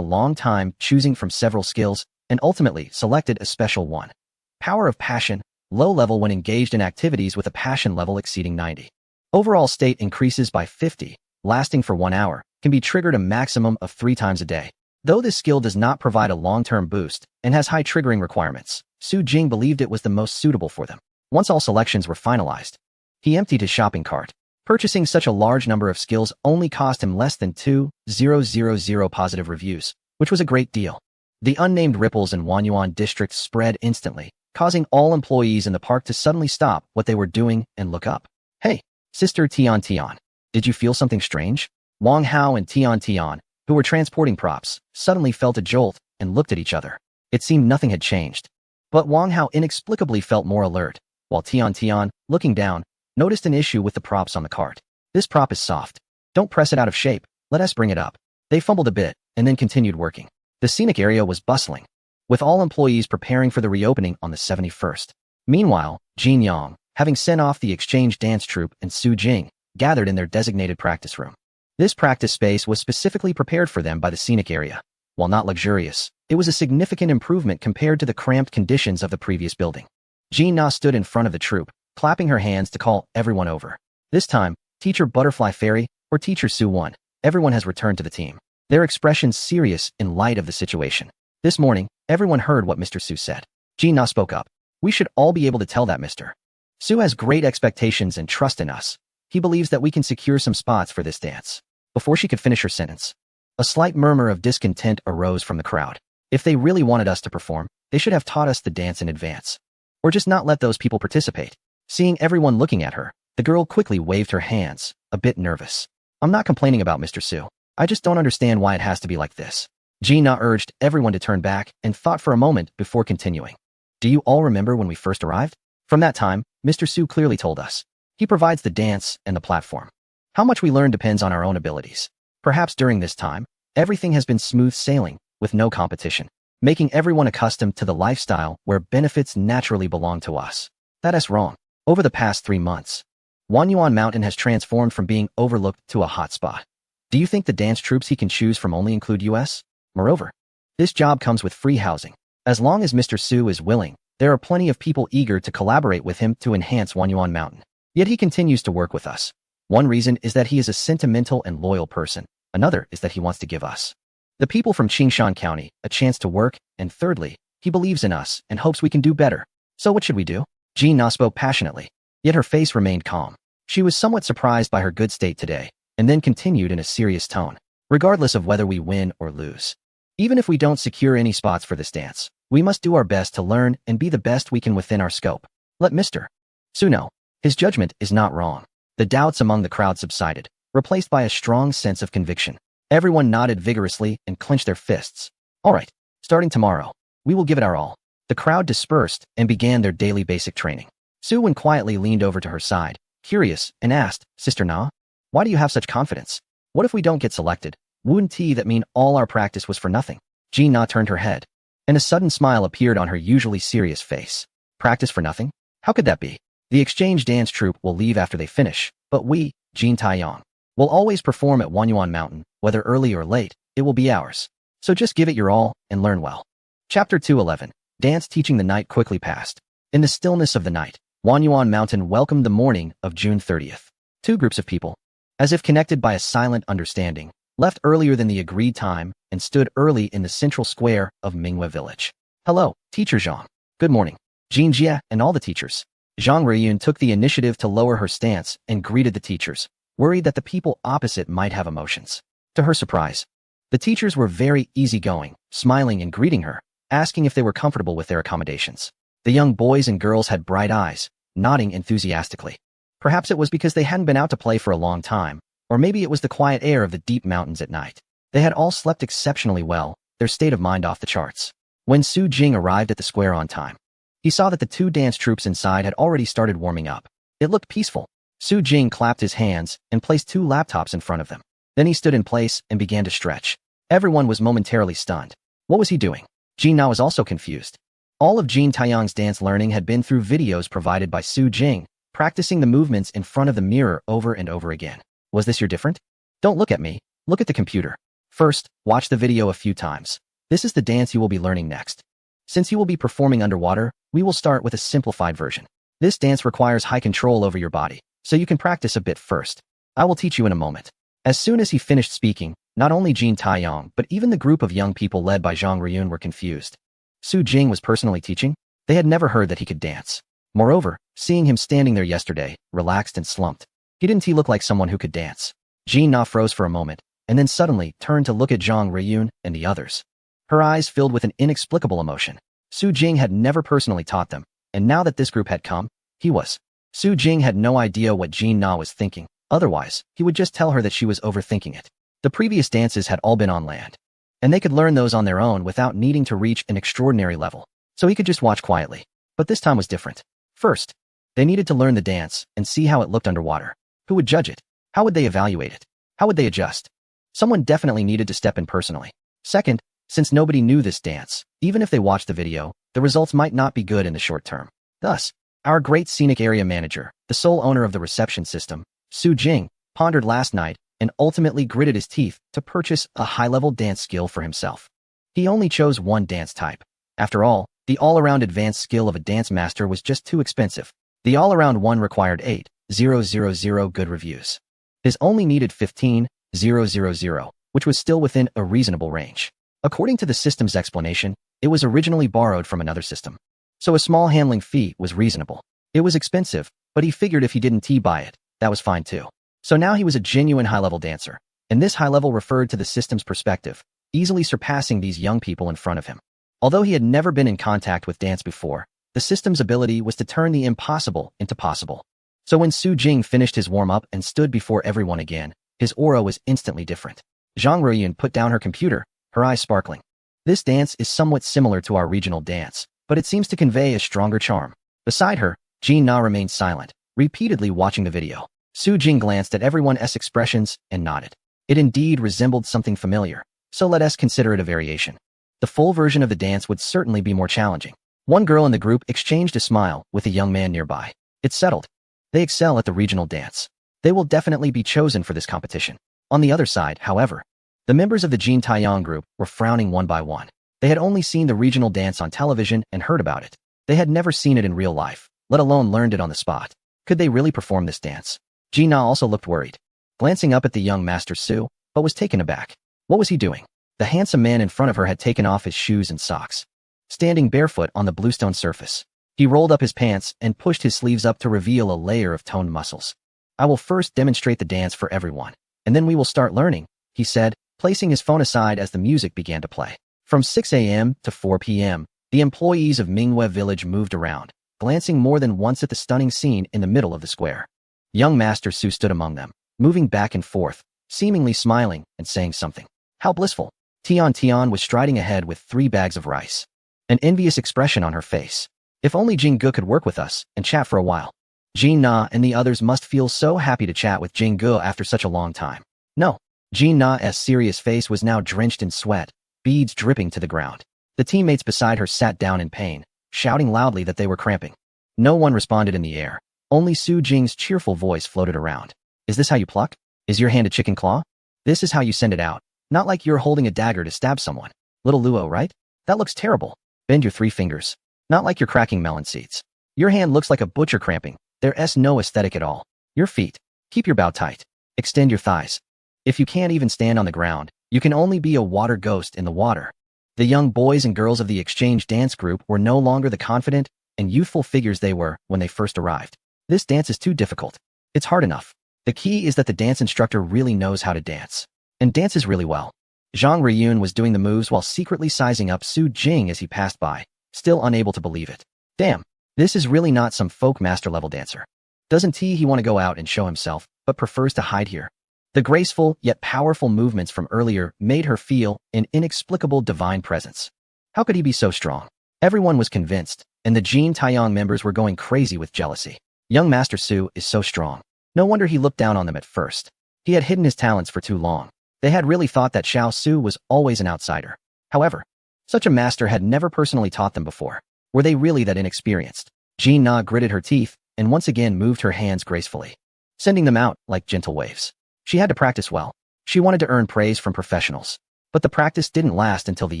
long time choosing from several skills and ultimately selected a special one. Power of passion, low level when engaged in activities with a passion level exceeding 90. Overall state increases by 50, lasting for 1 hour, can be triggered a maximum of 3 times a day. Though this skill does not provide a long-term boost and has high triggering requirements, Su Jing believed it was the most suitable for them. Once all selections were finalized, he emptied his shopping cart. Purchasing such a large number of skills only cost him less than 2,000 positive reviews, which was a great deal. The unnamed ripples in Wanyuan district spread instantly, causing all employees in the park to suddenly stop what they were doing and look up. Hey, Sister Tian Tian, did you feel something strange? Wang Hao and Tian Tian, who were transporting props, suddenly felt a jolt and looked at each other. It seemed nothing had changed. But Wang Hao inexplicably felt more alert, while Tian Tian, looking down, noticed an issue with the props on the cart. This prop is soft. Don't press it out of shape. Let us bring it up. They fumbled a bit and then continued working. The scenic area was bustling, with all employees preparing for the reopening on the 71st. Meanwhile, Jin Yang, having sent off the exchange dance troupe, and Su Jing, gathered in their designated practice room. This practice space was specifically prepared for them by the scenic area. While not luxurious, it was a significant improvement compared to the cramped conditions of the previous building. Jin Na stood in front of the troupe, clapping her hands to call everyone over. This time, Teacher Butterfly Fairy, or Teacher Su One, everyone has returned to the team. Their expressions serious in light of the situation. This morning, everyone heard what Mr. Su said. Jin Na spoke up. We should all be able to tell that Mr. Su has great expectations and trust in us. He believes that we can secure some spots for this dance. Before she could finish her sentence, a slight murmur of discontent arose from the crowd. If they really wanted us to perform, they should have taught us the dance in advance. Or just not let those people participate. Seeing everyone looking at her, the girl quickly waved her hands, a bit nervous. I'm not complaining about Mr. Su. I just don't understand why it has to be like this. Gina urged everyone to turn back and thought for a moment before continuing. Do you all remember when we first arrived? From that time, Mr. Su clearly told us. He provides the dance and the platform. How much we learn depends on our own abilities. Perhaps during this time, everything has been smooth sailing, with no competition, making everyone accustomed to the lifestyle where benefits naturally belong to us. That's wrong. Over the past 3 months, Wanyuan Mountain has transformed from being overlooked to a hotspot. Do you think the dance troops he can choose from only include US? Moreover, this job comes with free housing. As long as Mr. Su is willing, there are plenty of people eager to collaborate with him to enhance Wanyuan Mountain. Yet he continues to work with us. One reason is that he is a sentimental and loyal person. Another is that he wants to give us, the people from Qingshan County, a chance to work, and thirdly, he believes in us and hopes we can do better. So what should we do? Jean Na spoke passionately, yet her face remained calm. She was somewhat surprised by her good state today, and then continued in a serious tone. Regardless of whether we win or lose, even if we don't secure any spots for this dance, we must do our best to learn and be the best we can within our scope. Let Mr. Su know. His judgment is not wrong. The doubts among the crowd subsided, replaced by a strong sense of conviction. Everyone nodded vigorously and clenched their fists. All right, starting tomorrow, we will give it our all. The crowd dispersed and began their daily basic training. Su Wen quietly leaned over to her side, curious, and asked, Sister Na, why do you have such confidence? What if we don't get selected? Wouldn't that mean all our practice was for nothing? Jean Na turned her head, and a sudden smile appeared on her usually serious face. Practice for nothing? How could that be? The exchange dance troupe will leave after they finish, but we, Jin Taiyang, will always perform at Wanyuan Mountain, whether early or late, it will be ours. So just give it your all and learn well. Chapter 211. Dance teaching. The night quickly passed. In the stillness of the night, Wanyuan Mountain welcomed the morning of June 30th. Two groups of people, as if connected by a silent understanding, left earlier than the agreed time and stood early in the central square of Minghua Village. Hello, Teacher Zhang. Good morning. Jin Jia and all the teachers. Zhang Ruiyun took the initiative to lower her stance and greeted the teachers, worried that the people opposite might have emotions. To her surprise, the teachers were very easygoing, smiling and greeting her, asking if they were comfortable with their accommodations. The young boys and girls had bright eyes, nodding enthusiastically. Perhaps it was because they hadn't been out to play for a long time, or maybe it was the quiet air of the deep mountains at night. They had all slept exceptionally well, their state of mind off the charts. When Su Jing arrived at the square on time, he saw that the two dance troops inside had already started warming up. It looked peaceful. Su Jing clapped his hands and placed two laptops in front of them. Then he stood in place and began to stretch. Everyone was momentarily stunned. What was he doing? Jin Na was also confused. All of Jin Taiyang's dance learning had been through videos provided by Su Jing, practicing the movements in front of the mirror over and over again. Was this your different? Don't look at me, look at the computer. First, watch the video a few times. This is the dance you will be learning next. Since you will be performing underwater, we will start with a simplified version. This dance requires high control over your body, so you can practice a bit first. I will teach you in a moment. As soon as he finished speaking, not only Jin Taiyang but even the group of young people led by Zhang Ruiyun were confused. Su Jing was personally teaching? They had never heard that he could dance. Moreover, seeing him standing there yesterday, relaxed and slumped, didn't he look like someone who could dance? Jin Na froze for a moment, and then suddenly turned to look at Zhang Ruiyun and the others. Her eyes filled with an inexplicable emotion. Su Jing had never personally taught them, and now that this group had come, he was. Su Jing had no idea what Jin Na was thinking, otherwise, he would just tell her that she was overthinking it. The previous dances had all been on land, and they could learn those on their own without needing to reach an extraordinary level, so he could just watch quietly. But this time was different. First, they needed to learn the dance and see how it looked underwater. Who would judge it? How would they evaluate it? How would they adjust? Someone definitely needed to step in personally. Second, since nobody knew this dance, even if they watched the video, the results might not be good in the short term. Thus, our great scenic area manager, the sole owner of the reception system, Su Jing, pondered last night and ultimately gritted his teeth to purchase a high-level dance skill for himself. He only chose one dance type. After all, the all-around advanced skill of a dance master was just too expensive. The all-around one required 8,000 good reviews. His only needed 15,000, which was still within a reasonable range. According to the system's explanation, it was originally borrowed from another system. So a small handling fee was reasonable. It was expensive, but he figured if he didn't buy it, that was fine too. So now he was a genuine high-level dancer, and this high level referred to the system's perspective, easily surpassing these young people in front of him. Although he had never been in contact with dance before, the system's ability was to turn the impossible into possible. So when Su Jing finished his warm-up and stood before everyone again, his aura was instantly different. Zhang Ruiyun put down her computer, her eyes sparkling. This dance is somewhat similar to our regional dance, but it seems to convey a stronger charm. Beside her, Jin Na remained silent, repeatedly watching the video. Su Jing glanced at everyone's expressions and nodded. It indeed resembled something familiar, so let us consider it a variation. The full version of the dance would certainly be more challenging. One girl in the group exchanged a smile with a young man nearby. It's settled. They excel at the regional dance. They will definitely be chosen for this competition. On the other side, however, the members of the Jin Taeyong group were frowning one by one. They had only seen the regional dance on television and heard about it. They had never seen it in real life, let alone learned it on the spot. Could they really perform this dance? Ji Na also looked worried, glancing up at the young Master Su, but was taken aback. What was he doing? The handsome man in front of her had taken off his shoes and socks, standing barefoot on the bluestone surface. He rolled up his pants and pushed his sleeves up to reveal a layer of toned muscles. I will first demonstrate the dance for everyone, and then we will start learning, he said, placing his phone aside as the music began to play. From 6 a.m. to 4 p.m., the employees of Mingwe Village moved around, glancing more than once at the stunning scene in the middle of the square. Young Master Su stood among them, moving back and forth, seemingly smiling and saying something. How blissful. Tian was striding ahead with 3 bags of rice, an envious expression on her face. If only Jingge could work with us and chat for a while. Jin Na and the others must feel so happy to chat with Jingge after such a long time. No. Jin Na's serious face was now drenched in sweat, beads dripping to the ground. The teammates beside her sat down in pain, shouting loudly that they were cramping. No one responded in the air. Only Su Jing's cheerful voice floated around. Is this how you pluck? Is your hand a chicken claw? This is how you send it out. Not like you're holding a dagger to stab someone. Little Luo, right? That looks terrible. Bend your 3 fingers. Not like you're cracking melon seeds. Your hand looks like a butcher cramping. There's no aesthetic at all. Your feet. Keep your bow tight. Extend your thighs. If you can't even stand on the ground, you can only be a water ghost in the water. The young boys and girls of the exchange dance group were no longer the confident and youthful figures they were when they first arrived. This dance is too difficult. It's hard enough. The key is that the dance instructor really knows how to dance. And dances really well. Zhang Riyun was doing the moves while secretly sizing up Su Jing as he passed by, still unable to believe it. Damn, this is really not some folk master level dancer. Doesn't he want to go out and show himself, but prefers to hide here? The graceful yet powerful movements from earlier made her feel an inexplicable divine presence. How could he be so strong? Everyone was convinced, and the Jin Taeyong members were going crazy with jealousy. Young Master Su is so strong. No wonder he looked down on them at first. He had hidden his talents for too long. They had really thought that Xiao Su was always an outsider. However, such a master had never personally taught them before. Were they really that inexperienced? Jin Na gritted her teeth and once again moved her hands gracefully, sending them out like gentle waves. She had to practice well. She wanted to earn praise from professionals. But the practice didn't last until the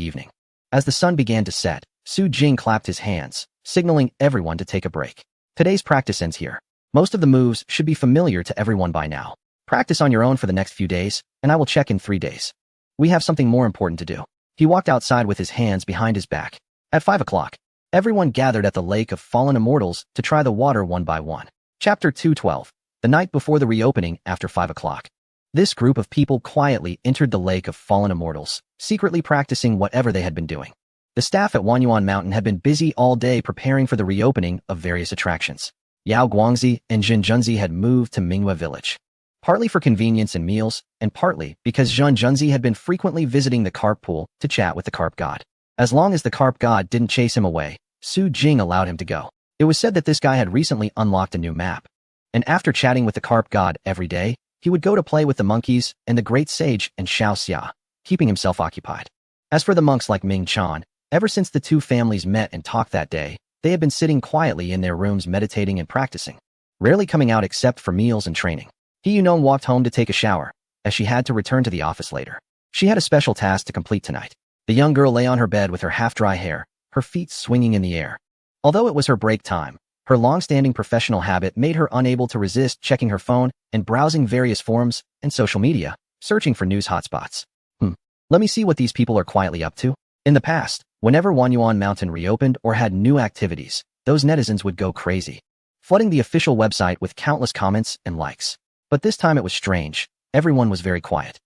evening. As the sun began to set, Su Jing clapped his hands, signaling everyone to take a break. Today's practice ends here. Most of the moves should be familiar to everyone by now. Practice on your own for the next few days, and I will check in 3 days. We have something more important to do. He walked outside with his hands behind his back. At 5 o'clock, everyone gathered at the Lake of Fallen Immortals to try the water one by one. Chapter 212. The night before the reopening after 5 o'clock. This group of people quietly entered the Lake of Fallen Immortals, secretly practicing whatever they had been doing. The staff at Wanyuan Mountain had been busy all day preparing for the reopening of various attractions. Yao Guangzi and Zhen Junzi had moved to Mingwe Village, partly for convenience and meals, and partly because Zhen Junzi had been frequently visiting the carp pool to chat with the carp god. As long as the carp god didn't chase him away, Su Jing allowed him to go. It was said that this guy had recently unlocked a new map, and after chatting with the carp god every day, he would go to play with the monkeys and the great sage and Xiao Xia, keeping himself occupied. As for the monks like Ming Chan, ever since the two families met and talked that day, they had been sitting quietly in their rooms meditating and practicing, rarely coming out except for meals and training. He Yunong walked home to take a shower, as she had to return to the office later. She had a special task to complete tonight. The young girl lay on her bed with her half-dry hair, her feet swinging in the air. Although it was her break time, her long-standing professional habit made her unable to resist checking her phone and browsing various forums and social media, searching for news hotspots. Let me see what these people are quietly up to. In the past, whenever Wanyuan Mountain reopened or had new activities, those netizens would go crazy, flooding the official website with countless comments and likes. But this time it was strange. Everyone was very quiet.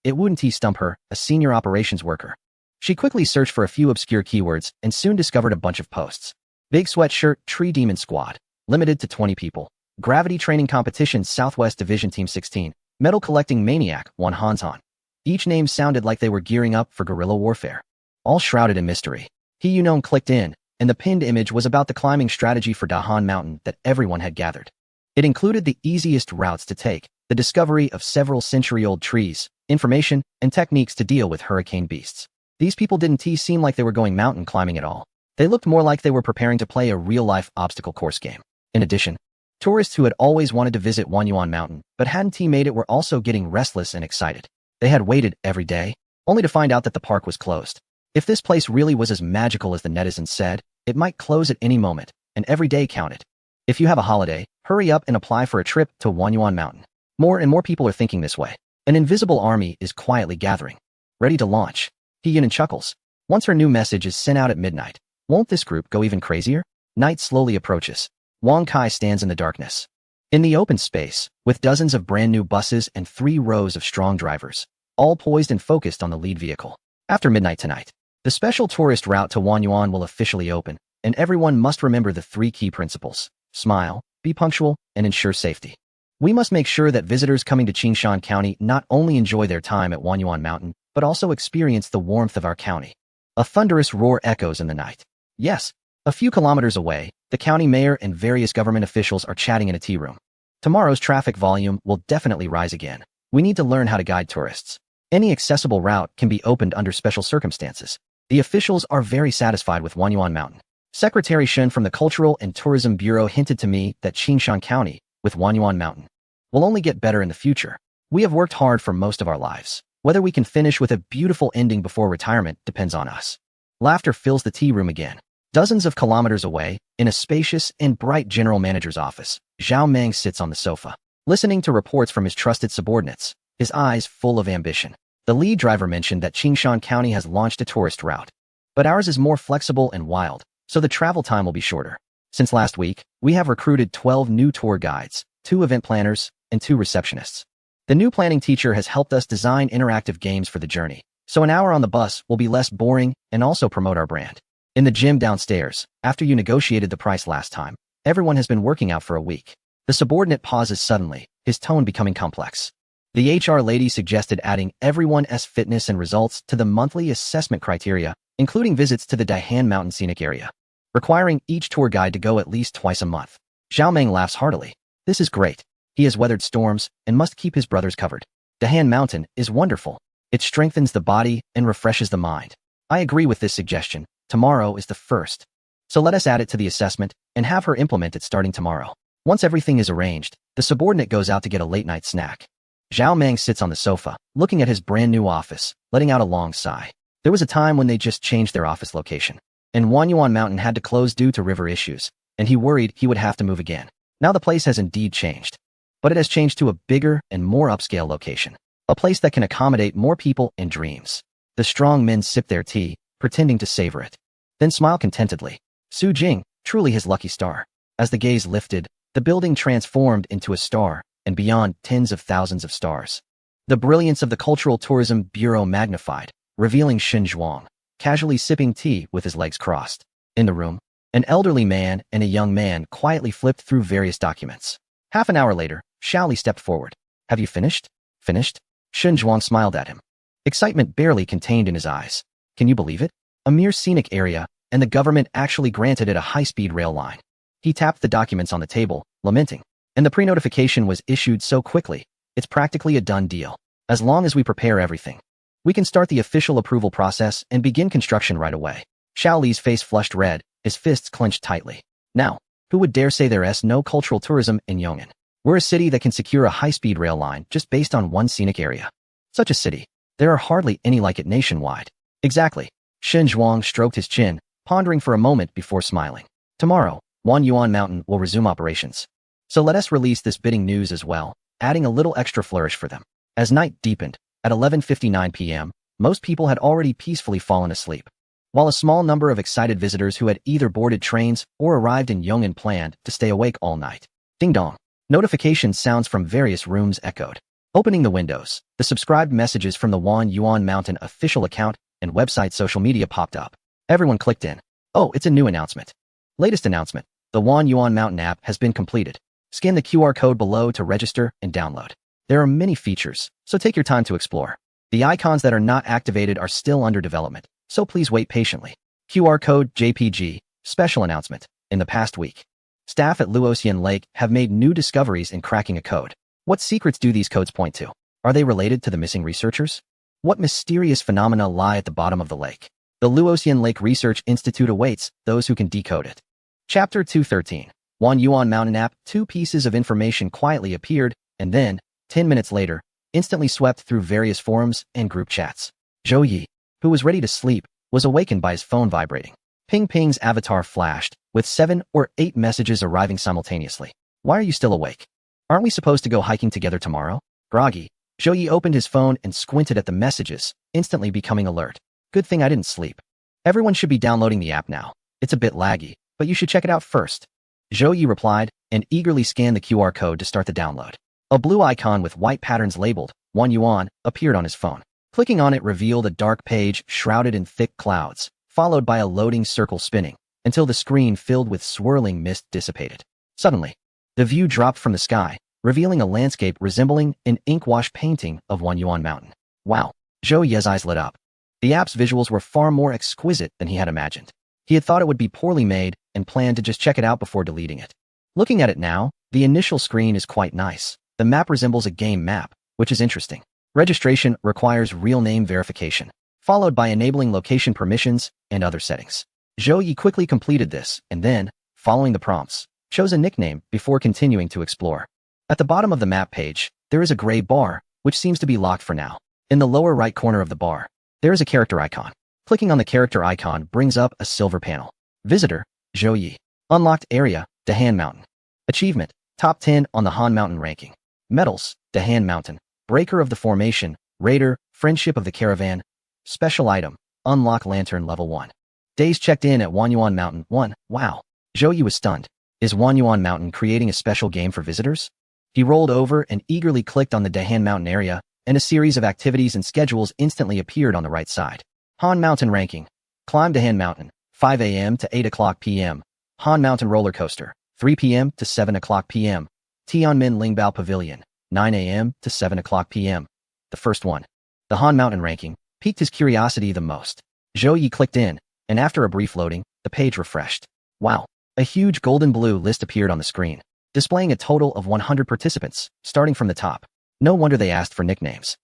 It wouldn't stump her, a senior operations worker. She quickly searched for a few obscure keywords and soon discovered a bunch of posts. Big Sweatshirt Tree Demon Squad, limited to 20 people. Gravity Training Competition Southwest Division Team 16. Metal Collecting Maniac 1 Hanzon. Each name sounded like they were gearing up for guerrilla warfare, all shrouded in mystery. He Yunong clicked in, and the pinned image was about the climbing strategy for Dahan Mountain that everyone had gathered. It included the easiest routes to take, the discovery of several century-old trees, information, and techniques to deal with hurricane beasts. These people didn't seem like they were going mountain climbing at all. They looked more like they were preparing to play a real-life obstacle course game. In addition, tourists who had always wanted to visit Wanyuan Mountain but hadn't made it were also getting restless and excited. They had waited every day, only to find out that the park was closed. If this place really was as magical as the netizens said, it might close at any moment, and every day counted. If you have a holiday, hurry up and apply for a trip to Wanyuan Mountain. More and more people are thinking this way. An invisible army is quietly gathering, ready to launch. Hee-Yin chuckles. Once her new message is sent out at midnight, won't this group go even crazier? Night slowly approaches. Wang Kai stands in the darkness. In the open space, with dozens of brand new buses and 3 rows of strong drivers, all poised and focused on the lead vehicle. After midnight tonight, the special tourist route to Wanyuan will officially open, and everyone must remember the 3 key principles: smile, be punctual, and ensure safety. We must make sure that visitors coming to Qingshan County not only enjoy their time at Wanyuan Mountain, but also experience the warmth of our county. A thunderous roar echoes in the night. Yes, a few kilometers away, the county mayor and various government officials are chatting in a tea room. Tomorrow's traffic volume will definitely rise again. We need to learn how to guide tourists. Any accessible route can be opened under special circumstances. The officials are very satisfied with Wanyuan Mountain. Secretary Shen from the Cultural and Tourism Bureau hinted to me that Qingshan County, with Wanyuan Mountain, will only get better in the future. We have worked hard for most of our lives. Whether we can finish with a beautiful ending before retirement depends on us. Laughter fills the tea room again. Dozens of kilometers away, in a spacious and bright general manager's office, Zhao Meng sits on the sofa, listening to reports from his trusted subordinates, his eyes full of ambition. The lead driver mentioned that Qingshan County has launched a tourist route. But ours is more flexible and wild, so the travel time will be shorter. Since last week, we have recruited 12 new tour guides, 2 event planners, and 2 receptionists. The new planning teacher has helped us design interactive games for the journey, so an hour on the bus will be less boring and also promote our brand. In the gym downstairs, after you negotiated the price last time, everyone has been working out for a week. The subordinate pauses suddenly, his tone becoming complex. The HR lady suggested adding everyone's fitness and results to the monthly assessment criteria, including visits to the Daihan Mountain Scenic area, requiring each tour guide to go at least twice a month. Zhao Meng laughs heartily. This is great. He has weathered storms and must keep his brothers covered. Daihan Mountain is wonderful. It strengthens the body and refreshes the mind. I agree with this suggestion. Tomorrow is the first. So let us add it to the assessment and have her implement it starting tomorrow. Once everything is arranged, the subordinate goes out to get a late-night snack. Zhao Meng sits on the sofa, looking at his brand-new office, letting out a long sigh. There was a time when they just changed their office location, and Wanyuan Mountain had to close due to river issues, and he worried he would have to move again. Now the place has indeed changed. But it has changed to a bigger and more upscale location, a place that can accommodate more people and dreams. The strong men sip their tea, pretending to savor it, then smile contentedly. Su Jing, truly his lucky star. As the gaze lifted, the building transformed into a star, and beyond, tens of thousands of stars. The brilliance of the Cultural Tourism Bureau magnified, revealing Shen Zhuang, casually sipping tea with his legs crossed. In the room, an elderly man and a young man quietly flipped through various documents. Half an hour later, Xiaoli stepped forward. Have you finished? Finished? Shen Zhuang smiled at him. Excitement barely contained in his eyes. Can you believe it? A mere scenic area, and the government actually granted it a high-speed rail line. He tapped the documents on the table, lamenting. And the pre-notification was issued so quickly, it's practically a done deal. As long as we prepare everything, we can start the official approval process and begin construction right away. Xiaoli's face flushed red, his fists clenched tightly. Now, who would dare say there's no cultural tourism in Yong'an? We're a city that can secure a high-speed rail line just based on one scenic area. Such a city. There are hardly any like it nationwide. Exactly. Shen Zhuang stroked his chin, pondering for a moment before smiling. Tomorrow, Wanyuan Mountain will resume operations. So let us release this bidding news as well, adding a little extra flourish for them. As night deepened, at 11:59 p.m., most people had already peacefully fallen asleep, while a small number of excited visitors who had either boarded trains or arrived in Yong'an planned to stay awake all night. Ding dong. Notification sounds from various rooms echoed. Opening the windows, the subscribed messages from the Wanyuan Mountain official account and website social media popped up. Everyone clicked in. Oh, it's a new announcement. Latest announcement. The Wanyuan Mountain app has been completed. Scan the QR code below to register and download. There are many features, so take your time to explore. The icons that are not activated are still under development, so please wait patiently. QR code JPG, special announcement. In the past week, staff at Luoxian Lake have made new discoveries in cracking a code. What secrets do these codes point to? Are they related to the missing researchers? What mysterious phenomena lie at the bottom of the lake? The Luoxian Lake Research Institute awaits those who can decode it. Chapter 213. Yuan Mountain App. 2 pieces of information quietly appeared, and then, 10 minutes later, instantly swept through various forums and group chats. Zhou Yi, who was ready to sleep, was awakened by his phone vibrating. Ping Ping's avatar flashed, with 7 or 8 messages arriving simultaneously. Why are you still awake? Aren't we supposed to go hiking together tomorrow? Groggy, Zhou Yi opened his phone and squinted at the messages, instantly becoming alert. Good thing I didn't sleep. Everyone should be downloading the app now. It's a bit laggy, but you should check it out first. Zhou Yi replied, and eagerly scanned the QR code to start the download. A blue icon with white patterns labeled Yuan appeared on his phone. Clicking on it revealed a dark page shrouded in thick clouds, followed by a loading circle spinning, until the screen filled with swirling mist dissipated. Suddenly, the view dropped from the sky, revealing a landscape resembling an ink-wash painting of Yuan Mountain. Wow! Zhou Yi's eyes lit up. The app's visuals were far more exquisite than he had imagined. He had thought it would be poorly made and planned to just check it out before deleting it. Looking at it now, the initial screen is quite nice. The map resembles a game map, which is interesting. Registration requires real name verification, followed by enabling location permissions and other settings. Zhou Yi quickly completed this and then, following the prompts, chose a nickname before continuing to explore. At the bottom of the map page, there is a gray bar, which seems to be locked for now. In the lower right corner of the bar, there is a character icon. Clicking on the character icon brings up a silver panel. Visitor, Zhou Yi. Unlocked area, Dahan Mountain. Achievement, top 10 on the Han Mountain ranking. Medals, Dahan Mountain. Breaker of the Formation, Raider, Friendship of the Caravan. Special item, unlock lantern level 1. Days checked in at Yuan Mountain 1. Wow. Zhou Yi was stunned. Is Yuan Mountain creating a special game for visitors? He rolled over and eagerly clicked on the Dahan Mountain area, and a series of activities and schedules instantly appeared on the right side. Han Mountain ranking. Climb Dahan Mountain, 5 a.m. to 8 o'clock p.m. Han Mountain roller coaster, 3 p.m. to 7 o'clock p.m. Tianmen Lingbao Pavilion, 9 a.m. to 7 o'clock p.m. The first one. The Han Mountain ranking piqued his curiosity the most. Zhou Yi clicked in, and after a brief loading, the page refreshed. Wow! A huge golden blue list appeared on the screen, displaying a total of 100 participants, starting from the top. No wonder they asked for nicknames.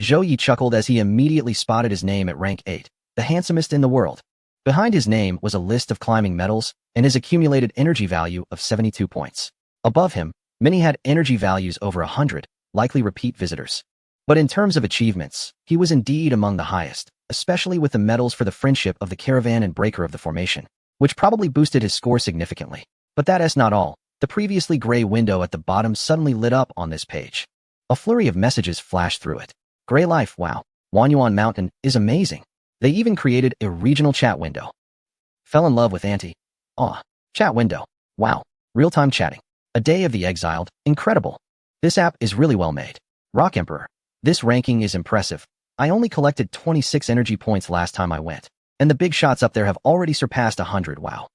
Zhou Yi chuckled as he immediately spotted his name at rank 8, the handsomest in the world. Behind his name was a list of climbing medals and his accumulated energy value of 72 points. Above him, many had energy values over 100, likely repeat visitors. But in terms of achievements, he was indeed among the highest, especially with the medals for the Friendship of the Caravan and Breaker of the Formation, which probably boosted his score significantly. But that is not all. The previously gray window at the bottom suddenly lit up on this page. A flurry of messages flashed through it. Gray life, wow. Yuan Mountain is amazing. They even created a regional chat window. Fell in love with Auntie. Aw. Chat window. Wow. Real-time chatting. A day of the exiled. Incredible. This app is really well made. Rock Emperor. This ranking is impressive. I only collected 26 energy points last time I went, and the big shots up there have already surpassed 100. Wow.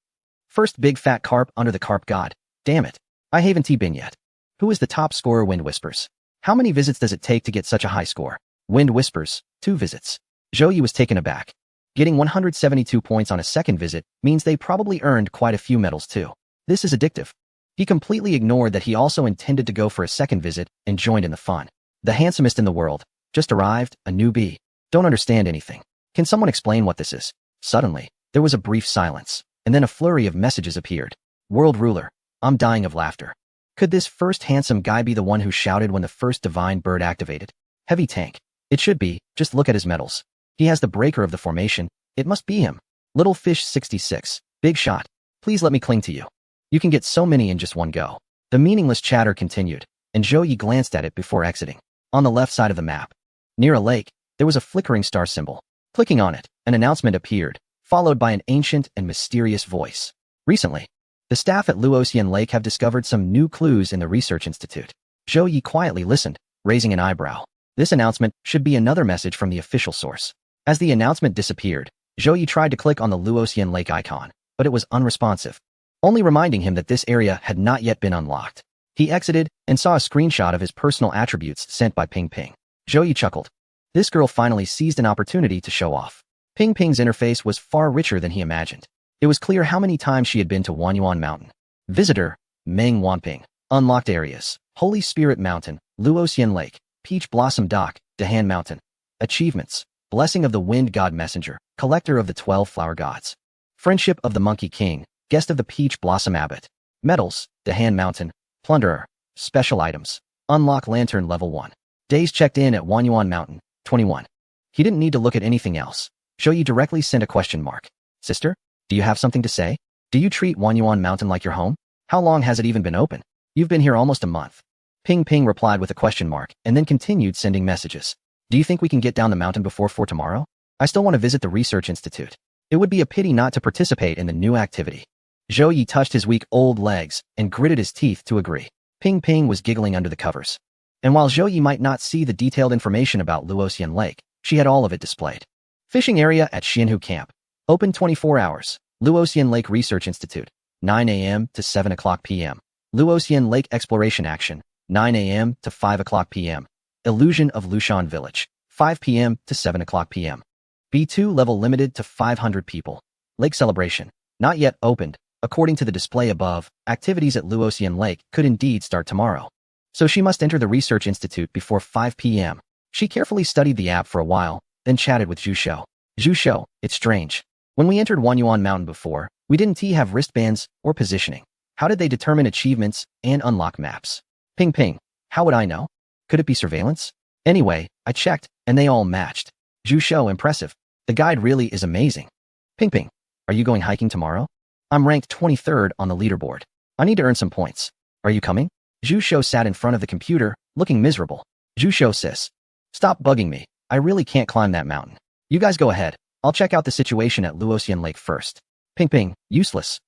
First big fat carp under the carp god. Damn it. I haven't been yet. Who is the top scorer? Wind Whispers. How many visits does it take to get such a high score? Wind Whispers, 2 visits. Zhou Yi was taken aback. Getting 172 points on a second visit means they probably earned quite a few medals too. This is addictive. He completely ignored that he also intended to go for a second visit and joined in the fun. The handsomest in the world. Just arrived, a newbie. Don't understand anything. Can someone explain what this is? Suddenly, there was a brief silence, and then a flurry of messages appeared. World Ruler. I'm dying of laughter. Could this first handsome guy be the one who shouted when the first divine bird activated? Heavy tank. It should be, just look at his medals. He has the Breaker of the Formation. It must be him. Little Fish 66. Big shot. Please let me cling to you. You can get so many in just one go. The meaningless chatter continued, and Zhou Yi glanced at it before exiting. On the left side of the map, near a lake, there was a flickering star symbol. Clicking on it, an announcement appeared, followed by an ancient and mysterious voice. Recently, the staff at Luoxian Lake have discovered some new clues in the Research Institute. Zhou Yi quietly listened, raising an eyebrow. This announcement should be another message from the official source. As the announcement disappeared, Zhou Yi tried to click on the Luoxian Lake icon, but it was unresponsive, only reminding him that this area had not yet been unlocked. He exited and saw a screenshot of his personal attributes sent by Ping Ping. Zhou Yi chuckled. This girl finally seized an opportunity to show off. Ping Ping's interface was far richer than he imagined. It was clear how many times she had been to Yuan Mountain. Visitor, Meng Wanping. Unlocked areas, Holy Spirit Mountain, Luoxian Lake, Peach Blossom Dock, Dahan Mountain. Achievements, Blessing of the wind god messenger, collector of the 12 flower gods. Friendship of the monkey king, guest of the peach blossom abbot. Medals, Dahan Mountain, plunderer, special items. Unlock lantern level 1. Days checked in at Wanyuan Mountain, 21. He didn't need to look at anything else. Shoyi directly sent a question mark. Sister, do you have something to say? Do you treat Wanyuan Mountain like your home? How long has it even been open? You've been here almost a month. Ping Ping replied with a question mark and then continued sending messages. Do you think we can get down the mountain before 4 tomorrow? I still want to visit the research institute. It would be a pity not to participate in the new activity. Zhou Yi touched his weak old legs and gritted his teeth to agree. Ping Ping was giggling under the covers. And while Zhou Yi might not see the detailed information about Luoxian Lake, she had all of it displayed. Fishing area at Xianhu Camp. Open 24 hours. Luoxian Lake Research Institute. 9 a.m. to 7 o'clock p.m. Luoxian Lake Exploration Action. 9 a.m. to 5 o'clock p.m. Illusion of Lushan Village. 5 p.m. to 7 o'clock p.m. B2 level limited to 500 people. Lake Celebration. Not yet opened. According to the display above, activities at Luoxian Lake could indeed start tomorrow. So she must enter the Research Institute before 5 p.m. She carefully studied the app for a while, then chatted with Zhu Shou. Zhu Shou, it's strange. When we entered Wanyuan Mountain before, we didn't have wristbands or positioning. How did they determine achievements and unlock maps? Ping Ping, how would I know? Could it be surveillance? Anyway, I checked, and they all matched. Zhu Shou, impressive. The guide really is amazing. Ping Ping, are you going hiking tomorrow? I'm ranked 23rd on the leaderboard. I need to earn some points. Are you coming? Zhu Shou sat in front of the computer, looking miserable. Zhu Shou sis. Stop bugging me. I really can't climb that mountain. You guys go ahead. I'll check out the situation at Luoxian Lake first. Ping Ping, useless.